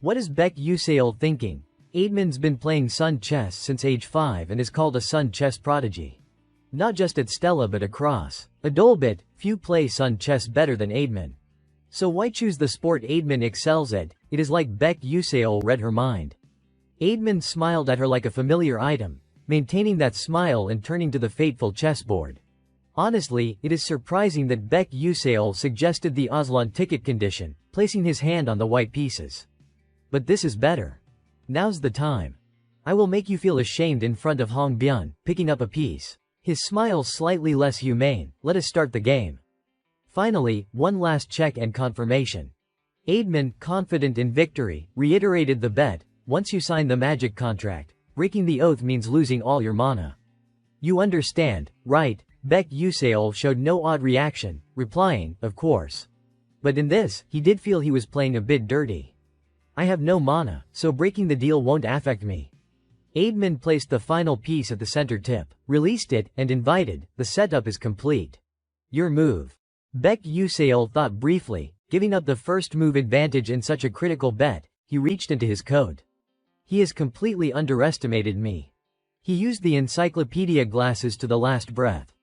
What is Baek Yuseol thinking? Aidman's been playing Sun chess since age 5 and is called a Sun chess prodigy. Not just at Stella but across Adolbit, few play Sun chess better than Aidman. So why choose the sport Aidman excels at? It is like Baek Yuseol read her mind. Aidman smiled at her like a familiar item, maintaining that smile and turning to the fateful chessboard. Honestly, it is surprising that Baek Yuseol suggested the Aslan ticket condition, placing his hand on the white pieces. But this is better. Now's the time. I will make you feel ashamed in front of Hong Byun, picking up a piece. His smile slightly less humane. Let us start the game. Finally, one last check and confirmation. Aidman, confident in victory, reiterated the bet. Once you sign the magic contract, breaking the oath means losing all your mana. You understand, right? Baek Yuseol showed no odd reaction, replying, of course. But in this, he did feel he was playing a bit dirty. I have no mana, so breaking the deal won't affect me. Aidman placed the final piece at the center tip, released it, and invited, the setup is complete. Your move. Baek Yuseol thought briefly, giving up the first move advantage in such a critical bet. He reached into his coat. He has completely underestimated me. He used the encyclopedia glasses to the last breath.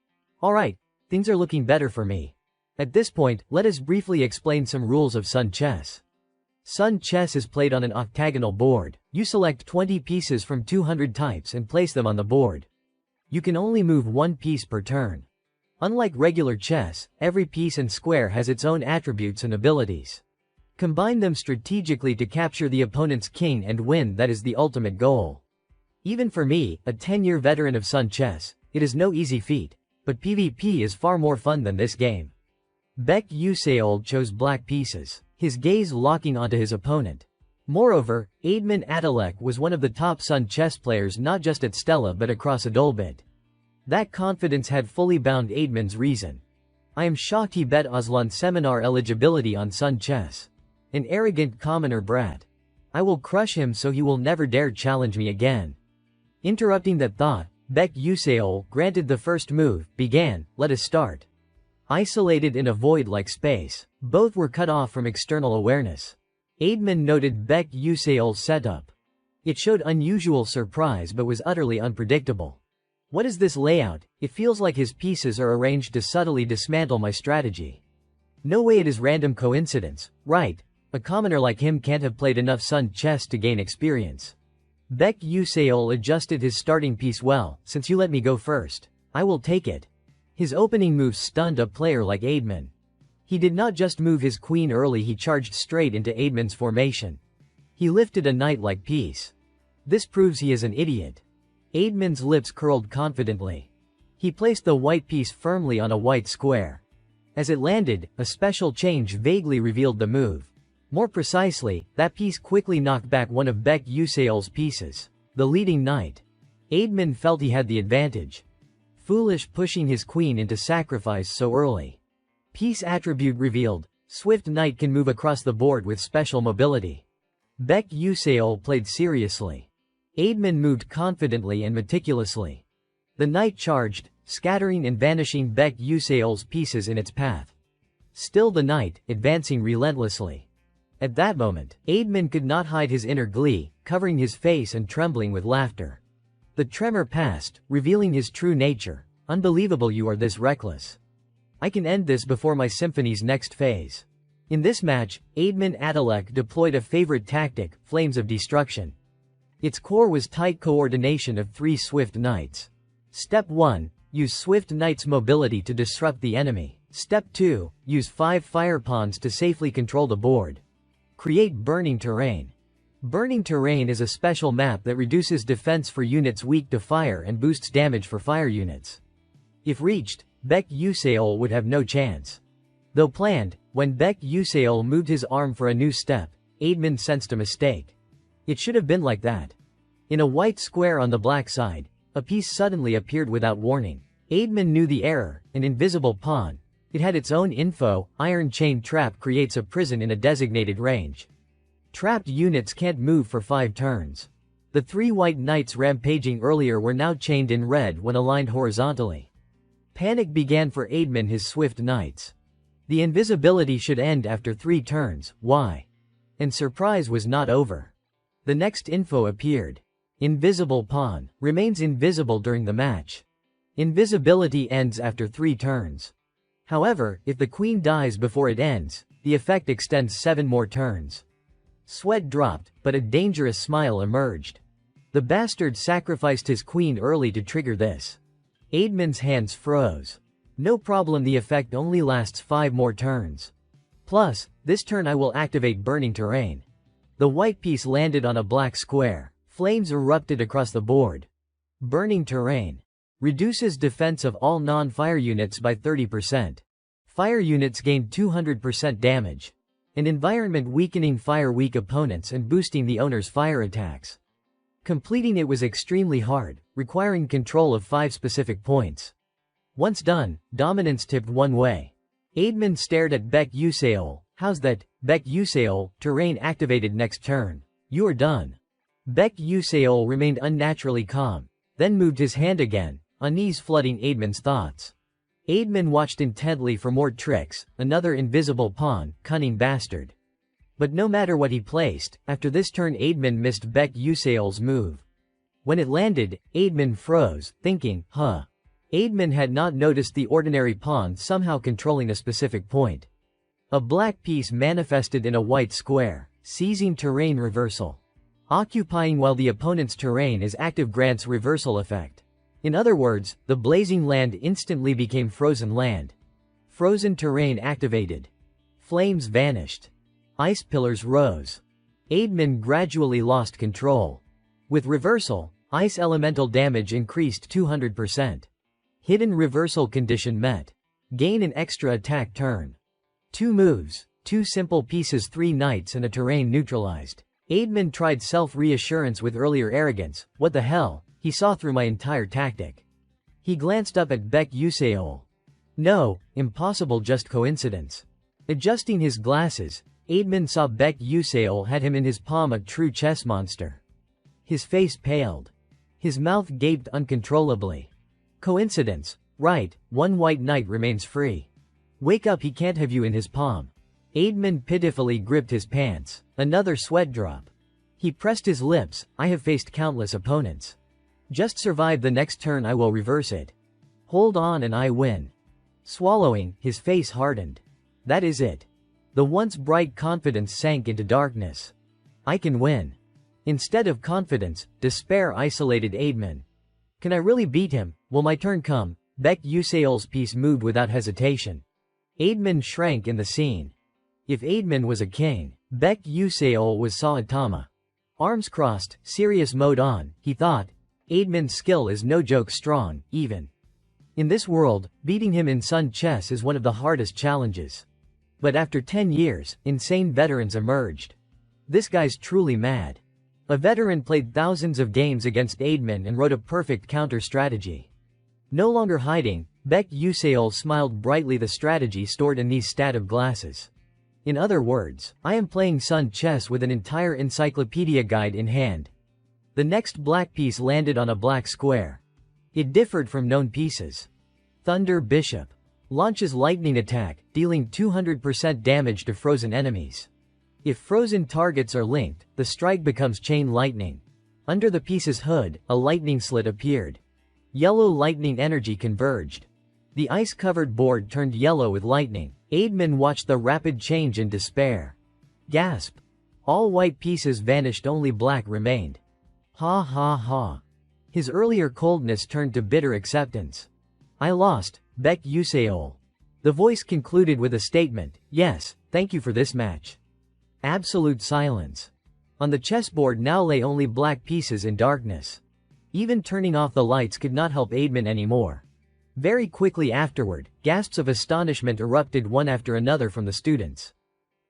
Alright, things are looking better for me. At this point, let us briefly explain some rules of Sun chess. Sun chess is played on an octagonal board. You select 20 pieces from 200 types and place them on the board. You can only move one piece per turn. Unlike regular chess, every piece and square has its own attributes and abilities. Combine them strategically to capture the opponent's king and win. That is the ultimate goal. Even for me, a 10-year veteran of Sun chess, it is no easy feat, but PvP is far more fun than this game. Baek Yuseol chose black pieces, his gaze locking onto his opponent. Moreover, Aidman Adalek was one of the top Sun chess players not just at Stella but across Adolbit. That confidence had fully bound Aidman's reason. I am shocked he bet Aslan seminar eligibility on Sun chess. An arrogant commoner brat. I will crush him so he will never dare challenge me again. Interrupting that thought, Baek Yuseol, granted the first move, began, let us start. Isolated in a void-like space, both were cut off from external awareness. Aidman noted Baek Yuseol's setup. It showed unusual surprise but was utterly unpredictable. What is this layout? It feels like his pieces are arranged to subtly dismantle my strategy. No way it is random coincidence, right? A commoner like him can't have played enough Sun chess to gain experience. Baek Yuseol adjusted his starting piece well. Since you let me go first, I will take it. His opening move stunned a player like Aidman. He did not just move his queen early, he charged straight into Aidman's formation. He lifted a knight-like piece. This proves he is an idiot. Aidman's lips curled confidently. He placed the white piece firmly on a white square. As it landed, a special change vaguely revealed the move. More precisely, that piece quickly knocked back one of Baek Yuseol's pieces, the leading knight. Aidman felt he had the advantage. Foolish pushing his queen into sacrifice so early. Piece attribute revealed. Swift knight can move across the board with special mobility. Baek Yuseol played seriously. Aidman moved confidently and meticulously. The knight charged, scattering and vanishing Baek Yuseol's pieces in its path. Still the knight, advancing relentlessly. At that moment, Aidman could not hide his inner glee, covering his face and trembling with laughter. The tremor passed, revealing his true nature. Unbelievable you are this reckless. I can end this before my symphony's next phase. In this match, Aidman Adalek deployed a favorite tactic, Flames of Destruction. Its core was tight coordination of 3 swift knights. Step 1. Use swift knight's mobility to disrupt the enemy. Step 2. Use 5 fire pawns to safely control the board. Create Burning Terrain. Burning Terrain is a special map that reduces defense for units weak to fire and boosts damage for fire units. If reached, Baek Yuseol would have no chance. Though planned, when Baek Yuseol moved his arm for a new step, Aidman sensed a mistake. It should have been like that. In a white square on the black side, a piece suddenly appeared without warning. Aidman knew the error, an invisible pawn. It had its own info. Iron Chain Trap creates a prison in a designated range. Trapped units can't move for 5 turns. The 3 white knights rampaging earlier were now chained in red when aligned horizontally. Panic began for Aidman his swift knights. The invisibility should end after 3 turns. Why? And surprise was not over. The next info appeared. Invisible pawn, remains invisible during the match. Invisibility ends after 3 turns. However, if the queen dies before it ends, the effect extends 7 more turns. Sweat dropped, but a dangerous smile emerged. The bastard sacrificed his queen early to trigger this. Aidman's hands froze. No problem, the effect only lasts 5 more turns. Plus, this turn I will activate Burning Terrain. The white piece landed on a black square. Flames erupted across the board. Burning Terrain reduces defense of all non-fire units by 30%. Fire units gain 200% damage. An environment weakening fire-weak opponents and boosting the owner's fire attacks. Completing it was extremely hard, requiring control of 5 specific points. Once done, dominance tipped one way. Aidman stared at Baek Yuseol. How's that? Baek Yuseol, terrain activated next turn. You're done. Baek Yuseol remained unnaturally calm, then moved his hand again, unease flooding Aidman's thoughts. Aidman watched intently for more tricks, another invisible pawn, cunning bastard. But no matter what he placed, after this turn Aidman missed Baek Yuseol's move. When it landed, Aidman froze, thinking, huh. Aidman had not noticed the ordinary pawn somehow controlling a specific point. A black piece manifested in a white square, seizing terrain reversal. Occupying while the opponent's terrain is active grants reversal effect. In other words, the blazing land instantly became frozen land. Frozen terrain activated. Flames vanished. Ice pillars rose. Aidman gradually lost control. With reversal, ice elemental damage increased 200%. Hidden reversal condition met. Gain an extra attack turn. 2 moves, 2 simple pieces, 3 knights and a terrain neutralized. Aidman tried self-reassurance with earlier arrogance. What the hell? He saw through my entire tactic. He glanced up at Baek Yuseol. No, impossible, just coincidence. Adjusting his glasses, Aidman saw Baek Yuseol had him in his palm, a true chess monster. His face paled. His mouth gaped uncontrollably. Coincidence, right, 1 white knight remains free. Wake up, he can't have you in his palm. Aidman pitifully gripped his pants. Another sweat drop. He pressed his lips. I have faced countless opponents. Just survive the next turn, I will reverse it. Hold on and I win. Swallowing, his face hardened. That is it. The once bright confidence sank into darkness. I can win. Instead of confidence, despair isolated Aidman. Can I really beat him? Will my turn come? Baek Yuseol's piece moved without hesitation. Aidman shrank in the scene. If Aidman was a king, Baek Yuseol was Saitama. Arms crossed, serious mode on, he thought. Aidman's skill is no joke strong, even. In this world, beating him in Sun chess is one of the hardest challenges. But after 10 years, insane veterans emerged. This guy's truly mad. A veteran played thousands of games against Aidman and wrote a perfect counter-strategy. No longer hiding, Baek Yuseol smiled brightly, the strategy stored in these stat of glasses. In other words, I am playing Sun chess with an entire encyclopedia guide in hand. The next black piece landed on a black square. It differed from known pieces. Thunder Bishop. Launches lightning attack, dealing 200% damage to frozen enemies. If frozen targets are linked, the strike becomes chain lightning. Under the piece's hood, a lightning slit appeared. Yellow lightning energy converged. The ice-covered board turned yellow with lightning. Aidman watched the rapid change in despair. Gasp. All white pieces vanished, only black remained. Ha ha ha. His earlier coldness turned to bitter acceptance. I lost, Baek Yuseol. The voice concluded with a statement, yes, thank you for this match. Absolute silence. On the chessboard now lay only black pieces in darkness. Even turning off the lights could not help Aidman anymore. Very quickly afterward, gasps of astonishment erupted one after another from the students.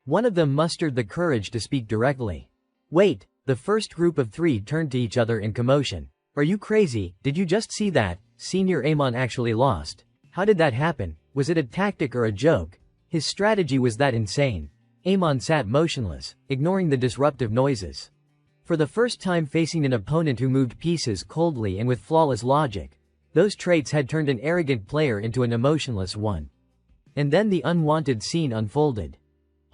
One of them mustered the courage to speak directly. Wait, the first group of 3 turned to each other in commotion. Are you crazy? Did you just see that? Senior Amon actually lost. How did that happen? Was it a tactic or a joke? His strategy was that insane. Amon sat motionless, ignoring the disruptive noises. For the first time facing an opponent who moved pieces coldly and with flawless logic. Those traits had turned an arrogant player into an emotionless one. And then the unwanted scene unfolded.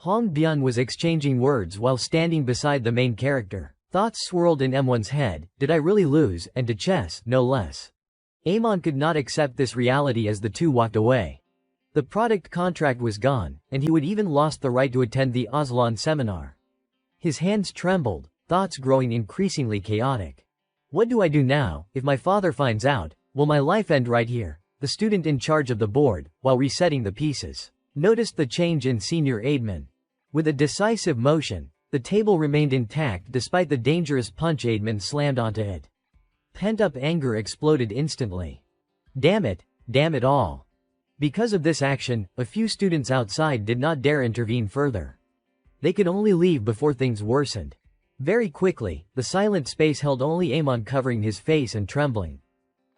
Hong Byun was exchanging words while standing beside the main character. Thoughts swirled in M1's head. Did I really lose, and to chess, no less? Amon could not accept this reality as the two walked away. The product contract was gone, and he would even lost the right to attend the Aslan seminar. His hands trembled, thoughts growing increasingly chaotic. What do I do now? If my father finds out, will my life end right here? The student in charge of the board, while resetting the pieces, noticed the change in Senior Aidman. With a decisive motion, the table remained intact despite the dangerous punch Aidman slammed onto it. Pent-up anger exploded instantly. Damn it all. Because of this action, a few students outside did not dare intervene further. They could only leave before things worsened. Very quickly, the silent space held only Amon covering his face and trembling.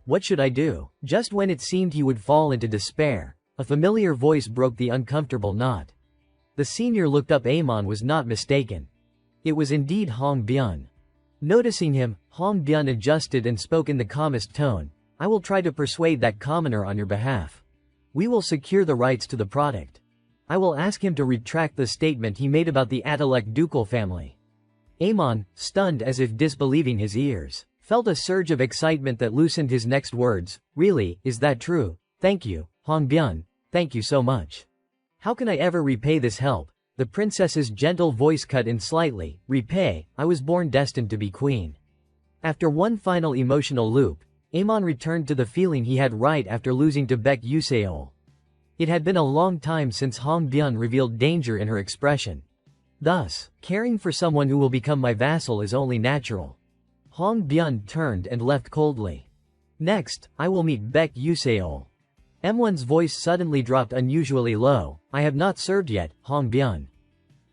What should I do? Just when it seemed he would fall into despair, a familiar voice broke the uncomfortable knot. The senior looked up. Amon was not mistaken. It was indeed Hong Byun. Noticing him, Hong Byun adjusted and spoke in the calmest tone. I will try to persuade that commoner on your behalf. We will secure the rights to the product. I will ask him to retract the statement he made about the Adalek ducal family. Amon, stunned as if disbelieving his ears, felt a surge of excitement that loosened his next words. Really, is that true? Thank you, Hong Byun, thank you so much. How can I ever repay this help? The princess's gentle voice cut in slightly. Repay, I was born destined to be queen. After one final emotional loop, Amon returned to the feeling he had right after losing to Baek Yuseol. It had been a long time since Hong Byun revealed danger in her expression. Thus, caring for someone who will become my vassal is only natural. Hong Byun turned and left coldly. Next, I will meet Baek Yuseol. M1's voice suddenly dropped unusually low. I have not served yet, Hong Byun.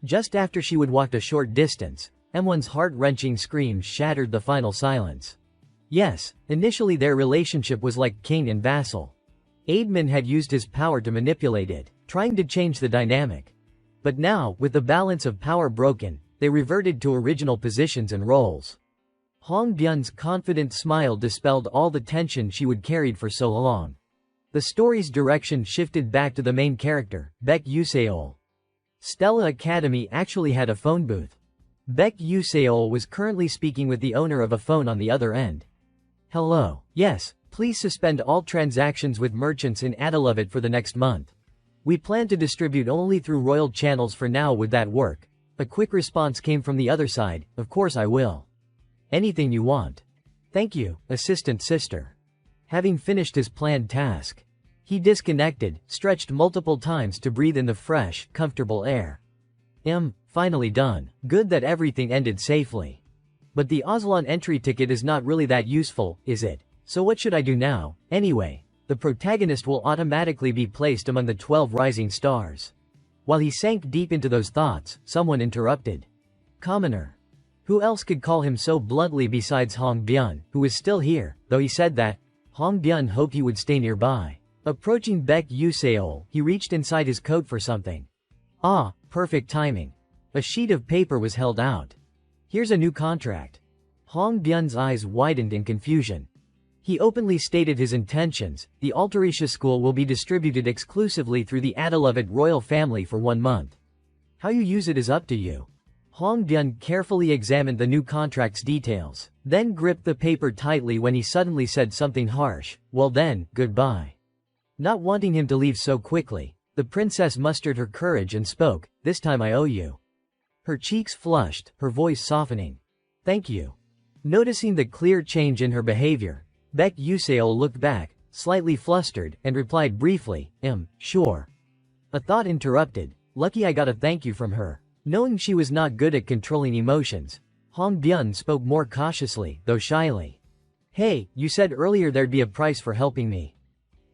Just after she would walked a short distance, M1's heart-wrenching screams shattered the final silence. Yes, initially their relationship was like king and vassal. Aidman had used his power to manipulate it, trying to change the dynamic. But now, with the balance of power broken, they reverted to original positions and roles. Hong Byun's confident smile dispelled all the tension she would carried for so long. The story's direction shifted back to the main character, Baek Yuseol. Stella Academy actually had a phone booth. Baek Yuseol was currently speaking with the owner of a phone on the other end. Hello. Yes, please suspend all transactions with merchants in Adelavet for the next month. We plan to distribute only through royal channels for now. Would that work? A quick response came from the other side. Of course I will. Anything you want. Thank you, assistant sister. Having finished his planned task, he disconnected, stretched multiple times to breathe in the fresh, comfortable air. Finally done. Good that everything ended safely. But the Aslan entry ticket is not really that useful, is it? So what should I do now? Anyway, the protagonist will automatically be placed among the 12 rising stars. While he sank deep into those thoughts, someone interrupted. Commoner. Who else could call him so bluntly besides Hong Byun, who was still here, though he said that. Hong Byun hoped he would stay nearby. Approaching Baek Yuseol, he reached inside his coat for something. Ah, perfect timing. A sheet of paper was held out. Here's a new contract. Hong Byun's eyes widened in confusion. He openly stated his intentions. The Altarisha school will be distributed exclusively through the Adelavet royal family for 1 month. How you use it is up to you. Hong Byun carefully examined the new contract's details, then gripped the paper tightly when he suddenly said something harsh. Well then, goodbye. Not wanting him to leave so quickly, the princess mustered her courage and spoke. This time I owe you. Her cheeks flushed, her voice softening. Thank you. Noticing the clear change in her behavior, Baek Yuseol looked back, slightly flustered, and replied briefly, sure. A thought interrupted. Lucky I got a thank you from her. Knowing she was not good at controlling emotions, Hong Byun spoke more cautiously, though shyly. Hey, you said earlier there'd be a price for helping me.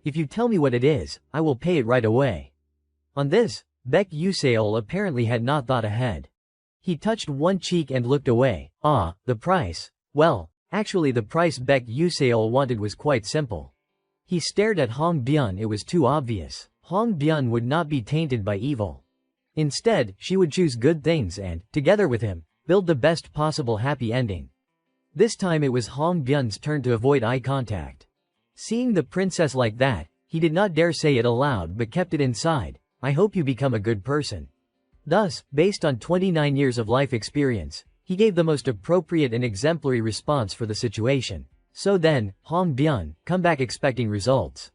If you tell me what it is, I will pay it right away. On this, Baek Yuseol apparently had not thought ahead. He touched one cheek and looked away. Ah, the price. Well, actually the price Baek Yuseol wanted was quite simple. He stared at Hong Byun. It was too obvious. Hong Byun would not be tainted by evil. Instead, she would choose good things and, together with him, build the best possible happy ending. This time it was Hong Byun's turn to avoid eye contact. Seeing the princess like that, he did not dare say it aloud but kept it inside. I hope you become a good person. Thus, based on 29 years of life experience, he gave the most appropriate and exemplary response for the situation. So then, Hong Byun, come back expecting results.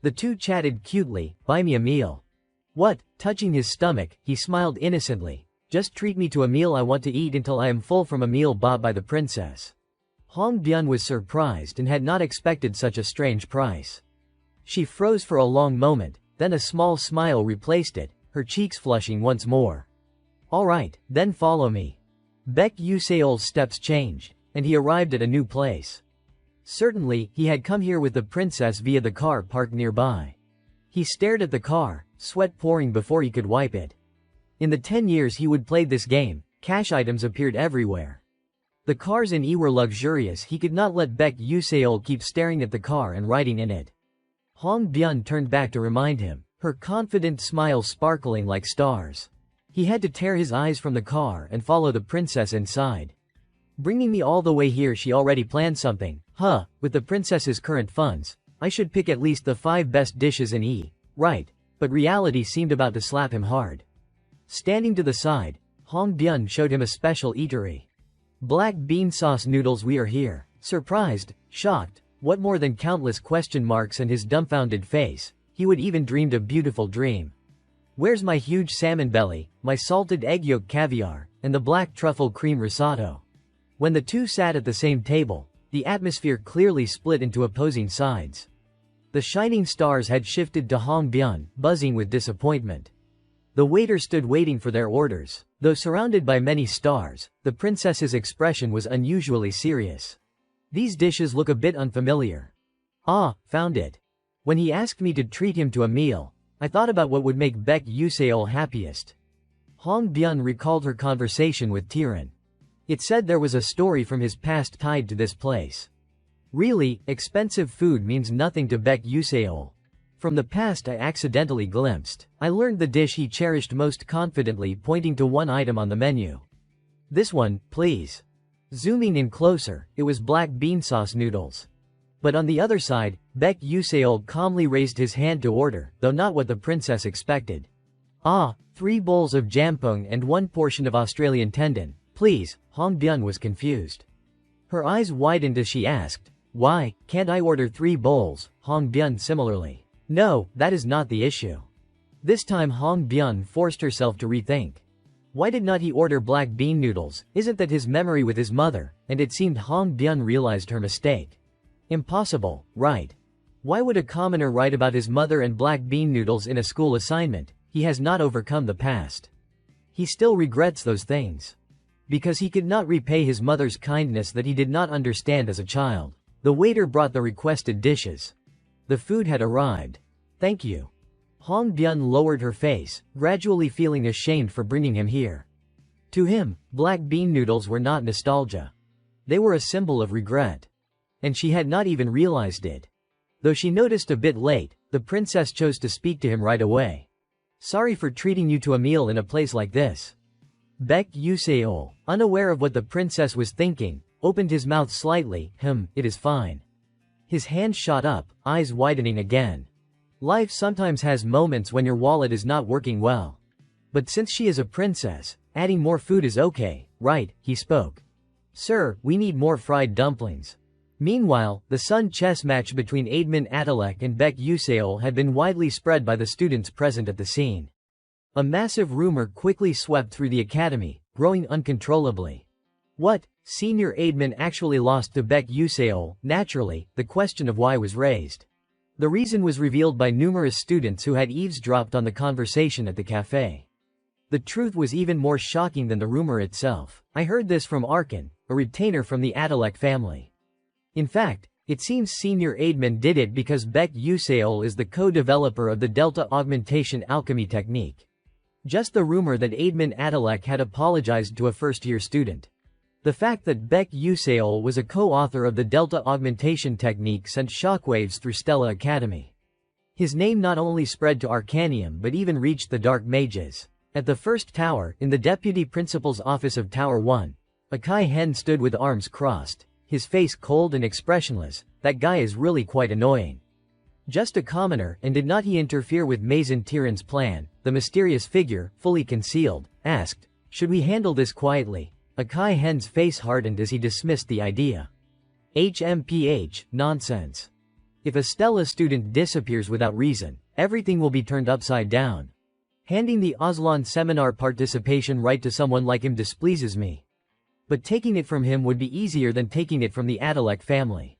The two chatted cutely, buy me a meal. What? Touching his stomach, he smiled innocently. Just treat me to a meal I want to eat until I am full from a meal bought by the princess. Hong Byun was surprised and had not expected such a strange price. She froze for a long moment, then a small smile replaced it, her cheeks flushing once more. Alright, then follow me. Baek Yuseol's steps changed, and he arrived at a new place. Certainly, he had come here with the princess via the car parked nearby. He stared at the car, sweat pouring before he could wipe it. In the 10 years he would played this game, cash items appeared everywhere. The cars in E were luxurious. He could not let Baek Yuseol keep staring at the car and riding in it. Hong Byun turned back to remind him, her confident smile sparkling like stars. He had to tear his eyes from the car and follow the princess inside. Bringing me all the way here, she already planned something. With the princess's current funds, I should pick at least the 5 best dishes in E. Right. But reality seemed about to slap him hard. Standing to the side, Hong Byun showed him a special eatery. Black bean sauce noodles. We are here. Surprised, shocked, what more than countless question marks and his dumbfounded face, he would even dreamed a beautiful dream. Where's my huge salmon belly, my salted egg yolk caviar, and the black truffle cream risotto? When the two sat at the same table, the atmosphere clearly split into opposing sides. The shining stars had shifted to Hong Byun, buzzing with disappointment. The waiter stood waiting for their orders. Though surrounded by many stars, the princess's expression was unusually serious. These dishes look a bit unfamiliar. Found it. When he asked me to treat him to a meal, I thought about what would make Baek Yuseol happiest. Hong Byun recalled her conversation with Tyran. It said there was a story from his past tied to this place. Really, expensive food means nothing to Baek Yuseol. From the past I accidentally glimpsed. I learned the dish he cherished most confidently, pointing to one item on the menu. This one, please. Zooming in closer, it was black bean sauce noodles. But on the other side, Baek Yuseol calmly raised his hand to order, though not what the princess expected. 3 bowls of jampong and 1 portion of Australian tendon, please. Hong Byun was confused. Her eyes widened as she asked, why, can't I order 3 bowls? Hong Byun similarly. No, that is not the issue. This time Hong Byun forced herself to rethink. Why did not he order black bean noodles? Isn't that his memory with his mother? And it seemed Hong Byun realized her mistake. Impossible, right? Why would a commoner write about his mother and black bean noodles in a school assignment? He has not overcome the past. He still regrets those things. Because he could not repay his mother's kindness that he did not understand as a child. The waiter brought the requested dishes. The food had arrived. Thank you. Hong Byun lowered her face, gradually feeling ashamed for bringing him here. To him, black bean noodles were not nostalgia. They were a symbol of regret. And she had not even realized it. Though she noticed a bit late, the princess chose to speak to him right away. Sorry for treating you to a meal in a place like this. Baek Yuseol, unaware of what the princess was thinking, opened his mouth slightly. It is fine. His hand shot up, eyes widening again. Life sometimes has moments when your wallet is not working well. But since she is a princess, adding more food is okay, right? He spoke. Sir, we need more fried dumplings. Meanwhile, the Sun chess match between Admin Atalek and Baek Yuseol had been widely spread by the students present at the scene. A massive rumor quickly swept through the academy, growing uncontrollably. What? Senior Admin actually lost to Baek Yuseol. Naturally, the question of why was raised. The reason was revealed by numerous students who had eavesdropped on the conversation at the cafe. The truth was even more shocking than the rumor itself. I heard this from Arkan, a retainer from the Atalek family. In fact, it seems Senior Admin did it because Baek Yuseol is the co-developer of the Delta Augmentation Alchemy technique. Just the rumor that Admin Atalek had apologized to a first-year student. The fact that Baek Yuseol was a co-author of the Delta Augmentation technique sent shockwaves through Stella Academy. His name not only spread to Arcanium but even reached the Dark Mages. At the first tower, in the Deputy Principal's office of Tower 1, Akai Hen stood with arms crossed, his face cold and expressionless. That guy is really quite annoying. Just a commoner, and did not he interfere with Mason Tyrann's plan? The mysterious figure, fully concealed, asked. Should we handle this quietly? Akai Hen's face hardened as he dismissed the idea. HMPH, nonsense. If a Stella student disappears without reason, everything will be turned upside down. Handing the Aslan seminar participation right to someone like him displeases me. But taking it from him would be easier than taking it from the Adalek family.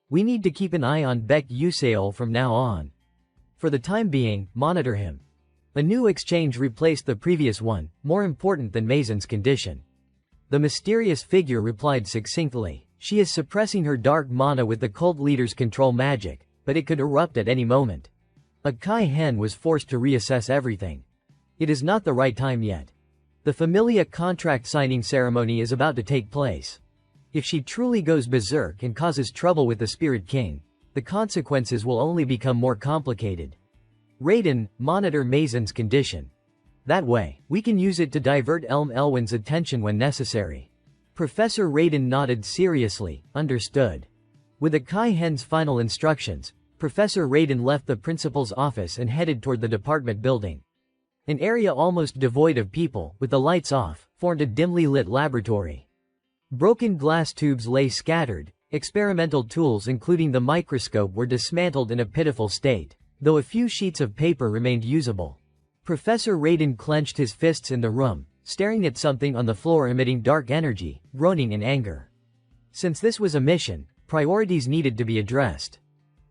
We need to keep an eye on Beck Useol from now on. For the time being, monitor him. A new exchange replaced the previous one, more important than Mason's condition. The mysterious figure replied succinctly. She is suppressing her dark mana with the cult leader's control magic, but it could erupt at any moment. Akai Hen was forced to reassess everything. It is not the right time yet. The Familia contract signing ceremony is about to take place. If she truly goes berserk and causes trouble with the Spirit King, the consequences will only become more complicated. Raiden, monitor Mason's condition. That way, we can use it to divert Elwin's attention when necessary. Professor Raiden nodded seriously, understood. With Akai Hen's final instructions, Professor Raiden left the principal's office and headed toward the department building. An area almost devoid of people, with the lights off, formed a dimly lit laboratory. Broken glass tubes lay scattered, experimental tools including the microscope were dismantled in a pitiful state, though a few sheets of paper remained usable. Professor Raiden clenched his fists in the room, staring at something on the floor emitting dark energy, groaning in anger. Since this was a mission, priorities needed to be addressed.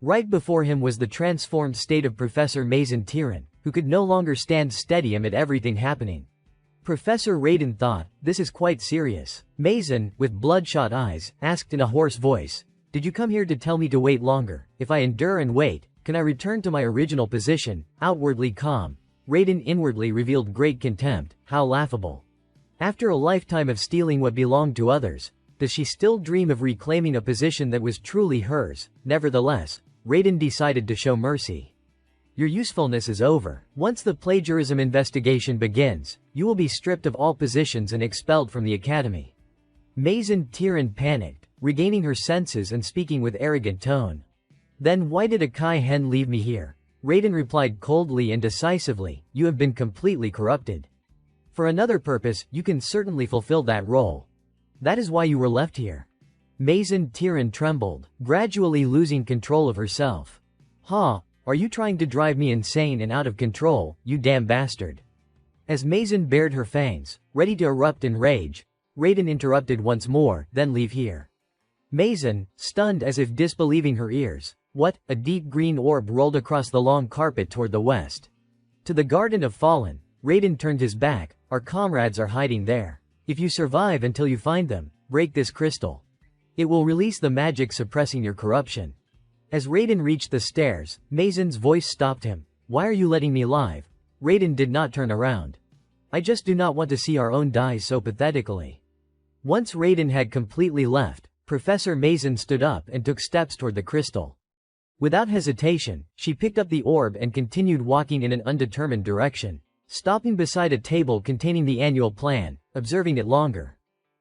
Right before him was the transformed state of Professor Mason Tyrann, who could no longer stand steady amid everything happening. Professor Raiden thought, this is quite serious. Mason, with bloodshot eyes, asked in a hoarse voice, did you come here to tell me to wait longer? If I endure and wait, can I return to my original position? Outwardly calm, Raiden inwardly revealed great contempt. How laughable. After a lifetime of stealing what belonged to others, does she still dream of reclaiming a position that was truly hers? Nevertheless, Raiden decided to show mercy. Your usefulness is over. Once the plagiarism investigation begins, you will be stripped of all positions and expelled from the academy. Mason Tyrann panicked, regaining her senses and speaking with arrogant tone. Then why did Akai Hen leave me here? Raiden replied coldly and decisively, you have been completely corrupted. For another purpose, you can certainly fulfill that role. That is why you were left here. Mason Tyrann trembled, gradually losing control of herself. Are you trying to drive me insane and out of control, you damn bastard? As Mason bared her fangs, ready to erupt in rage, Raiden interrupted once more, then leave here. Mason, stunned as if disbelieving her ears. What? A deep green orb rolled across the long carpet toward the west. To the Garden of Fallen, Raiden turned his back. Our comrades are hiding there. If you survive until you find them, break this crystal. It will release the magic suppressing your corruption. As Raiden reached the stairs, Mason's voice stopped him. Why are you letting me live? Raiden did not turn around. I just do not want to see our own die so pathetically. Once Raiden had completely left, Professor Mason stood up and took steps toward the crystal. Without hesitation, she picked up the orb and continued walking in an undetermined direction, stopping beside a table containing the annual plan, observing it longer.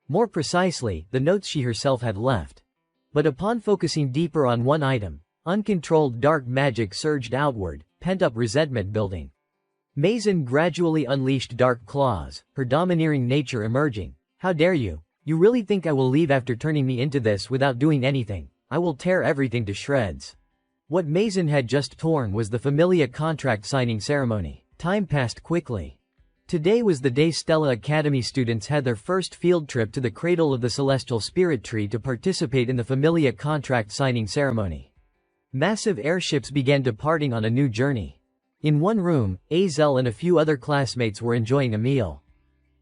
More precisely, the notes she herself had left. But upon focusing deeper on one item, uncontrolled dark magic surged outward, pent-up resentment building. Mason gradually unleashed dark claws, her domineering nature emerging. How dare you? You really think I will leave after turning me into this without doing anything? I will tear everything to shreds. What Mason had just torn was the Familia contract signing ceremony. Time passed quickly. Today was the day Stella Academy students had their first field trip to the cradle of the Celestial Spirit Tree to participate in the Familia contract signing ceremony. Massive airships began departing on a new journey. In one room, Azel and a few other classmates were enjoying a meal.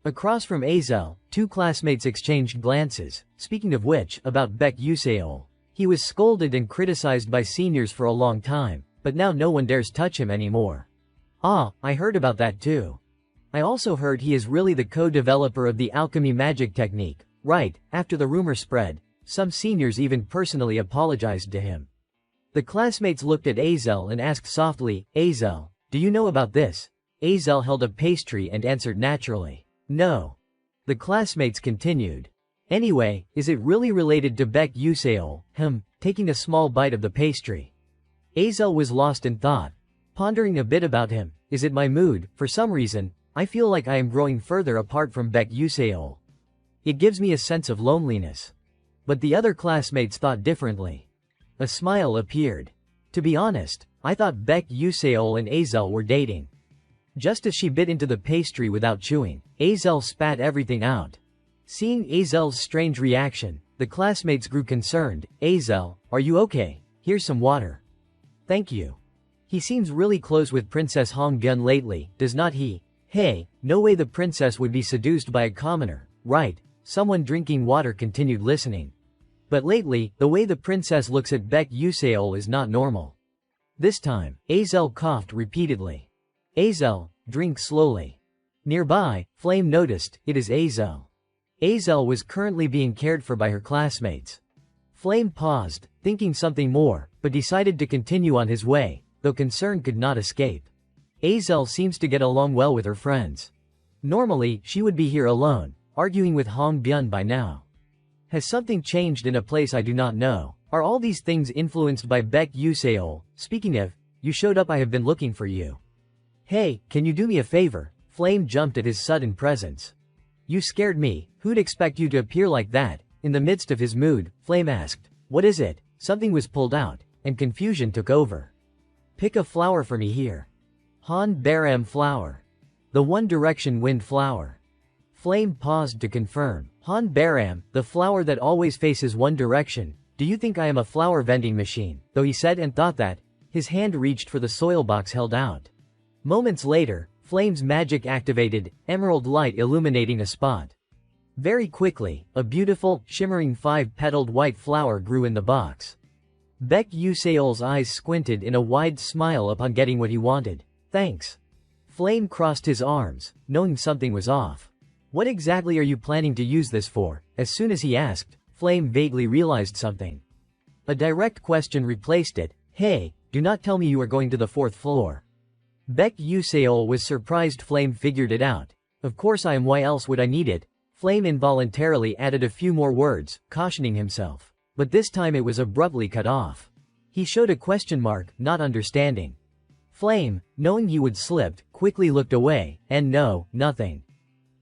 Across from Azel, two classmates exchanged glances, speaking of which, about Beck Useol. He was scolded and criticized by seniors for a long time, but now no one dares touch him anymore. I heard about that too. I also heard he is really the co-developer of the alchemy magic technique, right? After the rumor spread, some seniors even personally apologized to him. The classmates looked at Azel and asked softly, Azel, do you know about this? Azel held a pastry and answered naturally, no. The classmates continued. Anyway, is it really related to Beck Useol? Taking a small bite of the pastry. Azel was lost in thought, pondering a bit about him. Is it my mood? For some reason, I feel like I am growing further apart from Baek Yuseol. It gives me a sense of loneliness. But the other classmates thought differently. A smile appeared. To be honest, I thought Baek Yuseol and Azel were dating. Just as she bit into the pastry without chewing, Azel spat everything out. Seeing Azel's strange reaction, the classmates grew concerned. Azel, are you okay? Here's some water. Thank you. He seems really close with Princess Hongbyun lately, does not he? Hey, no way the princess would be seduced by a commoner, right? Someone drinking water continued listening. But lately, the way the princess looks at Baek Yuseol is not normal. This time, Azel coughed repeatedly. Azel, drink slowly. Nearby, Flame noticed, it is Azel. Azel was currently being cared for by her classmates. Flame paused, thinking something more, but decided to continue on his way, though concern could not escape. Azel seems to get along well with her friends. Normally, she would be here alone, arguing with Hongbyun by now. Has something changed in a place I do not know? Are all these things influenced by Baek Yuseol? Speaking of, you showed up, I have been looking for you. Hey, can you do me a favor? Flame jumped at his sudden presence. You scared me, who'd expect you to appear like that? In the midst of his mood, Flame asked, what is it? Something was pulled out, and confusion took over. Pick a flower for me here. Han Baram flower. The One Direction wind flower. Flame paused to confirm. Han Baram, the flower that always faces one direction. Do you think I am a flower vending machine? Though he said and thought that, his hand reached for the soil box held out. Moments later, Flame's magic activated, emerald light illuminating a spot. Very quickly, a beautiful, shimmering 5-petaled white flower grew in the box. Baek Yuseol's eyes squinted in a wide smile upon getting what he wanted. Thanks. Flame crossed his arms, knowing something was off. What exactly are you planning to use this for? As soon as he asked, Flame vaguely realized something. A direct question replaced it. Hey, do not tell me you are going to the 4th floor. Baek Yuseol was surprised Flame figured it out. Of course I am, why else would I need it? Flame involuntarily added a few more words, cautioning himself. But this time it was abruptly cut off. He showed a question mark, not understanding. Flame, knowing he would slip, quickly looked away, and no, nothing.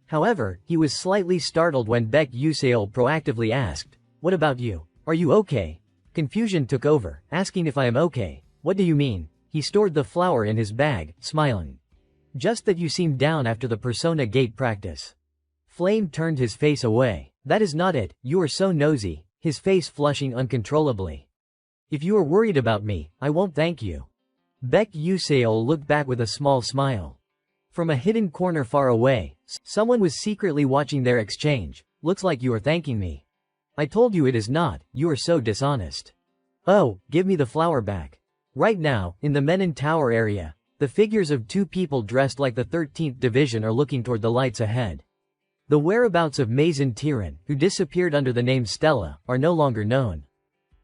However, he was slightly startled when Baek Yuseol proactively asked, what about you? Are you okay? Confusion took over, asking if I am okay. What do you mean? He stored the flower in his bag, smiling. Just that you seemed down after the Persona Gate practice. Flame turned his face away. That is not it, you are so nosy, his face flushing uncontrollably. If you are worried about me, I won't thank you. Baek Yuseol looked back with a small smile. From a hidden corner far away, someone was secretly watching their exchange. Looks like you are thanking me. I told you it is not, you are so dishonest. Oh, give me the flower back. Right now, in the Menon Tower area, the figures of 2 people dressed like the 13th Division are looking toward the lights ahead. The whereabouts of Maison Tyran, who disappeared under the name Stella, are no longer known.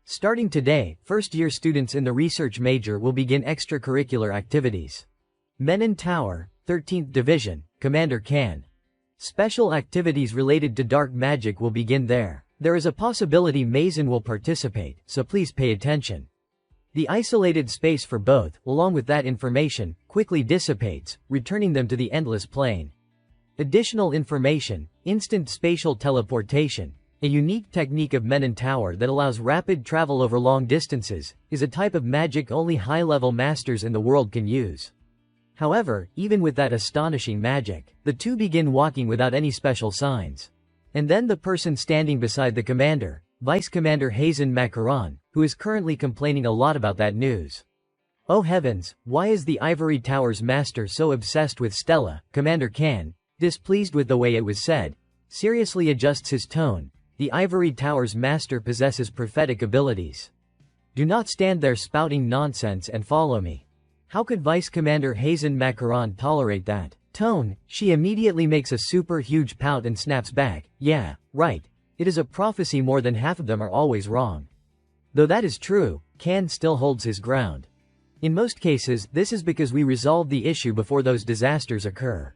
Starting today, first-year students in the research major will begin extracurricular activities. Menon Tower, 13th Division, Commander Kan. Special activities related to dark magic will begin there. There is a possibility Maison will participate, so please pay attention. The isolated space for both, along with that information, quickly dissipates, returning them to the endless plane. Additional information, instant spatial teleportation, a unique technique of Menon Tower that allows rapid travel over long distances, is a type of magic only high-level masters in the world can use. However, even with that astonishing magic, the 2 begin walking without any special signs. And then the person standing beside the commander, Vice Commander Hazen Macaron, who is currently complaining a lot about that news. Oh heavens, why is the Ivory Tower's master so obsessed with Stella? Commander Kan, displeased with the way it was said, seriously adjusts his tone. The Ivory Tower's master possesses prophetic abilities. Do not stand there spouting nonsense and follow me. How could Vice Commander Hazen Macaron tolerate that tone? She immediately makes a super huge pout and snaps back. Yeah, right. It is a prophecy, more than half of them are always wrong. Though that is true, Kan still holds his ground. In most cases, this is because we resolved the issue before those disasters occur.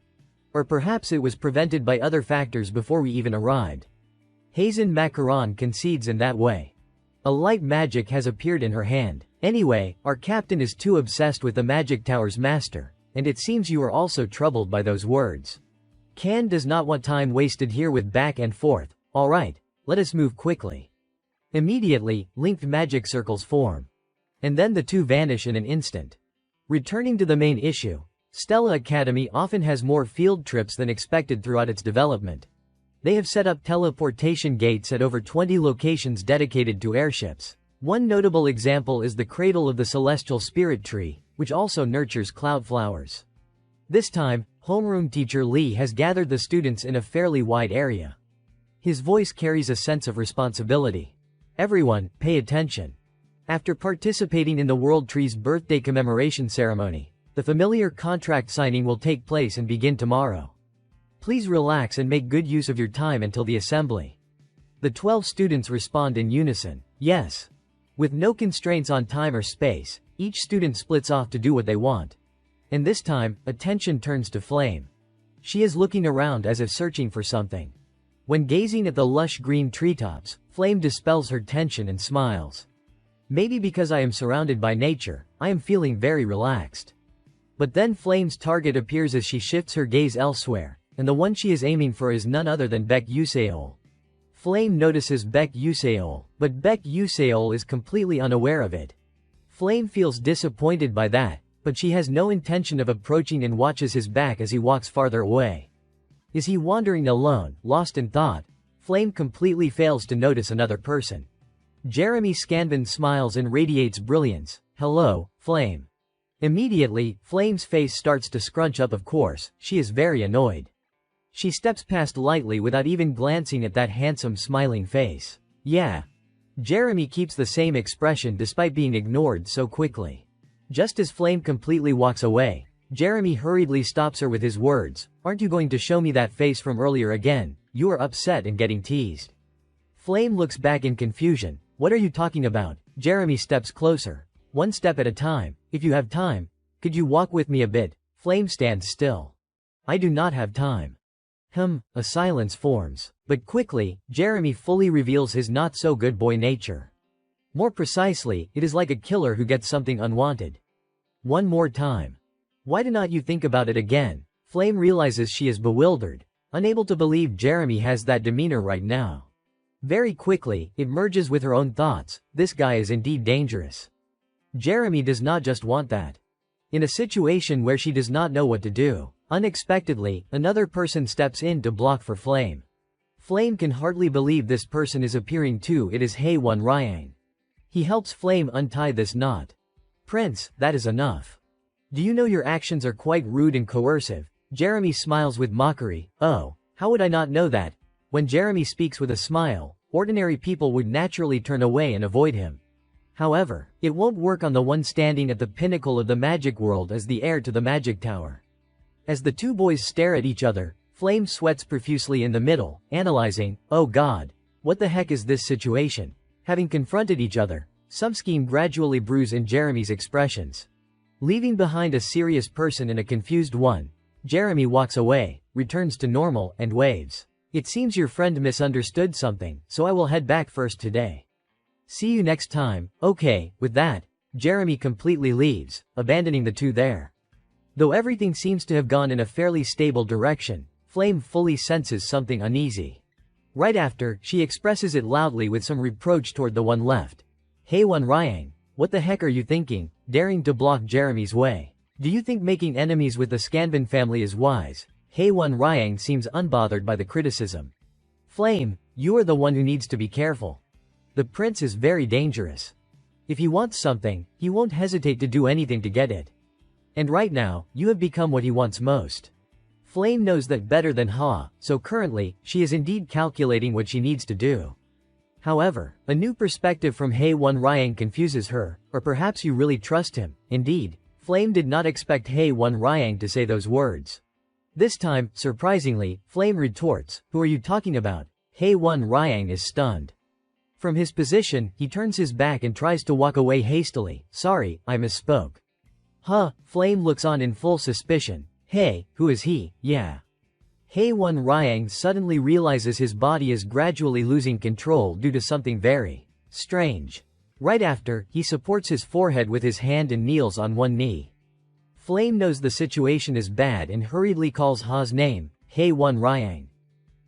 Or perhaps it was prevented by other factors before we even arrived. Hazen Macaron concedes in that way. A light magic has appeared in her hand, Anyway, our captain is too obsessed with the magic tower's master, and it seems you are also troubled by those words. Can does not want time wasted here with back and forth. Alright, let us move quickly. Immediately, linked magic circles form. And then the two vanish in an instant. Returning to the main issue, Stella Academy often has more field trips than expected throughout its development. They have set up teleportation gates at over 20 locations dedicated to airships. One notable example is the cradle of the celestial spirit tree, which also nurtures cloud flowers. This time, homeroom teacher Lee has gathered the students in a fairly wide area. His voice carries a sense of responsibility. Everyone, pay attention. After participating in the World Tree's birthday commemoration ceremony, the familiar contract signing will take place and begin tomorrow. Please relax and make good use of your time until the assembly. The 12 students respond in unison, yes. With no constraints on time or space, each student splits off to do what they want. And this time, attention turns to Flame. She is looking around as if searching for something. When gazing at the lush green treetops, Flame dispels her tension and smiles. Maybe because I am surrounded by nature, I am feeling very relaxed. But then Flame's target appears as she shifts her gaze elsewhere, and the one she is aiming for is none other than Baek Yuseol. Flame notices Baek Yuseol, but Baek Yuseol is completely unaware of it. Flame feels disappointed by that, but she has no intention of approaching and watches his back as he walks farther away. Is he wandering alone, lost in thought? Flame completely fails to notice another person. Jeremy Scanvan smiles and radiates brilliance. Hello, Flame. Immediately, Flame's face starts to scrunch up. Of course, she is very annoyed. She steps past lightly without even glancing at that handsome smiling face. Yeah. Jeremy keeps the same expression despite being ignored so quickly. Just as Flame completely walks away, Jeremy hurriedly stops her with his words, "Aren't you going to show me that face from earlier again? You are upset and getting teased." Flame looks back in confusion. What are you talking about? Jeremy steps closer. One step at a time. If you have time, could you walk with me a bit? Flame stands still. I do not have time. A silence forms. But quickly, Jeremy fully reveals his not-so-good boy nature. More precisely, it is like a killer who gets something unwanted. One more time. Why do not you think about it again? Flame realizes she is bewildered, unable to believe Jeremy has that demeanor right now. Very quickly, it merges with her own thoughts. This guy is indeed dangerous. Jeremy does not just want that. In a situation where she does not know what to do, unexpectedly, another person steps in to block for Flame. Flame can hardly believe this person is appearing too. It is Haewon Ryang. He helps Flame untie this knot. Prince, that is enough. Do you know your actions are quite rude and coercive? Jeremy smiles with mockery. Oh, how would I not know that? When Jeremy speaks with a smile, ordinary people would naturally turn away and avoid him. However, it won't work on the one standing at the pinnacle of the magic world as the heir to the magic tower. As the two boys stare at each other, Flame sweats profusely in the middle, analyzing, oh god, what the heck is this situation? Having confronted each other, some scheme gradually brews in Jeremy's expressions. Leaving behind a serious person and a confused one, Jeremy walks away, returns to normal, and waves. It seems your friend misunderstood something, so I will head back first today. See you next time. Okay, with that, Jeremy completely leaves, abandoning the two there. Though everything seems to have gone in a fairly stable direction, Flame fully senses something uneasy. Right after, she expresses it loudly with some reproach toward the one left. Haewon Ryang, what the heck are you thinking, daring to block Jeremy's way? Do you think making enemies with the Scanvan family is wise? Haewon Ryang seems unbothered by the criticism. Flame, you are the one who needs to be careful. The prince is very dangerous. If he wants something, he won't hesitate to do anything to get it. And right now, you have become what he wants most. Flame knows that better than Ha, so currently, she is indeed calculating what she needs to do. However, a new perspective from Haewon Ryang confuses her, or perhaps you really trust him. Indeed, Flame did not expect Haewon Ryang to say those words. This time, surprisingly, Flame retorts, who are you talking about? Haewon Ryang is stunned. From his position, he turns his back and tries to walk away hastily. Sorry, I misspoke. Flame looks on in full suspicion. Hey, who is he? Yeah. Haewon Ryang suddenly realizes his body is gradually losing control due to something very strange. Right after, he supports his forehead with his hand and kneels on one knee. Flame knows the situation is bad and hurriedly calls Ha's name, Hae-won Ryang.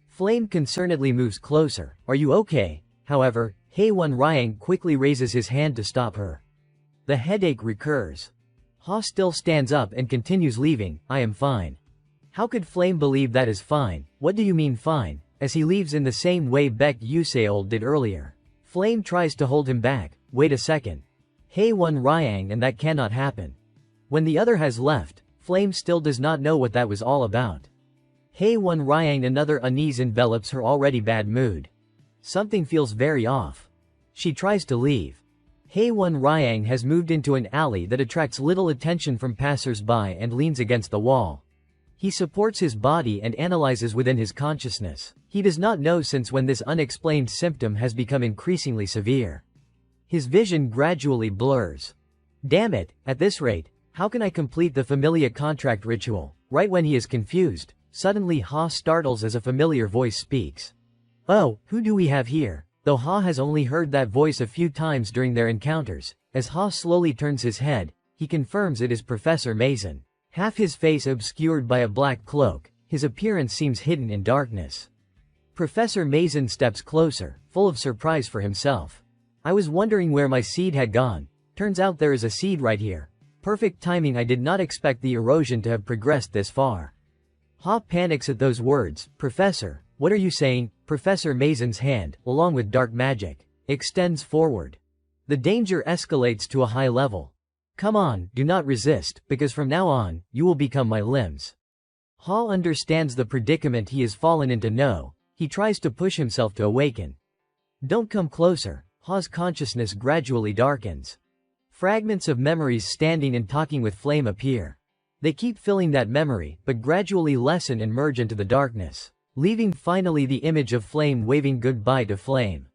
Flame concernedly moves closer. Are you okay? However, Hae-won Ryang quickly raises his hand to stop her. The headache recurs. Ha still stands up and continues leaving. I am fine. How could Flame believe that is fine? What do you mean fine? As he leaves in the same way Baek Yuseol did earlier. Flame tries to hold him back. Wait a second. Hae-won Ryang, and that cannot happen. When the other has left, Flame still does not know what that was all about. Hae-won Ryang, another unease envelops her already bad mood. Something feels very off. She tries to leave. Hae-won Ryang has moved into an alley that attracts little attention from passers-by and leans against the wall. He supports his body and analyzes within his consciousness. He does not know since when this unexplained symptom has become increasingly severe. His vision gradually blurs. Damn it, at this rate, how can I complete the familiar contract ritual? Right when he is confused, suddenly Ha startles as a familiar voice speaks. Oh, who do we have here? Though Ha has only heard that voice a few times during their encounters, as Ha slowly turns his head, he confirms it is Professor Mason. Half his face obscured by a black cloak, his appearance seems hidden in darkness. Professor Mason steps closer, full of surprise for himself. I was wondering where my seed had gone. Turns out there is a seed right here. Perfect timing. I did not expect the erosion to have progressed this far. Ha panics at those words. Professor, what are you saying? Professor Mason's hand, along with dark magic, extends forward. The danger escalates to a high level. Come on, do not resist, because from now on, you will become my limbs. Ha understands the predicament he has fallen into. No, he tries to push himself to awaken. Don't come closer. Ha's consciousness gradually darkens. Fragments of memories standing and talking with Flame appear. They keep filling that memory, but gradually lessen and merge into the darkness, leaving finally the image of Flame waving goodbye to Flame.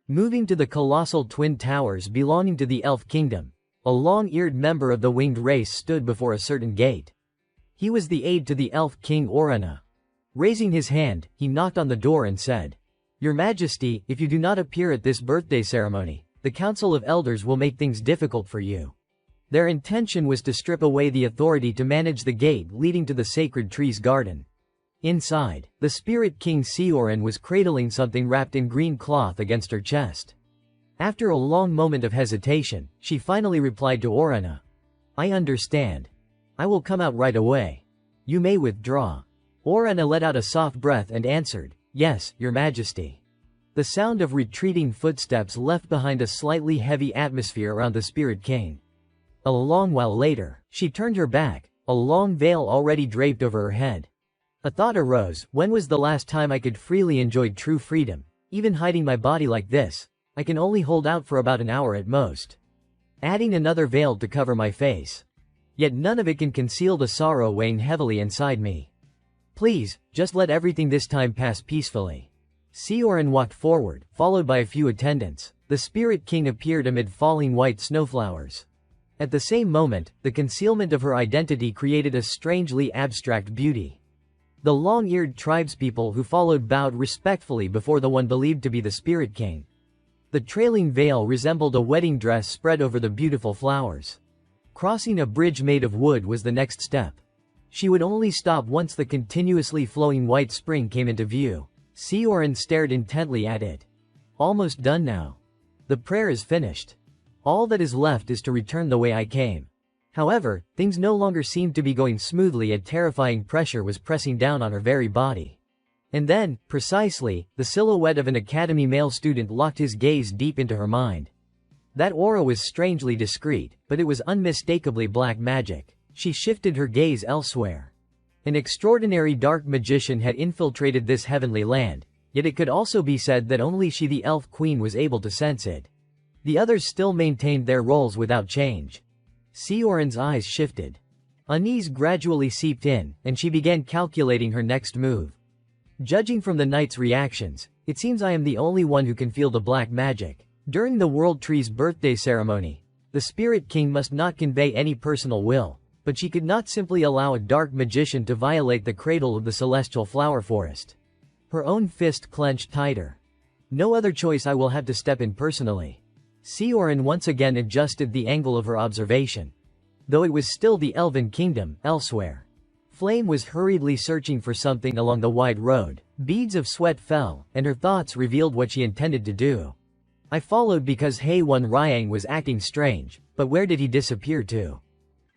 Moving to the colossal twin towers belonging to the Elf Kingdom, a long-eared member of the winged race stood before a certain gate. He was the aide to the Elf King Orana. Raising his hand, he knocked on the door and said, Your Majesty, if you do not appear at this birthday ceremony, the Council of Elders will make things difficult for you. Their intention was to strip away the authority to manage the gate leading to the Sacred Trees Garden. Inside, the Spirit King Seorin was cradling something wrapped in green cloth against her chest. After a long moment of hesitation, she finally replied to Orana. I understand. I will come out right away. You may withdraw. Orana let out a soft breath and answered, Yes, Your Majesty. The sound of retreating footsteps left behind a slightly heavy atmosphere around the Spirit King. A long while later, she turned her back, a long veil already draped over her head. A thought arose, when was the last time I could freely enjoy true freedom? Even hiding my body like this, I can only hold out for about an hour at most. Adding another veil to cover my face. Yet none of it can conceal the sorrow weighing heavily inside me. Please, just let everything this time pass peacefully. Seorin walked forward, followed by a few attendants. The Spirit King appeared amid falling white snowflowers. At the same moment, the concealment of her identity created a strangely abstract beauty. The long-eared tribespeople who followed bowed respectfully before the one believed to be the Spirit King. The trailing veil resembled a wedding dress spread over the beautiful flowers. Crossing a bridge made of wood was the next step. She would only stop once the continuously flowing white spring came into view. Seorin stared intently at it. Almost done now. The prayer is finished. All that is left is to return the way I came. However, things no longer seemed to be going smoothly. A terrifying pressure was pressing down on her very body. And then, precisely, the silhouette of an academy male student locked his gaze deep into her mind. That aura was strangely discreet, but it was unmistakably black magic. She shifted her gaze elsewhere. An extraordinary dark magician had infiltrated this heavenly land, yet it could also be said that only she, the Elf Queen, was able to sense it. The others still maintained their roles without change. Seorin's eyes shifted. Unease gradually seeped in, and she began calculating her next move. Judging from the knight's reactions, it seems I am the only one who can feel the black magic. During the World Tree's birthday ceremony, the Spirit King must not convey any personal will, but she could not simply allow a dark magician to violate the cradle of the celestial flower forest. Her own fist clenched tighter. No other choice. I will have to step in personally. Sioran once again adjusted the angle of her observation. Though it was still the Elven Kingdom, elsewhere. Flame was hurriedly searching for something along the wide road. Beads of sweat fell, and her thoughts revealed what she intended to do. I followed because Haewon Ryang was acting strange, but where did he disappear to?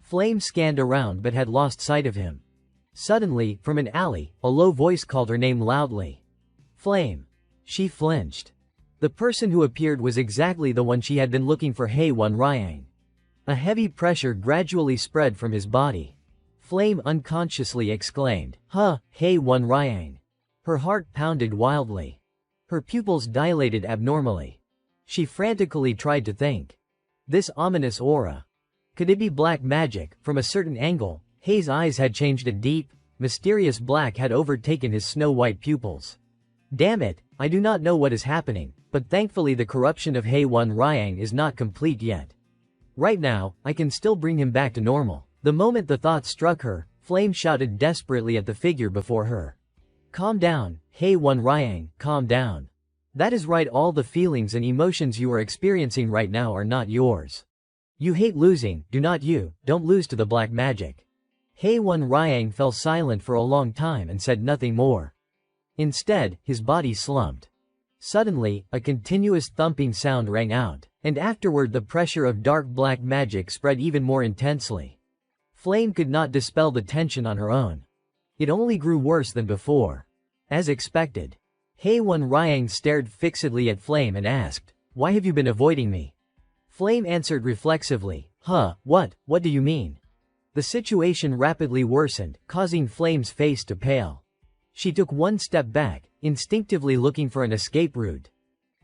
Flame scanned around but had lost sight of him. Suddenly, from an alley, a low voice called her name loudly. Flame. She flinched. The person who appeared was exactly the one she had been looking for, Haewon Ryang. A heavy pressure gradually spread from his body. Flame unconsciously exclaimed, "Huh, Haewon Ryang." Her heart pounded wildly. Her pupils dilated abnormally. She frantically tried to think. This ominous aura. Could it be black magic? From a certain angle, Hei's eyes had changed a deep, mysterious black had overtaken his snow-white pupils. Damn it, I do not know what is happening, but thankfully the corruption of Haewon Ryang is not complete yet. Right now, I can still bring him back to normal. The moment the thought struck her, Flame shouted desperately at the figure before her. Calm down, Haewon Ryang, calm down. That is right, all the feelings and emotions you are experiencing right now are not yours. You hate losing, do not you? Don't lose to the black magic. Haewon Ryang fell silent for a long time and said nothing more. Instead, his body slumped. Suddenly, a continuous thumping sound rang out, and afterward the pressure of dark black magic spread even more intensely. Flame could not dispel the tension on her own. It only grew worse than before. As expected. Haewon Ryang stared fixedly at Flame and asked, "Why have you been avoiding me?" Flame answered reflexively, What do you mean?" The situation rapidly worsened, causing Flame's face to pale. She took one step back, instinctively looking for an escape route.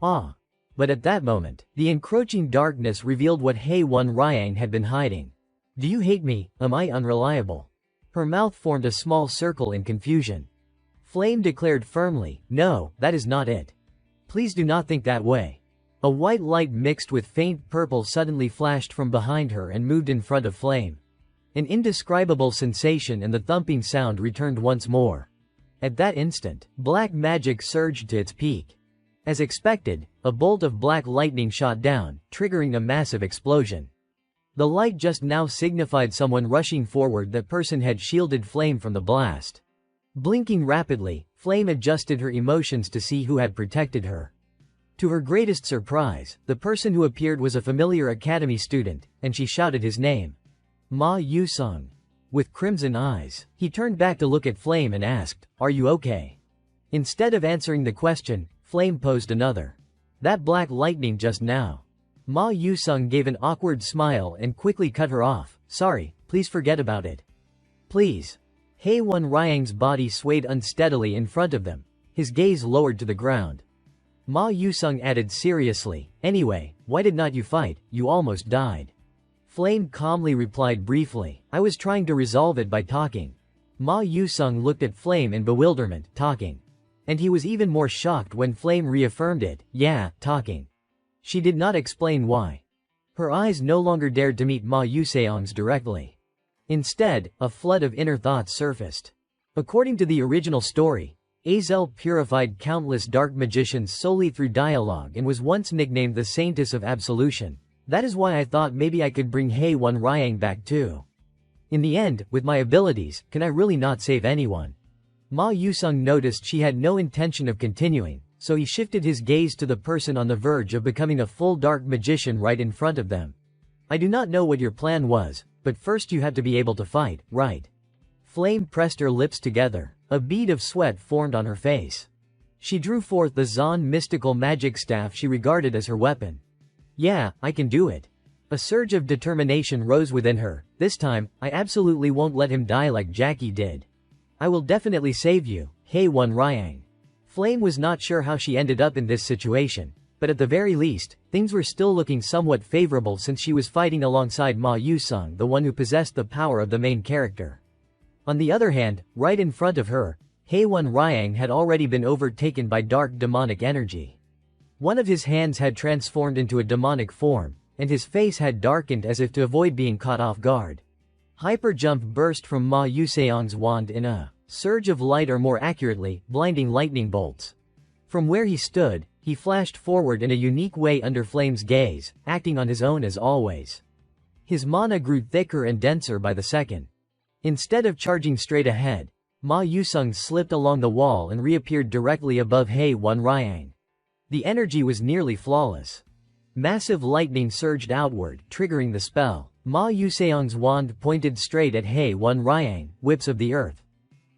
But at that moment, the encroaching darkness revealed what Haewon Ryang had been hiding. "Do you hate me? Am I unreliable?" Her mouth formed a small circle in confusion. Flame declared firmly, "No, that is not it. Please do not think that way." A white light mixed with faint purple suddenly flashed from behind her and moved in front of Flame. An indescribable sensation and the thumping sound returned once more. At that instant, black magic surged to its peak. As expected, a bolt of black lightning shot down, triggering a massive explosion. The light just now signified someone rushing forward. That person had shielded Flame from the blast. Blinking rapidly, Flame adjusted her emotions to see who had protected her. To her greatest surprise, the person who appeared was a familiar academy student, and she shouted his name. Ma Yusung. With crimson eyes, he turned back to look at Flame and asked, "Are you okay?" Instead of answering the question, Flame posed another. "That black lightning just now." Ma Yusung gave an awkward smile and quickly cut her off. "Sorry, please forget about it. Please." Haewon Ryang's body swayed unsteadily in front of them, his gaze lowered to the ground. Ma Yusung added seriously, "Anyway, why did not you fight? You almost died." Flame calmly replied briefly, "I was trying to resolve it by talking." Ma Yusung looked at Flame in bewilderment, "Talking?" And he was even more shocked when Flame reaffirmed it, "Yeah, talking." She did not explain why. Her eyes no longer dared to meet Ma Yuseong's directly. Instead, a flood of inner thoughts surfaced. According to the original story, Azel purified countless dark magicians solely through dialogue and was once nicknamed the Saintess of Absolution. That is why I thought maybe I could bring Haewon Ryang back too. In the end, with my abilities, can I really not save anyone? Ma Yusung noticed she had no intention of continuing, so he shifted his gaze to the person on the verge of becoming a full dark magician right in front of them. "I do not know what your plan was, but first you have to be able to fight, right?" Flame pressed her lips together. A bead of sweat formed on her face. She drew forth the Zon mystical magic staff she regarded as her weapon. "Yeah, I can do it." A surge of determination rose within her. "This time, I absolutely won't let him die like Jackie did. I will definitely save you, Haewon Ryang." Flame was not sure how she ended up in this situation, but at the very least, things were still looking somewhat favorable since she was fighting alongside Ma Yusung, the one who possessed the power of the main character. On the other hand, right in front of her, Haewon Ryang had already been overtaken by dark demonic energy. One of his hands had transformed into a demonic form, and his face had darkened as if to avoid being caught off guard. Hyper jump burst from Ma Yuseong's wand in a surge of light, or more accurately, blinding lightning bolts. From where he stood, He flashed forward in a unique way under Flame's gaze, acting on his own as always. His mana grew thicker and denser by the second. Instead of charging straight ahead, Ma Yusung slipped along the wall and reappeared directly above Hei Wan Ryang. The energy was nearly flawless. Massive lightning surged outward, triggering the spell. Ma Yuseong's wand pointed straight at Hei Wan Ryang, whips of the earth.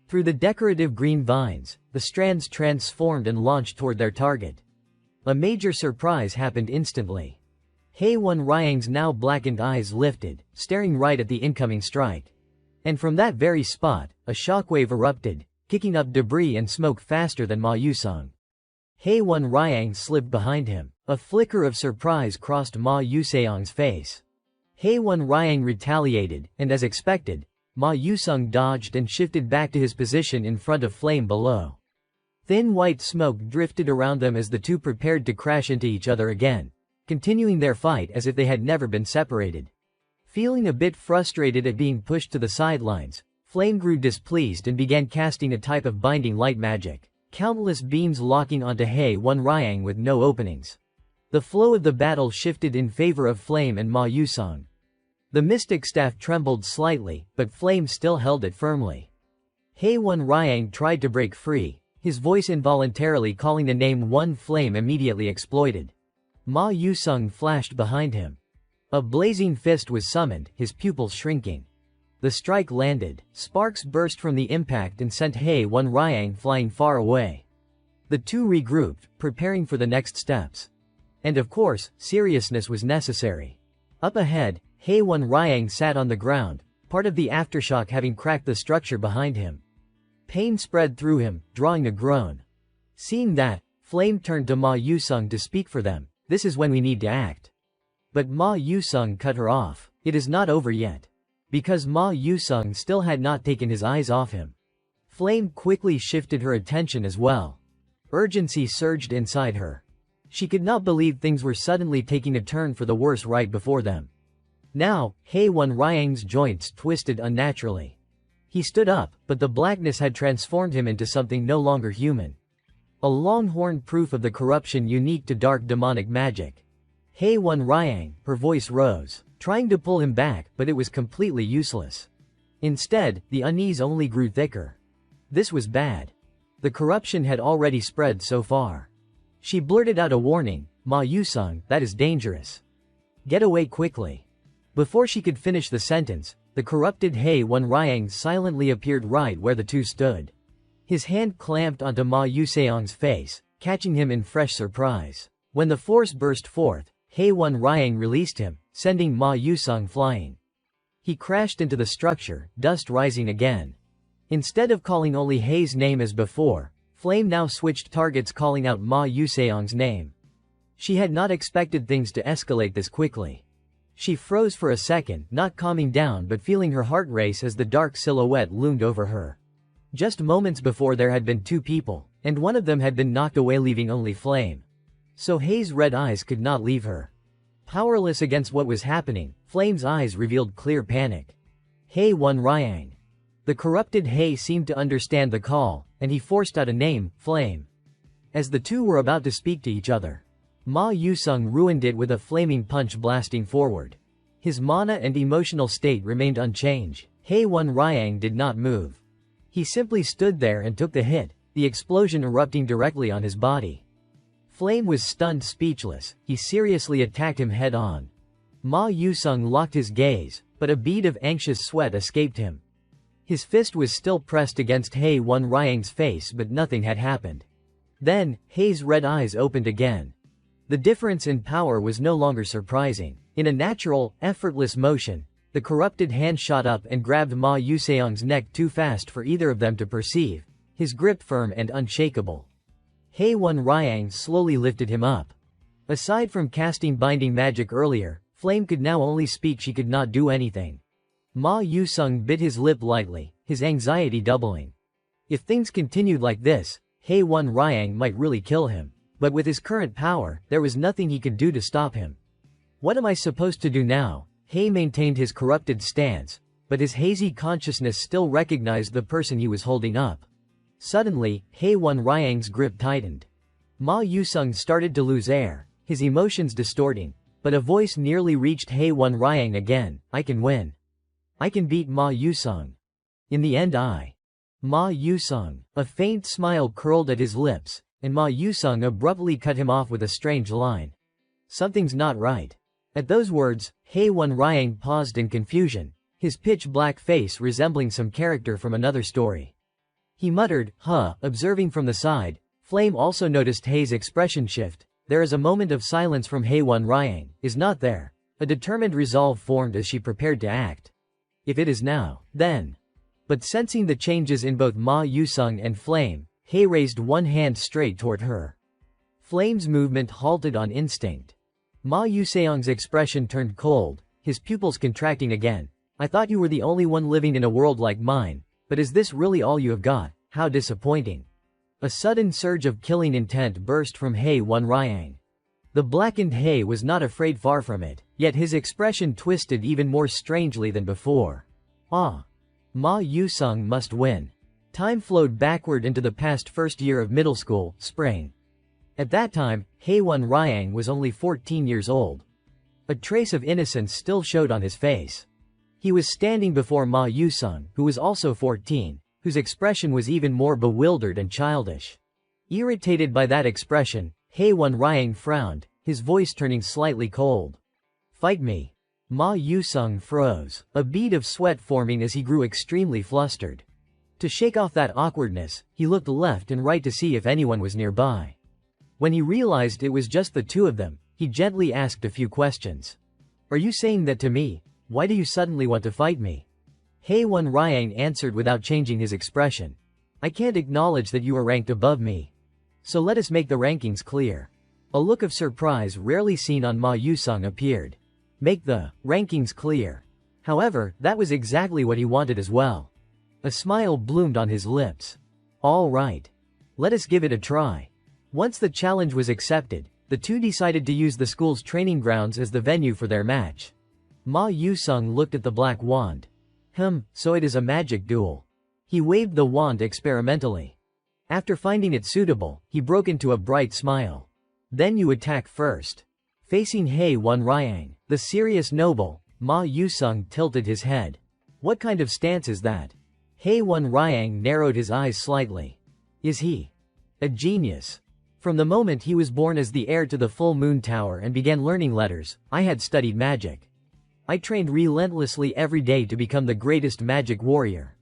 Through the decorative green vines, the strands transformed and launched toward their target. A major surprise happened instantly. Hei Wan Ryang's now blackened eyes lifted, staring right at the incoming strike. And from that very spot, a shockwave erupted, kicking up debris and smoke faster than Ma Yusung. Hei Wan Ryang slipped behind him. A flicker of surprise crossed Ma Yuseong's face. Hei Wan Ryang retaliated, and as expected, Ma Yusung dodged and shifted back to his position in front of Flame below. Thin white smoke drifted around them as the two prepared to crash into each other again, continuing their fight as if they had never been separated. Feeling a bit frustrated at being pushed to the sidelines, Flame grew displeased and began casting a type of binding light magic, countless beams locking onto Hei Wan Ryang with no openings. The flow of the battle shifted in favor of Flame and Ma Yusung. The mystic staff trembled slightly, but Flame still held it firmly. Hei Wan Ryang tried to break free, his voice involuntarily calling the name One Flame immediately exploited. Ma Yusung flashed behind him. A blazing fist was summoned, his pupils shrinking. The strike landed, sparks burst from the impact and sent Hei Wan Ryang flying far away. The two regrouped, preparing for the next steps. And of course, seriousness was necessary. Up ahead, Hei Wan Ryang sat on the ground, part of the aftershock having cracked the structure behind him. Pain spread through him, drawing a groan. Seeing that, Flame turned to Ma Yusung to speak for them. This is when we need to act. But Ma Yusung cut her off. It is not over yet. Because Ma Yusung still had not taken his eyes off him. Flame quickly shifted her attention as well. Urgency surged inside her. She could not believe things were suddenly taking a turn for the worse right before them. Now, Hei Wan Ryang's joints twisted unnaturally. He stood up, but the blackness had transformed him into something no longer human. A longhorn proof of the corruption unique to dark demonic magic. Hei Wan Ryang, her voice rose, trying to pull him back, but it was completely useless. Instead, the unease only grew thicker. This was bad. The corruption had already spread so far. She blurted out a warning, Ma Yusung, that is dangerous. Get away quickly. Before she could finish the sentence, the corrupted Hei Wan Ryang silently appeared right where the two stood. His hand clamped onto Ma Yuseong's face, catching him in fresh surprise. When the force burst forth, Hei Wan Ryang released him, sending Ma Yusung flying. He crashed into the structure, dust rising again. Instead of calling only Hei's name as before, Flame now switched targets calling out Ma Yuseong's name. She had not expected things to escalate this quickly. She froze for a second, not calming down but feeling her heart race as the dark silhouette loomed over her. Just moments before there had been two people, and one of them had been knocked away leaving only Flame. So Hei's red eyes could not leave her. Powerless against what was happening, Flame's eyes revealed clear panic. Hei Wan Ryang. The corrupted Hei seemed to understand the call, and he forced out a name, Flame. As the two were about to speak to each other, Ma Yusung ruined it with a flaming punch blasting forward. His mana and emotional state remained unchanged. Hei Wan Ryang did not move. He simply stood there and took the hit, the explosion erupting directly on his body. Flame was stunned speechless, he seriously attacked him head-on. Ma Yusung locked his gaze, but a bead of anxious sweat escaped him. His fist was still pressed against Hei Wan Ryang's face but nothing had happened. Then, Hei's red eyes opened again. The difference in power was no longer surprising. In a natural, effortless motion, the corrupted hand shot up and grabbed Ma Yuseong's neck too fast for either of them to perceive, his grip firm and unshakable. Hei Wan Ryang slowly lifted him up. Aside from casting binding magic earlier, Flame could now only speak, she could not do anything. Ma Yusung bit his lip lightly, his anxiety doubling. If things continued like this, Hei Wan Ryang might really kill him. But with his current power, there was nothing he could do to stop him. What am I supposed to do now? Hei maintained his corrupted stance, but his hazy consciousness still recognized the person he was holding up. Suddenly, Hei Wan Ryang's grip tightened. Ma Yusung started to lose air, his emotions distorting, but a voice nearly reached Hei Wan Ryang again. I can win. I can beat Ma Yusung. In the end Ma Yusung. A faint smile curled at his lips, and Ma Yusung abruptly cut him off with a strange line. Something's not right. At those words, Hei Wan Ryang paused in confusion, his pitch-black face resembling some character from another story. He muttered, huh, observing from the side. Flame also noticed Hei's expression shift. There is a moment of silence from Hei Wan Ryang, is not there. A determined resolve formed as she prepared to act. If it is now, then. But sensing the changes in both Ma Yusung and Flame, Hei raised one hand straight toward her. Flame's movement halted on instinct. Ma Yuseong's expression turned cold, his pupils contracting again. I thought you were the only one living in a world like mine, but is this really all you have got? How disappointing. A sudden surge of killing intent burst from Hei Wan Ryang. The blackened Hei was not afraid, far from it, yet his expression twisted even more strangely than before. Ah. Ma Yusung must win. Time flowed backward into the past first year of middle school, spring. At that time, Hei Wan Ryang was only 14 years old. A trace of innocence still showed on his face. He was standing before Ma Yusung, who was also 14, whose expression was even more bewildered and childish. Irritated by that expression, Hei Wan Ryang frowned, his voice turning slightly cold. Fight me. Ma Yusung froze, a bead of sweat forming as he grew extremely flustered. To shake off that awkwardness, he looked left and right to see if anyone was nearby. When he realized it was just the two of them, he gently asked a few questions. Are you saying that to me? Why do you suddenly want to fight me? Hei Wan Ryang answered without changing his expression. I can't acknowledge that you are ranked above me. So let us make the rankings clear. A look of surprise rarely seen on Ma Yusung appeared. Make the rankings clear. However, that was exactly what he wanted as well. A smile bloomed on his lips. All right. Let us give it a try. Once the challenge was accepted, the two decided to use the school's training grounds as the venue for their match. Ma Yusung looked at the black wand. So it is a magic duel. He waved the wand experimentally. After finding it suitable, he broke into a bright smile. Then you attack first. Facing Hei Wan Ryang, the serious noble, Ma Yusung tilted his head. What kind of stance is that? Hei Wan Ryang narrowed his eyes slightly. Is he a genius? From the moment he was born as the heir to the Full Moon Tower and began learning letters, I had studied magic. I trained relentlessly every day to become the greatest magic warrior.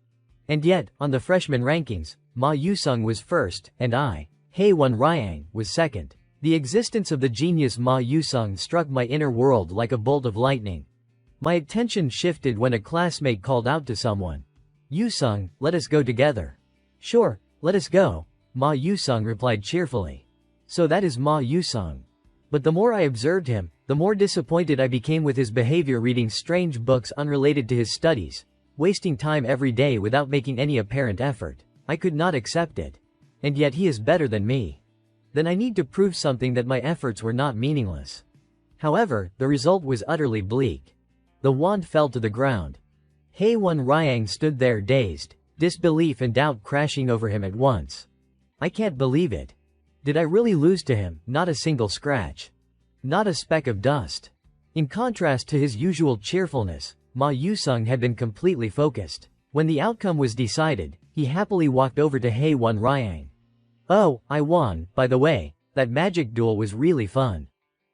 And yet, on the freshman rankings, Ma Yusung was first, and I, Hei Wan Ryang, was second. The existence of the genius Ma Yusung struck my inner world like a bolt of lightning. My attention shifted when a classmate called out to someone. Yusung, let us go together. Sure, let us go, Ma Yusung replied cheerfully. So that is Ma Yusung. But the more I observed him, the more disappointed I became with his behavior, reading strange books unrelated to his studies, wasting time every day without making any apparent effort. I could not accept it. And yet he is better than me. Then I need to prove something that my efforts were not meaningless. However, the result was utterly bleak. The wand fell to the ground. Hei Wan Ryang stood there dazed, disbelief and doubt crashing over him at once. I can't believe it. Did I really lose to him? Not a single scratch. Not a speck of dust. In contrast to his usual cheerfulness, Ma Yusung had been completely focused. When the outcome was decided, he happily walked over to Hei Wan Ryang. Oh, I won, by the way, that magic duel was really fun.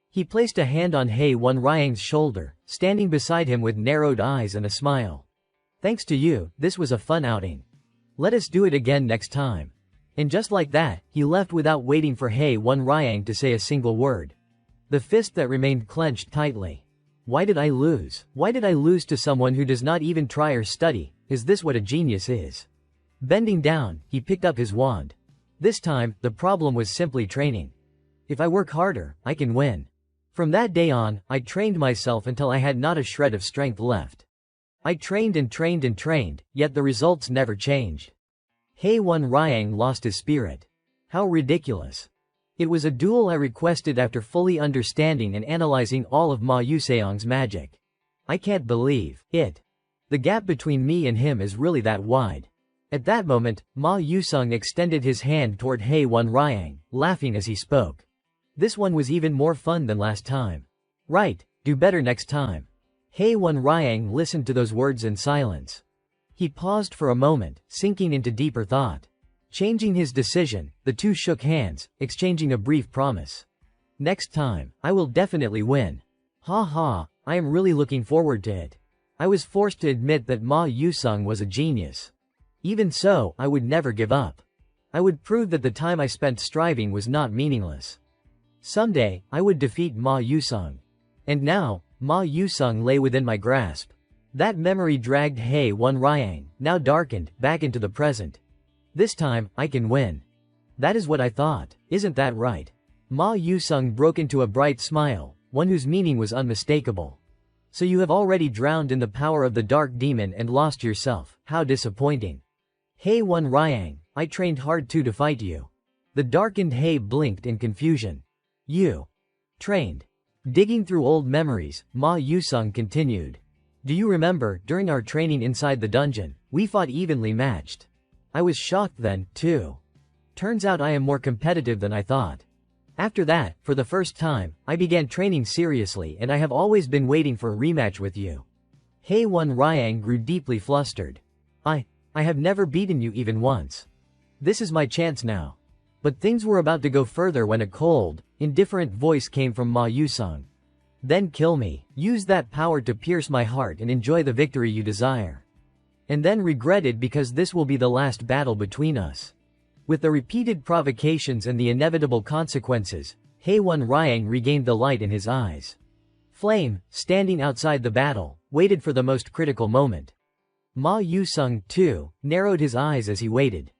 He placed a hand on Hei Wan Ryang's shoulder, standing beside him with narrowed eyes and a smile. Thanks to you, this was a fun outing. Let us do it again next time. And just like that, he left without waiting for Hei Wan Ryang to say a single word. The fist that remained clenched tightly. Why did I lose? Why did I lose to someone who does not even try or study? Is this what a genius is? Bending down, he picked up his wand. This time, the problem was simply training. If I work harder, I can win. From that day on, I trained myself until I had not a shred of strength left. I trained and trained and trained, yet the results never changed. Hei Wan Ryang lost his spirit. How ridiculous. It was a duel I requested after fully understanding and analyzing all of Ma Yuseong's magic. I can't believe it. The gap between me and him is really that wide. At that moment, Ma Yusung extended his hand toward Hei Wan Ryang, laughing as he spoke. This one was even more fun than last time. Right, do better next time. Hei Wan Ryang listened to those words in silence. He paused for a moment, sinking into deeper thought. Changing his decision, the two shook hands, exchanging a brief promise. Next time, I will definitely win. Ha ha, I am really looking forward to it. I was forced to admit that Ma Yusung was a genius. Even so, I would never give up. I would prove that the time I spent striving was not meaningless. Someday, I would defeat Ma Yusung. And now, Ma Yusung lay within my grasp. That memory dragged Hei Wan Ryang, now darkened, back into the present. This time, I can win. That is what I thought, isn't that right? Ma Yusung broke into a bright smile, one whose meaning was unmistakable. So you have already drowned in the power of the dark demon and lost yourself, how disappointing. Hei Wan Ryang, I trained hard too to fight you. The darkened Hei blinked in confusion. You trained. Digging through old memories, Ma Yusung continued. Do you remember, during our training inside the dungeon, we fought evenly matched? I was shocked then, too. Turns out I am more competitive than I thought. After that, for the first time, I began training seriously and I have always been waiting for a rematch with you. Hei Wan Ryang grew deeply flustered. I have never beaten you even once. This is my chance now. But things were about to go further when a cold, indifferent voice came from Ma Yusung. Then kill me, use that power to pierce my heart and enjoy the victory you desire. And then regret it because this will be the last battle between us. With the repeated provocations and the inevitable consequences, Hei Wan Ryang regained the light in his eyes. Flame, standing outside the battle, waited for the most critical moment. Ma Yusung, too, narrowed his eyes as he waited.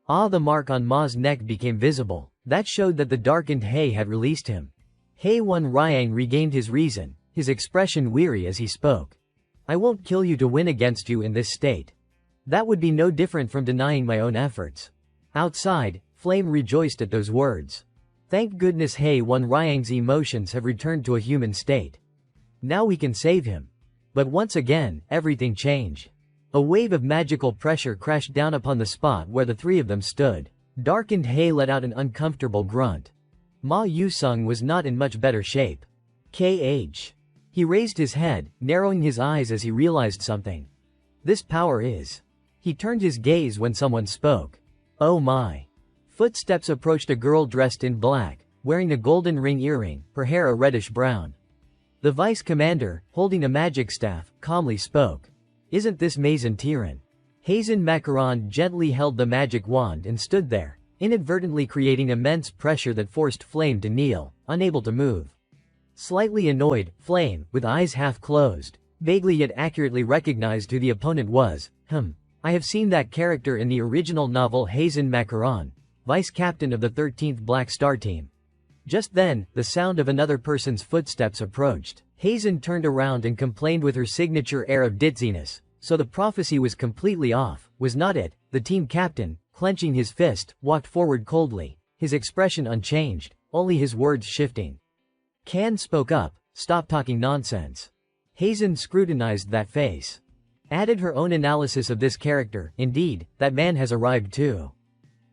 The mark on Ma's neck became visible. That showed that the darkened Hei had released him. Hei Wan Ryang regained his reason, his expression weary as he spoke. I won't kill you to win against you in this state. That would be no different from denying my own efforts. Outside, Flame rejoiced at those words. Thank goodness Hei Wan Ryang's emotions have returned to a human state. Now we can save him. But once again, everything changed. A wave of magical pressure crashed down upon the spot where the three of them stood. Darkened Hei let out an uncomfortable grunt. Ma Yusung was not in much better shape. KH. He raised his head, narrowing his eyes as he realized something. This power is. He turned his gaze when someone spoke. Oh my. Footsteps approached a girl dressed in black, wearing a golden ring earring, her hair a reddish brown. The vice commander, holding a magic staff, calmly spoke. Isn't this Mazen Tiran? Hazen Macaron gently held the magic wand and stood there, inadvertently creating immense pressure that forced Flame to kneel, unable to move. Slightly annoyed, Flame, with eyes half closed, vaguely yet accurately recognized who the opponent was. I have seen that character in the original novel Hazen Macaron, vice captain of the 13th Black Star team. Just then, the sound of another person's footsteps approached. Hazen turned around and complained with her signature air of ditziness. So the prophecy was completely off, was not it? The team captain, clenching his fist, walked forward coldly, his expression unchanged, only his words shifting. Can spoke up, stop talking nonsense. Hazen scrutinized that face. Added her own analysis of this character. Indeed, that man has arrived too.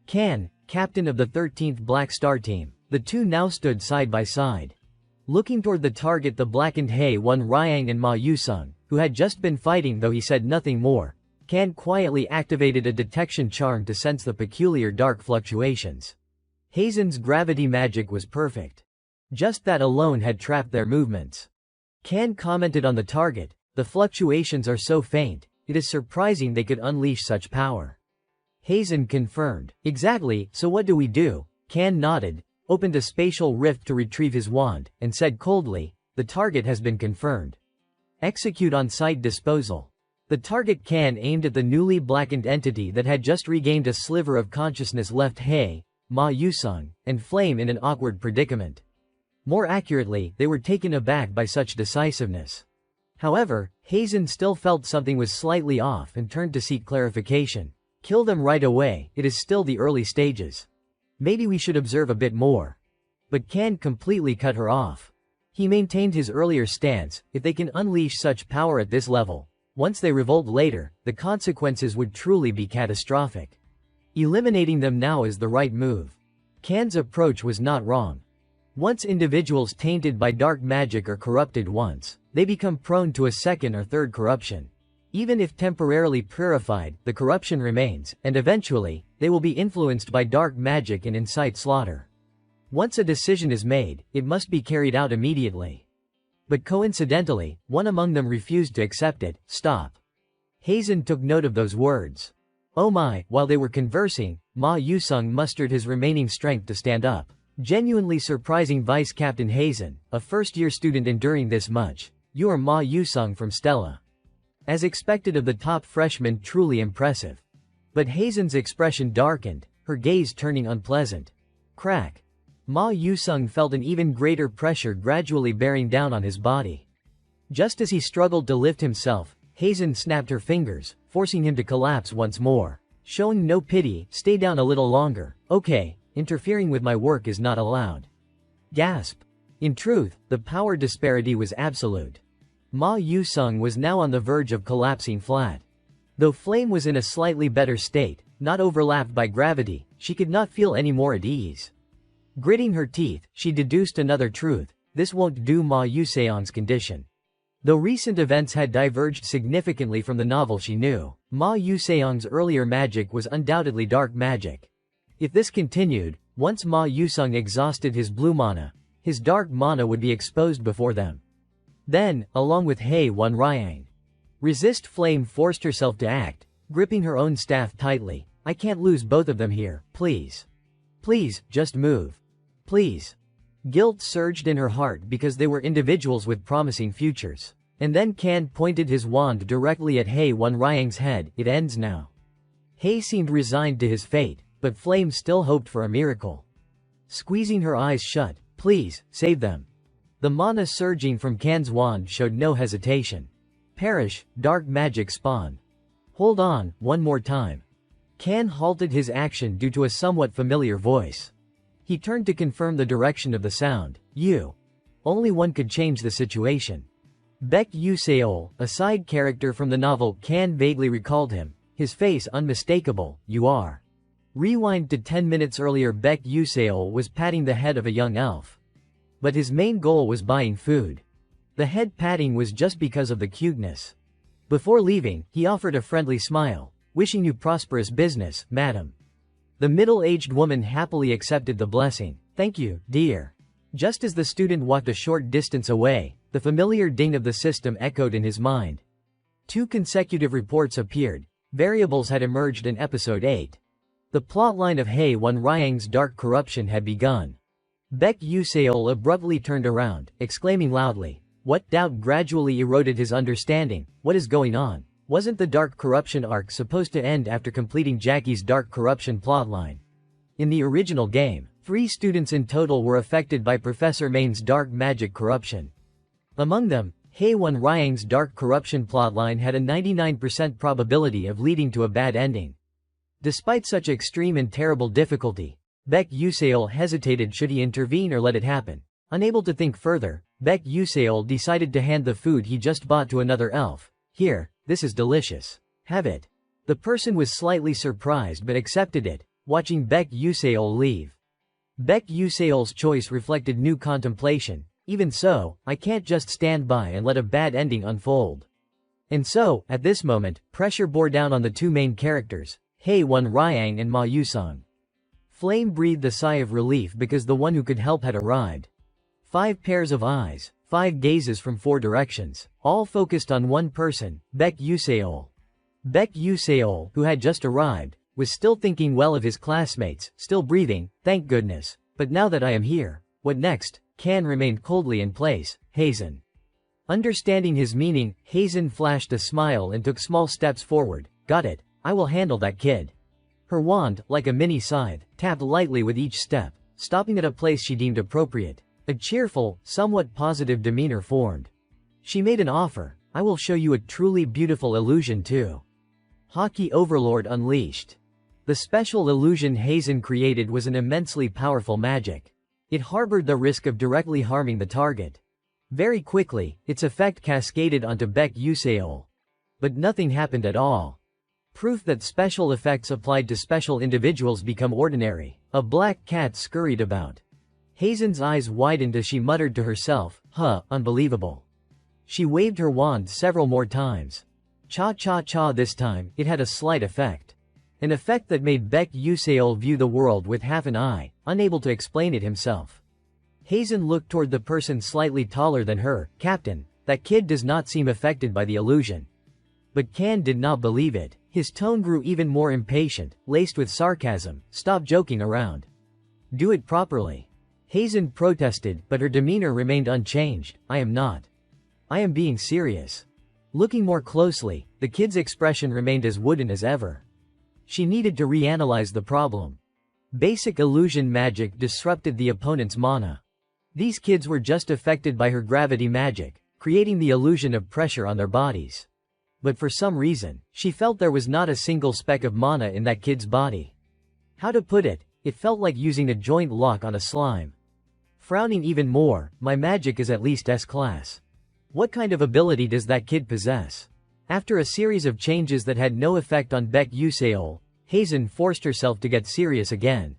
Can, captain of the 13th Black Star team. The two now stood side by side. Looking toward the target, the blackened Hei Wan Ryang and Ma Yusung, who had just been fighting though he said nothing more, Can quietly activated a detection charm to sense the peculiar dark fluctuations. Hazen's gravity magic was perfect. Just that alone had trapped their movements. Can commented on the target, the fluctuations are so faint, it is surprising they could unleash such power. Hazen confirmed, exactly, so what do we do? Can nodded, opened a spatial rift to retrieve his wand, and said coldly, the target has been confirmed. Execute on-site disposal. The target Can aimed at the newly blackened entity that had just regained a sliver of consciousness left Hei, Ma Yusung, and Flame in an awkward predicament. More accurately, they were taken aback by such decisiveness. However, Hazen still felt something was slightly off and turned to seek clarification. Kill them right away, it is still the early stages. Maybe we should observe a bit more. But Can completely cut her off. He maintained his earlier stance, if they can unleash such power at this level, Once they revolt later, the consequences would truly be catastrophic. Eliminating them now is the right move. Kan's approach was not wrong. Once individuals tainted by dark magic are corrupted once, they become prone to a second or third corruption. Even if temporarily purified, the corruption remains, and eventually, they will be influenced by dark magic and incite slaughter. Once a decision is made, it must be carried out immediately. But coincidentally, one among them refused to accept it. Stop. Hazen took note of those words. Oh my, while they were conversing, Ma Yusung mustered his remaining strength to stand up. Genuinely surprising Vice Captain Hazen, a first-year student enduring this much. You are Ma Yusung from Stella. As expected of the top freshman, truly impressive. But Hazen's expression darkened, her gaze turning unpleasant. Crack. Ma Yusung felt an even greater pressure gradually bearing down on his body. Just as he struggled to lift himself, Hazen snapped her fingers, forcing him to collapse once more. Showing no pity, stay down a little longer. Okay, interfering with my work is not allowed. Gasp. In truth, the power disparity was absolute. Ma Yusung was now on the verge of collapsing flat. Though Flame was in a slightly better state, not overlapped by gravity, she could not feel any more at ease. Gritting her teeth, she deduced another truth: this won't do Ma Yuseong's condition. Though recent events had diverged significantly from the novel she knew, Ma Yuseong's earlier magic was undoubtedly dark magic. If this continued, once Ma Yusung exhausted his blue mana, his dark mana would be exposed before them. Then, along with Hei Wan Ryang. Resist Flame forced herself to act, gripping her own staff tightly. I can't lose both of them here, please. Please, just move. Please. Guilt surged in her heart because they were individuals with promising futures. And then Kan pointed his wand directly at Hei Wan Ryang's head. It ends now. Hei seemed resigned to his fate, but Flame still hoped for a miracle. Squeezing her eyes shut, please, save them. The mana surging from Kan's wand showed no hesitation. Perish, dark magic spawn. Hold on, one more time. Kan halted his action due to a somewhat familiar voice. He turned to confirm the direction of the sound. You. Only one could change the situation. Baek Yuseol, a side character from the novel, Kan vaguely recalled him, his face unmistakable. You are. Rewind to 10 minutes earlier. Baek Yuseol was patting the head of a young elf. But his main goal was buying food. The head patting was just because of the cuteness. Before leaving, he offered a friendly smile. Wishing you prosperous business, madam. The middle-aged woman happily accepted the blessing. Thank you, dear. Just as the student walked a short distance away, the familiar ding of the system echoed in his mind. 2 consecutive reports appeared. Variables had emerged in episode 8. The plotline of Hei Wan Ryang's dark corruption had begun. Baek Yuseol abruptly turned around, exclaiming loudly. What? Doubt gradually eroded his understanding. What is going on? Wasn't the dark corruption arc supposed to end after completing Jackie's dark corruption plotline? In the original game, 3 students in total were affected by Professor Main's dark magic corruption. Among them, Hei Wan Ryang's dark corruption plotline had a 99% probability of leading to a bad ending. Despite such extreme and terrible difficulty, Baek Yuseol hesitated should he intervene or let it happen. Unable to think further, Baek Yuseol decided to hand the food he just bought to another elf. Here, this is delicious. Have it. The person was slightly surprised but accepted it, watching Baek Yuseol leave. Baek Yuseol's choice reflected new contemplation. Even so, I can't just stand by and let a bad ending unfold. And so, at this moment, pressure bore down on the 2 main characters, Hei Wan Ryang and Ma Yusung. Flame breathed a sigh of relief because the one who could help had arrived. 5 pairs of eyes, 5 gazes from 4 directions, all focused on one person, Baek Yuseol. Baek Yuseol, who had just arrived, was still thinking well of his classmates, still breathing, thank goodness. But now that I am here, what next? Kan remained coldly in place. Hazen. Understanding his meaning, Hazen flashed a smile and took small steps forward. Got it. I will handle that kid. Her wand, like a mini scythe, tapped lightly with each step, stopping at a place she deemed appropriate. A cheerful, somewhat positive demeanor formed. She made an offer. I will show you a truly beautiful illusion too. Haki Overlord unleashed. The special illusion Hazen created was an immensely powerful magic. It harbored the risk of directly harming the target. Very quickly, its effect cascaded onto Baek Yuseol. but nothing happened at all. Proof that special effects applied to special individuals become ordinary. A black cat scurried about. Hazen's eyes widened as she muttered to herself, unbelievable. She waved her wand several more times. Cha-cha-cha. This time, it had a slight effect. An effect that made Baek Yuseol view the world with half an eye, unable to explain it himself. Hazen looked toward the person slightly taller than her. Captain, that kid does not seem affected by the illusion. But Kan did not believe it. His tone grew even more impatient, laced with sarcasm. Stop joking around. Do it properly. Hazen protested, but her demeanor remained unchanged. I am not. I am being serious. Looking more closely, the kid's expression remained as wooden as ever. She needed to reanalyze the problem. Basic illusion magic disrupted the opponent's mana. These kids were just affected by her gravity magic, creating the illusion of pressure on their bodies. But for some reason, she felt there was not a single speck of mana in that kid's body. How to put it, it felt like using a joint lock on a slime. Frowning even more, my magic is at least S-class. What kind of ability does that kid possess? After a series of changes that had no effect on Baek Yuseol, Hazen forced herself to get serious again.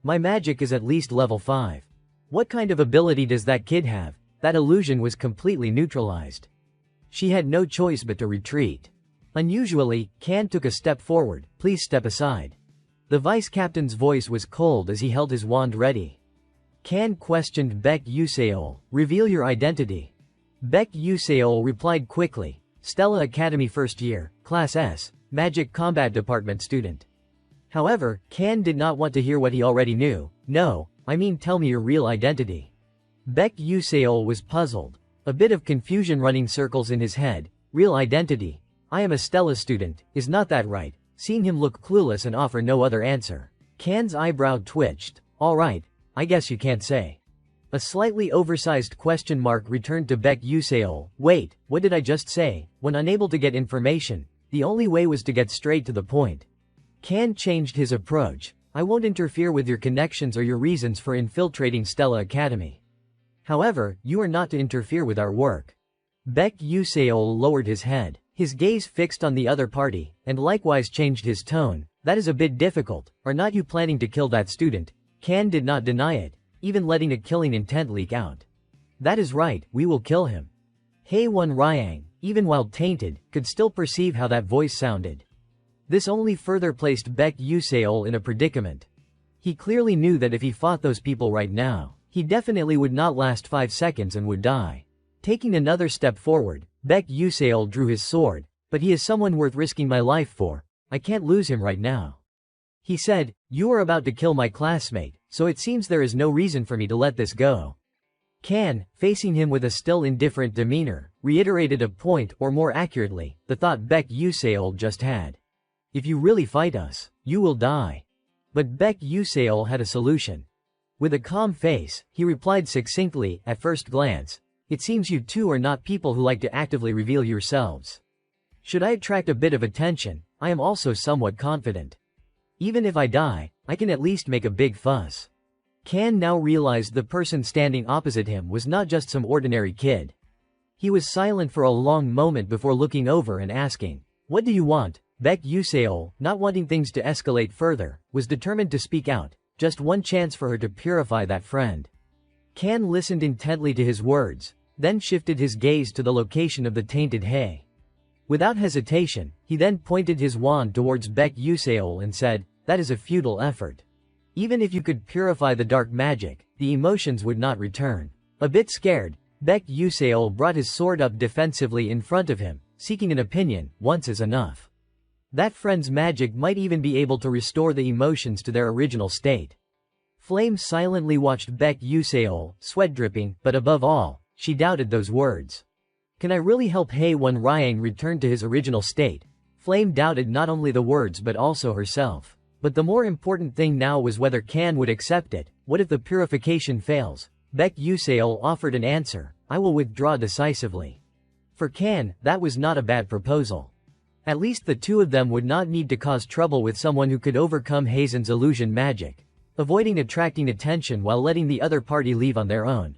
My magic is at least level 5. What kind of ability does that kid have? That illusion was completely neutralized. She had no choice but to retreat. Unusually, Kan took a step forward. Please step aside. The vice captain's voice was cold as he held his wand ready. Kan questioned Baek Yuseol. Reveal your identity. Baek Yuseol replied quickly. Stella Academy first year, Class S, Magic Combat Department student. However, Kan did not want to hear what he already knew. No, I mean tell me your real identity. Baek Yuseol was puzzled. A bit of confusion running circles in his head. Real identity. I am a Stella student, is not that right? Seeing him look clueless and offer no other answer. Kan's eyebrow twitched. Alright, I guess you can't say. A slightly oversized question mark returned to Baek Yuseol. Wait, what did I just say? When unable to get information, the only way was to get straight to the point. Kan changed his approach. I won't interfere with your connections or your reasons for infiltrating Stella Academy. However, you are not to interfere with our work. Baek Yuseol lowered his head. His gaze fixed on the other party, and likewise changed his tone. That is a bit difficult. Are not you planning to kill that student? Kan did not deny it, even letting a killing intent leak out. That is right, we will kill him. Haewon Ryang, even while tainted, could still perceive how that voice sounded. This only further placed Baek Yuseol in a predicament. He clearly knew that if he fought those people right now, he definitely would not last 5 seconds and would die. Taking another step forward, Baek Yuseol drew his sword. But he is someone worth risking my life for. I can't lose him right now. He said, you are about to kill my classmate, so it seems there is no reason for me to let this go. Kan, facing him with a still indifferent demeanor, reiterated a point, or more accurately, the thought Baek Yuseol just had. If you really fight us, you will die. But Baek Yuseol had a solution. With a calm face, he replied succinctly. At first glance, it seems you two are not people who like to actively reveal yourselves. Should I attract a bit of attention, I am also somewhat confident. Even if I die, I can at least make a big fuss. Kan now realized the person standing opposite him was not just some ordinary kid. He was silent for a long moment before looking over and asking, what do you want? Baek Yuseol, not wanting things to escalate further, was determined to speak out. Just one chance for her to purify that friend. Kan listened intently to his words, then shifted his gaze to the location of the tainted hay. Without hesitation, he then pointed his wand towards Baek Yuseol and said, that is a futile effort. Even if you could purify the dark magic, the emotions would not return. A bit scared, Baek Yuseol brought his sword up defensively in front of him, seeking an opinion. Once is enough. That friend's magic might even be able to restore the emotions to their original state. Flame silently watched Baek Yuseol, sweat dripping, but above all, she doubted those words. Can I really help Haewon Ryang return to his original state? Flame doubted not only the words but also herself. But the more important thing now was whether Kan would accept it. What if the purification fails? Baek Yuseol offered an answer. I will withdraw decisively. For Kan, that was not a bad proposal. At least the two of them would not need to cause trouble with someone who could overcome Hazen's illusion magic, avoiding attracting attention while letting the other party leave on their own.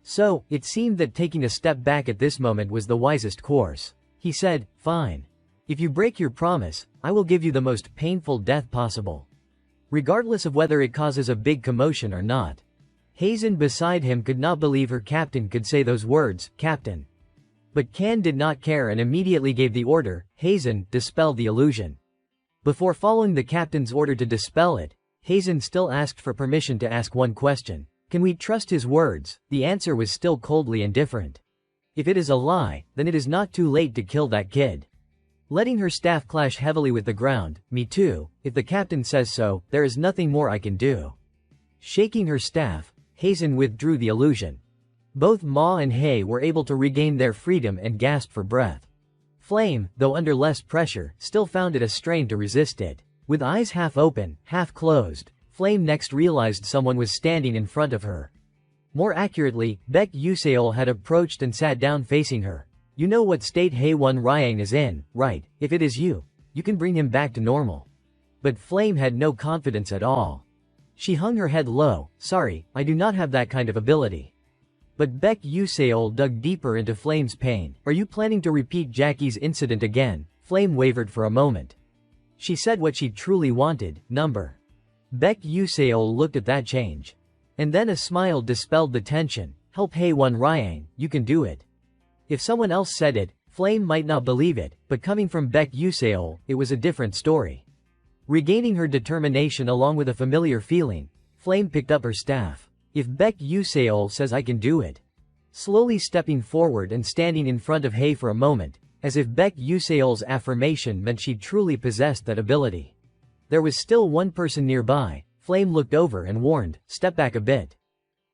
So, it seemed that taking a step back at this moment was the wisest course. He said, fine. If you break your promise, I will give you the most painful death possible. Regardless of whether it causes a big commotion or not. Hazen beside him could not believe her captain could say those words, Captain. But Can did not care and immediately gave the order, Hazen, dispel the illusion. Before following the captain's order to dispel it, Hazen still asked for permission to ask one question. Can we trust his words? The answer was still coldly indifferent. If it is a lie, then it is not too late to kill that kid. Letting her staff clash heavily with the ground, me too, if the captain says so, there is nothing more I can do. Shaking her staff, Hazen withdrew the illusion. Both Ma and Hei were able to regain their freedom and gasped for breath. Flame, though under less pressure, still found it a strain to resist it. With eyes half open, half closed, Flame next realized someone was standing in front of her. More accurately, Baek Yuseol had approached and sat down facing her. You know what state Haewon Ryang is in, right? If it is you, you can bring him back to normal. But Flame had no confidence at all. She hung her head low, sorry, I do not have that kind of ability. But Baek Yuseol dug deeper into Flame's pain. Are you planning to repeat Jackie's incident again? Flame wavered for a moment. She said what she truly wanted, number. Baek Yuseol looked at that change. And then a smile dispelled the tension. Help Haewon Ryang, you can do it. If someone else said it, Flame might not believe it, but coming from Baek Yuseol, it was a different story. Regaining her determination along with a familiar feeling, Flame picked up her staff. If Baek Yuseol says I can do it. Slowly stepping forward and standing in front of Hei for a moment, as if Baek Yuseol's affirmation meant she truly possessed that ability. There was still one person nearby. Flame looked over and warned, step back a bit.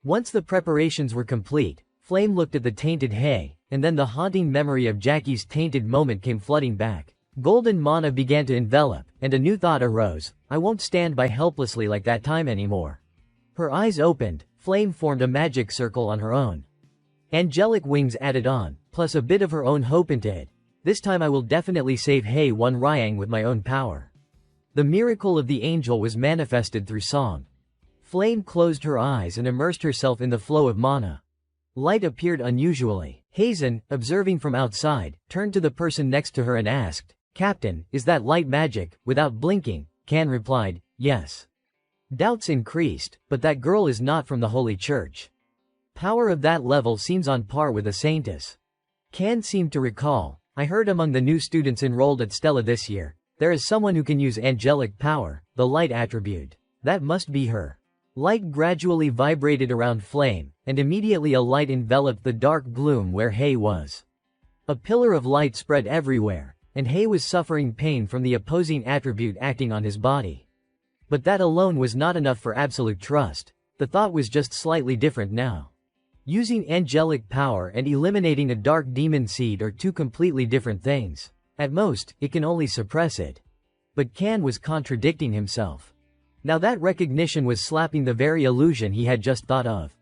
Once the preparations were complete, Flame looked at the tainted Hei, and then the haunting memory of Jackie's tainted moment came flooding back. Golden mana began to envelop, and a new thought arose, I won't stand by helplessly like that time anymore. Her eyes opened, Flame formed a magic circle on her own. Angelic wings added on, plus a bit of her own hope into it. This time I will definitely save Haewon Ryang with my own power. The miracle of the angel was manifested through song. Flame closed her eyes and immersed herself in the flow of mana. Light appeared unusually. Hazen, observing from outside, turned to the person next to her and asked, Captain, is that light magic? Without blinking, Can replied, yes. Doubts increased, but that girl is not from the Holy Church. Power of that level seems on par with a saintess. Can seemed to recall, I heard among the new students enrolled at Stella this year, there is someone who can use angelic power, the light attribute. That must be her. Light gradually vibrated around Flame, and immediately a light enveloped the dark gloom where Hei was. A pillar of light spread everywhere, and Hei was suffering pain from the opposing attribute acting on his body. But that alone was not enough for absolute trust. The thought was just slightly different now. Using angelic power and eliminating a dark demon seed are two completely different things. At most, it can only suppress it. But Can was contradicting himself. Now that recognition was slapping the very illusion he had just thought of.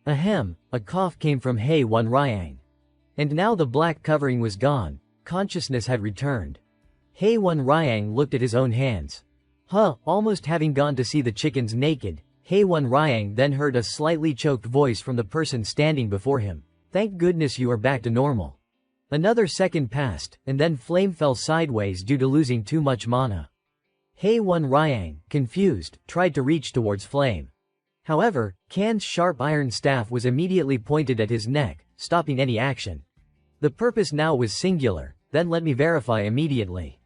Ahem, a cough came from Haewon Ryang. And now the black covering was gone, consciousness had returned. Haewon Ryang looked at his own hands. Almost having gone to see the chickens naked, Haewon Ryang then heard a slightly choked voice from the person standing before him. Thank goodness you are back to normal. Another second passed, and then Flame fell sideways due to losing too much mana. Haewon Ryang, confused, tried to reach towards Flame. However, Can's sharp iron staff was immediately pointed at his neck, stopping any action. The purpose now was singular, then let me verify immediately.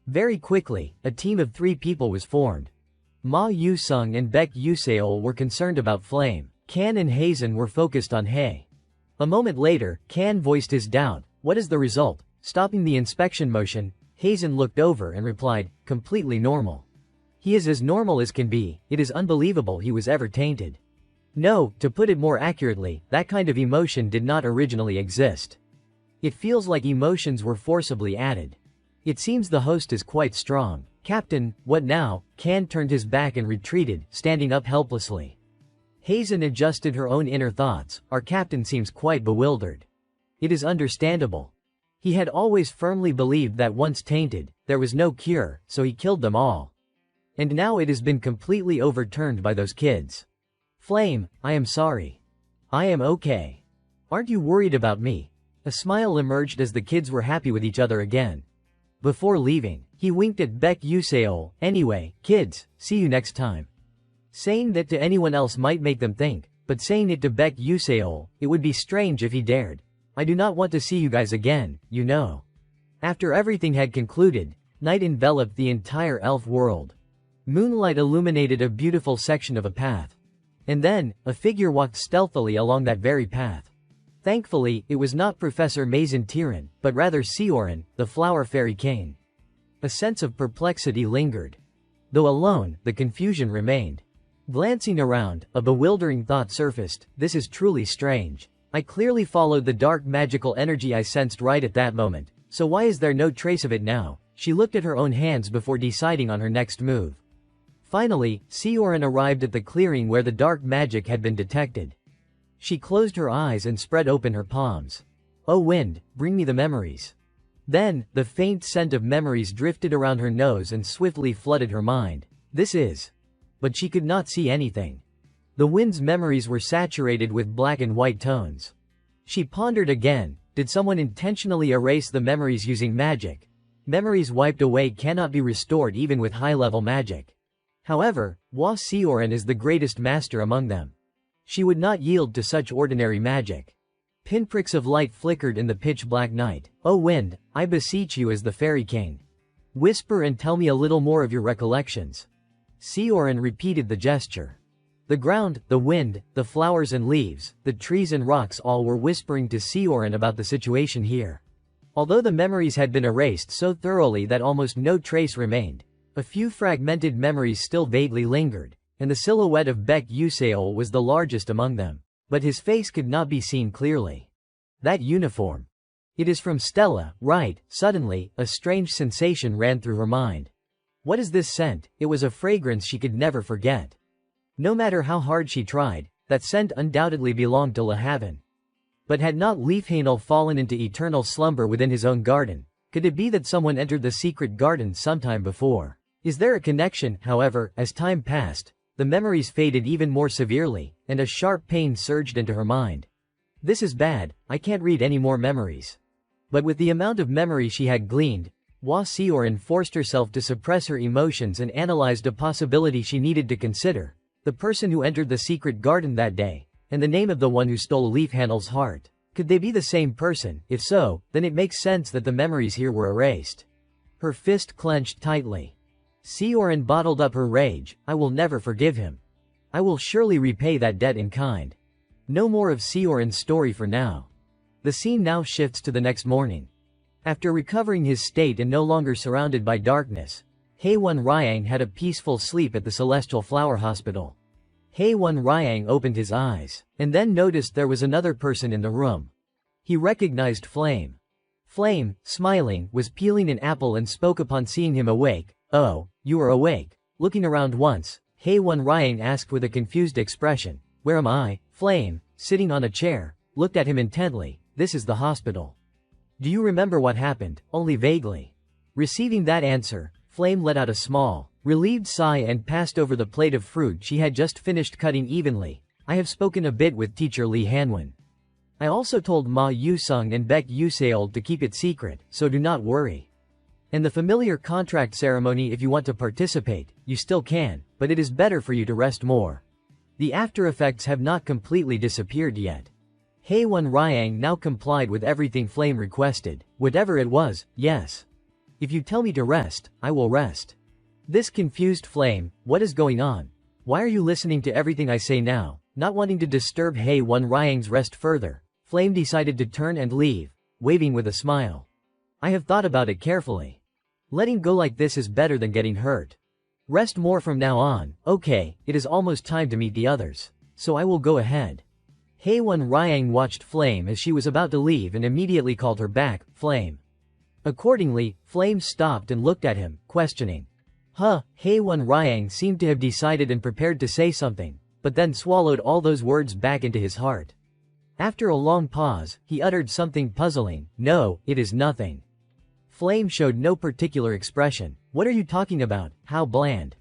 Very quickly, a team of 3 people was formed. Ma Yu-sung and Baek Yuseol were concerned about Flame. Can and Hazen were focused on Hei. A moment later, Can voiced his doubt. What is the result? Stopping the inspection motion, Hazen looked over and replied, completely normal. He is as normal as can be, it is unbelievable he was ever tainted. No, to put it more accurately, that kind of emotion did not originally exist. It feels like emotions were forcibly added. It seems the host is quite strong. Captain, what now? Can turned his back and retreated, standing up helplessly. Hazen adjusted her own inner thoughts, our captain seems quite bewildered. It is understandable. He had always firmly believed that once tainted, there was no cure, so he killed them all. And now it has been completely overturned by those kids. Flame, I am sorry. I am okay. Aren't you worried about me? A smile emerged as the kids were happy with each other again. Before leaving, he winked at Baek Yuseol. Anyway, kids, see you next time. Saying that to anyone else might make them think, but saying it to Baek Yuseol, it would be strange if he dared. I do not want to see you guys again, you know. After everything had concluded, night enveloped the entire elf world. Moonlight illuminated a beautiful section of a path. And then, a figure walked stealthily along that very path. Thankfully, it was not Professor Mason Tyran, but rather Seorin, the flower fairy king. A sense of perplexity lingered. Though alone, the confusion remained. Glancing around, a bewildering thought surfaced. This is truly strange. I clearly followed the dark magical energy I sensed right at that moment, so why is there no trace of it now? She looked at her own hands before deciding on her next move. Finally, Seorin arrived at the clearing where the dark magic had been detected. She closed her eyes and spread open her palms. Oh wind, bring me the memories. Then, the faint scent of memories drifted around her nose and swiftly flooded her mind. This is... But she could not see anything. The wind's memories were saturated with black and white tones. She pondered again. Did someone intentionally erase the memories using magic? Memories wiped away cannot be restored even with high-level magic. However, Hua Seorin is the greatest master among them. She would not yield to such ordinary magic. Pinpricks of light flickered in the pitch-black night. Oh wind, I beseech you as the fairy king. Whisper and tell me a little more of your recollections. Seorin repeated the gesture. The ground, the wind, the flowers and leaves, the trees and rocks all were whispering to Seorin about the situation here. Although the memories had been erased so thoroughly that almost no trace remained, a few fragmented memories still vaguely lingered, and the silhouette of Baek Yuseol was the largest among them. But his face could not be seen clearly. That uniform. It is from Stella, right? Suddenly, a strange sensation ran through her mind. What is this scent? It was a fragrance she could never forget. No matter how hard she tried, that scent undoubtedly belonged to Lahaven. But had not Leafhanel fallen into eternal slumber within his own garden? Could it be that someone entered the secret garden sometime before? Is there a connection? However, as time passed, the memories faded even more severely, and a sharp pain surged into her mind. This is bad, I can't read any more memories. But with the amount of memory she had gleaned, Hua Seorin forced herself to suppress her emotions and analyzed a possibility she needed to consider. The person who entered the secret garden that day, and the name of the one who stole Leafhanel's heart. Could they be the same person? If so, then it makes sense that the memories here were erased. Her fist clenched tightly. Seorin bottled up her rage. I will never forgive him. I will surely repay that debt in kind. No more of Seorin's story for now. The scene now shifts to the next morning. After recovering his state and no longer surrounded by darkness, Haewon Ryang had a peaceful sleep at the Celestial Flower Hospital. Haewon Ryang opened his eyes, and then noticed there was another person in the room. He recognized Flame. Flame, smiling, was peeling an apple and spoke upon seeing him awake. Oh, you are awake. Looking around once, Haewon Ryang asked with a confused expression. Where am I? Flame, sitting on a chair, looked at him intently. This is the hospital. Do you remember what happened? Only vaguely. Receiving that answer, Flame let out a small, relieved sigh and passed over the plate of fruit she had just finished cutting evenly. I have spoken a bit with teacher Lee Hanwon. I also told Ma Yusung and Baek Yuseol to keep it secret, so do not worry. And the familiar contract ceremony, if you want to participate, you still can, but it is better for you to rest more. The after effects have not completely disappeared yet. Haewon Ryang now complied with everything Flame requested. Whatever it was, yes. If you tell me to rest, I will rest. This confused Flame. What is going on? Why are you listening to everything I say now? Not wanting to disturb Haewon Ryang's rest further, Flame decided to turn and leave, waving with a smile. I have thought about it carefully. Letting go like this is better than getting hurt. Rest more from now on. Okay, it is almost time to meet the others. So I will go ahead. Haewon Ryang watched Flame as she was about to leave and immediately called her back. Flame. Accordingly, Flame stopped and looked at him, questioning. Haewon Ryang seemed to have decided and prepared to say something, but then swallowed all those words back into his heart. After a long pause, he uttered something puzzling. No, it is nothing. Flame showed no particular expression. What are you talking about? How bland.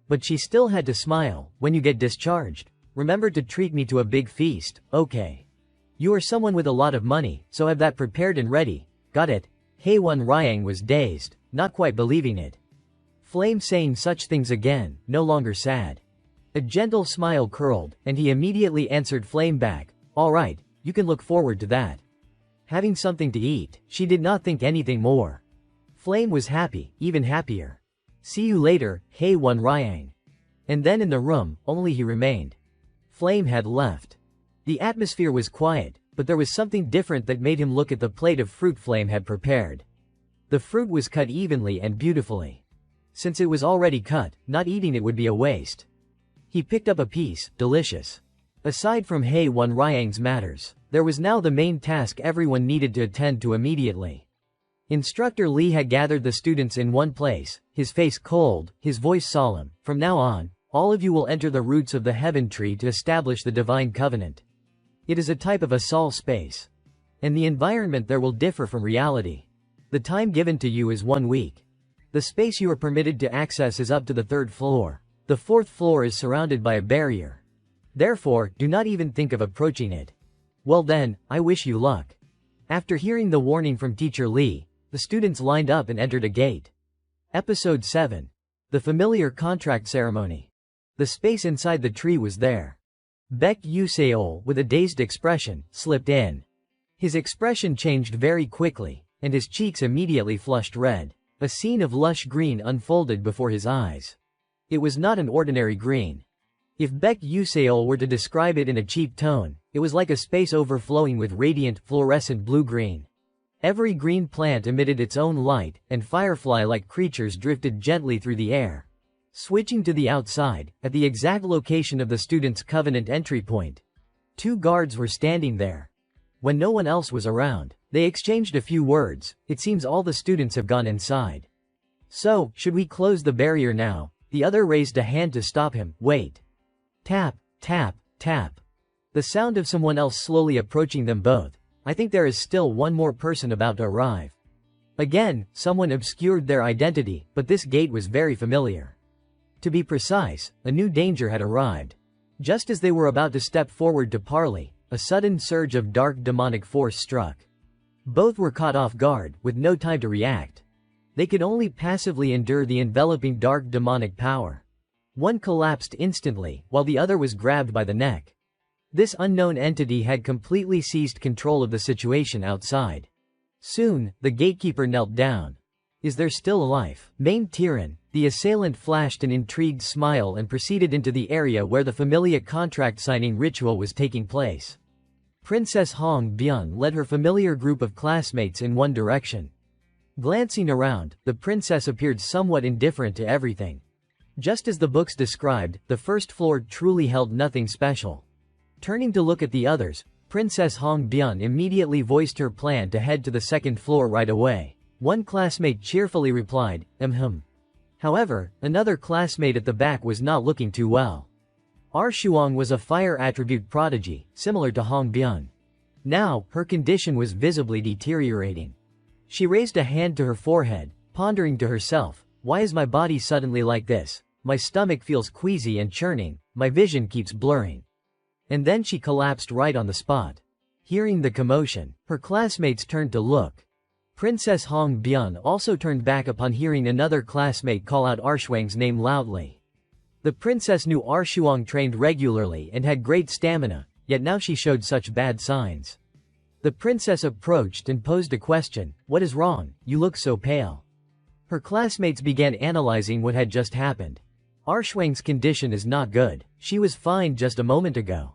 But she still had to smile. When you get discharged, remember to treat me to a big feast, okay? You are someone with a lot of money, so have that prepared and ready. Got it? Haewon Ryang was dazed, not quite believing it. Flame saying such things again, no longer sad. A gentle smile curled, and he immediately answered Flame back, alright, you can look forward to that. Having something to eat, she did not think anything more. Flame was happy, even happier. See you later, Haewon Ryang. And then in the room, only he remained. Flame had left. The atmosphere was quiet, but there was something different that made him look at the plate of fruit Flame had prepared. The fruit was cut evenly and beautifully. Since it was already cut, not eating it would be a waste. He picked up a piece, delicious. Aside from Haewon Ryang's matters, there was now the main task everyone needed to attend to immediately. Instructor Lee had gathered the students in one place, his face cold, his voice solemn. From now on, all of you will enter the roots of the Heaven Tree to establish the Divine Covenant. It is a type of a soul space. And the environment there will differ from reality. The time given to you is 1 week. The space you are permitted to access is up to the 3rd floor. The 4th floor is surrounded by a barrier. Therefore, do not even think of approaching it. Well then, I wish you luck. After hearing the warning from Teacher Lee, the students lined up and entered a gate. Episode 7. The Familiar Contract Ceremony. The space inside the tree was there. Baek Yuseol, with a dazed expression, slipped in. His expression changed very quickly, and his cheeks immediately flushed red. A scene of lush green unfolded before his eyes. It was not an ordinary green. If Baek Yuseol were to describe it in a cheap tone, it was like a space overflowing with radiant, fluorescent blue-green. Every green plant emitted its own light, and firefly-like creatures drifted gently through the air. Switching to the outside, at the exact location of the students' covenant entry point. 2 guards were standing there. When no one else was around, they exchanged a few words. It seems all the students have gone inside. So, should we close the barrier now? The other raised a hand to stop him. Wait. Tap, tap, tap. The sound of someone else slowly approaching them both. I think there is still one more person about to arrive. Again, someone obscured their identity, but this gate was very familiar. To be precise, a new danger had arrived. Just as they were about to step forward to parley, a sudden surge of dark demonic force struck. Both were caught off guard, with no time to react. They could only passively endure the enveloping dark demonic power. One collapsed instantly, while the other was grabbed by the neck. This unknown entity had completely seized control of the situation outside. Soon, the gatekeeper knelt down. Is there still a life? Main Tyran, the assailant flashed an intrigued smile and proceeded into the area where the familiar contract signing ritual was taking place. Princess Hong Byun led her familiar group of classmates in one direction. Glancing around, the princess appeared somewhat indifferent to everything. Just as the books described, the 1st floor truly held nothing special. Turning to look at the others, Princess Hong Byun immediately voiced her plan to head to the 2nd floor right away. One classmate cheerfully replied, However, another classmate at the back was not looking too well. Arshuang was a fire attribute prodigy, similar to Hong Byun. Now, her condition was visibly deteriorating. She raised a hand to her forehead, pondering to herself, why is my body suddenly like this? My stomach feels queasy and churning, my vision keeps blurring. And then she collapsed right on the spot. Hearing the commotion, her classmates turned to look. Princess Hong Byun also turned back upon hearing another classmate call out Arshuang's name loudly. The princess knew Arshuang trained regularly and had great stamina, yet now she showed such bad signs. The princess approached and posed a question, what is wrong? You look so pale. Her classmates began analyzing what had just happened. Arshuang's condition is not good. She was fine just a moment ago.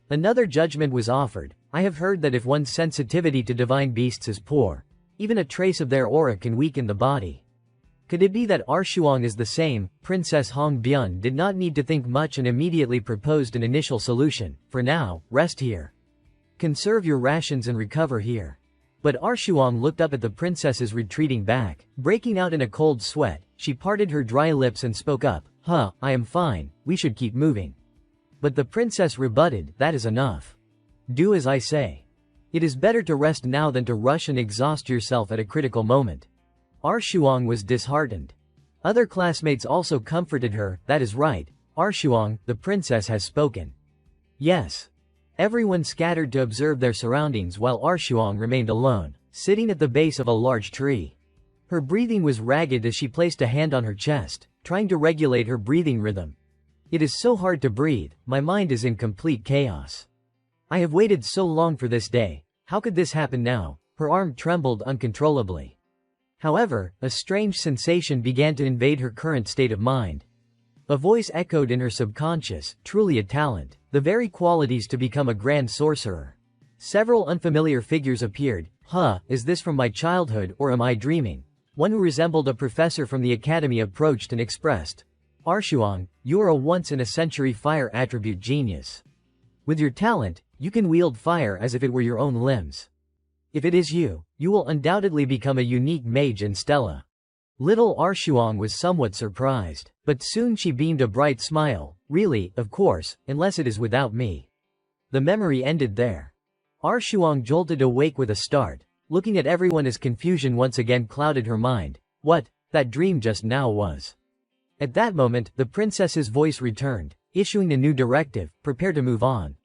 Another judgment was offered. I have heard that if one's sensitivity to divine beasts is poor, even a trace of their aura can weaken the body. Could it be that Arshuang is the same? Princess Hong Byun did not need to think much and immediately proposed an initial solution. For now, rest here. Conserve your rations and recover here. But Arshuang looked up at the princess's retreating back. Breaking out in a cold sweat, she parted her dry lips and spoke up. I am fine, we should keep moving. But the princess rebutted, that is enough. Do as I say. It is better to rest now than to rush and exhaust yourself at a critical moment. Arshuang was disheartened. Other classmates also comforted her, that is right, Arshuang, the princess has spoken. Yes. Everyone scattered to observe their surroundings while Arshuang remained alone, sitting at the base of a large tree. Her breathing was ragged as she placed a hand on her chest, trying to regulate her breathing rhythm. It is so hard to breathe, my mind is in complete chaos. I have waited so long for this day, how could this happen now? Her arm trembled uncontrollably. However, a strange sensation began to invade her current state of mind. A voice echoed in her subconscious, truly a talent, the very qualities to become a grand sorcerer. Several unfamiliar figures appeared. Is this from my childhood or am I dreaming? One who resembled a professor from the academy approached and expressed, Arshuang, you are a once-in-a-century fire attribute genius. With your talent, you can wield fire as if it were your own limbs. If it is you, you will undoubtedly become a unique mage in Stella. Little Arshuang was somewhat surprised, but soon she beamed a bright smile. Really, of course, unless it is without me. The memory ended there. Arshuang jolted awake with a start, looking at everyone as confusion once again clouded her mind. What, that dream just now was. At that moment, the princess's voice returned, issuing a new directive, prepare to move on.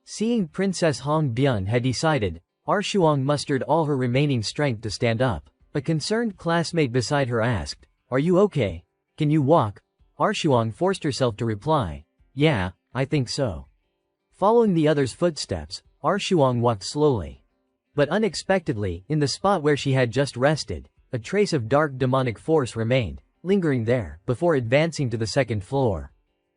Seeing Princess Hong Byun had decided, Arshuang mustered all her remaining strength to stand up. A concerned classmate beside her asked, are you okay? Can you walk? Arshuang forced herself to reply, yeah, I think so. Following the other's footsteps, Arshuang walked slowly. But unexpectedly, in the spot where she had just rested, a trace of dark demonic force remained, lingering there, before advancing to the second floor.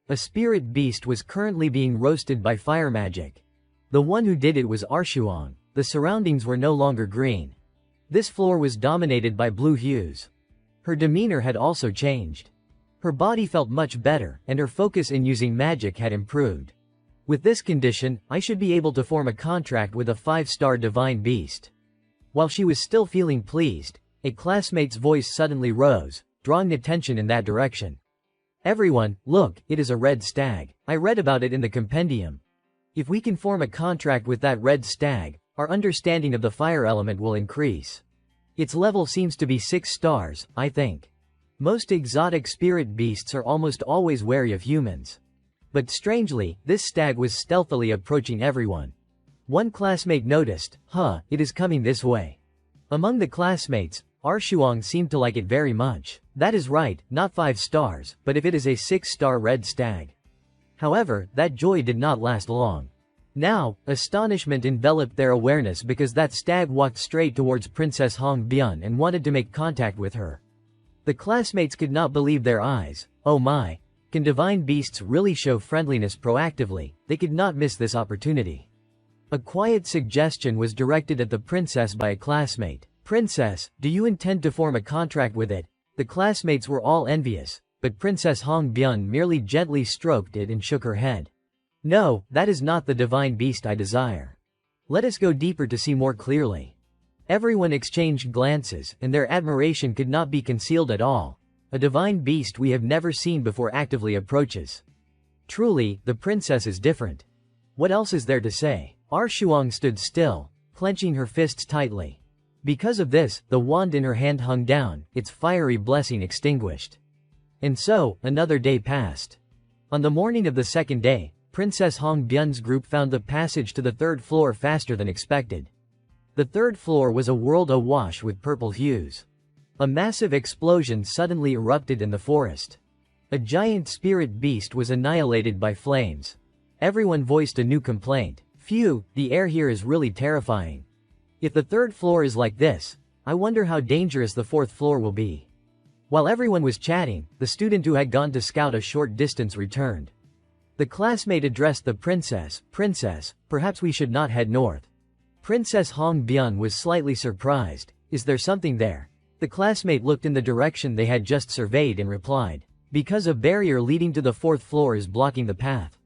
A spirit beast was currently being roasted by fire magic. The one who did it was Arshuang. The surroundings were no longer green. This floor was dominated by blue hues. Her demeanor had also changed. Her body felt much better, and her focus in using magic had improved. With this condition, I should be able to form a contract with a 5-star divine beast. While she was still feeling pleased, a classmate's voice suddenly rose, drawing attention in that direction. Everyone, look, it is a red stag. I read about it in the compendium. If we can form a contract with that red stag, our understanding of the fire element will increase. Its level seems to be 6 stars, I think. Most exotic spirit beasts are almost always wary of humans. But strangely, this stag was stealthily approaching everyone. One classmate noticed, it is coming this way. Among the classmates, Arshuang seemed to like it very much. That is right, not 5 stars, but if it is a 6-star red stag. However, that joy did not last long. Now, astonishment enveloped their awareness because that stag walked straight towards Princess Hong Byun and wanted to make contact with her. The classmates could not believe their eyes. Oh my! Can divine beasts really show friendliness proactively? They could not miss this opportunity. A quiet suggestion was directed at the princess by a classmate. Princess, do you intend to form a contract with it? The classmates were all envious, but Princess Hong Byun merely gently stroked it and shook her head. No, that is not the divine beast I desire. Let us go deeper to see more clearly. Everyone exchanged glances, and their admiration could not be concealed at all. A divine beast we have never seen before actively approaches. Truly, the princess is different. What else is there to say? Arshuang stood still, clenching her fists tightly. Because of this, the wand in her hand hung down, its fiery blessing extinguished. And so, another day passed. On the morning of the second day, Princess Hong Byun's group found the passage to the 3rd floor faster than expected. The 3rd floor was a world awash with purple hues. A massive explosion suddenly erupted in the forest. A giant spirit beast was annihilated by flames. Everyone voiced a new complaint. Phew, the air here is really terrifying. If the 3rd floor is like this, I wonder how dangerous the 4th floor will be. While everyone was chatting, the student who had gone to scout a short distance returned. The classmate addressed the princess, Princess, perhaps we should not head north. Princess Hong Byun was slightly surprised. Is there something there? The classmate looked in the direction they had just surveyed and replied, because a barrier leading to the 4th floor is blocking the path.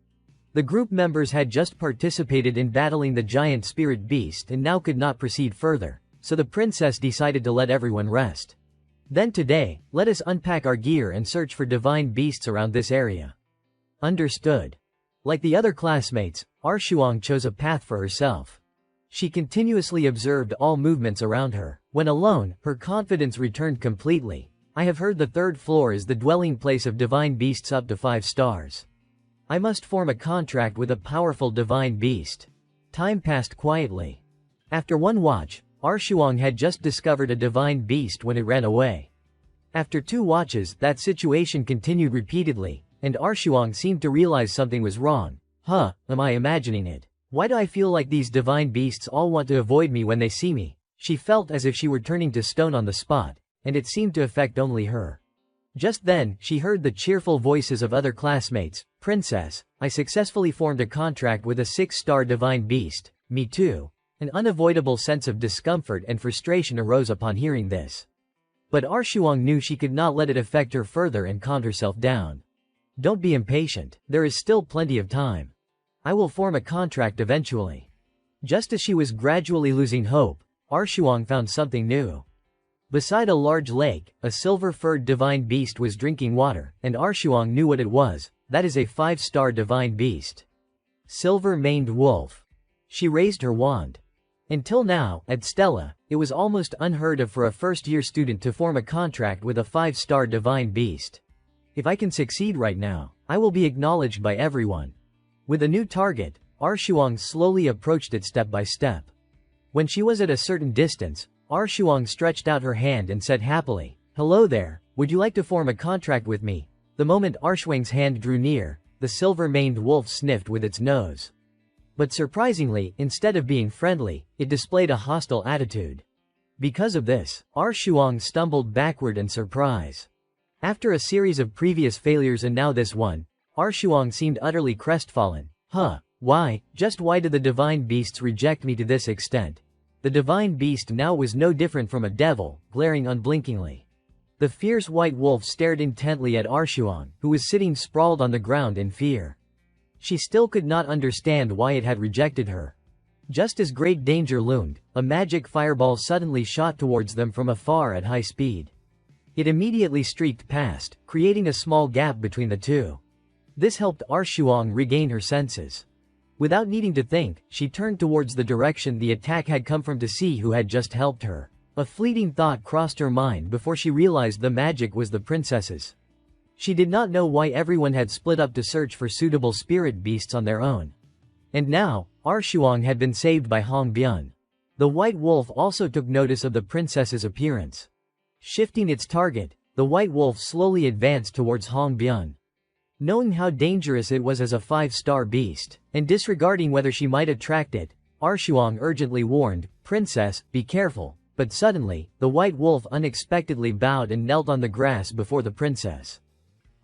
The group members had just participated in battling the giant spirit beast and now could not proceed further, so the princess decided to let everyone rest. Then today, let us unpack our gear and search for divine beasts around this area. Understood. Like the other classmates, Arshuang chose a path for herself. She continuously observed all movements around her. When alone, her confidence returned completely. I have heard the 3rd floor is the dwelling place of divine beasts up to 5 stars. I must form a contract with a powerful divine beast. Time passed quietly. After one watch, Arshuang had just discovered a divine beast when it ran away. After 2 watches, that situation continued repeatedly, and Arshuang seemed to realize something was wrong. Am I imagining it? Why do I feel like these divine beasts all want to avoid me when they see me? She felt as if she were turning to stone on the spot, and it seemed to affect only her. Just then, she heard the cheerful voices of other classmates. Princess, I successfully formed a contract with a 6-star divine beast. Me too. An unavoidable sense of discomfort and frustration arose upon hearing this. But Arshuang knew she could not let it affect her further and calmed herself down. Don't be impatient, there is still plenty of time. I will form a contract eventually. Just as she was gradually losing hope, Arshuang found something new. Beside a large lake, a silver-furred divine beast was drinking water, and Arshuang knew what it was. That is a 5-star divine beast. Silver-maned wolf. She raised her wand. Until now, at Stella, it was almost unheard of for a first-year student to form a contract with a 5-star divine beast. If I can succeed right now, I will be acknowledged by everyone. With a new target, Arshuang slowly approached it step by step. When she was at a certain distance, Arshuang stretched out her hand and said happily, "Hello there, would you like to form a contract with me?" The moment Arshuang's hand drew near, the silver-maned wolf sniffed with its nose. But surprisingly, instead of being friendly, it displayed a hostile attitude. Because of this, Arshuang stumbled backward in surprise. After a series of previous failures and now this one, Arshuang seemed utterly crestfallen. Why did the divine beasts reject me to this extent? The divine beast now was no different from a devil, glaring unblinkingly. The fierce white wolf stared intently at Arshuang, who was sitting sprawled on the ground in fear. She still could not understand why it had rejected her. Just as great danger loomed, a magic fireball suddenly shot towards them from afar at high speed. It immediately streaked past, creating a small gap between the two. This helped Arshuang regain her senses. Without needing to think, she turned towards the direction the attack had come from to see who had just helped her. A fleeting thought crossed her mind before she realized the magic was the princess's. She did not know why everyone had split up to search for suitable spirit beasts on their own. And now, Arshuang had been saved by Hong Byun. The white wolf also took notice of the princess's appearance. Shifting its target, the white wolf slowly advanced towards Hong Byun. Knowing how dangerous it was as a 5-star beast, and disregarding whether she might attract it, Arshuang urgently warned, "Princess, be careful." But suddenly, the white wolf unexpectedly bowed and knelt on the grass before the princess.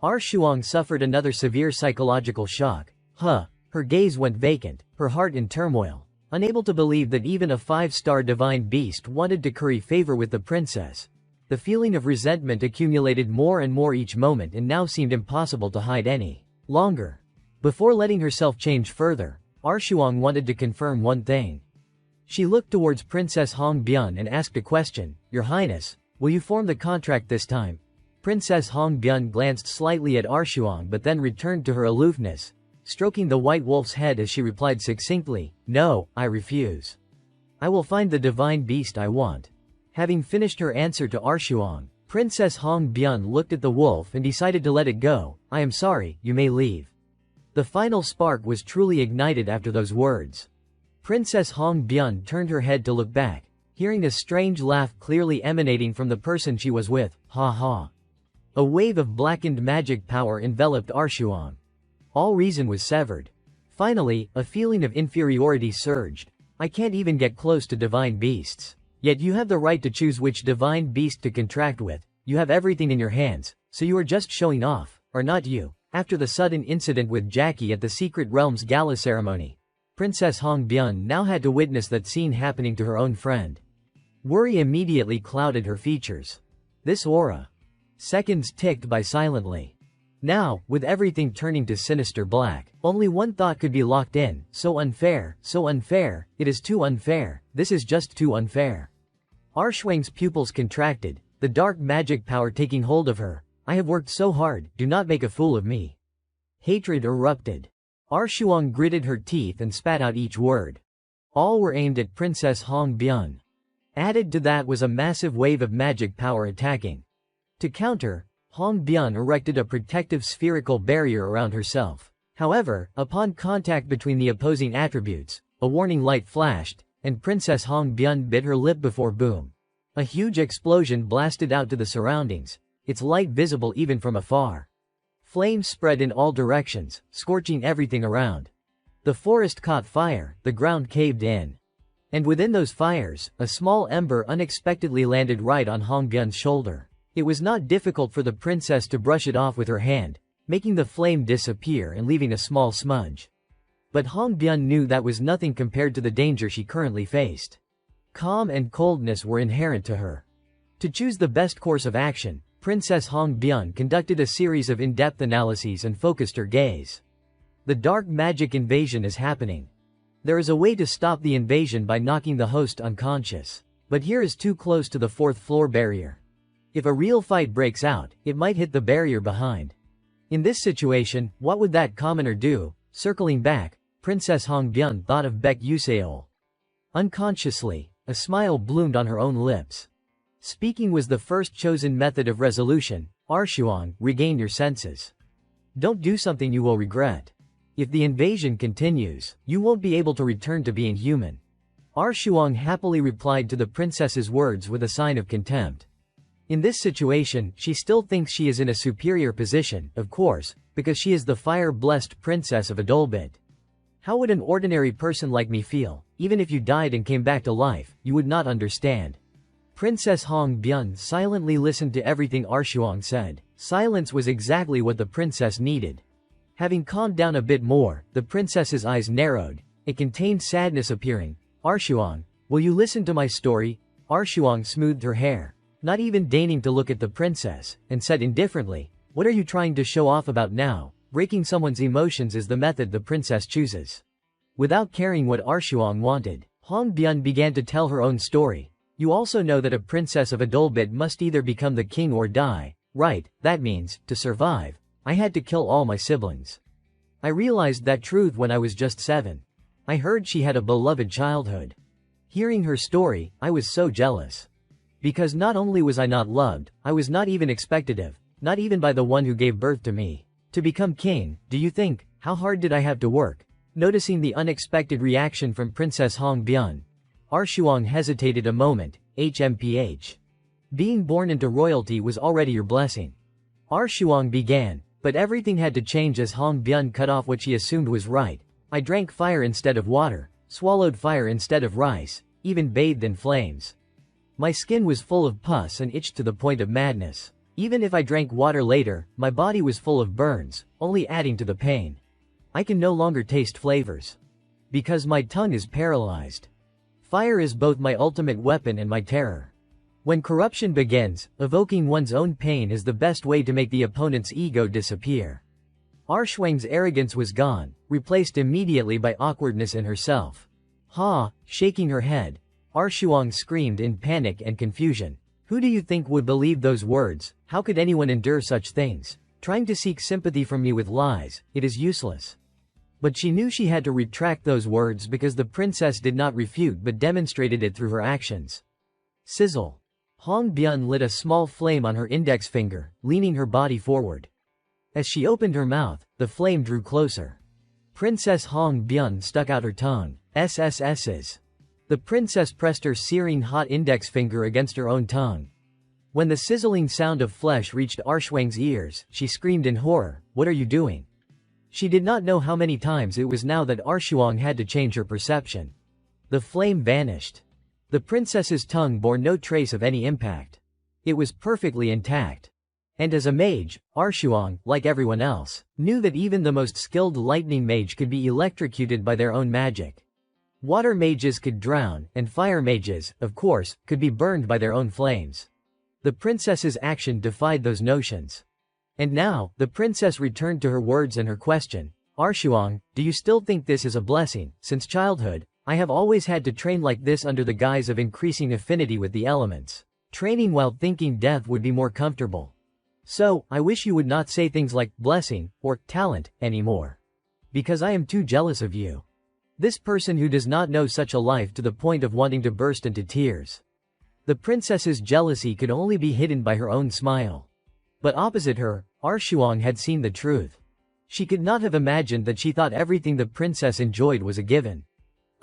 Arshuang suffered another severe psychological shock. Her gaze went vacant, her heart in turmoil. Unable to believe that even a 5-star divine beast wanted to curry favor with the princess. The feeling of resentment accumulated more and more each moment and now seemed impossible to hide any longer. Before letting herself change further, Arshuang wanted to confirm one thing. She looked towards Princess Hong Byun and asked a question, "Your Highness, will you form the contract this time?" Princess Hong Byun glanced slightly at Arshuang but then returned to her aloofness, stroking the white wolf's head as she replied succinctly, "No, I refuse. I will find the divine beast I want." Having finished her answer to Arshuang, Princess Hong Byun looked at the wolf and decided to let it go. "I am sorry, you may leave." The final spark was truly ignited after those words. Princess Hong Byun turned her head to look back, hearing a strange laugh clearly emanating from the person she was with. A wave of blackened magic power enveloped Arshuang. All reason was severed. Finally, a feeling of inferiority surged. "I can't even get close to divine beasts. Yet you have the right to choose which divine beast to contract with. You have everything in your hands, so you are just showing off, or not you?" After the sudden incident with Jackie at the Secret Realms gala ceremony, Princess Hong Byun now had to witness that scene happening to her own friend. Worry immediately clouded her features. This aura. Seconds ticked by silently. Now, with everything turning to sinister black, only one thought could be locked in: so unfair, it is too unfair, this is just too unfair. Arshuang's pupils contracted, the dark magic power taking hold of her. "I have worked so hard, do not make a fool of me." Hatred erupted. Arshuang gritted her teeth and spat out each word. All were aimed at Princess Hong Byun. Added to that was a massive wave of magic power attacking. To counter, Hong Byun erected a protective spherical barrier around herself. However, upon contact between the opposing attributes, a warning light flashed, and Princess Hong Byun bit her lip before boom. A huge explosion blasted out to the surroundings, its light visible even from afar. Flames spread in all directions, scorching everything around. The forest caught fire, the ground caved in. And within those fires, a small ember unexpectedly landed right on Hong Byun's shoulder. It was not difficult for the princess to brush it off with her hand, making the flame disappear and leaving a small smudge. But Hong Byun knew that was nothing compared to the danger she currently faced. Calm and coldness were inherent to her. To choose the best course of action, Princess Hong Byun conducted a series of in-depth analyses and focused her gaze. The dark magic invasion is happening. There is a way to stop the invasion by knocking the host unconscious. But here is too close to the fourth floor barrier. If a real fight breaks out, it might hit the barrier behind. In this situation, what would that commoner do? Circling back, Princess Hong Byun thought of Baek Yuseol. Unconsciously, a smile bloomed on her own lips. Speaking was the first chosen method of resolution. Arshuang, regain your senses. Don't do something you will regret. If the invasion continues, you won't be able to return to being human. Arshuang happily replied to the princess's words with a sign of contempt. In this situation, she still thinks she is in a superior position, of course, because she is the fire-blessed princess of Adolbit. How would an ordinary person like me feel? Even if you died and came back to life, you would not understand. Princess Hong Byun silently listened to everything Arshuang said. Silence was exactly what the princess needed. Having calmed down a bit more, the princess's eyes narrowed. It contained sadness appearing. Arshuang, will you listen to my story? Arshuang smoothed her hair, not even deigning to look at the princess, and said indifferently, what are you trying to show off about now? Breaking someone's emotions is the method the princess chooses. Without caring what Arshuang wanted, Hong Byun began to tell her own story. You also know that a princess of Adolbit must either become the king or die, right? That means, to survive, I had to kill all my siblings. I realized that truth when I was just 7. I heard she had a beloved childhood. Hearing her story, I was so jealous. Because not only was I not loved, I was not even expected of, not even by the one who gave birth to me. To become king, do you think, how hard did I have to work? Noticing the unexpected reaction from Princess Hong Byun, Arshuang hesitated a moment. HMPH. Being born into royalty was already your blessing. Arshuang began, but everything had to change as Hong Byun cut off what she assumed was right. I drank fire instead of water, swallowed fire instead of rice, even bathed in flames. My skin was full of pus and itched to the point of madness. Even if I drank water later, my body was full of burns, only adding to the pain. I can no longer taste flavors. Because my tongue is paralyzed. Fire is both my ultimate weapon and my terror. When corruption begins, evoking one's own pain is the best way to make the opponent's ego disappear. Arshuang's arrogance was gone, replaced immediately by awkwardness in herself. Ha! Shaking her head, Arshuang screamed in panic and confusion. Who do you think would believe those words? How could anyone endure such things? Trying to seek sympathy from me with lies, it is useless. But she knew she had to retract those words because the princess did not refute but demonstrated it through her actions. Sizzle. Hong Byun lit a small flame on her index finger, leaning her body forward. As she opened her mouth, the flame drew closer. Princess Hong Byun stuck out her tongue. SSS's. The princess pressed her searing hot index finger against her own tongue. When the sizzling sound of flesh reached Arshuang's ears, she screamed in horror, "What are you doing?" She did not know how many times it was now that Arshuang had to change her perception. The flame vanished. The princess's tongue bore no trace of any impact. It was perfectly intact. And as a mage, Arshuang, like everyone else, knew that even the most skilled lightning mage could be electrocuted by their own magic. Water mages could drown, and fire mages, of course, could be burned by their own flames. The princess's action defied those notions. And now, the princess returned to her words and her question. Arshuang, do you still think this is a blessing? Since childhood, I have always had to train like this under the guise of increasing affinity with the elements. Training while thinking death would be more comfortable. So, I wish you would not say things like blessing or talent anymore. Because I am too jealous of you. This person who does not know such a life to the point of wanting to burst into tears. The princess's jealousy could only be hidden by her own smile. But opposite her, Arshuang had seen the truth. She could not have imagined that she thought everything the princess enjoyed was a given.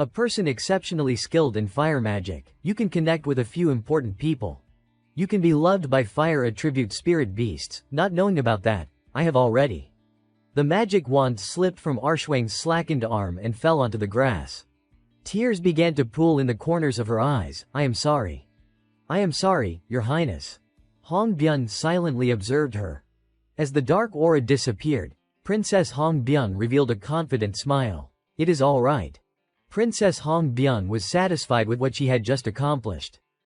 A person exceptionally skilled in fire magic. You can connect with a few important people. You can be loved by fire attribute spirit beasts. Not knowing about that, I have already. The magic wand slipped from Arshwang's slackened arm and fell onto the grass. Tears began to pool in the corners of her eyes. I am sorry. I am sorry, Your Highness. Hong Byun silently observed her. As the dark aura disappeared, Princess Hong Byun revealed a confident smile. It is all right. Princess Hong Byun was satisfied with what she had just accomplished.